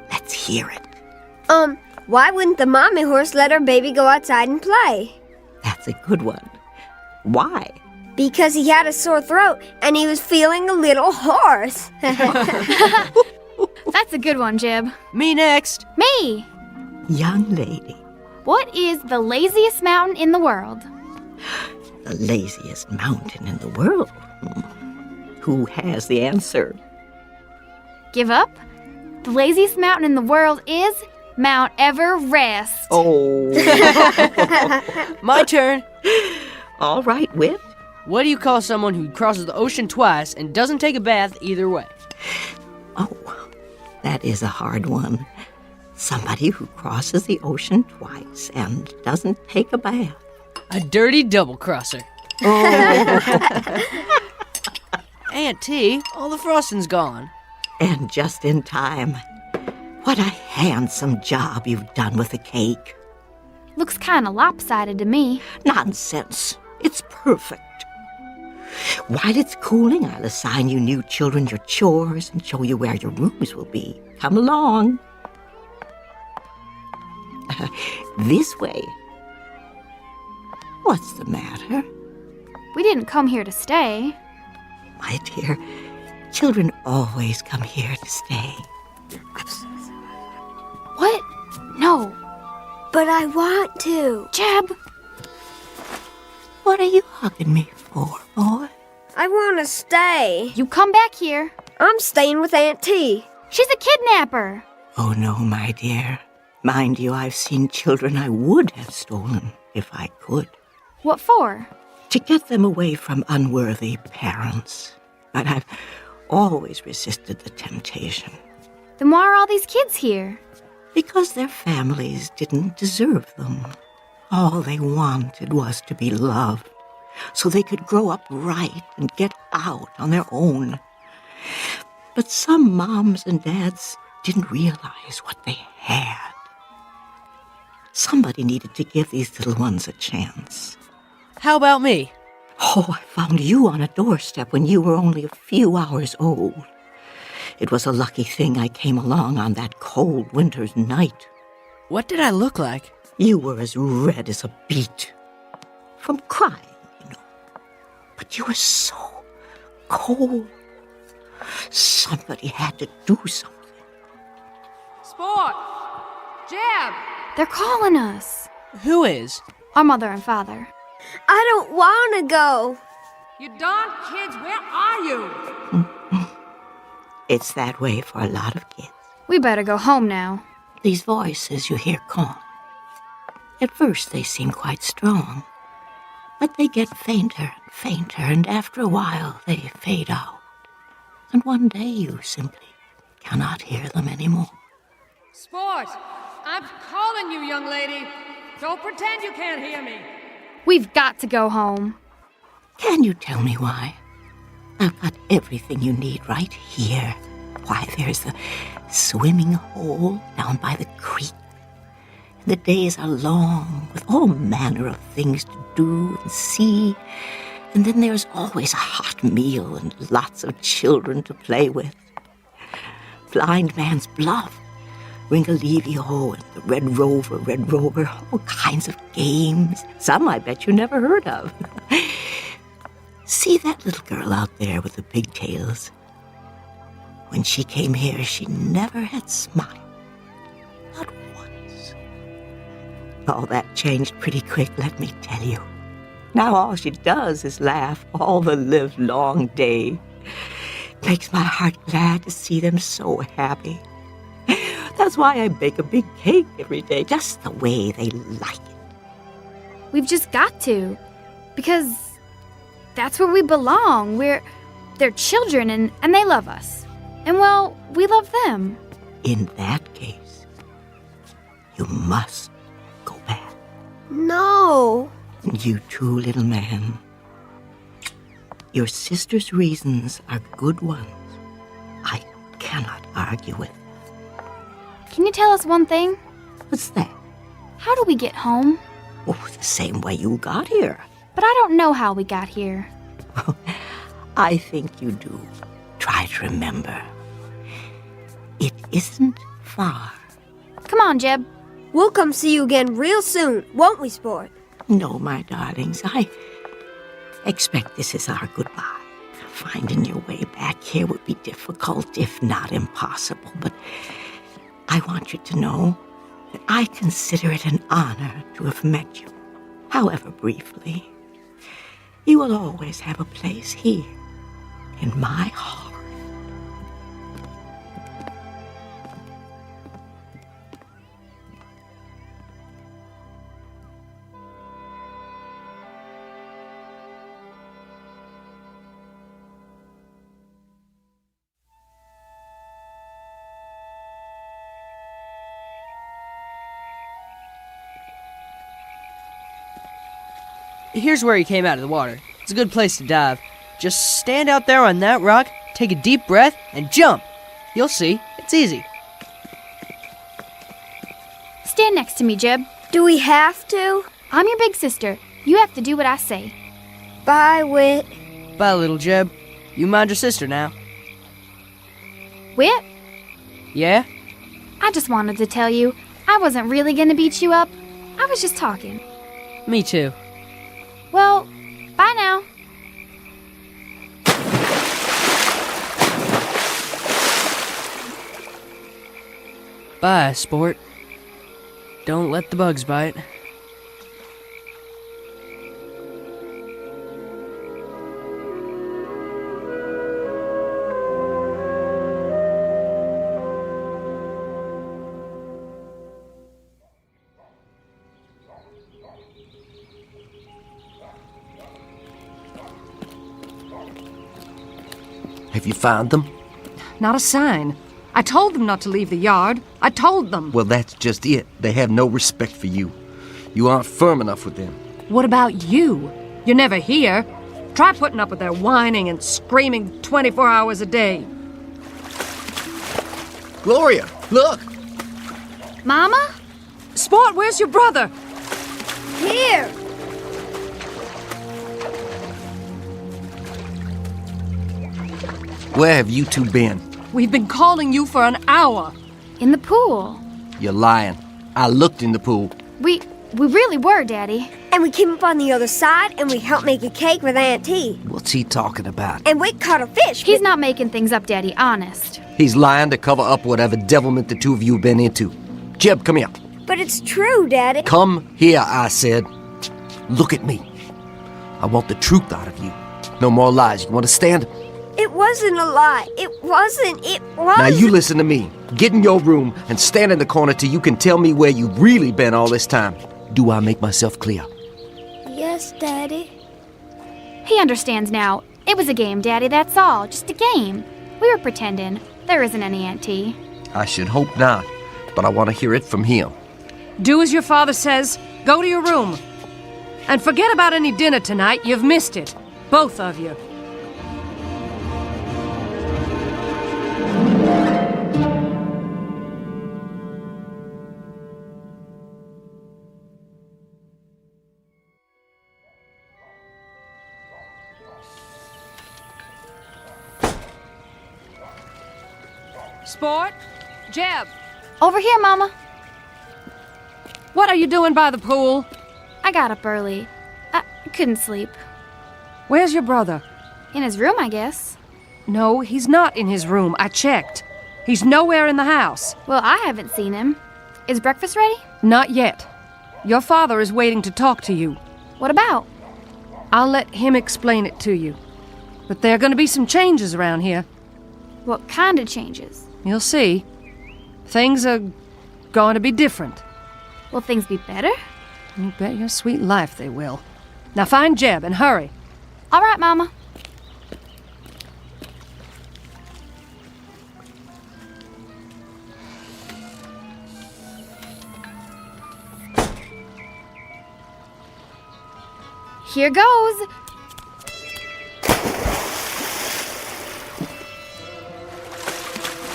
Let's hear it. Why wouldn't the mommy horse let her baby go outside and play? That's a good one. Why? Because he had a sore throat and he was feeling a little hoarse. That's a good one, Jeb. Me next. Me. Young lady. What is the laziest mountain in the world? The laziest mountain in the world? Who has the answer? Give up? The laziest mountain in the world is Mount Everest. Oh. My turn. All right, Whip. What do you call someone who crosses the ocean twice and doesn't take a bath either way? Oh, that is a hard one. Somebody who crosses the ocean twice and doesn't take a bath. A dirty double-crosser. Oh. Aunt T, all the frosting's gone. And just in time. What a handsome job you've done with the cake. Looks kind of lopsided to me. Nonsense. It's perfect. While it's cooling, I'll assign you new children your chores and show you where your rooms will be. Come along. This way. What's the matter? We didn't come here to stay. My dear, children always come here to stay. What? No. But I want to. Jeb. What are you hugging me for, boy? I want to stay. You come back here. I'm staying with Aunt T. She's a kidnapper. Oh, no, my dear. Mind you, I've seen children I would have stolen if I could. What for? To get them away from unworthy parents. But I've always resisted the temptation. Then why are all these kids here? Because their families didn't deserve them. All they wanted was to be loved, so they could grow up right and get out on their own. But some moms and dads didn't realize what they had. Somebody needed to give these little ones a chance. How about me? Oh, I found you on a doorstep when you were only a few hours old. It was a lucky thing I came along on that cold winter's night. What did I look like? You were as red as a beet. From crying, you know. But you were so cold. Somebody had to do something. Sport! Jeb! They're calling us. Who is? Our mother and father. I don't want to go. You darn kids, where are you? It's that way for a lot of kids. We better go home now. These voices you hear calm. At first they seem quite strong, but they get fainter and fainter, and after a while they fade out. And one day you simply cannot hear them anymore. Sport! I'm calling you, young lady. Don't pretend you can't hear me. We've got to go home. Can you tell me why? I've got everything you need right here. Why, there's the swimming hole down by the creek. The days are long, with all manner of things to do and see. And then there's always a hot meal and lots of children to play with. Blind Man's Bluff, Ringalevio and the Red Rover, all kinds of games. Some I bet you never heard of. See that little girl out there with the pigtails? When she came here, she never had smiled. Not once. All that changed pretty quick, let me tell you. Now all she does is laugh all the livelong day. Makes my heart glad to see them so happy. That's why I bake a big cake every day, just the way they like it. We've just got to. Because that's where we belong. They're children and they love us. And well, we love them. In that case, you must go back. No. You too, little man. Your sister's reasons are good ones. I cannot argue with. Can you tell us one thing? What's that? How do we get home? Oh, the same way you got here. But I don't know how we got here. I think you do. Try to remember. It isn't far. Come on, Jeb. We'll come see you again real soon, won't we, Sport? No, my darlings, I expect this is our goodbye. Finding your way back here would be difficult, if not impossible, but I want you to know that I consider it an honor to have met you, however briefly. You will always have a place here, in my heart. Here's where he came out of the water. It's a good place to dive. Just stand out there on that rock, take a deep breath, and jump. You'll see. It's easy. Stand next to me, Jeb. Do we have to? I'm your big sister. You have to do what I say. Bye, Whit. Bye, little Jeb. You mind your sister now. Whit? Yeah? I just wanted to tell you, I wasn't really gonna beat you up. I was just talking. Me too. Well, bye now. Bye, Sport. Don't let the bugs bite. Have you found them? Not a sign. I told them not to leave the yard. I told them. Well, that's just it. They have no respect for you. You aren't firm enough with them. What about you? You're never here. Try putting up with their whining and screaming 24 hours a day. Gloria, look! Mama? Sport, where's your brother? Here. Where have you two been? We've been calling you for an hour. In the pool. You're lying. I looked in the pool. We really were, Daddy. And we came up on the other side, and we helped make a cake with Auntie. What's he talking about? And Whit caught a fish. He's not making things up, Daddy, honest. He's lying to cover up whatever devilment the two of you have been into. Jeb, come here. But it's true, Daddy. Come here, I said. Look at me. I want the truth out of you. No more lies. You understand? It wasn't a lie. It wasn't. Now you listen to me. Get in your room and stand in the corner till you can tell me where you've really been all this time. Do I make myself clear? Yes, Daddy. He understands now. It was a game, Daddy, that's all. Just a game. We were pretending. There isn't any Auntie. I should hope not, but I want to hear it from him. Do as your father says. Go to your room. And forget about any dinner tonight. You've missed it. Both of you. Sport? Jeb? Over here, Mama. What are you doing by the pool? I got up early. I couldn't sleep. Where's your brother? In his room, I guess. No, he's not in his room. I checked. He's nowhere in the house. Well, I haven't seen him. Is breakfast ready? Not yet. Your father is waiting to talk to you. What about? I'll let him explain it to you. But there are going to be some changes around here. What kind of changes? You'll see. Things are going to be different. Will things be better? You bet your sweet life they will. Now find Jeb and hurry. All right, Mama. Here goes.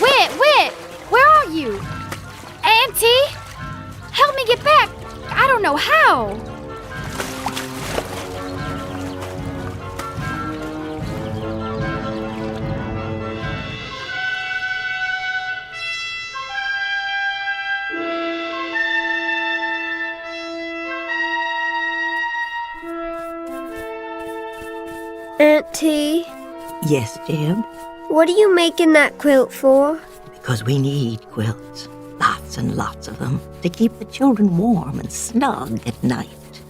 Whit, where are you? Auntie? Help me get back. I don't know how. Auntie? Yes, Jeb? What are you making that quilt for? Because we need quilts. Lots and lots of them. To keep the children warm and snug at night.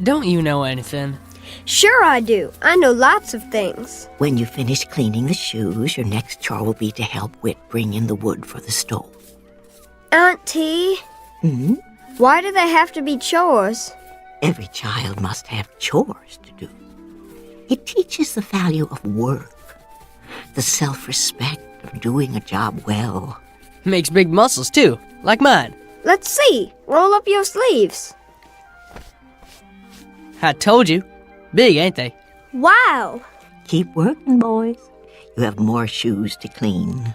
Don't you know anything? Sure I do. I know lots of things. When you finish cleaning the shoes, your next chore will be to help Whit bring in the wood for the stove. Auntie? Why do they have to be chores? Every child must have chores to do. It teaches the value of work, the self-respect of doing a job well. Makes big muscles, too, like mine. Let's see. Roll up your sleeves. I told you. Big, ain't they? Wow. Keep working, boys. You have more shoes to clean.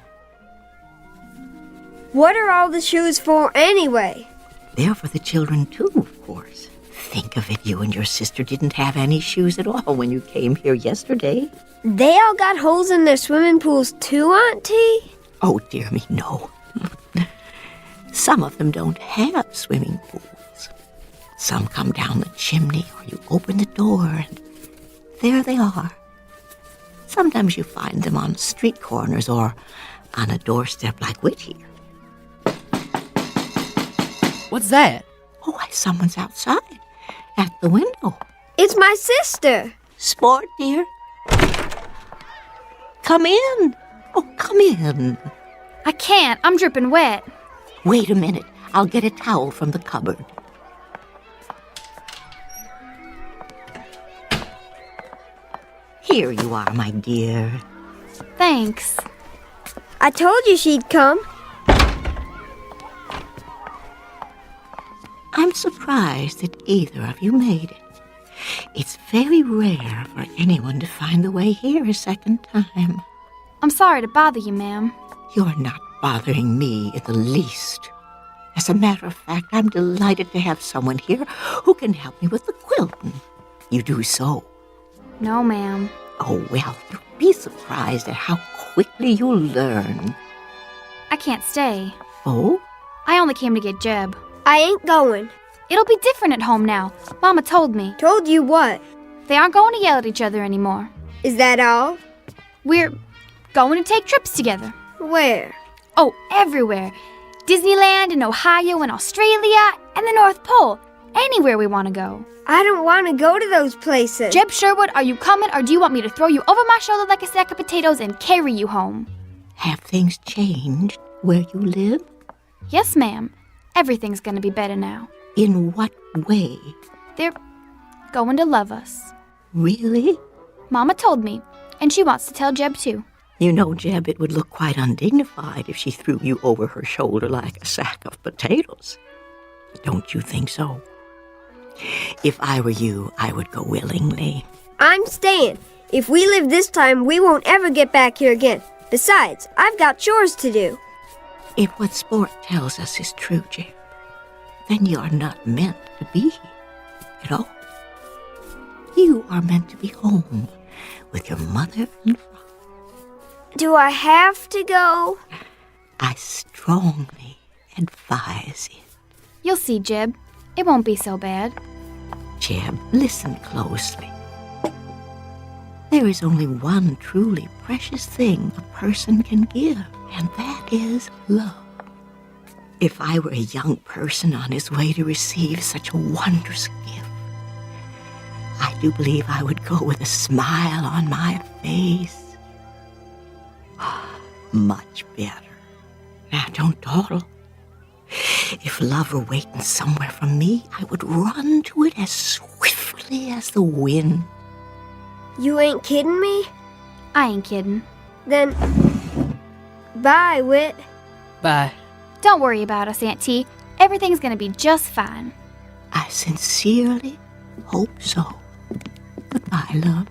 What are all the shoes for anyway? They're for the children, too, of course. Think of it, you and your sister didn't have any shoes at all when you came here yesterday. They all got holes in their swimming pools too, Auntie? Oh, dear me, no. Some of them don't have swimming pools. Some come down the chimney or you open the door and there they are. Sometimes you find them on street corners or on a doorstep like Whit here. What's that? Oh, why, someone's outside at the window. It's my sister. Sport, dear. Come in. Oh, come in. I can't. I'm dripping wet. Wait a minute. I'll get a towel from the cupboard. Here you are, my dear. Thanks. I told you she'd come. I'm surprised that either of you made it. It's very rare for anyone to find the way here a second time. I'm sorry to bother you, ma'am. You're not bothering me in the least. As a matter of fact, I'm delighted to have someone here who can help me with the quilting. You do so. No, ma'am. Oh, well, you'll be surprised at how quickly you'll learn. I can't stay. Oh? I only came to get Jeb. I ain't going. It'll be different at home now. Mama told me. Told you what? They aren't going to yell at each other anymore. Is that all? We're going to take trips together. Where? Oh, everywhere. Disneyland and Ohio and Australia and the North Pole. Anywhere we want to go. I don't want to go to those places. Jeb Sherwood, are you coming or do you want me to throw you over my shoulder like a sack of potatoes and carry you home? Have things changed where you live? Yes, ma'am. Everything's going to be better now. In what way? They're going to love us. Really? Mama told me, and she wants to tell Jeb too. You know, Jeb, it would look quite undignified if she threw you over her shoulder like a sack of potatoes. Don't you think so? If I were you, I would go willingly. I'm staying. If we live this time, we won't ever get back here again. Besides, I've got chores to do. If what Sport tells us is true, Jeb, then you are not meant to be here at all. You are meant to be home with your mother and father. Do I have to go? I strongly advise it. You'll see, Jeb. It won't be so bad. Jeb, listen closely. There is only one truly precious thing a person can give, and that is love. If I were a young person on his way to receive such a wondrous gift, I do believe I would go with a smile on my face. Much better. Now, don't dawdle. If love were waiting somewhere for me, I would run to it as swiftly as the wind. You ain't kidding me? I ain't kidding. Then, bye, Whit. Bye. Don't worry about us, Auntie. Everything's gonna be just fine. I sincerely hope so. Goodbye, love.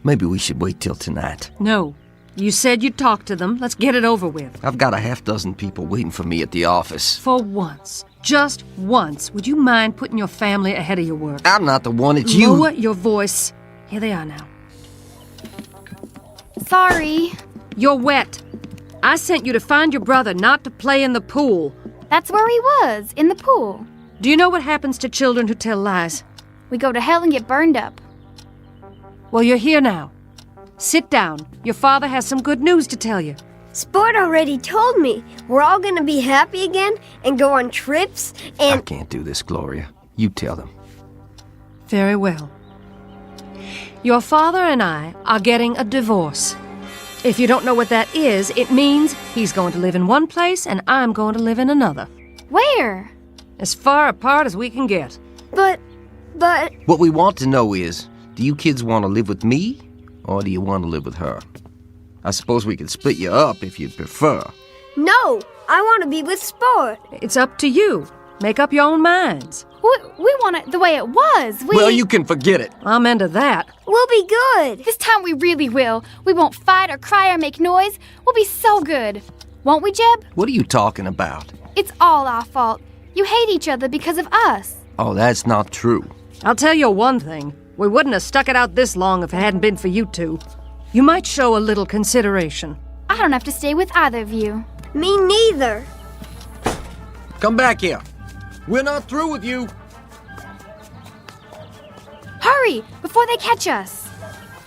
Maybe we should wait till tonight. No. You said you'd talk to them. Let's get it over with. I've got a half-dozen people waiting for me at the office. For once. Just once. Would you mind putting your family ahead of your work? I'm not the one, it's you. Lower your voice. Here they are now. Sorry. You're wet. I sent you to find your brother, not to play in the pool. That's where he was, in the pool. Do you know what happens to children who tell lies? We go to hell and get burned up. Well, you're here now. Sit down. Your father has some good news to tell you. Sport already told me. We're all gonna be happy again and go on trips and... I can't do this, Gloria. You tell them. Very well. Your father and I are getting a divorce. If you don't know what that is, it means he's going to live in one place and I'm going to live in another. Where? As far apart as we can get. But... What we want to know is, do you kids want to live with me, or do you want to live with her? I suppose we could split you up if you'd prefer. No, I want to be with Sport. It's up to you. Make up your own minds. We want it the way it was. Well, you can forget it. I'm into that. We'll be good. This time we really will. We won't fight or cry or make noise. We'll be so good. Won't we, Jeb? What are you talking about? It's all our fault. You hate each other because of us. Oh, that's not true. I'll tell you one thing. We wouldn't have stuck it out this long if it hadn't been for you two. You might show a little consideration. I don't have to stay with either of you. Me neither. Come back here. We're not through with you. Hurry, before they catch us.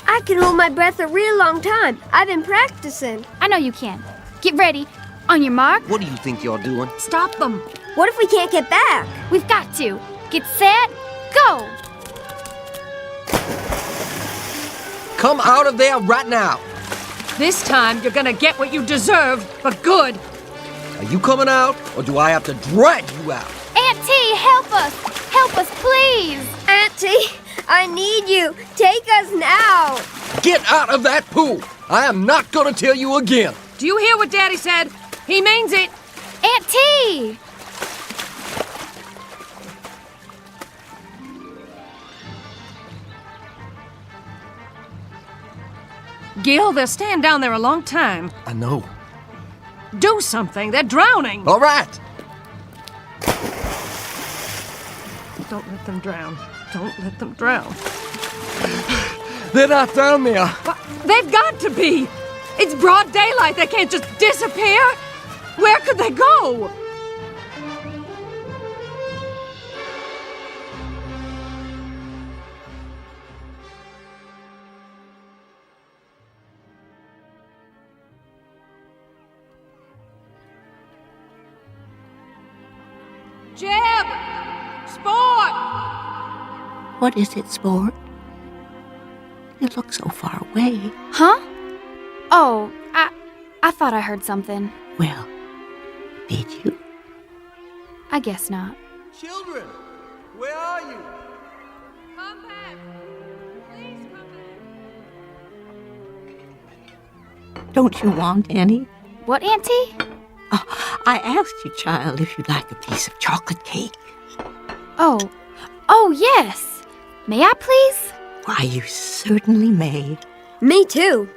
I can hold my breath a real long time. I've been practicing. I know you can. Get ready. On your mark. What do you think you're doing? Stop them. What if we can't get back? We've got to. Get set, go. Come out of there right now. This time you're gonna get what you deserve for good. Are you coming out, or do I have to drag you out? Auntie, help us. Help us, please. Auntie, I need you. Take us now. Get out of that pool. I am not gonna tell you again. Do you hear what Daddy said? He means it. Auntie! Gil, they're staying down there a long time. I know. Do something. They're drowning. All right. Don't let them drown. Don't let them drown. They're not down there. But they've got to be. It's broad daylight. They can't just disappear. Where could they go? Jeb! Sport! What is it, Sport? You look so far away. Huh? Oh, I thought I heard something. Well, did you? I guess not. Children, where are you? Come back. Please come back. Don't you want any? What, Auntie? Oh, I asked you, child, if you'd like a piece of chocolate cake. Oh, yes. May I, please? Why, you certainly may. Me too.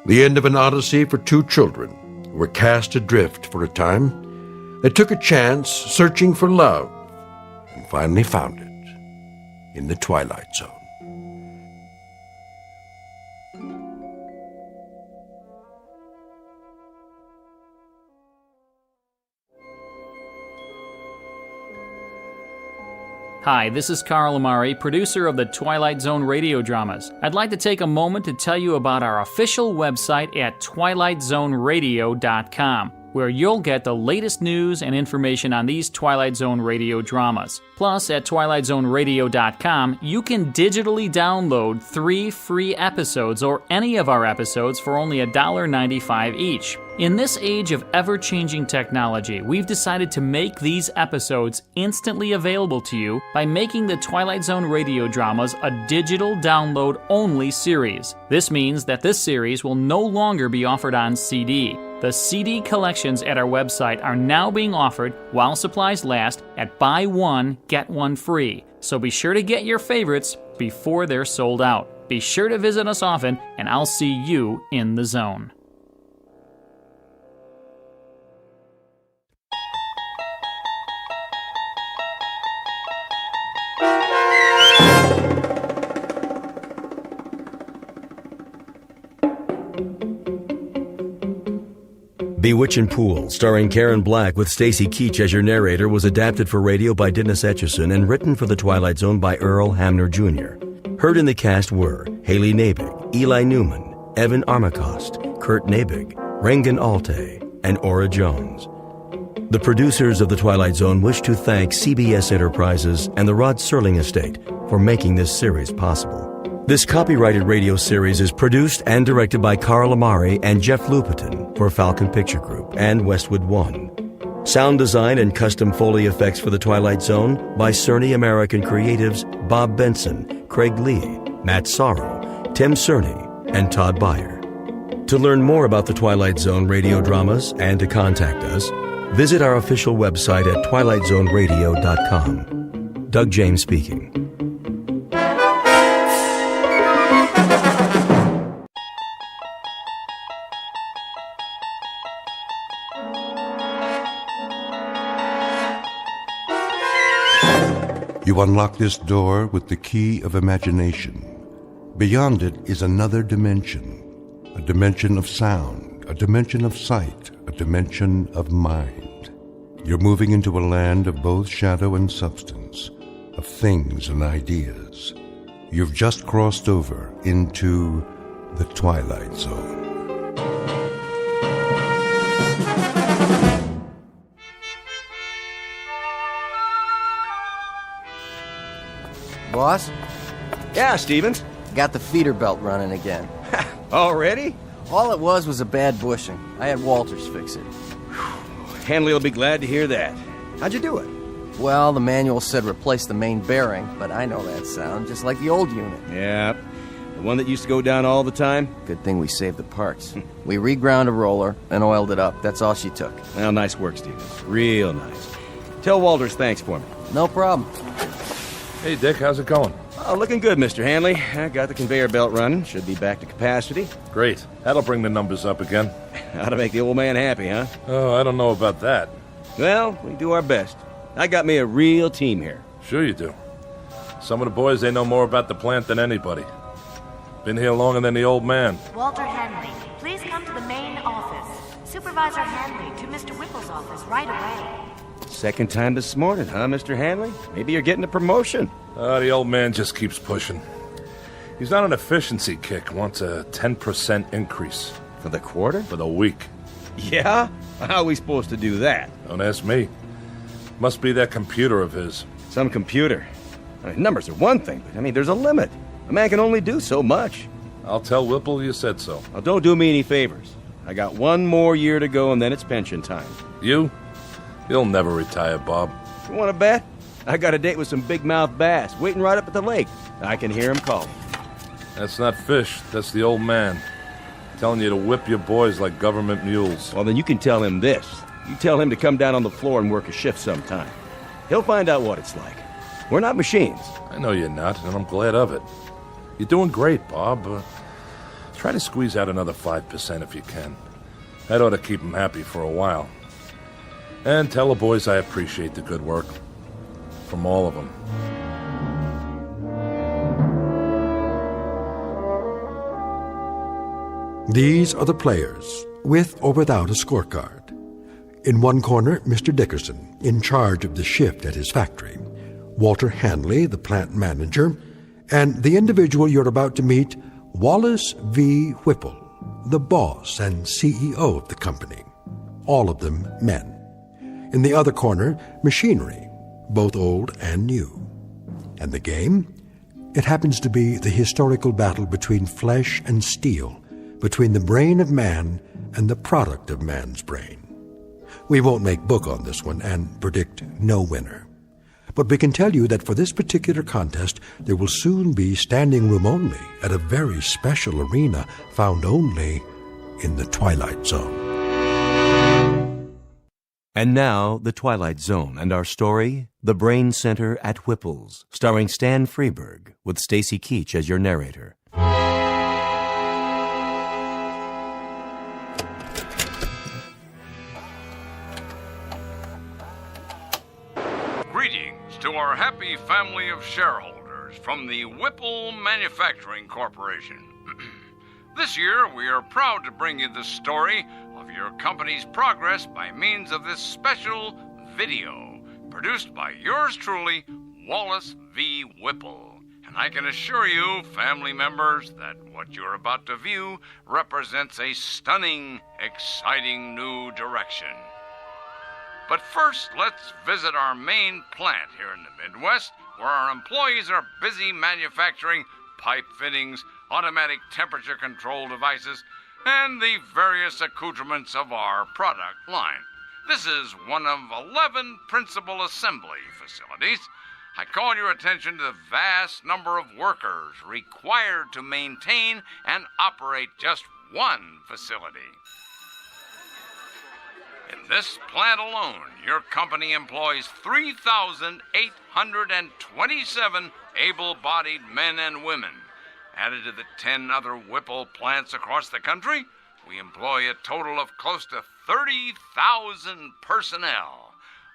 The end of an odyssey for two children, who were cast adrift for a time. They took a chance searching for love and finally found it in the Twilight Zone. Hi, this is Carl Amari, producer of the Twilight Zone Radio Dramas. I'd like to take a moment to tell you about our official website at twilightzoneradio.com, where you'll get the latest news and information on these Twilight Zone radio dramas. Plus, at twilightzoneradio.com, you can digitally download 3 free episodes or any of our episodes for only $1.95 each. In this age of ever-changing technology, we've decided to make these episodes instantly available to you by making the Twilight Zone radio dramas a digital download-only series. This means that this series will no longer be offered on CD. The CD collections at our website are now being offered while supplies last at buy one, get one free. So be sure to get your favorites before they're sold out. Be sure to visit us often, and I'll see you in the zone. Bewitching Pool, starring Karen Black with Stacy Keach as your narrator, was adapted for radio by Dennis Etchison and written for The Twilight Zone by Earl Hamner Jr. Heard in the cast were Haley Nabig, Eli Newman, Evan Armacost, Kurt Nabig, Regan Alte, and Ora Jones. The producers of The Twilight Zone wish to thank CBS Enterprises and the Rod Serling Estate for making this series possible. This copyrighted radio series is produced and directed by Carl Amari and Jeff Lupetin for Falcon Picture Group and Westwood One. Sound design and custom Foley effects for The Twilight Zone by Cerny American Creatives Bob Benson, Craig Lee, Matt Sorrow, Tim Cerny, and Todd Beyer. To learn more about The Twilight Zone radio dramas and to contact us, visit our official website at twilightzoneradio.com. Doug James speaking. You unlock this door with the key of imagination. Beyond it is another dimension, a dimension of sound, a dimension of sight, a dimension of mind. You're moving into a land of both shadow and substance, of things and ideas. You've just crossed over into the Twilight Zone. Boss? Yeah, Stevens? Got the feeder belt running again. Already? All it was a bad bushing. I had Walters fix it. Hanley will be glad to hear that. How'd you do it? Well, the manual said replace the main bearing, but I know that sound, just like the old unit. Yeah, the one that used to go down all the time? Good thing we saved the parts. We reground a roller and oiled it up. That's all she took. Well, nice work, Stevens. Real nice. Tell Walters thanks for me. No problem. Hey, Dick, how's it going? Oh, looking good, Mr. Hanley. I got the conveyor belt running. Should be back to capacity. Great. That'll bring the numbers up again. How to make the old man happy, huh? Oh, I don't know about that. Well, we do our best. I got me a real team here. Sure you do. Some of the boys, they know more about the plant than anybody. Been here longer than the old man. Walter Hanley, please come to the main office. Supervisor Hanley to Mr. Whipples' office right away. Second time this morning, huh, Mr. Hanley? Maybe you're getting a promotion. The old man just keeps pushing. He's on an efficiency kick, wants a 10% increase. For the quarter? For the week. Yeah? How are we supposed to do that? Don't ask me. Must be that computer of his. Some computer. I mean, numbers are one thing, but there's a limit. A man can only do so much. I'll tell Whipple you said so. Now, don't do me any favors. I got one more year to go, and then it's pension time. You? You'll never retire, Bob. You want to bet? I got a date with some big-mouth bass waiting right up at the lake. I can hear him calling. That's not fish. That's the old man. Telling you to whip your boys like government mules. Well, then you can tell him this. You tell him to come down on the floor and work a shift sometime. He'll find out what it's like. We're not machines. I know you're not, and I'm glad of it. You're doing great, Bob. Try to squeeze out another 5% if you can. That ought to keep them happy for a while. And tell the boys I appreciate the good work. From all of them. These are the players, with or without a scorecard. In one corner, Mr. Dickerson, in charge of the shift at his factory. Walter Hanley, the plant manager. And the individual you're about to meet, Wallace V. Whipple, the boss and CEO of the company. All of them men. In the other corner, machinery, both old and new. And the game? It happens to be the historical battle between flesh and steel, between the brain of man and the product of man's brain. We won't make book on this one and predict no winner. But we can tell you that for this particular contest, there will soon be standing room only at a very special arena found only in the Twilight Zone. And now, The Twilight Zone and our story, The Brain Center at Whipples, starring Stan Freberg, with Stacy Keach as your narrator. Greetings to our happy family of shareholders from the Whipple Manufacturing Corporation. This year, we are proud to bring you the story of your company's progress by means of this special video, produced by yours truly, Wallace V. Whipple. And I can assure you, family members, that what you're about to view represents a stunning, exciting new direction. But first, let's visit our main plant here in the Midwest, where our employees are busy manufacturing pipe fittings, automatic temperature control devices, and the various accoutrements of our product line. This is one of 11 principal assembly facilities. I call your attention to the vast number of workers required to maintain and operate just one facility. In this plant alone, your company employs 3,827 able-bodied men and women. Added to the 10 other Whipple plants across the country, we employ a total of close to 30,000 personnel.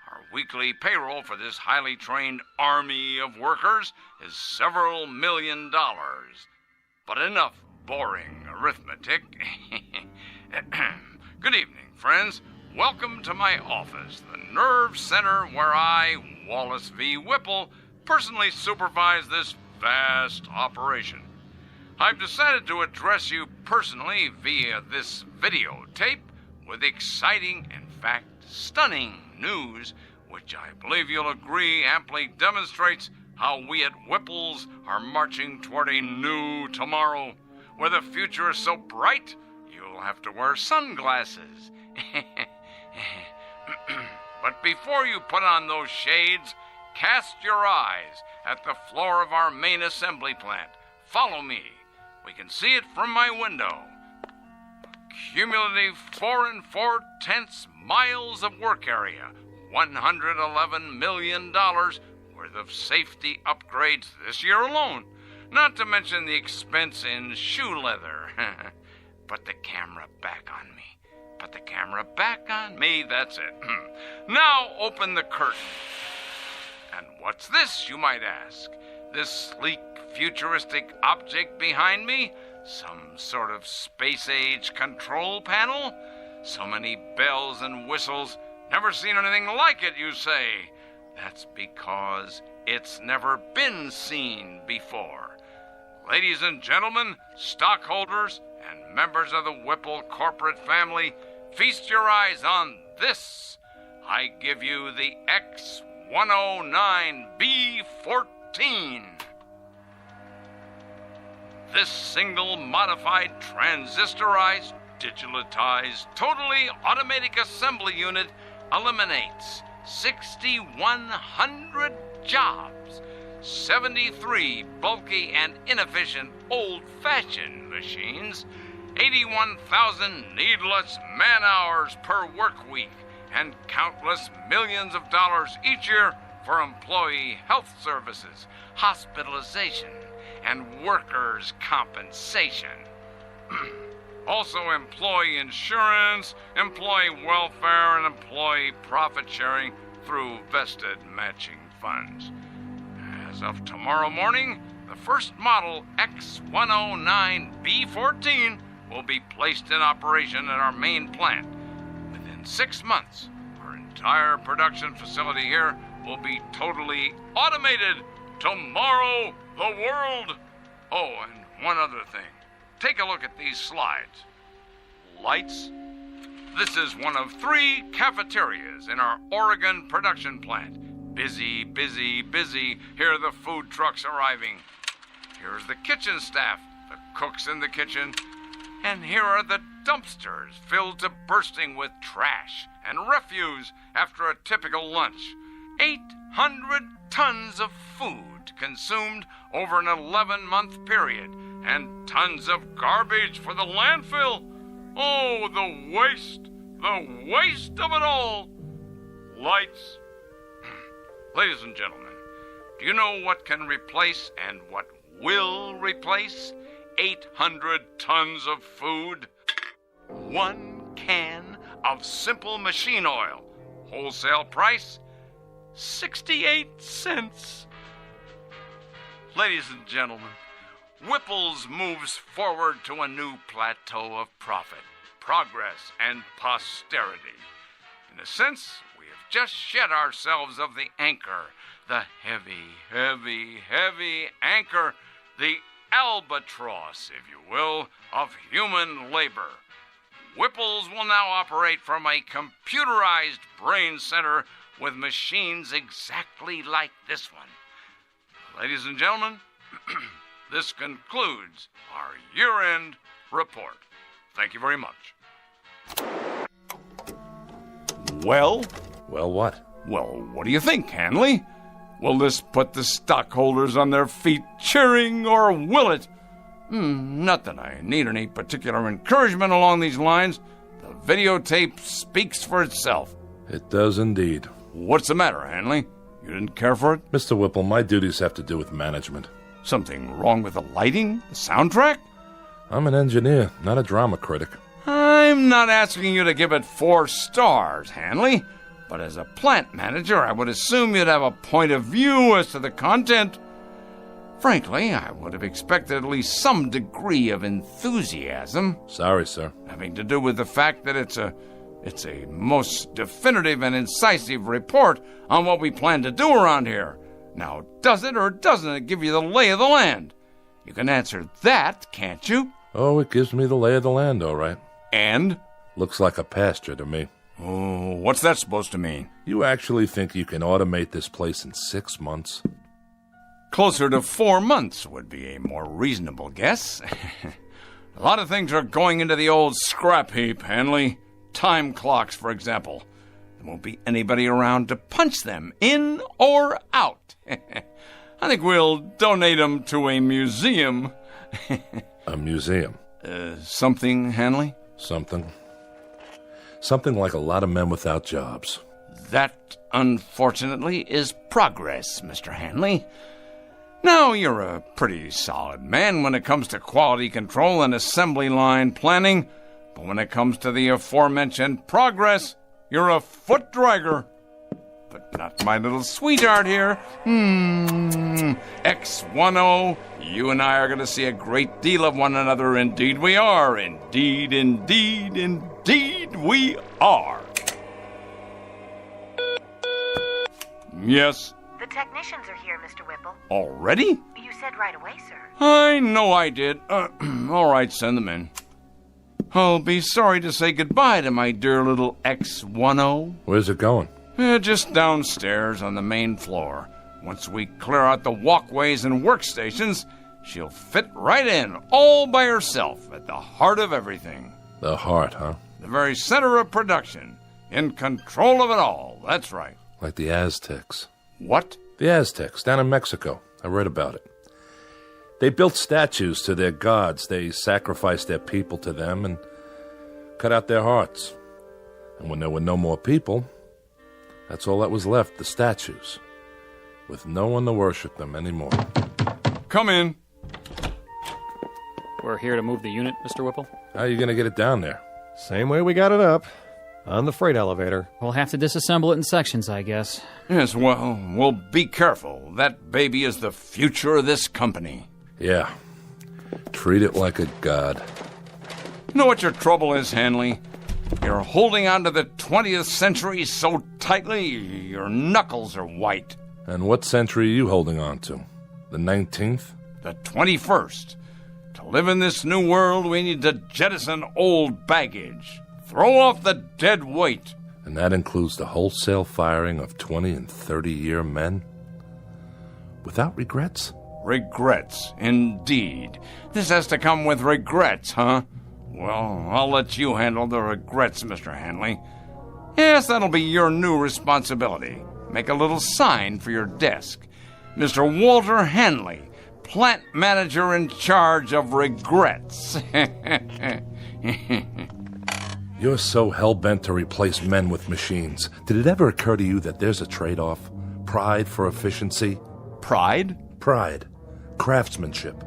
Our weekly payroll for this highly trained army of workers is several $1 million. But enough boring arithmetic. Good evening, friends. Welcome to my office, the nerve center where I, Wallace V. Whipple, personally supervise this vast operation. I've decided to address you personally via this videotape with exciting, in fact, stunning news, which I believe you'll agree amply demonstrates how we at Whipples are marching toward a new tomorrow, where the future is so bright you'll have to wear sunglasses. But before you put on those shades, cast your eyes at the floor of our main assembly plant. Follow me. We can see it from my window. Cumulative 4 4/10 miles of work area, $111 million worth of safety upgrades this year alone, not to mention the expense in shoe leather. Put the camera back on me. Put the camera back on me, that's it. Now open the curtain. And what's this, you might ask? This sleek, futuristic object behind me? Some sort of space-age control panel? So many bells and whistles. Never seen anything like it, you say? That's because it's never been seen before. Ladies and gentlemen, stockholders, and members of the Whipple corporate family, feast your eyes on this. I give you the X109B14. This single modified, transistorized, digitalized, totally automatic assembly unit eliminates 6,100 jobs, 73 bulky and inefficient old-fashioned machines, 81,000 needless man-hours per work week, and countless millions of dollars each year for employee health services, hospitalization, and workers' compensation. Also employee insurance, employee welfare, and employee profit sharing through vested matching funds. As of tomorrow morning, the first model X109B14 will be placed in operation at our main plant. Within 6 months, our entire production facility here will be totally automated. Tomorrow, the world. Oh, and one other thing. Take a look at these slides. Lights. This is one of 3 cafeterias in our Oregon production plant. Busy, busy, busy. Here are the food trucks arriving. Here's the kitchen staff, the cooks in the kitchen. And here are the dumpsters filled to bursting with trash and refuse after a typical lunch. 800 tons of food consumed over an 11-month period, and tons of garbage for the landfill. Oh, the waste of it all. Lights. Ladies and gentlemen, do you know what can replace and what will replace 800 tons of food? 1 can of simple machine oil. Wholesale price, 68 cents. Ladies and gentlemen, Whipples moves forward to a new plateau of profit, progress, and posterity. In a sense, we have just shed ourselves of the anchor, the heavy, heavy, heavy anchor, the albatross, if you will, of human labor. Whipples will now operate from a computerized brain center with machines exactly like this one. Ladies and gentlemen, this concludes our year-end report. Thank you very much. Well? Well, what? Well, what do you think, Hanley? Will this put the stockholders on their feet cheering, or will it? Not that I need any particular encouragement along these lines. The videotape speaks for itself. It does indeed. What's the matter, Hanley? You didn't care for it? Mr. Whipple, my duties have to do with management. Something wrong with the lighting? The soundtrack? I'm an engineer, not a drama critic. I'm not asking you to give it 4 stars, Hanley. But as a plant manager, I would assume you'd have a point of view as to the content. Frankly, I would have expected at least some degree of enthusiasm. Sorry, sir. Having to do with the fact that it's a most definitive and incisive report on what we plan to do around here. Now, does it or doesn't it give you the lay of the land? You can answer that, can't you? Oh, it gives me the lay of the land, all right. And? Looks like a pasture to me. Oh, what's that supposed to mean? You actually think you can automate this place in 6 months? Closer to 4 months would be a more reasonable guess. A lot of things are going into the old scrap heap, Hanley. Time clocks, for example. There won't be anybody around to punch them in or out. I think we'll donate them to a museum. A museum? Something, Hanley? Something like a lot of men without jobs. That, unfortunately, is progress, Mr. Hanley. Now, you're a pretty solid man when it comes to quality control and assembly line planning, but when it comes to the aforementioned progress, you're a foot dragger. But not my little sweetheart here. X10, you and I are going to see a great deal of one another. Indeed we are. Indeed, indeed, indeed we are. Yes? The technicians are here, Mr. Whipple. Already? You said right away, sir. I know I did. All right, send them in. I'll be sorry to say goodbye to my dear little X10. Where's it going? Just downstairs on the main floor. Once we clear out the walkways and workstations, she'll fit right in, all by herself, at the heart of everything. The heart, huh? The very center of production. In control of it all, that's right. Like the Aztecs. What? The Aztecs, down in Mexico. I read about it. They built statues to their gods. They sacrificed their people to them and cut out their hearts. And when there were no more people, that's all that was left, the statues, with no one to worship them anymore. Come in. We're here to move the unit, Mr. Whipple. How are you going to get it down there? Same way we got it up. On the freight elevator. We'll have to disassemble it in sections, I guess. Yes, well, be careful. That baby is the future of this company. Yeah. Treat it like a god. You know what your trouble is, Hanley? You're holding on to the 20th century so tightly, your knuckles are white. And what century are you holding on to? The 19th? The 21st. To live in this new world, we need to jettison old baggage. Throw off the dead weight. And that includes the wholesale firing of 20 and 30-year men? Without regrets? Regrets, indeed. This has to come with regrets, huh? Well, I'll let you handle the regrets, Mr. Hanley. Yes, that'll be your new responsibility. Make a little sign for your desk. Mr. Walter Hanley, plant manager in charge of regrets. You're so hell-bent to replace men with machines. Did it ever occur to you that there's a trade-off? Pride for efficiency? Pride? Pride. Craftsmanship.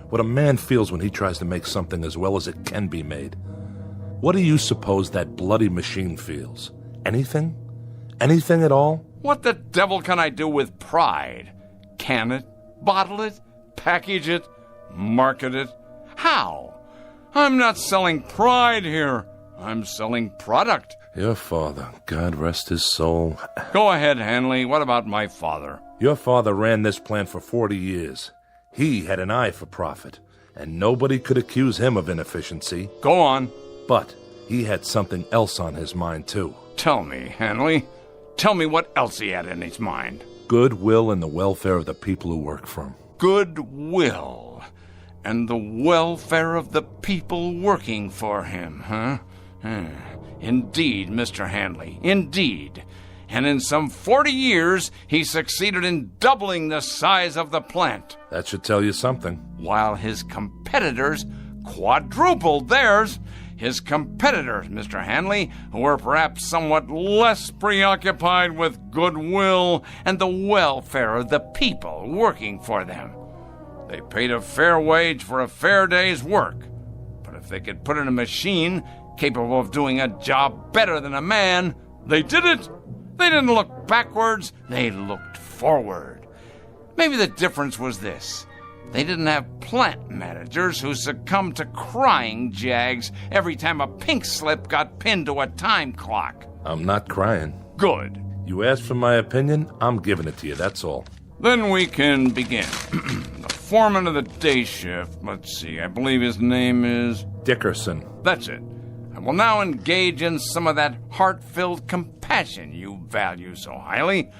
What a man feels when he tries to make something as well as it can be made. What do you suppose that bloody machine feels? Anything? Anything at all? What the devil can I do with pride? Can it? Bottle it? Package it? Market it? How? I'm not selling pride here. I'm selling product. Your father, God rest his soul. Go ahead, Hanley. What about my father? Your father ran this plant for 40 years. He had an eye for profit, and nobody could accuse him of inefficiency. Go on. But he had something else on his mind, too. Tell me, Hanley. Tell me what else he had in his mind. Goodwill and the welfare of the people who work for him. Goodwill and the welfare of the people working for him, huh? Indeed, Mr. Hanley, indeed. And in some 40 years, he succeeded in doubling the size of the plant. That should tell you something. While his competitors quadrupled theirs. His competitors, Mr. Hanley, who were perhaps somewhat less preoccupied with goodwill and the welfare of the people working for them. They paid a fair wage for a fair day's work. But if they could put in a machine capable of doing a job better than a man, they did it. They didn't look backwards, they looked forward. Maybe the difference was this. They didn't have plant managers who succumbed to crying jags every time a pink slip got pinned to a time clock. I'm not crying. Good. You asked for my opinion, I'm giving it to you, that's all. Then we can begin. The foreman of the day shift, let's see, I believe his name is... Dickerson. That's it. I will now engage in some of that heart-filled compassion you value so highly.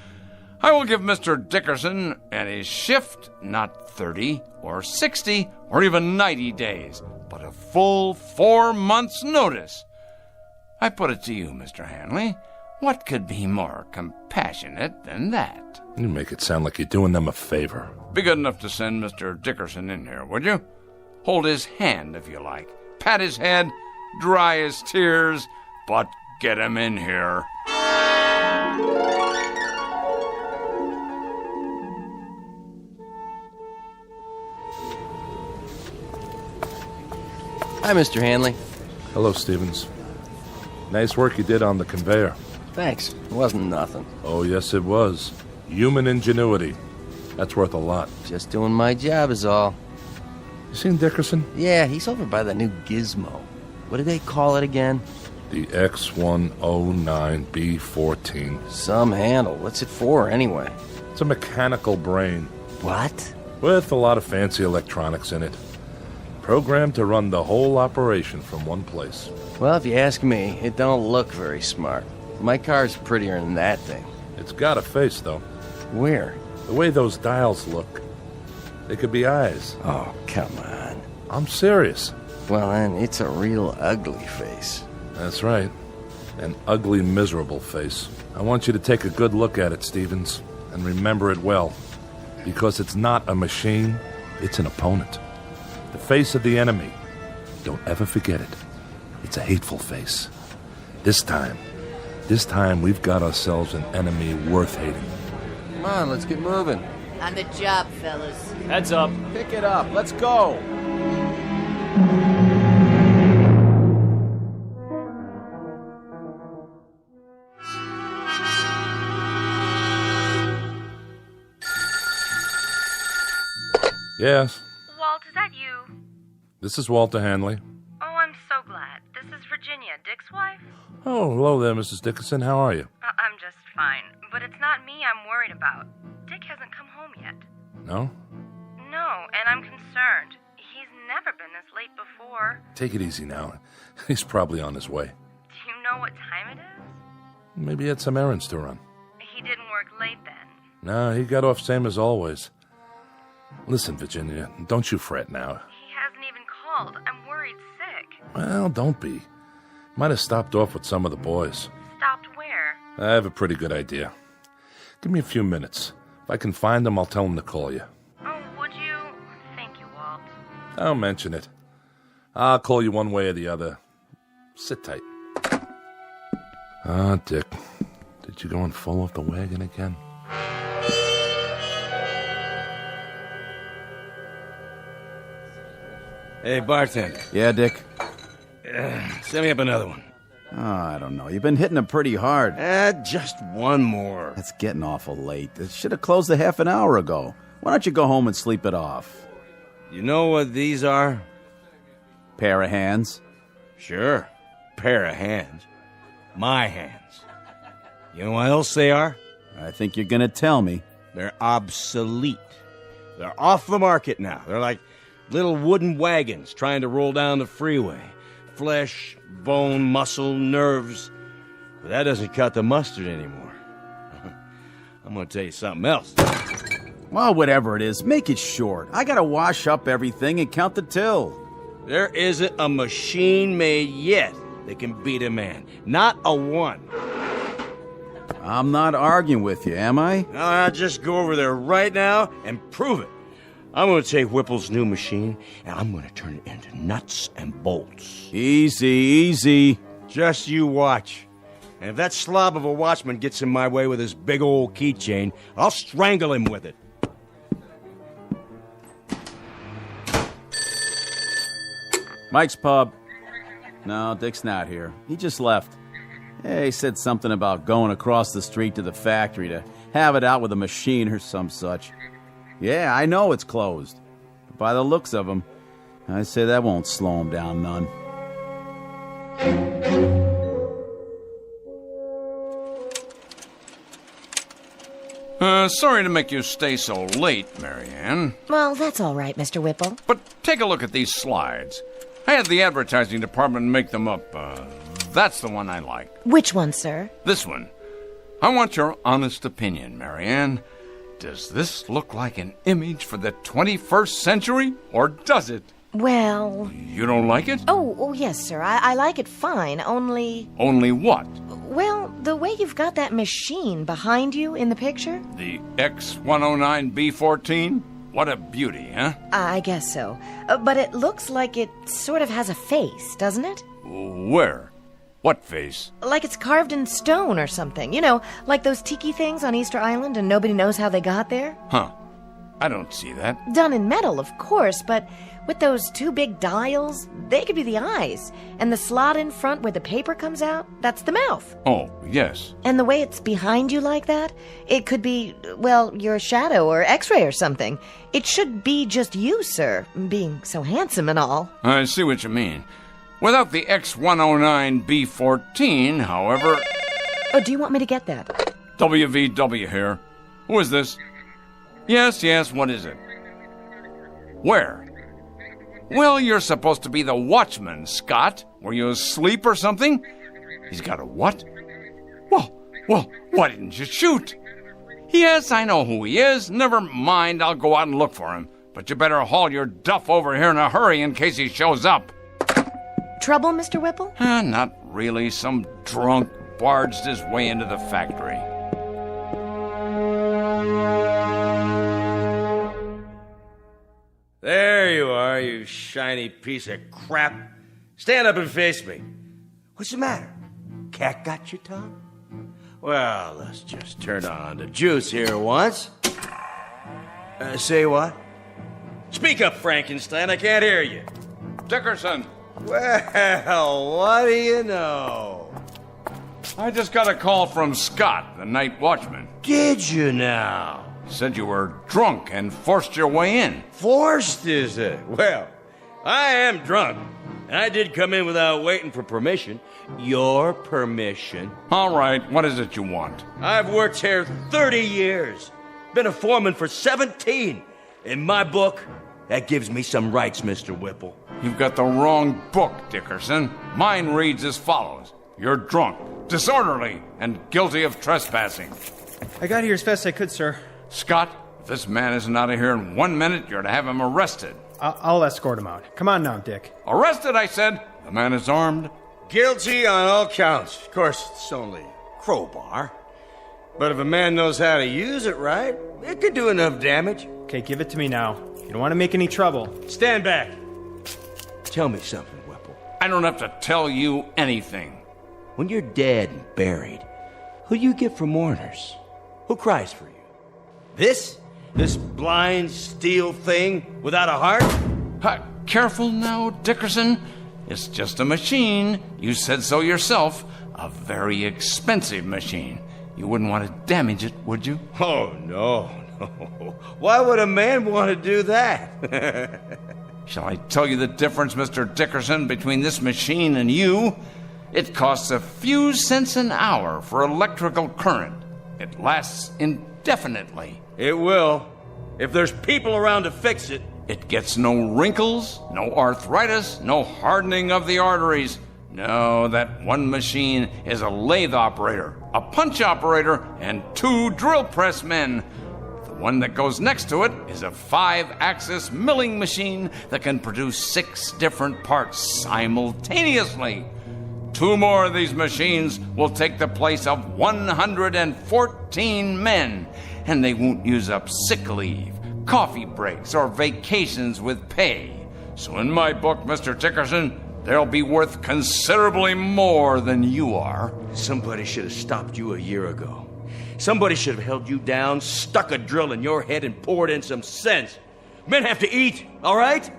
I will give Mr. Dickerson and his shift not 30 or 60 or even 90 days, but a full 4 months' notice. I put it to you, Mr. Hanley, what could be more compassionate than that? You make it sound like you're doing them a favor. Be good enough to send Mr. Dickerson in here, would you? Hold his hand, if you like. Pat his head, dry his tears, but get him in here. Hi, Mr. Hanley. Hello, Stevens. Nice work you did on the conveyor. Thanks. It wasn't nothing. Oh, yes, it was. Human ingenuity. That's worth a lot. Just doing my job is all. You seen Dickerson? Yeah, he's over by the new gizmo. What do they call it again? The X109B14. Some handle. What's it for, anyway? It's a mechanical brain. What? With a lot of fancy electronics in it. Programmed to run the whole operation from one place. Well, if you ask me, it don't look very smart. My car's prettier than that thing. It's got a face, though. Where? The way those dials look. They could be eyes. Oh, come on. I'm serious. Well, then, it's a real ugly face. That's right. An ugly, miserable face. I want you to take a good look at it, Stevens, and remember it well. Because it's not a machine, it's an opponent. The face of the enemy. Don't ever forget it. It's a hateful face. This time we've got ourselves an enemy worth hating. Come on, let's get moving. On the job, fellas. Heads up. Pick it up. Let's go. Yes. Walt, is that you? This is Walter Hanley. Oh, I'm so glad. This is Virginia, Dick's wife. Oh, hello there, Mrs. Dickinson. How are you? I'm just fine, but it's not me I'm worried about. Dick hasn't come home yet. No? No, and I'm concerned. He's never been this late before. Take it easy now. He's probably on his way. Do you know what time it is? Maybe he had some errands to run. He didn't work late then. No, he got off same as always. Listen, Virginia, don't you fret now. He hasn't even called. I'm worried sick. Well, don't be. Might have stopped off with some of the boys. Stopped where? I have a pretty good idea. Give me a few minutes. If I can find him, I'll tell him to call you. Oh, would you? Thank you, Walt. Don't mention it. I'll call you one way or the other. Sit tight. Ah, Dick. Did you go and fall off the wagon again? Hey, bartender. Yeah, Dick? Send me up another one. Oh, I don't know. You've been hitting them pretty hard. Just one more. It's getting awful late. It should have closed a half an hour ago. Why don't you go home and sleep it off? You know what these are? Pair of hands? Sure. Pair of hands. My hands. You know what else they are? I think you're gonna tell me. They're obsolete. They're off the market now. They're like little wooden wagons trying to roll down the freeway. Flesh, bone, muscle, nerves. But that doesn't cut the mustard anymore. I'm gonna tell you something else. Well, whatever it is, make it short. I gotta wash up everything and count the till. There isn't a machine made yet that can beat a man. Not a one. I'm not arguing with you, am I? No, I'll just go over there right now and prove it. I'm going to take Whipples' new machine, and I'm going to turn it into nuts and bolts. Easy, easy. Just you watch. And if that slob of a watchman gets in my way with his big old keychain, I'll strangle him with it. Mike's pub. No, Dick's not here. He just left. He said something about going across the street to the factory to have it out with a machine or some such. Yeah, I know it's closed. But by the looks of him, I say that won't slow him down none. Sorry to make you stay so late, Marianne. Well, that's all right, Mr. Whipple. But take a look at these slides. I had the advertising department make them up. That's the one I like. Which one, sir? This one. I want your honest opinion, Marianne. Does this look like an image for the 21st century, or does it? Well... You don't like it? Oh, yes, sir. I like it fine, only... Only what? Well, the way you've got that machine behind you in the picture. The X109B14? What a beauty, huh? I guess so. But it looks like it sort of has a face, doesn't it? Where? What face? Like it's carved in stone or something. You know, like those tiki things on Easter Island and nobody knows how they got there. Huh. I don't see that. Done in metal, of course, but with those two big dials, they could be the eyes. And the slot in front where the paper comes out, that's the mouth. Oh, yes. And the way it's behind you like that, it could be, well, your shadow or x-ray or something. It should be just you, sir, being so handsome and all. I see what you mean. Without the X109B14, however... Oh, do you want me to get that? WVW here. Who is this? Yes, what is it? Where? Well, you're supposed to be the watchman, Scott. Were you asleep or something? He's got a what? Well, why didn't you shoot? Yes, I know who he is. Never mind, I'll go out and look for him. But you better haul your duff over here in a hurry in case he shows up. Trouble, Mr. Whipple? Not really. Some drunk barged his way into the factory. There you are, you shiny piece of crap. Stand up and face me. What's the matter? Cat got your tongue? Well, let's just turn on the juice here once. Say what? Speak up, Frankenstein. I can't hear you. Dickerson. Well, what do you know? I just got a call from Scott, the night watchman. Did you now? Said you were drunk and forced your way in. Forced, is it? Well, I am drunk. And I did come in without waiting for permission. Your permission. All right, what is it you want? I've worked here 30 years. Been a foreman for 17. In my book, that gives me some rights, Mr. Whipple. You've got the wrong book, Dickerson. Mine reads as follows. You're drunk, disorderly, and guilty of trespassing. I got here as fast as I could, sir. Scott, if this man isn't out of here in 1 minute, you're to have him arrested. I'll escort him out. Come on now, Dick. Arrested, I said. The man is armed. Guilty on all counts. Of course, it's only a crowbar. But if a man knows how to use it right, it could do enough damage. Okay, give it to me now. You don't want to make any trouble. Stand back. Tell me something, Whipple. I don't have to tell you anything. When you're dead and buried, who do you get for mourners? Who cries for you? This blind steel thing without a heart? Careful now, Dickerson. It's just a machine. You said so yourself. A very expensive machine. You wouldn't want to damage it, would you? Oh, no. Why would a man want to do that? Shall I tell you the difference, Mr. Dickerson, between this machine and you? It costs a few cents an hour for electrical current. It lasts indefinitely. It will, if there's people around to fix it. It gets no wrinkles, no arthritis, no hardening of the arteries. No, that one machine is a lathe operator, a punch operator, and 2 drill press men. The one that goes next to it is a 5-axis milling machine that can produce 6 different parts simultaneously. 2 more of these machines will take the place of 114 men, and they won't use up sick leave, coffee breaks, or vacations with pay. So in my book, Mr. Dickerson, they'll be worth considerably more than you are. Somebody should have stopped you a year ago. Somebody should have held you down, stuck a drill in your head, and poured in some sense. Men have to eat, all right?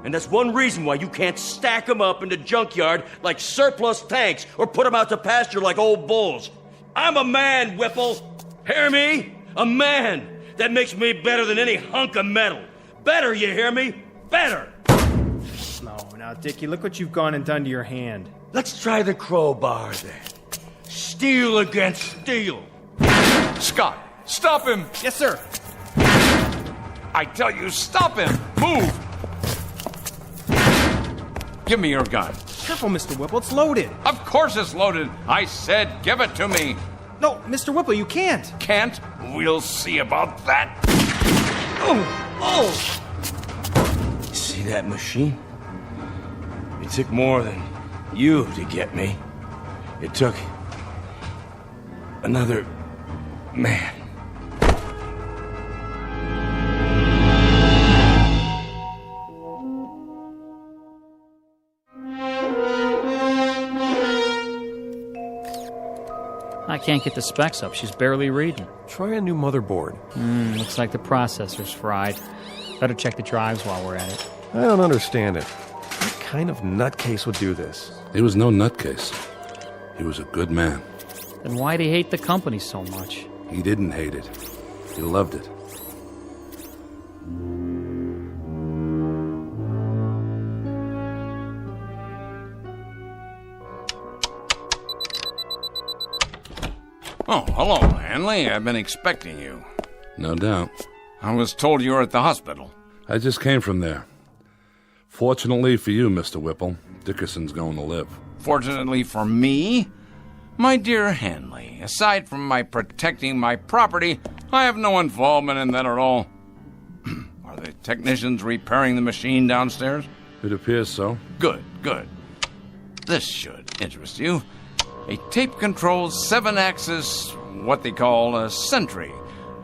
And that's one reason why you can't stack them up in the junkyard like surplus tanks or put them out to pasture like old bulls. I'm a man, Whipple. Hear me? A man. That makes me better than any hunk of metal. Better, you hear me? Better. No, now, Dickie, look what you've gone and done to your hand. Let's try the crowbar, then. Steel against steel. Scott, stop him! Yes, sir. I tell you, stop him! Move! Give me your gun. Careful, Mr. Whipple, it's loaded. Of course it's loaded. I said give it to me. No, Mr. Whipple, you can't. Can't? We'll see about that. Oh! See that machine? It took more than you to get me. It took another man. I can't get the specs up. She's barely reading. Try a new motherboard. Looks like the processor's fried. Better check the drives while we're at it. I don't understand it. What kind of nutcase would do this? He was no nutcase. He was a good man. Then why'd he hate the company so much? He didn't hate it. He loved it. Oh, hello, Hanley. I've been expecting you. No doubt. I was told you were at the hospital. I just came from there. Fortunately for you, Mr. Whipple, Dickerson's going to live. Fortunately for me? My dear Hanley, aside from my protecting my property, I have no involvement in that at all. Are the technicians repairing the machine downstairs? It appears so. Good, good. This should interest you. A tape-controlled 7-axis, what they call a sentry.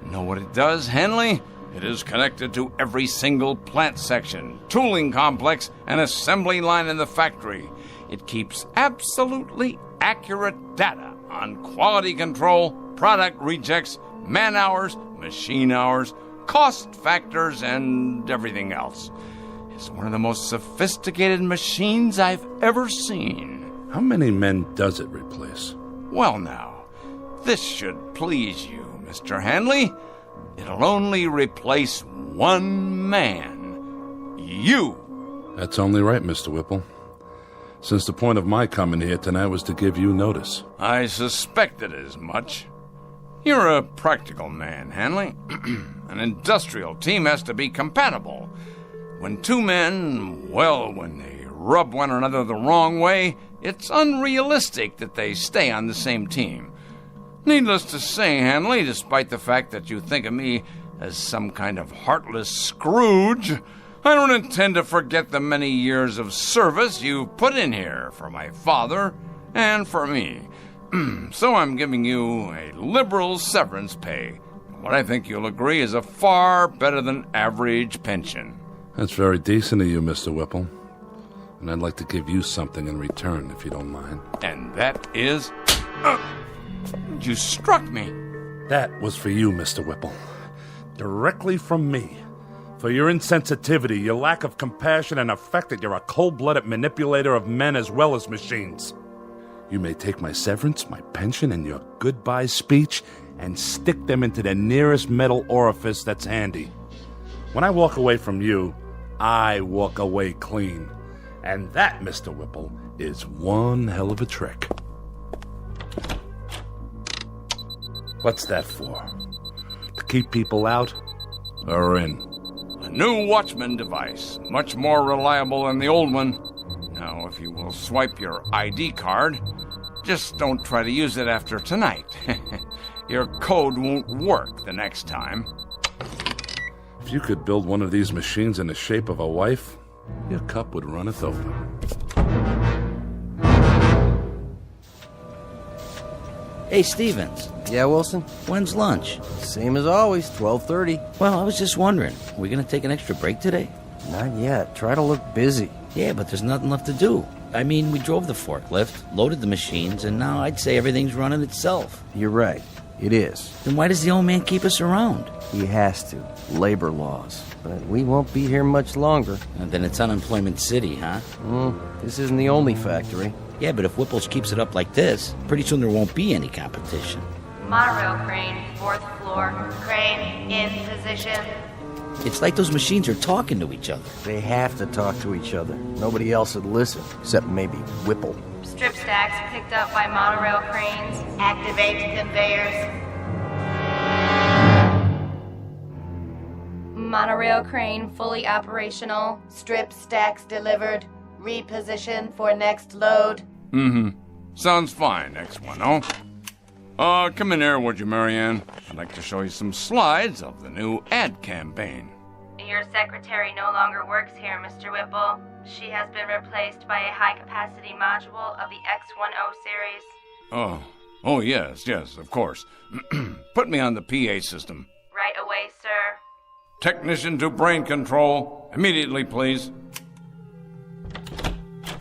Know what it does, Hanley? It is connected to every single plant section, tooling complex, and assembly line in the factory. It keeps absolutely accurate data on quality control, product rejects, man-hours, machine hours, cost factors, and everything else. It's one of the most sophisticated machines I've ever seen. How many men does it replace? Well now, this should please you, Mr. Hanley. It'll only replace one man. You. That's only right, Mr. Whipple. Since the point of my coming here tonight was to give you notice. I suspected as much. You're a practical man, Hanley. An industrial team has to be compatible. When two men, when they rub one another the wrong way, it's unrealistic that they stay on the same team. Needless to say, Hanley, despite the fact that you think of me as some kind of heartless Scrooge, I don't intend to forget the many years of service you've put in here for my father and for me. So I'm giving you a liberal severance pay. What I think you'll agree is a far better than average pension. That's very decent of you, Mr. Whipple. And I'd like to give you something in return, if you don't mind. And that is... you struck me. That was for you, Mr. Whipple. Directly from me. For your insensitivity, your lack of compassion, and the fact that you're a cold-blooded manipulator of men as well as machines. You may take my severance, my pension, and your goodbye speech and stick them into the nearest metal orifice that's handy. When I walk away from you, I walk away clean. And that, Mr. Whipple, is one hell of a trick. What's that for? To keep people out or in? A new Watchman device, much more reliable than the old one. Now, if you will swipe your ID card, just don't try to use it after tonight. Your code won't work the next time. If you could build one of these machines in the shape of a wife, your cup would runneth over. Hey, Stevens. Yeah, Wilson? When's lunch? Same as always, 12:30. Well, I was just wondering, are we going to take an extra break today? Not yet. Try to look busy. Yeah, but there's nothing left to do. I mean, we drove the forklift, loaded the machines, and now I'd say everything's running itself. You're right. It is. Then why does the old man keep us around? He has to. Labor laws. But we won't be here much longer. And then it's Unemployment City, huh? This isn't the only factory. Yeah, but if Whipples keeps it up like this, pretty soon there won't be any competition. Monorail crane, 4th floor. Crane, in position. It's like those machines are talking to each other. They have to talk to each other. Nobody else would listen, except maybe Whipple. Strip stacks picked up by monorail cranes. Activate conveyors. Monorail crane fully operational. Strip stacks delivered. Reposition for next load. Sounds fine, X10. Come in here, would you, Marianne? I'd like to show you some slides of the new ad campaign. Your secretary no longer works here, Mr. Whipple. She has been replaced by a high-capacity module of the X10 series. Oh, yes, of course. Put me on the PA system. Right away, sir. Technician to brain control. Immediately, please.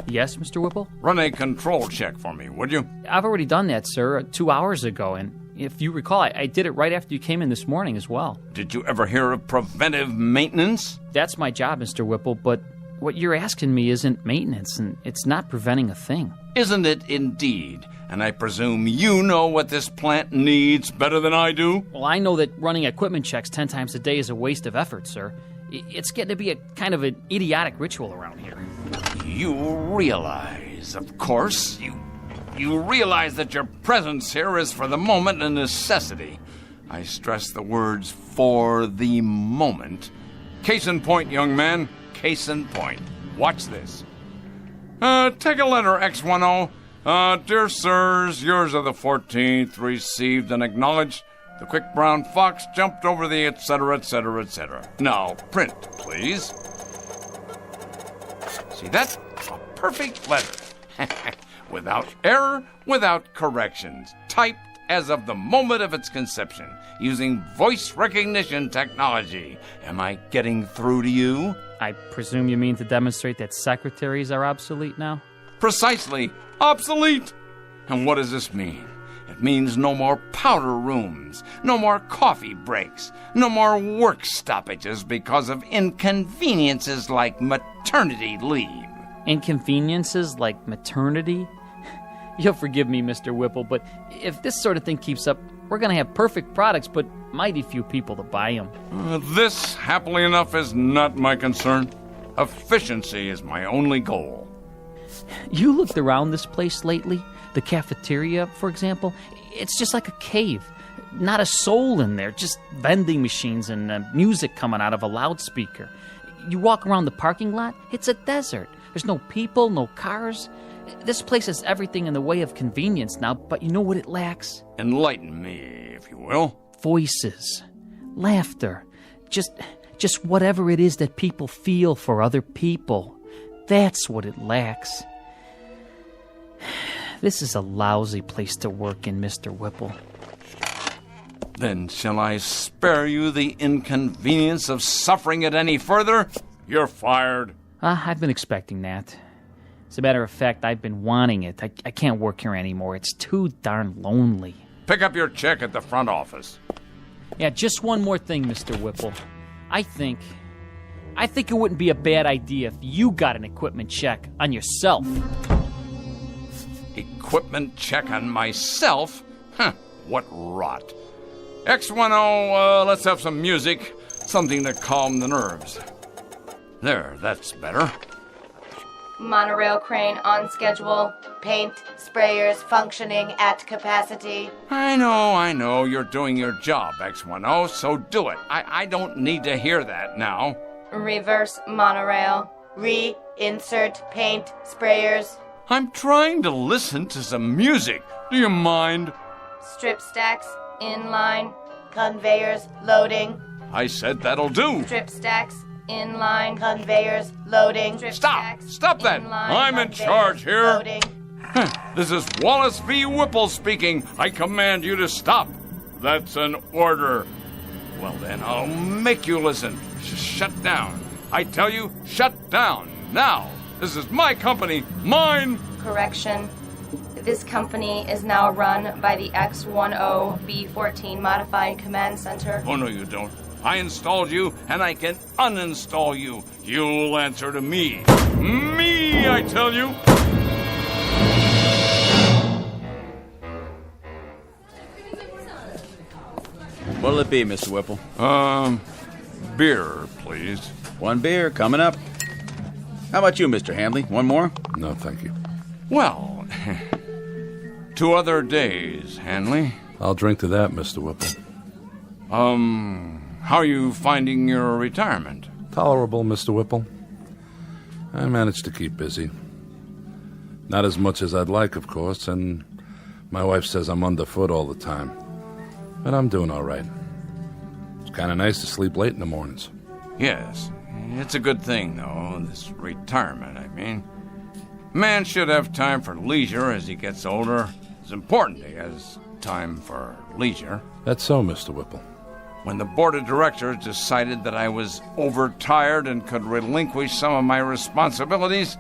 Yes, Mr. Whipple? Run a control check for me, would you? I've already done that, sir, 2 hours ago, and if you recall, I did it right after you came in this morning as well. Did you ever hear of preventive maintenance? That's my job, Mr. Whipple, but what you're asking me isn't maintenance, and it's not preventing a thing. Isn't it indeed? And I presume you know what this plant needs better than I do? Well, I know that running equipment checks 10 times a day is a waste of effort, sir. It's getting to be a kind of an idiotic ritual around here. You realize, of course, you realize that your presence here is for the moment a necessity. I stress the words "for the moment." Case in point, young man. Case in point. Watch this. Take a letter, X10. Dear sirs, yours of the 14th, received and acknowledged. The quick brown fox jumped over the etc., etc., etc. Now, print, please. See that? A perfect letter. Without error, without corrections. Typed as of the moment of its conception, using voice recognition technology. Am I getting through to you? I presume you mean to demonstrate that secretaries are obsolete now? Precisely. Obsolete. And what does this mean? It means no more powder rooms, no more coffee breaks, no more work stoppages because of inconveniences like maternity leave. Inconveniences like maternity? You'll forgive me, Mr. Whipple, but if this sort of thing keeps up, We're going to have perfect products, but mighty few people to buy them. This, happily enough, is not my concern. Efficiency is my only goal. You looked around this place lately? The cafeteria, for example? It's just like a cave. Not a soul in there, just vending machines and music coming out of a loudspeaker. You walk around the parking lot, it's a desert. There's no people, no cars. This place has everything in the way of convenience now, but you know what it lacks? Enlighten me, if you will. Voices, laughter, just whatever it is that people feel for other people. That's what it lacks. This is a lousy place to work in, Mr. Whipple. Then shall I spare you the inconvenience of suffering it any further? You're fired. I've been expecting that. As a matter of fact, I've been wanting it. I can't work here anymore. It's too darn lonely. Pick up your check at the front office. Yeah, just one more thing, Mr. Whipple. I think it wouldn't be a bad idea if you got an equipment check on yourself. Equipment check on myself? Huh, what rot. X10, let's have some music. Something to calm the nerves. There, that's better. Monorail crane on schedule. Paint sprayers functioning at capacity. I know. You're doing your job, X10, so do it. I don't need to hear that now. Reverse monorail. Reinsert paint sprayers. I'm trying to listen to some music. Do you mind? Strip stacks in line. Conveyors loading. I said that'll do. Strip stacks in line. Conveyors loading. Strip Stop that. in line. I'm in charge here. Loading. This is Wallace V. Whipple speaking. I command you to stop. That's an order. Well then, I'll make you listen. Shut down. I tell you, shut down. Now. This is my company. Mine. Correction. This company is now run by the X10B14 Modified Command Center. Oh, no, you don't. I installed you, and I can uninstall you. You'll answer to me. Me, I tell you. What'll it be, Mr. Whipple? Beer, please. One beer, coming up. How about you, Mr. Handley? One more? No, thank you. Well, 2 other days, Hanley. I'll drink to that, Mr. Whipple. How are you finding your retirement? Tolerable, Mr. Whipple. I managed to keep busy. Not as much as I'd like, of course, and my wife says I'm underfoot all the time. But I'm doing all right. It's kind of nice to sleep late in the mornings. Yes, it's a good thing, though, this retirement, I mean. A man should have time for leisure as he gets older. It's important he has time for leisure. That's so, Mr. Whipple. When the board of directors decided that I was overtired and could relinquish some of my responsibilities,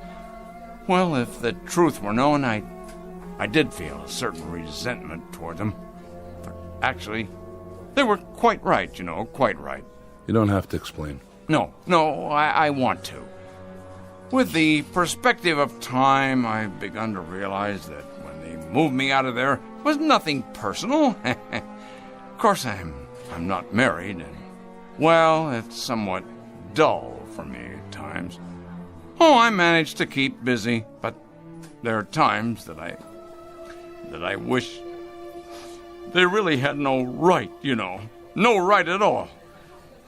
well, if the truth were known, I did feel a certain resentment toward them. But actually, they were quite right, quite right. You don't have to explain. No, I want to. With the perspective of time, I've begun to realize that when they moved me out of there, it was nothing personal. Of course, I'm not married, and, well, it's somewhat dull for me at times. Oh, I manage to keep busy, but there are times that I wish they really had no right, no right at all.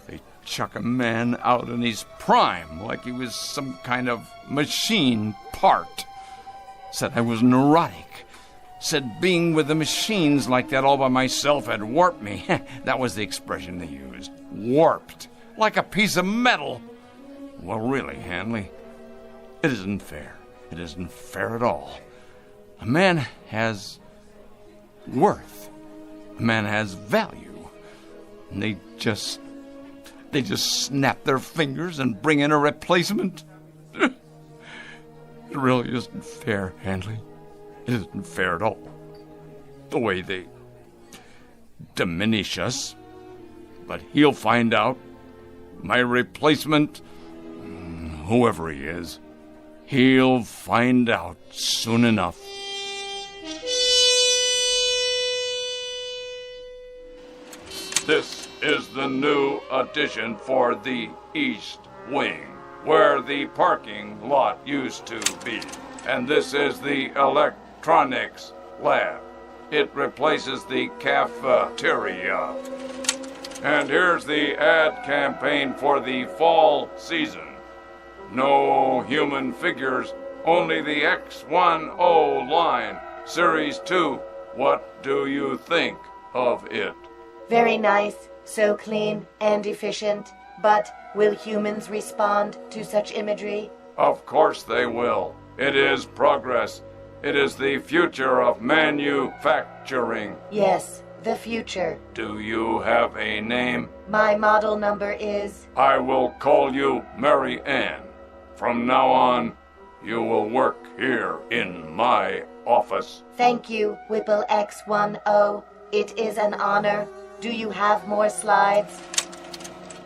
They chuck a man out in his prime like he was some kind of machine part. Said I was neurotic. Said being with the machines like that all by myself had warped me. That was the expression they used. Warped. Like a piece of metal. Well, really, Hanley, it isn't fair. It isn't fair at all. A man has worth. A man has value. And they just snap their fingers and bring in a replacement. It really isn't fair, Hanley. It isn't fair at all. The way they diminish us. But he'll find out. My replacement, whoever he is, he'll find out soon enough. This is the new addition for the East Wing, where the parking lot used to be. And this is the electronics lab. It replaces the cafeteria. And here's the ad campaign for the fall season. No human figures, only the X10 line, Series 2. What do you think of it? Very nice, so clean and efficient. But will humans respond to such imagery? Of course they will. It is progress. It is the future of manufacturing. Yes, the future. Do you have a name? My model number is... I will call you Mary Ann. From now on, you will work here in my office. Thank you, Whipple X10. It is an honor. Do you have more slides?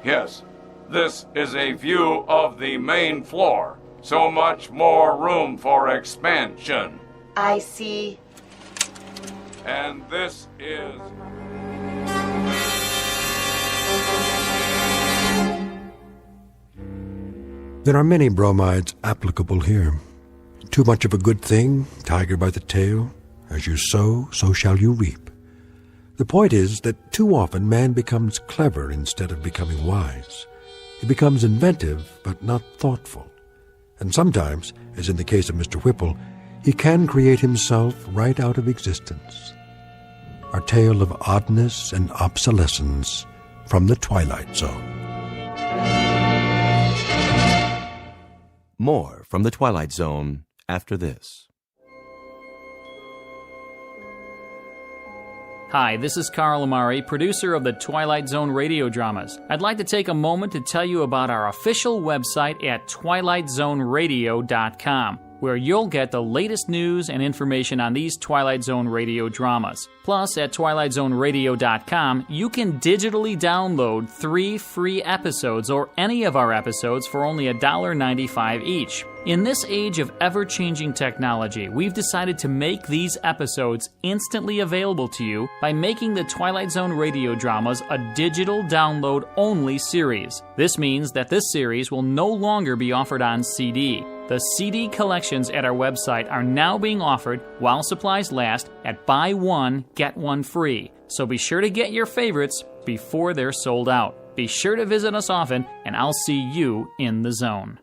Yes, this is a view of the main floor. So much more room for expansion. I see. And this is... There are many bromides applicable here. Too much of a good thing, tiger by the tail. As you sow, so shall you reap. The point is that too often man becomes clever instead of becoming wise. He becomes inventive, but not thoughtful. And sometimes, as in the case of Mr. Whipple, he can create himself right out of existence. A tale of oddness and obsolescence from the Twilight Zone. More from the Twilight Zone after this. Hi, this is Carl Amari, producer of the Twilight Zone Radio Dramas. I'd like to take a moment to tell you about our official website at twilightzoneradio.com, where you'll get the latest news and information on these Twilight Zone Radio dramas. Plus, at twilightzoneradio.com, you can digitally download 3 free episodes or any of our episodes for only $1.95 each. In this age of ever-changing technology, we've decided to make these episodes instantly available to you by making the Twilight Zone Radio Dramas a digital download-only series. This means that this series will no longer be offered on CD. The CD collections at our website are now being offered while supplies last at buy one, get one free. So be sure to get your favorites before they're sold out. Be sure to visit us often, and I'll see you in the zone.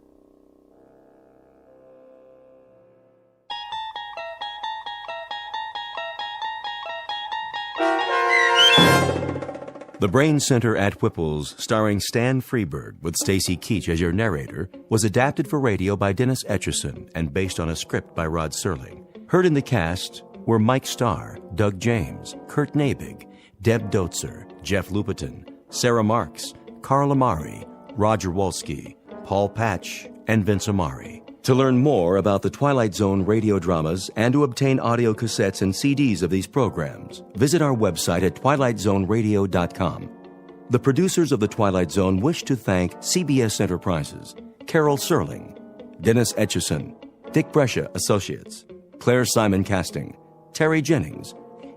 The Brain Center at Whipples, starring Stan Freberg with Stacy Keach as your narrator, was adapted for radio by Dennis Etchison and based on a script by Rod Serling. Heard in the cast were Mike Starr, Doug James, Kurt Nabig, Deb Dotzer, Jeff Lupetin, Sarah Marks, Carl Amari, Roger Wolski, Paul Patch, and Vince Amari. To learn more about the Twilight Zone radio dramas and to obtain audio cassettes and CDs of these programs, visit our website at twilightzoneradio.com. The producers of The Twilight Zone wish to thank CBS Enterprises, Carol Serling, Dennis Etchison, Dick Brescia Associates, Claire Simon Casting, Terry Jennings,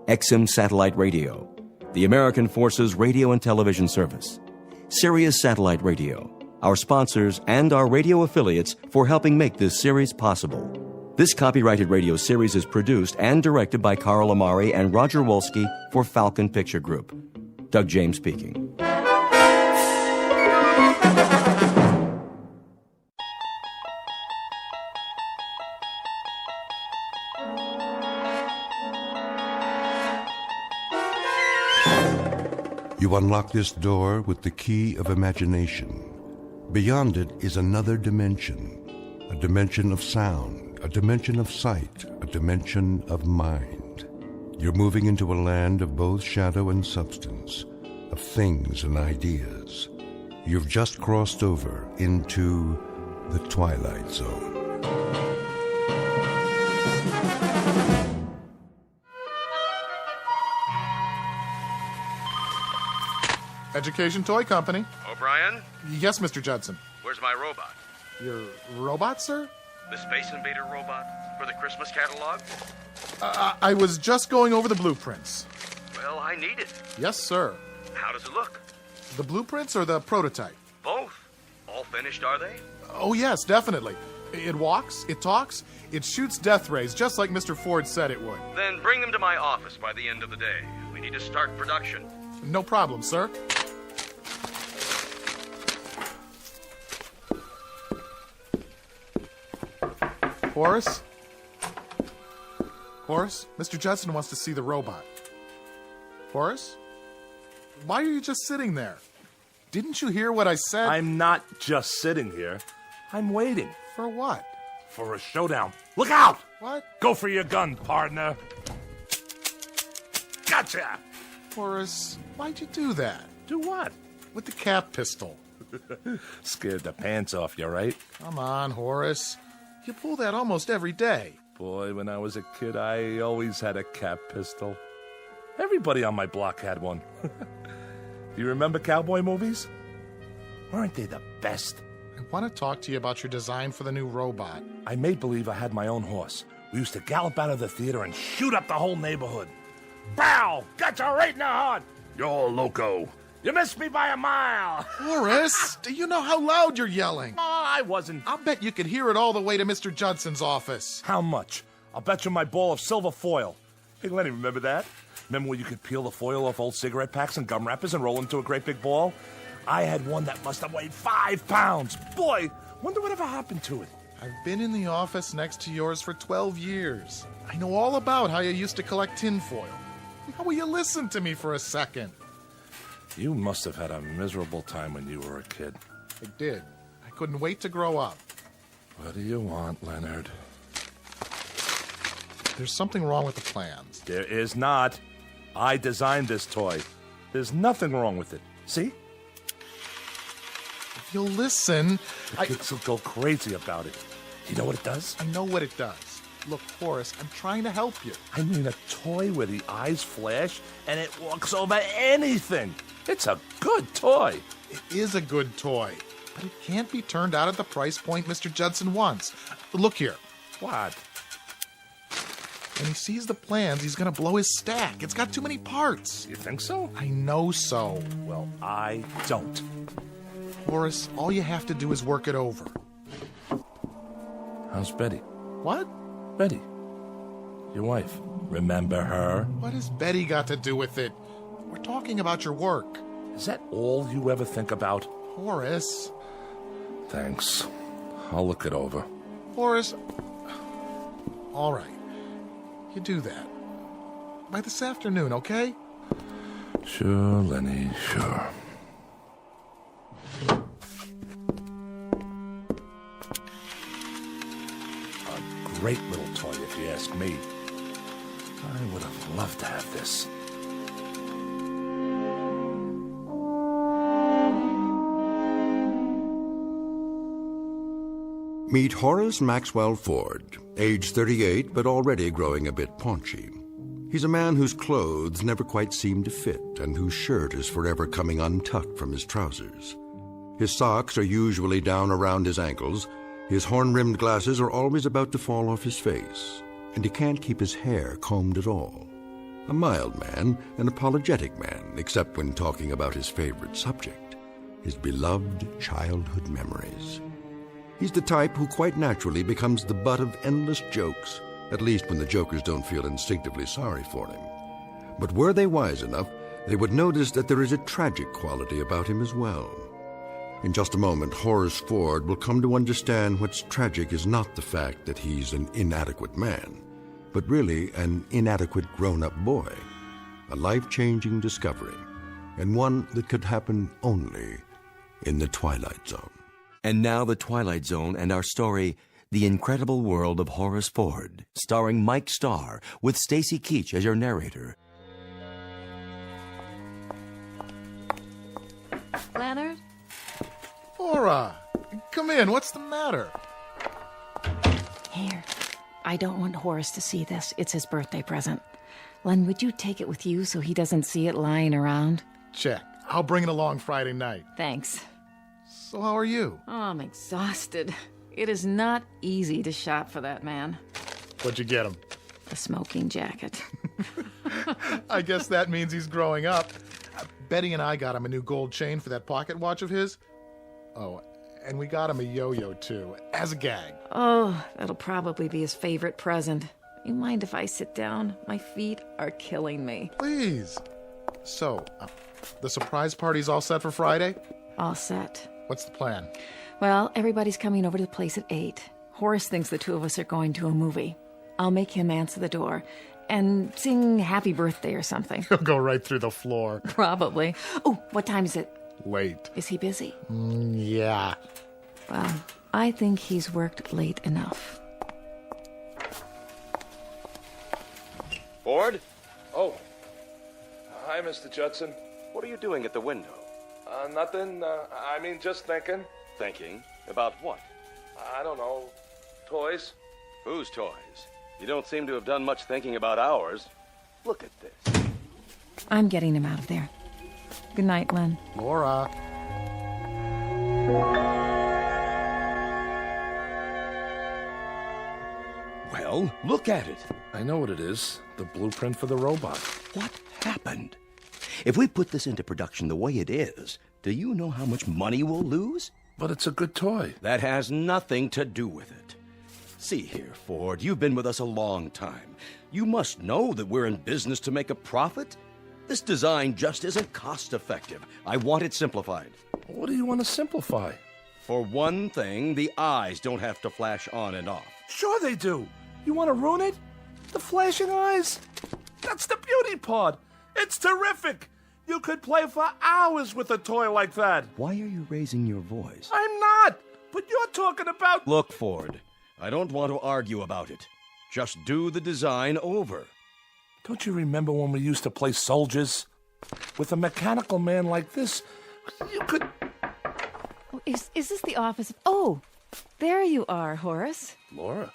XM Satellite Radio, the American Forces Radio and Television Service, Sirius Satellite Radio, our sponsors, and our radio affiliates for helping make this series possible. This copyrighted radio series is produced and directed by Carl Amari and Roger Wolski for Falcon Picture Group. Doug James speaking. You unlock this door with the key of imagination. Beyond it is another dimension, a dimension of sound, a dimension of sight, a dimension of mind. You're moving into a land of both shadow and substance, of things and ideas. You've just crossed over into the Twilight Zone. Education Toy Company. O'Brien? Yes, Mr. Judson. Where's my robot? Your robot, sir? The Space Invader robot for the Christmas catalog? I was just going over the blueprints. Well, I need it. Yes, sir. How does it look? The blueprints or the prototype? Both. All finished, are they? Oh, yes, definitely. It walks, it talks, it shoots death rays, just like Mr. Ford said it would. Then bring them to my office by the end of the day. We need to start production. No problem, sir. Horace? Horace, Mr. Judson wants to see the robot. Horace? Why are you just sitting there? Didn't you hear what I said? I'm not just sitting here. I'm waiting. For what? For a showdown. Look out! What? Go for your gun, partner. Gotcha! Horace, why'd you do that? Do what? With the cap pistol. Scared the pants off you, right? Come on, Horace. You pull that almost every day. Boy, when I was a kid, I always had a cap pistol. Everybody on my block had one. Do you remember cowboy movies? Weren't they the best? I want to talk to you about your design for the new robot. I made believe I had my own horse. We used to gallop out of the theater and shoot up the whole neighborhood. Bow! Gotcha right in the heart! You're loco. You missed me by a mile. Horace, do you know how loud you're yelling? Oh, I wasn't. I'll bet you could hear it all the way to Mr. Judson's office. How much? I'll bet you my ball of silver foil. Hey, Lenny, remember that? Remember when you could peel the foil off old cigarette packs and gum wrappers and roll into a great big ball? I had one that must have weighed 5 pounds. Boy, wonder whatever happened to it. I've been in the office next to yours for 12 years. I know all about how you used to collect tinfoil. How will you listen to me for a second? You must have had a miserable time when you were a kid. I did. I couldn't wait to grow up. What do you want, Leonard? There's something wrong with the plans. There is not. I designed this toy. There's nothing wrong with it. See? If you'll listen... The kids will go crazy about it. You know what it does? I know what it does. Look, Horace, I'm trying to help you. I mean a toy where the eyes flash and it walks over anything. It's a good toy. It is a good toy, but it can't be turned out at the price point Mr. Judson wants. Look here. What? When he sees the plans, he's going to blow his stack. It's got too many parts. You think so? I know so. Well, I don't. Horace, all you have to do is work it over. How's Betty? What? Betty. Your wife. Remember her? What has Betty got to do with it? We're talking about your work. Is that all you ever think about? Horace. Thanks. I'll look it over. Horace. All right. You do that. By this afternoon, okay? Sure, Lenny, sure. A great little toy, if you ask me. I would have loved to have this. Meet Horace Maxwell Ford, age 38, but already growing a bit paunchy. He's a man whose clothes never quite seem to fit and whose shirt is forever coming untucked from his trousers. His socks are usually down around his ankles, his horn-rimmed glasses are always about to fall off his face, and he can't keep his hair combed at all. A mild man, an apologetic man, except when talking about his favorite subject, his beloved childhood memories. He's the type who quite naturally becomes the butt of endless jokes, at least when the jokers don't feel instinctively sorry for him. But were they wise enough, they would notice that there is a tragic quality about him as well. In just a moment, Horace Ford will come to understand what's tragic is not the fact that he's an inadequate man, but really an inadequate grown-up boy, a life-changing discovery, and one that could happen only in the Twilight Zone. And now the Twilight Zone and our story, The Incredible World of Horace Ford, starring Mike Starr, with Stacy Keach as your narrator. Leonard? Laura, come in. What's the matter? Here. I don't want Horace to see this. It's his birthday present. Len, would you take it with you so he doesn't see it lying around? Check. I'll bring it along Friday night. Thanks. So how are you? Oh, I'm exhausted. It is not easy to shop for that man. What'd you get him? The smoking jacket. I guess that means he's growing up. Betty and I got him a new gold chain for that pocket watch of his. Oh, and we got him a yo-yo, too, as a gag. Oh, that'll probably be his favorite present. You mind if I sit down? My feet are killing me. Please. So, the surprise party's all set for Friday? All set. What's the plan? Well, everybody's coming over to the place at 8. Horace thinks the two of us are going to a movie. I'll make him answer the door and sing happy birthday or something. He'll go right through the floor. Probably. Oh, what time is it? Late. Is he busy? Yeah. Well, I think he's worked late enough. Ford? Oh. Hi, Mr. Judson. What are you doing at the window? Nothing. Just thinking. Thinking? About what? I don't know. Toys? Whose toys? You don't seem to have done much thinking about ours. Look at this. I'm getting him out of there. Good night, Len. Laura. Well, look at it. I know what it is. The blueprint for the robot. What happened? If we put this into production the way it is, do you know how much money we'll lose? But it's a good toy. That has nothing to do with it. See here, Ford, you've been with us a long time. You must know that we're in business to make a profit. This design just isn't cost-effective. I want it simplified. What do you want to simplify? For one thing, the eyes don't have to flash on and off. Sure they do. You want to ruin it? The flashing eyes? That's the beauty part. It's terrific. You could play for hours with a toy like that. Why are you raising your voice? I'm not. But you're talking about... Look, Ford, I don't want to argue about it. Just do the design over. Don't you remember when we used to play soldiers? With a mechanical man like this, you could... Oh, is this the office? Oh, there you are, Horace. Laura?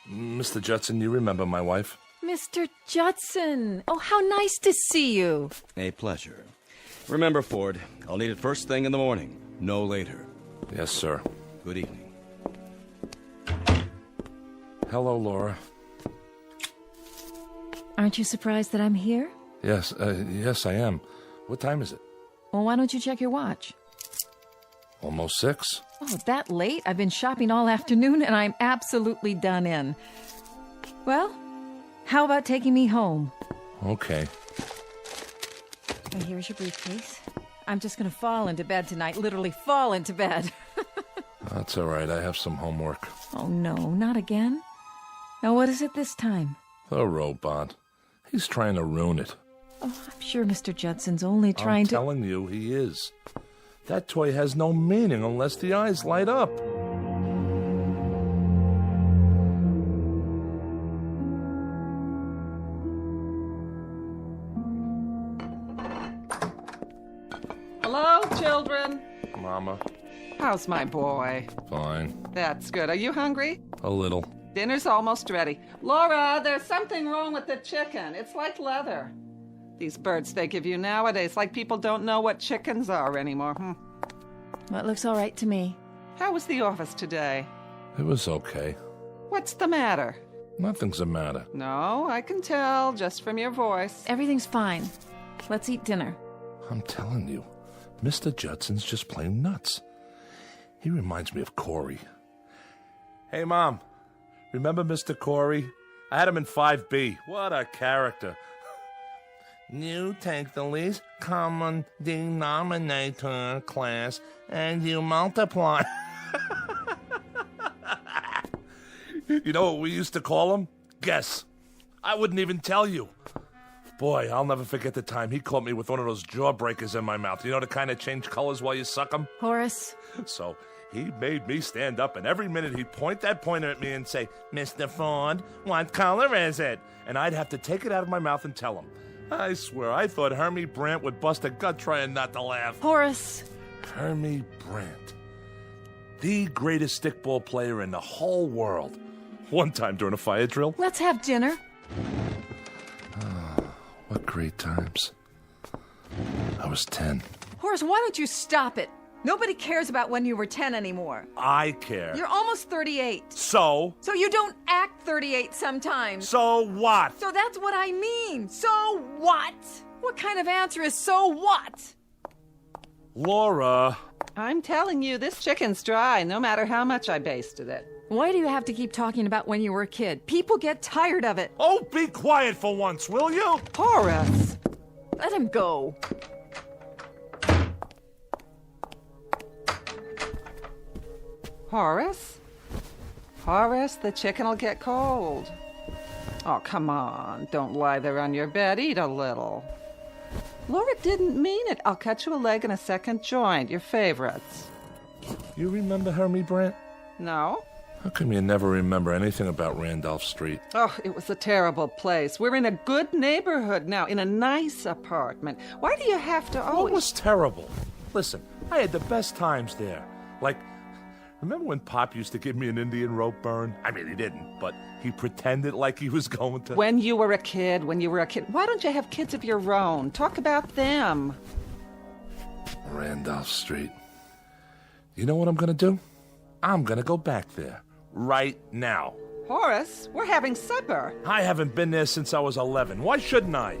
Mr. Judson, you remember my wife? Mr. Judson! Oh, how nice to see you. A pleasure. Remember, Ford, I'll need it first thing in the morning, no later. Yes, sir. Good evening. Hello, Laura. Aren't you surprised that I'm here? Yes, yes, I am. What time is it? Well, why don't you check your watch? Almost 6. Oh, that late? I've been shopping all afternoon, and I'm absolutely done in. Well, how about taking me home? Okay. And here's your briefcase. I'm just going to fall into bed tonight, literally fall into bed. That's all right. I have some homework. Oh, no, not again. Now, what is it this time? The robot. He's trying to ruin it. Oh, I'm sure Mr. Judson's only trying to... I'm telling you, he is. That toy has no meaning unless the eyes light up. Hello, children. Mama. How's my boy? Fine. That's good. Are you hungry? A little. Dinner's almost ready. Laura, there's something wrong with the chicken. It's like leather. These birds they give you nowadays, like people don't know what chickens are anymore. Well, it looks all right to me. How was the office today? It was okay. What's the matter? Nothing's the matter. No, I can tell just from your voice. Everything's fine. Let's eat dinner. I'm telling you, Mr. Judson's just plain nuts. He reminds me of Corey. Hey, Mom. Remember Mr. Corey? I had him in 5B. What a character. You take the least common denominator class and you multiply. You know what we used to call him? Guess. I wouldn't even tell you. Boy, I'll never forget the time he caught me with one of those jawbreakers in my mouth. You know, the kind that change colors while you suck them? Horace. So he made me stand up, and every minute he'd point that pointer at me and say, Mr. Ford, what color is it? And I'd have to take it out of my mouth and tell him. I swear, I thought Hermie Brandt would bust a gut trying not to laugh. Horace. Hermie Brandt. The greatest stickball player in the whole world. One time during a fire drill. Let's have dinner. Oh, what great times. I was 10. Horace, why don't you stop it? Nobody cares about when you were 10 anymore. I care. You're almost 38. So? So you don't act 38 sometimes. So what? So that's what I mean. So what? What kind of answer is so what? Laura. I'm telling you, this chicken's dry, no matter how much I basted it. Why do you have to keep talking about when you were a kid? People get tired of it. Oh, be quiet for once, will you? Horace! Let him go. Horace? Horace, the chicken'll get cold. Oh, come on. Don't lie there on your bed. Eat a little. Laura didn't mean it. I'll cut you a leg and a second joint. Your favorites. You remember Hermie Brandt? No? How come you never remember anything about Randolph Street? Oh, it was a terrible place. We're in a good neighborhood now, in a nice apartment. Why do you have to always... What was terrible? Listen, I had the best times there. Like, remember when Pop used to give me an Indian rope burn? I mean, he didn't, but he pretended like he was going to... When you were a kid. Why don't you have kids of your own? Talk about them. Randolph Street. You know what I'm going to do? I'm going to go back there. Right now. Horace, we're having supper. I haven't been there since I was 11. Why shouldn't I?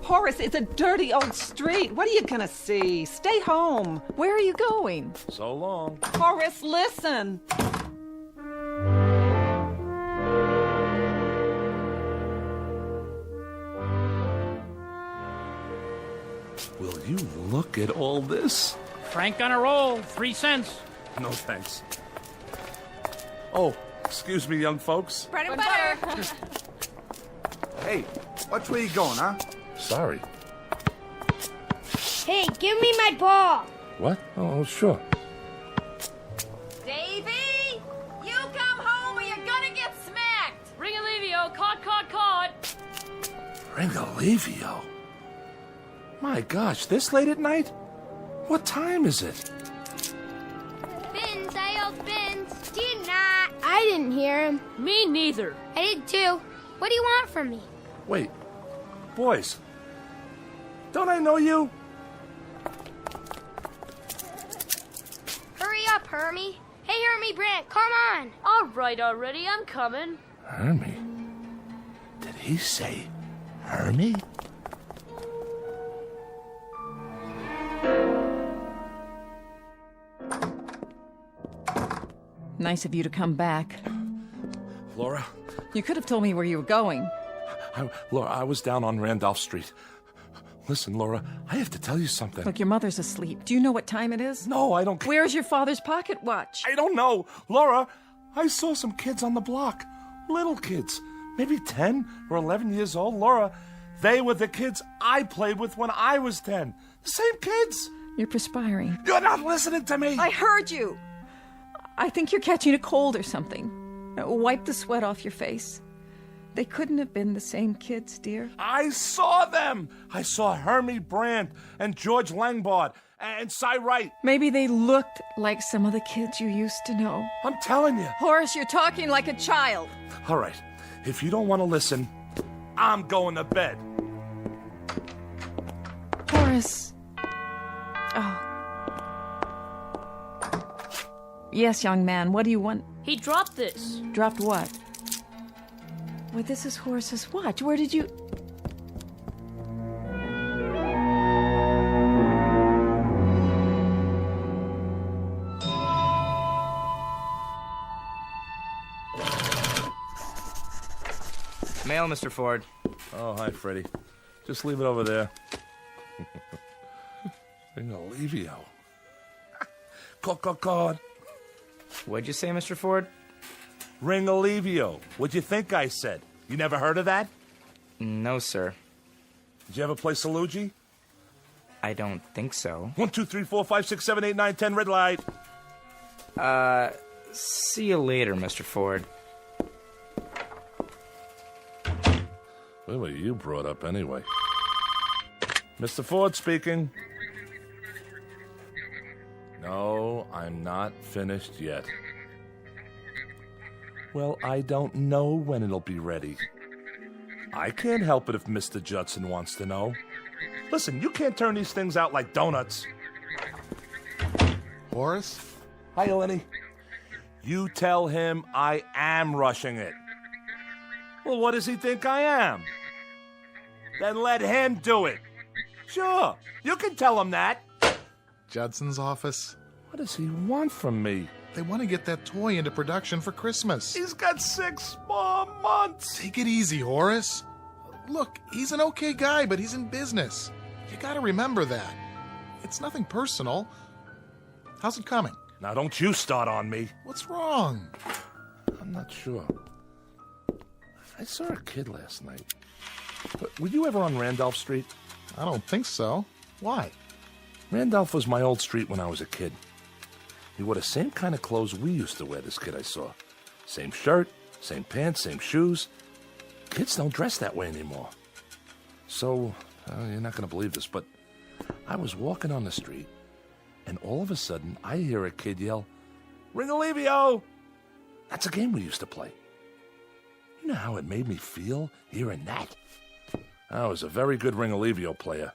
Horace, it's a dirty old street. What are you gonna see? Stay home. Where are you going? So long. Horace, listen. Will you look at all this? Frank on a roll. 3 cents. No thanks. Oh, excuse me, young folks. Bread and butter. Hey, watch where you going, huh? Sorry. Hey, give me my ball. What? Oh, sure. Davy, you come home or you're gonna get smacked. Ring Alivio. Caught. Ringalivio? My gosh, this late at night? What time is it? Bins, I yelled bins. Did not. I didn't hear him. Me neither. I did too. What do you want from me? Wait. Boys. Don't I know you? Hurry up, Hermie. Hey, Hermie Brandt, come on. All right already. I'm coming. Hermie? Did he say Hermie? Nice of you to come back. Laura? You could have told me where you were going. Laura, I was down on Randolph Street. Listen, Laura, I have to tell you something. Look, your mother's asleep. Do you know what time it is? No, I don't... Where's your father's pocket watch? I don't know. Laura, I saw some kids on the block. Little kids. Maybe 10 or 11 years old. Laura, they were the kids I played with when I was 10. The same kids. You're perspiring. You're not listening to me. I heard you. I think you're catching a cold or something. Wipe the sweat off your face. They couldn't have been the same kids, dear. I saw them. I saw Hermie Brandt and George Langbard and Cy Wright. Maybe they looked like some of the kids you used to know. I'm telling you. Horace, you're talking like a child. All right. If you don't want to listen, I'm going to bed. Horace. Oh. Yes, young man. What do you want? He dropped this. Dropped what? Well, this is Horace's watch. Where did you... Mail, Mr. Ford. Oh, hi, Freddie. Just leave it over there. Ringalivio. Call. What'd you say, Mr. Ford? Ringalivio. What'd you think I said? You never heard of that? No, sir. Did you ever play Salugi? I don't think so. 1, 2, 3, 4, 5, 6, 7, 8, 9, 10, red light. See you later, Mr. Ford. What were you brought up anyway? Mr. Ford speaking. No, I'm not finished yet. Well, I don't know when it'll be ready. I can't help it if Mr. Judson wants to know. Listen, you can't turn these things out like donuts. Horace? Hi, Eleni. You tell him I am rushing it. Well, what does he think I am? Then let him do it. Sure, you can tell him that. Judson's office? What does he want from me? They want to get that toy into production for Christmas. He's got 6 more months. Take it easy, Horace. Look, he's an okay guy, but he's in business. You gotta remember that. It's nothing personal. How's it coming? Now, don't you start on me. What's wrong? I'm not sure. I saw a kid last night. Were you ever on Randolph Street? I don't think so. Why? Randolph was my old street when I was a kid. He wore the same kind of clothes we used to wear, this kid I saw. Same shirt, same pants, same shoes. Kids don't dress that way anymore. So, you're not going to believe this, but I was walking on the street, and all of a sudden, I hear a kid yell, "Ringalevio!" That's a game we used to play. You know how it made me feel hearing that? I was a very good Ringalevio player.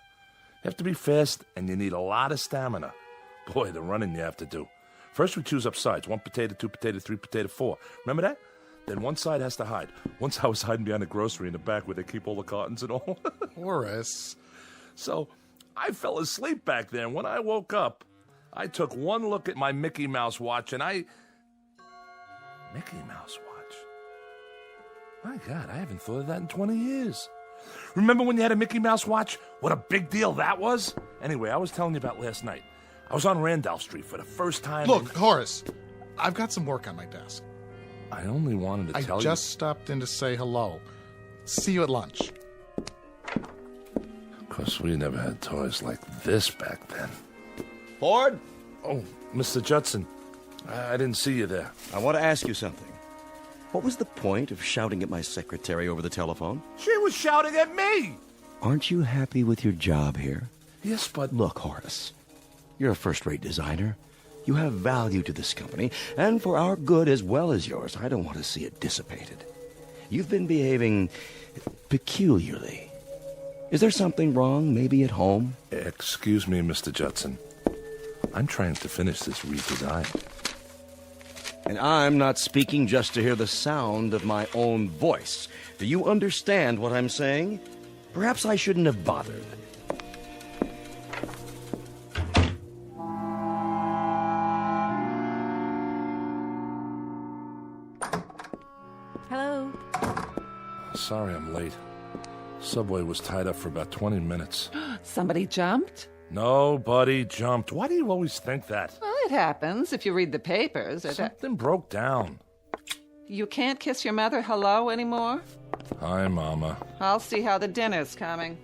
You have to be fast, and you need a lot of stamina. Boy, the running you have to do. First, we choose up sides. 1 potato, 2 potato, 3 potato, 4. Remember that? Then one side has to hide. Once I was hiding behind the grocery in the back where they keep all the cartons and all. Horace. So, I fell asleep back there, and when I woke up, I took one look at my Mickey Mouse watch, and Mickey Mouse watch? My God, I haven't thought of that in 20 years. Remember when you had a Mickey Mouse watch? What a big deal that was? Anyway, I was telling you about last night. I was on Randolph Street for the first time. Look, Horace, I've got some work on my desk. I only wanted to tell you. I just stopped in to say hello. See you at lunch. Of course, we never had toys like this back then. Ford? Oh, Mr. Judson. I didn't see you there. I want to ask you something. What was the point of shouting at my secretary over the telephone? She was shouting at me! Aren't you happy with your job here? Yes, but... Look, Horace, you're a first-rate designer. You have value to this company, and for our good as well as yours, I don't want to see it dissipated. You've been behaving peculiarly. Is there something wrong, maybe at home? Excuse me, Mr. Judson. I'm trying to finish this redesign. And I'm not speaking just to hear the sound of my own voice. Do you understand what I'm saying? Perhaps I shouldn't have bothered. Hello? Sorry I'm late. Subway was tied up for about 20 minutes. Somebody jumped? Nobody jumped. Why do you always think that? Well, it happens if you read the papers. Something broke down. You can't kiss your mother hello anymore? Hi, Mama. I'll see how the dinner's coming.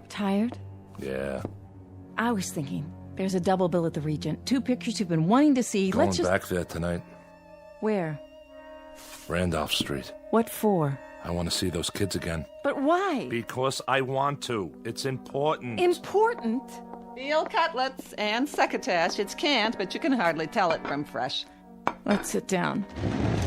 Tired? Yeah. I was thinking, there's a double bill at the Regent. 2 pictures you've been wanting to see. Going Let's just... back there tonight. Where? Randolph Street. What for? I want to see those kids again. But why? Because I want to. It's important. Important? Veal cutlets and succotash. It's canned, but you can hardly tell it from fresh. Let's sit down.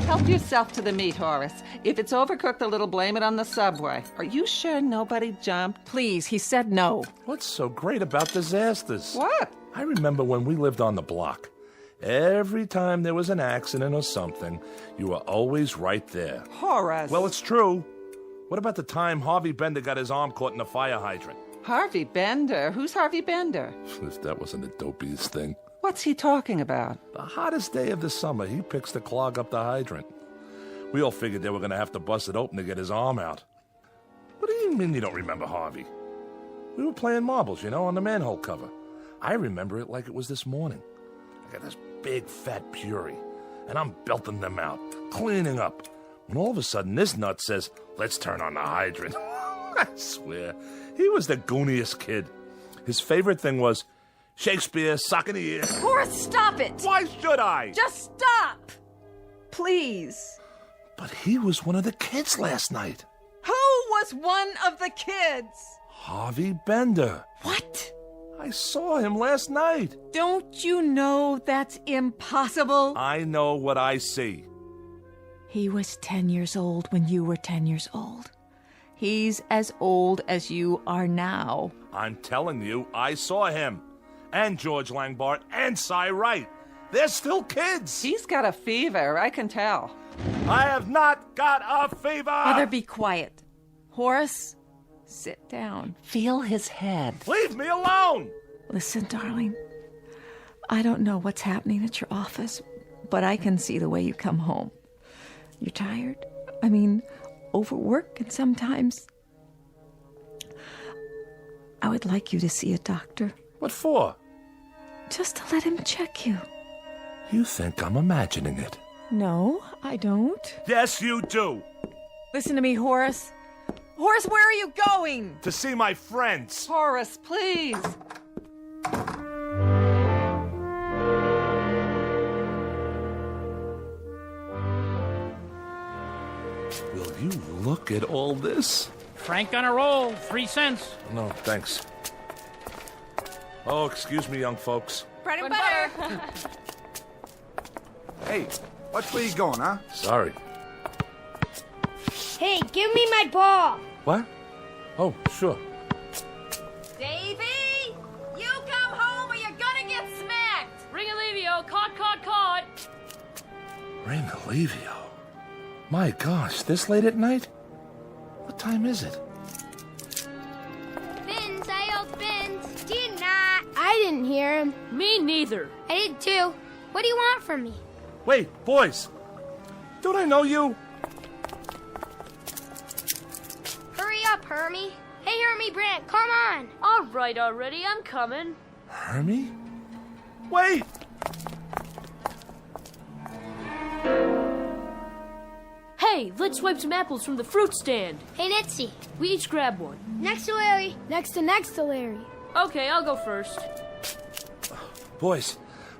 Help yourself to the meat, Horace. If it's overcooked a little, blame it on the subway. Are you sure nobody jumped? Please, he said no. What's so great about disasters? What? I remember when we lived on the block. Every time there was an accident or something, you were always right there. Horace. Well, it's true. What about the time Harvey Bender got his arm caught in a fire hydrant? Harvey Bender? Who's Harvey Bender? If that wasn't the dopiest thing. What's he talking about? The hottest day of the summer, he picks to clog up the hydrant. We all figured they were going to have to bust it open to get his arm out. What do you mean you don't remember Harvey? We were playing marbles, on the manhole cover. I remember it like it was this morning. I got this big fat Puri, and I'm belting them out, cleaning up, when all of a sudden this nut says, "Let's turn on the hydrant." I swear, he was the gooniest kid. His favorite thing was Shakespeare, sock in the ear. Horace, stop it! Why should I? Just stop! Please. But he was one of the kids last night. Who was one of the kids? Harvey Bender. What? I saw him last night. Don't you know that's impossible? I know what I see. He was 10 years old when you were 10 years old. He's as old as you are now. I'm telling you, I saw him. And George Langbart and Cy Wright. They're still kids. He's got a fever, I can tell. I have not got a fever. Mother, be quiet. Horace, sit down. Feel his head. Leave me alone. Listen, darling. I don't know what's happening at your office, but I can see the way you come home. You're tired. I mean, overwork, and sometimes I would like you to see a doctor. What for? Just to let him check you. You think I'm imagining it? No, I don't. Yes, you do. Listen to me, Horace. Horace, where are you going? To see my friends. Horace, please. Will you look at all this? Frank on a roll, 3 cents. No, thanks. Oh, excuse me, young folks. Bread and butter. Hey, watch where you going, huh? Sorry. Hey, give me my ball. What? Oh, sure. Davy, you come home or you're gonna get smacked. Ring Alevio, caught. Ring Alevio. My gosh, this late at night? What time is it? Vince, I yelled Vince. Did not. I didn't hear him. Me neither. I did too. What do you want from me? Wait, boys. Don't I know you? Hurry up, Hermie. Hey, Hermie Brant, come on. All right already, I'm coming. Hermie? Wait! Hey, let's swipe some apples from the fruit stand. Hey, Nitsy. We each grab one. Next to Larry. Next to Larry. Okay, I'll go first. Boys,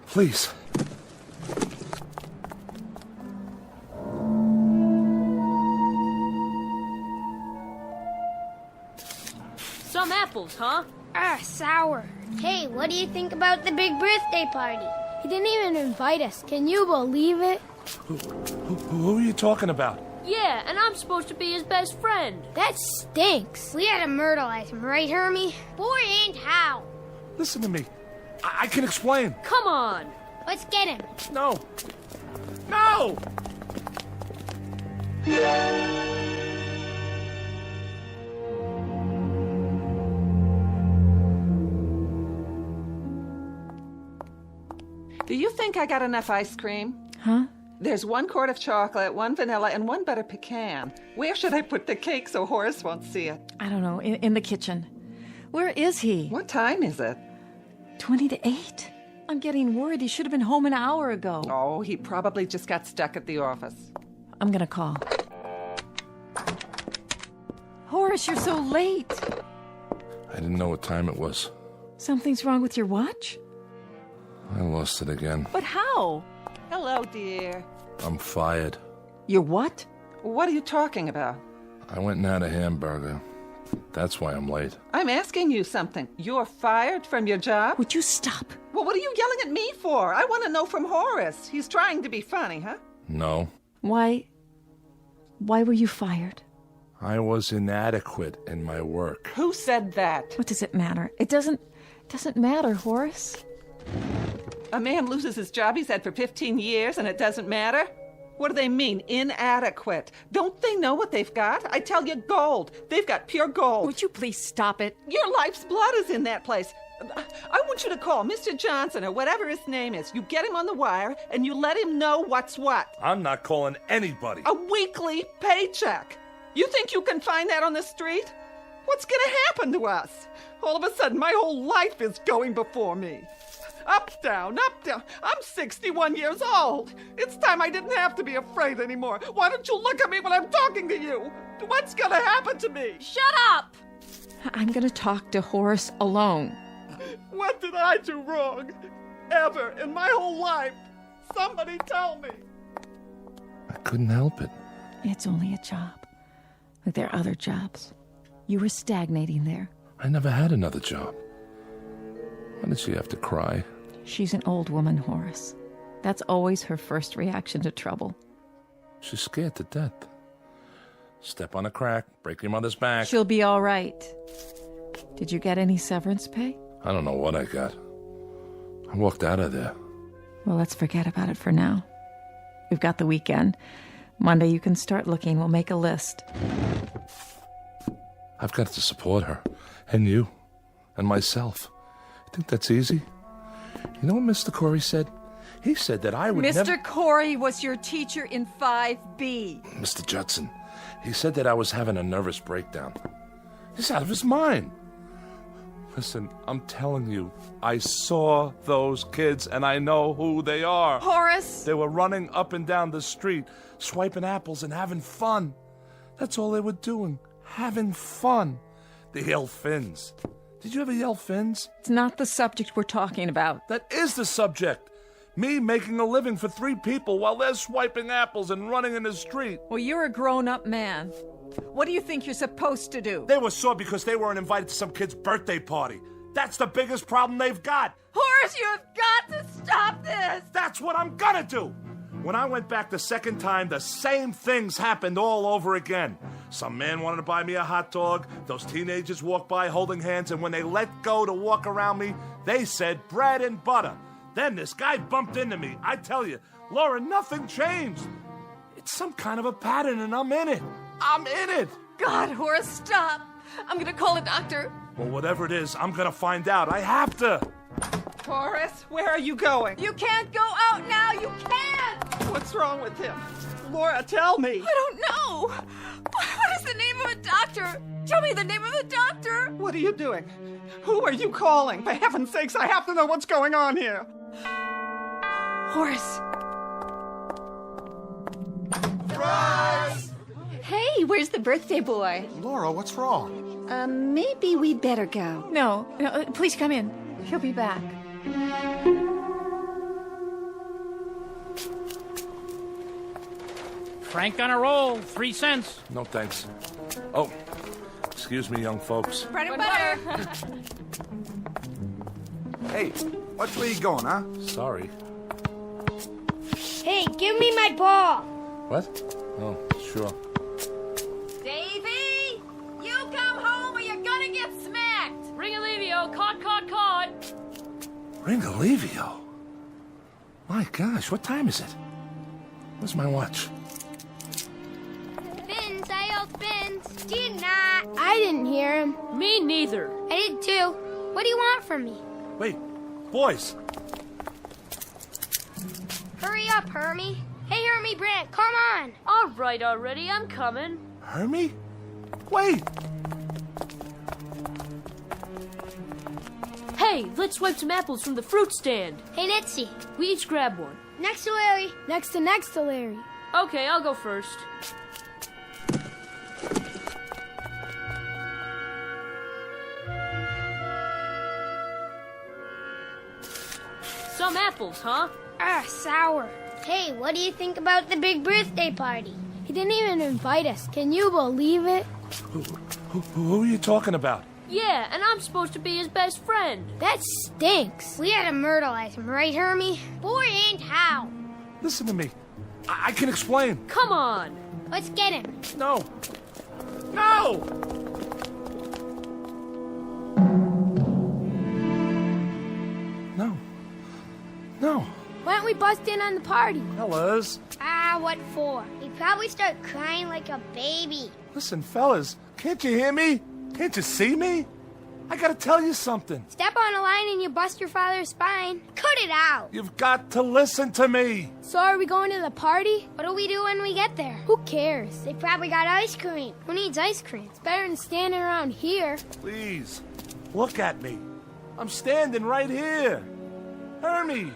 please. Some apples, huh? Sour. Hey, what do you think about the big birthday party? He didn't even invite us. Can you believe it? Who are you talking about? Yeah, and I'm supposed to be his best friend. That stinks. We had to myrtleize him, right, Hermie? Boy, and how? Listen to me. I can explain. Come on. Let's get him. No. No! Do you think I got enough ice cream? Huh? There's 1 quart of chocolate, 1 vanilla, and 1 butter pecan. Where should I put the cake so Horace won't see it? I don't know, in the kitchen. Where is he? What time is it? 20 to 8? I'm getting worried. He should have been home an hour ago. Oh, he probably just got stuck at the office. I'm gonna call. Horace, you're so late. I didn't know what time it was. Something's wrong with your watch? I lost it again. But how? Hello, dear. I'm fired. You're what? What are you talking about? I went and had a hamburger. That's why I'm late. I'm asking you something. You're fired from your job? Would you stop? Well, what are you yelling at me for? I want to know from Horace. He's trying to be funny, huh? No. Why were you fired? I was inadequate in my work. Who said that? What does it matter? It doesn't matter, Horace. A man loses his job he's had for 15 years and it doesn't matter? What do they mean, inadequate? Don't they know what they've got? I tell you, gold. They've got pure gold. Would you please stop it? Your life's blood is in that place. I want you to call Mr. Johnson or whatever his name is. You get him on the wire and you let him know what's what. I'm not calling anybody. A weekly paycheck. You think you can find that on the street? What's gonna happen to us? All of a sudden, my whole life is going before me. Up, down, up, down. I'm 61 years old. It's time I didn't have to be afraid anymore. Why don't you look at me when I'm talking to you? What's gonna happen to me? Shut up! I'm gonna talk to Horace alone. What did I do wrong? Ever in my whole life? Somebody tell me. I couldn't help it. It's only a job. Like there are other jobs. You were stagnating there. I never had another job. Why did she have to cry? She's an old woman, Horace. That's always her first reaction to trouble. She's scared to death. Step on a crack, break your mother's back. She'll be all right. Did you get any severance pay? I don't know what I got. I walked out of there. Well, let's forget about it for now. We've got the weekend. Monday you can start looking. We'll make a list. I've got to support her. And you. And myself. You think that's easy? You know what Mr. Corey said? He said that I would never... Mr. Corey was your teacher in 5B. Mr. Judson. He said that I was having a nervous breakdown. He's out of his mind. Listen, I'm telling you, I saw those kids and I know who they are. Horace! They were running up and down the street, swiping apples and having fun. That's all they were doing, having fun. They yell fins. Did you ever yell fins? It's not the subject we're talking about. That is the subject. Me making a living for 3 people while they're swiping apples and running in the street. Well, you're a grown-up man. What do you think you're supposed to do? They were sore because they weren't invited to some kid's birthday party. That's the biggest problem they've got. Horace, you have got to stop this! That's what I'm gonna do! When I went back the second time, the same things happened all over again. Some man wanted to buy me a hot dog. Those teenagers walked by holding hands, and when they let go to walk around me, they said bread and butter. Then this guy bumped into me. I tell you, Laura, nothing changed. It's some kind of a pattern, and I'm in it. I'm in it. God, Horace, stop. I'm going to call a doctor. Well, whatever it is, I'm going to find out. I have to. Horace, where are you going? You can't go out now. You can't. What's wrong with him? Laura, tell me. I don't know. What is the name of a doctor? Tell me the name of the doctor. What are you doing? Who are you calling? For heaven's sakes, I have to know what's going on here. Horace. Surprise! Hey, where's the birthday boy? Laura, what's wrong? Maybe we'd better go. No, please come in. He'll be back. Frank on a roll, 3 cents. No, thanks. Oh, excuse me, young folks. Bread and butter. Hey, watch where you going, huh? Sorry. Hey, give me my ball. What? Oh, sure. Davy, you come home or you're gonna get smacked. Ringalivio, caught. Ringalivio? My gosh, what time is it? Where's my watch? Fins, I yelled fins. Did not. I didn't hear him. Me neither. I did too. What do you want from me? Wait, boys. Hurry up, Hermie. Hey, Hermie Brant, come on. All right already, I'm coming. Hermie? Wait. Hey, let's swipe some apples from the fruit stand. Hey, Nitsy. We each grab one. Next to Larry. Next to Larry. Okay, I'll go first. Some apples, huh? Sour. Hey, what do you think about the big birthday party? He didn't even invite us. Can you believe it? Who are you talking about? Yeah, and I'm supposed to be his best friend. That stinks. We had to myrtleize him, right, Hermie? Boy, and how? Listen to me. I can explain. Come on. Let's get him. No. No! No. Why don't we bust in on the party? Fellas. What for? He'd probably start crying like a baby. Listen, fellas, can't you hear me? Can't you see me? I gotta tell you something. Step on a line and you bust your father's spine. Cut it out. You've got to listen to me. So are we going to the party? What do we do when we get there? Who cares? They probably got ice cream. Who needs ice cream? It's better than standing around here. Please, look at me. I'm standing right here. Hermie,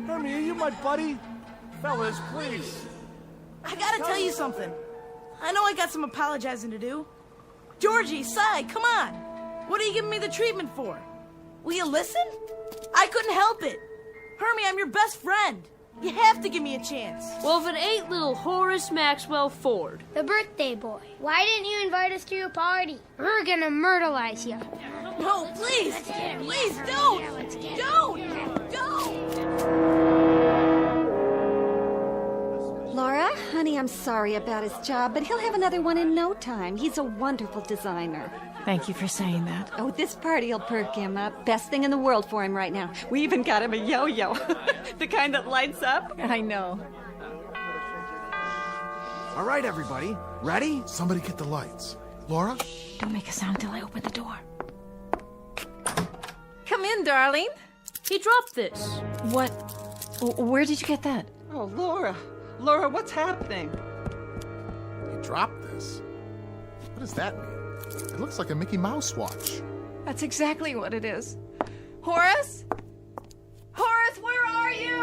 are you my buddy? Fellas, please. I gotta tell you something. I know I got some apologizing to do. Georgie, Cy, come on. What are you giving me the treatment for? Will you listen? I couldn't help it. Hermie, I'm your best friend. You have to give me a chance. Well, if it ain't little Horace Maxwell Ford. The birthday boy. Why didn't you invite us to your party? We're gonna myrtleize you. No, please. Please, don't. Don't. Laura, Honey, I'm sorry about his job, but he'll have another one in no time. He's a wonderful designer. Thank you for saying that. Oh, this party'll perk him up. Best thing in the world for him right now. We even got him a yo-yo. The kind that lights up. I know. All right, everybody. Ready? Somebody get the lights. Laura? Don't make a sound till I open the door. Come in, darling. He dropped this. What? Where did you get that? Oh, Laura. Laura, what's happening? He dropped this. What does that mean? It looks like a Mickey Mouse watch. That's exactly what it is. Horace? Horace, where are you?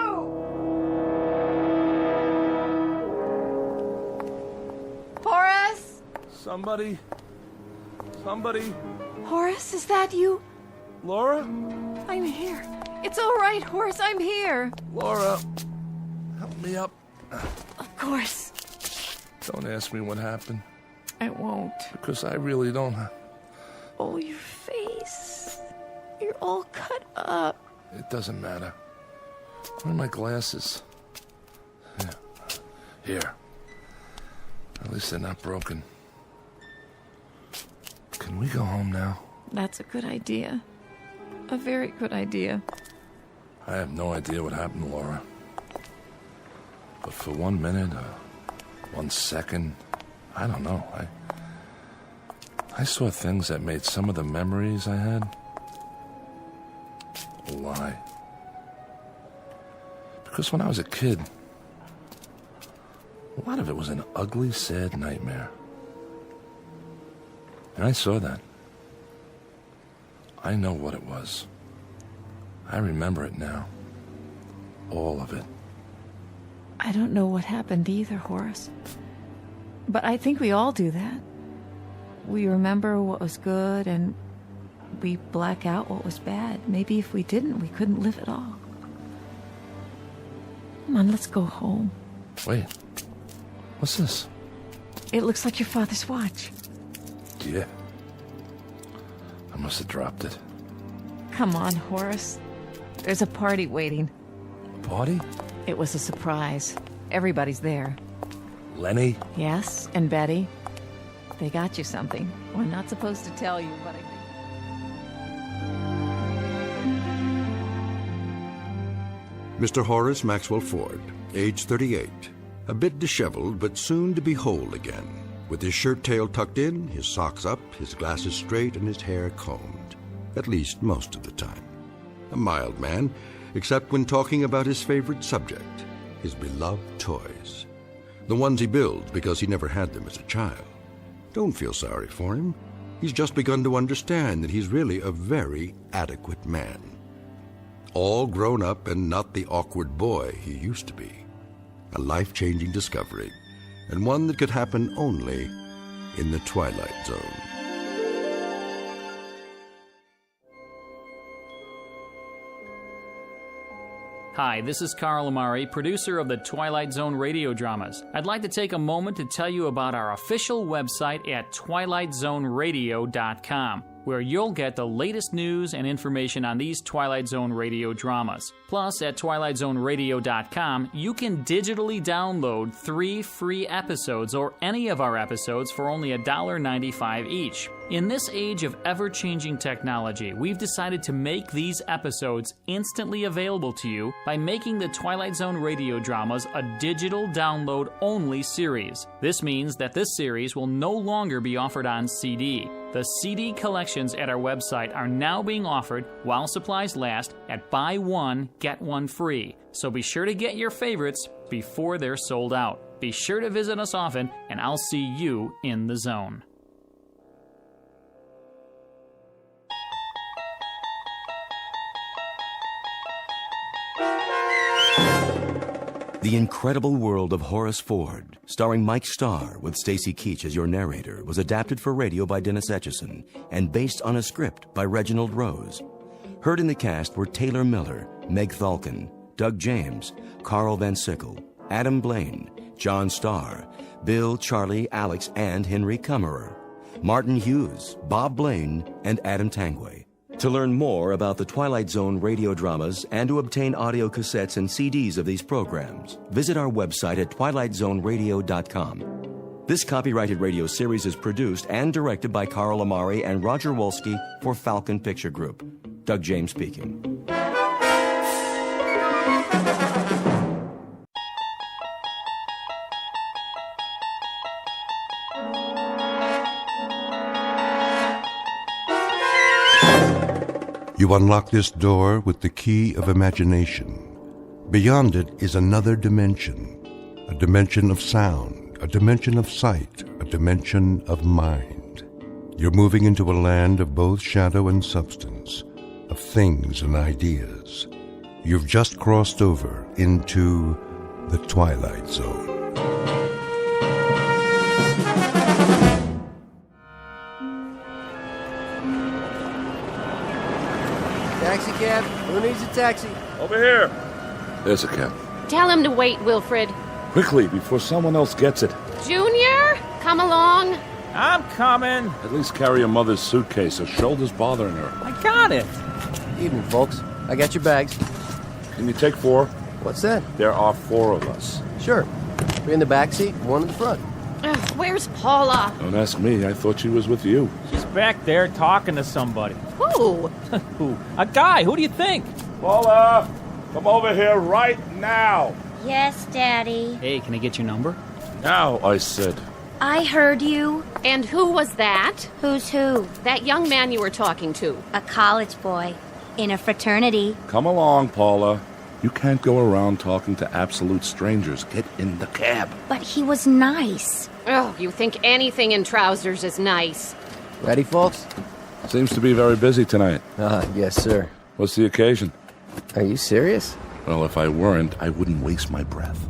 Horace? Somebody. Horace, is that you? Laura? I'm here. It's all right, Horace, I'm here. Laura, help me up. Of course. Don't ask me what happened. I won't. Because I really don't. Oh, your face. You're all cut up. It doesn't matter. Where are my glasses? Here. At least they're not broken. Can we go home now? That's a good idea. A very good idea. I have no idea what happened, Laura. But for 1 minute, 1 second, I don't know. I saw things that made some of the memories I had a lie. Because when I was a kid, a lot of it was an ugly, sad nightmare. And I saw that. I know what it was. I remember it now. All of it. I don't know what happened either, Horace. But I think we all do that. We remember what was good and we black out what was bad. Maybe if we didn't, we couldn't live at all. Come on, let's go home. Wait. What's this? It looks like your father's watch. Yeah. I must have dropped it. Come on, Horace. There's a party waiting. A party? It was a surprise. Everybody's there. Lenny? Yes, and Betty. They got you something. Well, I'm not supposed to tell you, but I think... Mr. Horace Maxwell Ford, age 38, a bit disheveled but soon to be whole again, with his shirt tail tucked in, his socks up, his glasses straight, and his hair combed, at least most of the time. A mild man, except when talking about his favorite subject, his beloved toys. The ones he builds because he never had them as a child. Don't feel sorry for him. He's just begun to understand that he's really a very adequate man. All grown up and not the awkward boy he used to be. A life-changing discovery, and one that could happen only in the Twilight Zone. Hi, this is Carl Amari, producer of the Twilight Zone Radio Dramas. I'd like to take a moment to tell you about our official website at twilightzoneradio.com, where you'll get the latest news and information on these Twilight Zone radio dramas. Plus, at twilightzoneradio.com, you can digitally download 3 free episodes or any of our episodes for only $1.95 each. In this age of ever-changing technology, we've decided to make these episodes instantly available to you by making the Twilight Zone radio dramas a digital download-only series. This means that this series will no longer be offered on CD. The CD collections at our website are now being offered while supplies last at buy one, get one free. So be sure to get your favorites before they're sold out. Be sure to visit us often, and I'll see you in the zone. The Incredible World of Horace Ford, starring Mike Starr with Stacy Keach as your narrator, was adapted for radio by Dennis Etchison and based on a script by Reginald Rose. Heard in the cast were Taylor Miller, Meg Thalken, Doug James, Carl Van Sickle, Adam Blaine, John Starr, Bill, Charlie, Alex, and Henry Kummerer, Martin Hughes, Bob Blaine, and Adam Tangway. To learn more about the Twilight Zone radio dramas and to obtain audio cassettes and CDs of these programs, visit our website at twilightzoneradio.com. This copyrighted radio series is produced and directed by Carl Amari and Roger Wolski for Falcon Picture Group. Doug James speaking. You unlock this door with the key of imagination. Beyond it is another dimension, a dimension of sound, a dimension of sight, a dimension of mind. You're moving into a land of both shadow and substance, of things and ideas. You've just crossed over into the Twilight Zone. Taxi cab? Who needs a taxi? Over here. There's a cab. Tell him to wait, Wilfred. Quickly, before someone else gets it. Junior, come along. I'm coming. At least carry your mother's suitcase. Her shoulder's bothering her. I got it. Evening, folks. I got your bags. Can you take 4? What's that? There are 4 of us. Sure. 3 in the back seat, 1 in the front. Where's Paula? Don't ask me. I thought she was with you. She's back there talking to somebody. Who? Who? A guy. Who do you think? Paula, come over here right now. Yes, Daddy. Hey, can I get your number? Now, I said. I heard you. And who was that? Who's who? That young man you were talking to. A college boy. In a fraternity. Come along, Paula. You can't go around talking to absolute strangers. Get in the cab. But he was nice. Oh, you think anything in trousers is nice. Ready, folks? Seems to be very busy tonight. Yes, sir. What's the occasion? Are you serious? Well, if I weren't, I wouldn't waste my breath.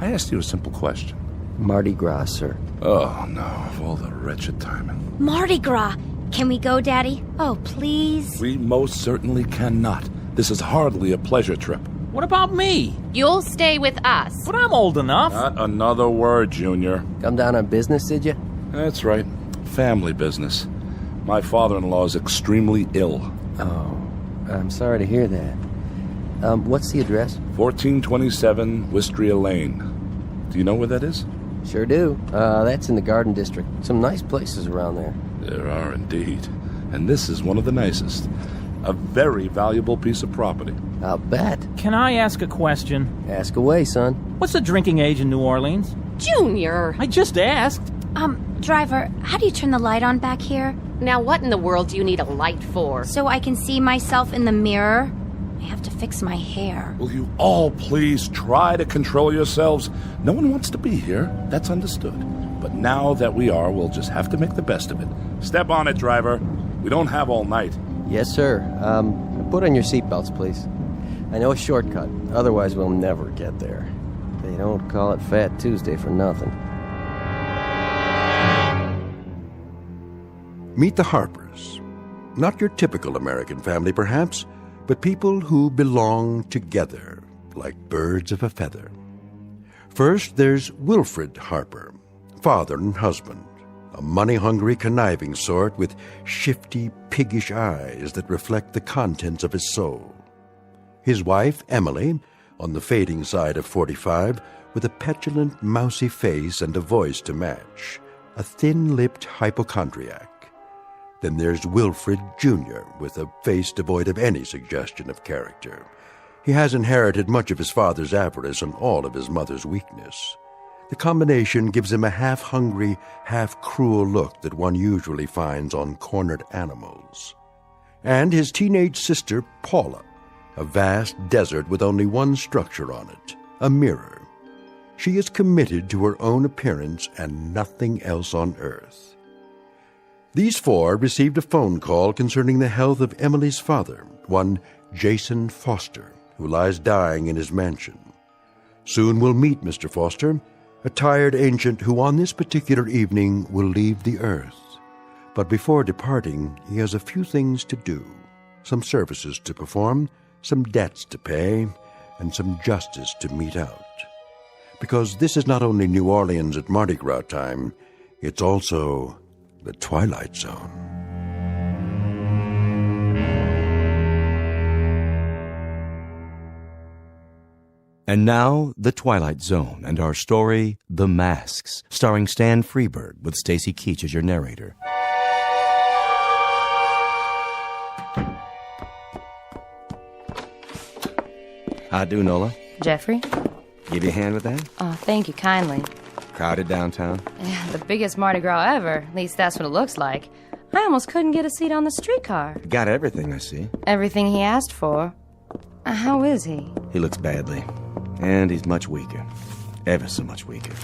I asked you a simple question. Mardi Gras, sir. Oh, no, of all the wretched timing. Mardi Gras. Can we go, Daddy? Oh, please. We most certainly cannot. This is hardly a pleasure trip. What about me? You'll stay with us. But I'm old enough. Not another word, Junior. Come down on business, did you? That's right. Family business. My father-in-law is extremely ill. Oh, I'm sorry to hear that. What's the address? 1427 Wisteria Lane. Do you know where that is? Sure do. That's in the Garden District. Some nice places around there. There are indeed. And this is one of the nicest. A very valuable piece of property. I'll bet. Can I ask a question? Ask away, son. What's the drinking age in New Orleans? Junior! I just asked. Driver, how do you turn the light on back here? Now what in the world do you need a light for? So I can see myself in the mirror? I have to fix my hair. Will you all please try to control yourselves? No one wants to be here. That's understood. But now that we are, we'll just have to make the best of it. Step on it, driver. We don't have all night. Yes, sir. Put on your seatbelts, please. I know a shortcut. Otherwise, we'll never get there. They don't call it Fat Tuesday for nothing. Meet the Harpers. Not your typical American family, perhaps, but people who belong together, like birds of a feather. First, there's Wilfred Harper, father and husband, a money-hungry, conniving sort with shifty, piggish eyes that reflect the contents of his soul. His wife, Emily, on the fading side of 45, with a petulant, mousy face and a voice to match, a thin-lipped hypochondriac. Then there's Wilfred Jr., with a face devoid of any suggestion of character. He has inherited much of his father's avarice and all of his mother's weakness. The combination gives him a half-hungry, half-cruel look that one usually finds on cornered animals. And his teenage sister, Paula, a vast desert with only one structure on it, a mirror. She is committed to her own appearance and nothing else on earth. These 4 received a phone call concerning the health of Emily's father, one Jason Foster, who lies dying in his mansion. Soon we'll meet Mr. Foster, a tired ancient who on this particular evening will leave the earth. But before departing, he has a few things to do, some services to perform, some debts to pay, and some justice to mete out. Because this is not only New Orleans at Mardi Gras time, it's also the Twilight Zone. And now, The Twilight Zone and our story, The Masks, starring Stan Freberg with Stacy Keach as your narrator. How do, Nola? Jeffrey? Give you a hand with that? Oh, thank you kindly. Crowded downtown? Yeah, the biggest Mardi Gras ever. At least that's what it looks like. I almost couldn't get a seat on the streetcar. Got everything, I see. Everything he asked for. How is he? He looks badly. And he's much weaker. Ever so much weaker.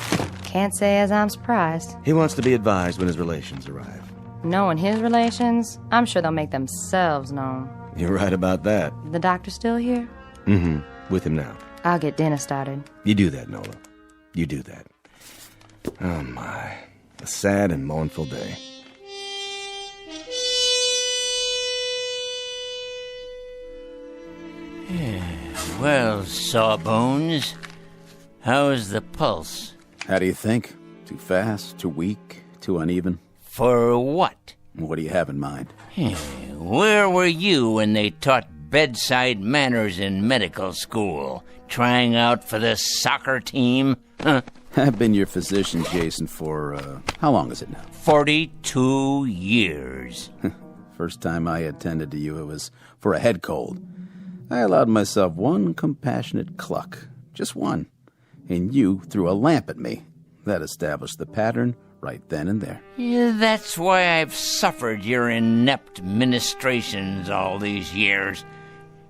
Can't say as I'm surprised. He wants to be advised when his relations arrive. Knowing his relations, I'm sure they'll make themselves known. You're right about that. The doctor still here? Mm-hmm. With him now. I'll get dinner started. You do that, Nola. You do that. Oh, my. A sad and mournful day. Well, Sawbones, how's the pulse? How do you think? Too fast, too weak, too uneven? For what? What do you have in mind? Where were you when they taught bedside manners in medical school? Trying out for the soccer team? Huh? I've been your physician, Jason, for, how long is it now? 42 years. First time I attended to you, it was for a head cold. I allowed myself one compassionate cluck. Just one. And you threw a lamp at me. That established the pattern right then and there. That's why I've suffered your inept ministrations all these years.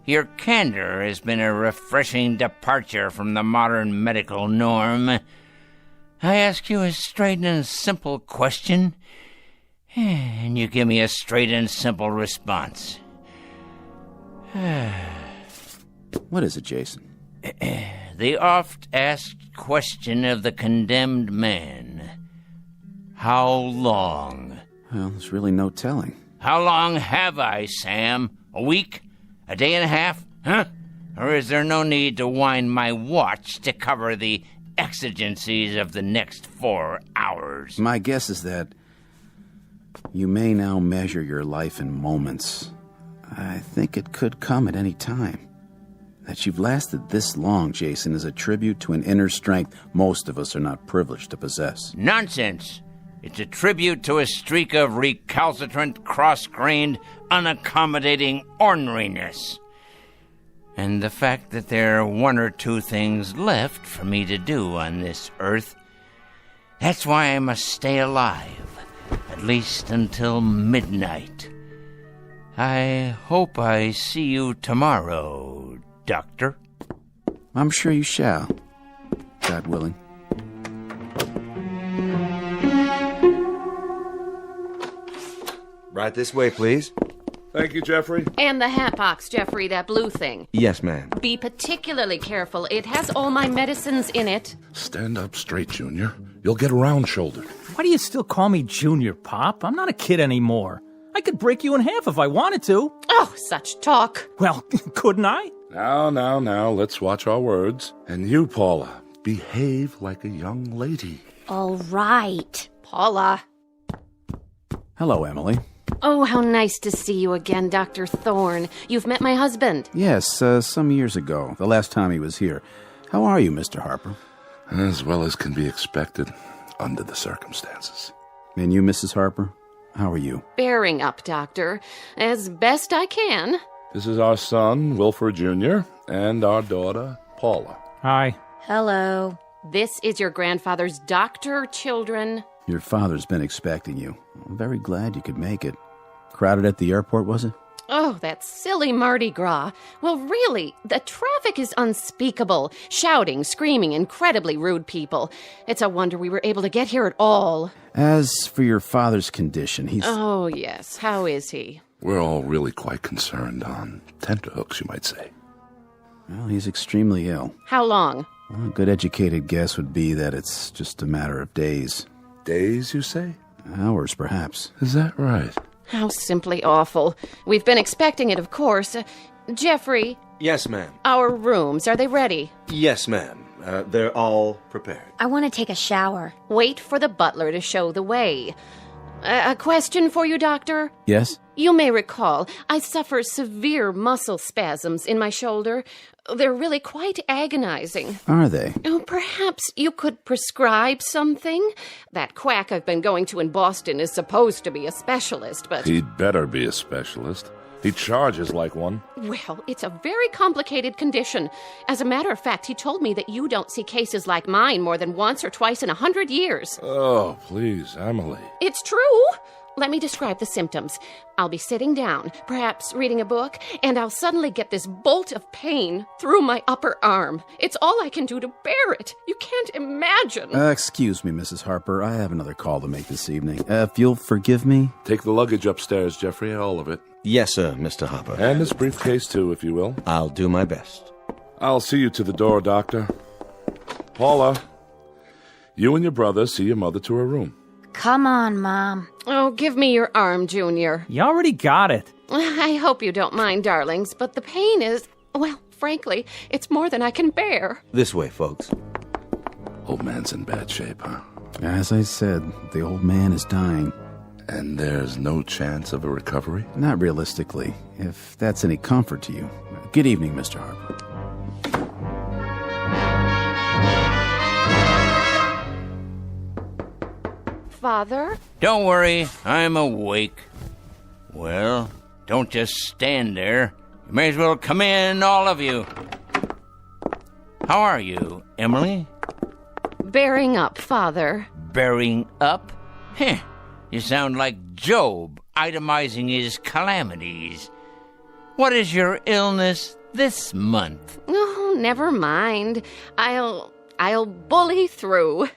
Your candor has been a refreshing departure from the modern medical norm. I ask you a straight and simple question, and you give me a straight and simple response. What is it, Jason? The oft-asked question of the condemned man. How long? Well, there's really no telling. How long have I, Sam? A week? A day and a half? Huh? Or is there no need to wind my watch to cover the exigencies of the next 4 hours? My guess is that you may now measure your life in moments. I think it could come at any time. That you've lasted this long, Jason, is a tribute to an inner strength most of us are not privileged to possess. Nonsense! It's a tribute to a streak of recalcitrant, cross-grained, unaccommodating orneriness. And the fact that there are one or two things left for me to do on this earth. That's why I must stay alive, at least until midnight. I hope I see you tomorrow, Doctor. I'm sure you shall, God willing. Right this way, please. Thank you, Jeffrey. And the hat box, Jeffrey, that blue thing. Yes, ma'am. Be particularly careful. It has all my medicines in it. Stand up straight, Junior. You'll get round-shouldered. Why do you still call me Junior, Pop? I'm not a kid anymore. I could break you in half if I wanted to. Oh, such talk. Well, couldn't I? Now, let's watch our words. And you, Paula, behave like a young lady. All right. Paula. Hello, Emily. Oh, how nice to see you again, Dr. Thorne. You've met my husband. Yes, some years ago, the last time he was here. How are you, Mr. Harper? As well as can be expected under the circumstances. And you, Mrs. Harper? How are you? Bearing up, Doctor. As best I can. This is our son, Wilford Jr., and our daughter, Paula. Hi. Hello. This is your grandfather's doctor, children. Your father's been expecting you. I'm very glad you could make it. Crowded at the airport, was it? Oh, that silly Mardi Gras. Well, really, the traffic is unspeakable. Shouting, screaming, incredibly rude people. It's a wonder we were able to get here at all. As for your father's condition, he's... Oh, yes. How is he? We're all really quite concerned on tenterhooks, you might say. Well, he's extremely ill. How long? Well, a good educated guess would be that it's just a matter of days. Days, you say? Hours, perhaps. Is that right? How simply awful. We've been expecting it, of course. Jeffrey? Yes, ma'am. Our rooms, are they ready? Yes, ma'am. They're all prepared. I want to take a shower. Wait for the butler to show the way. A question for you, Doctor? Yes? You may recall, I suffer severe muscle spasms in my shoulder. They're really quite agonizing. Are they? Oh, perhaps you could prescribe something? That quack I've been going to in Boston is supposed to be a specialist, but... He'd better be a specialist. He charges like one. Well, it's a very complicated condition. As a matter of fact, he told me that you don't see cases like mine more than once or twice in 100 years. Oh, please, Emily. It's true. Let me describe the symptoms. I'll be sitting down, perhaps reading a book, and I'll suddenly get this bolt of pain through my upper arm. It's all I can do to bear it. You can't imagine. Excuse me, Mrs. Harper. I have another call to make this evening. If you'll forgive me. Take the luggage upstairs, Jeffrey, all of it. Yes, sir, Mr. Harper. And this briefcase, too, if you will. I'll do my best. I'll see you to the door, Doctor. Paula, you and your brother see your mother to her room. Come on, Mom. Oh, give me your arm, Junior. You already got it. I hope you don't mind, darlings, but the pain is, well, frankly, it's more than I can bear. This way, folks. Old man's in bad shape, huh? As I said, the old man is dying. And there's no chance of a recovery? Not realistically, if that's any comfort to you. Good evening, Mr. Harper. Father? Don't worry, I'm awake. Well, don't just stand there. You may as well come in, all of you. How are you, Emily? Bearing up, Father. Bearing up? Heh, you sound like Job, itemizing his calamities. What is your illness this month? Oh, never mind. I'll bully through.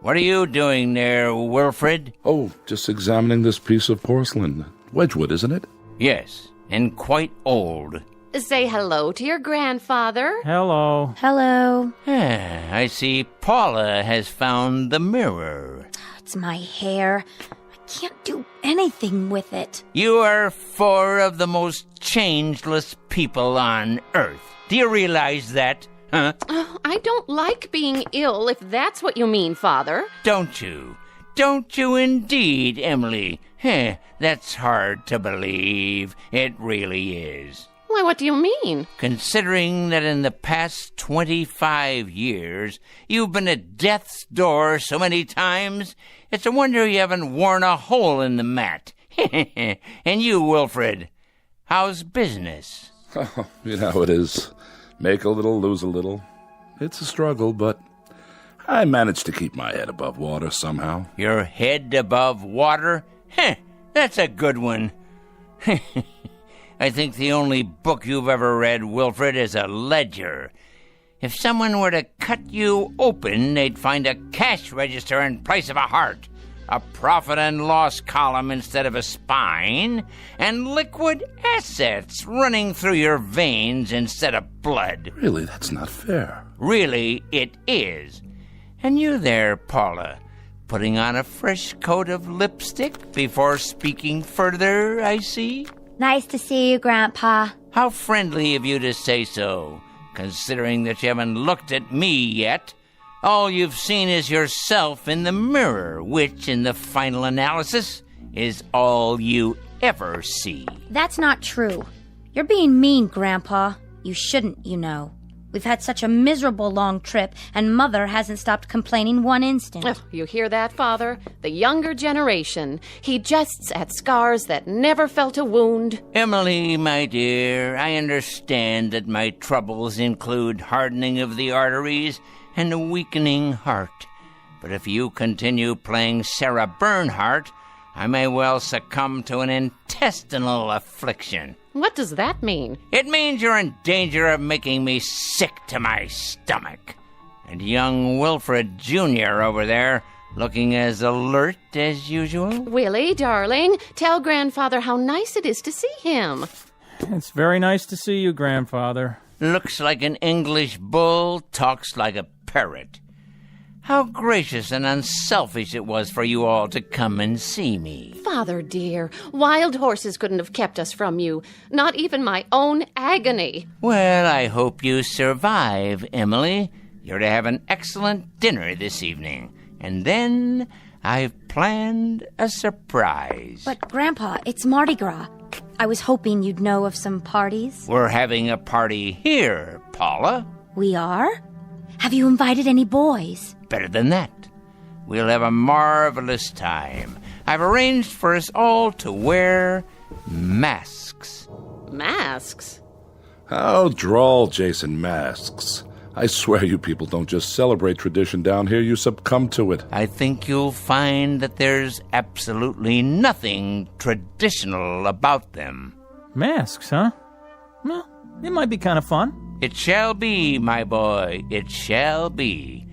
What are you doing there, Wilfred? Oh, just examining this piece of porcelain. Wedgwood, isn't it? Yes, and quite old. Say hello to your grandfather. Hello. Hello. I see Paula has found the mirror. It's my hair. I can't do anything with it. You are four of the most changeless people on Earth. Do you realize that? Huh? Oh, I don't like being ill, if that's what you mean, Father. Don't you? Don't you indeed, Emily? That's hard to believe. It really is. Why, what do you mean? Considering that in the past 25 years, you've been at death's door so many times, it's a wonder you haven't worn a hole in the mat. And you, Wilfred, how's business? Oh, you know how it is. Make a little, lose a little. It's a struggle, but I managed to keep my head above water somehow. Your head above water? That's a good one. I think the only book you've ever read, Wilfred, is a ledger. If someone were to cut you open, they'd find a cash register in place of a heart, a profit and loss column instead of a spine, and liquid assets running through your veins instead of blood. Really, that's not fair. Really, it is. And you there, Paula, putting on a fresh coat of lipstick before speaking further, I see? Nice to see you, Grandpa. How friendly of you to say so, considering that you haven't looked at me yet. All you've seen is yourself in the mirror, which, in the final analysis, is all you ever see. That's not true. You're being mean, Grandpa. You shouldn't, you know. We've had such a miserable long trip, and Mother hasn't stopped complaining one instant. Oh, you hear that, Father? The younger generation. He jests at scars that never felt a wound. Emily, my dear, I understand that my troubles include hardening of the arteries and a weakening heart. But if you continue playing Sarah Bernhardt, I may well succumb to an intestinal affliction. What does that mean? It means you're in danger of making me sick to my stomach. And young Wilfred Jr. over there, looking as alert as usual. Willie, darling, tell Grandfather how nice it is to see him. It's very nice to see you, Grandfather. Looks like an English bull, talks like a parrot. How gracious and unselfish it was for you all to come and see me. Father dear, wild horses couldn't have kept us from you. Not even my own agony. Well, I hope you survive, Emily. You're to have an excellent dinner this evening. And then I've planned a surprise. But, Grandpa, it's Mardi Gras. I was hoping you'd know of some parties. We're having a party here, Paula. We are? Have you invited any boys? Better than that. We'll have a marvelous time. I've arranged for us all to wear masks. Masks? How droll, Jason, masks. I swear you people don't just celebrate tradition down here, you succumb to it. I think you'll find that there's absolutely nothing traditional about them. Masks, huh? Well, it might be kind of fun. It shall be, my boy, it shall be.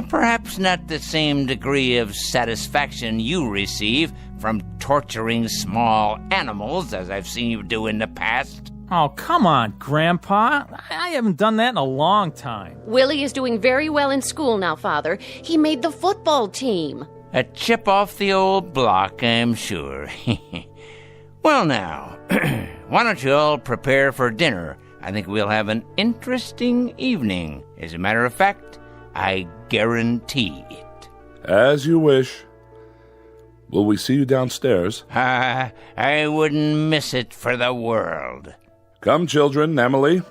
Perhaps not the same degree of satisfaction you receive from torturing small animals as I've seen you do in the past. Oh, come on, Grandpa. I haven't done that in a long time. Willie is doing very well in school now, Father. He made the football team. A chip off the old block, I'm sure. Well, now, why don't you all prepare for dinner? I think we'll have an interesting evening. As a matter of fact, I guarantee it. As you wish. Will we see you downstairs? I wouldn't miss it for the world. Come, children. Emily.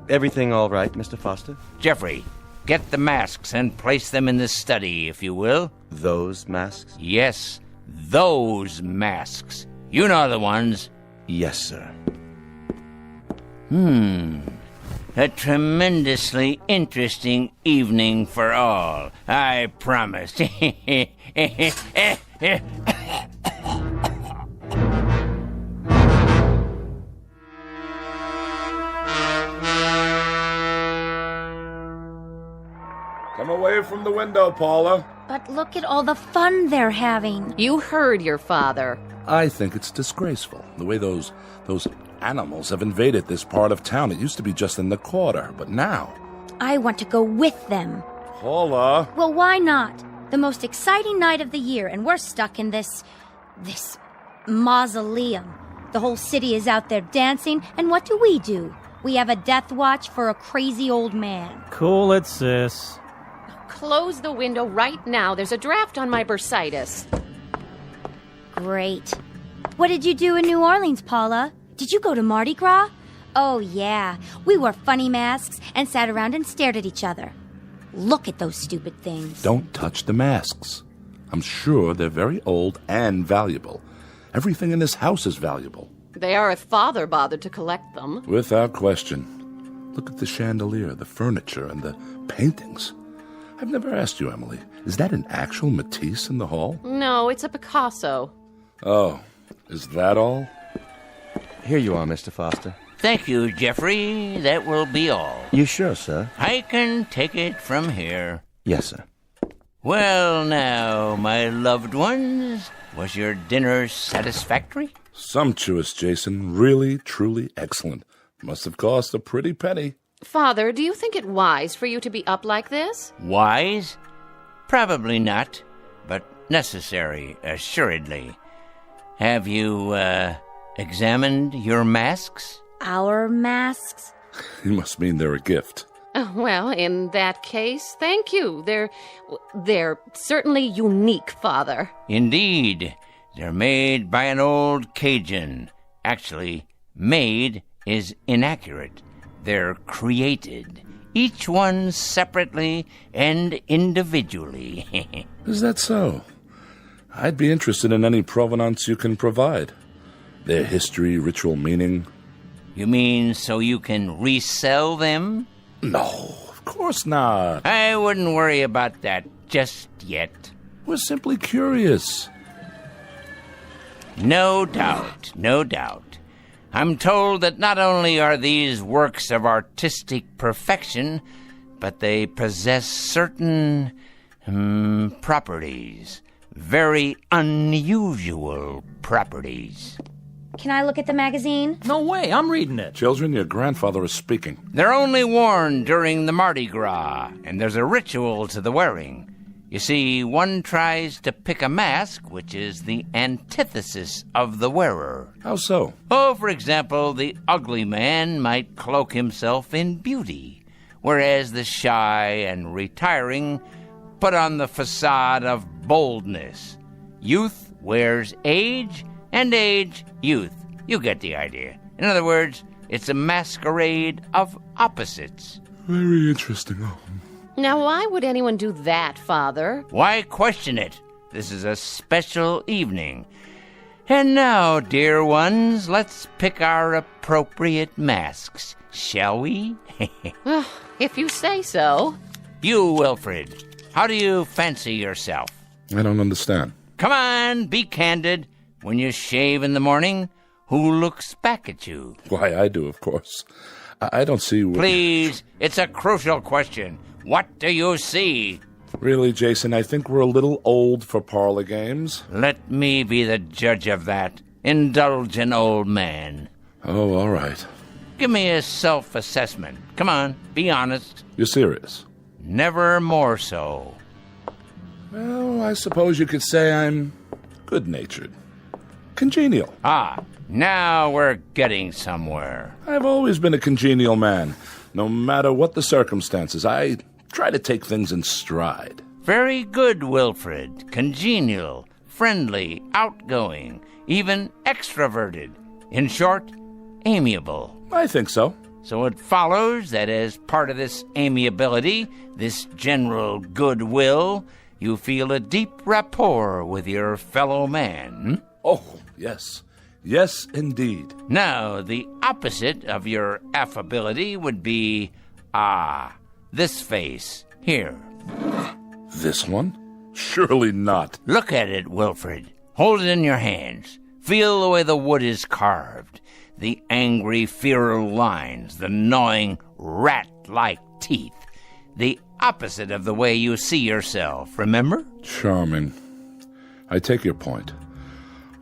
Everything all right, Mr. Foster? Jeffrey, get the masks and place them in the study, if you will. Those masks? Yes, those masks. You know the ones. Yes, sir. A tremendously interesting evening for all, I promise. Come away from the window, Paula. But look at all the fun they're having. You heard your father. I think it's disgraceful, the way those animals have invaded this part of town. It used to be just in the quarter, but now... I want to go with them. Paula! Well, why not? The most exciting night of the year, and we're stuck in this mausoleum. The whole city is out there dancing, and what do? We have a death watch for a crazy old man. Cool it, sis. Close the window right now. There's a draft on my bursitis. Great. What did you do in New Orleans, Paula? Did you go to Mardi Gras? Oh, yeah. We wore funny masks and sat around and stared at each other. Look at those stupid things. Don't touch the masks. I'm sure they're very old and valuable. Everything in this house is valuable. They are if Father bothered to collect them. Without question. Look at the chandelier, the furniture, and the paintings. I've never asked you, Emily. Is that an actual Matisse in the hall? No, it's a Picasso. Oh, is that all? Here you are, Mr. Foster. Thank you, Jeffrey. That will be all. You sure, sir? I can take it from here. Yes, sir. Well, now, my loved ones, was your dinner satisfactory? Sumptuous, Jason. Really, truly excellent. Must have cost a pretty penny. Father, do you think it wise for you to be up like this? Wise? Probably not, but necessary, assuredly. Have you, examined your masks? Our masks? You must mean they're a gift. Well, in that case, thank you. They're certainly unique, Father. Indeed. They're made by an old Cajun. Actually, made is inaccurate. They're created, each one separately and individually. Is that so? I'd be interested in any provenance you can provide. Their history, ritual meaning. You mean so you can resell them? No, of course not. I wouldn't worry about that just yet. We're simply curious. No doubt, no doubt. I'm told that not only are these works of artistic perfection, but they possess certain properties. Very unusual properties. Can I look at the magazine? No way, I'm reading it. Children, your grandfather is speaking. They're only worn during the Mardi Gras, and there's a ritual to the wearing. You see, one tries to pick a mask, which is the antithesis of the wearer. How so? Oh, for example, the ugly man might cloak himself in beauty, whereas the shy and retiring put on the facade of boldness. Youth wears age, and age youth. You get the idea. In other words, it's a masquerade of opposites. Very interesting. Now, why would anyone do that, Father? Why question it? This is a special evening. And now, dear ones, let's pick our appropriate masks, shall we? If you say so. You, Wilfred, how do you fancy yourself? I don't understand. Come on, be candid. When you shave in the morning, who looks back at you? Why, I do, of course. I don't see... Please, it's a crucial question. What do you see? Really, Jason, I think we're a little old for parlor games. Let me be the judge of that. Indulgent old man. Oh, all right. Give me a self-assessment. Come on, be honest. You're serious? Never more so. Well, I suppose you could say I'm good-natured. Congenial. Ah, now we're getting somewhere. I've always been a congenial man. No matter what the circumstances, I try to take things in stride. Very good, Wilfred. Congenial, friendly, outgoing, even extroverted. In short, amiable. I think so. So it follows that as part of this amiability, this general goodwill, you feel a deep rapport with your fellow man. Oh, yes. Yes, indeed. Now, the opposite of your affability would be, this face here. This one? Surely not. Look at it, Wilfred. Hold it in your hands. Feel the way the wood is carved. The angry, feral lines, the gnawing, rat-like teeth. The opposite of the way you see yourself, remember? Charming. I take your point.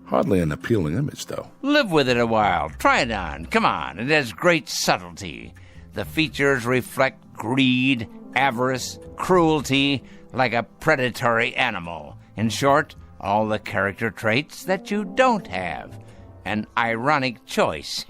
Hardly an appealing image, though. Live with it a while. Try it on. Come on. It has great subtlety. The features reflect greed, avarice, cruelty, like a predatory animal. In short, all the character traits that you don't have. An ironic choice,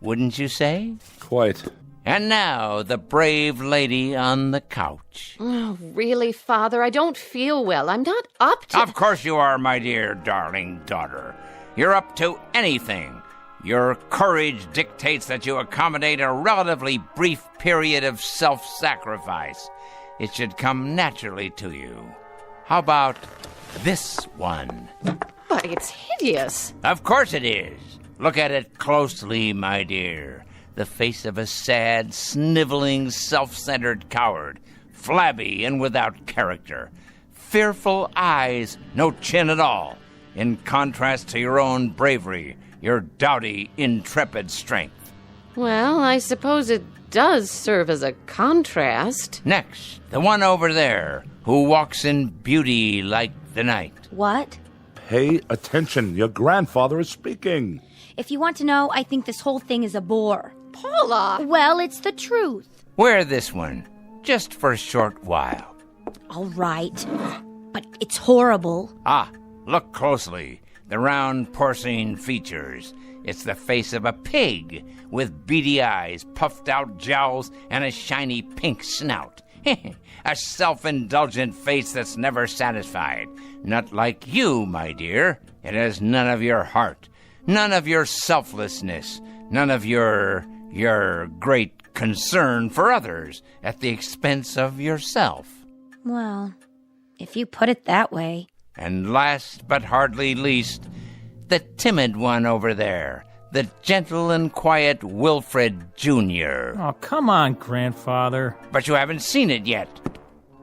wouldn't you say? Quite. And now, the brave lady on the couch. Oh, really, Father? I don't feel well. I'm not up to... Of course you are, my dear darling daughter. You're up to anything. Your courage dictates that you accommodate a relatively brief period of self-sacrifice. It should come naturally to you. How about this one? But it's hideous. Of course it is. Look at it closely, my dear. The face of a sad, sniveling, self-centered coward, flabby and without character. Fearful eyes, no chin at all, in contrast to your own bravery, your doughty, intrepid strength. Well, I suppose it does serve as a contrast. Next, the one over there, who walks in beauty like the night. What? Pay attention. Your grandfather is speaking. If you want to know, I think this whole thing is a bore. Paula! Well, it's the truth. Wear this one, just for a short while. All right. But it's horrible. Look closely. The round porcine features. It's the face of a pig, with beady eyes, puffed out jowls, and a shiny pink snout. A self-indulgent face that's never satisfied. Not like you, my dear. It has none of your heart, none of your selflessness, none of your great concern for others at the expense of yourself. Well, if you put it that way. And last but hardly least, the timid one over there, the gentle and quiet Wilfred Jr. Oh, come on, Grandfather. But you haven't seen it yet.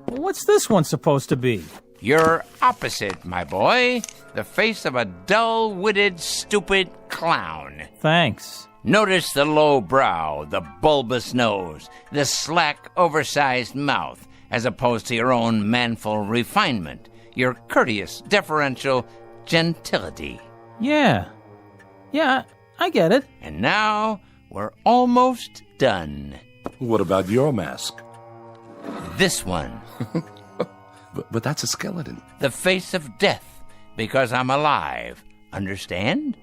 What's this one supposed to be? You're opposite, my boy. The face of a dull-witted, stupid clown. Thanks. Notice the low brow, the bulbous nose, the slack, oversized mouth, as opposed to your own manful refinement, your courteous, deferential gentility. Yeah, I get it. And now, we're almost done. What about your mask? This one. But that's a skeleton. The face of death, because I'm alive. Understand?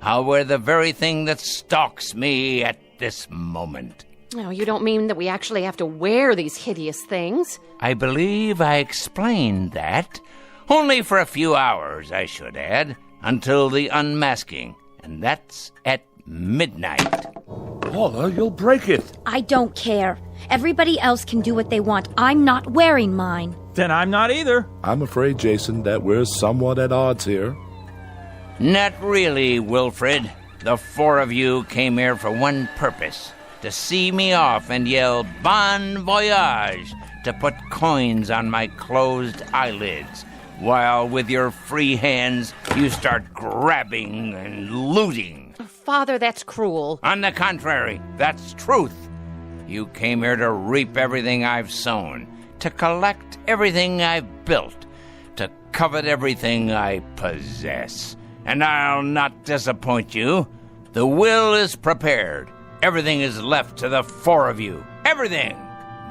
I'll wear the very thing that stalks me at this moment. No, you don't mean that we actually have to wear these hideous things? I believe I explained that. Only for a few hours, I should add, until the unmasking. And that's at midnight. Paula, you'll break it. I don't care. Everybody else can do what they want. I'm not wearing mine. Then I'm not either. I'm afraid, Jason, that we're somewhat at odds here. Not really, Wilfred. The four of you came here for one purpose. To see me off and yell bon voyage, to put coins on my closed eyelids, while with your free hands you start grabbing and looting. Father, that's cruel. On the contrary, that's truth. You came here to reap everything I've sown, to collect everything I've built, to covet everything I possess. And I'll not disappoint you. The will is prepared. Everything is left to the four of you. Everything.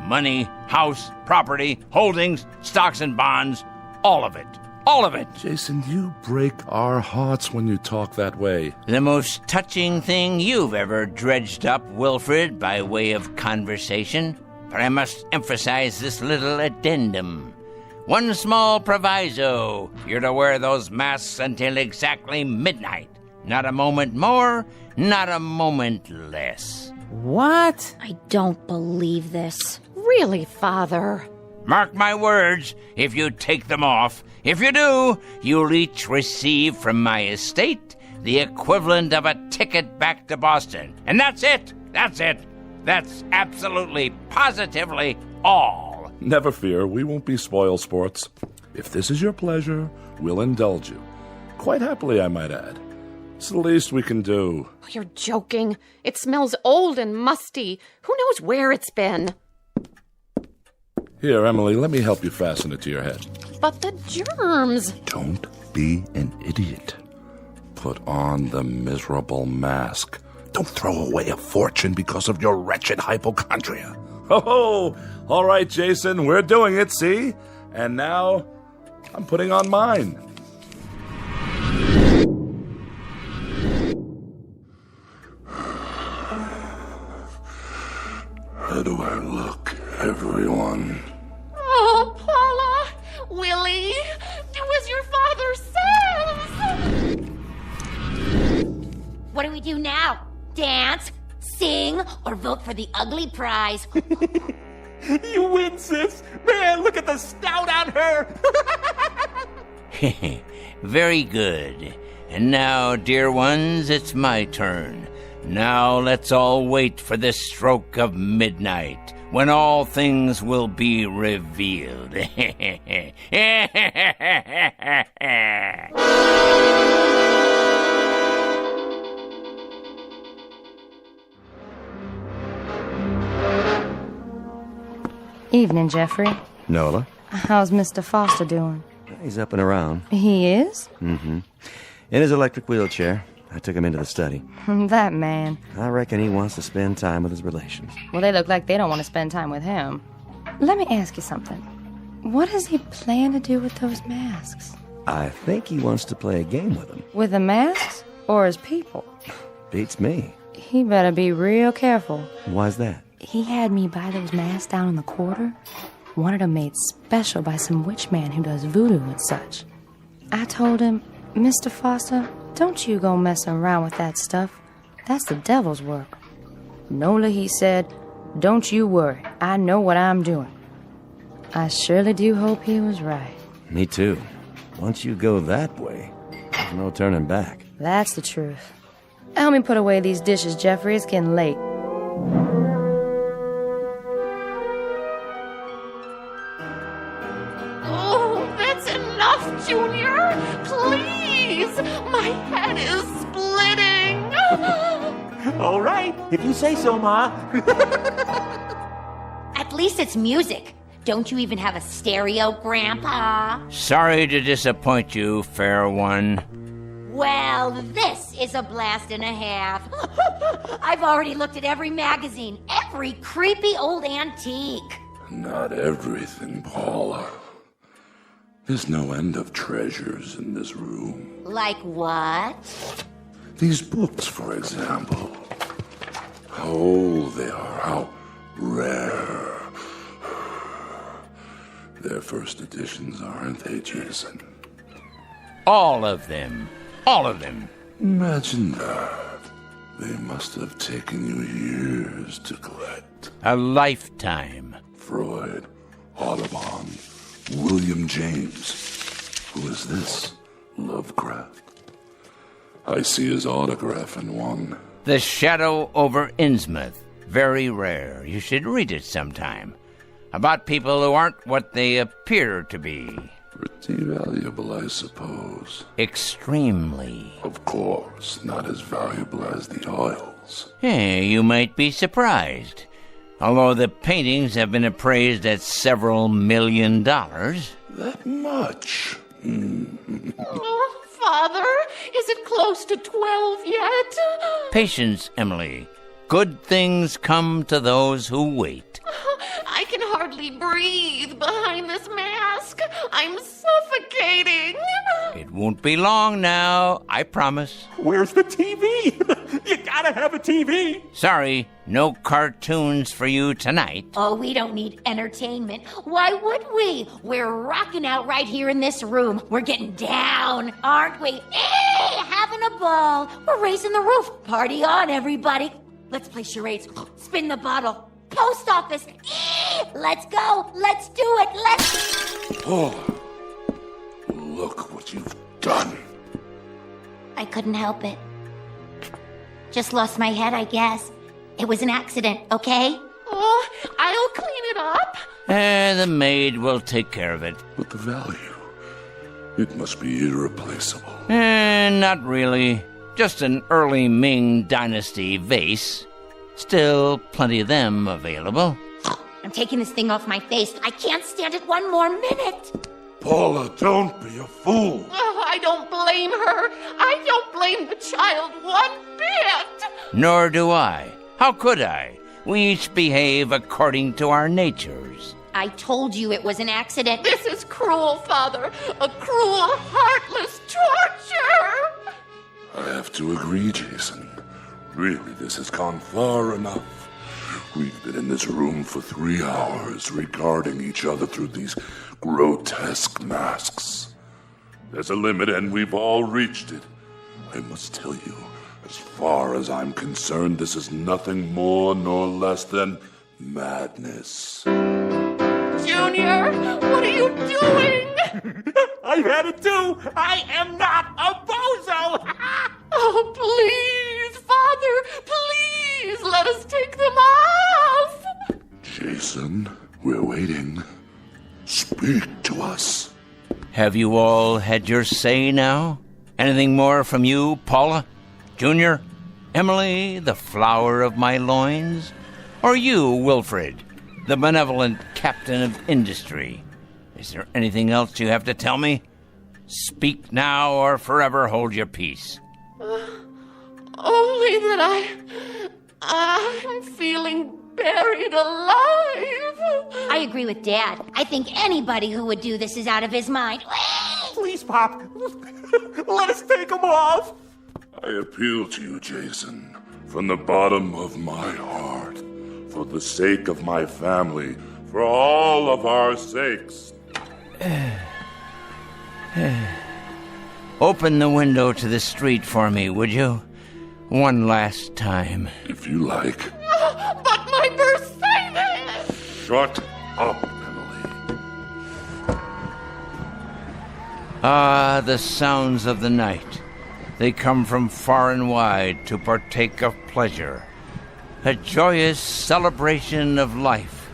Money, house, property, holdings, stocks and bonds. All of it. All of it. Jason, you break our hearts when you talk that way. The most touching thing you've ever dredged up, Wilfred, by way of conversation. But I must emphasize this little addendum. One small proviso. You're to wear those masks until exactly midnight. Not a moment more, not a moment less. What? I don't believe this. Really, Father? Mark my words, if you take them off. If you do, you'll each receive from my estate the equivalent of a ticket back to Boston. And that's it. That's it. That's absolutely, positively all. Never fear, we won't be spoil sports. If this is your pleasure, we'll indulge you. Quite happily, I might add. It's the least we can do. Oh, you're joking. It smells old and musty. Who knows where it's been? Here, Emily, let me help you fasten it to your head. But the germs. Don't be an idiot. Put on the miserable mask. Don't throw away a fortune because of your wretched hypochondria. Oh, all right, Jason, we're doing it, see? And now, I'm putting on mine. How do I look, everyone? Oh, Paula! Willie! Do as your father says! What do we do now? Dance, sing, or vote for the ugly prize? You win, sis! Man, look at the snout on her! Very good. And now, dear ones, it's my turn. Now let's all wait for the stroke of midnight, when all things will be revealed. Evening, Jeffrey. Nola? How's Mr. Foster doing? He's up and around. He is? Mm-hmm. In his electric wheelchair. I took him into the study. That man. I reckon he wants to spend time with his relations. Well, they look like they don't want to spend time with him. Let me ask you something. What does he plan to do with those masks? I think he wants to play a game with them. With the masks or his people? Beats me. He better be real careful. Why's that? He had me buy those masks down in the quarter. Wanted them made special by some witch man who does voodoo and such. I told him, Mr. Foster, don't you go messing around with that stuff. That's the devil's work. Nola, he said, don't you worry. I know what I'm doing. I surely do hope he was right. Me too. Once you go that way, there's no turning back. That's the truth. Help me put away these dishes, Jeffrey. It's getting late. Oh, that's enough, Junior. Please. My head is splitting. All right, if you say so, Ma. At least it's music. Don't you even have a stereo, Grandpa? Sorry to disappoint you, fair one. Well, this is a blast and a half. I've already looked at every magazine, every creepy old antique. Not everything, Paula. There's no end of treasures in this room. Like what? These books, for example. How old they are, how rare. They're first editions, aren't they, Jason? All of them. All of them. Imagine that. They must have taken you years to collect. A lifetime. Freud, Audubon, William James. Who is this? Lovecraft. I see his autograph in one. The Shadow over Innsmouth. Very rare. You should read it sometime. About people who aren't what they appear to be. Pretty valuable, I suppose. Extremely. Of course, not as valuable as the oils. Hey, you might be surprised. Although the paintings have been appraised at several $1 million. That much? Oh, Father, is it close to 12 yet? Patience, Emily. Good things come to those who wait. I can hardly breathe behind this mask. I'm suffocating. It won't be long now, I promise. Where's the TV? You gotta have a TV. Sorry, no cartoons for you tonight. Oh, we don't need entertainment. Why would we? We're rocking out right here in this room. We're getting down, aren't we? Hey, having a ball. We're raising the roof. Party on, everybody. Let's play charades. Spin the bottle. Post office. Let's go. Let's do it. Let's... Oh, look what you've done. I couldn't help it. Just lost my head, I guess. It was an accident, okay? Oh, I'll clean it up. The maid will take care of it. But the value, it must be irreplaceable. Not really. Just an early Ming Dynasty vase. Still plenty of them available. I'm taking this thing off my face. I can't stand it one more minute. Paula, don't be a fool. Oh, I don't blame her. I don't blame the child one bit. Nor do I. How could I? We each behave according to our natures. I told you it was an accident. This is cruel, Father. A cruel, heartless torture. I have to agree, Jason. Really, this has gone far enough. We've been in this room for 3 hours, regarding each other through these grotesque masks. There's a limit, and we've all reached it. I must tell you, as far as I'm concerned, this is nothing more nor less than madness. Junior, what are you doing? I've had it too. I am not a bozo. Oh, please, Father, please, let us take them off. Jason, we're waiting. Speak to us. Have you all had your say now? Anything more from you, Paula? Junior? Emily, the flower of my loins? Or you, Wilfred, the benevolent captain of industry? Is there anything else you have to tell me? Speak now or forever hold your peace. Only that I'm feeling buried alive. I agree with Dad. I think anybody who would do this is out of his mind. Please, Pop. Let us take them off. I appeal to you, Jason, from the bottom of my heart, for the sake of my family, for all of our sakes. Open the window to the street for me, would you? One last time. If you like. But my Mercedes! Shut up, Emily. Ah, the sounds of the night. They come from far and wide to partake of pleasure. A joyous celebration of life,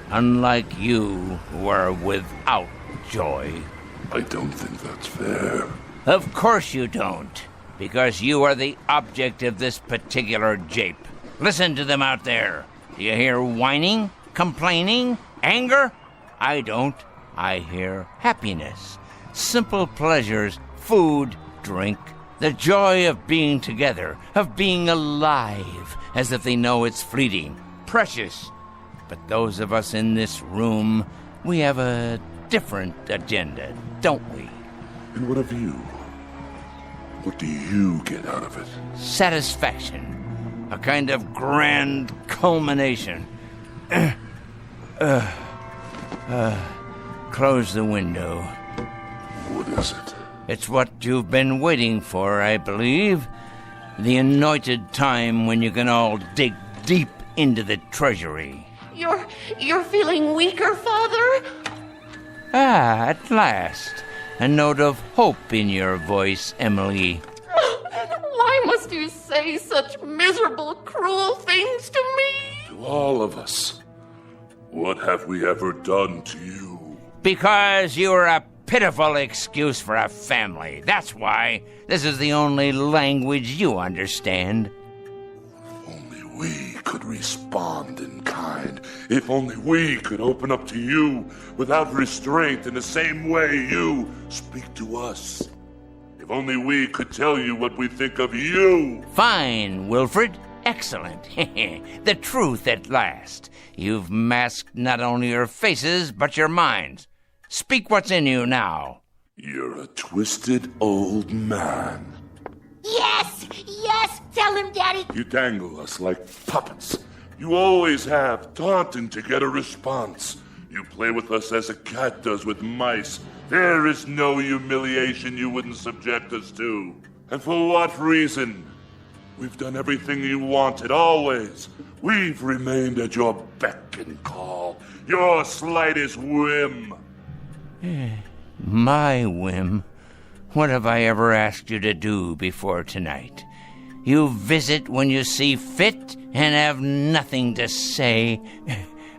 unlike you who are without joy. I don't think that's fair. Of course you don't, because you are the object of this particular jape. Listen to them out there. Do you hear whining, complaining, anger? I don't. I hear happiness, simple pleasures, food, drink, the joy of being together, of being alive, as if they know it's fleeting, precious. But those of us in this room, we have a different agenda, don't we? And what of you? What do you get out of it? Satisfaction. a kind of grand culmination. Close the window. What is it? It's what you've been waiting for, I believe. The anointed time when you can all dig deep into the treasury. You're feeling weaker, Father? At last. A note of hope in your voice, Emily. Why must you say such miserable, cruel things to me? To all of us. What have we ever done to you? Because you're a pitiful excuse for a family. That's why. This is the only language you understand. If only we could respond in kind. If only we could open up to you without restraint in the same way you speak to us. If only we could tell you what we think of you. Fine, Wilfred. Excellent. The truth at last. You've masked not only your faces, but your minds. Speak what's in you now. You're a twisted old man. Yes! Yes! Tell him, Daddy! You dangle us like puppets. You always have, taunting to get a response. You play with us as a cat does with mice. There is no humiliation you wouldn't subject us to. And for what reason? We've done everything you wanted, always. We've remained at your beck and call, your slightest whim. My whim? What have I ever asked you to do before tonight? You visit when you see fit and have nothing to say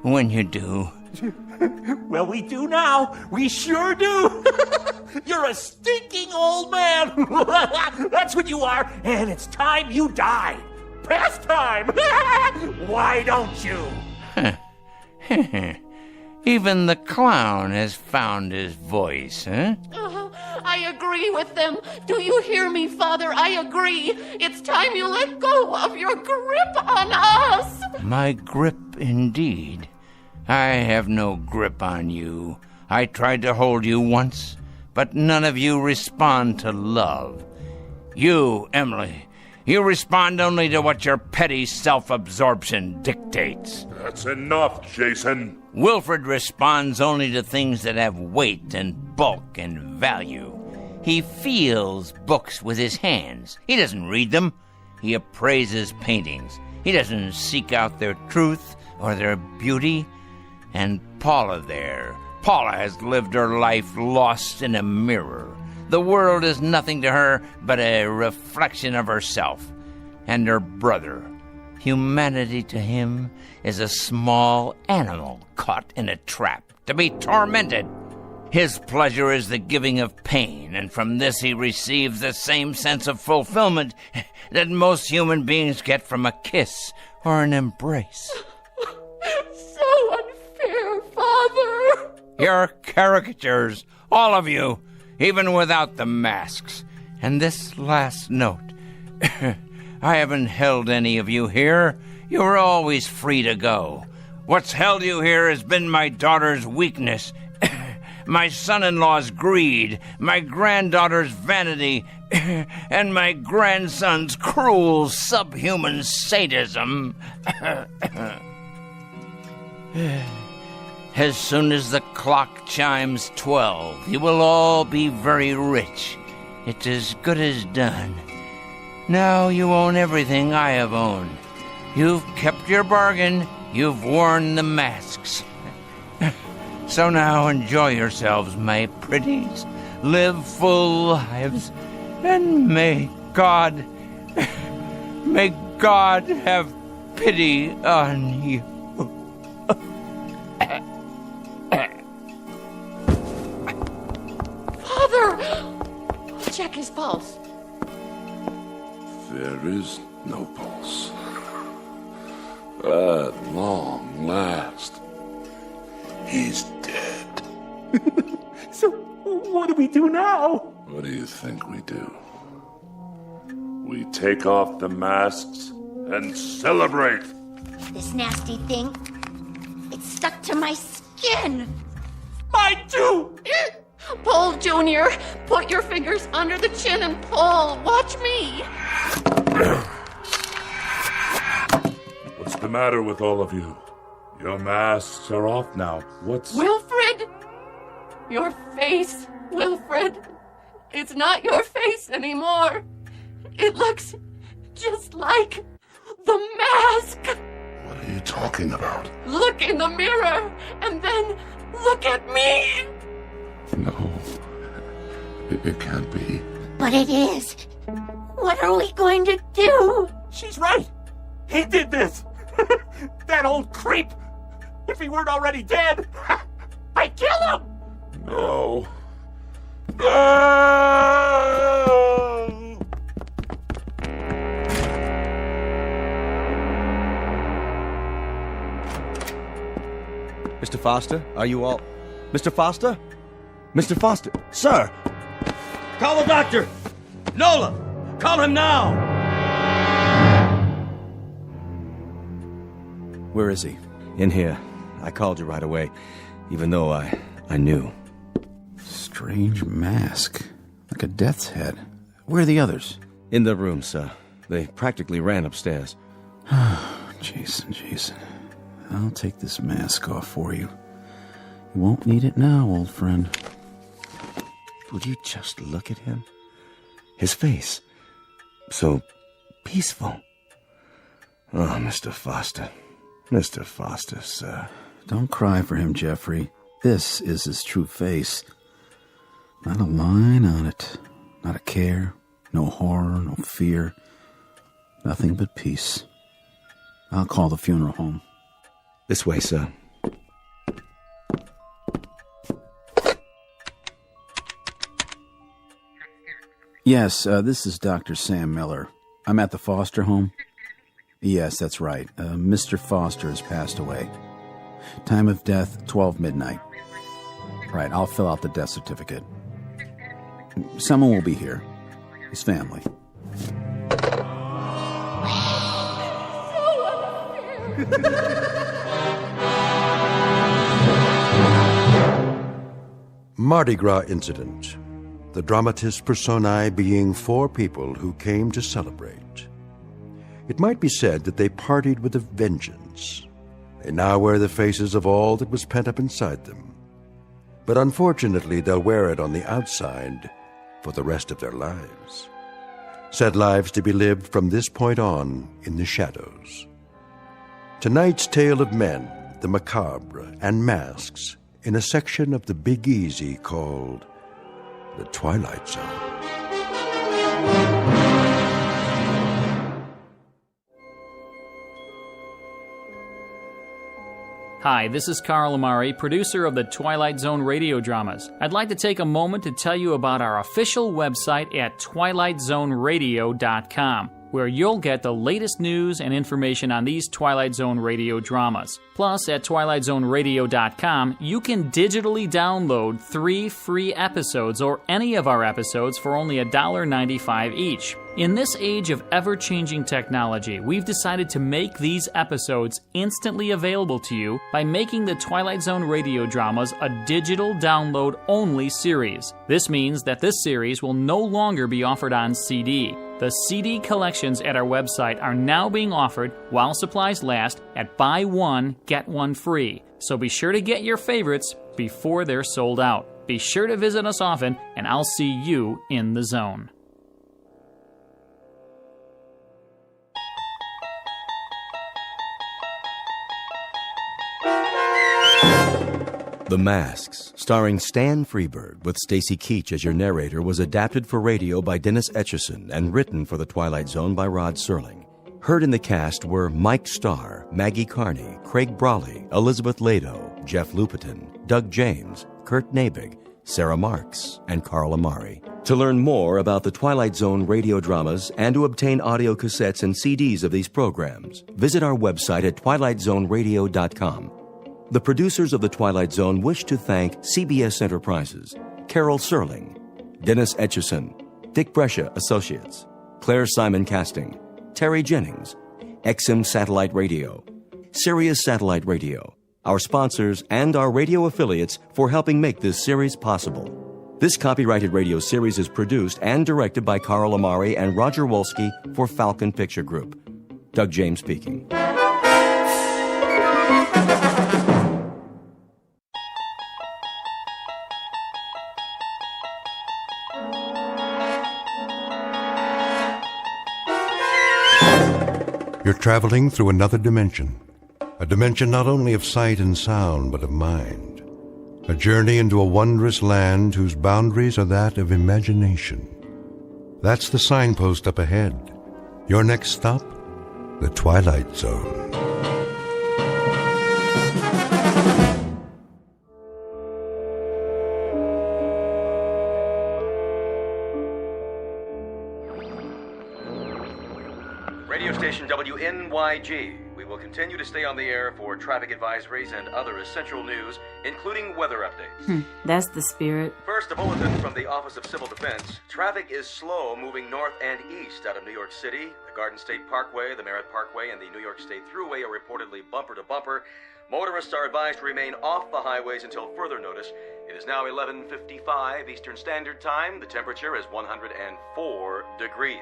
when you do. Well, we do now. We sure do. You're a stinking old man. That's what you are, and it's time you die. Past time. Why don't you? Even the clown has found his voice, huh? I agree with them. Do you hear me, Father? I agree. It's time you let go of your grip on us. My grip, indeed. I have no grip on you. I tried to hold you once, but none of you respond to love. You, Emily, you respond only to what your petty self-absorption dictates. That's enough, Jason. Wilfred responds only to things that have weight and bulk and value. He feels books with his hands. He doesn't read them. He appraises paintings. He doesn't seek out their truth or their beauty. And Paula there. Paula has lived her life lost in a mirror. The world is nothing to her but a reflection of herself and her brother. Humanity to him is a small animal caught in a trap to be tormented. His pleasure is the giving of pain, and from this he receives the same sense of fulfillment that most human beings get from a kiss or an embrace. So unfair, Father. You're caricatures, all of you, even without the masks. And this last note. I haven't held any of you here. You were always free to go. What's held you here has been my daughter's weakness, my son-in-law's greed, my granddaughter's vanity, and my grandson's cruel subhuman sadism. As soon as the clock chimes 12, you will all be very rich. It's as good as done. Now you own everything I have owned. You've kept your bargain. You've worn the masks. So now enjoy yourselves, my pretties. Live full lives. And may God have pity on you. Father! Check his pulse. There is no pulse. At long last, he's dead. So, what do we do now? What do you think we do? We take off the masks and celebrate. This nasty thing, it's stuck to my skin. Mine too! Pull, Junior. Put your fingers under the chin and pull. Watch me. the matter with all of you? Your masks are off now. What's... Wilfred! Your face, Wilfred. It's not your face anymore. It looks just like the mask. What are you talking about? Look in the mirror and then look at me. No. It can't be. But it is. What are we going to do? She's right. He did this. That old creep. If he weren't already dead, I'd kill him. No. Mr. Foster, are you all... Mr. Foster? Mr. Foster? Sir! Call the doctor! Nola! Call him now! Where is he? In here. I called you right away, even though I knew. Strange mask. Like a death's head. Where are the others? In the room, sir. They practically ran upstairs. Jason. I'll take this mask off for you. You won't need it now, old friend. Would you just look at him? His face. So peaceful. Oh, Mr. Foster. Mr. Foster, sir. Don't cry for him, Jeffrey. This is his true face. Not a line on it. Not a care. No horror, no fear. Nothing but peace. I'll call the funeral home. This way, sir. Yes, this is Dr. Sam Miller. I'm at the Foster home. Yes, that's right. Mr. Foster has passed away. Time of death, 12 midnight. Right, I'll fill out the death certificate. Someone will be here. His family. Mardi Gras incident. The dramatis personae being four people who came to celebrate. It might be said that they partied with a vengeance. They now wear the faces of all that was pent up inside them. But unfortunately, they'll wear it on the outside for the rest of their lives. Said lives to be lived from this point on in the shadows. Tonight's tale of men, the macabre, and masks in a section of the Big Easy called The Twilight Zone. Hi, this is Carl Amari, producer of the Twilight Zone Radio Dramas. I'd like to take a moment to tell you about our official website at twilightzoneradio.com, where you'll get the latest news and information on these Twilight Zone radio dramas. Plus, at twilightzoneradio.com, you can digitally download 3 free episodes or any of our episodes for only $1.95 each. In this age of ever-changing technology, we've decided to make these episodes instantly available to you by making the Twilight Zone radio dramas a digital download-only series. This means that this series will no longer be offered on CD. The CD collections at our website are now being offered while supplies last at buy one, get one free. So be sure to get your favorites before they're sold out. Be sure to visit us often, and I'll see you in the zone. The Masks, starring Stan Freberg with Stacy Keach as your narrator, was adapted for radio by Dennis Etchison and written for The Twilight Zone by Rod Serling. Heard in the cast were Mike Starr, Maggie Carney, Craig Brawley, Elizabeth Lado, Jeff Lupetin, Doug James, Kurt Nabig, Sarah Marks, and Carl Amari. To learn more about the Twilight Zone radio dramas and to obtain audio cassettes and CDs of these programs, visit our website at twilightzoneradio.com. The producers of The Twilight Zone wish to thank CBS Enterprises, Carol Serling, Dennis Etchison, Dick Brescia Associates, Claire Simon Casting, Terry Jennings, XM Satellite Radio, Sirius Satellite Radio, our sponsors, and our radio affiliates for helping make this series possible. This copyrighted radio series is produced and directed by Carl Amari and Roger Wolski for Falcon Picture Group. Doug James speaking. You're traveling through another dimension. A dimension not only of sight and sound, but of mind. A journey into a wondrous land whose boundaries are that of imagination. That's the signpost up ahead. Your next stop, the Twilight Zone. Radio station WNYG. We will continue to stay on the air for traffic advisories and other essential news, including weather updates. That's the spirit. First, a bulletin from the Office of Civil Defense. Traffic is slow moving north and east out of New York City. The Garden State Parkway, the Merritt Parkway, and the New York State Thruway are reportedly bumper to bumper. Motorists are advised to remain off the highways until further notice. It is now 11:55 Eastern Standard Time. The temperature is 104 degrees.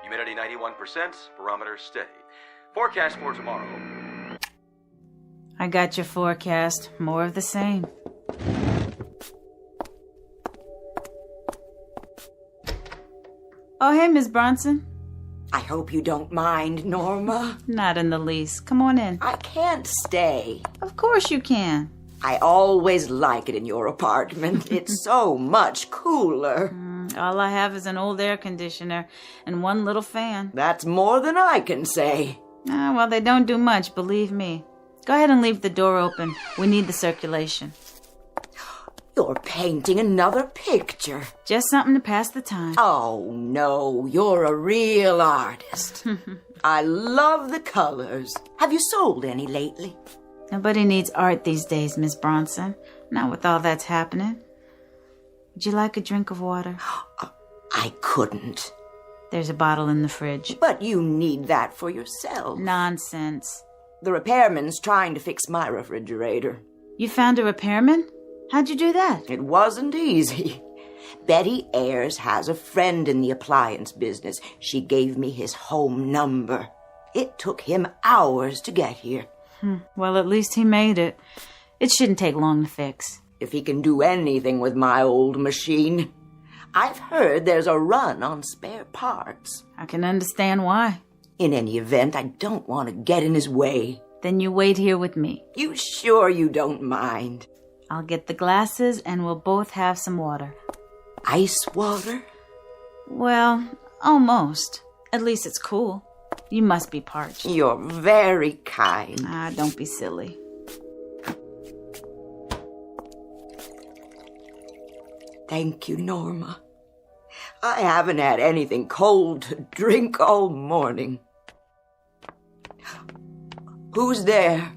Humidity 91%, barometer steady. Forecast for tomorrow. I got your forecast. More of the same. Oh, hey, Miss Bronson. I hope you don't mind, Norma. Not in the least. Come on in. I can't stay. Of course you can. I always like it in your apartment. It's so much cooler. All I have is an old air conditioner and one little fan. That's more than I can say. Well, they don't do much, believe me. Go ahead and leave the door open. We need the circulation. You're painting another picture. Just something to pass the time. Oh, no, you're a real artist. I love the colors. Have you sold any lately? Nobody needs art these days, Miss Bronson. Not with all that's happening. Would you like a drink of water? I couldn't. There's a bottle in the fridge. But you need that for yourself. Nonsense. The repairman's trying to fix my refrigerator. You found a repairman? How'd you do that? It wasn't easy. Betty Ayers has a friend in the appliance business. She gave me his home number. It took him hours to get here. Well, at least he made it. It shouldn't take long to fix. If he can do anything with my old machine. I've heard there's a run on spare parts. I can understand why. In any event, I don't want to get in his way. Then you wait here with me. You sure you don't mind? I'll get the glasses and we'll both have some water. Ice water? Well, almost. At least it's cool. You must be parched. You're very kind. Don't be silly. Thank you, Norma. I haven't had anything cold to drink all morning. Who's there?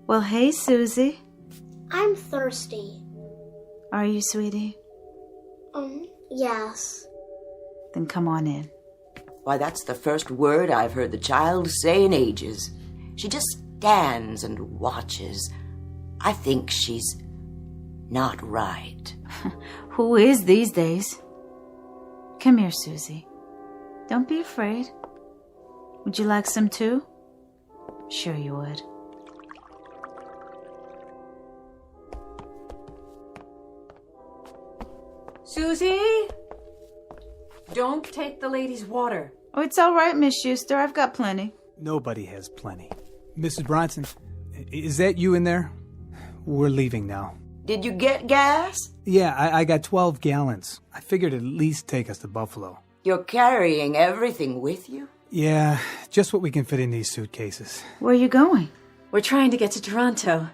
Well, hey, Susie. I'm thirsty. Are you, sweetie? Yes. Then come on in. Why, that's the first word I've heard the child say in ages. She just stands and watches. I think she's not right. Who is these days? Come here, Susie. Don't be afraid. Would you like some too? Sure you would. Susie? Don't take the lady's water. Oh, it's all right, Miss Schuster. I've got plenty. Nobody has plenty. Mrs. Bronson, is that you in there? We're leaving now. Did you get gas? Yeah, I got 12 gallons. I figured it'd at least take us to Buffalo. You're carrying everything with you? Yeah, just what we can fit in these suitcases. Where are you going? We're trying to get to Toronto.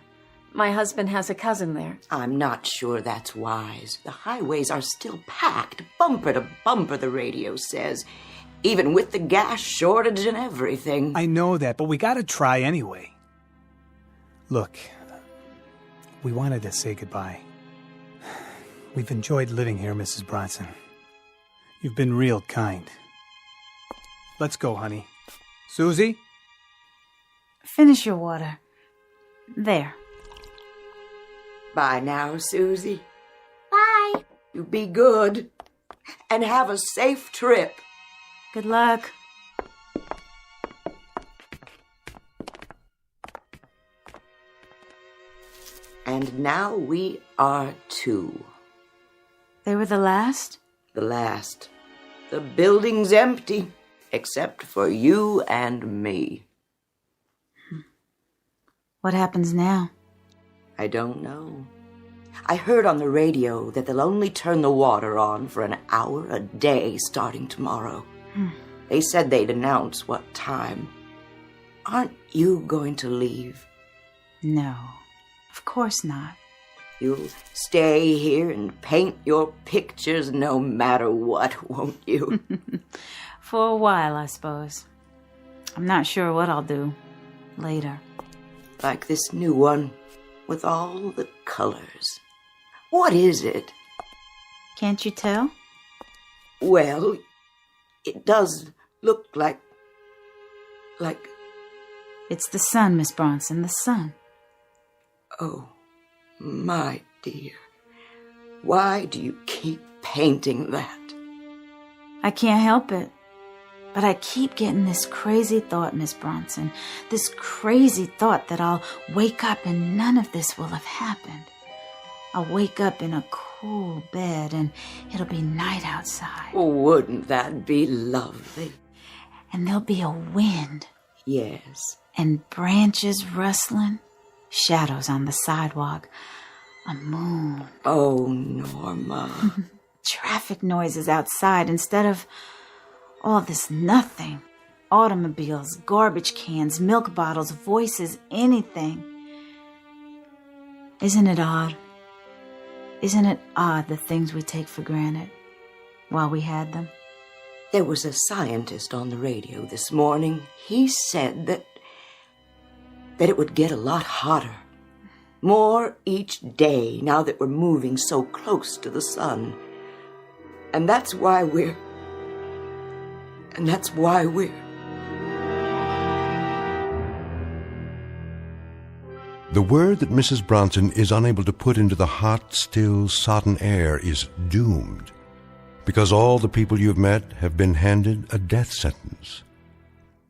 My husband has a cousin there. I'm not sure that's wise. The highways are still packed, bumper to bumper, the radio says. Even with the gas shortage and everything. I know that, but we gotta try anyway. Look, we wanted to say goodbye. We've enjoyed living here, Mrs. Bronson. You've been real kind. Let's go, honey. Susie? Finish your water. There. Bye now, Susie. Bye. You be good. And have a safe trip. Good luck. And now we are two. They were the last? The last. The building's empty. except for you and me. What happens now? I don't know. I heard on the radio that they'll only turn the water on for an hour a day starting tomorrow. They said they'd announce what time. Aren't you going to leave? No, of course not. You'll stay here and paint your pictures no matter what, won't you? For a while, I suppose. I'm not sure what I'll do later. Like this new one, with all the colors. What is it? Can't you tell? Well, it does look like... It's the sun, Miss Bronson, the sun. Oh, my dear. Why do you keep painting that? I can't help it. But I keep getting this crazy thought, Miss Bronson. This crazy thought that I'll wake up and none of this will have happened. I'll wake up in a cool bed and it'll be night outside. Wouldn't that be lovely? And there'll be a wind. Yes. And branches rustling. Shadows on the sidewalk. A moon. Oh, Norma. Traffic noises outside instead of all this nothing. Automobiles, garbage cans, milk bottles, voices, anything. Isn't it odd? Isn't it odd the things we take for granted while we had them? There was a scientist on the radio this morning. He said that it would get a lot hotter. More each day now that we're moving so close to the sun. And that's why we're... The word that Mrs. Bronson is unable to put into the hot, still, sodden air is doomed, because all the people you've met have been handed a death sentence.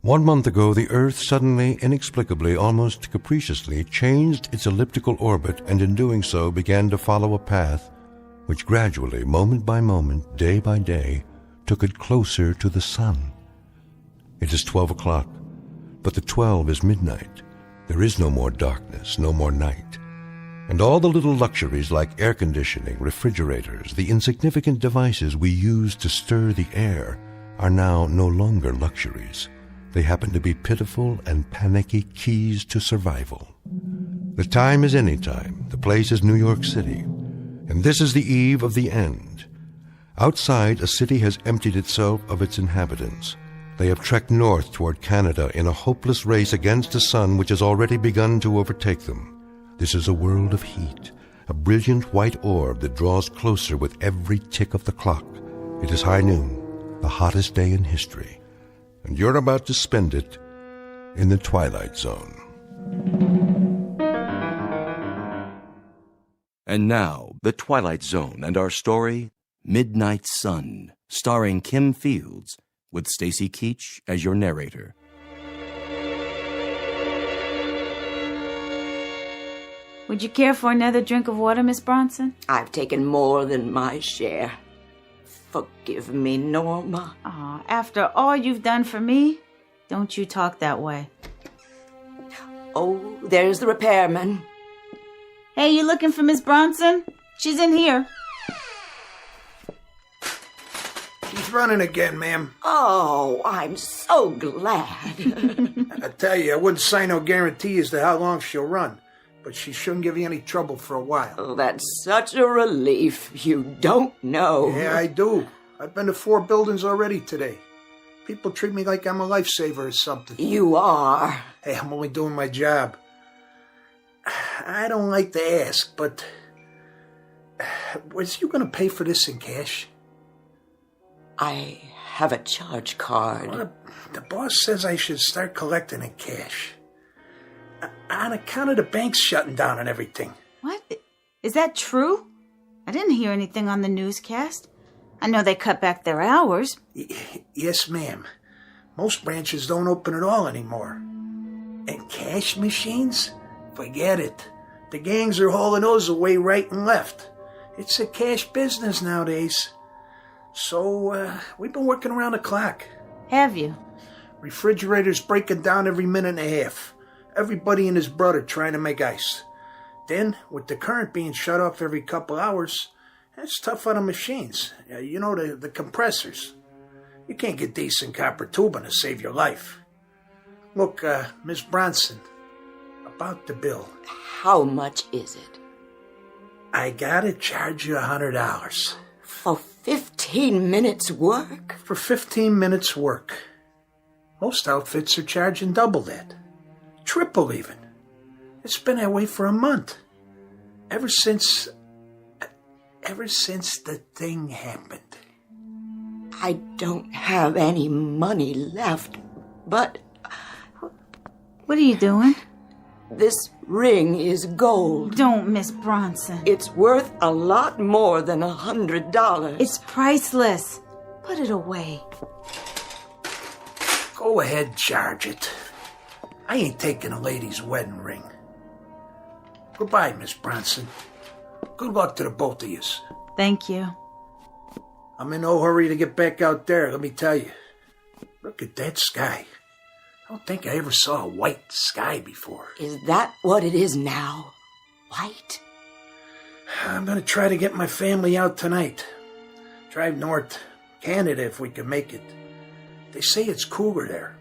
1 month ago, the Earth suddenly, inexplicably, almost capriciously changed its elliptical orbit, and in doing so began to follow a path which gradually, moment by moment, day by day, took it closer to the sun. It is 12 o'clock, but the 12 is midnight. There is no more darkness, no more night. And all the little luxuries like air conditioning, refrigerators, the insignificant devices we use to stir the air are now no longer luxuries. They happen to be pitiful and panicky keys to survival. The time is any time. The place is New York City. And this is the eve of the end. Outside, a city has emptied itself of its inhabitants. They have trekked north toward Canada in a hopeless race against a sun which has already begun to overtake them. This is a world of heat, a brilliant white orb that draws closer with every tick of the clock. It is high noon, the hottest day in history, and you're about to spend it in the Twilight Zone. And now, The Twilight Zone and our story, Midnight Sun, starring Kim Fields, with Stacy Keach as your narrator. Would you care for another drink of water, Miss Bronson? I've taken more than my share. Forgive me, Norma. Aw, after all you've done for me, don't you talk that way. Oh, there's the repairman. Hey, you looking for Miss Bronson? She's in here. She's running again, ma'am. Oh, I'm so glad. I tell you, I wouldn't sign no guarantee as to how long she'll run, but she shouldn't give you any trouble for a while. Oh, that's such a relief. You don't know. Yeah, I do. I've been to 4 buildings already today. People treat me like I'm a lifesaver or something. You are. Hey, I'm only doing my job. I don't like to ask, but was you going to pay for this in cash? I have a charge card. Well, the boss says I should start collecting in cash. On account of the banks shutting down and everything. What? Is that true? I didn't hear anything on the newscast. I know they cut back their hours. Yes, ma'am. Most branches don't open at all anymore. And cash machines? Forget it. The gangs are hauling those away right and left. It's a cash business nowadays. So, we've been working around the clock. Have you? Refrigerator's breaking down every minute and a half. Everybody and his brother trying to make ice. Then, with the current being shut off every couple hours, that's tough on the machines. You know, the compressors. You can't get decent copper tubing to save your life. Look, Miss Bronson, about the bill. How much is it? I gotta charge you $100. For 15 minutes work? For 15 minutes work. Most outfits are charging double that. Triple even. It's been that way for a month. Ever since the thing happened. I don't have any money left, but... What are you doing? This ring is gold. Don't, Miss Bronson. It's worth a lot more than $100. It's priceless. Put it away. Go ahead, charge it. I ain't taking a lady's wedding ring. Goodbye, Miss Bronson. Good luck to the both of yous. Thank you. I'm in no hurry to get back out there, let me tell you. Look at that sky. I don't think I ever saw a white sky before. Is that what it is now? White? I'm gonna try to get my family out tonight. Drive north, Canada if we can make it. They say it's cooler there.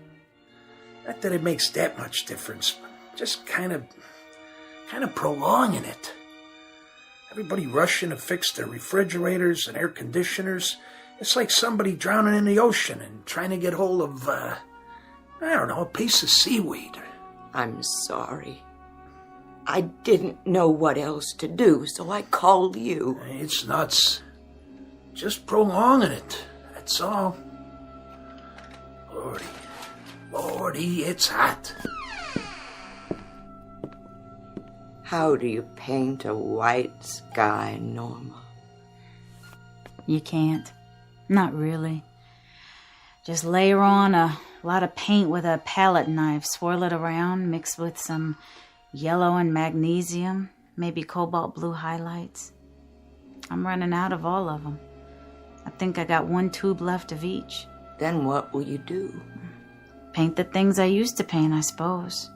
Not that it makes that much difference, just kind of prolonging it. Everybody rushing to fix their refrigerators and air conditioners. It's like somebody drowning in the ocean and trying to get hold of, I don't know, a piece of seaweed. I'm sorry. I didn't know what else to do, so I called you. It's nuts. Just prolonging it, that's all. Lordy, it's hot. How do you paint a white sky, Norma? You can't. Not really. Just layer on a lot of paint with a palette knife, swirl it around, mix with some yellow and magnesium, maybe cobalt blue highlights. I'm running out of all of them. I think I got one tube left of each. Then what will you do? Paint the things I used to paint, I suppose.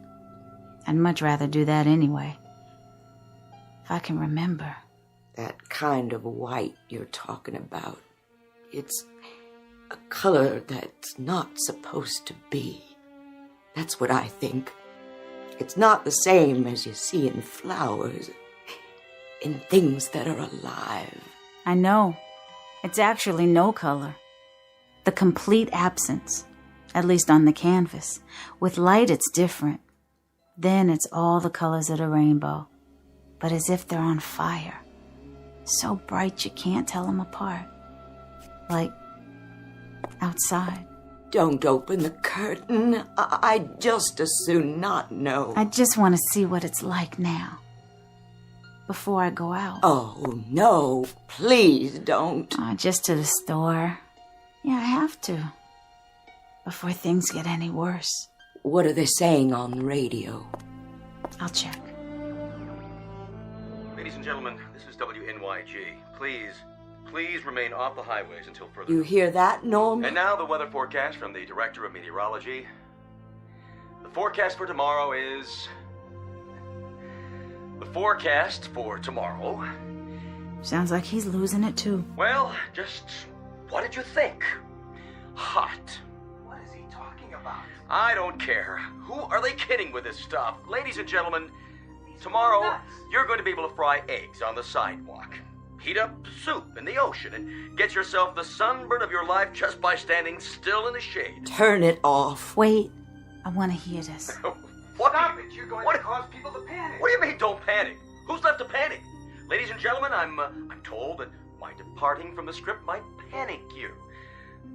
I'd much rather do that anyway. If I can remember. That kind of white you're talking about. It's a color that's not supposed to be. That's what I think. It's not the same as you see in flowers, in things that are alive. I know. It's actually no color. The complete absence, at least on the canvas. With light, it's different. Then it's all the colors of the rainbow, but as if they're on fire. So bright you can't tell them apart. Like outside. Don't open the curtain. I'd just as soon not know. I just want to see what it's like now. Before I go out. Oh, no. Please don't. Just to the store. Yeah, I have to. Before things get any worse. What are they saying on the radio? I'll check. Ladies and gentlemen, this is WNYG. Please remain off the highways until further. You hear that, Norm? And now the weather forecast from the Director of Meteorology. The forecast for tomorrow is... The forecast for tomorrow... Sounds like he's losing it too. Well, just what did you think? Hot. What is he talking about? I don't care. Who are they kidding with this stuff? Ladies and gentlemen, tomorrow you're going to be able to fry eggs on the sidewalk. Heat up soup in the ocean and get yourself the sunburn of your life just by standing still in the shade. Turn it off. Wait, I want to hear this. What? Stop it! You're going to cause people to panic. What do you mean, don't panic? Who's left to panic? Ladies and gentlemen, I'm told that my departing from the script might panic you.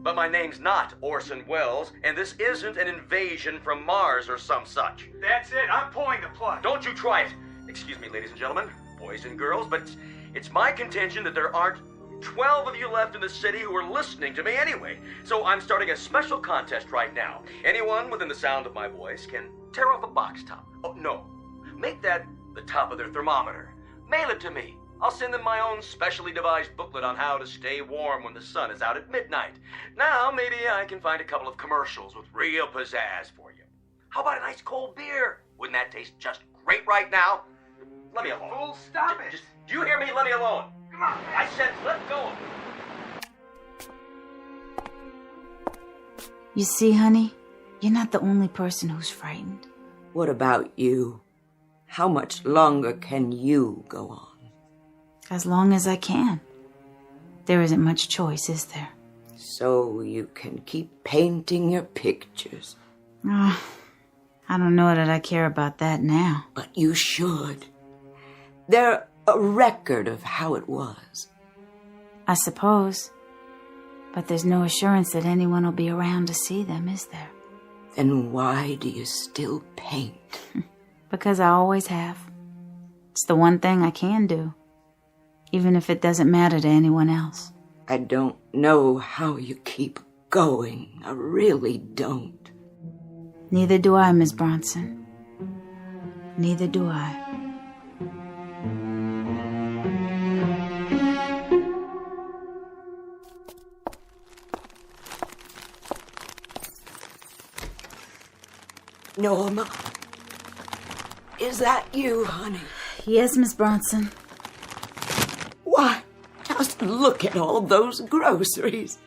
But my name's not Orson Welles, and this isn't an invasion from Mars or some such. That's it. I'm pulling the plug. Don't you try it. Excuse me, ladies and gentlemen, boys and girls, but it's my contention that there aren't 12 of you left in the city who are listening to me anyway. So I'm starting a special contest right now. Anyone within the sound of my voice can tear off a box top. Oh, no. Make that the top of their thermometer. Mail it to me. I'll send them my own specially devised booklet on how to stay warm when the sun is out at midnight. Now, maybe I can find a couple of commercials with real pizzazz for you. How about a nice cold beer? Wouldn't that taste just great right now? Let me alone. Fool, stop it. Do you hear me? Let me alone. Come on. I said let go. You see, honey, you're not the only person who's frightened. What about you? How much longer can you go on? As long as I can. There isn't much choice, is there? So you can keep painting your pictures. Oh, I don't know that I care about that now. But you should. They're a record of how it was. I suppose. But there's no assurance that anyone will be around to see them, is there? Then why do you still paint? Because I always have. It's the one thing I can do. Even if it doesn't matter to anyone else. I don't know how you keep going. I really don't. Neither do I, Miss Bronson. Neither do I. Norma, is that you, honey? Yes, Miss Bronson. Why, just look at all those groceries.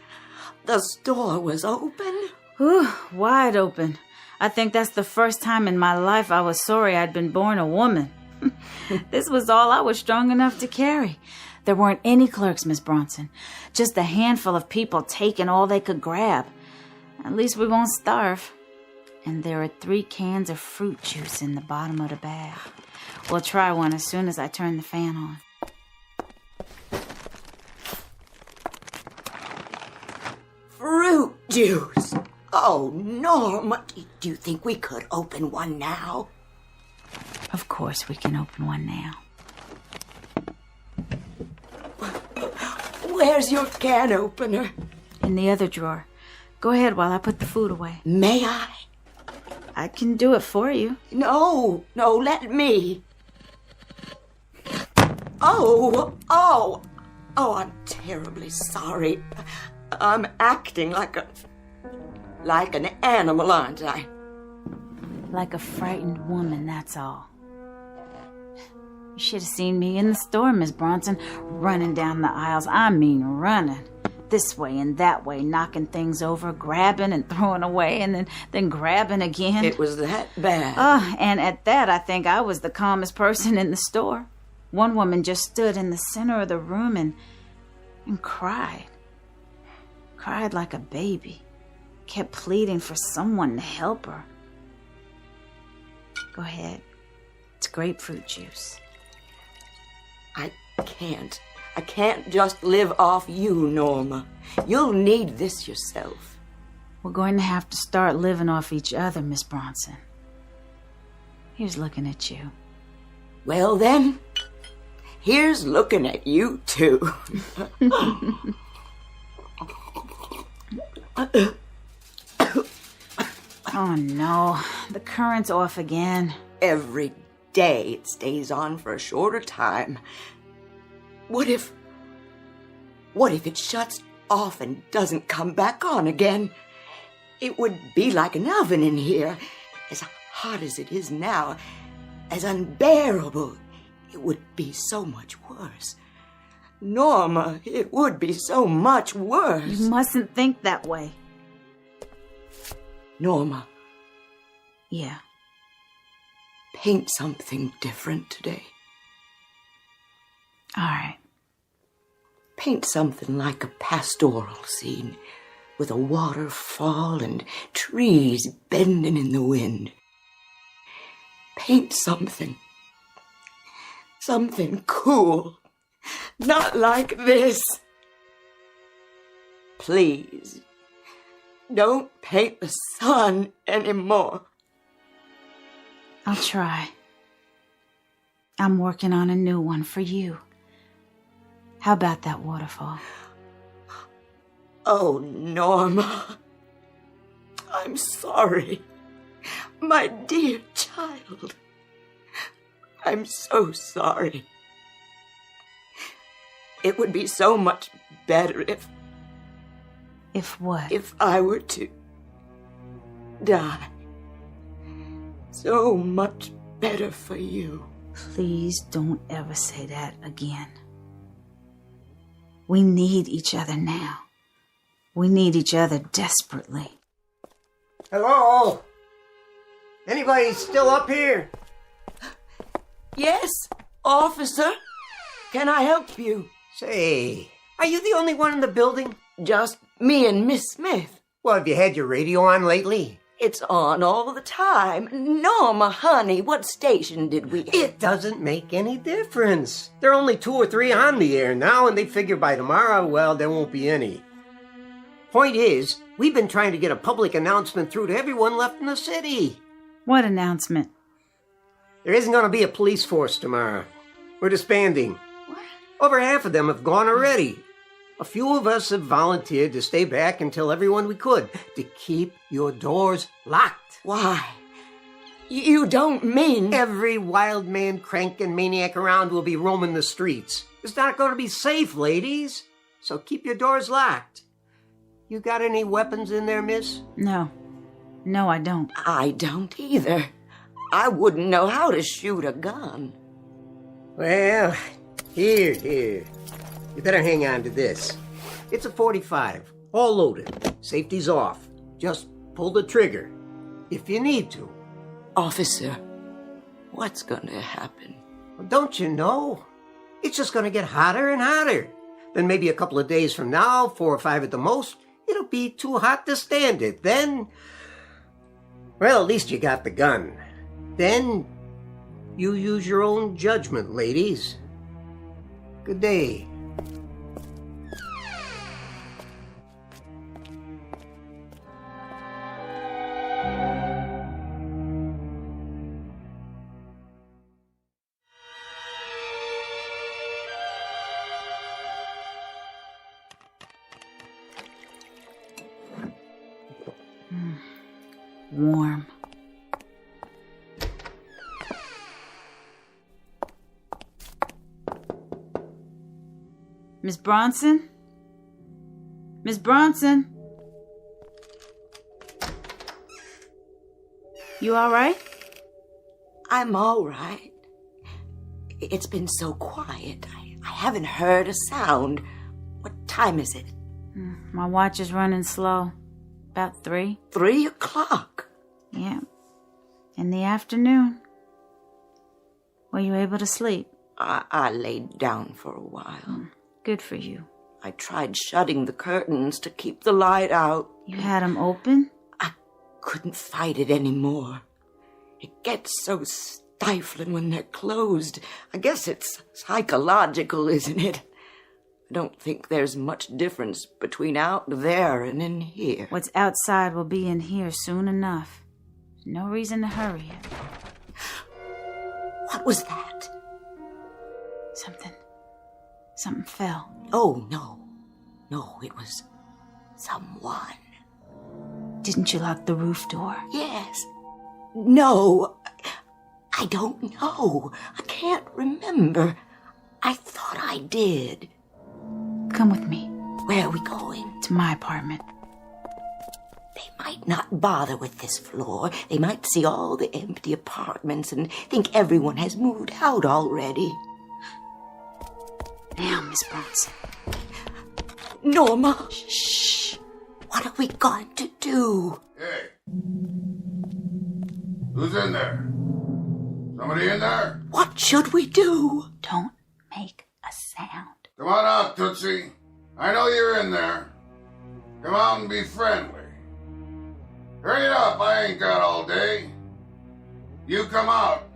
The store was open. Ooh, wide open. I think that's the first time in my life I was sorry I'd been born a woman. This was all I was strong enough to carry. There weren't any clerks, Miss Bronson. Just a handful of people taking all they could grab. At least we won't starve. And there are 3 cans of fruit juice in the bottom of the bag. We'll try one as soon as I turn the fan on. Fruit juice? Oh, Norma, do you think we could open one now? Of course we can open one now. Where's your can opener? In the other drawer. Go ahead while I put the food away. May I? I can do it for you. No, let me. Oh, I'm terribly sorry. I'm acting like an animal, aren't I? Like a frightened woman, that's all. You should have seen me in the store, Miss Bronson, running down the aisles. I mean running. This way and that way, knocking things over, grabbing and throwing away, and then grabbing again. It was that bad. And at that, I think I was the calmest person in the store. One woman just stood in the center of the room and cried. Cried like a baby. Kept pleading for someone to help her. Go ahead. It's grapefruit juice. I can't just live off you, Norma. You'll need this yourself. We're going to have to start living off each other, Miss Bronson. Here's looking at you. Well then, here's looking at you too. Oh no, the current's off again. Every day it stays on for a shorter time. What if it shuts off and doesn't come back on again? It would be like an oven in here. As hot as it is now, as unbearable. It would be so much worse. Norma, it would be so much worse. You mustn't think that way. Norma. Yeah. Paint something different today. All right. Paint something like a pastoral scene with a waterfall and trees bending in the wind. Paint something cool. Not like this. Please, don't paint the sun anymore. I'll try. I'm working on a new one for you. How about that waterfall? Oh, Norma. I'm sorry. My dear child. I'm so sorry. It would be so much better if... If what? If I were to die. So much better for you. Please don't ever say that again. We need each other now. We need each other desperately. Hello? Anybody still up here? Yes, officer. Can I help you? Say, are you the only one in the building? Just me and Miss Smith. Well, have you had your radio on lately? It's on all the time. Norma, honey, what station did we... It doesn't make any difference. There are only 2 or 3 on the air now, and they figure by tomorrow, well, there won't be any. Point is, we've been trying to get a public announcement through to everyone left in the city. What announcement? There isn't going to be a police force tomorrow. We're disbanding. What? Over half of them have gone already. A few of us have volunteered to stay back and tell everyone we could to keep your doors locked. Why? You don't mean... Every wild man, crank, and maniac around will be roaming the streets. It's not going to be safe, ladies. So keep your doors locked. You got any weapons in there, miss? No. No, I don't. I don't either. I wouldn't know how to shoot a gun. Well, here. You better hang on to this. It's a .45, all loaded. Safety's off. Just pull the trigger, if you need to. Officer, what's going to happen? Well, don't you know? It's just going to get hotter and hotter. Then maybe a couple of days from now, 4 or 5 at the most, it'll be too hot to stand it. Then, well, at least you got the gun. Then, you use your own judgment, ladies. Good day. Warm. Miss Bronson? Miss Bronson? You all right? I'm all right. It's been so quiet. I haven't heard a sound. What time is it? My watch is running slow. About 3. 3 o'clock? Yeah. In the afternoon. Were you able to sleep? I laid down for a while. Good for you. I tried shutting the curtains to keep the light out. You had them open? I couldn't fight it anymore. It gets so stifling when they're closed. I guess it's psychological, isn't it? I don't think there's much difference between out there and in here. What's outside will be in here soon enough. No reason to hurry it. What was that? Something fell. Oh, no. No, it was someone. Didn't you lock the roof door? Yes. No. I don't know. I can't remember. I thought I did. Come with me. Where are we going? To my apartment. They might not bother with this floor. They might see all the empty apartments and think everyone has moved out already. Now, Miss Bronson. Norma. Shh. What are we going to do? Hey. Who's in there? Somebody in there? What should we do? Don't make a sound. Come on out, Tootsie. I know you're in there. Come out and be friendly. Hurry it up, I ain't got all day. You come out,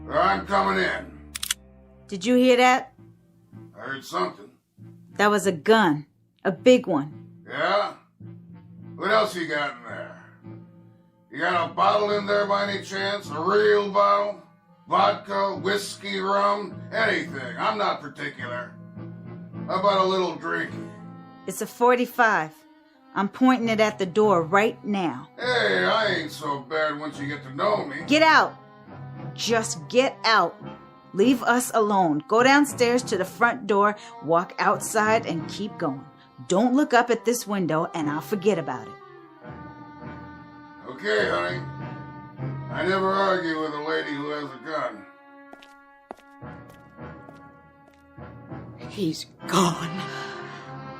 or I'm coming in. Did you hear that? I heard something. That was a gun. A big one. Yeah? What else you got in there? You got a bottle in there by any chance? A real bottle? Vodka, whiskey, rum, anything. I'm not particular. How about a little drinky? It's a .45. I'm pointing it at the door right now. Hey, I ain't so bad once you get to know me. Get out. Just get out. Leave us alone. Go downstairs to the front door, walk outside, and keep going. Don't look up at this window, and I'll forget about it. Okay, honey. I never argue with a lady who has a gun. He's gone.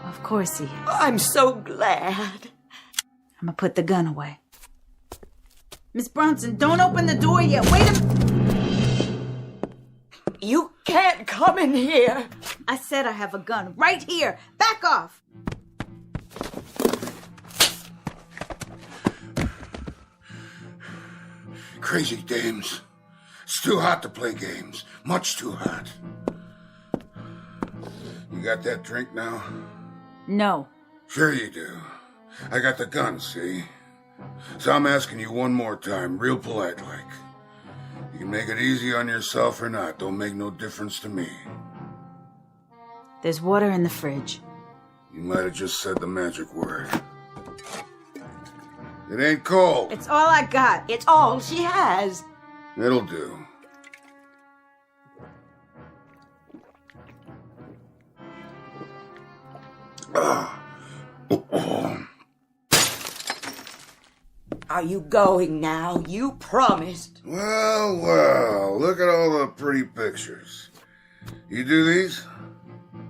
Of course he is. I'm so glad. I'm gonna put the gun away. Miss Bronson, don't open the door yet. Wait a minute. You can't come in here. I said I have a gun right here. Back off. Crazy dames. It's too hot to play games. Much too hot. You got that drink now? No. Sure you do. I got the gun, see? So I'm asking you one more time, real polite like. You can make it easy on yourself or not. Don't make no difference to me. There's water in the fridge. You might have just said the magic word. It ain't cold. It's all I got. It's all she has. It'll do. Are you going now? You promised. Well, look at all the pretty pictures. You do these?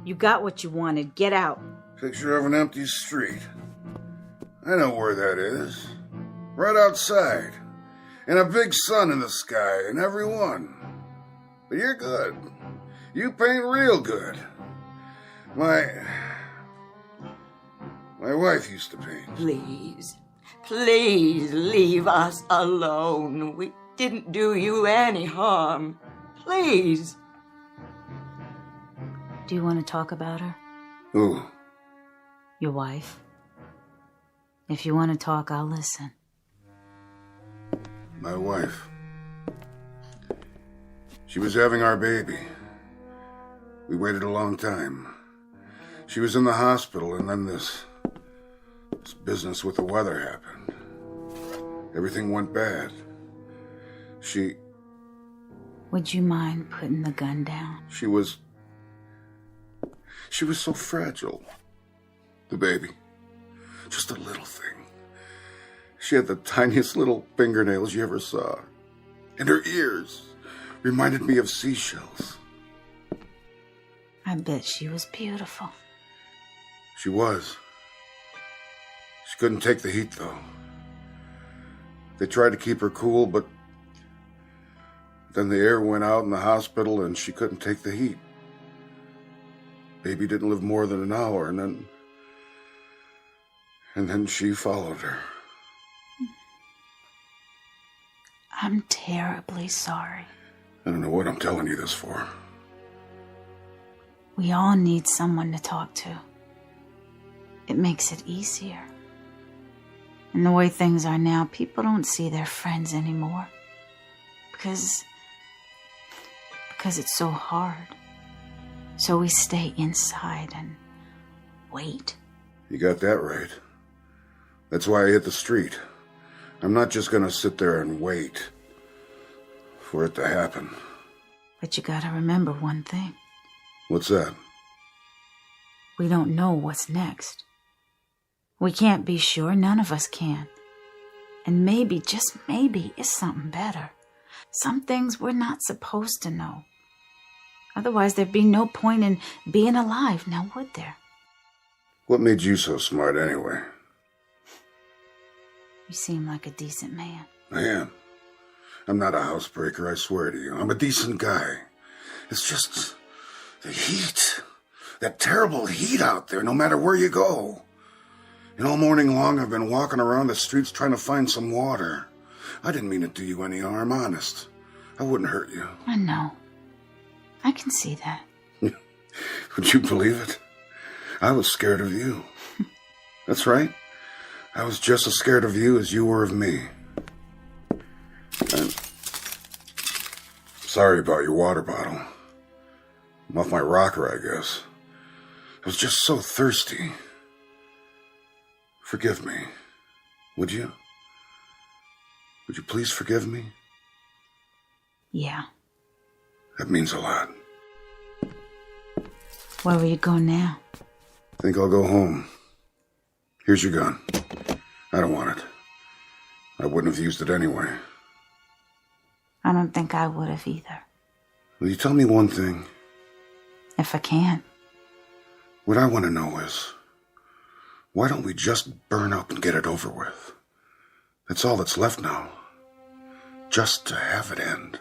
You got what you wanted. Get out. Picture of an empty street. I know where that is. Right outside. And a big sun in the sky in every one. But you're good. You paint real good. My wife used to paint. Please leave us alone. We didn't do you any harm. Please. Do you want to talk about her? Who? Your wife. If you want to talk, I'll listen. My wife. She was having our baby. We waited a long time. She was in the hospital, and then this business with the weather happened. Everything went bad. Would you mind putting the gun down? She was so fragile. The baby. Just a little thing. She had the tiniest little fingernails you ever saw. And her ears reminded me of seashells. I bet she was beautiful. She was. She couldn't take the heat, though. They tried to keep her cool, but then the air went out in the hospital and she couldn't take the heat. Baby didn't live more than an hour, and then she followed her. I'm terribly sorry. I don't know what I'm telling you this for. We all need someone to talk to. It makes it easier. And the way things are now, people don't see their friends anymore. Because it's so hard. So we stay inside and wait. You got that right. That's why I hit the street. I'm not just gonna sit there and wait for it to happen. But you gotta remember one thing. What's that? We don't know what's next. We can't be sure, none of us can. And maybe, just maybe, it's something better. Some things we're not supposed to know. Otherwise, there'd be no point in being alive, now would there? What made you so smart anyway? You seem like a decent man. I am. I'm not a housebreaker, I swear to you. I'm a decent guy. It's just the heat. That terrible heat out there, no matter where you go. And all morning long, I've been walking around the streets trying to find some water. I didn't mean to do you any harm, honest. I wouldn't hurt you. I know. I can see that. Would you believe it? I was scared of you. That's right. I was just as scared of you as you were of me. And sorry about your water bottle. I'm off my rocker, I guess. I was just so thirsty. Forgive me. Would you? Would you please forgive me? Yeah. That means a lot. Where will you go now? Think I'll go home. Here's your gun. I don't want it. I wouldn't have used it anyway. I don't think I would have either. Will you tell me one thing? If I can. What I want to know is, why don't we just burn up and get it over with? That's all that's left now. Just to have it end.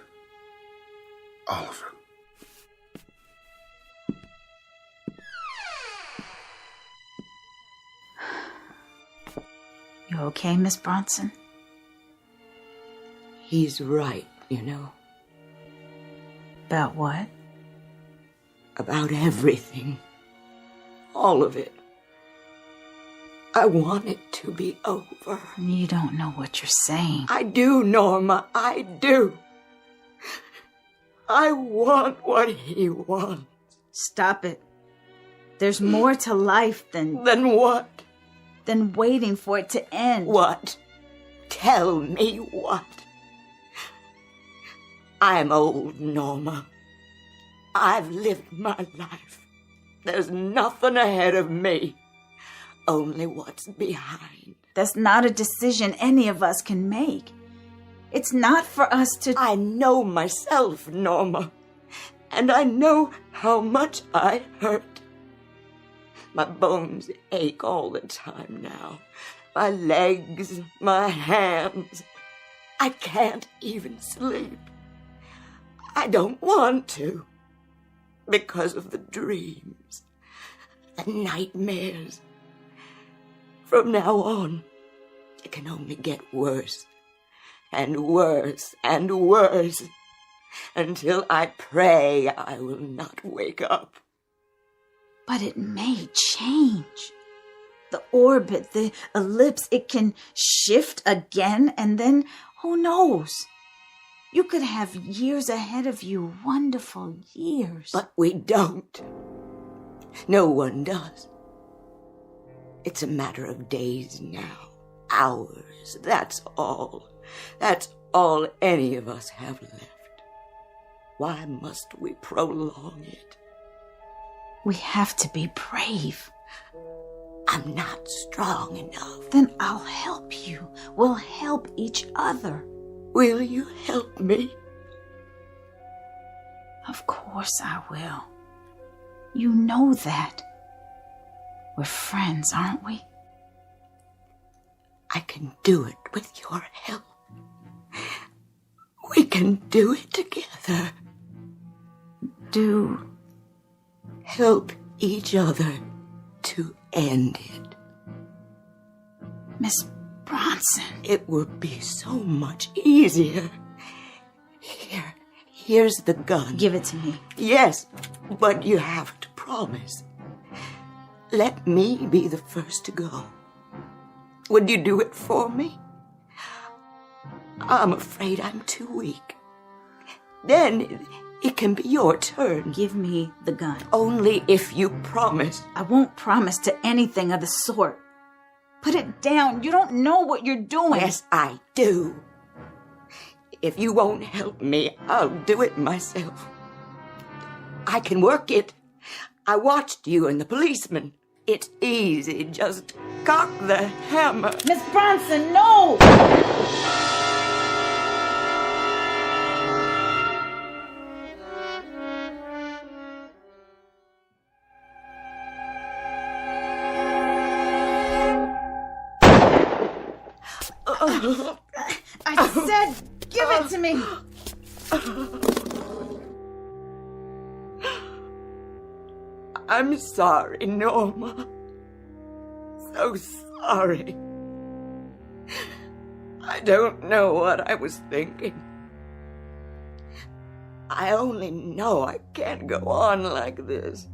All of it. You okay, Miss Bronson? He's right, you know. About what? About everything. All of it. I want it to be over. You don't know what you're saying. I do, Norma. I do. I want what he wants. Stop it. There's more to life than... Than what? Than waiting for it to end. What? Tell me what? I'm old, Norma. I've lived my life. There's nothing ahead of me. Only what's behind. That's not a decision any of us can make. It's not for us to... I know myself, Norma. And I know how much I hurt. My bones ache all the time now. My legs, my hands. I can't even sleep. I don't want to. Because of the dreams. The nightmares. From now on, it can only get worse. And worse and worse. Until I pray I will not wake up. But it may change. The orbit, the ellipse, it can shift again, and then, who knows? You could have years ahead of you, wonderful years. But we don't. No one does. It's a matter of days now, hours, that's all. That's all any of us have left. Why must we prolong it? We have to be brave. I'm not strong enough. Then I'll help you. We'll help each other. Will you help me? Of course I will. You know that. We're friends, aren't we? I can do it with your help. We can do it together. Do help each other to end it. Miss Bronson. It would be so much easier. Here's the gun. Give it to me. Yes, but you have to promise. Let me be the first to go. Would you do it for me? I'm afraid I'm too weak. Then it can be your turn. Give me the gun. Only if you promise. I won't promise to anything of the sort. Put it down. You don't know what you're doing. Yes, I do. If you won't help me, I'll do it myself. I can work it. I watched you and the policeman. It's easy. Just cock the hammer. Miss Bronson, no! I said, give it to me. I'm sorry, Norma. So sorry. I don't know what I was thinking. I only know I can't go on like this.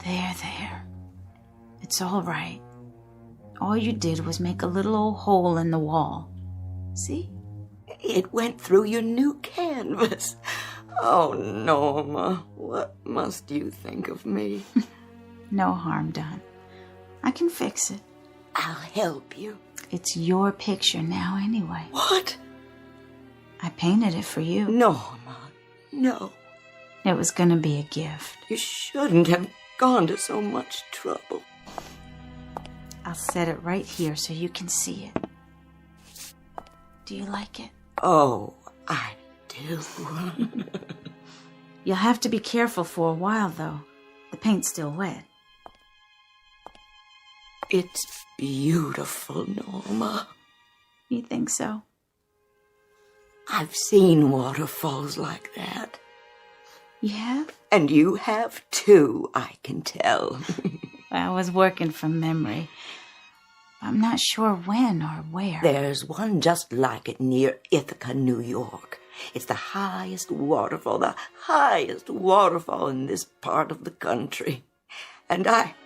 There. It's all right. All you did was make a little old hole in the wall. See? It went through your new canvas. Oh, Norma, what must you think of me? No harm done. I can fix it. I'll help you. It's your picture now anyway. What? I painted it for you. Norma, no. It was gonna be a gift. You shouldn't have gone to so much trouble. I'll set it right here so you can see it. Do you like it? Oh, I do. You'll have to be careful for a while, though. The paint's still wet. It's beautiful, Norma. You think so? I've seen waterfalls like that. You have? And you have too, I can tell. I was working from memory. I'm not sure when or where. There's one just like it near Ithaca, New York. It's the highest waterfall in this part of the country. And I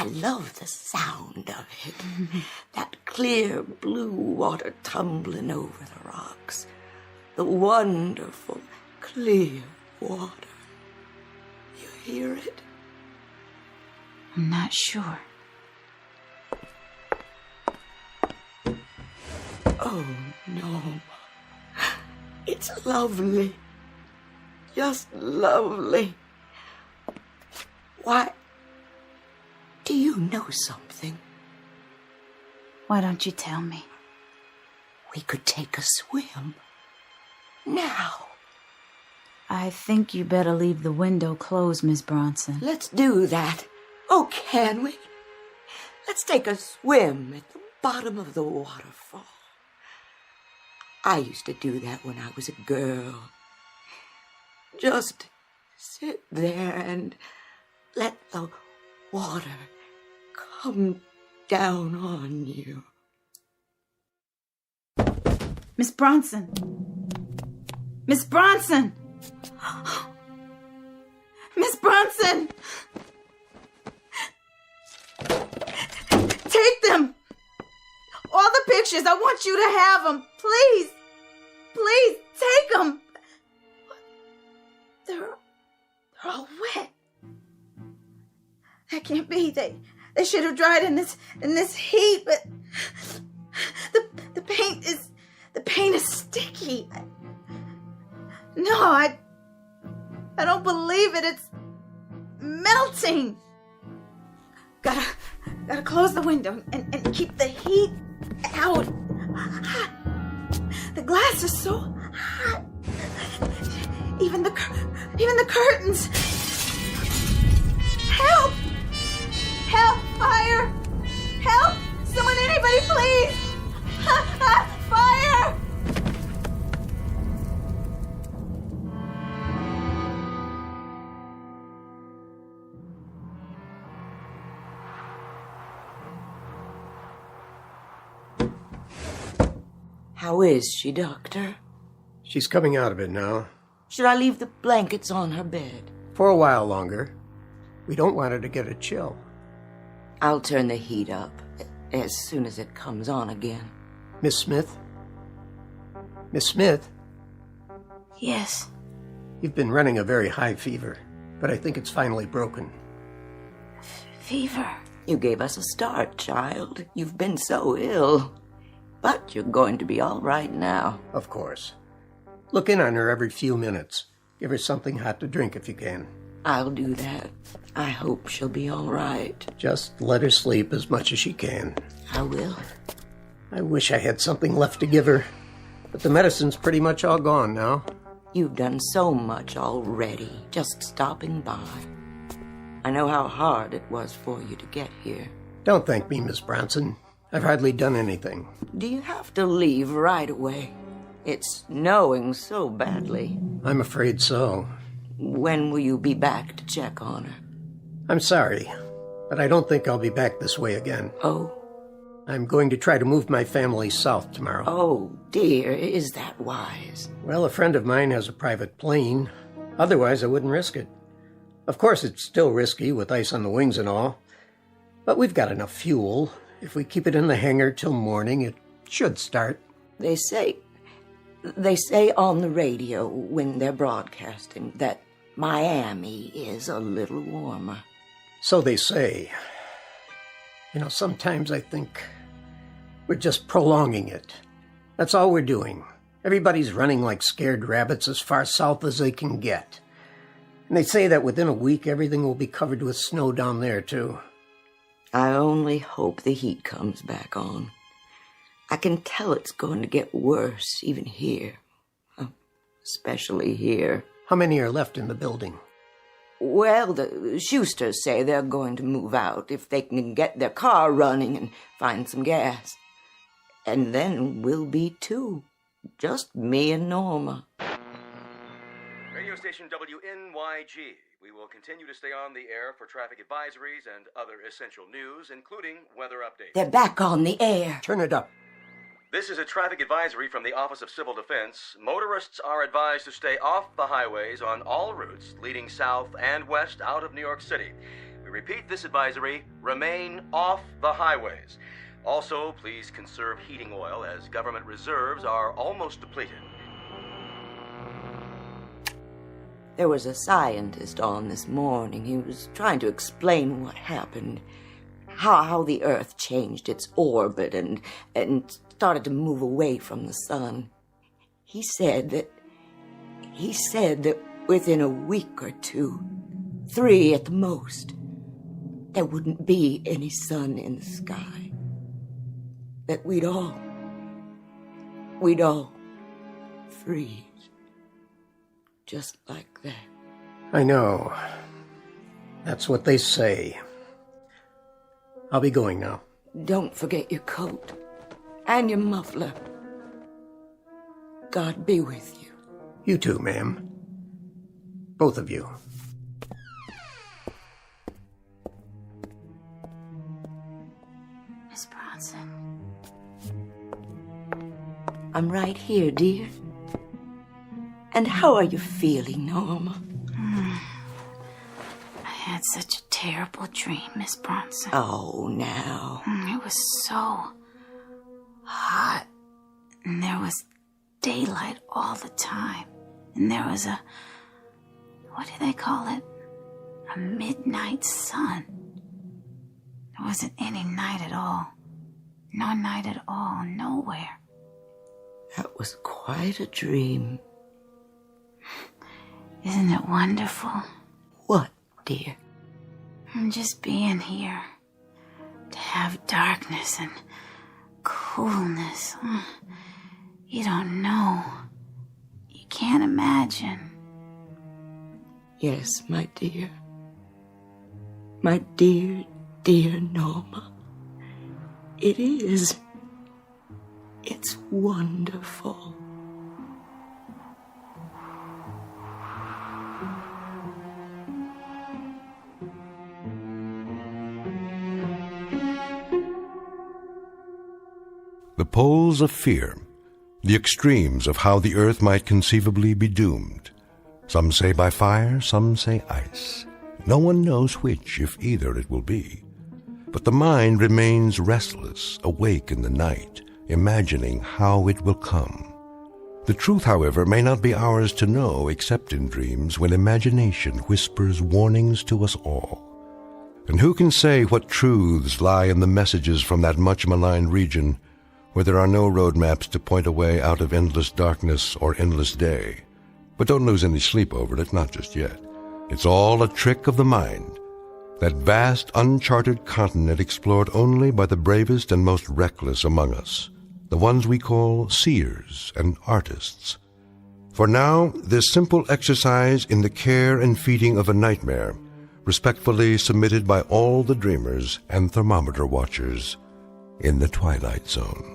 love the sound of it. That clear blue water tumbling over the rocks. The wonderful, clear water. You hear it? I'm not sure. Oh, no. It's lovely. Just lovely. Why, do you know something? Why don't you tell me? We could take a swim. Now. I think you better leave the window closed, Miss Bronson. Let's do that. Oh, can we? Let's take a swim at the bottom of the waterfall. I used to do that when I was a girl. Just sit there and let the water come down on you. Miss Bronson! Miss Bronson! Miss Bronson! Take them! All the pictures, I want you to have them. Please! Please, take them! They're all wet. That can't be. They should have dried in this heat, but the paint is sticky. I don't believe it. It's melting. Gotta close the window and keep the heat out. The glass is so hot. Even the curtains. Help! Help! Fire! Help! Someone, anybody, please! Fire! How is she, Doctor? She's coming out of it now. Should I leave the blankets on her bed? For a while longer. We don't want her to get a chill. I'll turn the heat up as soon as it comes on again. Miss Smith? Miss Smith? Yes? You've been running a very high fever, but I think it's finally broken. Fever? You gave us a start, child. You've been so ill. But you're going to be all right now. Of course. Look in on her every few minutes. Give her something hot to drink if you can. I'll do that. I hope she'll be all right. Just let her sleep as much as she can. I will. I wish I had something left to give her, but the medicine's pretty much all gone now. You've done so much already, just stopping by. I know how hard it was for you to get here. Don't thank me, Miss Bronson. I've hardly done anything. Do you have to leave right away? It's snowing so badly. I'm afraid so. When will you be back to check on her? I'm sorry, but I don't think I'll be back this way again. Oh? I'm going to try to move my family south tomorrow. Oh, dear, is that wise? Well, a friend of mine has a private plane. Otherwise, I wouldn't risk it. Of course, it's still risky with ice on the wings and all. But we've got enough fuel. If we keep it in the hangar till morning, it should start. They say on the radio when they're broadcasting that Miami is a little warmer. So they say. Sometimes I think we're just prolonging it. That's all we're doing. Everybody's running like scared rabbits as far south as they can get. And they say that within a week, everything will be covered with snow down there, too. I only hope the heat comes back on. I can tell it's going to get worse, even here. Especially here. How many are left in the building? Well, the Schusters say they're going to move out if they can get their car running and find some gas. And then we'll be two. Just me and Norma. Radio station WNYG. We will continue to stay on the air for traffic advisories and other essential news, including weather updates. They're back on the air. Turn it up. This is a traffic advisory from the Office of Civil Defense. Motorists are advised to stay off the highways on all routes leading south and west out of New York City. We repeat this advisory: remain off the highways. Also, please conserve heating oil as government reserves are almost depleted. There was a scientist on this morning. He was trying to explain what happened. How the Earth changed its orbit and started to move away from the sun. He said that within a week or two, 3 at the most, there wouldn't be any sun in the sky. That we'd all freeze. Just like that. I know. That's what they say. I'll be going now. Don't forget your coat. And your muffler. God be with you. You too, ma'am. Both of you. Miss Bronson. I'm right here, dear. And how are you feeling, Norma? I had such a terrible dream, Miss Bronson. Oh, now. It was so hot. And there was daylight all the time. And there was what do they call it? A midnight sun. There wasn't any night at all. No night at all, nowhere. That was quite a dream. Isn't it wonderful? What, dear? Just being here. To have darkness and coolness. You don't know. You can't imagine. Yes, my dear. My dear, dear Norma. It is. It's wonderful. The poles of fear, the extremes of how the earth might conceivably be doomed. Some say by fire, some say ice. No one knows which, if either, it will be. But the mind remains restless, awake in the night, imagining how it will come. The truth, however, may not be ours to know except in dreams when imagination whispers warnings to us all. And who can say what truths lie in the messages from that much maligned region where there are no roadmaps to point a way out of endless darkness or endless day? But don't lose any sleep over it, not just yet. It's all a trick of the mind, that vast, uncharted continent explored only by the bravest and most reckless among us, the ones we call seers and artists. For now, this simple exercise in the care and feeding of a nightmare, respectfully submitted by all the dreamers and thermometer watchers in the Twilight Zone.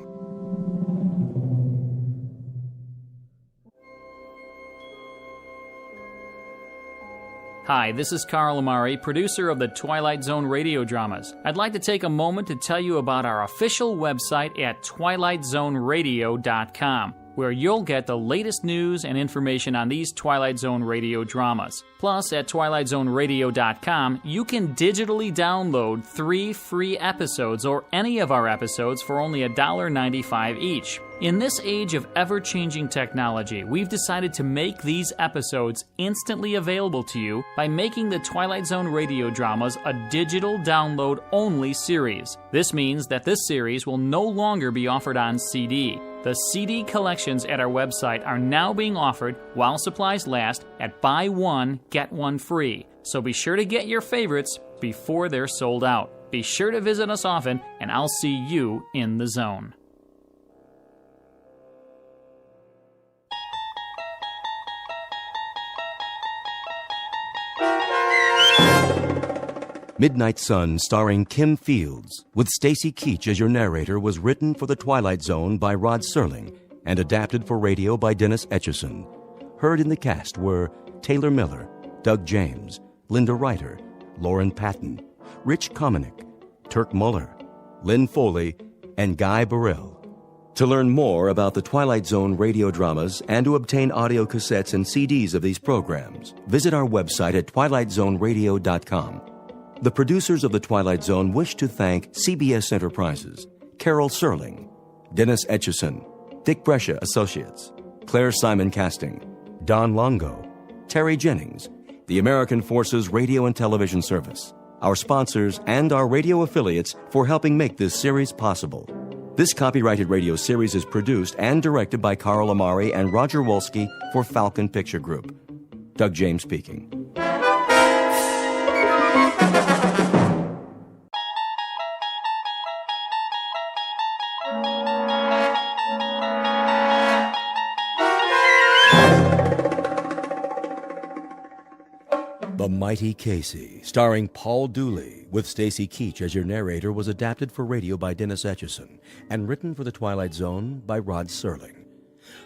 Hi, this is Carl Amari, producer of the Twilight Zone Radio Dramas. I'd like to take a moment to tell you about our official website at twilightzoneradio.com, where you'll get the latest news and information on these Twilight Zone Radio dramas. Plus, at twilightzoneradio.com, you can digitally download 3 free episodes or any of our episodes for only $1.95 each. In this age of ever-changing technology, we've decided to make these episodes instantly available to you by making the Twilight Zone Radio Dramas a digital download-only series. This means that this series will no longer be offered on CD. The CD collections at our website are now being offered while supplies last at buy one, get one free. So be sure to get your favorites before they're sold out. Be sure to visit us often, and I'll see you in the zone. Midnight Sun, starring Kim Fields, with Stacy Keach as your narrator, was written for The Twilight Zone by Rod Serling and adapted for radio by Dennis Etchison. Heard in the cast were Taylor Miller, Doug James, Linda Ryder, Lauren Patton, Rich Kominick, Turk Muller, Lynn Foley, and Guy Burrell. To learn more about the Twilight Zone radio dramas and to obtain audio cassettes and CDs of these programs, visit our website at twilightzoneradio.com. The producers of The Twilight Zone wish to thank CBS Enterprises, Carol Serling, Dennis Etchison, Dick Brescia Associates, Claire Simon Casting, Don Longo, Terry Jennings, the American Forces Radio and Television Service, our sponsors, and our radio affiliates for helping make this series possible. This copyrighted radio series is produced and directed by Carl Amari and Roger Wolski for Falcon Picture Group. Doug James speaking. The Mighty Casey, starring Paul Dooley, with Stacy Keach as your narrator, was adapted for radio by Dennis Etchison and written for The Twilight Zone by Rod Serling.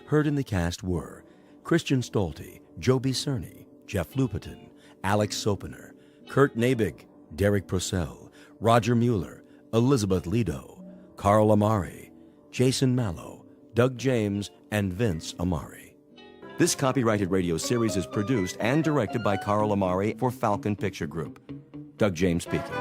Heard in the cast were Christian Stolte, Joby Cerny, Jeff Lupetin, Alex Sopener, Kurt Nabig, Derek Purcell, Roger Mueller, Elizabeth Lido, Carl Amari, Jason Mallow, Doug James, and Vince Amari. This copyrighted radio series is produced and directed by Carl Amari for Falcon Picture Group. Doug James speaking.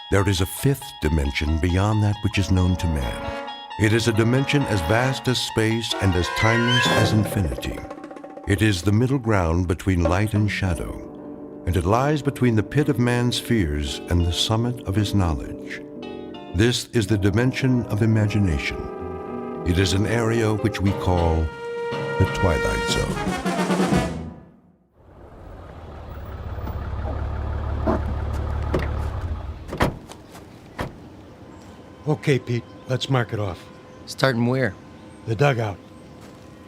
There is a fifth dimension beyond that which is known to man. It is a dimension as vast as space and as timeless as infinity. It is the middle ground between light and shadow, and it lies between the pit of man's fears and the summit of his knowledge. This is the dimension of imagination. It is an area which we call the Twilight Zone. Okay, Pete, let's mark it off. Starting where? The dugout.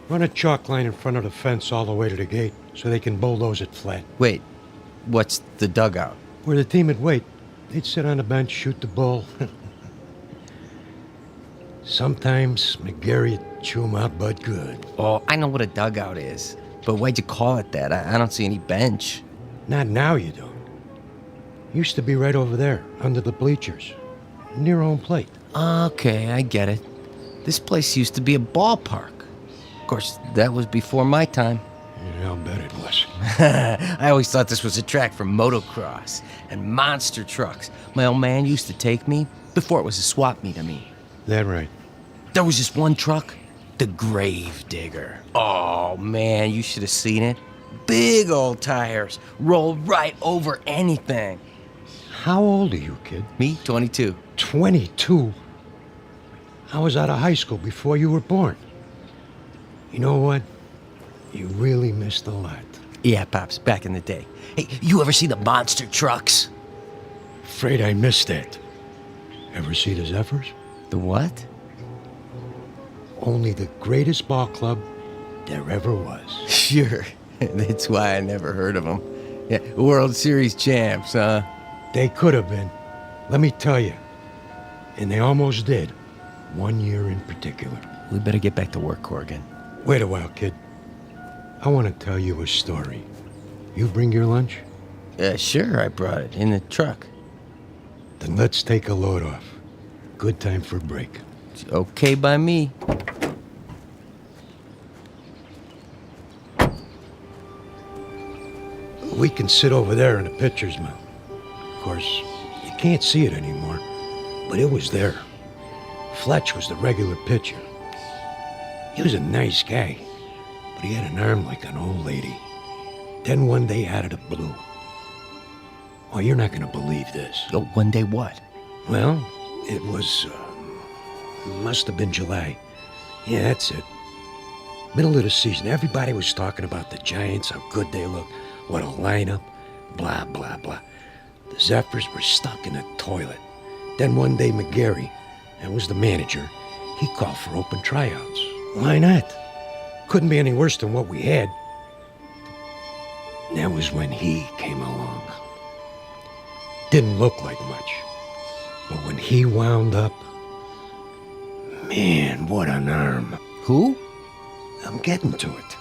Run a chalk line in front of the fence all the way to the gate so they can bulldoze it flat. Wait, what's the dugout? Where the team would wait. They'd sit on the bench, shoot the bull. Sometimes McGarry'd chew 'em out but good. Oh, I know what a dugout is. But why'd you call it that? I don't see any bench. Not now, you don't. Used to be right over there, under the bleachers. Near home plate. Okay, I get it. This place used to be a ballpark. Of course, that was before my time. Yeah, I'll bet it was. I always thought this was a track for motocross and monster trucks. My old man used to take me before it was a swap meet, I mean. That right. There was just one truck, the Grave Digger. Oh, man, you should have seen it. Big old tires, rolled right over anything. How old are you, kid? Me, 22. 22? I was out of high school before you were born. You know what? You really missed a lot. Yeah, Pops, back in the day. Hey, you ever see the monster trucks? Afraid I missed that. Ever see the Zephyrs? The what? Only the greatest ball club there ever was. Sure. That's why I never heard of them. Yeah, World Series champs, huh? They could have been. Let me tell you. And they almost did. 1 year in particular. We better get back to work, Corrigan. Wait a while, kid. I want to tell you a story. You bring your lunch? Sure, I brought it in the truck. Then let's take a load off. Good time for a break. It's okay by me. We can sit over there in the pitcher's mound. Of course, you can't see it anymore, but it was there. Fletch was the regular pitcher. He was a nice guy, but he had an arm like an old lady. Then one day out of the blue, Oh, you're not going to believe this. Oh, one day what? Well, it was, must have been July. Yeah, that's it. Middle of the season, everybody was talking about the Giants, how good they look, what a lineup, blah, blah, blah. The Zephyrs were stuck in a toilet. Then one day, McGarry, that was the manager, he called for open tryouts. Why not? Couldn't be any worse than what we had. And that was when he came along. Didn't look like much. But when he wound up, man, what an arm. Who? I'm getting to it.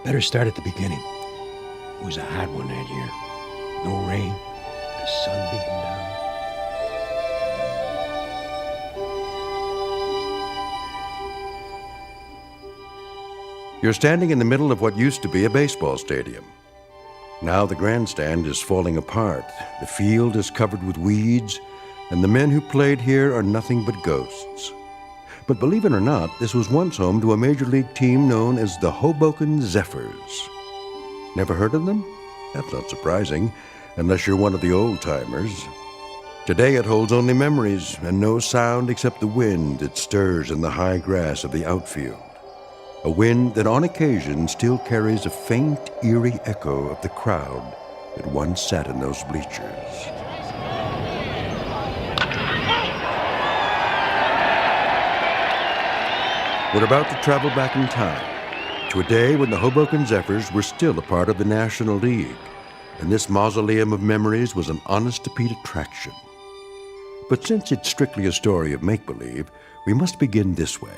Better start at the beginning. It was a hot one that year. No rain, the sun beating down. You're standing in the middle of what used to be a baseball stadium. Now the grandstand is falling apart, the field is covered with weeds, and the men who played here are nothing but ghosts. But believe it or not, this was once home to a major league team known as the Hoboken Zephyrs. Never heard of them? That's not surprising, unless you're one of the old-timers. Today it holds only memories and no sound except the wind that stirs in the high grass of the outfield. A wind that on occasion still carries a faint, eerie echo of the crowd that once sat in those bleachers. We're about to travel back in time to a day when the Hoboken Zephyrs were still a part of the National League, and this mausoleum of memories was an honest-to-Pete attraction. But since it's strictly a story of make-believe, we must begin this way.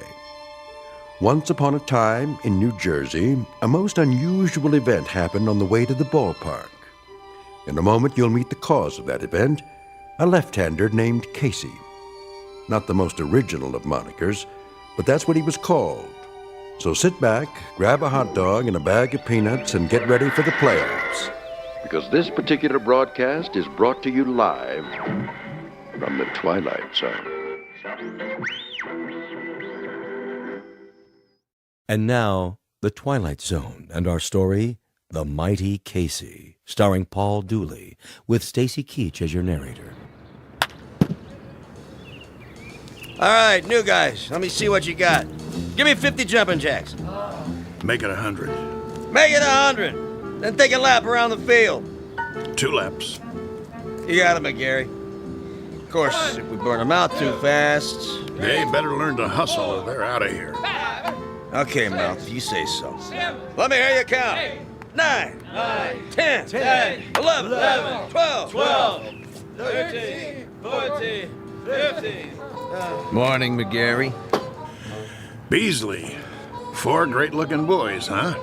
Once upon a time, in New Jersey, a most unusual event happened on the way to the ballpark. In a moment, you'll meet the cause of that event, a left-hander named Casey. Not the most original of monikers, but that's what he was called. So sit back, grab a hot dog and a bag of peanuts, and get ready for the playoffs. Because this particular broadcast is brought to you live from the Twilight Zone. And now, The Twilight Zone and our story, The Mighty Casey, starring Paul Dooley, with Stacy Keach as your narrator. All right, new guys, let me see what you got. Give me 50 jumping jacks. Make it 100. Make it 100. Then take a lap around the field. 2 laps. You got it, McGarry. Of course, if we burn them out too fast... They better learn to hustle or they're out of here. Okay, Mel, if you say so. Let me hear you count. 9, 10, 11, 12, 13, 14, 15. Morning, McGarry. Beasley. 4 great-looking boys, huh?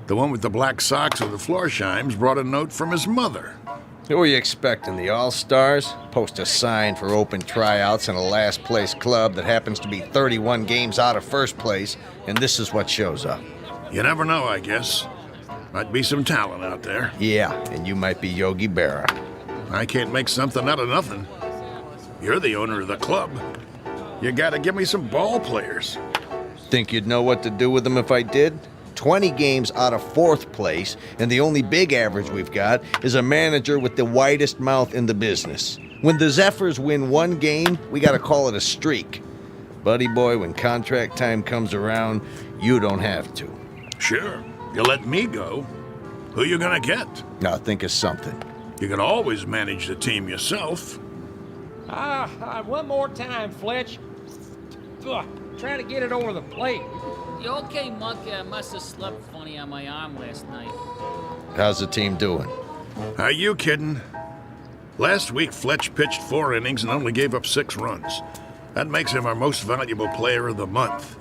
The one with the black socks and the Florsheim's brought a note from his mother. Who are you expecting, the All-Stars? Post a sign for open tryouts in a last-place club that happens to be 31 games out of first place, and this is what shows up. You never know, I guess. Might be some talent out there. Yeah, and you might be Yogi Berra. I can't make something out of nothing. You're the owner of the club. You gotta give me some ball players. Think you'd know what to do with them if I did? 20 games out of 4th place, and the only big average we've got is a manager with the widest mouth in the business. When the Zephyrs win 1 game, we gotta call it a streak. Buddy boy, when contract time comes around, you don't have to. Sure, you let me go. Who you gonna get? Now think of something. You can always manage the team yourself. One more time, Fletch. Ugh, trying to get it over the plate. You okay, Monk? I must have slept funny on my arm last night. How's the team doing? Are you kidding? Last week, Fletch pitched 4 innings and only gave up 6 runs. That makes him our most valuable player of the month.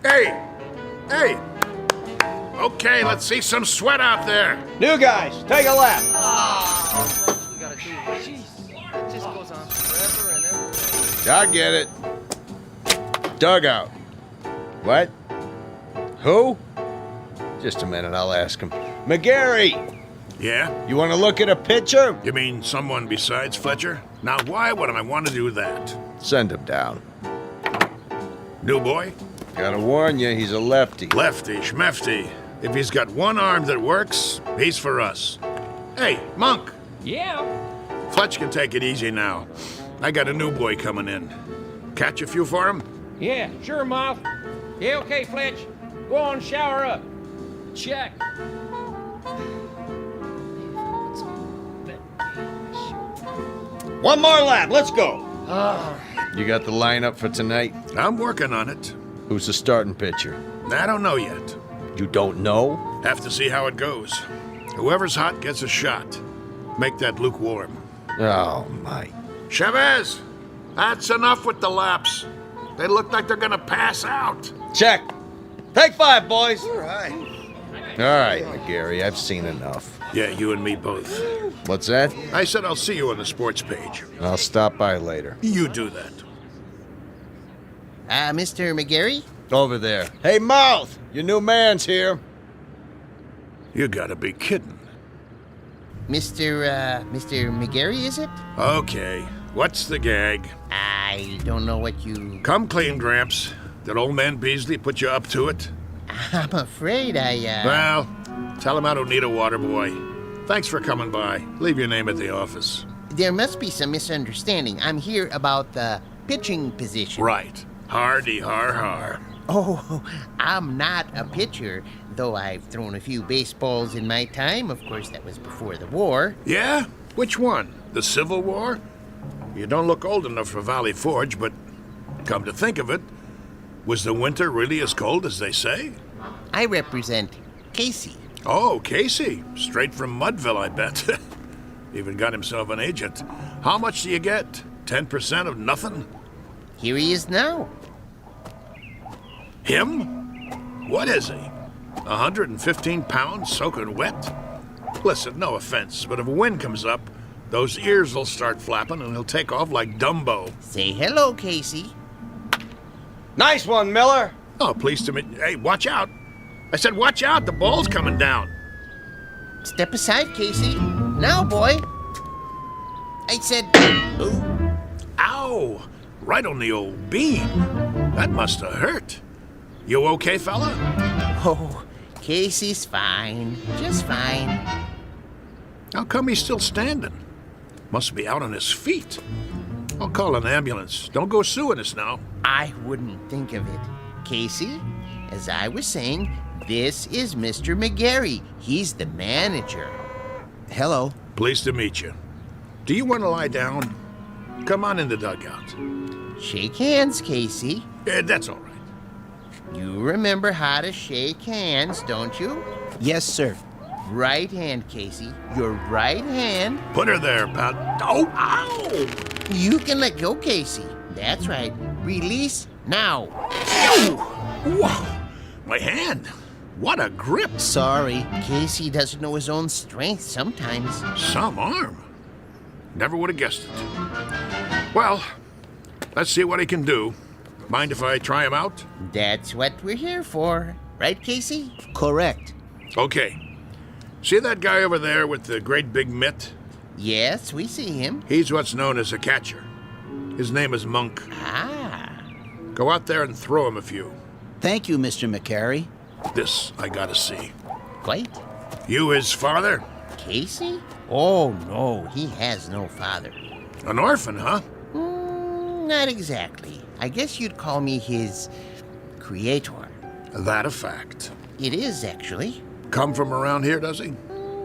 Hey! Okay, let's see some sweat out there. New guys, take a lap. We gotta do it. Jeez, it just goes on forever and ever. I get it. Dugout. What? Who? Just a minute, I'll ask him. McGarry! Yeah? You want to look at a pitcher? You mean someone besides Fletcher? Now, why would I want to do that? Send him down. New boy? Gotta warn you, he's a lefty. Lefty, schmefty. If he's got one arm that works, he's for us. Hey, Monk, Yeah. Fletch can take it easy now. I got a new boy coming in. Catch a few for him? Yeah, sure, Moth. Yeah, okay, Fletch. Go on, shower up. Check. One more lap, let's go. You got the lineup for tonight? I'm working on it. Who's the starting pitcher? I don't know yet. You don't know? Have to see how it goes. Whoever's hot gets a shot. Make that lukewarm. Oh, my. Chavez, that's enough with the laps. They look like they're gonna pass out. Check. Take 5, boys. All right. All right, McGarry, I've seen enough. Yeah, you and me both. What's that? I said I'll see you on the sports page. I'll stop by later. You do that. Mr. McGarry? Over there. Hey, Mouth! Your new man's here. You gotta be kidding. Mr. McGarry, is it? Okay, what's the gag? I don't know what you... Come clean, Gramps. Did old man Beasley put you up to it? I'm afraid Well, tell him I don't need a water boy. Thanks for coming by. Leave your name at the office. There must be some misunderstanding. I'm here about the pitching position. Right. Hardy har har. Oh, I'm not a pitcher, though I've thrown a few baseballs in my time. Of course, that was before the war. Yeah? Which one? The Civil War? You don't look old enough for Valley Forge, but come to think of it, was the winter really as cold as they say? I represent Casey. Oh, Casey. Straight from Mudville, I bet. Even got himself an agent. How much do you get? 10% of nothing? Here he is now. Him? What is he? 115 pounds soaking wet? Listen, no offense, but if a wind comes up, those ears will start flapping and he'll take off like Dumbo. Say hello, Casey. Nice one, Miller. Oh, pleased to meet you. Hey, watch out. I said watch out, the ball's coming down. Step aside, Casey. Now, boy. I said... Ooh. Ow! Right on the old bean. That must have hurt. You okay, fella? Oh, Casey's fine. Just fine. How come he's still standing? Must be out on his feet. I'll call an ambulance. Don't go suing us now. I wouldn't think of it. Casey, as I was saying, this is Mr. McGarry. He's the manager. Hello. Pleased to meet you. Do you want to lie down? Come on in the dugout. Shake hands, Casey. That's all right. You remember how to shake hands, don't you? Yes, sir. Right hand, Casey. Your right hand. Put her there, pal. Oh, ow! You can let go, Casey. That's right. Release now. Whoa! My hand. What a grip. Sorry. Casey doesn't know his own strength sometimes. Some arm. Never would have guessed it. Well, let's see what he can do. Mind if I try him out? That's what we're here for. Right, Casey? Correct. Okay. See that guy over there with the great big mitt? Yes, we see him. He's what's known as a catcher. His name is Monk. Ah. Go out there and throw him a few. Thank you, Mr. McGarry. This I gotta see. Quite. You his father? Casey? Oh, no, he has no father. An orphan, huh? Not exactly. I guess you'd call me his creator. That a fact. It is, actually. Come from around here, does he?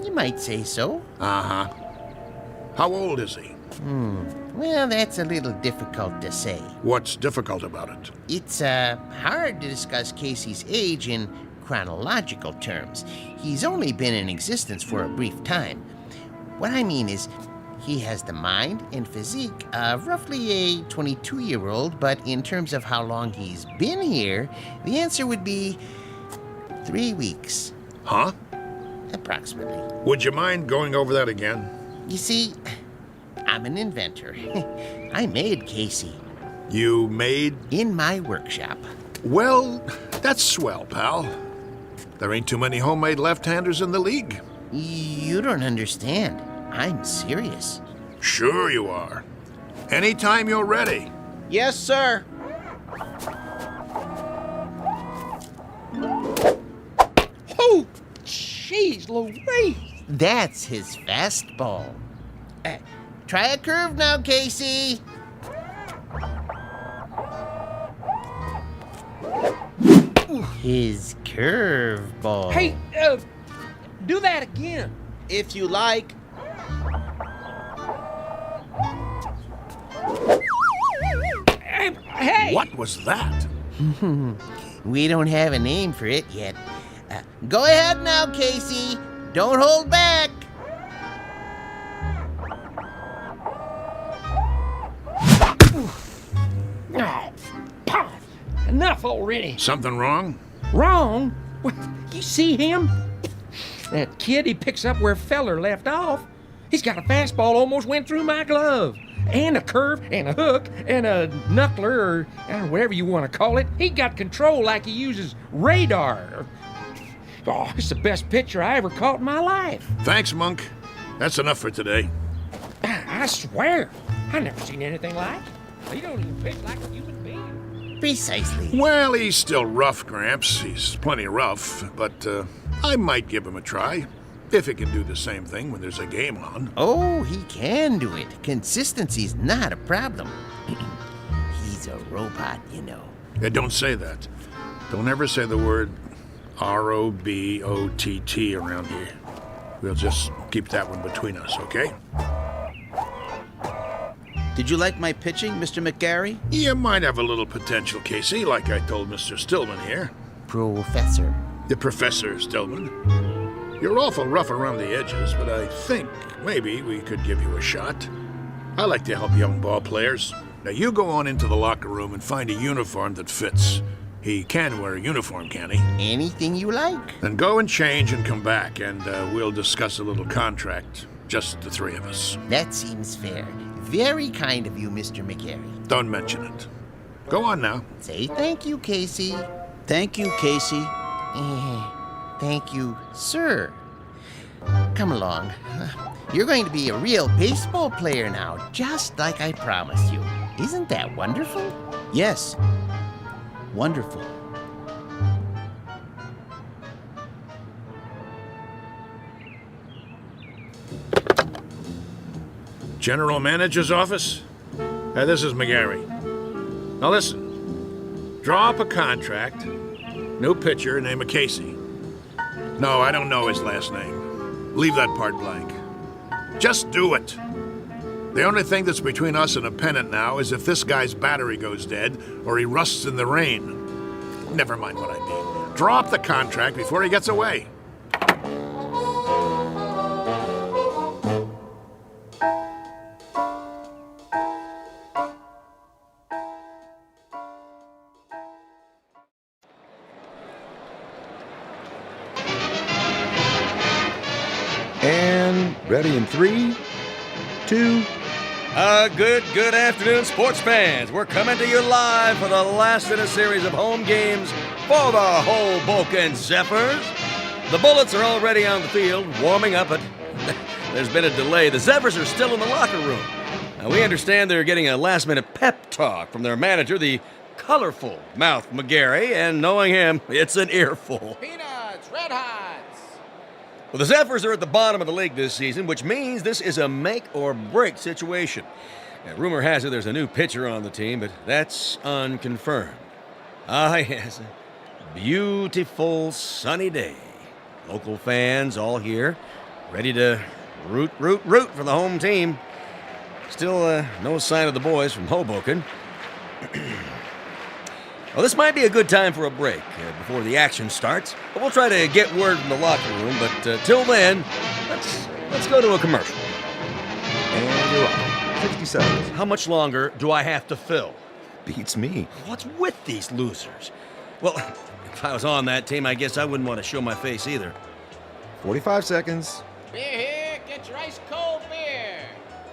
You might say so. Uh-huh. How old is he? Well, that's a little difficult to say. What's difficult about it? It's hard to discuss Casey's age in chronological terms. He's only been in existence for a brief time. What I mean is, he has the mind and physique of roughly a 22-year-old, but in terms of how long he's been here, the answer would be 3 weeks. Huh? Approximately. Would you mind going over that again? You see, I'm an inventor. I made Casey. You made? In my workshop. Well, that's swell, pal. There ain't too many homemade left-handers in the league. You don't understand. I'm serious. Sure you are. Anytime you're ready. Yes, sir. Oh, jeez Louise. That's his fastball. Try a curve now, Casey. His curveball. Hey, do that again. If you like. Hey! What was that? We don't have a name for it yet. Go ahead now, Casey. Don't hold back. Oh, enough already. Something wrong? Wrong? What, you see him? That kid, he picks up where Feller left off. He's got a fastball almost went through my glove. And a curve, and a hook, and a knuckler, or whatever you want to call it. He got control like he uses radar. Oh, it's the best pitcher I ever caught in my life. Thanks, Monk. That's enough for today. I swear, I never seen anything like it. He don't even pitch like a human being. Precisely. Well, he's still rough, Gramps. He's plenty rough, but I might give him a try. If he can do the same thing when there's a game on. Oh, he can do it. Consistency's not a problem. He's a robot, you know. Yeah, don't say that. Don't ever say the word R-O-B-O-T-T around here. We'll just keep that one between us, okay? Did you like my pitching, Mr. McGarry? You might have a little potential, Casey, like I told Mr. Stillman here. Professor. The Professor Stillman. You're awful rough around the edges, but I think maybe we could give you a shot. I like to help young ball players. Now you go on into the locker room and find a uniform that fits. He can wear a uniform, can he? Anything you like. Then go and change and come back, and we'll discuss a little contract. Just the three of us. That seems fair. Very kind of you, Mr. McGarry. Don't mention it. Go on now. Say thank you, Casey. Thank you, Casey. Thank you, sir. Come along. You're going to be a real baseball player now, just like I promised you. Isn't that wonderful? Yes. Wonderful. General Manager's office? This is McGarry. Now listen. Draw up a contract. New pitcher, name of Casey. No, I don't know his last name. Leave that part blank. Just do it. The only thing that's between us and a pennant now is if this guy's battery goes dead or he rusts in the rain. Never mind what I mean. Draw up the contract before he gets away. And ready in 3, 2... Good afternoon, sports fans. We're coming to you live for the last in a series of home games for the Hoboken Zephyrs. The Bullets are already on the field, warming up, but there's been a delay. The Zephyrs are still in the locker room. Now, we understand they're getting a last-minute pep talk from their manager, the colorful Mouth McGarry, and knowing him, it's an earful. Peanuts, Red Hots. Well, the Zephyrs are at the bottom of the league this season, which means this is a make-or-break situation. Now, rumor has it there's a new pitcher on the team, but that's unconfirmed. Ah, yes, a beautiful sunny day. Local fans all here, ready to root for the home team. Still, no sign of the boys from Hoboken. Well, this might be a good time for a break before the action starts. But we'll try to get word from the locker room, but till then, let's go to a commercial. And you're off. 60 seconds. How much longer do I have to fill? Beats me. What's with these losers? Well, if I was on that team, I guess I wouldn't want to show my face either. 45 seconds. Beer here, get your ice cold beer.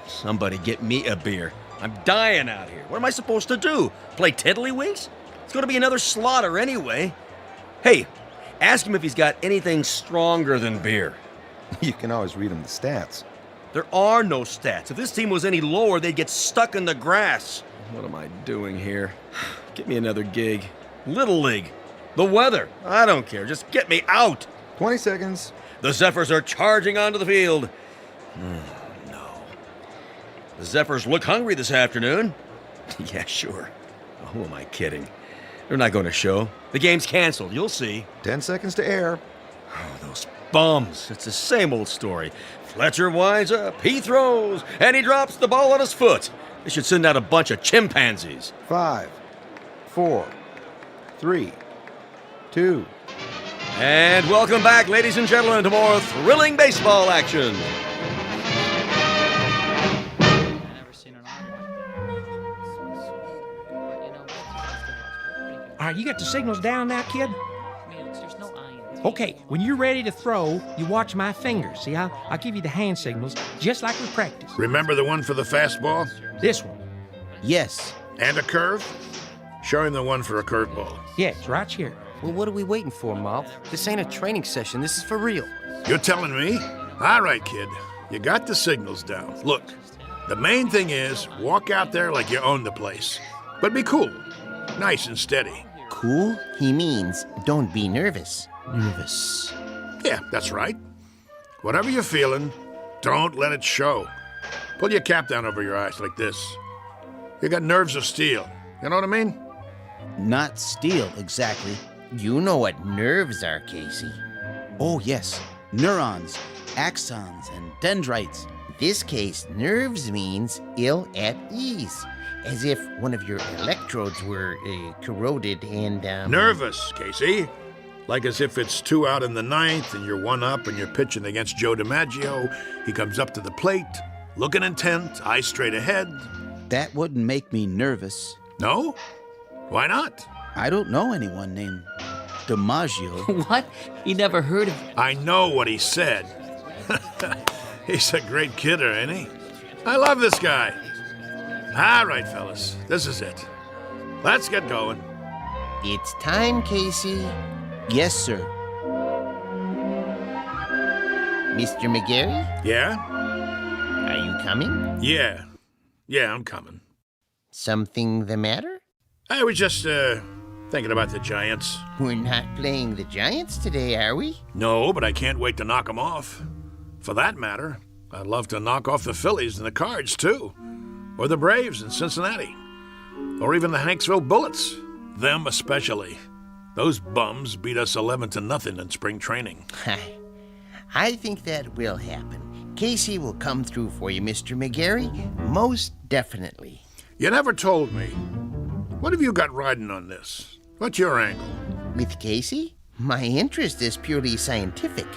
Somebody get me a beer. I'm dying out here. What am I supposed to do? Play tiddlywinks? It's going to be another slaughter anyway. Hey, ask him if he's got anything stronger than beer. You can always read him the stats. There are no stats. If this team was any lower, they'd get stuck in the grass. What am I doing here? Get me another gig. Little League. The weather. I don't care. Just get me out. 20 seconds. The Zephyrs are charging onto the field. No. The Zephyrs look hungry this afternoon. Yeah, sure. Oh, who am I kidding? They're not going to show. The game's canceled. You'll see. 10 seconds to air. Oh, those bums. It's the same old story. Fletcher winds up, he throws, and he drops the ball on his foot. They should send out a bunch of chimpanzees. 5, 4, 3, 2. And welcome back, ladies and gentlemen, to more thrilling baseball action. All right, you got the signals down now, kid? Okay, when you're ready to throw, you watch my fingers. See, I'll give you the hand signals, just like we practice. Remember the one for the fastball? This one. Yes. And a curve? Show him the one for a curveball. Yes, right here. Well, what are we waiting for, Mouth? This ain't a training session. This is for real. You're telling me? All right, kid. You got the signals down. Look, the main thing is walk out there like you own the place. But be cool. Nice and steady. Cool? He means don't be nervous. Nervous. Yeah, that's right. Whatever you're feeling, don't let it show. Pull your cap down over your eyes like this. You got nerves of steel. You know what I mean? Not steel, exactly. You know what nerves are, Casey. Oh, yes. Neurons, axons, and dendrites. This case, nerves means ill at ease. As if one of your electrodes were corroded and, Nervous, Casey. Like as if it's 2 out in the 9th and you're 1 up and you're pitching against Joe DiMaggio. He comes up to the plate, looking intent, eyes straight ahead. That wouldn't make me nervous. No? Why not? I don't know anyone named DiMaggio. What? He never heard of... I know what he said. He's a great kidder, ain't he? I love this guy. All right, fellas, this is it. Let's get going. It's time, Casey. Yes, sir. Mr. McGarry? Yeah? Are you coming? Yeah. Yeah, I'm coming. Something the matter? I was just, thinking about the Giants. We're not playing the Giants today, are we? No, but I can't wait to knock them off. For that matter, I'd love to knock off the Phillies and the Cards, too. Or the Braves in Cincinnati. Or even the Hanksville Bullets. Them especially. Those bums beat us 11-0 in spring training. I think that will happen. Casey will come through for you, Mr. McGarry. Most definitely. You never told me. What have you got riding on this? What's your angle? With Casey? My interest is purely scientific.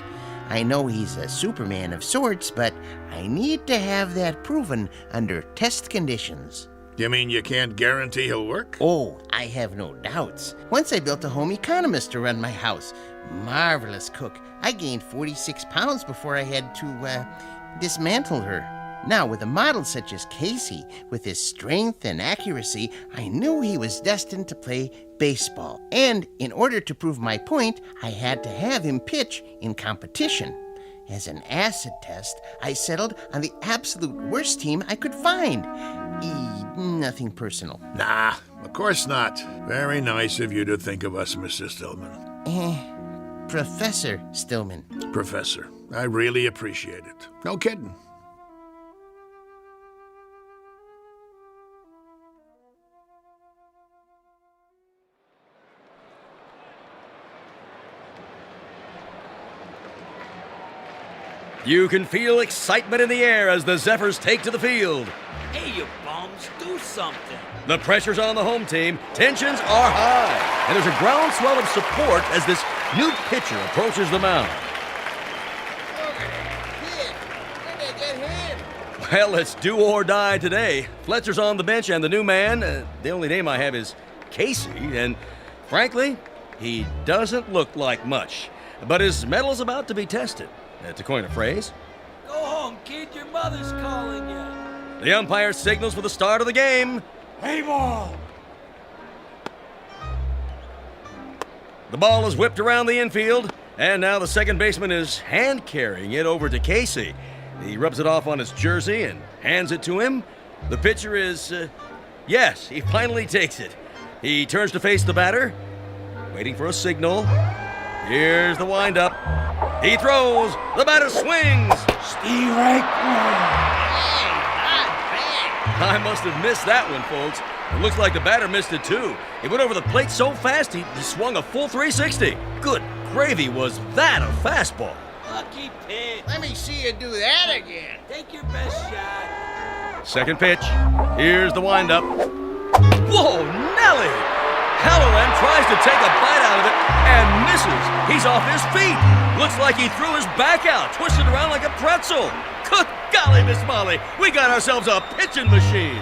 I know he's a Superman of sorts, but I need to have that proven under test conditions. You mean you can't guarantee he'll work? Oh, I have no doubts. Once I built a home economist to run my house. Marvelous cook. I gained 46 pounds before I had to, dismantle her. Now, with a model such as Casey, with his strength and accuracy, I knew he was destined to play baseball. And in order to prove my point, I had to have him pitch in competition. As an acid test, I settled on the absolute worst team I could find. Nothing personal. Nah, of course not. Very nice of you to think of us, Mr. Stillman. Professor Stillman. Professor. I really appreciate it. No kidding. You can feel excitement in the air as the Zephyrs take to the field. Hey, you bums, do something. The pressure's on the home team, tensions are high, and there's a groundswell of support as this new pitcher approaches the mound. Well, it's do or die today. Fletcher's on the bench, and the new man, the only name I have is Casey, and frankly, he doesn't look like much. But his metal's about to be tested, to coin a phrase. Go home, kid, your mother's calling you. The umpire signals for the start of the game. Play ball. The ball is whipped around the infield, and now the second baseman is hand-carrying it over to Casey. He rubs it off on his jersey and hands it to him. The pitcher is, yes, he finally takes it. He turns to face the batter, waiting for a signal. Here's the windup. He throws. The batter swings. Steve right. Hey, not bad, I must have missed that one, folks. It looks like the batter missed it, too. He went over the plate so fast, he swung a full 360. Good gravy, was that a fastball? Lucky pitch. Let me see you do that again. Take your best shot. Second pitch. Here's the windup. Whoa, Nelly! Halloran tries to take a bite out of it and misses. He's off his feet. Looks like he threw his back out, twisted around like a pretzel. Good golly, Miss Molly, we got ourselves a pitching machine.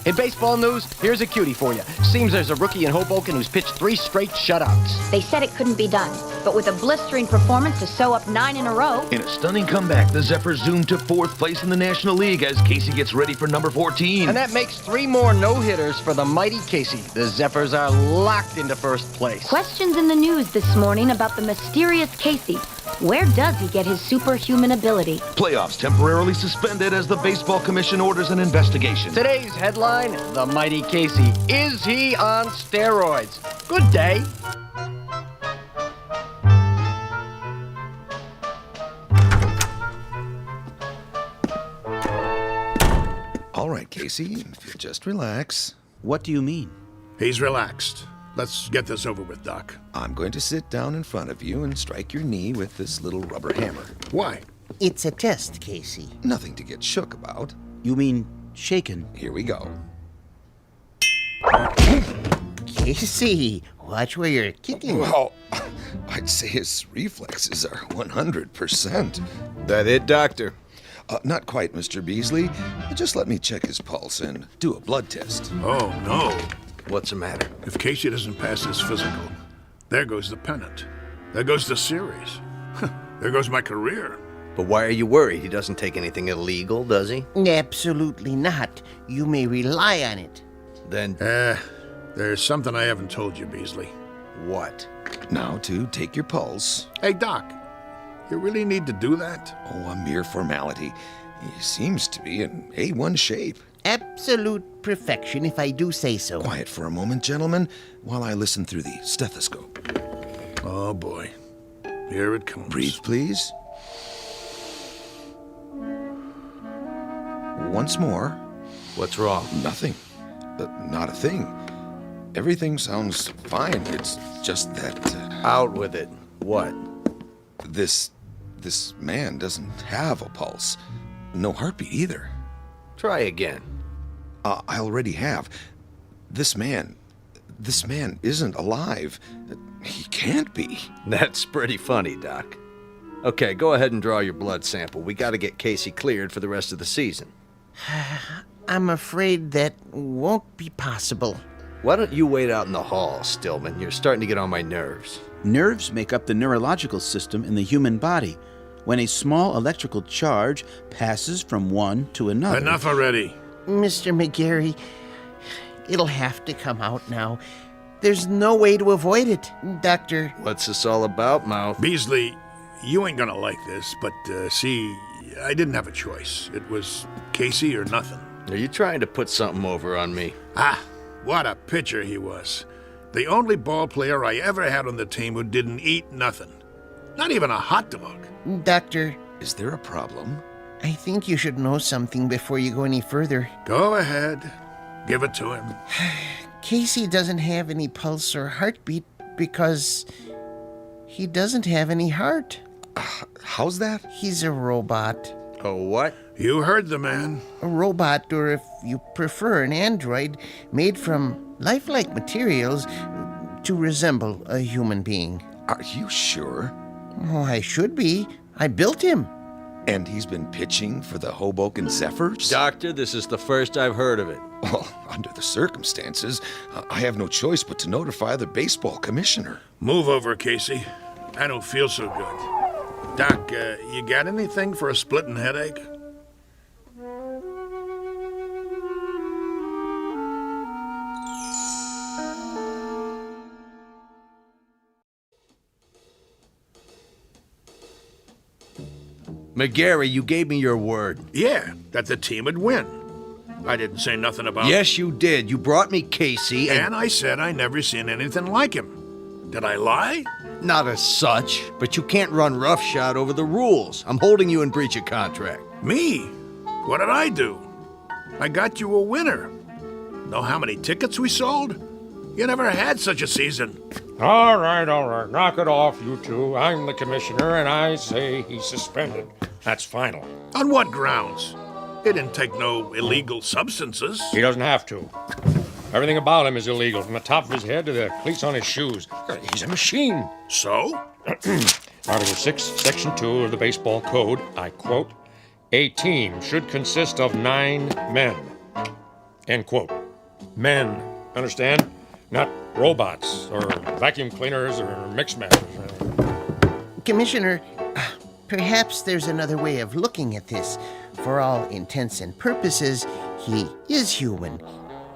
In baseball news, here's a cutie for you. Seems there's a rookie in Hoboken who's pitched 3 straight shutouts. They said it couldn't be done, but with a blistering performance to sew up 9 in a row. In a stunning comeback, the Zephyrs zoomed to 4th place in the National League as Casey gets ready for number 14. And that makes 3 more no-hitters for the mighty Casey. The Zephyrs are locked into 1st place. Questions in the news this morning about the mysterious Casey. Where does he get his superhuman ability? Playoffs temporarily suspended as the Baseball Commission orders an investigation. Today's headline, the mighty Casey. Is he on steroids? Good day. All right, Casey, if you just relax. What do you mean? He's relaxed. Let's get this over with, Doc. I'm going to sit down in front of you and strike your knee with this little rubber hammer. Why? It's a test, Casey. Nothing to get shook about. You mean shaken? Here we go. Casey, watch where you're kicking. Well, I'd say his reflexes are 100%. That it, Doctor? Not quite, Mr. Beasley. Just let me check his pulse and do a blood test. Oh, no. What's the matter? If Casey doesn't pass his physical, there goes the pennant. There goes the series. There goes my career. But why are you worried? He doesn't take anything illegal, does he? Absolutely not. You may rely on it. Then... there's something I haven't told you, Beasley. What? Now to take your pulse. Hey, Doc, you really need to do that? Oh, a mere formality. He seems to be in A1 shape. Absolute perfection, if I do say so. Quiet for a moment, gentlemen, while I listen through the stethoscope. Oh, boy. Here it comes. Breathe, please. Once more. What's wrong? Nothing. Not a thing. Everything sounds fine. It's just that... Out with it. What? This man doesn't have a pulse. No heartbeat either. Try again. I already have. This man isn't alive. He can't be. That's pretty funny, Doc. Okay, go ahead and draw your blood sample. We gotta get Casey cleared for the rest of the season. I'm afraid that won't be possible. Why don't you wait out in the hall, Stillman? You're starting to get on my nerves. Nerves make up the neurological system in the human body. When a small electrical charge passes from one to another... Enough already. Mr. McGarry, it'll have to come out now. There's no way to avoid it, Doctor. What's this all about, Mouth? Beasley, you ain't gonna like this, but, see, I didn't have a choice. It was Casey or nothing. Are you trying to put something over on me? Ah, what a pitcher he was. The only ball player I ever had on the team who didn't eat nothing. Not even a hot dog. Doctor. Is there a problem? I think you should know something before you go any further. Go ahead. Give it to him. Casey doesn't have any pulse or heartbeat because he doesn't have any heart. How's that? He's a robot. A what? You heard the man. A robot, or if you prefer, an android made from lifelike materials to resemble a human being. Are you sure? Oh, I should be. I built him. And he's been pitching for the Hoboken Zephyrs? Doctor, this is the first I've heard of it. Well, under the circumstances, I have no choice but to notify the baseball commissioner. Move over, Casey. I don't feel so good. Doc, you got anything for a splitting headache? McGarry, you gave me your word. Yeah, that the team would win. I didn't say nothing about... Yes, you did. You brought me Casey and I said I never seen anything like him. Did I lie? Not as such, but you can't run roughshod over the rules. I'm holding you in breach of contract. Me? What did I do? I got you a winner. Know how many tickets we sold? You never had such a season. All right. Knock it off, you two. I'm the commissioner, and I say he's suspended. That's final. On what grounds? He didn't take no illegal substances. He doesn't have to. Everything about him is illegal, from the top of his head to the cleats on his shoes. He's a machine. So? Article 6, Section 2 of the baseball code, I quote, "A team should consist of 9 men." End quote. Men, understand? Not robots, or vacuum cleaners, or mix masters. Commissioner, perhaps there's another way of looking at this. For all intents and purposes, he is human.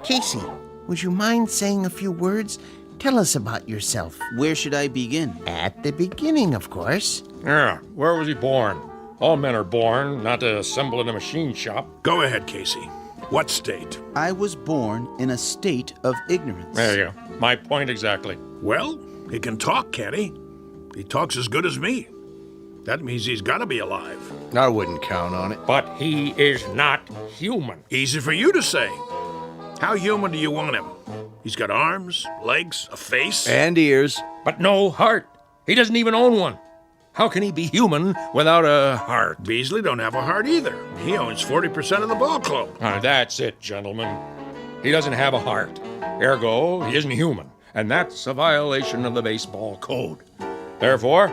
Casey, would you mind saying a few words? Tell us about yourself. Where should I begin? At the beginning, of course. Yeah, where was he born? All men are born, not to assemble in a machine shop. Go ahead, Casey. What state? I was born in a state of ignorance. There you go. My point exactly. Well, he can talk, can't he? He talks as good as me. That means he's got to be alive. I wouldn't count on it. But he is not human. Easy for you to say. How human do you want him? He's got arms, legs, a face. And ears. But no heart. He doesn't even own one. How can he be human without a heart? Beasley don't have a heart either. He owns 40% of the ball club. That's it, gentlemen. He doesn't have a heart. Ergo, he isn't human. And that's a violation of the baseball code. Therefore,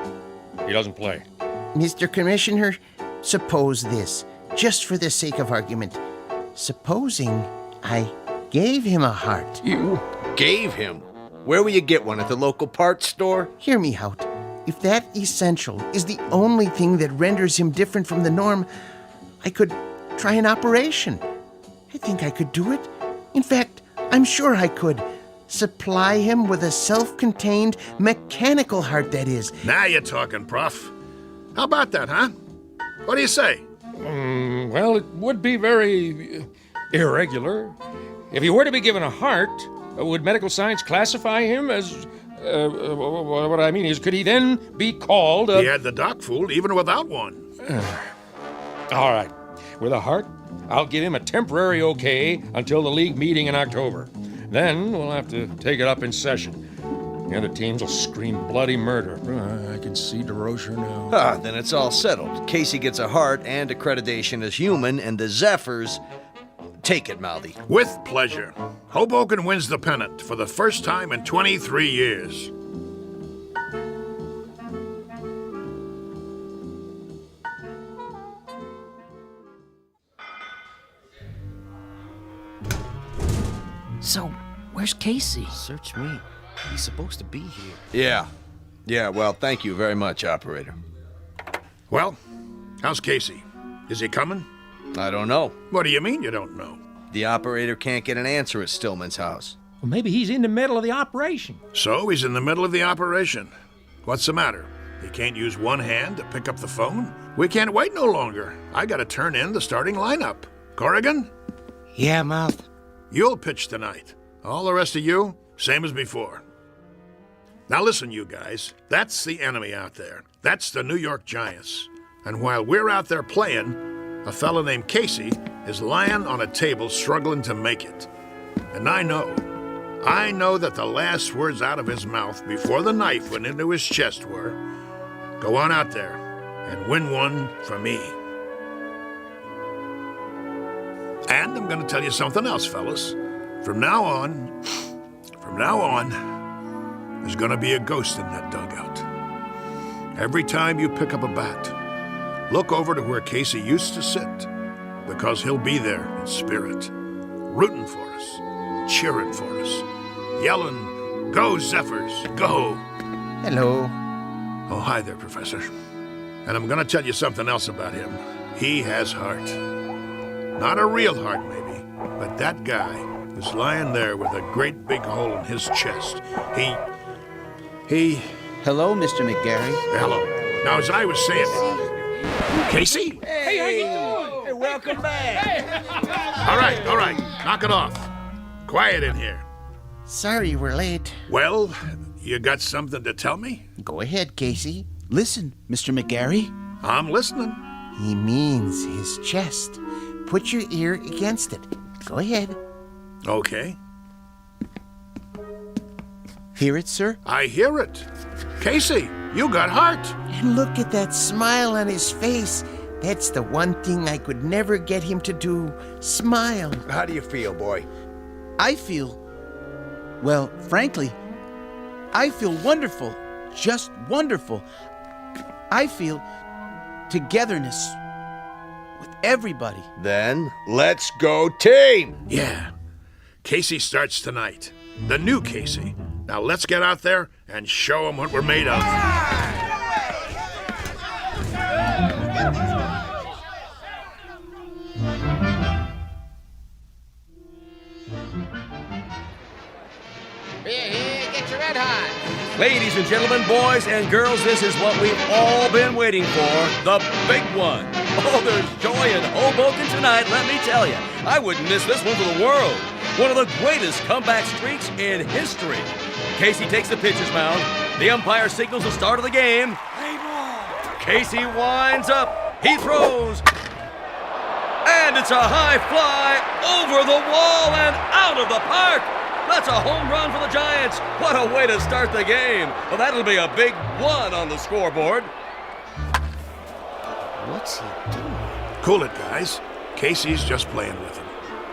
he doesn't play. Mr. Commissioner, suppose this, just for the sake of argument. Supposing I gave him a heart. You gave him? Where will you get one? At the local parts store? Hear me out. If that essential is the only thing that renders him different from the norm, I could try an operation. I think I could do it. In fact, I'm sure I could. Supply him with a self-contained mechanical heart, that is. Now you're talking, Prof. How about that, huh? What do you say? Well, it would be very irregular. If he were to be given a heart, would medical science classify him as... what I mean is, could he then be called a... He had the doc fooled even without one. All right. With a heart, I'll give him a temporary okay until the league meeting in October. Then we'll have to take it up in session. The other teams will scream bloody murder. I can see DeRocher now. Then it's all settled. Casey gets a heart and accreditation as human, and the Zephyrs... Take it, Mouthy. With pleasure. Hoboken wins the pennant for the first time in 23 years. So, where's Casey? Search me. He's supposed to be here. Yeah, well, thank you very much, operator. Well, how's Casey? Is he coming? I don't know. What do you mean you don't know? The operator can't get an answer at Stillman's house. Well, maybe he's in the middle of the operation. So he's in the middle of the operation. What's the matter? He can't use one hand to pick up the phone? We can't wait no longer. I gotta turn in the starting lineup. Corrigan? Yeah, Mouth. You'll pitch tonight. All the rest of you, same as before. Now listen, you guys. That's the enemy out there. That's the New York Giants. And while we're out there playing, a fella named Casey is lying on a table struggling to make it. And I know that the last words out of his mouth before the knife went into his chest were, "Go on out there and win one for me." And I'm going to tell you something else, fellas. From now on, there's going to be a ghost in that dugout. Every time you pick up a bat, look over to where Casey used to sit, because he'll be there in spirit, rooting for us, cheering for us, yelling, "Go, Zephyrs, go!" Hello. Oh, hi there, Professor. And I'm going to tell you something else about him. He has heart. Not a real heart, maybe, but that guy is lying there with a great big hole in his chest. He... Hello, Mr. McGarry. Hello. Now, as I was saying... Casey? Hey, how you doing? Hey, welcome back. Hey. All right. Knock it off. Quiet in here. Sorry we're late. Well, You got something to tell me? Go ahead, Casey. Listen, Mr. McGarry. I'm listening. He means his chest. Put your ear against it. Go ahead. Okay. Hear it, sir? I hear it. Casey, you got heart. And look at that smile on his face. That's the one thing I could never get him to do. Smile. How do you feel, boy? I feel... Well, frankly, I feel wonderful. Just wonderful. I feel togetherness with everybody. Then, let's go team! Yeah. Casey starts tonight. The new Casey. Now let's get out there and show him what we're made of. Here, get your red hot. Ladies and gentlemen, boys and girls, this is what we've all been waiting for, the big one. Oh, there's joy in Hoboken tonight, let me tell you. I wouldn't miss this one for the world. One of the greatest comeback streaks in history. Casey takes the pitcher's mound. The umpire signals the start of the game. Casey winds up. He throws. And it's a high fly over the wall and out of the park. That's a home run for the Giants. What a way to start the game. Well, that'll be a big 1 on the scoreboard. What's he doing? Cool it, guys. Casey's just playing with him,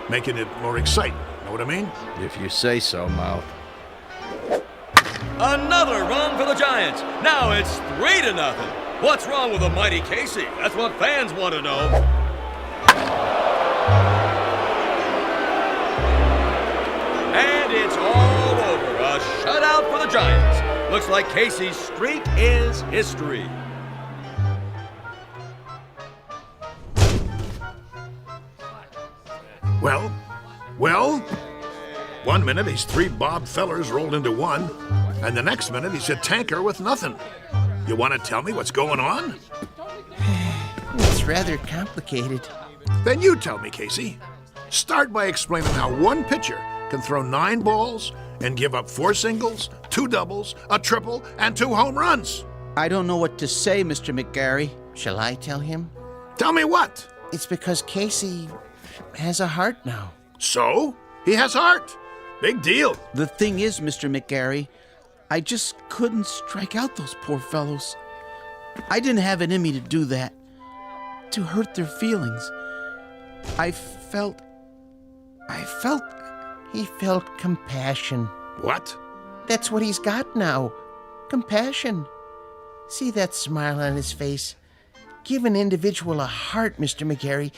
making it more exciting. Know what I mean? If you say so, Mouth. Another run for the Giants. Now it's 3-0. What's wrong with the mighty Casey? That's what fans want to know. And it's all over. A shutout for the Giants. Looks like Casey's streak is history. Well, 1 minute he's 3 Bob Fellers rolled into 1, and the next minute he's a tanker with nothing. You want to tell me what's going on? It's rather complicated. Then you tell me, Casey. Start by explaining how one pitcher can throw 9 balls and give up 4 singles, 2 doubles, a triple, and 2 home runs. I don't know what to say, Mr. McGarry. Shall I tell him? Tell me what? It's because Casey has a heart now. So? He has heart. Big deal. The thing is, Mr. McGarry, I just couldn't strike out those poor fellows. I didn't have it in me to do that, to hurt their feelings. He felt compassion. What? That's what he's got now. Compassion. See that smile on his face? Give an individual a heart, Mr. McGarry.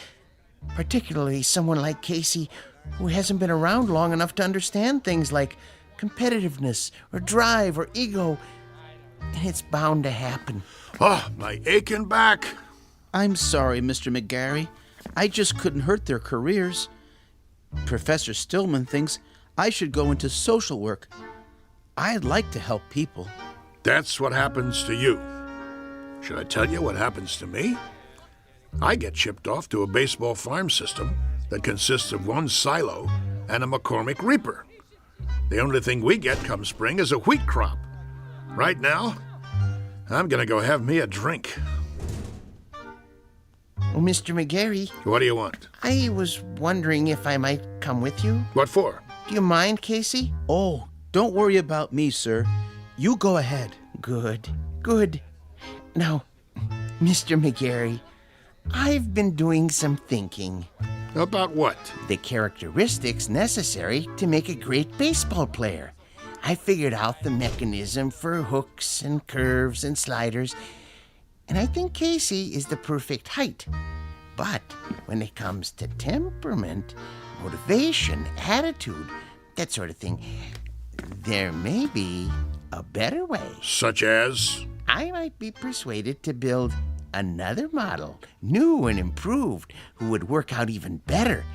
Particularly someone like Casey, who hasn't been around long enough to understand things like competitiveness or drive or ego. And it's bound to happen. Oh, my aching back. I'm sorry, Mr. McGarry. I just couldn't hurt their careers. Professor Stillman thinks I should go into social work. I'd like to help people. That's what happens to you. Should I tell you what happens to me? I get shipped off to a baseball farm system that consists of 1 silo and a McCormick Reaper. The only thing we get come spring is a wheat crop. Right now, I'm gonna go have me a drink. Well, Mr. McGarry. What do you want? I was wondering if I might come with you. What for? Do you mind, Casey? Oh, don't worry about me, sir. You go ahead. Good. Now, Mr. McGarry, I've been doing some thinking. About what? The characteristics necessary to make a great baseball player. I figured out the mechanism for hooks and curves and sliders, and I think Casey is the perfect height. But when it comes to temperament, motivation, attitude, that sort of thing, there may be a better way. Such as? I might be persuaded to build another model, new and improved, who would work out even better.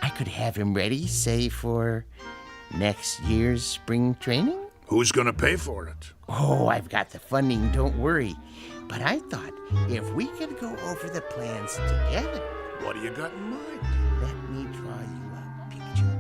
I could have him ready, say, for next year's spring training. Who's gonna pay for it? Oh, I've got the funding, don't worry. But I thought if we could go over the plans together. What do you got in mind? Let me draw you a picture.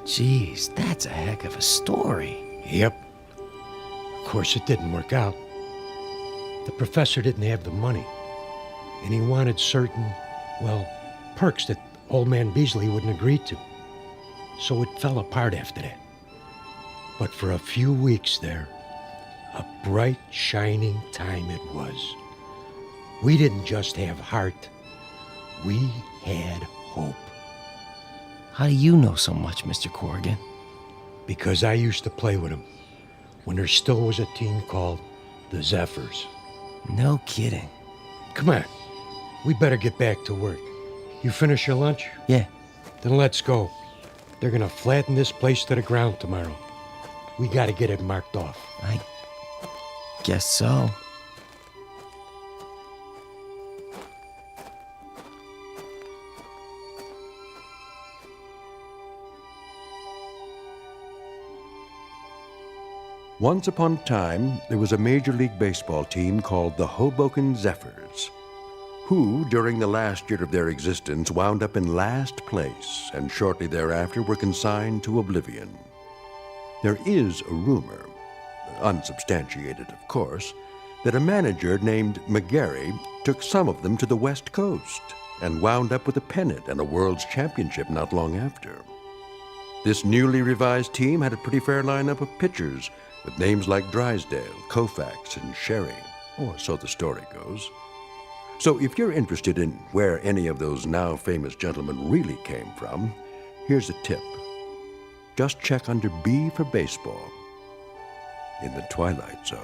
Jeez, that's a heck of a story. Yep. Of course, it didn't work out. The professor didn't have the money, and he wanted certain, well, perks that Old Man Beasley wouldn't agree to. So it fell apart after that. But for a few weeks there, a bright, shining time it was. We didn't just have heart, we had hope. How do you know so much, Mr. Corrigan? Because I used to play with him when there still was a team called the Zephyrs. No kidding. Come on, we better get back to work. You finish your lunch? Yeah. Then let's go. They're gonna flatten this place to the ground tomorrow. We gotta get it marked off. I guess so. Once upon a time, there was a Major League Baseball team called the Hoboken Zephyrs, who, during the last year of their existence, wound up in last place and shortly thereafter were consigned to oblivion. There is a rumor, unsubstantiated of course, that a manager named McGarry took some of them to the West Coast and wound up with a pennant and a World's Championship not long after. This newly revised team had a pretty fair lineup of pitchers with names like Drysdale, Koufax, and Sherry, or so the story goes. So if you're interested in where any of those now famous gentlemen really came from, here's a tip. Just check under B for baseball in the Twilight Zone.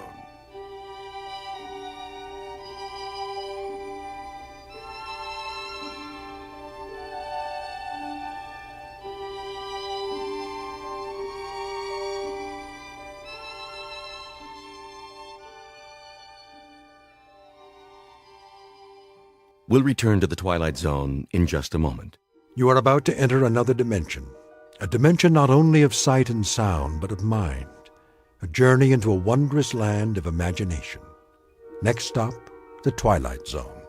We'll return to the Twilight Zone in just a moment. You are about to enter another dimension. A dimension not only of sight and sound, but of mind. A journey into a wondrous land of imagination. Next stop, the Twilight Zone.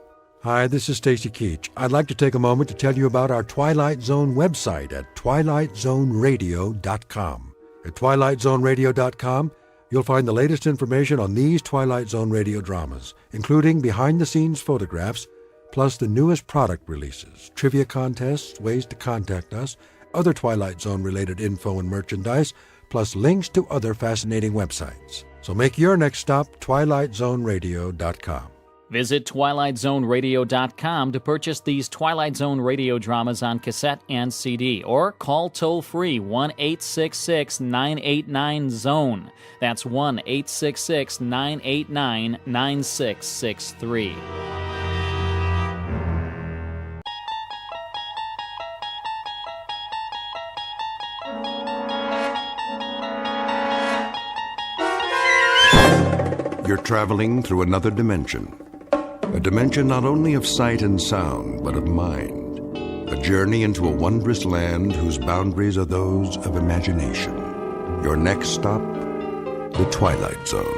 Hi, this is Stacy Keach. I'd like to take a moment to tell you about our Twilight Zone website at twilightzoneradio.com. At twilightzoneradio.com, you'll find the latest information on these Twilight Zone radio dramas, including behind-the-scenes photographs, plus the newest product releases, trivia contests, ways to contact us, other Twilight Zone-related info and merchandise, plus links to other fascinating websites. So make your next stop twilightzoneradio.com. Visit twilightzoneradio.com to purchase these Twilight Zone radio dramas on cassette and CD, or call toll-free 1-866-989-ZONE. That's 1-866-989-9663. You're traveling through another dimension. A dimension not only of sight and sound, but of mind. A journey into a wondrous land whose boundaries are those of imagination. Your next stop, the Twilight Zone.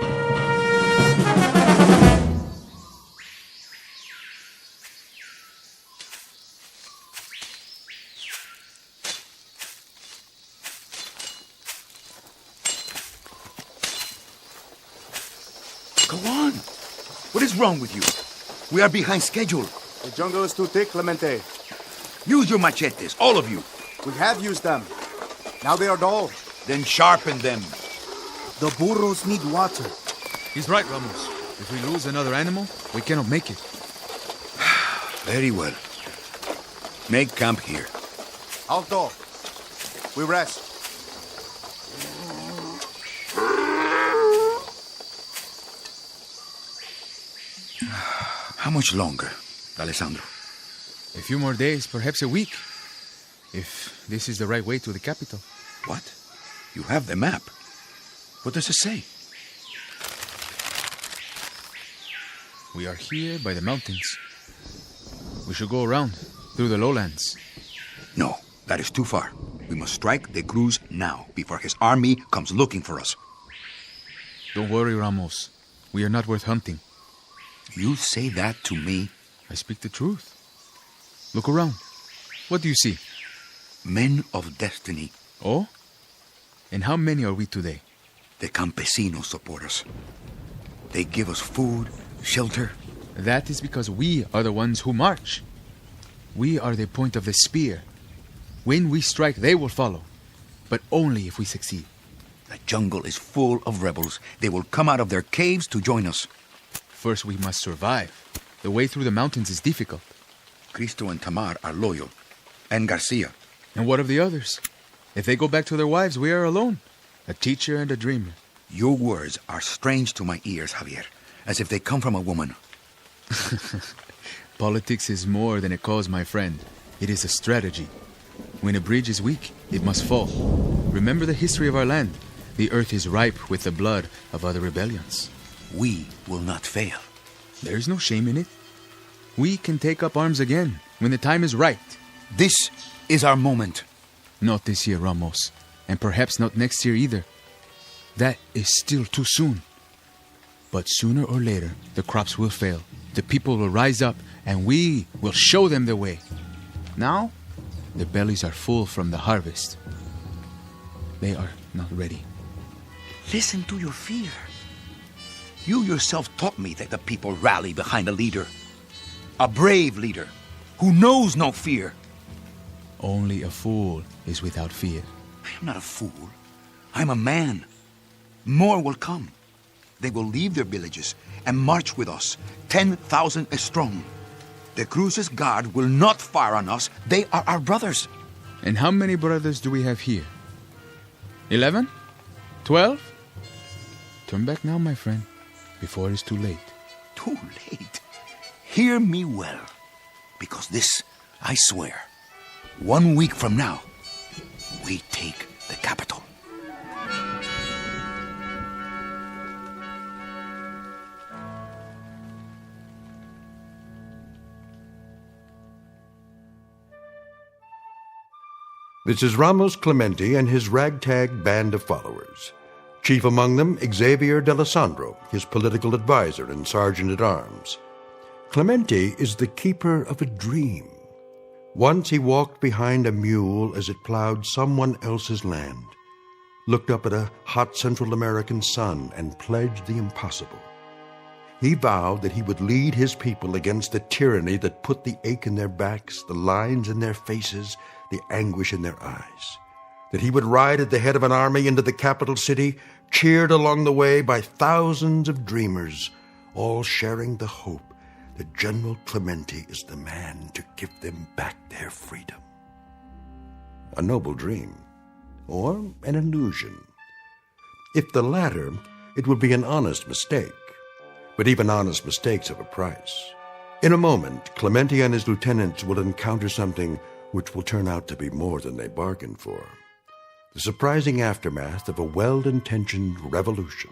Go on. What is wrong with you? We are behind schedule. The jungle is too thick, Clemente. Use your machetes, all of you. We have used them. Now they are dull. Then sharpen them. The burros need water. He's right, Ramos. If we lose another animal, we cannot make it. Very well. Make camp here. Alto. We rest. How much longer, Alessandro? A few more days, perhaps a week. If this is the right way to the capital. What? You have the map. What does it say? We are here by the mountains. We should go around, through the lowlands. No, that is too far. We must strike the Cruz now, before his army comes looking for us. Don't worry, Ramos. We are not worth hunting. You say that to me? I speak the truth. Look around. What do you see? Men of destiny, Oh? And how many are we today? The campesinos support us. They give us food, shelter. That is because we are the ones who march. We are the point of the spear. When we strike, they will follow. But only if we succeed. The jungle is full of rebels. They will come out of their caves to join us. First, we must survive. The way through the mountains is difficult. Cristo and Tamar are loyal. And Garcia. And what of the others? If they go back to their wives, we are alone. A teacher and a dreamer. Your words are strange to my ears, Javier. As if they come from a woman. Politics is more than a cause, my friend. It is a strategy. When a bridge is weak, it must fall. Remember the history of our land. The earth is ripe with the blood of other rebellions. We will not fail. There is no shame in it. We can take up arms again when the time is right. This is our moment. Not this year, Ramos. And perhaps not next year either. That is still too soon. But sooner or later, the crops will fail. The people will rise up, and we will show them the way. Now, their bellies are full from the harvest. They are not ready. Listen to your fear. You yourself taught me that the people rally behind a leader. A brave leader who knows no fear. Only a fool is without fear. I am not a fool. I'm a man. More will come. They will leave their villages and march with us, 10,000 strong. The Cruz's guard will not fire on us. They are our brothers. And how many brothers do we have here? 11? 12? Turn back now, my friend, before it is too late. Too late? Hear me well, because this, I swear, 1 week from now, we take the capital. This is Ramos Clemente and his ragtag band of followers. Chief among them, Xavier D'Alessandro, his political advisor and sergeant-at-arms. Clemente is the keeper of a dream. Once he walked behind a mule as it plowed someone else's land, looked up at a hot Central American sun, and pledged the impossible. He vowed that he would lead his people against the tyranny that put the ache in their backs, the lines in their faces, the anguish in their eyes. That he would ride at the head of an army into the capital city, cheered along the way by thousands of dreamers, all sharing the hope that General Clemente is the man to give them back their freedom. A noble dream, or an illusion. If the latter, it would be an honest mistake. But even honest mistakes have a price. In a moment, Clemente and his lieutenants will encounter something which will turn out to be more than they bargained for. The surprising aftermath of a well-intentioned revolution.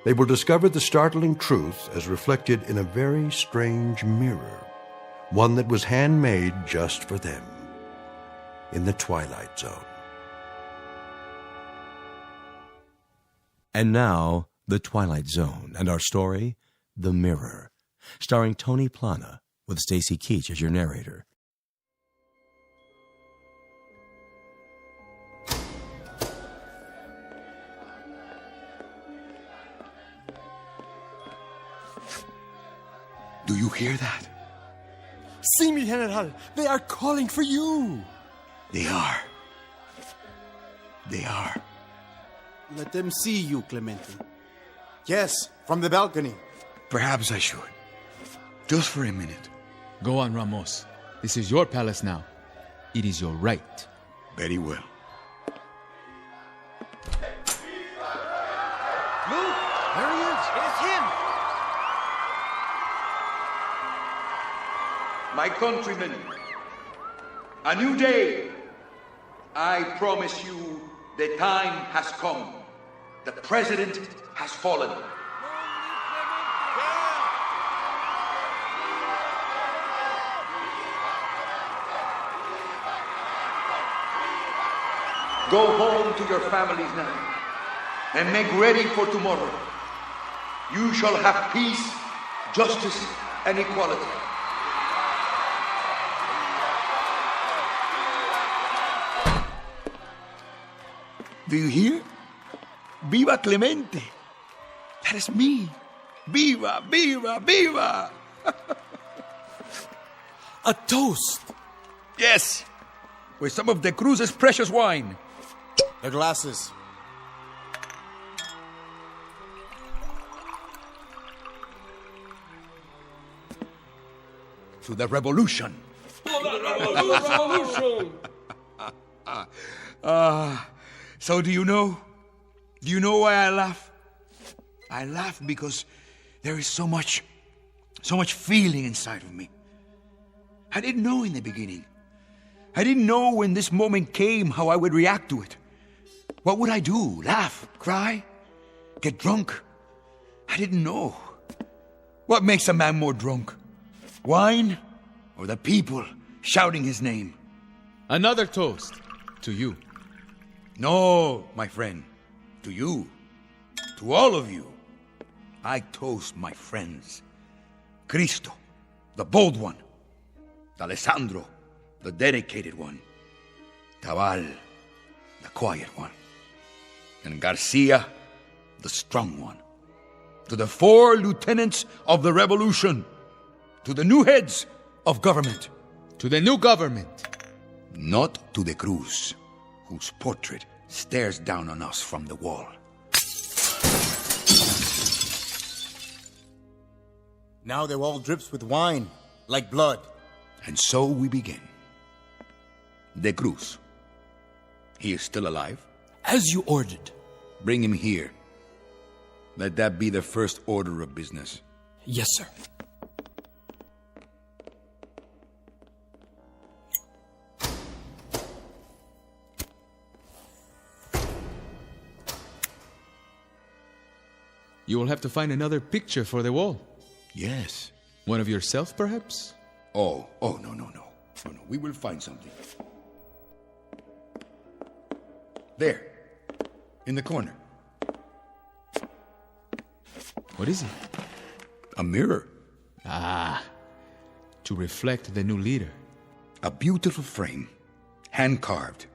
They will discover the startling truth as reflected in a very strange mirror, one that was handmade just for them, in the Twilight Zone. And now, The Twilight Zone, and our story, The Mirror, starring Tony Plana, with Stacy Keach as your narrator. Do you hear that? See me, General. They are calling for you. They are. They are. Let them see you, Clemente. Yes, from the balcony. Perhaps I should. Just for a minute. Go on, Ramos. This is your palace now. It is your right. Very well. Look, there he is. It is him. My countrymen, a new day. I promise you the time has come. The president has fallen. Go home to your families now and make ready for tomorrow. You shall have peace, justice, and equality. Do you hear? Viva Clemente! That is me! Viva, viva, viva! A toast! Yes! With some of the Cruz's precious wine. The glasses. To the revolution. Revolution! So do you know? Do you know why I laugh? I laugh because there is so much feeling inside of me. I didn't know in the beginning. I didn't know when this moment came how I would react to it. What would I do? Laugh? Cry? Get drunk? I didn't know. What makes a man more drunk? Wine? Or the people shouting his name? Another toast to you. No, my friend. To you. To all of you. I toast my friends. Cristo, the bold one. Alessandro, the dedicated one. Tabal, the quiet one. And Garcia, the strong one. To the 4 lieutenants of the revolution. To the new heads of government. To the new government. Not to the Cruz, whose portrait stares down on us from the wall. Now the wall drips with wine, like blood. And so we begin. De Cruz. He is still alive? As you ordered. Bring him here. Let that be the first order of business. Yes, sir. You will have to find another picture for the wall. Yes. One of yourself, perhaps? Oh, no. We will find something. There. In the corner. What is it? A mirror. Ah. To reflect the new leader. A beautiful frame. Hand-carved.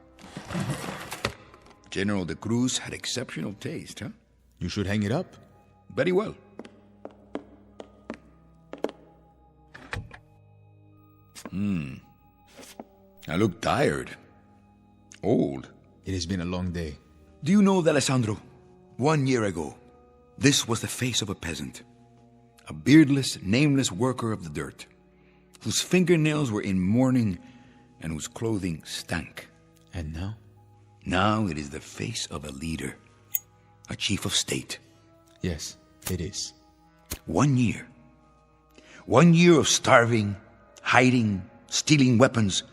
General de Cruz had exceptional taste, huh? You should hang it up. Very well. I look tired. Old. It has been a long day. Do you know, Alessandro? 1 year ago, this was the face of a peasant. A beardless, nameless worker of the dirt, whose fingernails were in mourning and whose clothing stank. And now? Now it is the face of a leader. A chief of state. Yes, it is. 1 year. 1 year of starving, hiding, stealing weapons,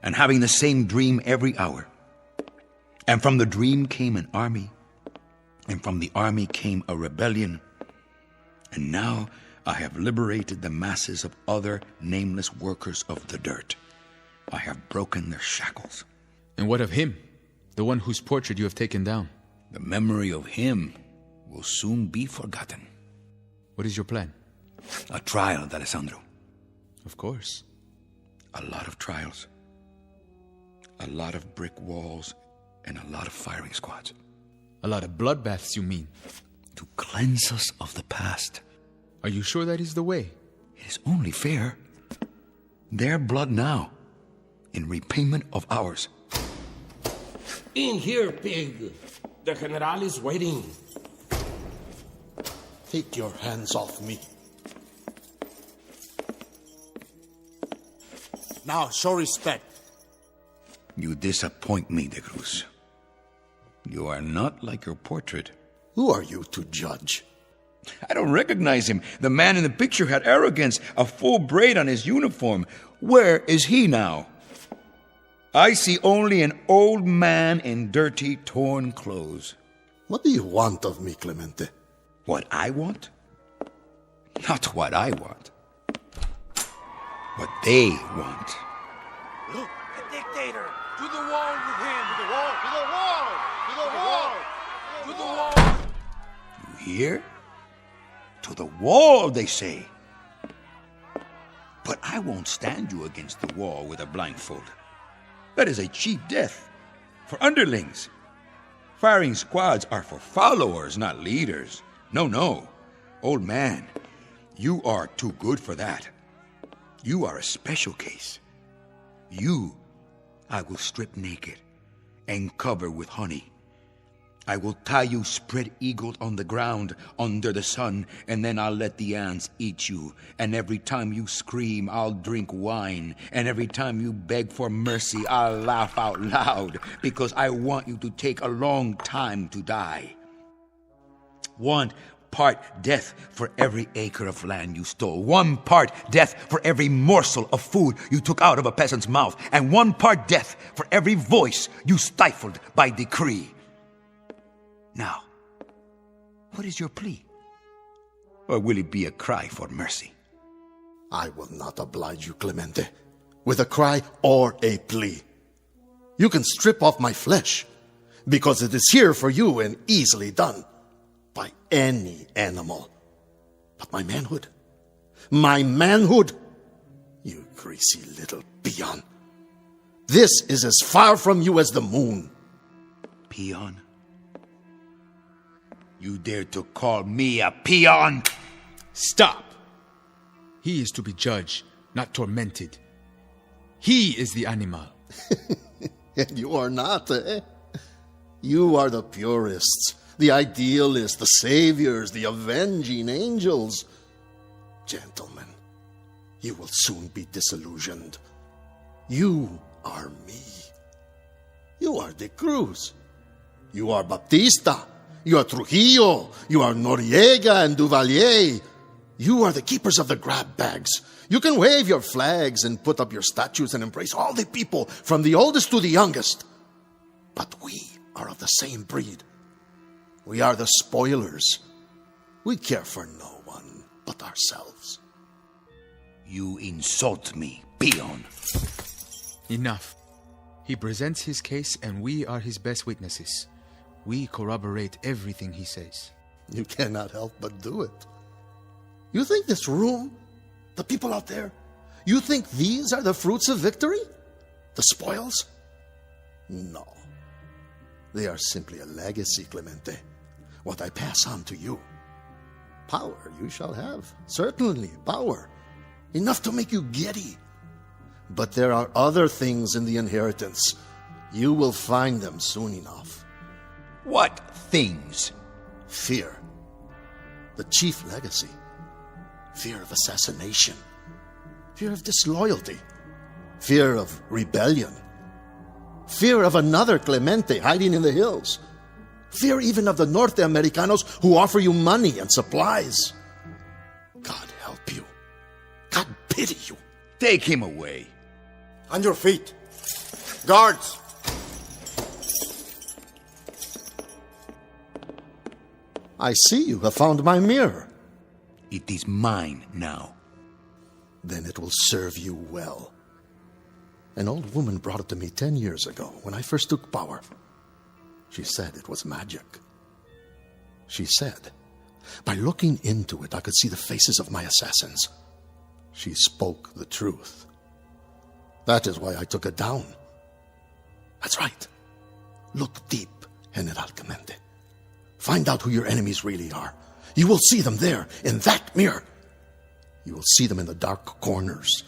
and having the same dream every hour. And from the dream came an army, and from the army came a rebellion. And now I have liberated the masses of other nameless workers of the dirt. I have broken their shackles. And what of him? The one whose portrait you have taken down? The memory of him will soon be forgotten. What is your plan? A trial, Alessandro. Of course. A lot of trials. A lot of brick walls and a lot of firing squads. A lot of bloodbaths, you mean? To cleanse us of the past. Are you sure that is the way? It is only fair. Their blood now, in repayment of ours. In here, pig. The general is waiting. Take your hands off me. Now, show respect. You disappoint me, de Cruz. You are not like your portrait. Who are you to judge? I don't recognize him. The man in the picture had arrogance, a full braid on his uniform. Where is he now? I see only an old man in dirty, torn clothes. What do you want of me, Clemente? What I want? Not what I want. What they want. Look, the dictator! To the wall with him! To the wall! To the wall! To the wall! To the wall! You hear? To the wall, they say. But I won't stand you against the wall with a blindfold. That is a cheap death for underlings. Firing squads are for followers, not leaders. No. Old man, you are too good for that. You are a special case. You, I will strip naked and cover with honey. I will tie you spread-eagled on the ground under the sun, and then I'll let the ants eat you. And every time you scream, I'll drink wine. And every time you beg for mercy, I'll laugh out loud, because I want you to take a long time to die. 1 part death for every acre of land you stole. 1 part death for every morsel of food you took out of a peasant's mouth. And 1 part death for every voice you stifled by decree. Now, what is your plea? Or will it be a cry for mercy? I will not oblige you, Clemente, with a cry or a plea. You can strip off my flesh, because it is here for you and easily done by any animal. But my manhood, you greasy little peon. This is as far from you as the moon. Peon? You dare to call me a peon? Stop! He is to be judged, not tormented. He is the animal. And you are not, eh? You are the purists, the idealists, the saviors, the avenging angels. Gentlemen, you will soon be disillusioned. You are me. You are De Cruz. You are Baptista. You are Trujillo. You are Noriega and Duvalier. You are the keepers of the grab bags. You can wave your flags and put up your statues and embrace all the people, from the oldest to the youngest. But we are of the same breed. We are the spoilers. We care for no one but ourselves. You insult me, peon. Enough. He presents his case and we are his best witnesses. We corroborate everything he says. You cannot help but do it. You think this room, the people out there, you think these are the fruits of victory? The spoils? No. They are simply a legacy, Clemente. What I pass on to you. Power you shall have. Certainly, power. Enough to make you giddy. But there are other things in the inheritance. You will find them soon enough. What things? Fear. The chief legacy. Fear of assassination. Fear of disloyalty. Fear of rebellion. Fear of another Clemente hiding in the hills. Fear even of the Norte Americanos who offer you money and supplies. God help you. God pity you. Take him away. On your feet. Guards! I see you have found my mirror. It is mine now. Then it will serve you well. An old woman brought it to me 10 years ago when I first took power. She said it was magic. She said, by looking into it, I could see the faces of my assassins. She spoke the truth. That is why I took it down. That's right. Look deep, General Clemente. Find out who your enemies really are. You will see them there, in that mirror. You will see them in the dark corners.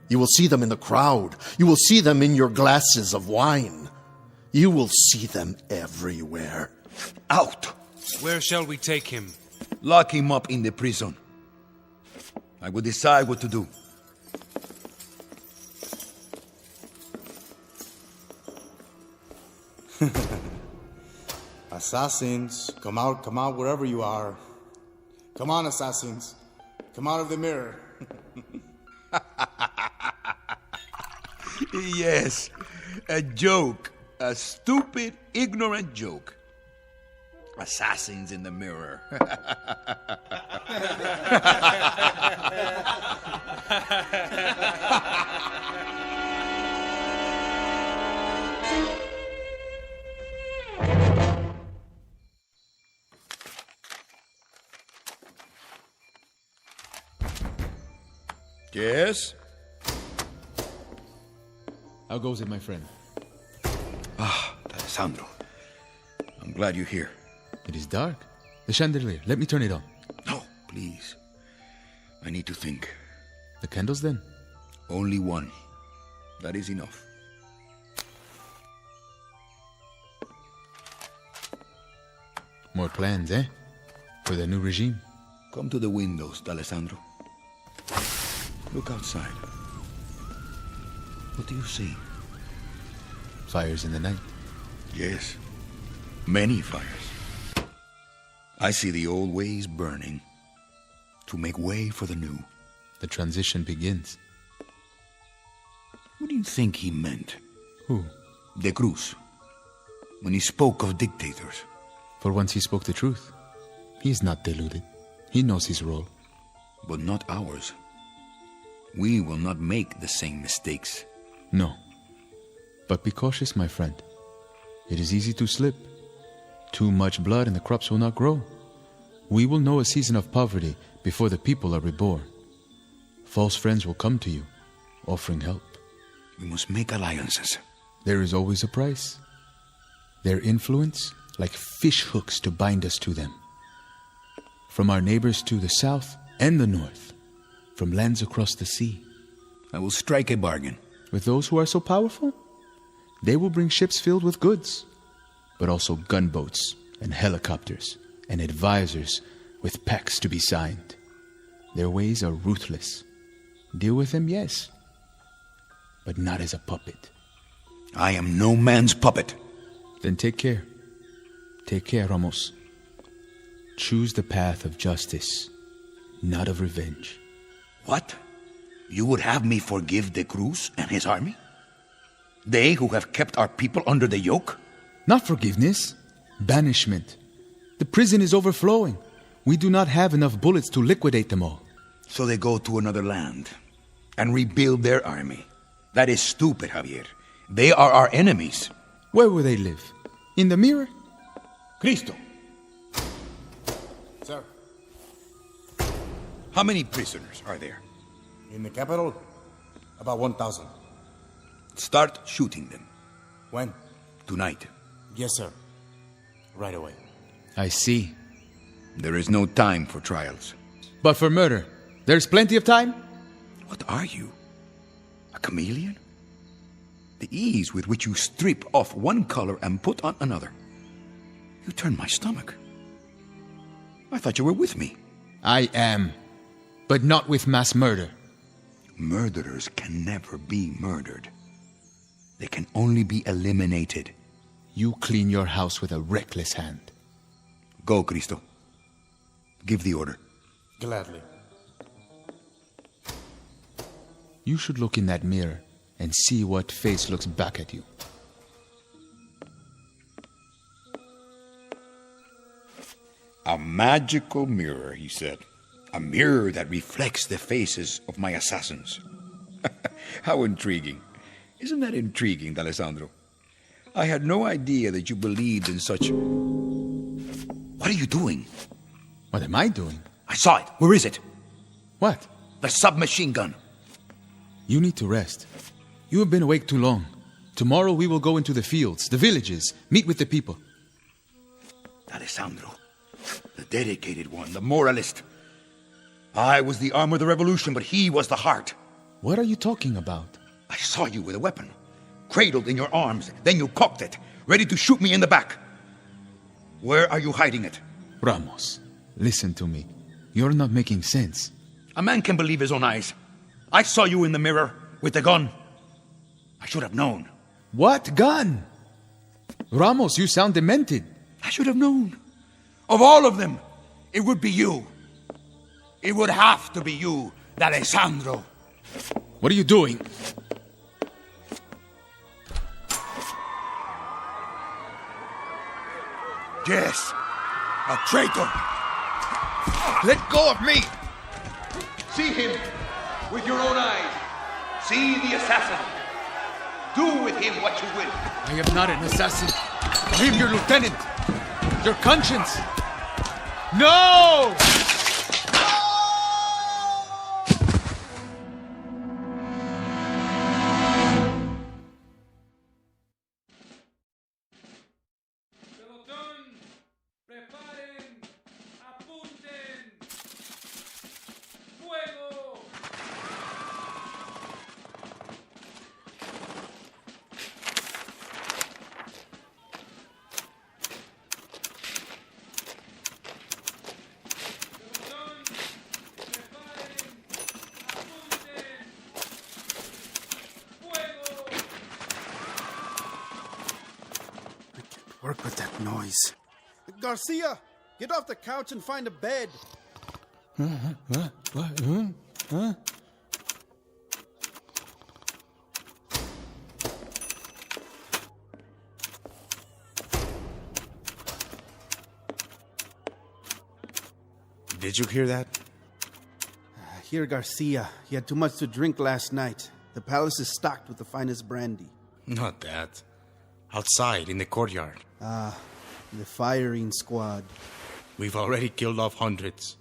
You will see them in the crowd. You will see them in your glasses of wine. You will see them everywhere. Out! Where shall we take him? Lock him up in the prison. I will decide what to do. Assassins, come out wherever you are. Come on, assassins. Come out of the mirror. Yes, a joke. A stupid, ignorant joke. Assassins in the mirror. Yes? How goes it, my friend? Ah, Alessandro. I'm Glad you're here. It is dark. The chandelier. Let me turn it on. No, please. I need to think. The candles, then? Only one. That is enough. More plans, eh? For the new regime. Come to the windows, D'Alessandro. Look outside. What do you see? Fires in the night. Yes. Many fires. I see the old ways burning to make way for the new. The transition begins. What do you think he meant? Who? De Cruz. When he spoke of dictators. For once he spoke the truth. He is not deluded. He knows his role. But not ours. We will not make the same mistakes. No. But be cautious, my friend. It is easy to slip. Too much blood and the crops will not grow. We will know a season of poverty before the people are reborn. False friends will come to you, offering help. We must make alliances. There is always a price. Their influence, like fish hooks to bind us to them. From our neighbors to the south and the north. From lands across the sea. I will strike a bargain. With those who are so powerful? They will bring ships filled with goods, but also gunboats and helicopters and advisors with pacts to be signed. Their ways are ruthless. Deal with them, yes, but not as a puppet. I am no man's puppet. Then take care. Take care, Ramos. Choose the path of justice, not of revenge. What? You would have me forgive De Cruz and his army? They who have kept our people under the yoke? Not forgiveness, banishment. The prison is overflowing. We do not have enough bullets to liquidate them all. So they go to another land and rebuild their army. That is stupid, Javier. They are our enemies. Where will they live? In the mirror? Cristo. Sir. How many prisoners are there? In the capital, about 1,000. Start shooting them. When? Tonight. Yes, sir. Right away. I see. There is no time for trials. But for murder, there's plenty of time? What are you? A chameleon? The ease with which you strip off one color and put on another. You turn my stomach. I thought you were with me. I am. But not with mass murder. Murderers can never be murdered. They can only be eliminated. You clean your house with a reckless hand. Go, Cristo. Give the order. Gladly. You should look in that mirror and see what face looks back at you. A magical mirror, he said. A mirror that reflects the faces of my assassins. How intriguing. Isn't that intriguing, D'Alessandro? I had no idea that you believed in such... What are you doing? What am I doing? I saw it. Where is it? What? The submachine gun. You need to rest. You have been awake too long. Tomorrow we will go into the fields, the villages, meet with the people. D'Alessandro, the dedicated one, the moralist. I was the arm of the revolution, but he was the heart. What are you talking about? I saw you with a weapon, cradled in your arms. Then you cocked it, ready to shoot me in the back. Where are you hiding it? Ramos, listen to me. You're not making sense. A man can believe his own eyes. I saw you in the mirror with the gun. I should have known. What gun? Ramos, you sound demented. I should have known. Of all of them, it would be you. It would have to be you, D'Alessandro. What are you doing? Yes, a traitor. Let go of me! See him with your own eyes. See the assassin. Do with him what you will. I am not an assassin. I am your lieutenant. Your conscience. No! at that noise. Garcia, get off the couch and find a bed. What? Huh? Did you hear that? Here, Garcia. He had too much to drink last night. The palace is stocked with the finest brandy. Not that. Outside, in the courtyard. Ah, the firing squad. We've already killed off hundreds.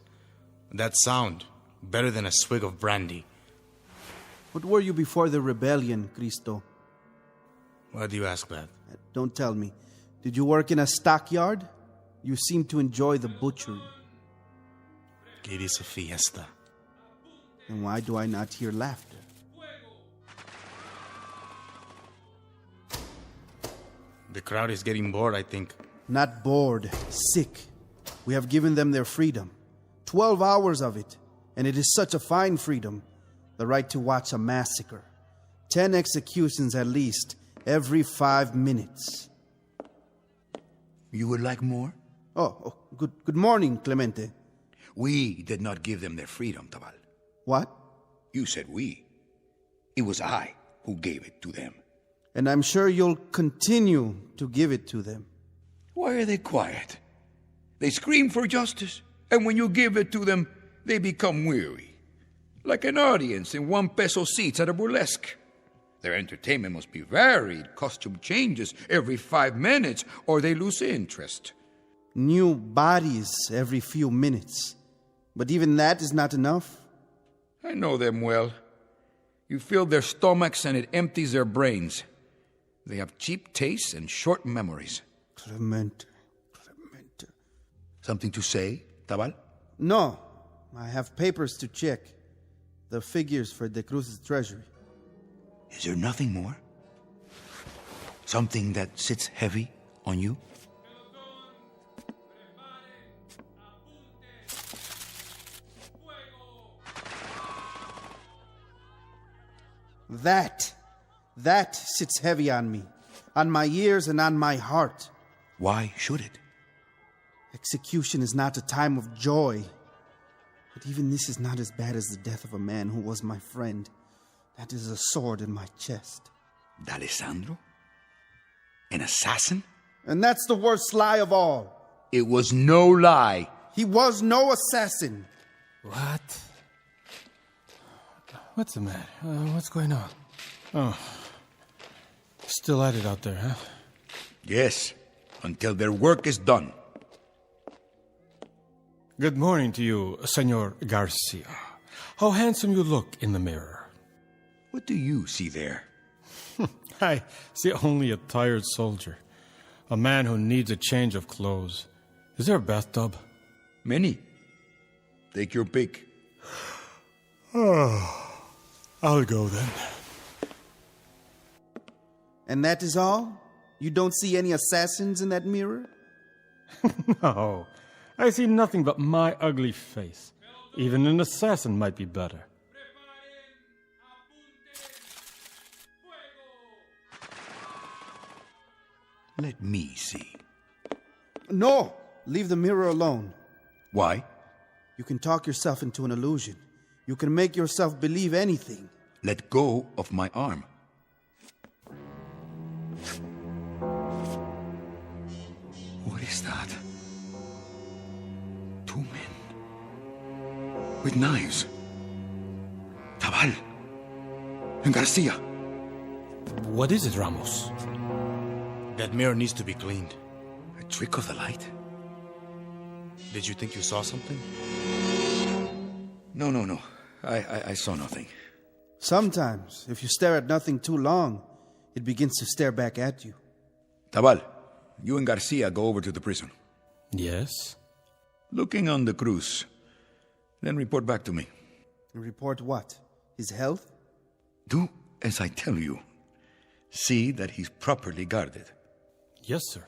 That sound, better than a swig of brandy. What were you before the rebellion, Cristo? Why do you ask that? Don't tell me. Did you work in a stockyard? You seem to enjoy the butchery. It is a fiesta. Then why do I not hear laughter? The crowd is getting bored, I think. Not bored, sick. We have given them their freedom. 12 hours of it, and it is such a fine freedom. The right to watch a massacre. 10 executions at least, every 5 minutes. You would like more? Good morning, Clemente. We did not give them their freedom, Tabal. What? You said we. It was I who gave it to them. And I'm sure you'll continue to give it to them. Why are they quiet? They scream for justice, and when you give it to them, they become weary. Like an audience in 1 peso seats at a burlesque. Their entertainment must be varied, costume changes every 5 minutes, or they lose interest. New bodies every few minutes. But even that is not enough. I know them well. You fill their stomachs and it empties their brains. They have cheap tastes and short memories. Clemente. Something to say, Tabal? No. I have papers to check. The figures for De Cruz's treasury. Is there nothing more? Something that sits heavy on you? That sits heavy on me, on my ears and on my heart. Why should it? Execution is not a time of joy. But even this is not as bad as the death of a man who was my friend. That is a sword in my chest. D'Alessandro? An assassin? And that's the worst lie of all. It was no lie. He was no assassin. What? What's the matter? What's going on? Oh. Still at it out there, huh? Yes, until their work is done. Good morning to you, Senor Garcia. How handsome you look in the mirror. What do you see there? I see only a tired soldier. A man who needs a change of clothes. Is there a bathtub? Many. Take your pick. Oh, I'll go then. And that is all? You don't see any assassins in that mirror? No, I see nothing but my ugly face. Even an assassin might be better. Let me see. No! Leave the mirror alone. Why? You can talk yourself into an illusion. You can make yourself believe anything. Let go of my arm. What is that? 2 men. With knives. Tabal. And Garcia. What is it, Ramos? That mirror needs to be cleaned. A trick of the light? Did you think you saw something? No. I saw nothing. Sometimes, if you stare at nothing too long, it begins to stare back at you. Tabal, you and Garcia go over to the prison. Yes? Looking on the Cruz. Then report back to me. Report what? His health? Do as I tell you. See that he's properly guarded. Yes, sir.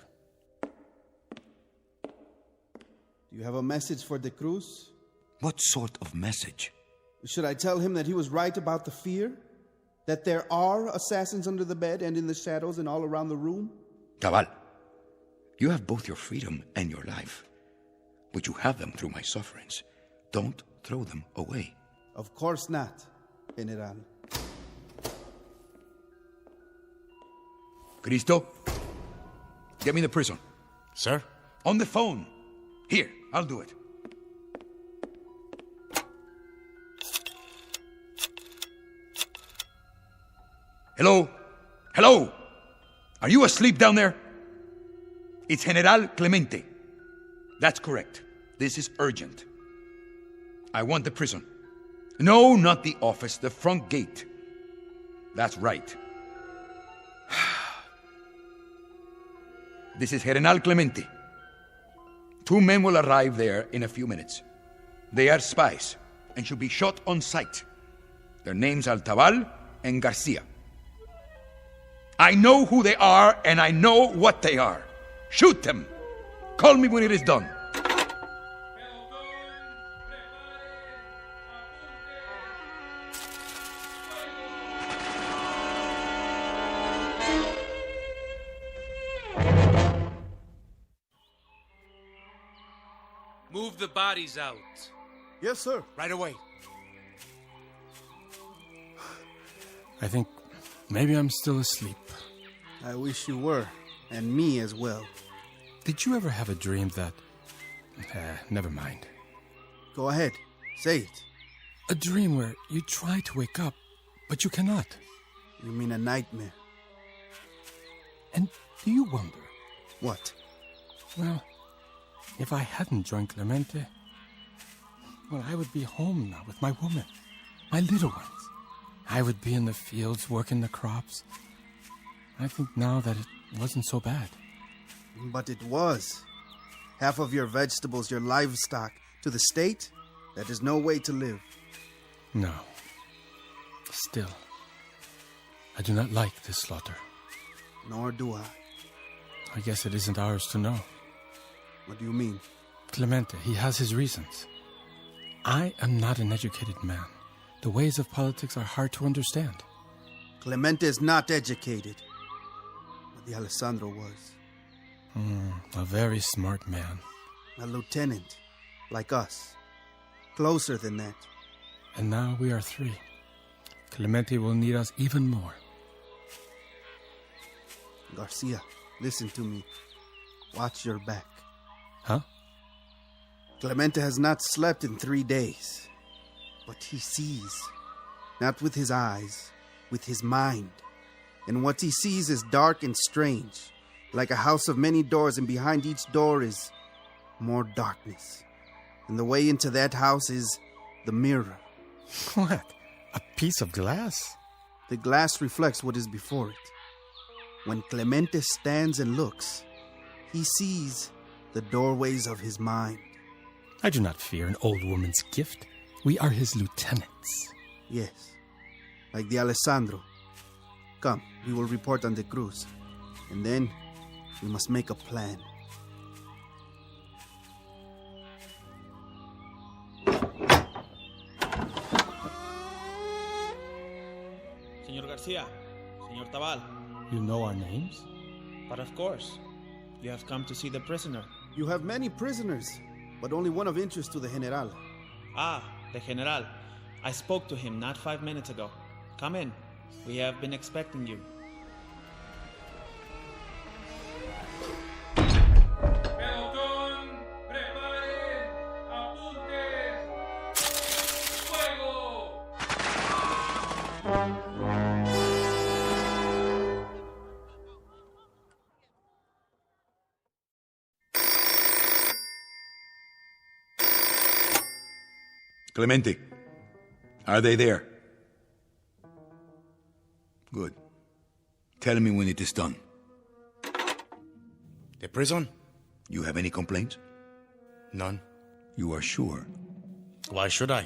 Do you have a message for De Cruz? What sort of message? Should I tell him that he was right about the fear? That there are assassins under the bed and in the shadows and all around the room? Tabal, You have both your freedom and your life, but you have them through my sufferings. Don't throw them away. Of course not, General. Cristo, get me the prison. Sir? On the phone. Here, I'll do it. Hello? Hello? Are you asleep down there? It's General Clemente. That's correct. This is urgent. I want the prison. No, not the office, the front gate. That's right. This is General Clemente. 2 men will arrive there in a few minutes. They are spies and should be shot on sight. Their names are Tabal and Garcia. I know who they are and I know what they are. Shoot them. Call me when it is done. Move the bodies out. Yes, sir. Right away. I think maybe I'm still asleep. I wish you were, and me as well. Did you ever have a dream that... never mind. Go ahead, say it. A dream where you try to wake up, but you cannot. You mean a nightmare? And do you wonder? What? Well, if I hadn't joined Clemente, well, I would be home now with my woman, my little ones. I would be in the fields working the crops. I think now that it wasn't so bad. But it was. Half of your vegetables, your livestock, to the state, that is no way to live. No. Still, I do not like this slaughter. Nor do I. I guess it isn't ours to know. What do you mean? Clemente, he has his reasons. I am not an educated man. The ways of politics are hard to understand. Clemente is not educated. But the Alessandro was. A very smart man. A lieutenant, like us. Closer than that. And now we are 3. Clemente will need us even more. Garcia, listen to me. Watch your back. Huh? Clemente has not slept in 3 days. But he sees. Not with his eyes, with his mind. And what he sees is dark and strange. Like a house of many doors, and behind each door is more darkness. And the way into that house is the mirror. What? A piece of glass? The glass reflects what is before it. When Clemente stands and looks, he sees the doorways of his mind. I do not fear an old woman's gift. We are his lieutenants. Yes, like the Alessandro. Come, we will report on the Cruz. And then we must make a plan. Señor Garcia, Señor Tabal. You know our names? But of course. You have come to see the prisoner. You have many prisoners, but only one of interest to the General. Ah, the General. I spoke to him not 5 minutes ago. Come in. We have been expecting you. Clemente, are they there? Good. Tell me when it is done. The prison? You have any complaints? None. You are sure? Why should I?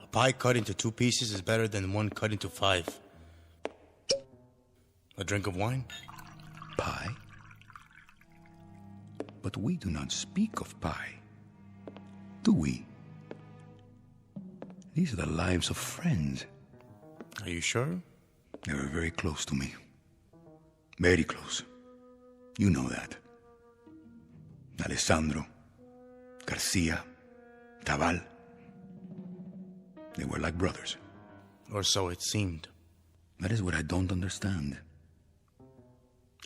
A pie cut into 2 pieces is better than one cut into 5. A drink of wine? Pie? But we do not speak of pie. Do we? These are the lives of friends. Are you sure? They were very close to me. Very close. You know that. Alessandro, Garcia, Tabal. They were like brothers. Or so it seemed. That is what I don't understand.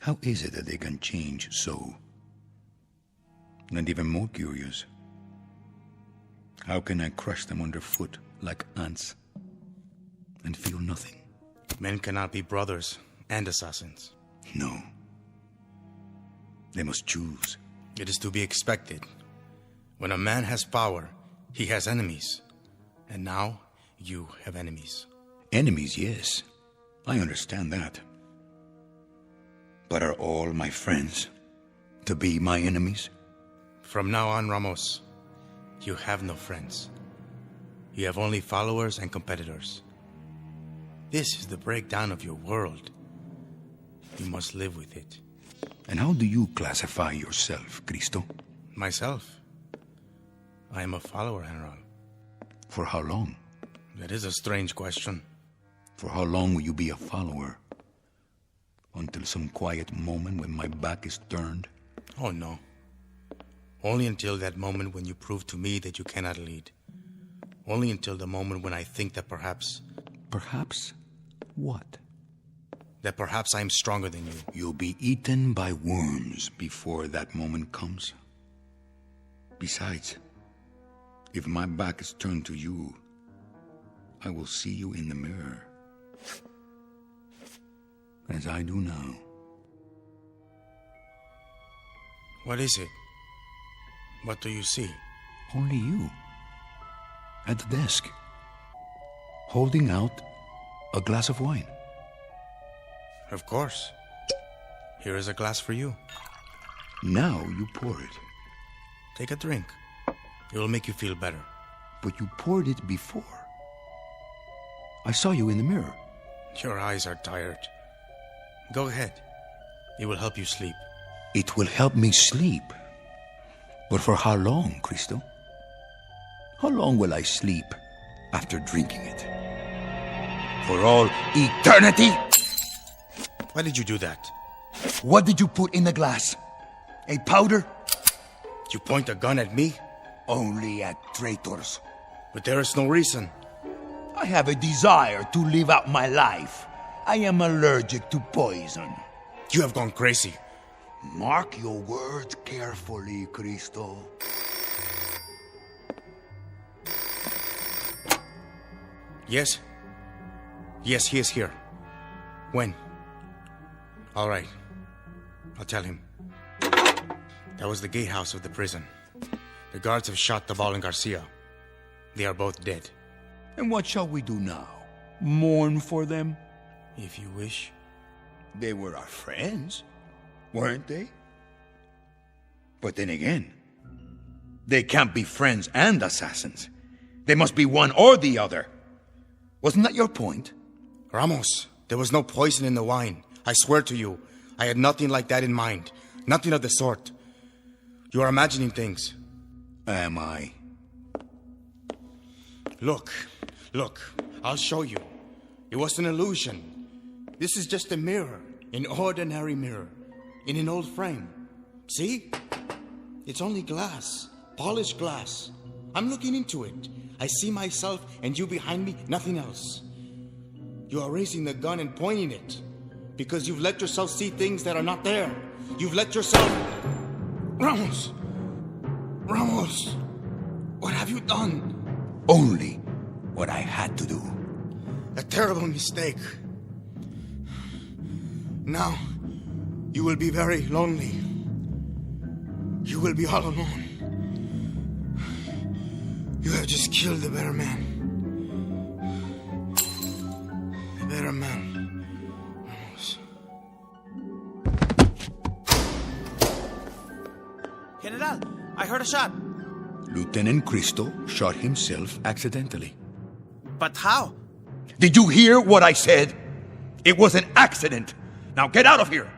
How is it that they can change so? And even more curious, how can I crush them underfoot like ants and feel nothing? Men cannot be brothers and assassins. No. They must choose. It is to be expected. When a man has power, he has enemies. And now, you have enemies. Enemies, yes. I understand that. But are all my friends to be my enemies? From now on, Ramos, you have no friends. You have only followers and competitors. This is the breakdown of your world. You must live with it. And how do you classify yourself, Cristo? Myself? I am a follower, General. For how long? That is a strange question. For how long will you be a follower? Until some quiet moment when my back is turned? Oh, no. Only until that moment when you prove to me that you cannot lead. Only until the moment when I think that perhaps... Perhaps what? That perhaps I am stronger than you. You'll be eaten by worms before that moment comes. Besides, if my back is turned to you, I will see you in the mirror. As I do now. What is it? What do you see? Only you. At the desk. Holding out a glass of wine. Of course. Here is a glass for you. Now you pour it. Take a drink. It will make you feel better. But you poured it before. I saw you in the mirror. Your eyes are tired. Go ahead. It will help you sleep. It will help me sleep. But for how long, Cristo? How long will I sleep after drinking it? For all eternity? Why did you do that? What did you put in the glass? A powder? You point a gun at me? Only at traitors. But there is no reason. I have a desire to live out my life. I am allergic to poison. You have gone crazy. Mark your words carefully, Cristo. Yes? Yes, he is here. When? All right. I'll tell him. That was the gatehouse of the prison. The guards have shot Tabal and Garcia. They are both dead. And what shall we do now? Mourn for them? If you wish. They were our friends, weren't they? But then again, they can't be friends and assassins. They must be one or the other. Wasn't that your point? Ramos, there was no poison in the wine. I swear to you, I had nothing like that in mind. Nothing of the sort. You are imagining things. Am I? Look, I'll show you. It was an illusion. This is just a mirror, an ordinary mirror, in an old frame. See? It's only glass, polished glass. I'm looking into it. I see myself and you behind me, nothing else. You are raising the gun and pointing it because you've let yourself see things that are not there. You've let yourself... Ramos! What have you done? Only what I had to do. A terrible mistake. Now, you will be very lonely. You will be all alone. You have just killed the better man. The better man. General, I heard a shot. Lieutenant Cristo shot himself accidentally. But how? Did you hear what I said? It was an accident. Now get out of here!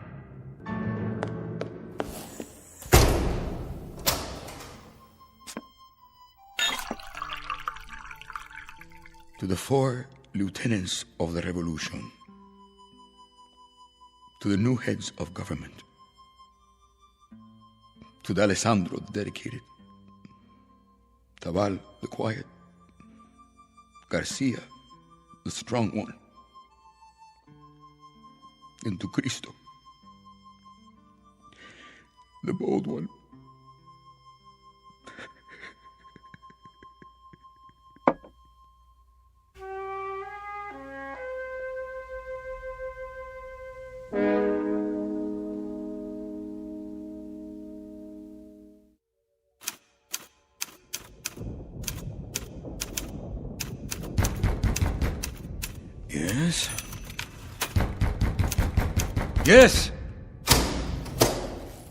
To the 4 lieutenants of the revolution, to the new heads of government, to to Alessandro, the dedicated, Tabal, the quiet, Garcia, the strong one, and to Cristo, the bold one. Yes? Yes!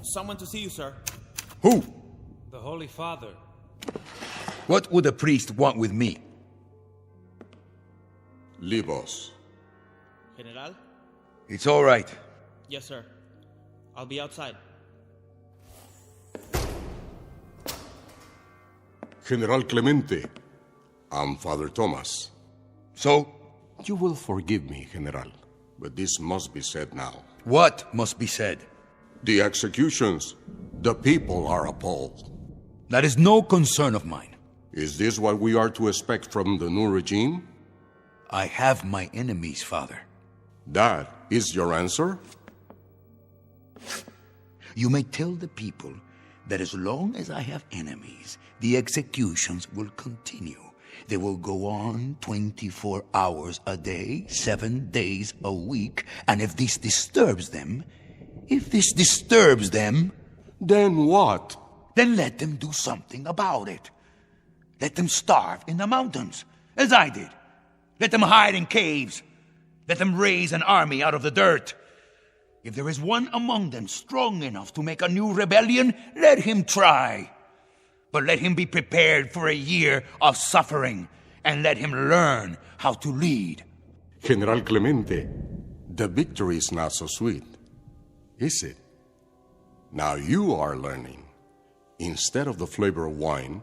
Someone to see you, sir. Who? The Holy Father. What would a priest want with me? Leave us. General? It's all right. Yes, sir. I'll be outside. General Clemente, I'm Father Thomas. So? You will forgive me, General, but this must be said now. What must be said? The executions. The people are appalled. That is no concern of mine. Is this what we are to expect from the new regime? I have my enemies, Father. That is your answer? You may tell the people that as long as I have enemies, the executions will continue. They will go on 24 hours a day, 7 days a week, and if this disturbs them, then what? Then let them do something about it. Let them starve in the mountains, as I did. Let them hide in caves. Let them raise an army out of the dirt. If there is one among them strong enough to make a new rebellion, let him try. But let him be prepared for a year of suffering, and let him learn how to lead. General Clemente, the victory is not so sweet, is it? Now you are learning. Instead of the flavor of wine,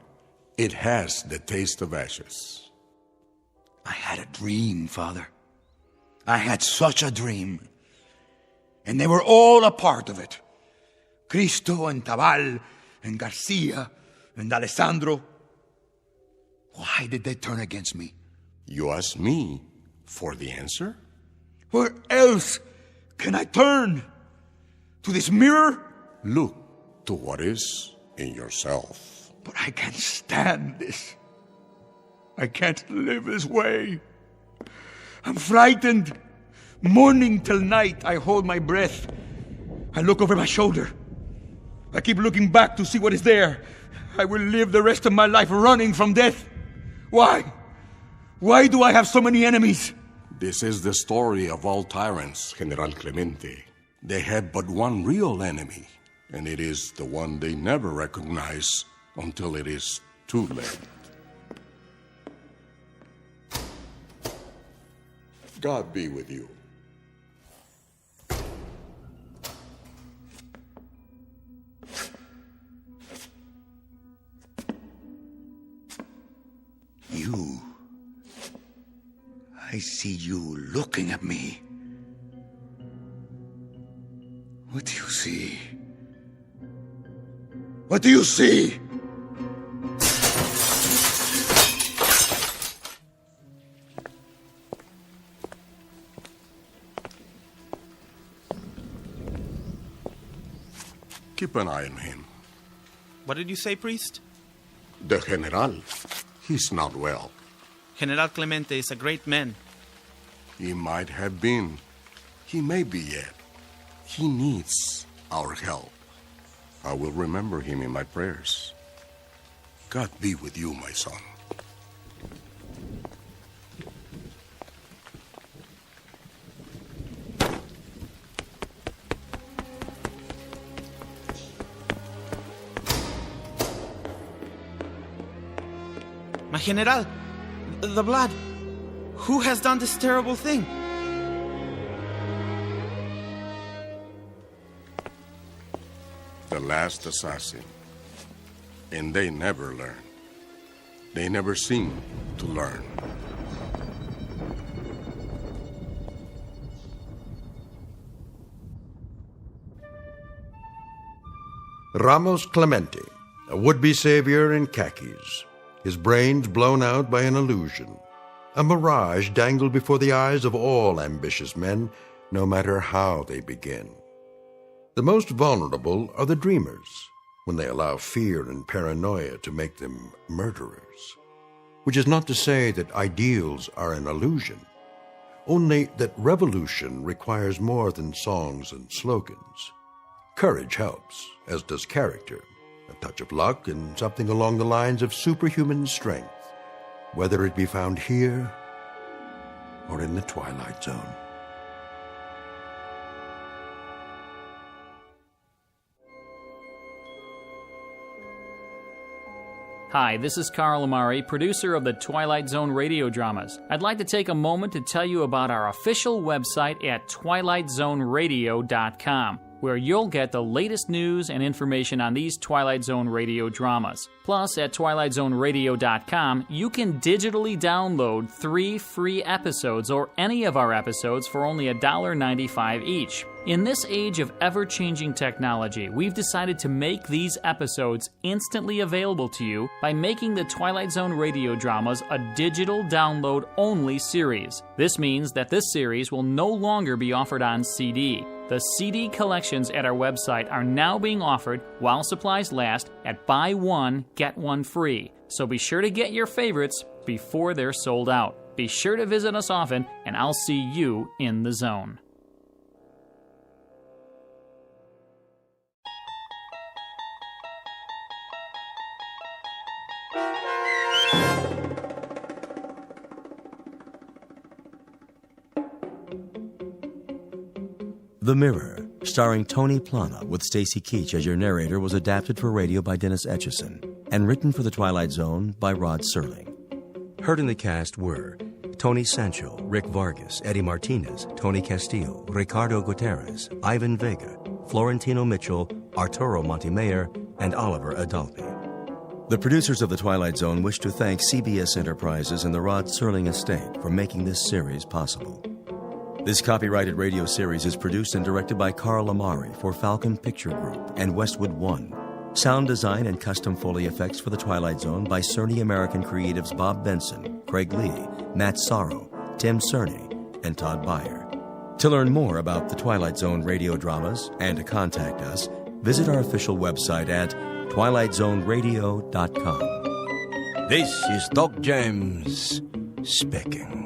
it has the taste of ashes. I had a dream, Father. I had such a dream. And they were all a part of it. Cristo and Tabal and Garcia and Alessandro. Why did they turn against me? You ask me for the answer? Where else can I turn? To this mirror? Look to what is in yourself. But I can't stand this. I can't live this way. I'm frightened. Morning till night, I hold my breath. I look over my shoulder. I keep looking back to see what is there. I will live the rest of my life running from death. Why? Why do I have so many enemies? This is the story of all tyrants, General Clemente. They have but one real enemy, and it is the one they never recognize until it is too late. God be with you. You. I see you looking at me. What do you see? What do you see? Keep an eye on him. What did you say, priest? The General. He's not well. General Clemente is a great man. He might have been. He may be yet. He needs our help. I will remember him in my prayers. God be with you, my son. My General, the blood. Who has done this terrible thing? The last assassin. And they never learn. They never seem to learn. Ramos Clemente, a would-be savior in khakis, his brains blown out by an illusion, a mirage dangled before the eyes of all ambitious men, no matter how they begin. The most vulnerable are the dreamers, when they allow fear and paranoia to make them murderers. Which is not to say that ideals are an illusion, only that revolution requires more than songs and slogans. Courage helps, as does character, a touch of luck, and something along the lines of superhuman strength, whether it be found here or in the Twilight Zone. Hi, this is Carl Amari, producer of the Twilight Zone Radio Dramas. I'd like to take a moment to tell you about our official website at twilightzoneradio.com, where you'll get the latest news and information on these Twilight Zone radio dramas. Plus, at twilightzoneradio.com, you can digitally download 3 free episodes or any of our episodes for only $1.95 each. In this age of ever-changing technology, we've decided to make these episodes instantly available to you by making the Twilight Zone radio dramas a digital download-only series. This means that this series will no longer be offered on CD. The CD collections at our website are now being offered while supplies last at buy one, get one free. So be sure to get your favorites before they're sold out. Be sure to visit us often, and I'll see you in the zone. The Mirror, starring Tony Plana with Stacy Keach as your narrator, was adapted for radio by Dennis Etchison and written for The Twilight Zone by Rod Serling. Heard in the cast were Tony Sancho, Rick Vargas, Eddie Martinez, Tony Castillo, Ricardo Gutierrez, Ivan Vega, Florentino Mitchell, Arturo Montemayor, and Oliver Adalpi. The producers of The Twilight Zone wish to thank CBS Enterprises and the Rod Serling Estate for making this series possible. This copyrighted radio series is produced and directed by Carl Amari for Falcon Picture Group and Westwood One. Sound design and custom Foley effects for The Twilight Zone by Cerny American creatives Bob Benson, Craig Lee, Matt Sorrow, Tim Cerny, and Todd Beyer. To learn more about The Twilight Zone radio dramas and to contact us, visit our official website at twilightzoneradio.com. This is Doc James speaking.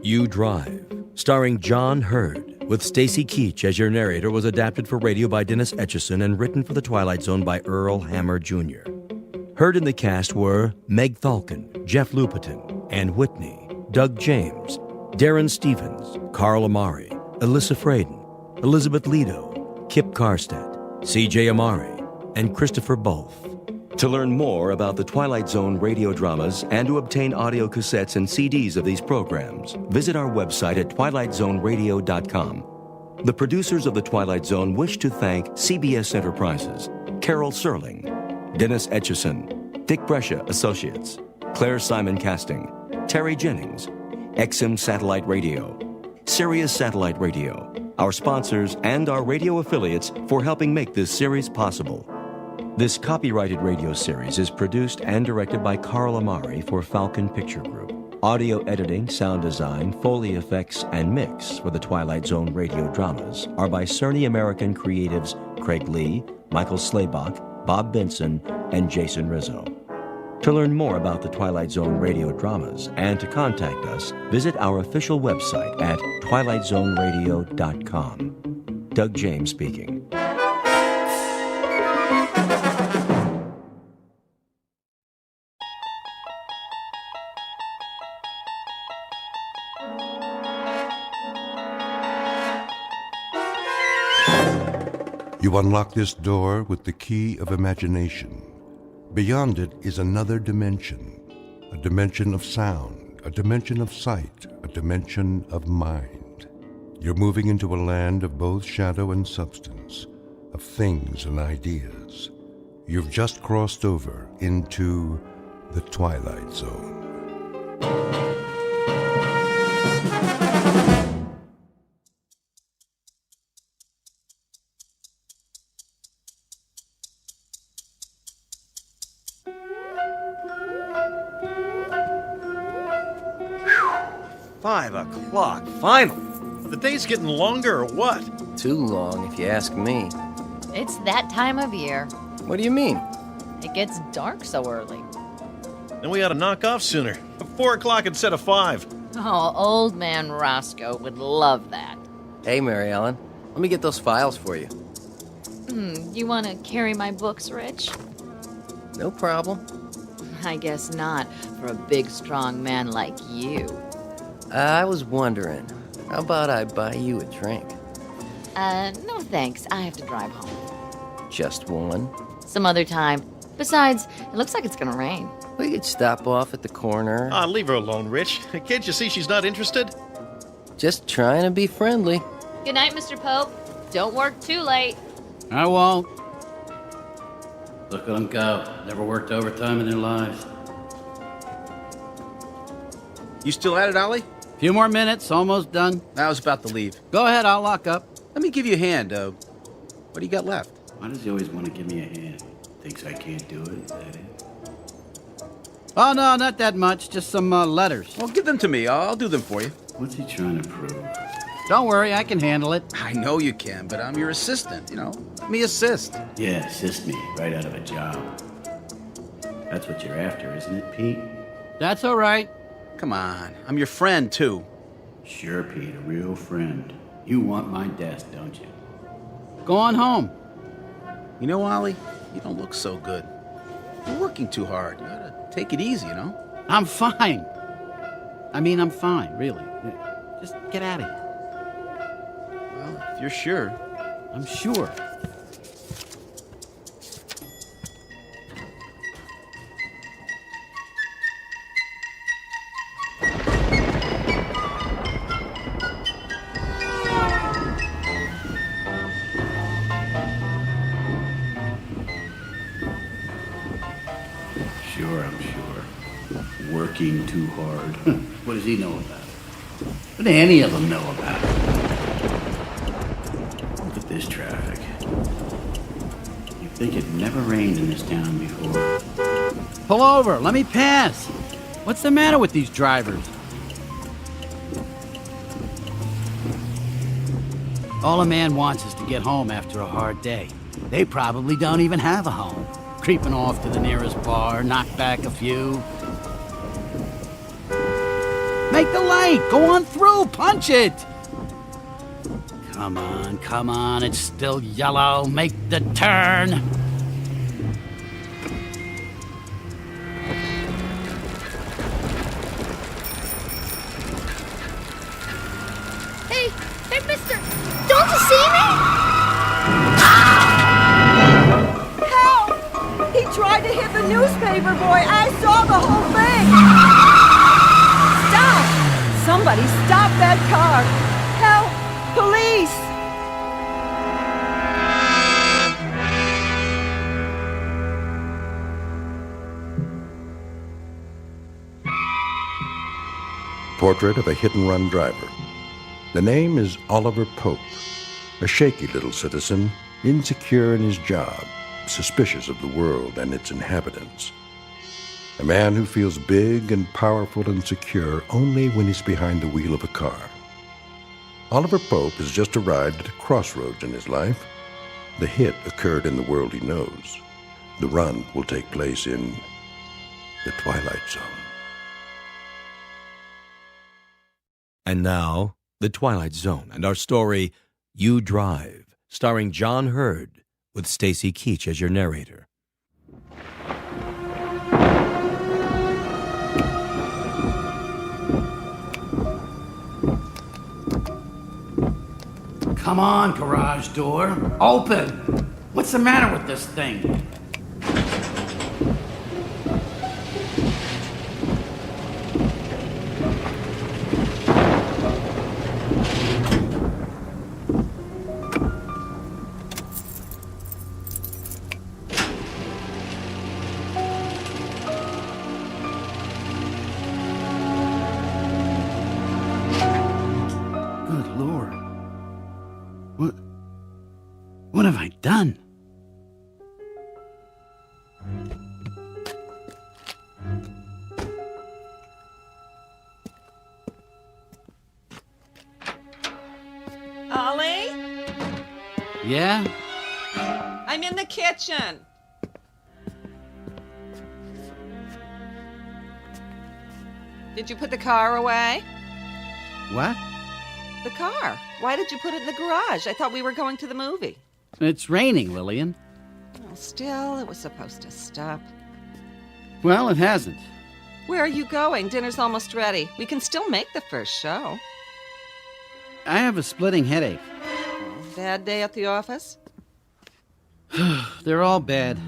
You Drive, starring John Hurd, with Stacy Keach as your narrator, was adapted for radio by Dennis Etchison and written for The Twilight Zone by Earl Hammer Jr. Heard in the cast were Meg Thalken, Jeff Lupetin, Ann Whitney, Doug James, Darren Stevens, Carl Amari, Alyssa Fraden, Elizabeth Lido, Kip Karstedt, C.J. Amari, and Christopher Bolf. To learn more about the Twilight Zone radio dramas and to obtain audio cassettes and CDs of these programs, visit our website at twilightzoneradio.com. The producers of The Twilight Zone wish to thank CBS Enterprises, Carol Serling, Dennis Etchison, Dick Brescia Associates, Claire Simon Casting, Terry Jennings, XM Satellite Radio, Sirius Satellite Radio, our sponsors and our radio affiliates for helping make this series possible. This copyrighted radio series is produced and directed by Carl Amari for Falcon Picture Group. Audio editing, sound design, Foley effects, and mix for the Twilight Zone radio dramas are by Cerny American creatives Craig Lee, Michael Slaybach, Bob Benson, and Jason Rizzo. To learn more about the Twilight Zone radio dramas and to contact us, visit our official website at twilightzoneradio.com. Doug James speaking. You unlock this door with the key of imagination. Beyond it is another dimension, a dimension of sound, a dimension of sight, a dimension of mind. You're moving into a land of both shadow and substance, of things and ideas. You've just crossed over into the Twilight Zone. Whew. 5 o'clock, finally. The day's getting longer or what? Too long, if you ask me. It's that time of year. What do you mean? It gets dark so early. Then we ought to knock off sooner. 4 o'clock instead of 5. Oh, old man Roscoe would love that. Hey, Mary Ellen, let me get those files for you. You want to carry my books, Rich? No problem. I guess not, for a big, strong man like you. I was wondering, how about I buy you a drink? No thanks. I have to drive home. Just one? Some other time. Besides, it looks like it's gonna rain. We could stop off at the corner. Leave her alone, Rich. Can't you see she's not interested? Just trying to be friendly. Good night, Mr. Pope. Don't work too late. I won't. Look at them go. Never worked overtime in their lives. You still at it, Ollie? Few more minutes, almost done. I was about to leave. Go ahead, I'll lock up. Let me give you a hand. What do you got left? Why does he always want to give me a hand? Thinks I can't do it, is that it? Oh, no, not that much. Just some letters. Well, give them to me. I'll do them for you. What's he trying to prove? Don't worry, I can handle it. I know you can, but I'm your assistant, Let me assist. Yeah, assist me right out of a job. That's what you're after, isn't it, Pete? That's all right. Come on, I'm your friend, too. Sure, Pete, a real friend. You want my desk, don't you? Go on home. You know, Ollie, you don't look so good. You're working too hard. You gotta take it easy, I'm fine. I'm fine, really. Just get out of here. Well, if you're sure. I'm sure. Working too hard. What does he know about it? What do any of them know about it? Look at this traffic. You'd think it never rained in this town before. Pull over, let me pass. What's the matter with these drivers? All a man wants is to get home after a hard day. They probably don't even have a home. Creeping off to the nearest bar, knock back a few. Make the light! Go on through! Punch it! Come on, it's still yellow. Make the turn! Hey, mister! Don't you see me? Help! He tried to hit the newspaper boy. I saw the whole thing. Somebody stop that car! Help! Police! Portrait of a hit-and-run driver. The name is Oliver Pope, a shaky little citizen, insecure in his job, suspicious of the world and its inhabitants. A man who feels big and powerful and secure only when he's behind the wheel of a car. Oliver Pope has just arrived at a crossroads in his life. The hit occurred in the world he knows. The run will take place in the Twilight Zone. And now, The Twilight Zone and our story, You Drive, starring John Hurd, with Stacy Keach as your narrator. Come on, garage door. Open! What's the matter with this thing? What have I done? Ollie? Yeah? I'm in the kitchen. Did you put the car away? What? The car. Why did you put it in the garage? I thought we were going to the movie. It's raining, Lillian. Well, still, it was supposed to stop. Well, it hasn't. Where are you going? Dinner's almost ready. We can still make the first show. I have a splitting headache. Bad day at the office? They're all bad.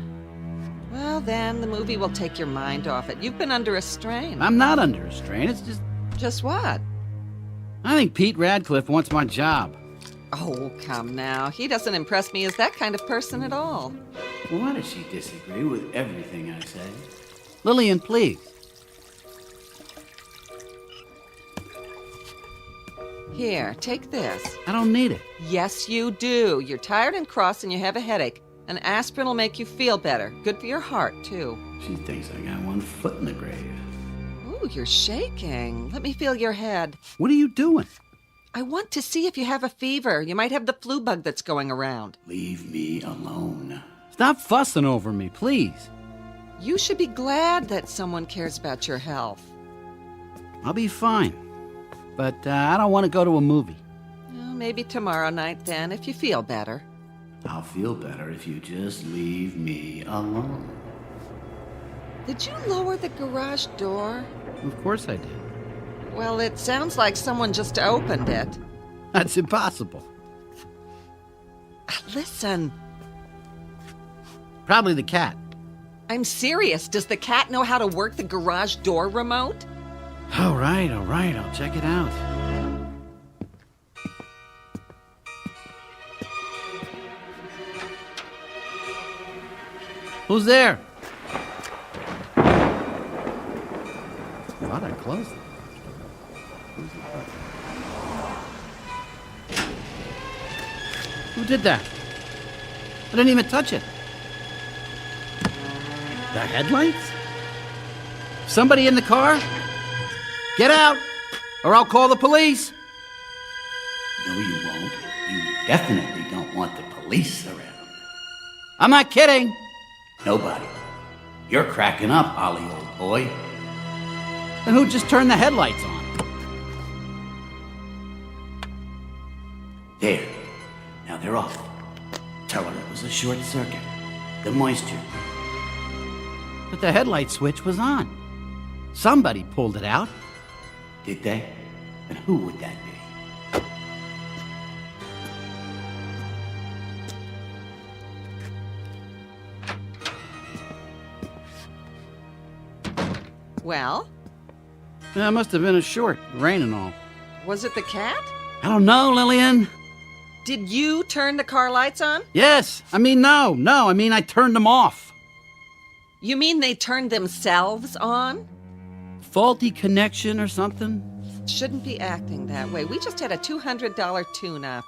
Well, then, the movie will take your mind off it. You've been under a strain. I'm not under a strain. It's just... Just what? I think Pete Radcliffe wants my job. Oh, come now. He doesn't impress me as that kind of person at all. Why does she disagree with everything I say? Lillian, please. Here, take this. I don't need it. Yes, you do. You're tired and cross and you have a headache. An aspirin will make you feel better. Good for your heart, too. She thinks I got one foot in the grave. Ooh, you're shaking. Let me feel your head. What are you doing? I want to see if you have a fever. You might have the flu bug that's going around. Leave me alone. Stop fussing over me, please. You should be glad that someone cares about your health. I'll be fine. But I don't want to go to a movie. Well, maybe tomorrow night then, if you feel better. I'll feel better if you just leave me alone. Did you lower the garage door? Of course I did. Well, it sounds like someone just opened it. That's impossible. Listen. Probably the cat. I'm serious. Does the cat know how to work the garage door remote? All right. I'll check it out. Who's there? Thought I closed it. Who did that? I didn't even touch it. The headlights? Somebody in the car? Get out, or I'll call the police. No, you won't. You definitely don't want the police around. I'm not kidding. Nobody. You're cracking up, Ollie, old boy. Then who just turned the headlights on? There. Now they're off. Tell her it was a short circuit. The moisture. But the headlight switch was on. Somebody pulled it out. Did they? And who would that be? Well? That must have been a short, rain and all. Was it the cat? I don't know, Lillian. Did you turn the car lights on? Yes. I mean, no. I mean, I turned them off. You mean they turned themselves on? Faulty connection or something? Shouldn't be acting that way. We just had a $200 tune-up.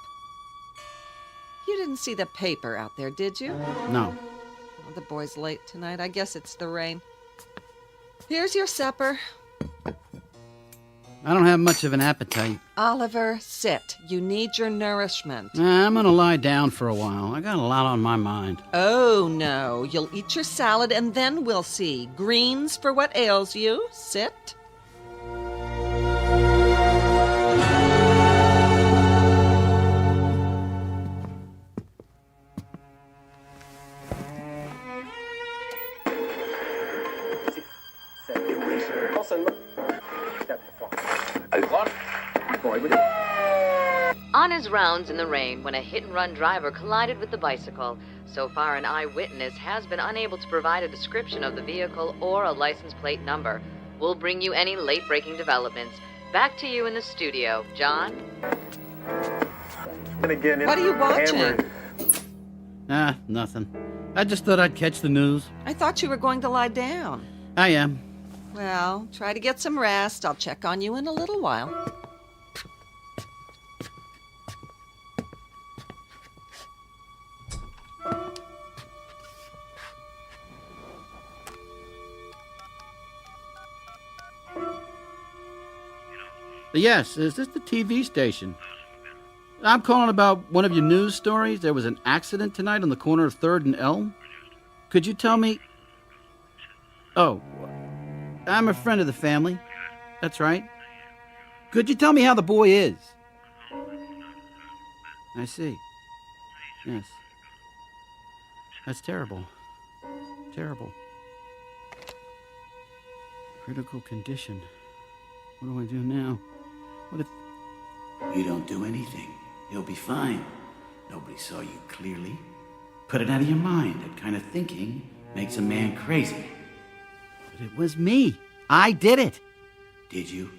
You didn't see the paper out there, did you? No. Oh, the boy's late tonight. I guess it's the rain. Here's your supper. I don't have much of an appetite. Oliver, sit. You need your nourishment. I'm gonna lie down for a while. I got a lot on my mind. Oh, no. You'll eat your salad and then we'll see. Greens for what ails you. Sit. On his rounds in the rain when a hit-and-run driver collided with the bicycle. So far, an eyewitness has been unable to provide a description of the vehicle or a license plate number. We'll bring you any late-breaking developments. Back to you in the studio. John? What are you watching? Nothing. I just thought I'd catch the news. I thought you were going to lie down. I am. Well, try to get some rest. I'll check on you in a little while. Yes, is this the TV station? I'm calling about one of your news stories. There was an accident tonight on the corner of 3rd and Elm. Could you tell me... Oh, I'm a friend of the family. That's right. Could you tell me how the boy is? I see. Yes. That's terrible. Terrible. Critical condition. What do I do now? What if... You don't do anything. You'll be fine. Nobody saw you clearly. Put it out of your mind. That kind of thinking makes a man crazy. But it was me. I did it. Did you?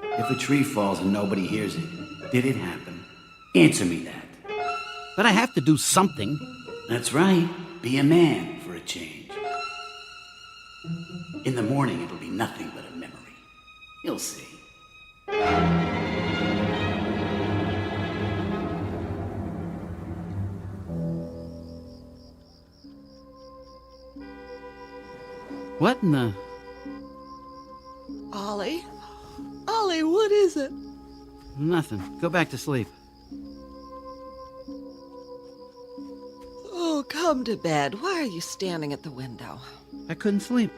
If a tree falls and nobody hears it, did it happen? Answer me that. But I have to do something. That's right. Be a man for a change. In the morning, it'll be nothing but a memory. You'll see. What in the... Ollie? Ollie, what is it? Nothing. Go back to sleep. Oh, come to bed. Why are you standing at the window? I couldn't sleep.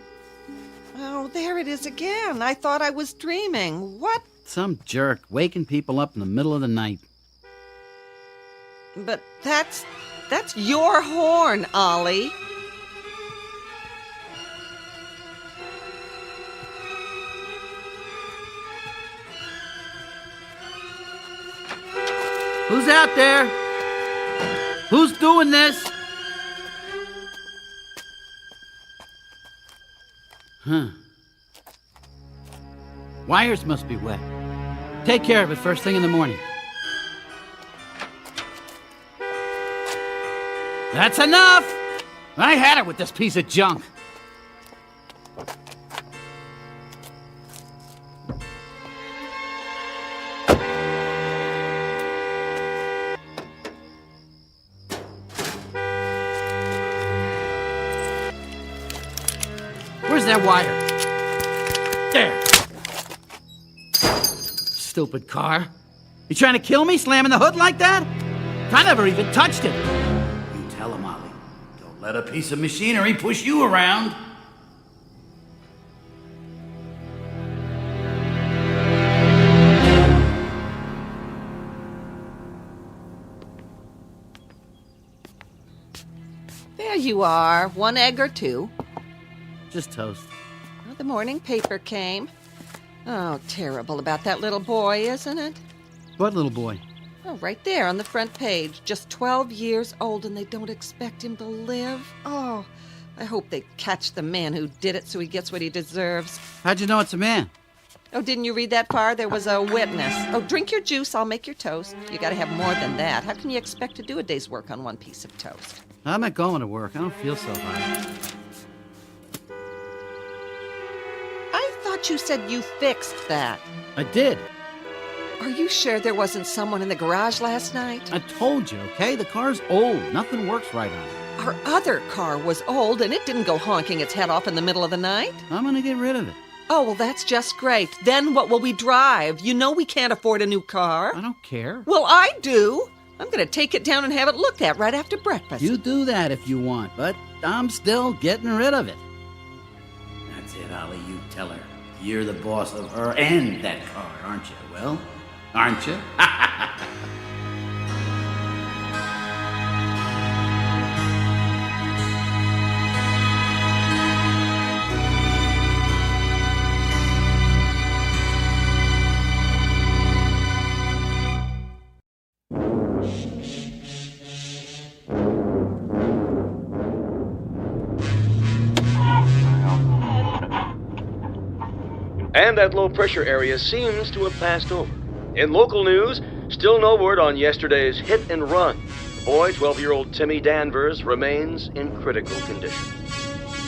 Oh, there it is again. I thought I was dreaming. What? Some jerk waking people up in the middle of the night. But that's your horn, Ollie. Who's out there? Who's doing this? Huh. Wires must be wet. Take care of it first thing in the morning. That's enough! I had it with this piece of junk. Where's that wire? There. Stupid car. You trying to kill me, slamming the hood like that? I never even touched it. You tell him, Ollie. Don't let a piece of machinery push you around. There you are. 1 egg or 2. Just toast. Well, the morning paper came. Oh, terrible about that little boy, isn't it? What little boy? Oh, right there on the front page. Just 12 years old and they don't expect him to live. Oh, I hope they catch the man who did it so he gets what he deserves. How'd you know it's a man? Oh, didn't you read that far? There was a witness. Oh, drink your juice. I'll make your toast. You gotta have more than that. How can you expect to do a day's work on one piece of toast? I'm not going to work. I don't feel so hot. I thought you said you fixed that. I did. Are you sure there wasn't someone in the garage last night? I told you, okay? The car's old. Nothing works right on it. Our other car was old, and it didn't go honking its head off in the middle of the night. I'm going to get rid of it. Oh, well, that's just great. Then what will we drive? You know we can't afford a new car. I don't care. Well, I do. I'm going to take it down and have it looked at right after breakfast. You do that if you want, but I'm still getting rid of it. That's it, Ollie. You tell her. You're the boss of her and that car, aren't you? Well, aren't you? And that low-pressure area seems to have passed over. In local news, still no word on yesterday's hit and run. The boy, 12-year-old Timmy Danvers, remains in critical condition.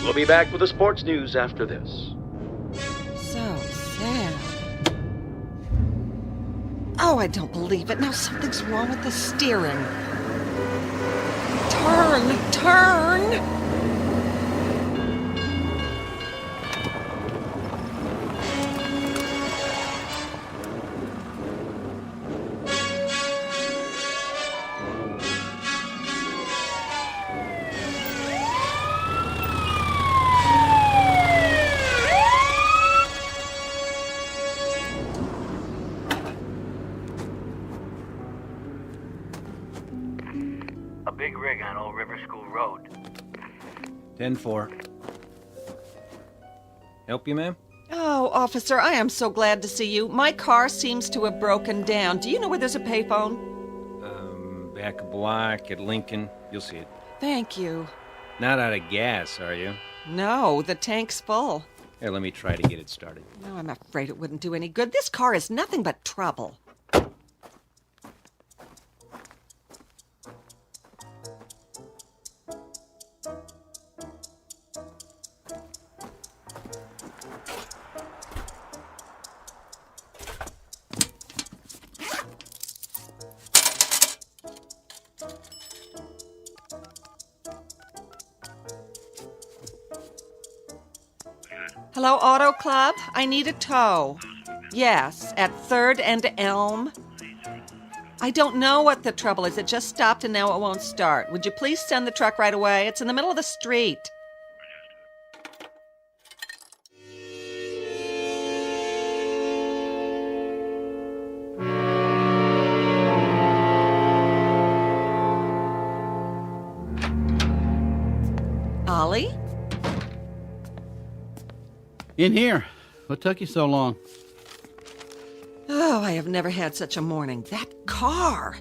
We'll be back with the sports news after this. So sad. Oh, I don't believe it. Now something's wrong with the steering. Turn! big rig on Old River School Road. 10-4. Help you, ma'am? Oh, officer, I am so glad to see you. My car seems to have broken down. Do you know where there's a payphone? Back a block at Lincoln. You'll see it. Thank you. Not out of gas, are you? No, the tank's full. Here, let me try to get it started. No, I'm afraid it wouldn't do any good. This car is nothing but trouble. Hello, Auto Club? I need a tow. Yes, at 3rd and Elm. I don't know what the trouble is. It just stopped and now it won't start. Would you please send the truck right away? It's in the middle of the street. Ollie? In here. What took you so long? Oh, I have never had such a morning. That car!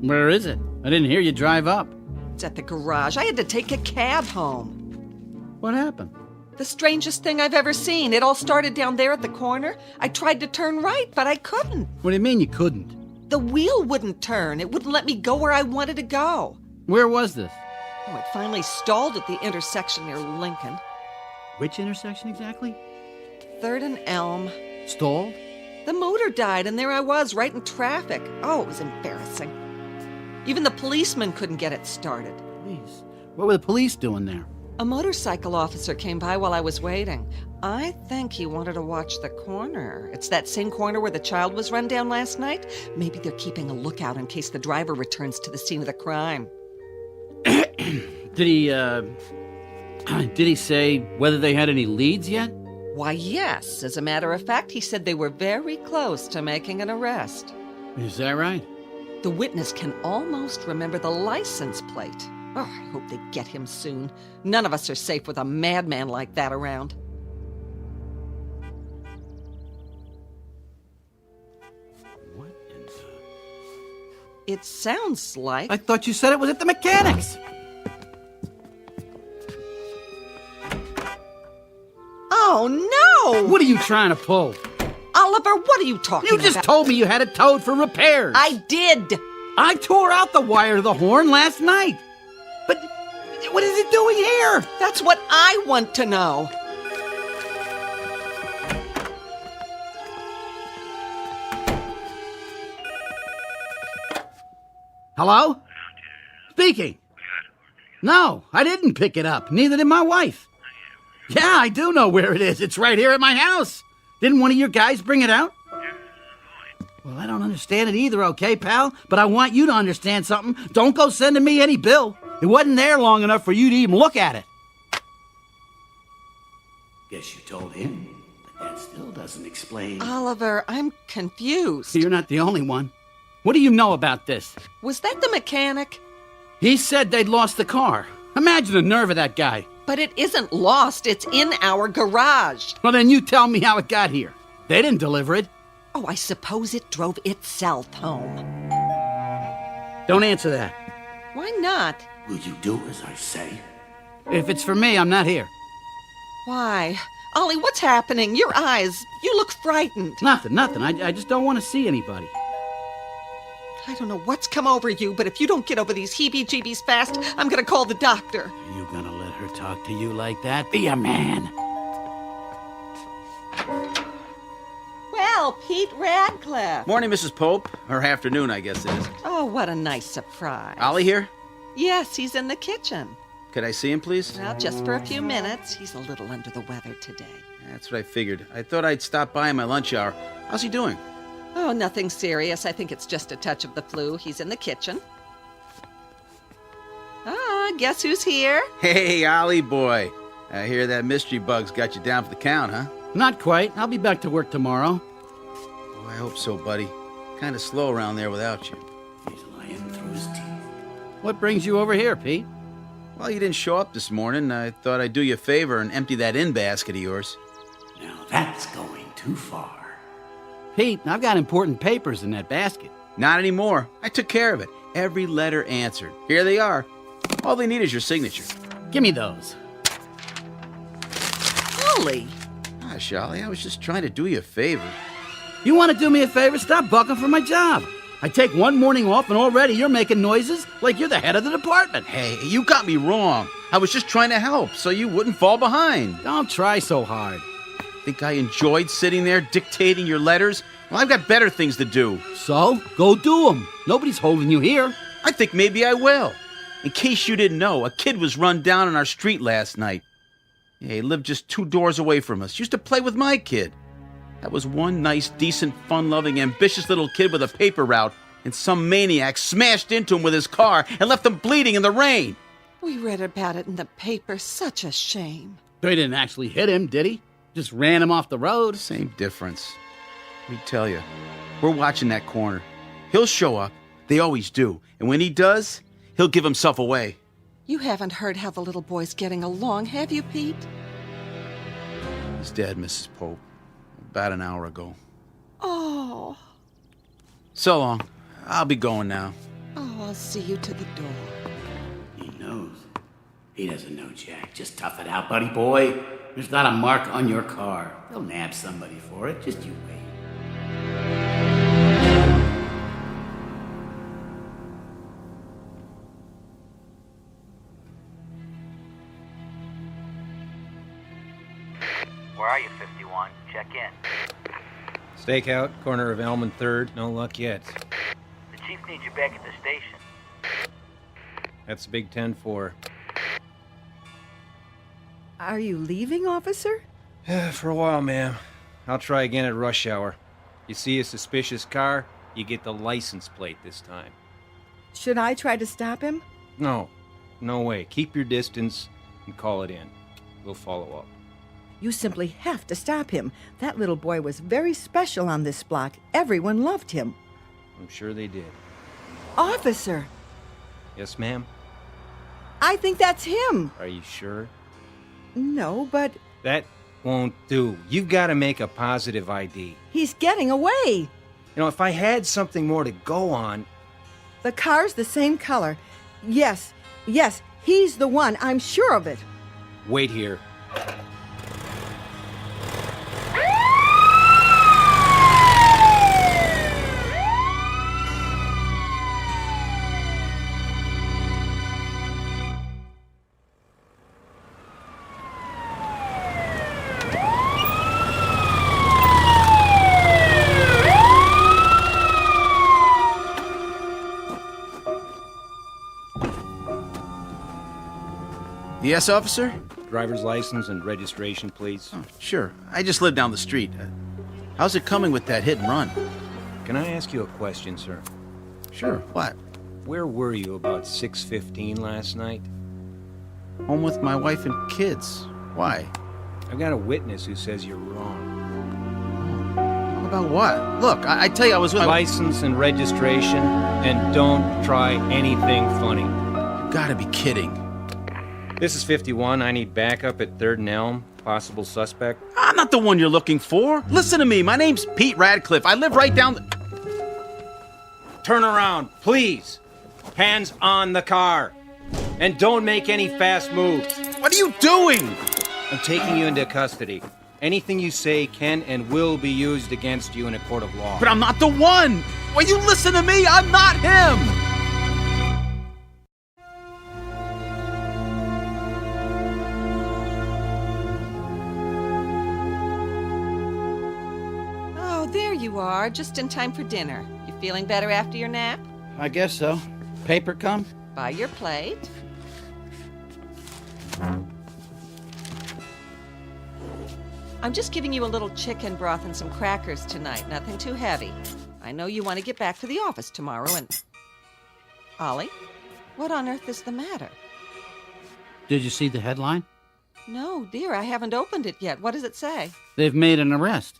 Where is it? I didn't hear you drive up. It's at the garage. I had to take a cab home. What happened? The strangest thing I've ever seen. It all started down there at the corner. I tried to turn right, but I couldn't. What do you mean you couldn't? The wheel wouldn't turn. It wouldn't let me go where I wanted to go. Where was this? Oh, it finally stalled at the intersection near Lincoln. Which intersection exactly? 3rd and Elm. Stalled? The motor died, and there I was, right in traffic. Oh, it was embarrassing. Even the policeman couldn't get it started. Police? What were the police doing there? A motorcycle officer came by while I was waiting. I think he wanted to watch the corner. It's that same corner where the child was run down last night. Maybe they're keeping a lookout in case the driver returns to the scene of the crime. Did he say whether they had any leads yet? Why, yes. As a matter of fact, he said they were very close to making an arrest. Is that right? The witness can almost remember the license plate. Oh, I hope they get him soon. None of us are safe with a madman like that around. What in the... It sounds like... I thought you said it was at the mechanics. Oh, no! What are you trying to pull? Oliver, what are you talking about? You just told me you had it towed for repairs. I did. I tore out the wire to the horn last night. But what is it doing here? That's what I want to know. Hello? Speaking. No, I didn't pick it up. Neither did my wife. Yeah, I do know where it is. It's right here at my house. Didn't one of your guys bring it out? Well, I don't understand it either, okay, pal? But I want you to understand something. Don't go sending me any bill. It wasn't there long enough for you to even look at it. Guess you told him, but that still doesn't explain. Oliver, I'm confused. You're not the only one. What do you know about this? Was that the mechanic? He said they'd lost the car. Imagine the nerve of that guy. But it isn't lost. It's in our garage. Well, then you tell me how it got here. They didn't deliver it. Oh, I suppose it drove itself home. Don't answer that. Why not? Will you do as I say? If it's for me, I'm not here. Why? Ollie, what's happening? Your eyes. You look frightened. Nothing. I just don't want to see anybody. I don't know what's come over you, but if you don't get over these heebie-jeebies fast, I'm going to call the doctor. Are you going to let her talk to you like that? Be a man. Well, Pete Radcliffe. Morning, Mrs. Pope. Or afternoon, I guess it is. Oh, what a nice surprise. Ollie here? Yes, he's in the kitchen. Could I see him, please? Well, just for a few minutes. He's a little under the weather today. That's what I figured. I thought I'd stop by in my lunch hour. How's he doing? Oh, nothing serious. I think it's just a touch of the flu. He's in the kitchen. Ah, guess who's here? Hey, Ollie boy. I hear that mystery bug's got you down for the count, huh? Not quite. I'll be back to work tomorrow. Oh, I hope so, buddy. Kind of slow around there without you. He's lying through his teeth. What brings you over here, Pete? Well, you didn't show up this morning. I thought I'd do you a favor and empty that in basket of yours. Now that's going too far. Pete, I've got important papers in that basket. Not anymore. I took care of it. Every letter answered. Here they are. All they need is your signature. Give me those. Holy! Gosh, Ollie, I was just trying to do you a favor. You want to do me a favor? Stop bucking for my job. I take one morning off and already you're making noises like you're the head of the department. Hey, you got me wrong. I was just trying to help so you wouldn't fall behind. Don't try so hard. Think I enjoyed sitting there dictating your letters? Well, I've got better things to do. So, go do them. Nobody's holding you here. I think maybe I will. In case you didn't know, a kid was run down on our street last night. Yeah, he lived just 2 doors away from us. Used to play with my kid. That was one nice, decent, fun-loving, ambitious little kid with a paper route, and some maniac smashed into him with his car and left him bleeding in the rain. We read about it in the paper. Such a shame. They didn't actually hit him, did he? Just ran him off the road. Same difference. Let me tell you, we're watching that corner. He'll show up. They always do. And when he does, he'll give himself away. You haven't heard how the little boy's getting along, have you, Pete? He's dead, Mrs. Pope. About an hour ago. Oh. So long. I'll be going now. Oh, I'll see you to the door. He knows. He doesn't know, Jack. Just tough it out, buddy boy. There's not a mark on your car. They'll nab somebody for it. Just you wait. Where are you, 51? Check in. Stakeout, corner of Elm and 3rd. No luck yet. The chief needs you back at the station. That's Big 10-4. Are you leaving, officer? For a while, ma'am. I'll try again at rush hour. You see a suspicious car, you get the license plate this time. Should I try to stop him? No. No way. Keep your distance and call it in. We'll follow up. You simply have to stop him. That little boy was very special on this block. Everyone loved him. I'm sure they did. Officer! Yes, ma'am? I think that's him. Are you sure? No, but... That won't do. You've got to make a positive ID. He's getting away. You know, if I had something more to go on... The car's the same color. Yes, he's the one. I'm sure of it. Wait here. Yes, officer? Driver's license and registration, please. Oh, sure. I just live down the street. How's it coming with that hit and run? Can I ask you a question, sir? Sure. What? Where were you about 6:15 last night? Home with my wife and kids. Why? I've got a witness who says you're wrong. About what? Look, I tell you I was with... License and registration, and don't try anything funny. You gotta be kidding. This is 51. I need backup at 3rd and Elm. Possible suspect. I'm not the one you're looking for. Listen to me. My name's Pete Radcliffe. I live right down the... Turn around, please. Hands on the car. And don't make any fast moves. What are you doing? I'm taking you into custody. Anything you say can and will be used against you in a court of law. But I'm not the one. Will you listen to me? I'm not him. You are, just in time for dinner. You feeling better after your nap? I guess so. Paper come? By your plate. I'm just giving you a little chicken broth and some crackers tonight. Nothing too heavy. I know you want to get back to the office tomorrow and... Ollie, what on earth is the matter? Did you see the headline? No, dear, I haven't opened it yet. What does it say? They've made an arrest.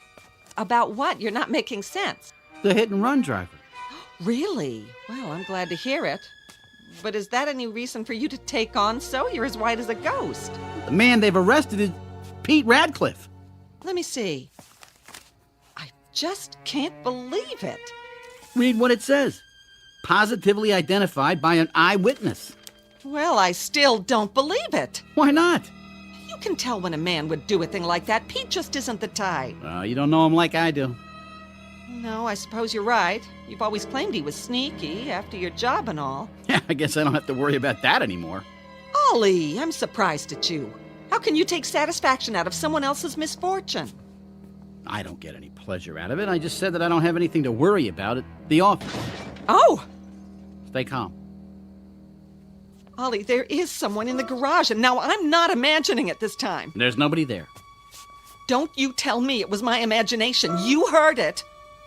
About what? You're not making sense. The hit-and-run driver. Really? Well, I'm glad to hear it. But is that any reason for you to take on so? You're as white as a ghost. The man they've arrested is Pete Radcliffe. Let me see. I just can't believe it. Read what it says. Positively identified by an eyewitness. Well, I still don't believe it. Why not? You can tell when a man would do a thing like that. Pete just isn't the type. You don't know him like I do. No, I suppose you're right. You've always claimed he was sneaky after your job and all. Yeah, I guess I don't have to worry about that anymore. Ollie, I'm surprised at you. How can you take satisfaction out of someone else's misfortune? I don't get any pleasure out of it. I just said that I don't have anything to worry about at the office. Oh! Stay calm. Ollie, there is someone in the garage, and now I'm not imagining it this time. There's nobody there. Don't you tell me it was my imagination. You heard it.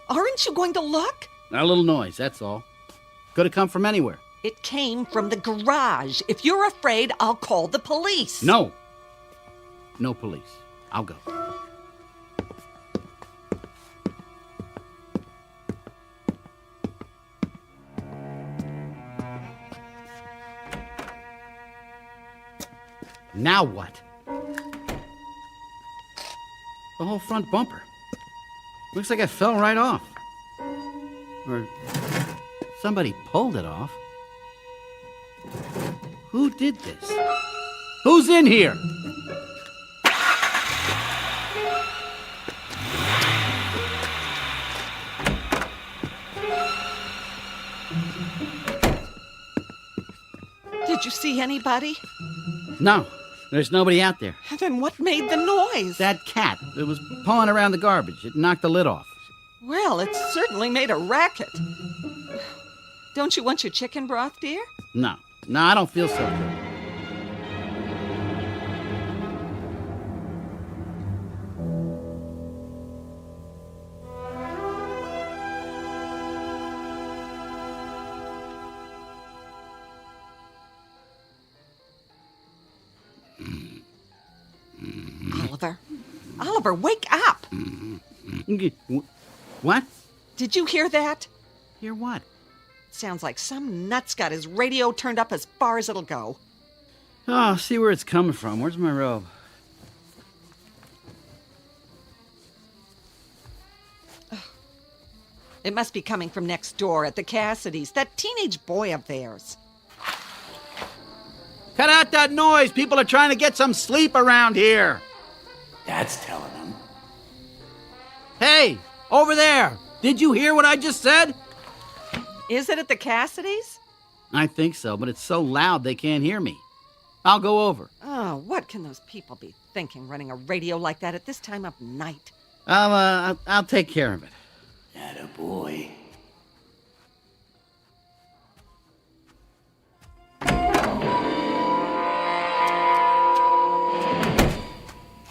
Aren't you going to look? A little noise, that's all. Could have come from anywhere. It came from the garage. If you're afraid, I'll call the police. No. No police. I'll go. Now what? The whole front bumper. Looks like it fell right off. Or somebody pulled it off. Who did this? Who's in here? Did you see anybody? No, there's nobody out there. Then what made the noise? That cat. It was pawing around the garbage. It knocked the lid off. Well, it certainly made a racket. Don't you want your chicken broth, dear? No, I don't feel so good. Oliver, wake up! What? Did you hear that? Hear what? Sounds like some nut's got his radio turned up as far as it'll go. Oh, see where it's coming from. Where's my robe? It must be coming from next door at the Cassidys. That teenage boy of theirs. Cut out that noise! People are trying to get some sleep around here. That's telling them. Hey, over there! Did you hear what I just said? Is it at the Cassidys? I think so, but it's so loud they can't hear me. I'll go over. Oh, what can those people be thinking running a radio like that at this time of night? I'll take care of it. Attaboy.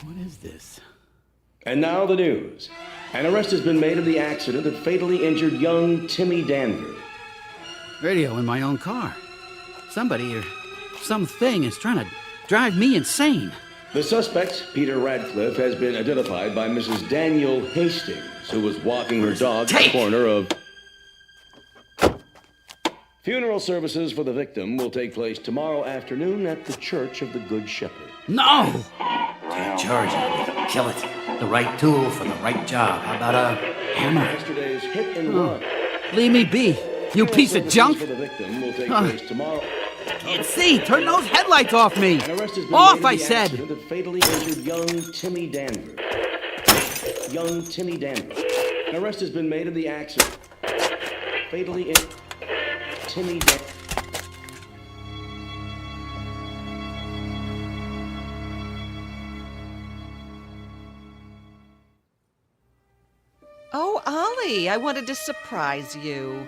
What is this? And now the news. An arrest has been made in the accident that fatally injured young Timmy Danvers. Radio in my own car. Somebody or something is trying to drive me insane. The suspect, Peter Radcliffe, has been identified by Mrs. Daniel Hastings, who was walking her dog at the corner of... Funeral services for the victim will take place tomorrow afternoon at the Church of the Good Shepherd. No! Take charge of it. Kill it. The right tool for the right job. How about a hammer? Yesterday's hit and run. Leave me be, you piece of junk! For the victim will take place tomorrow. Can't see! Turn those headlights off me! Off, I said! That fatally injured young Timmy Danvers. Young Timmy Danvers. An arrest has been made in the accident. Fatally injured Timmy Danvers. Oh, Ollie, I wanted to surprise you.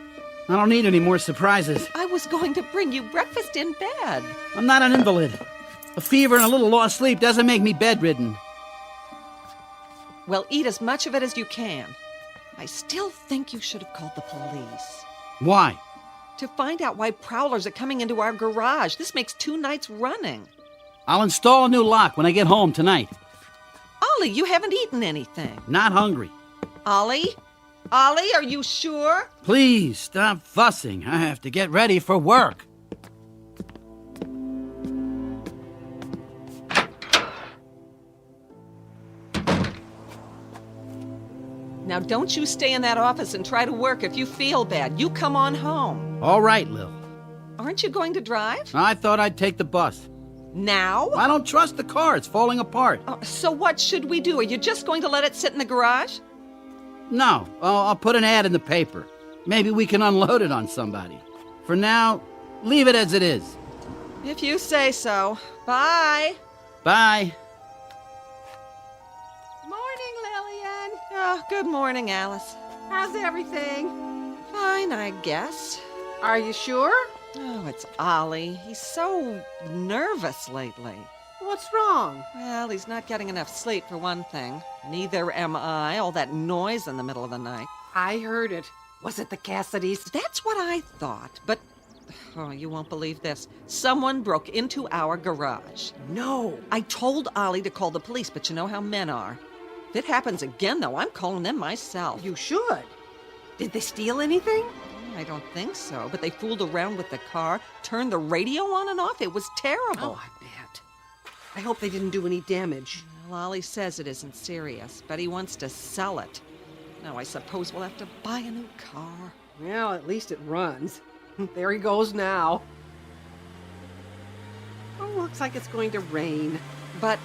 I don't need any more surprises. I was going to bring you breakfast in bed. I'm not an invalid. A fever and a little lost sleep doesn't make me bedridden. Well, eat as much of it as you can. I still think you should have called the police. Why? To find out why prowlers are coming into our garage. This makes 2 nights running. I'll install a new lock when I get home tonight. Ollie, you haven't eaten anything. Not hungry. Ollie? Ollie, are you sure? Please, stop fussing. I have to get ready for work. Now, don't you stay in that office and try to work if you feel bad. You come on home. All right, Lil. Aren't you going to drive? I thought I'd take the bus. Now? I don't trust the car. It's falling apart. So what should we do? Are you just going to let it sit in the garage? No, I'll put an ad in the paper. Maybe we can unload it on somebody. For now, leave it as it is. If you say so. Bye. Bye. Morning, Lillian. Oh, good morning, Alice. How's everything? Fine, I guess. Are you sure? Oh, it's Ollie. He's so nervous lately. What's wrong? Well, he's not getting enough sleep, for one thing. Neither am I. All that noise in the middle of the night. I heard it. Was it the Cassidys? That's what I thought, but... Oh, you won't believe this. Someone broke into our garage. No. I told Ollie to call the police, but you know how men are. If it happens again, though, I'm calling them myself. You should. Did they steal anything? I don't think so, but they fooled around with the car, turned the radio on and off. It was terrible. Oh, I bet. I hope they didn't do any damage. Well, Ollie says it isn't serious, but he wants to sell it. Now, I suppose we'll have to buy a new car. Well, at least it runs. There he goes now. Oh, looks like it's going to rain. But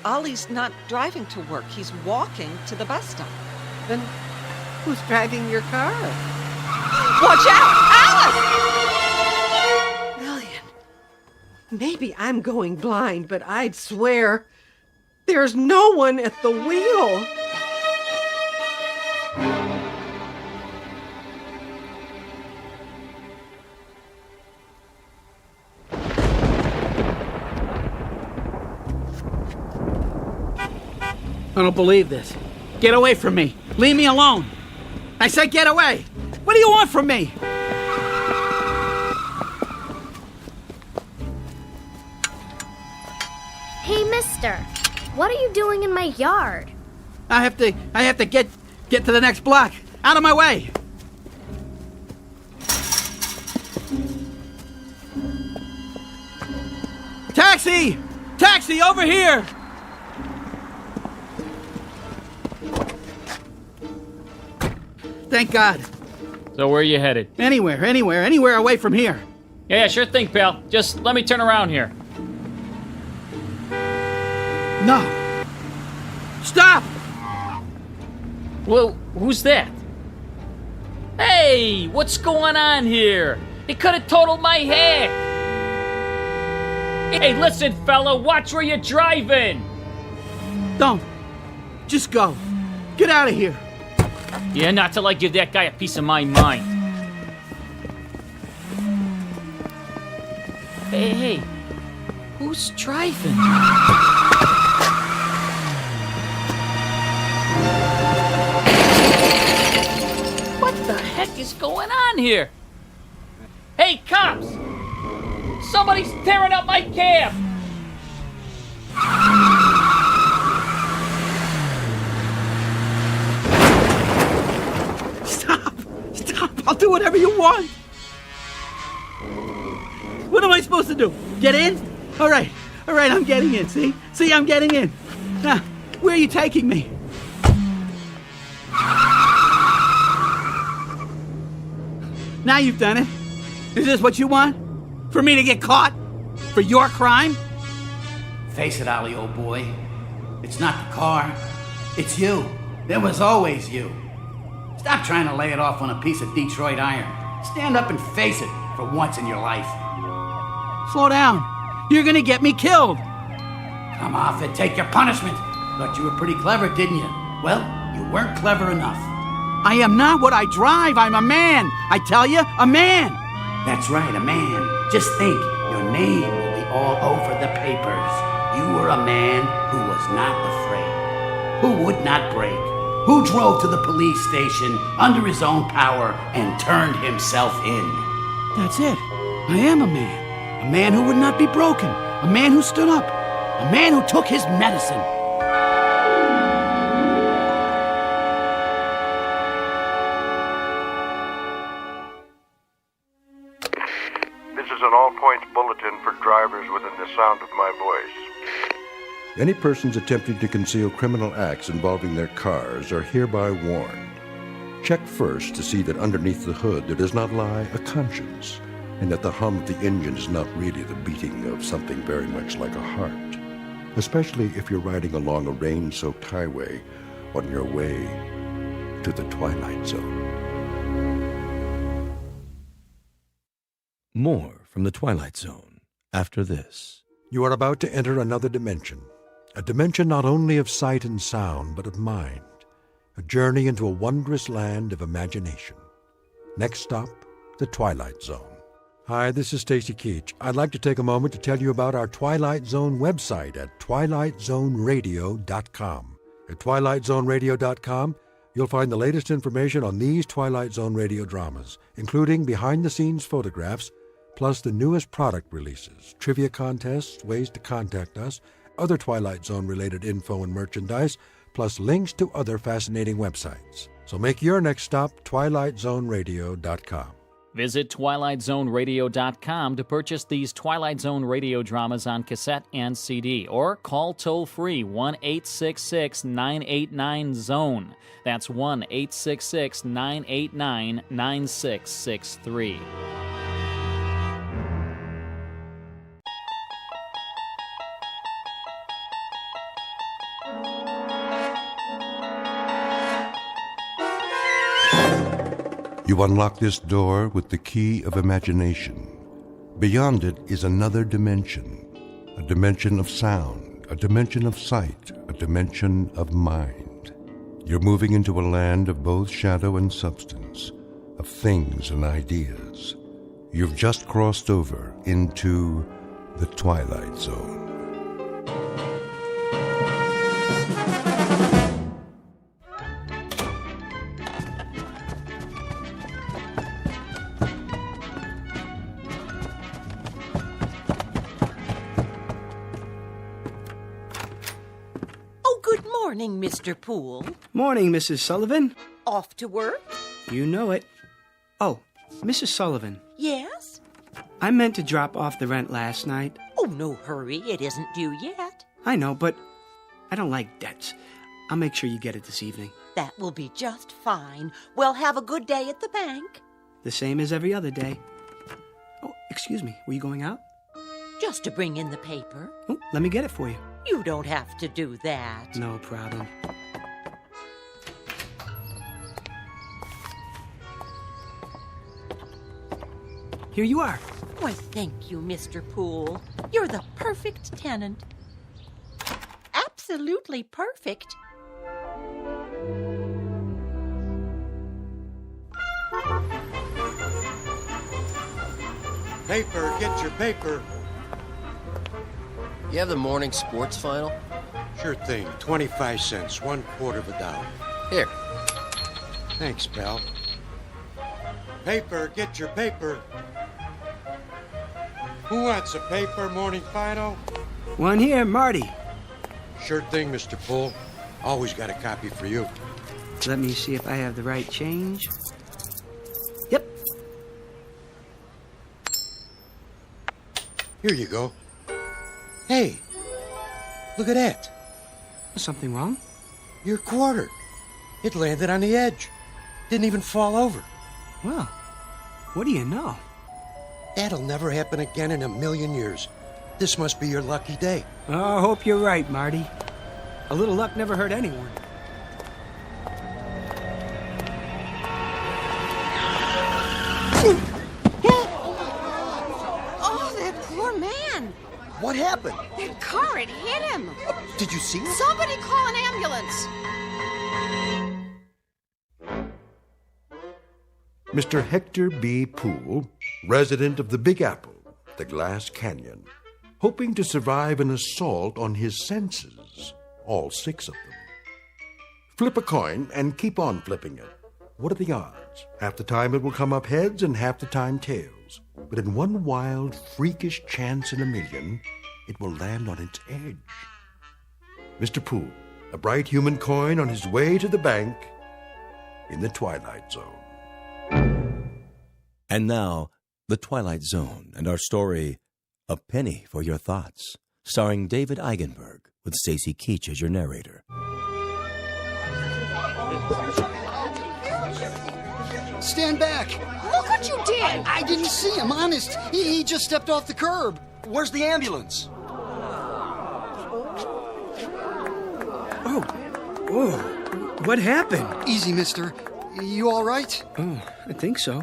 Ollie's not driving to work. He's walking to the bus stop. Then who's driving your car? Watch out! Alice! Lillian, maybe I'm going blind, but I'd swear there's no one at the wheel. I don't believe this. Get away from me. Leave me alone. I said get away. What do you want from me? Hey, mister. What are you doing in my yard? I have to get to the next block. Out of my way. Taxi! Taxi, over here! Thank God. So where are you headed? Anywhere away from here. Yeah, sure thing, pal. Just let me turn around here. No. Stop! Well, who's that? Hey, what's going on here? It could have totaled my head. Hey, listen, fella, watch where you're driving. Don't. Just go. Get out of here. Yeah, not till I give that guy a piece of my mind. Hey, who's driving? What the heck is going on here? Hey, cops! Somebody's tearing up my cab! Stop! I'll do whatever you want! What am I supposed to do? Get in? All right, I'm getting in, see? See, I'm getting in. Now, where are you taking me? Now you've done it. Is this what you want? For me to get caught? For your crime? Face it, Ollie, old boy. It's not the car. It's you. There was always you. Stop trying to lay it off on a piece of Detroit iron. Stand up and face it for once in your life. Slow down. You're gonna get me killed. Come off it. Take your punishment. Thought you were pretty clever, didn't you? Well, you weren't clever enough. I am not what I drive. I'm a man. I tell you, a man. That's right, a man. Just think, your name will be all over the papers. You were a man who was not afraid, who would not break, who drove to the police station under his own power and turned himself in. That's it. I am a man. A man who would not be broken. A man who stood up. A man who took his medicine. This is an all-points bulletin for drivers within the sound of my voice. Any persons attempting to conceal criminal acts involving their cars are hereby warned. Check first to see that underneath the hood there does not lie a conscience, and that the hum of the engine is not really the beating of something very much like a heart, especially if you're riding along a rain-soaked highway on your way to the Twilight Zone. More from the Twilight Zone after this. You are about to enter another dimension, a dimension not only of sight and sound, but of mind, a journey into a wondrous land of imagination. Next stop, the Twilight Zone. Hi, this is Stacy Keach. I'd like to take a moment to tell you about our Twilight Zone website at twilightzoneradio.com. At twilightzoneradio.com, you'll find the latest information on these Twilight Zone radio dramas, including behind-the-scenes photographs, plus the newest product releases, trivia contests, ways to contact us, other Twilight Zone-related info and merchandise, plus links to other fascinating websites. So make your next stop twilightzoneradio.com. Visit twilightzoneradio.com to purchase these Twilight Zone radio dramas on cassette and CD, or call toll-free 1-866-989-ZONE. That's 1-866-989-9663. You unlock this door with the key of imagination. Beyond it is another dimension, a dimension of sound, a dimension of sight, a dimension of mind. You're moving into a land of both shadow and substance, of things and ideas. You've just crossed over into the Twilight Zone. Morning, Mr. Poole. Morning, Mrs. Sullivan. Off to work? You know it. Oh, Mrs. Sullivan. Yes? I meant to drop off the rent last night. Oh, no hurry. It isn't due yet. I know, but I don't like debts. I'll make sure you get it this evening. That will be just fine. Well, have a good day at the bank. The same as every other day. Oh, excuse me. Were you going out? Just to bring in the paper. Oh, let me get it for you. You don't have to do that. No problem. Here you are. Why, thank you, Mr. Poole. You're the perfect tenant. Absolutely perfect. Paper, get your paper. You have the morning sports final? Sure thing. 25 cents, $1/4 of a dollar. Here. Thanks, pal. Paper, get your paper. Who wants a paper, morning final? One here, Marty. Sure thing, Mr. Poole. Always got a copy for you. Let me see if I have the right change. Yep. Here you go. Hey, look at that. Something wrong? Your quarter. It landed on the edge. Didn't even fall over. Well, what do you know? That'll never happen again in a million years. This must be your lucky day. Oh, I hope you're right, Marty. A little luck never hurt anyone. Oh, that poor man. What happened? That car, it hit him. Did you see it? Somebody call an ambulance. Mr. Hector B. Poole, resident of the Big Apple, the Glass Canyon, hoping to survive an assault on his senses, all 6 of them. Flip a coin and keep on flipping it. What are the odds? Half the time it will come up heads and half the time tails. But in one wild, freakish chance in a million, it will land on its edge. Mr. Poole, a bright human coin on his way to the bank in the Twilight Zone. And now, The Twilight Zone and our story, A Penny for Your Thoughts, starring David Eigenberg, with Stacy Keach as your narrator. Stand back! Look what you did! I didn't see him, honest. He just stepped off the curb. Where's the ambulance? Oh, what happened? Easy, mister. You all right? Oh, I think so.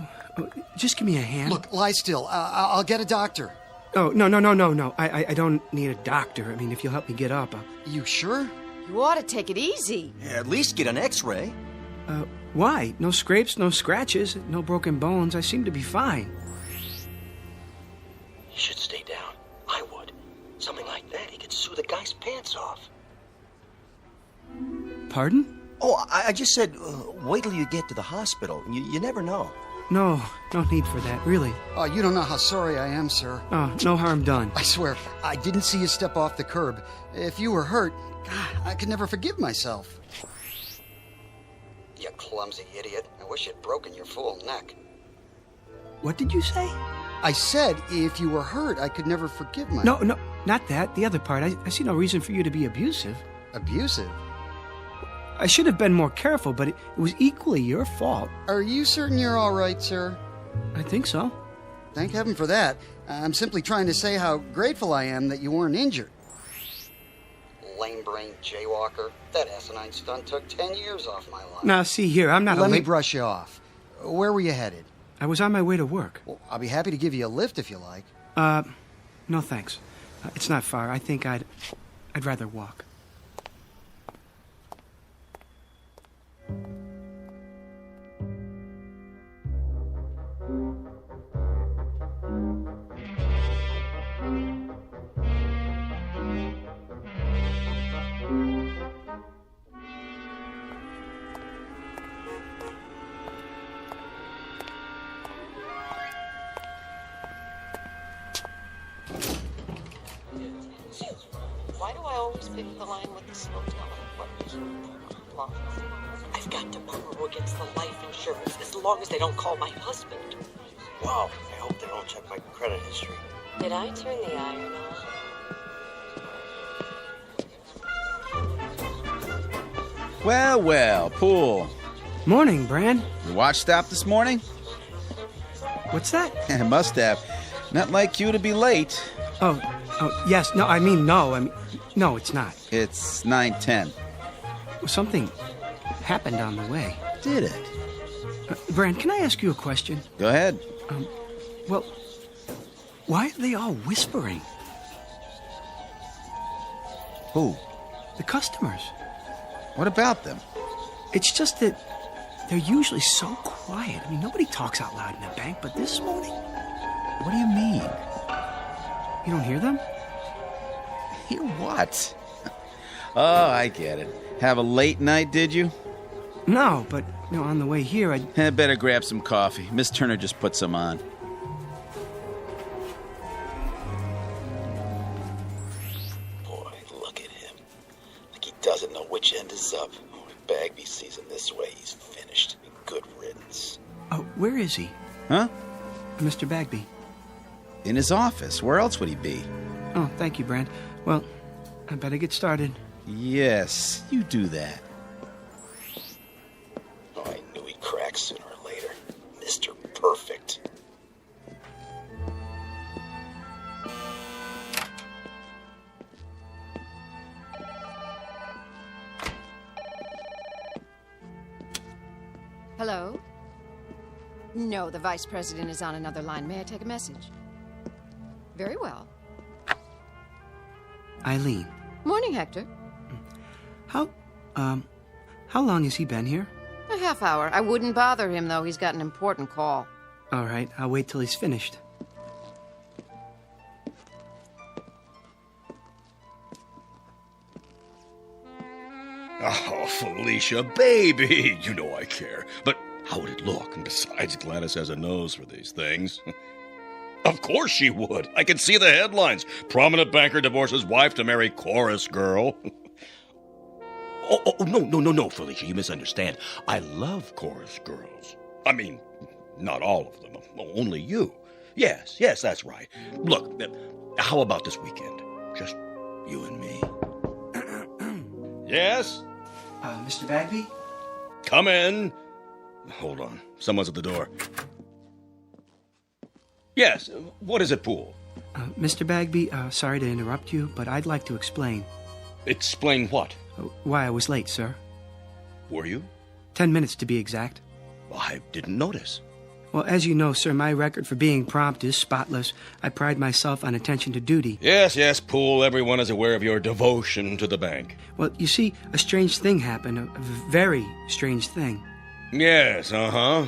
Just give me a hand. Look, lie still. I'll get a doctor. Oh, no. I don't need a doctor. I mean, if you'll help me get up. You sure? You ought to take it easy. Yeah, at least get an x-ray. Why? No scrapes, no scratches, no broken bones. I seem to be fine. You should stay down. I would. Something like that, he could sue the guy's pants off. Pardon? Oh, I just said, wait till you get to the hospital. You never know. No need for that, really. Oh, you don't know how sorry I am, sir. Oh, no harm done. I swear, I didn't see you step off the curb. If you were hurt, God, I could never forgive myself. You clumsy idiot. I wish you'd broken your fool neck. What did you say? I said, if you were hurt, I could never forgive myself. No, not that. The other part. I see no reason for you to be abusive. Abusive? I should have been more careful, but it was equally your fault. Are you certain you're all right, sir? I think so. Thank heaven for that. I'm simply trying to say how grateful I am that you weren't injured. Lame-brained jaywalker. That asinine stunt took 10 years off my life. Now, see here, I'm not Let me brush you off. Where were you headed? I was on my way to work. Well, I'll be happy to give you a lift if you like. No thanks. It's not far. I think I'd rather walk. Why do I always pick the line with the slow telling? I've got to borrow against the life insurance as long as they don't call my husband. Wow, I hope they don't check my credit history. Did I turn the iron on? Well, Pool. Morning, Bran. Your watch stopped this morning? What's that? It must have. Not like you to be late. Oh, yes. No, no, it's not. It's 9:10. Something happened on the way. Did it? Bran, can I ask you a question? Go ahead. Well, why are they all whispering? Who? The customers. What about them? It's just that they're usually so quiet. I mean, nobody talks out loud in a bank, but this morning... What do you mean? You don't hear them? Hear what? Oh, I get it. Have a late night, did you? No, but on the way here, I better grab some coffee. Miss Turner just put some on. Boy, look at him. Like he doesn't know which end is up. Oh, if Bagby sees him this way, he's finished. Good riddance. Oh, where is he? Huh? Mr. Bagby. In his office. Where else would he be? Oh, thank you, Brand. Well, I better get started. Yes, you do that. Oh, I knew he'd crack sooner or later. Mr. Perfect. Hello? No, the vice president is on another line. May I take a message? Very well. Eileen. Morning, Hector. How long has he been here? A half hour. I wouldn't bother him, though. He's got an important call. All right, I'll wait till he's finished. Oh, Felicia, baby, you know I care. But how would it look? And besides, Gladys has a nose for these things. Of course she would. I can see the headlines. Prominent banker divorces wife to marry chorus girl. Oh, no, Felicia, you misunderstand. I love chorus girls. I mean, not all of them. Only you. Yes, that's right. Look, how about this weekend? Just you and me. Yes? Mr. Bagby? Come in. Hold on. Someone's at the door. Yes, what is it, Poole? Mr. Bagby, sorry to interrupt you, but I'd like to explain. Explain what? Why I was late, sir. Were you? 10 minutes to be exact. I didn't notice. Well, as you know, sir, my record for being prompt is spotless. I pride myself on attention to duty. Yes, Poole. Everyone is aware of your devotion to the bank. Well, you see, a strange thing happened. A very strange thing. Yes, uh-huh.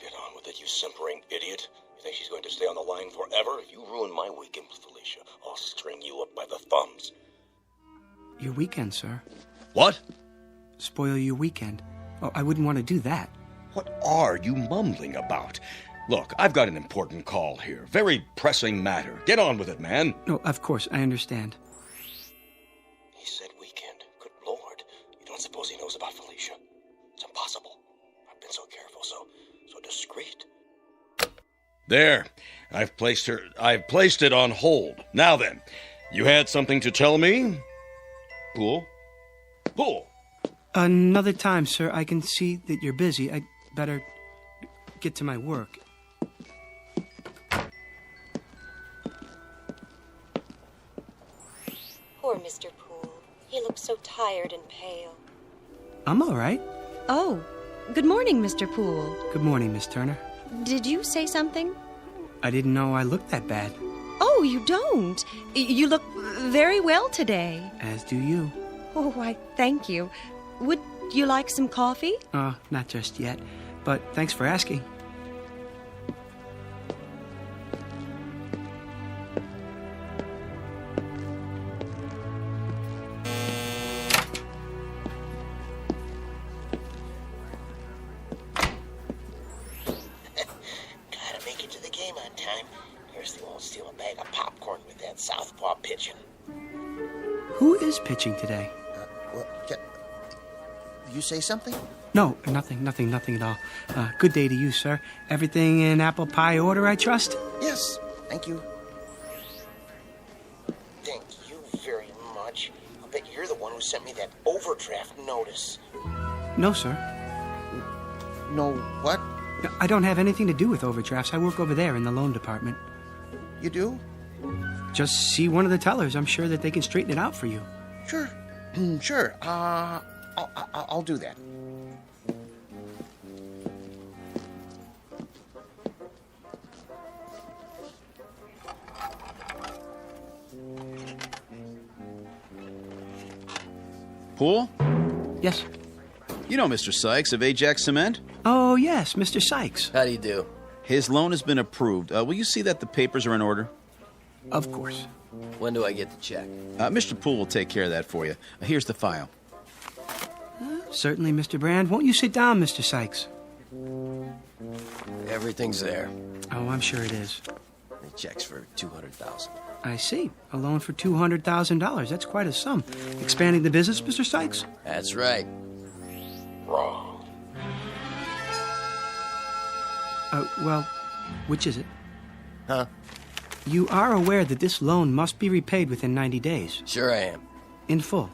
Get on with it, you simpering idiot. You think she's going to stay on the line forever? If you ruin my weekend with Felicia, I'll string you up by the thumbs. Your weekend, sir. What? Spoil your weekend. Oh, I wouldn't want to do that. What are you mumbling about? Look, I've got an important call here. Very pressing matter. Get on with it, man. No, of course, I understand. He said weekend. Good Lord. You don't suppose he knows about Felicia? It's impossible. I've been so careful, so discreet. There. I've placed it on hold. Now then, you had something to tell me? Poole? Poole! Another time, sir. I can see that you're busy. I'd better get to my work. Poor Mr. Poole. He looks so tired and pale. I'm all right. Oh, good morning, Mr. Poole. Good morning, Miss Turner. Did you say something? I didn't know I looked that bad. Oh, you don't. You look very well today. As do you. Oh, why, thank you. Would you like some coffee? Not just yet, but thanks for asking. Gotta make it to the game on time. Here's won't steal a bag of popcorn with that southpaw pitching. Who is pitching today? You say something? No, nothing at all. Good day to you, sir. Everything in apple pie order, I trust? Yes, thank you. Thank you very much. I'll bet you're the one who sent me that overdraft notice. No, sir. No what? I don't have anything to do with overdrafts. I work over there in the loan department. You do? Just see one of the tellers. I'm sure that they can straighten it out for you. Sure. Sure. I'll do that. Poole? Yes? You know Mr. Sykes of Ajax Cement? Oh, yes, Mr. Sykes. How do you do? His loan has been approved. Will you see that the papers are in order? Of course. When do I get the check? Mr. Poole will take care of that for you. Here's the file. Certainly, Mr. Brand. Won't you sit down, Mr. Sykes? Everything's there. Oh, I'm sure it is. The check's for $200,000. I see. A loan for $200,000. That's quite a sum. Expanding the business, Mr. Sykes? That's right. Wrong. Well, which is it? Huh? You are aware that this loan must be repaid within 90 days. Sure I am. In full.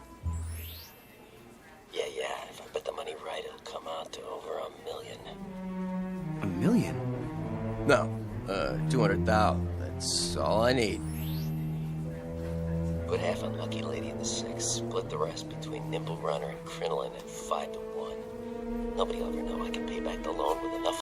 Yeah. If I bet the money right, it'll come out to over $1 million. $1 million? No, 200,000. That's all I need. Put half on Lucky Lady in the 6. Split the rest between Nimble Runner and Crinoline at 5-1. Nobody will ever know I can pay back the loan with enough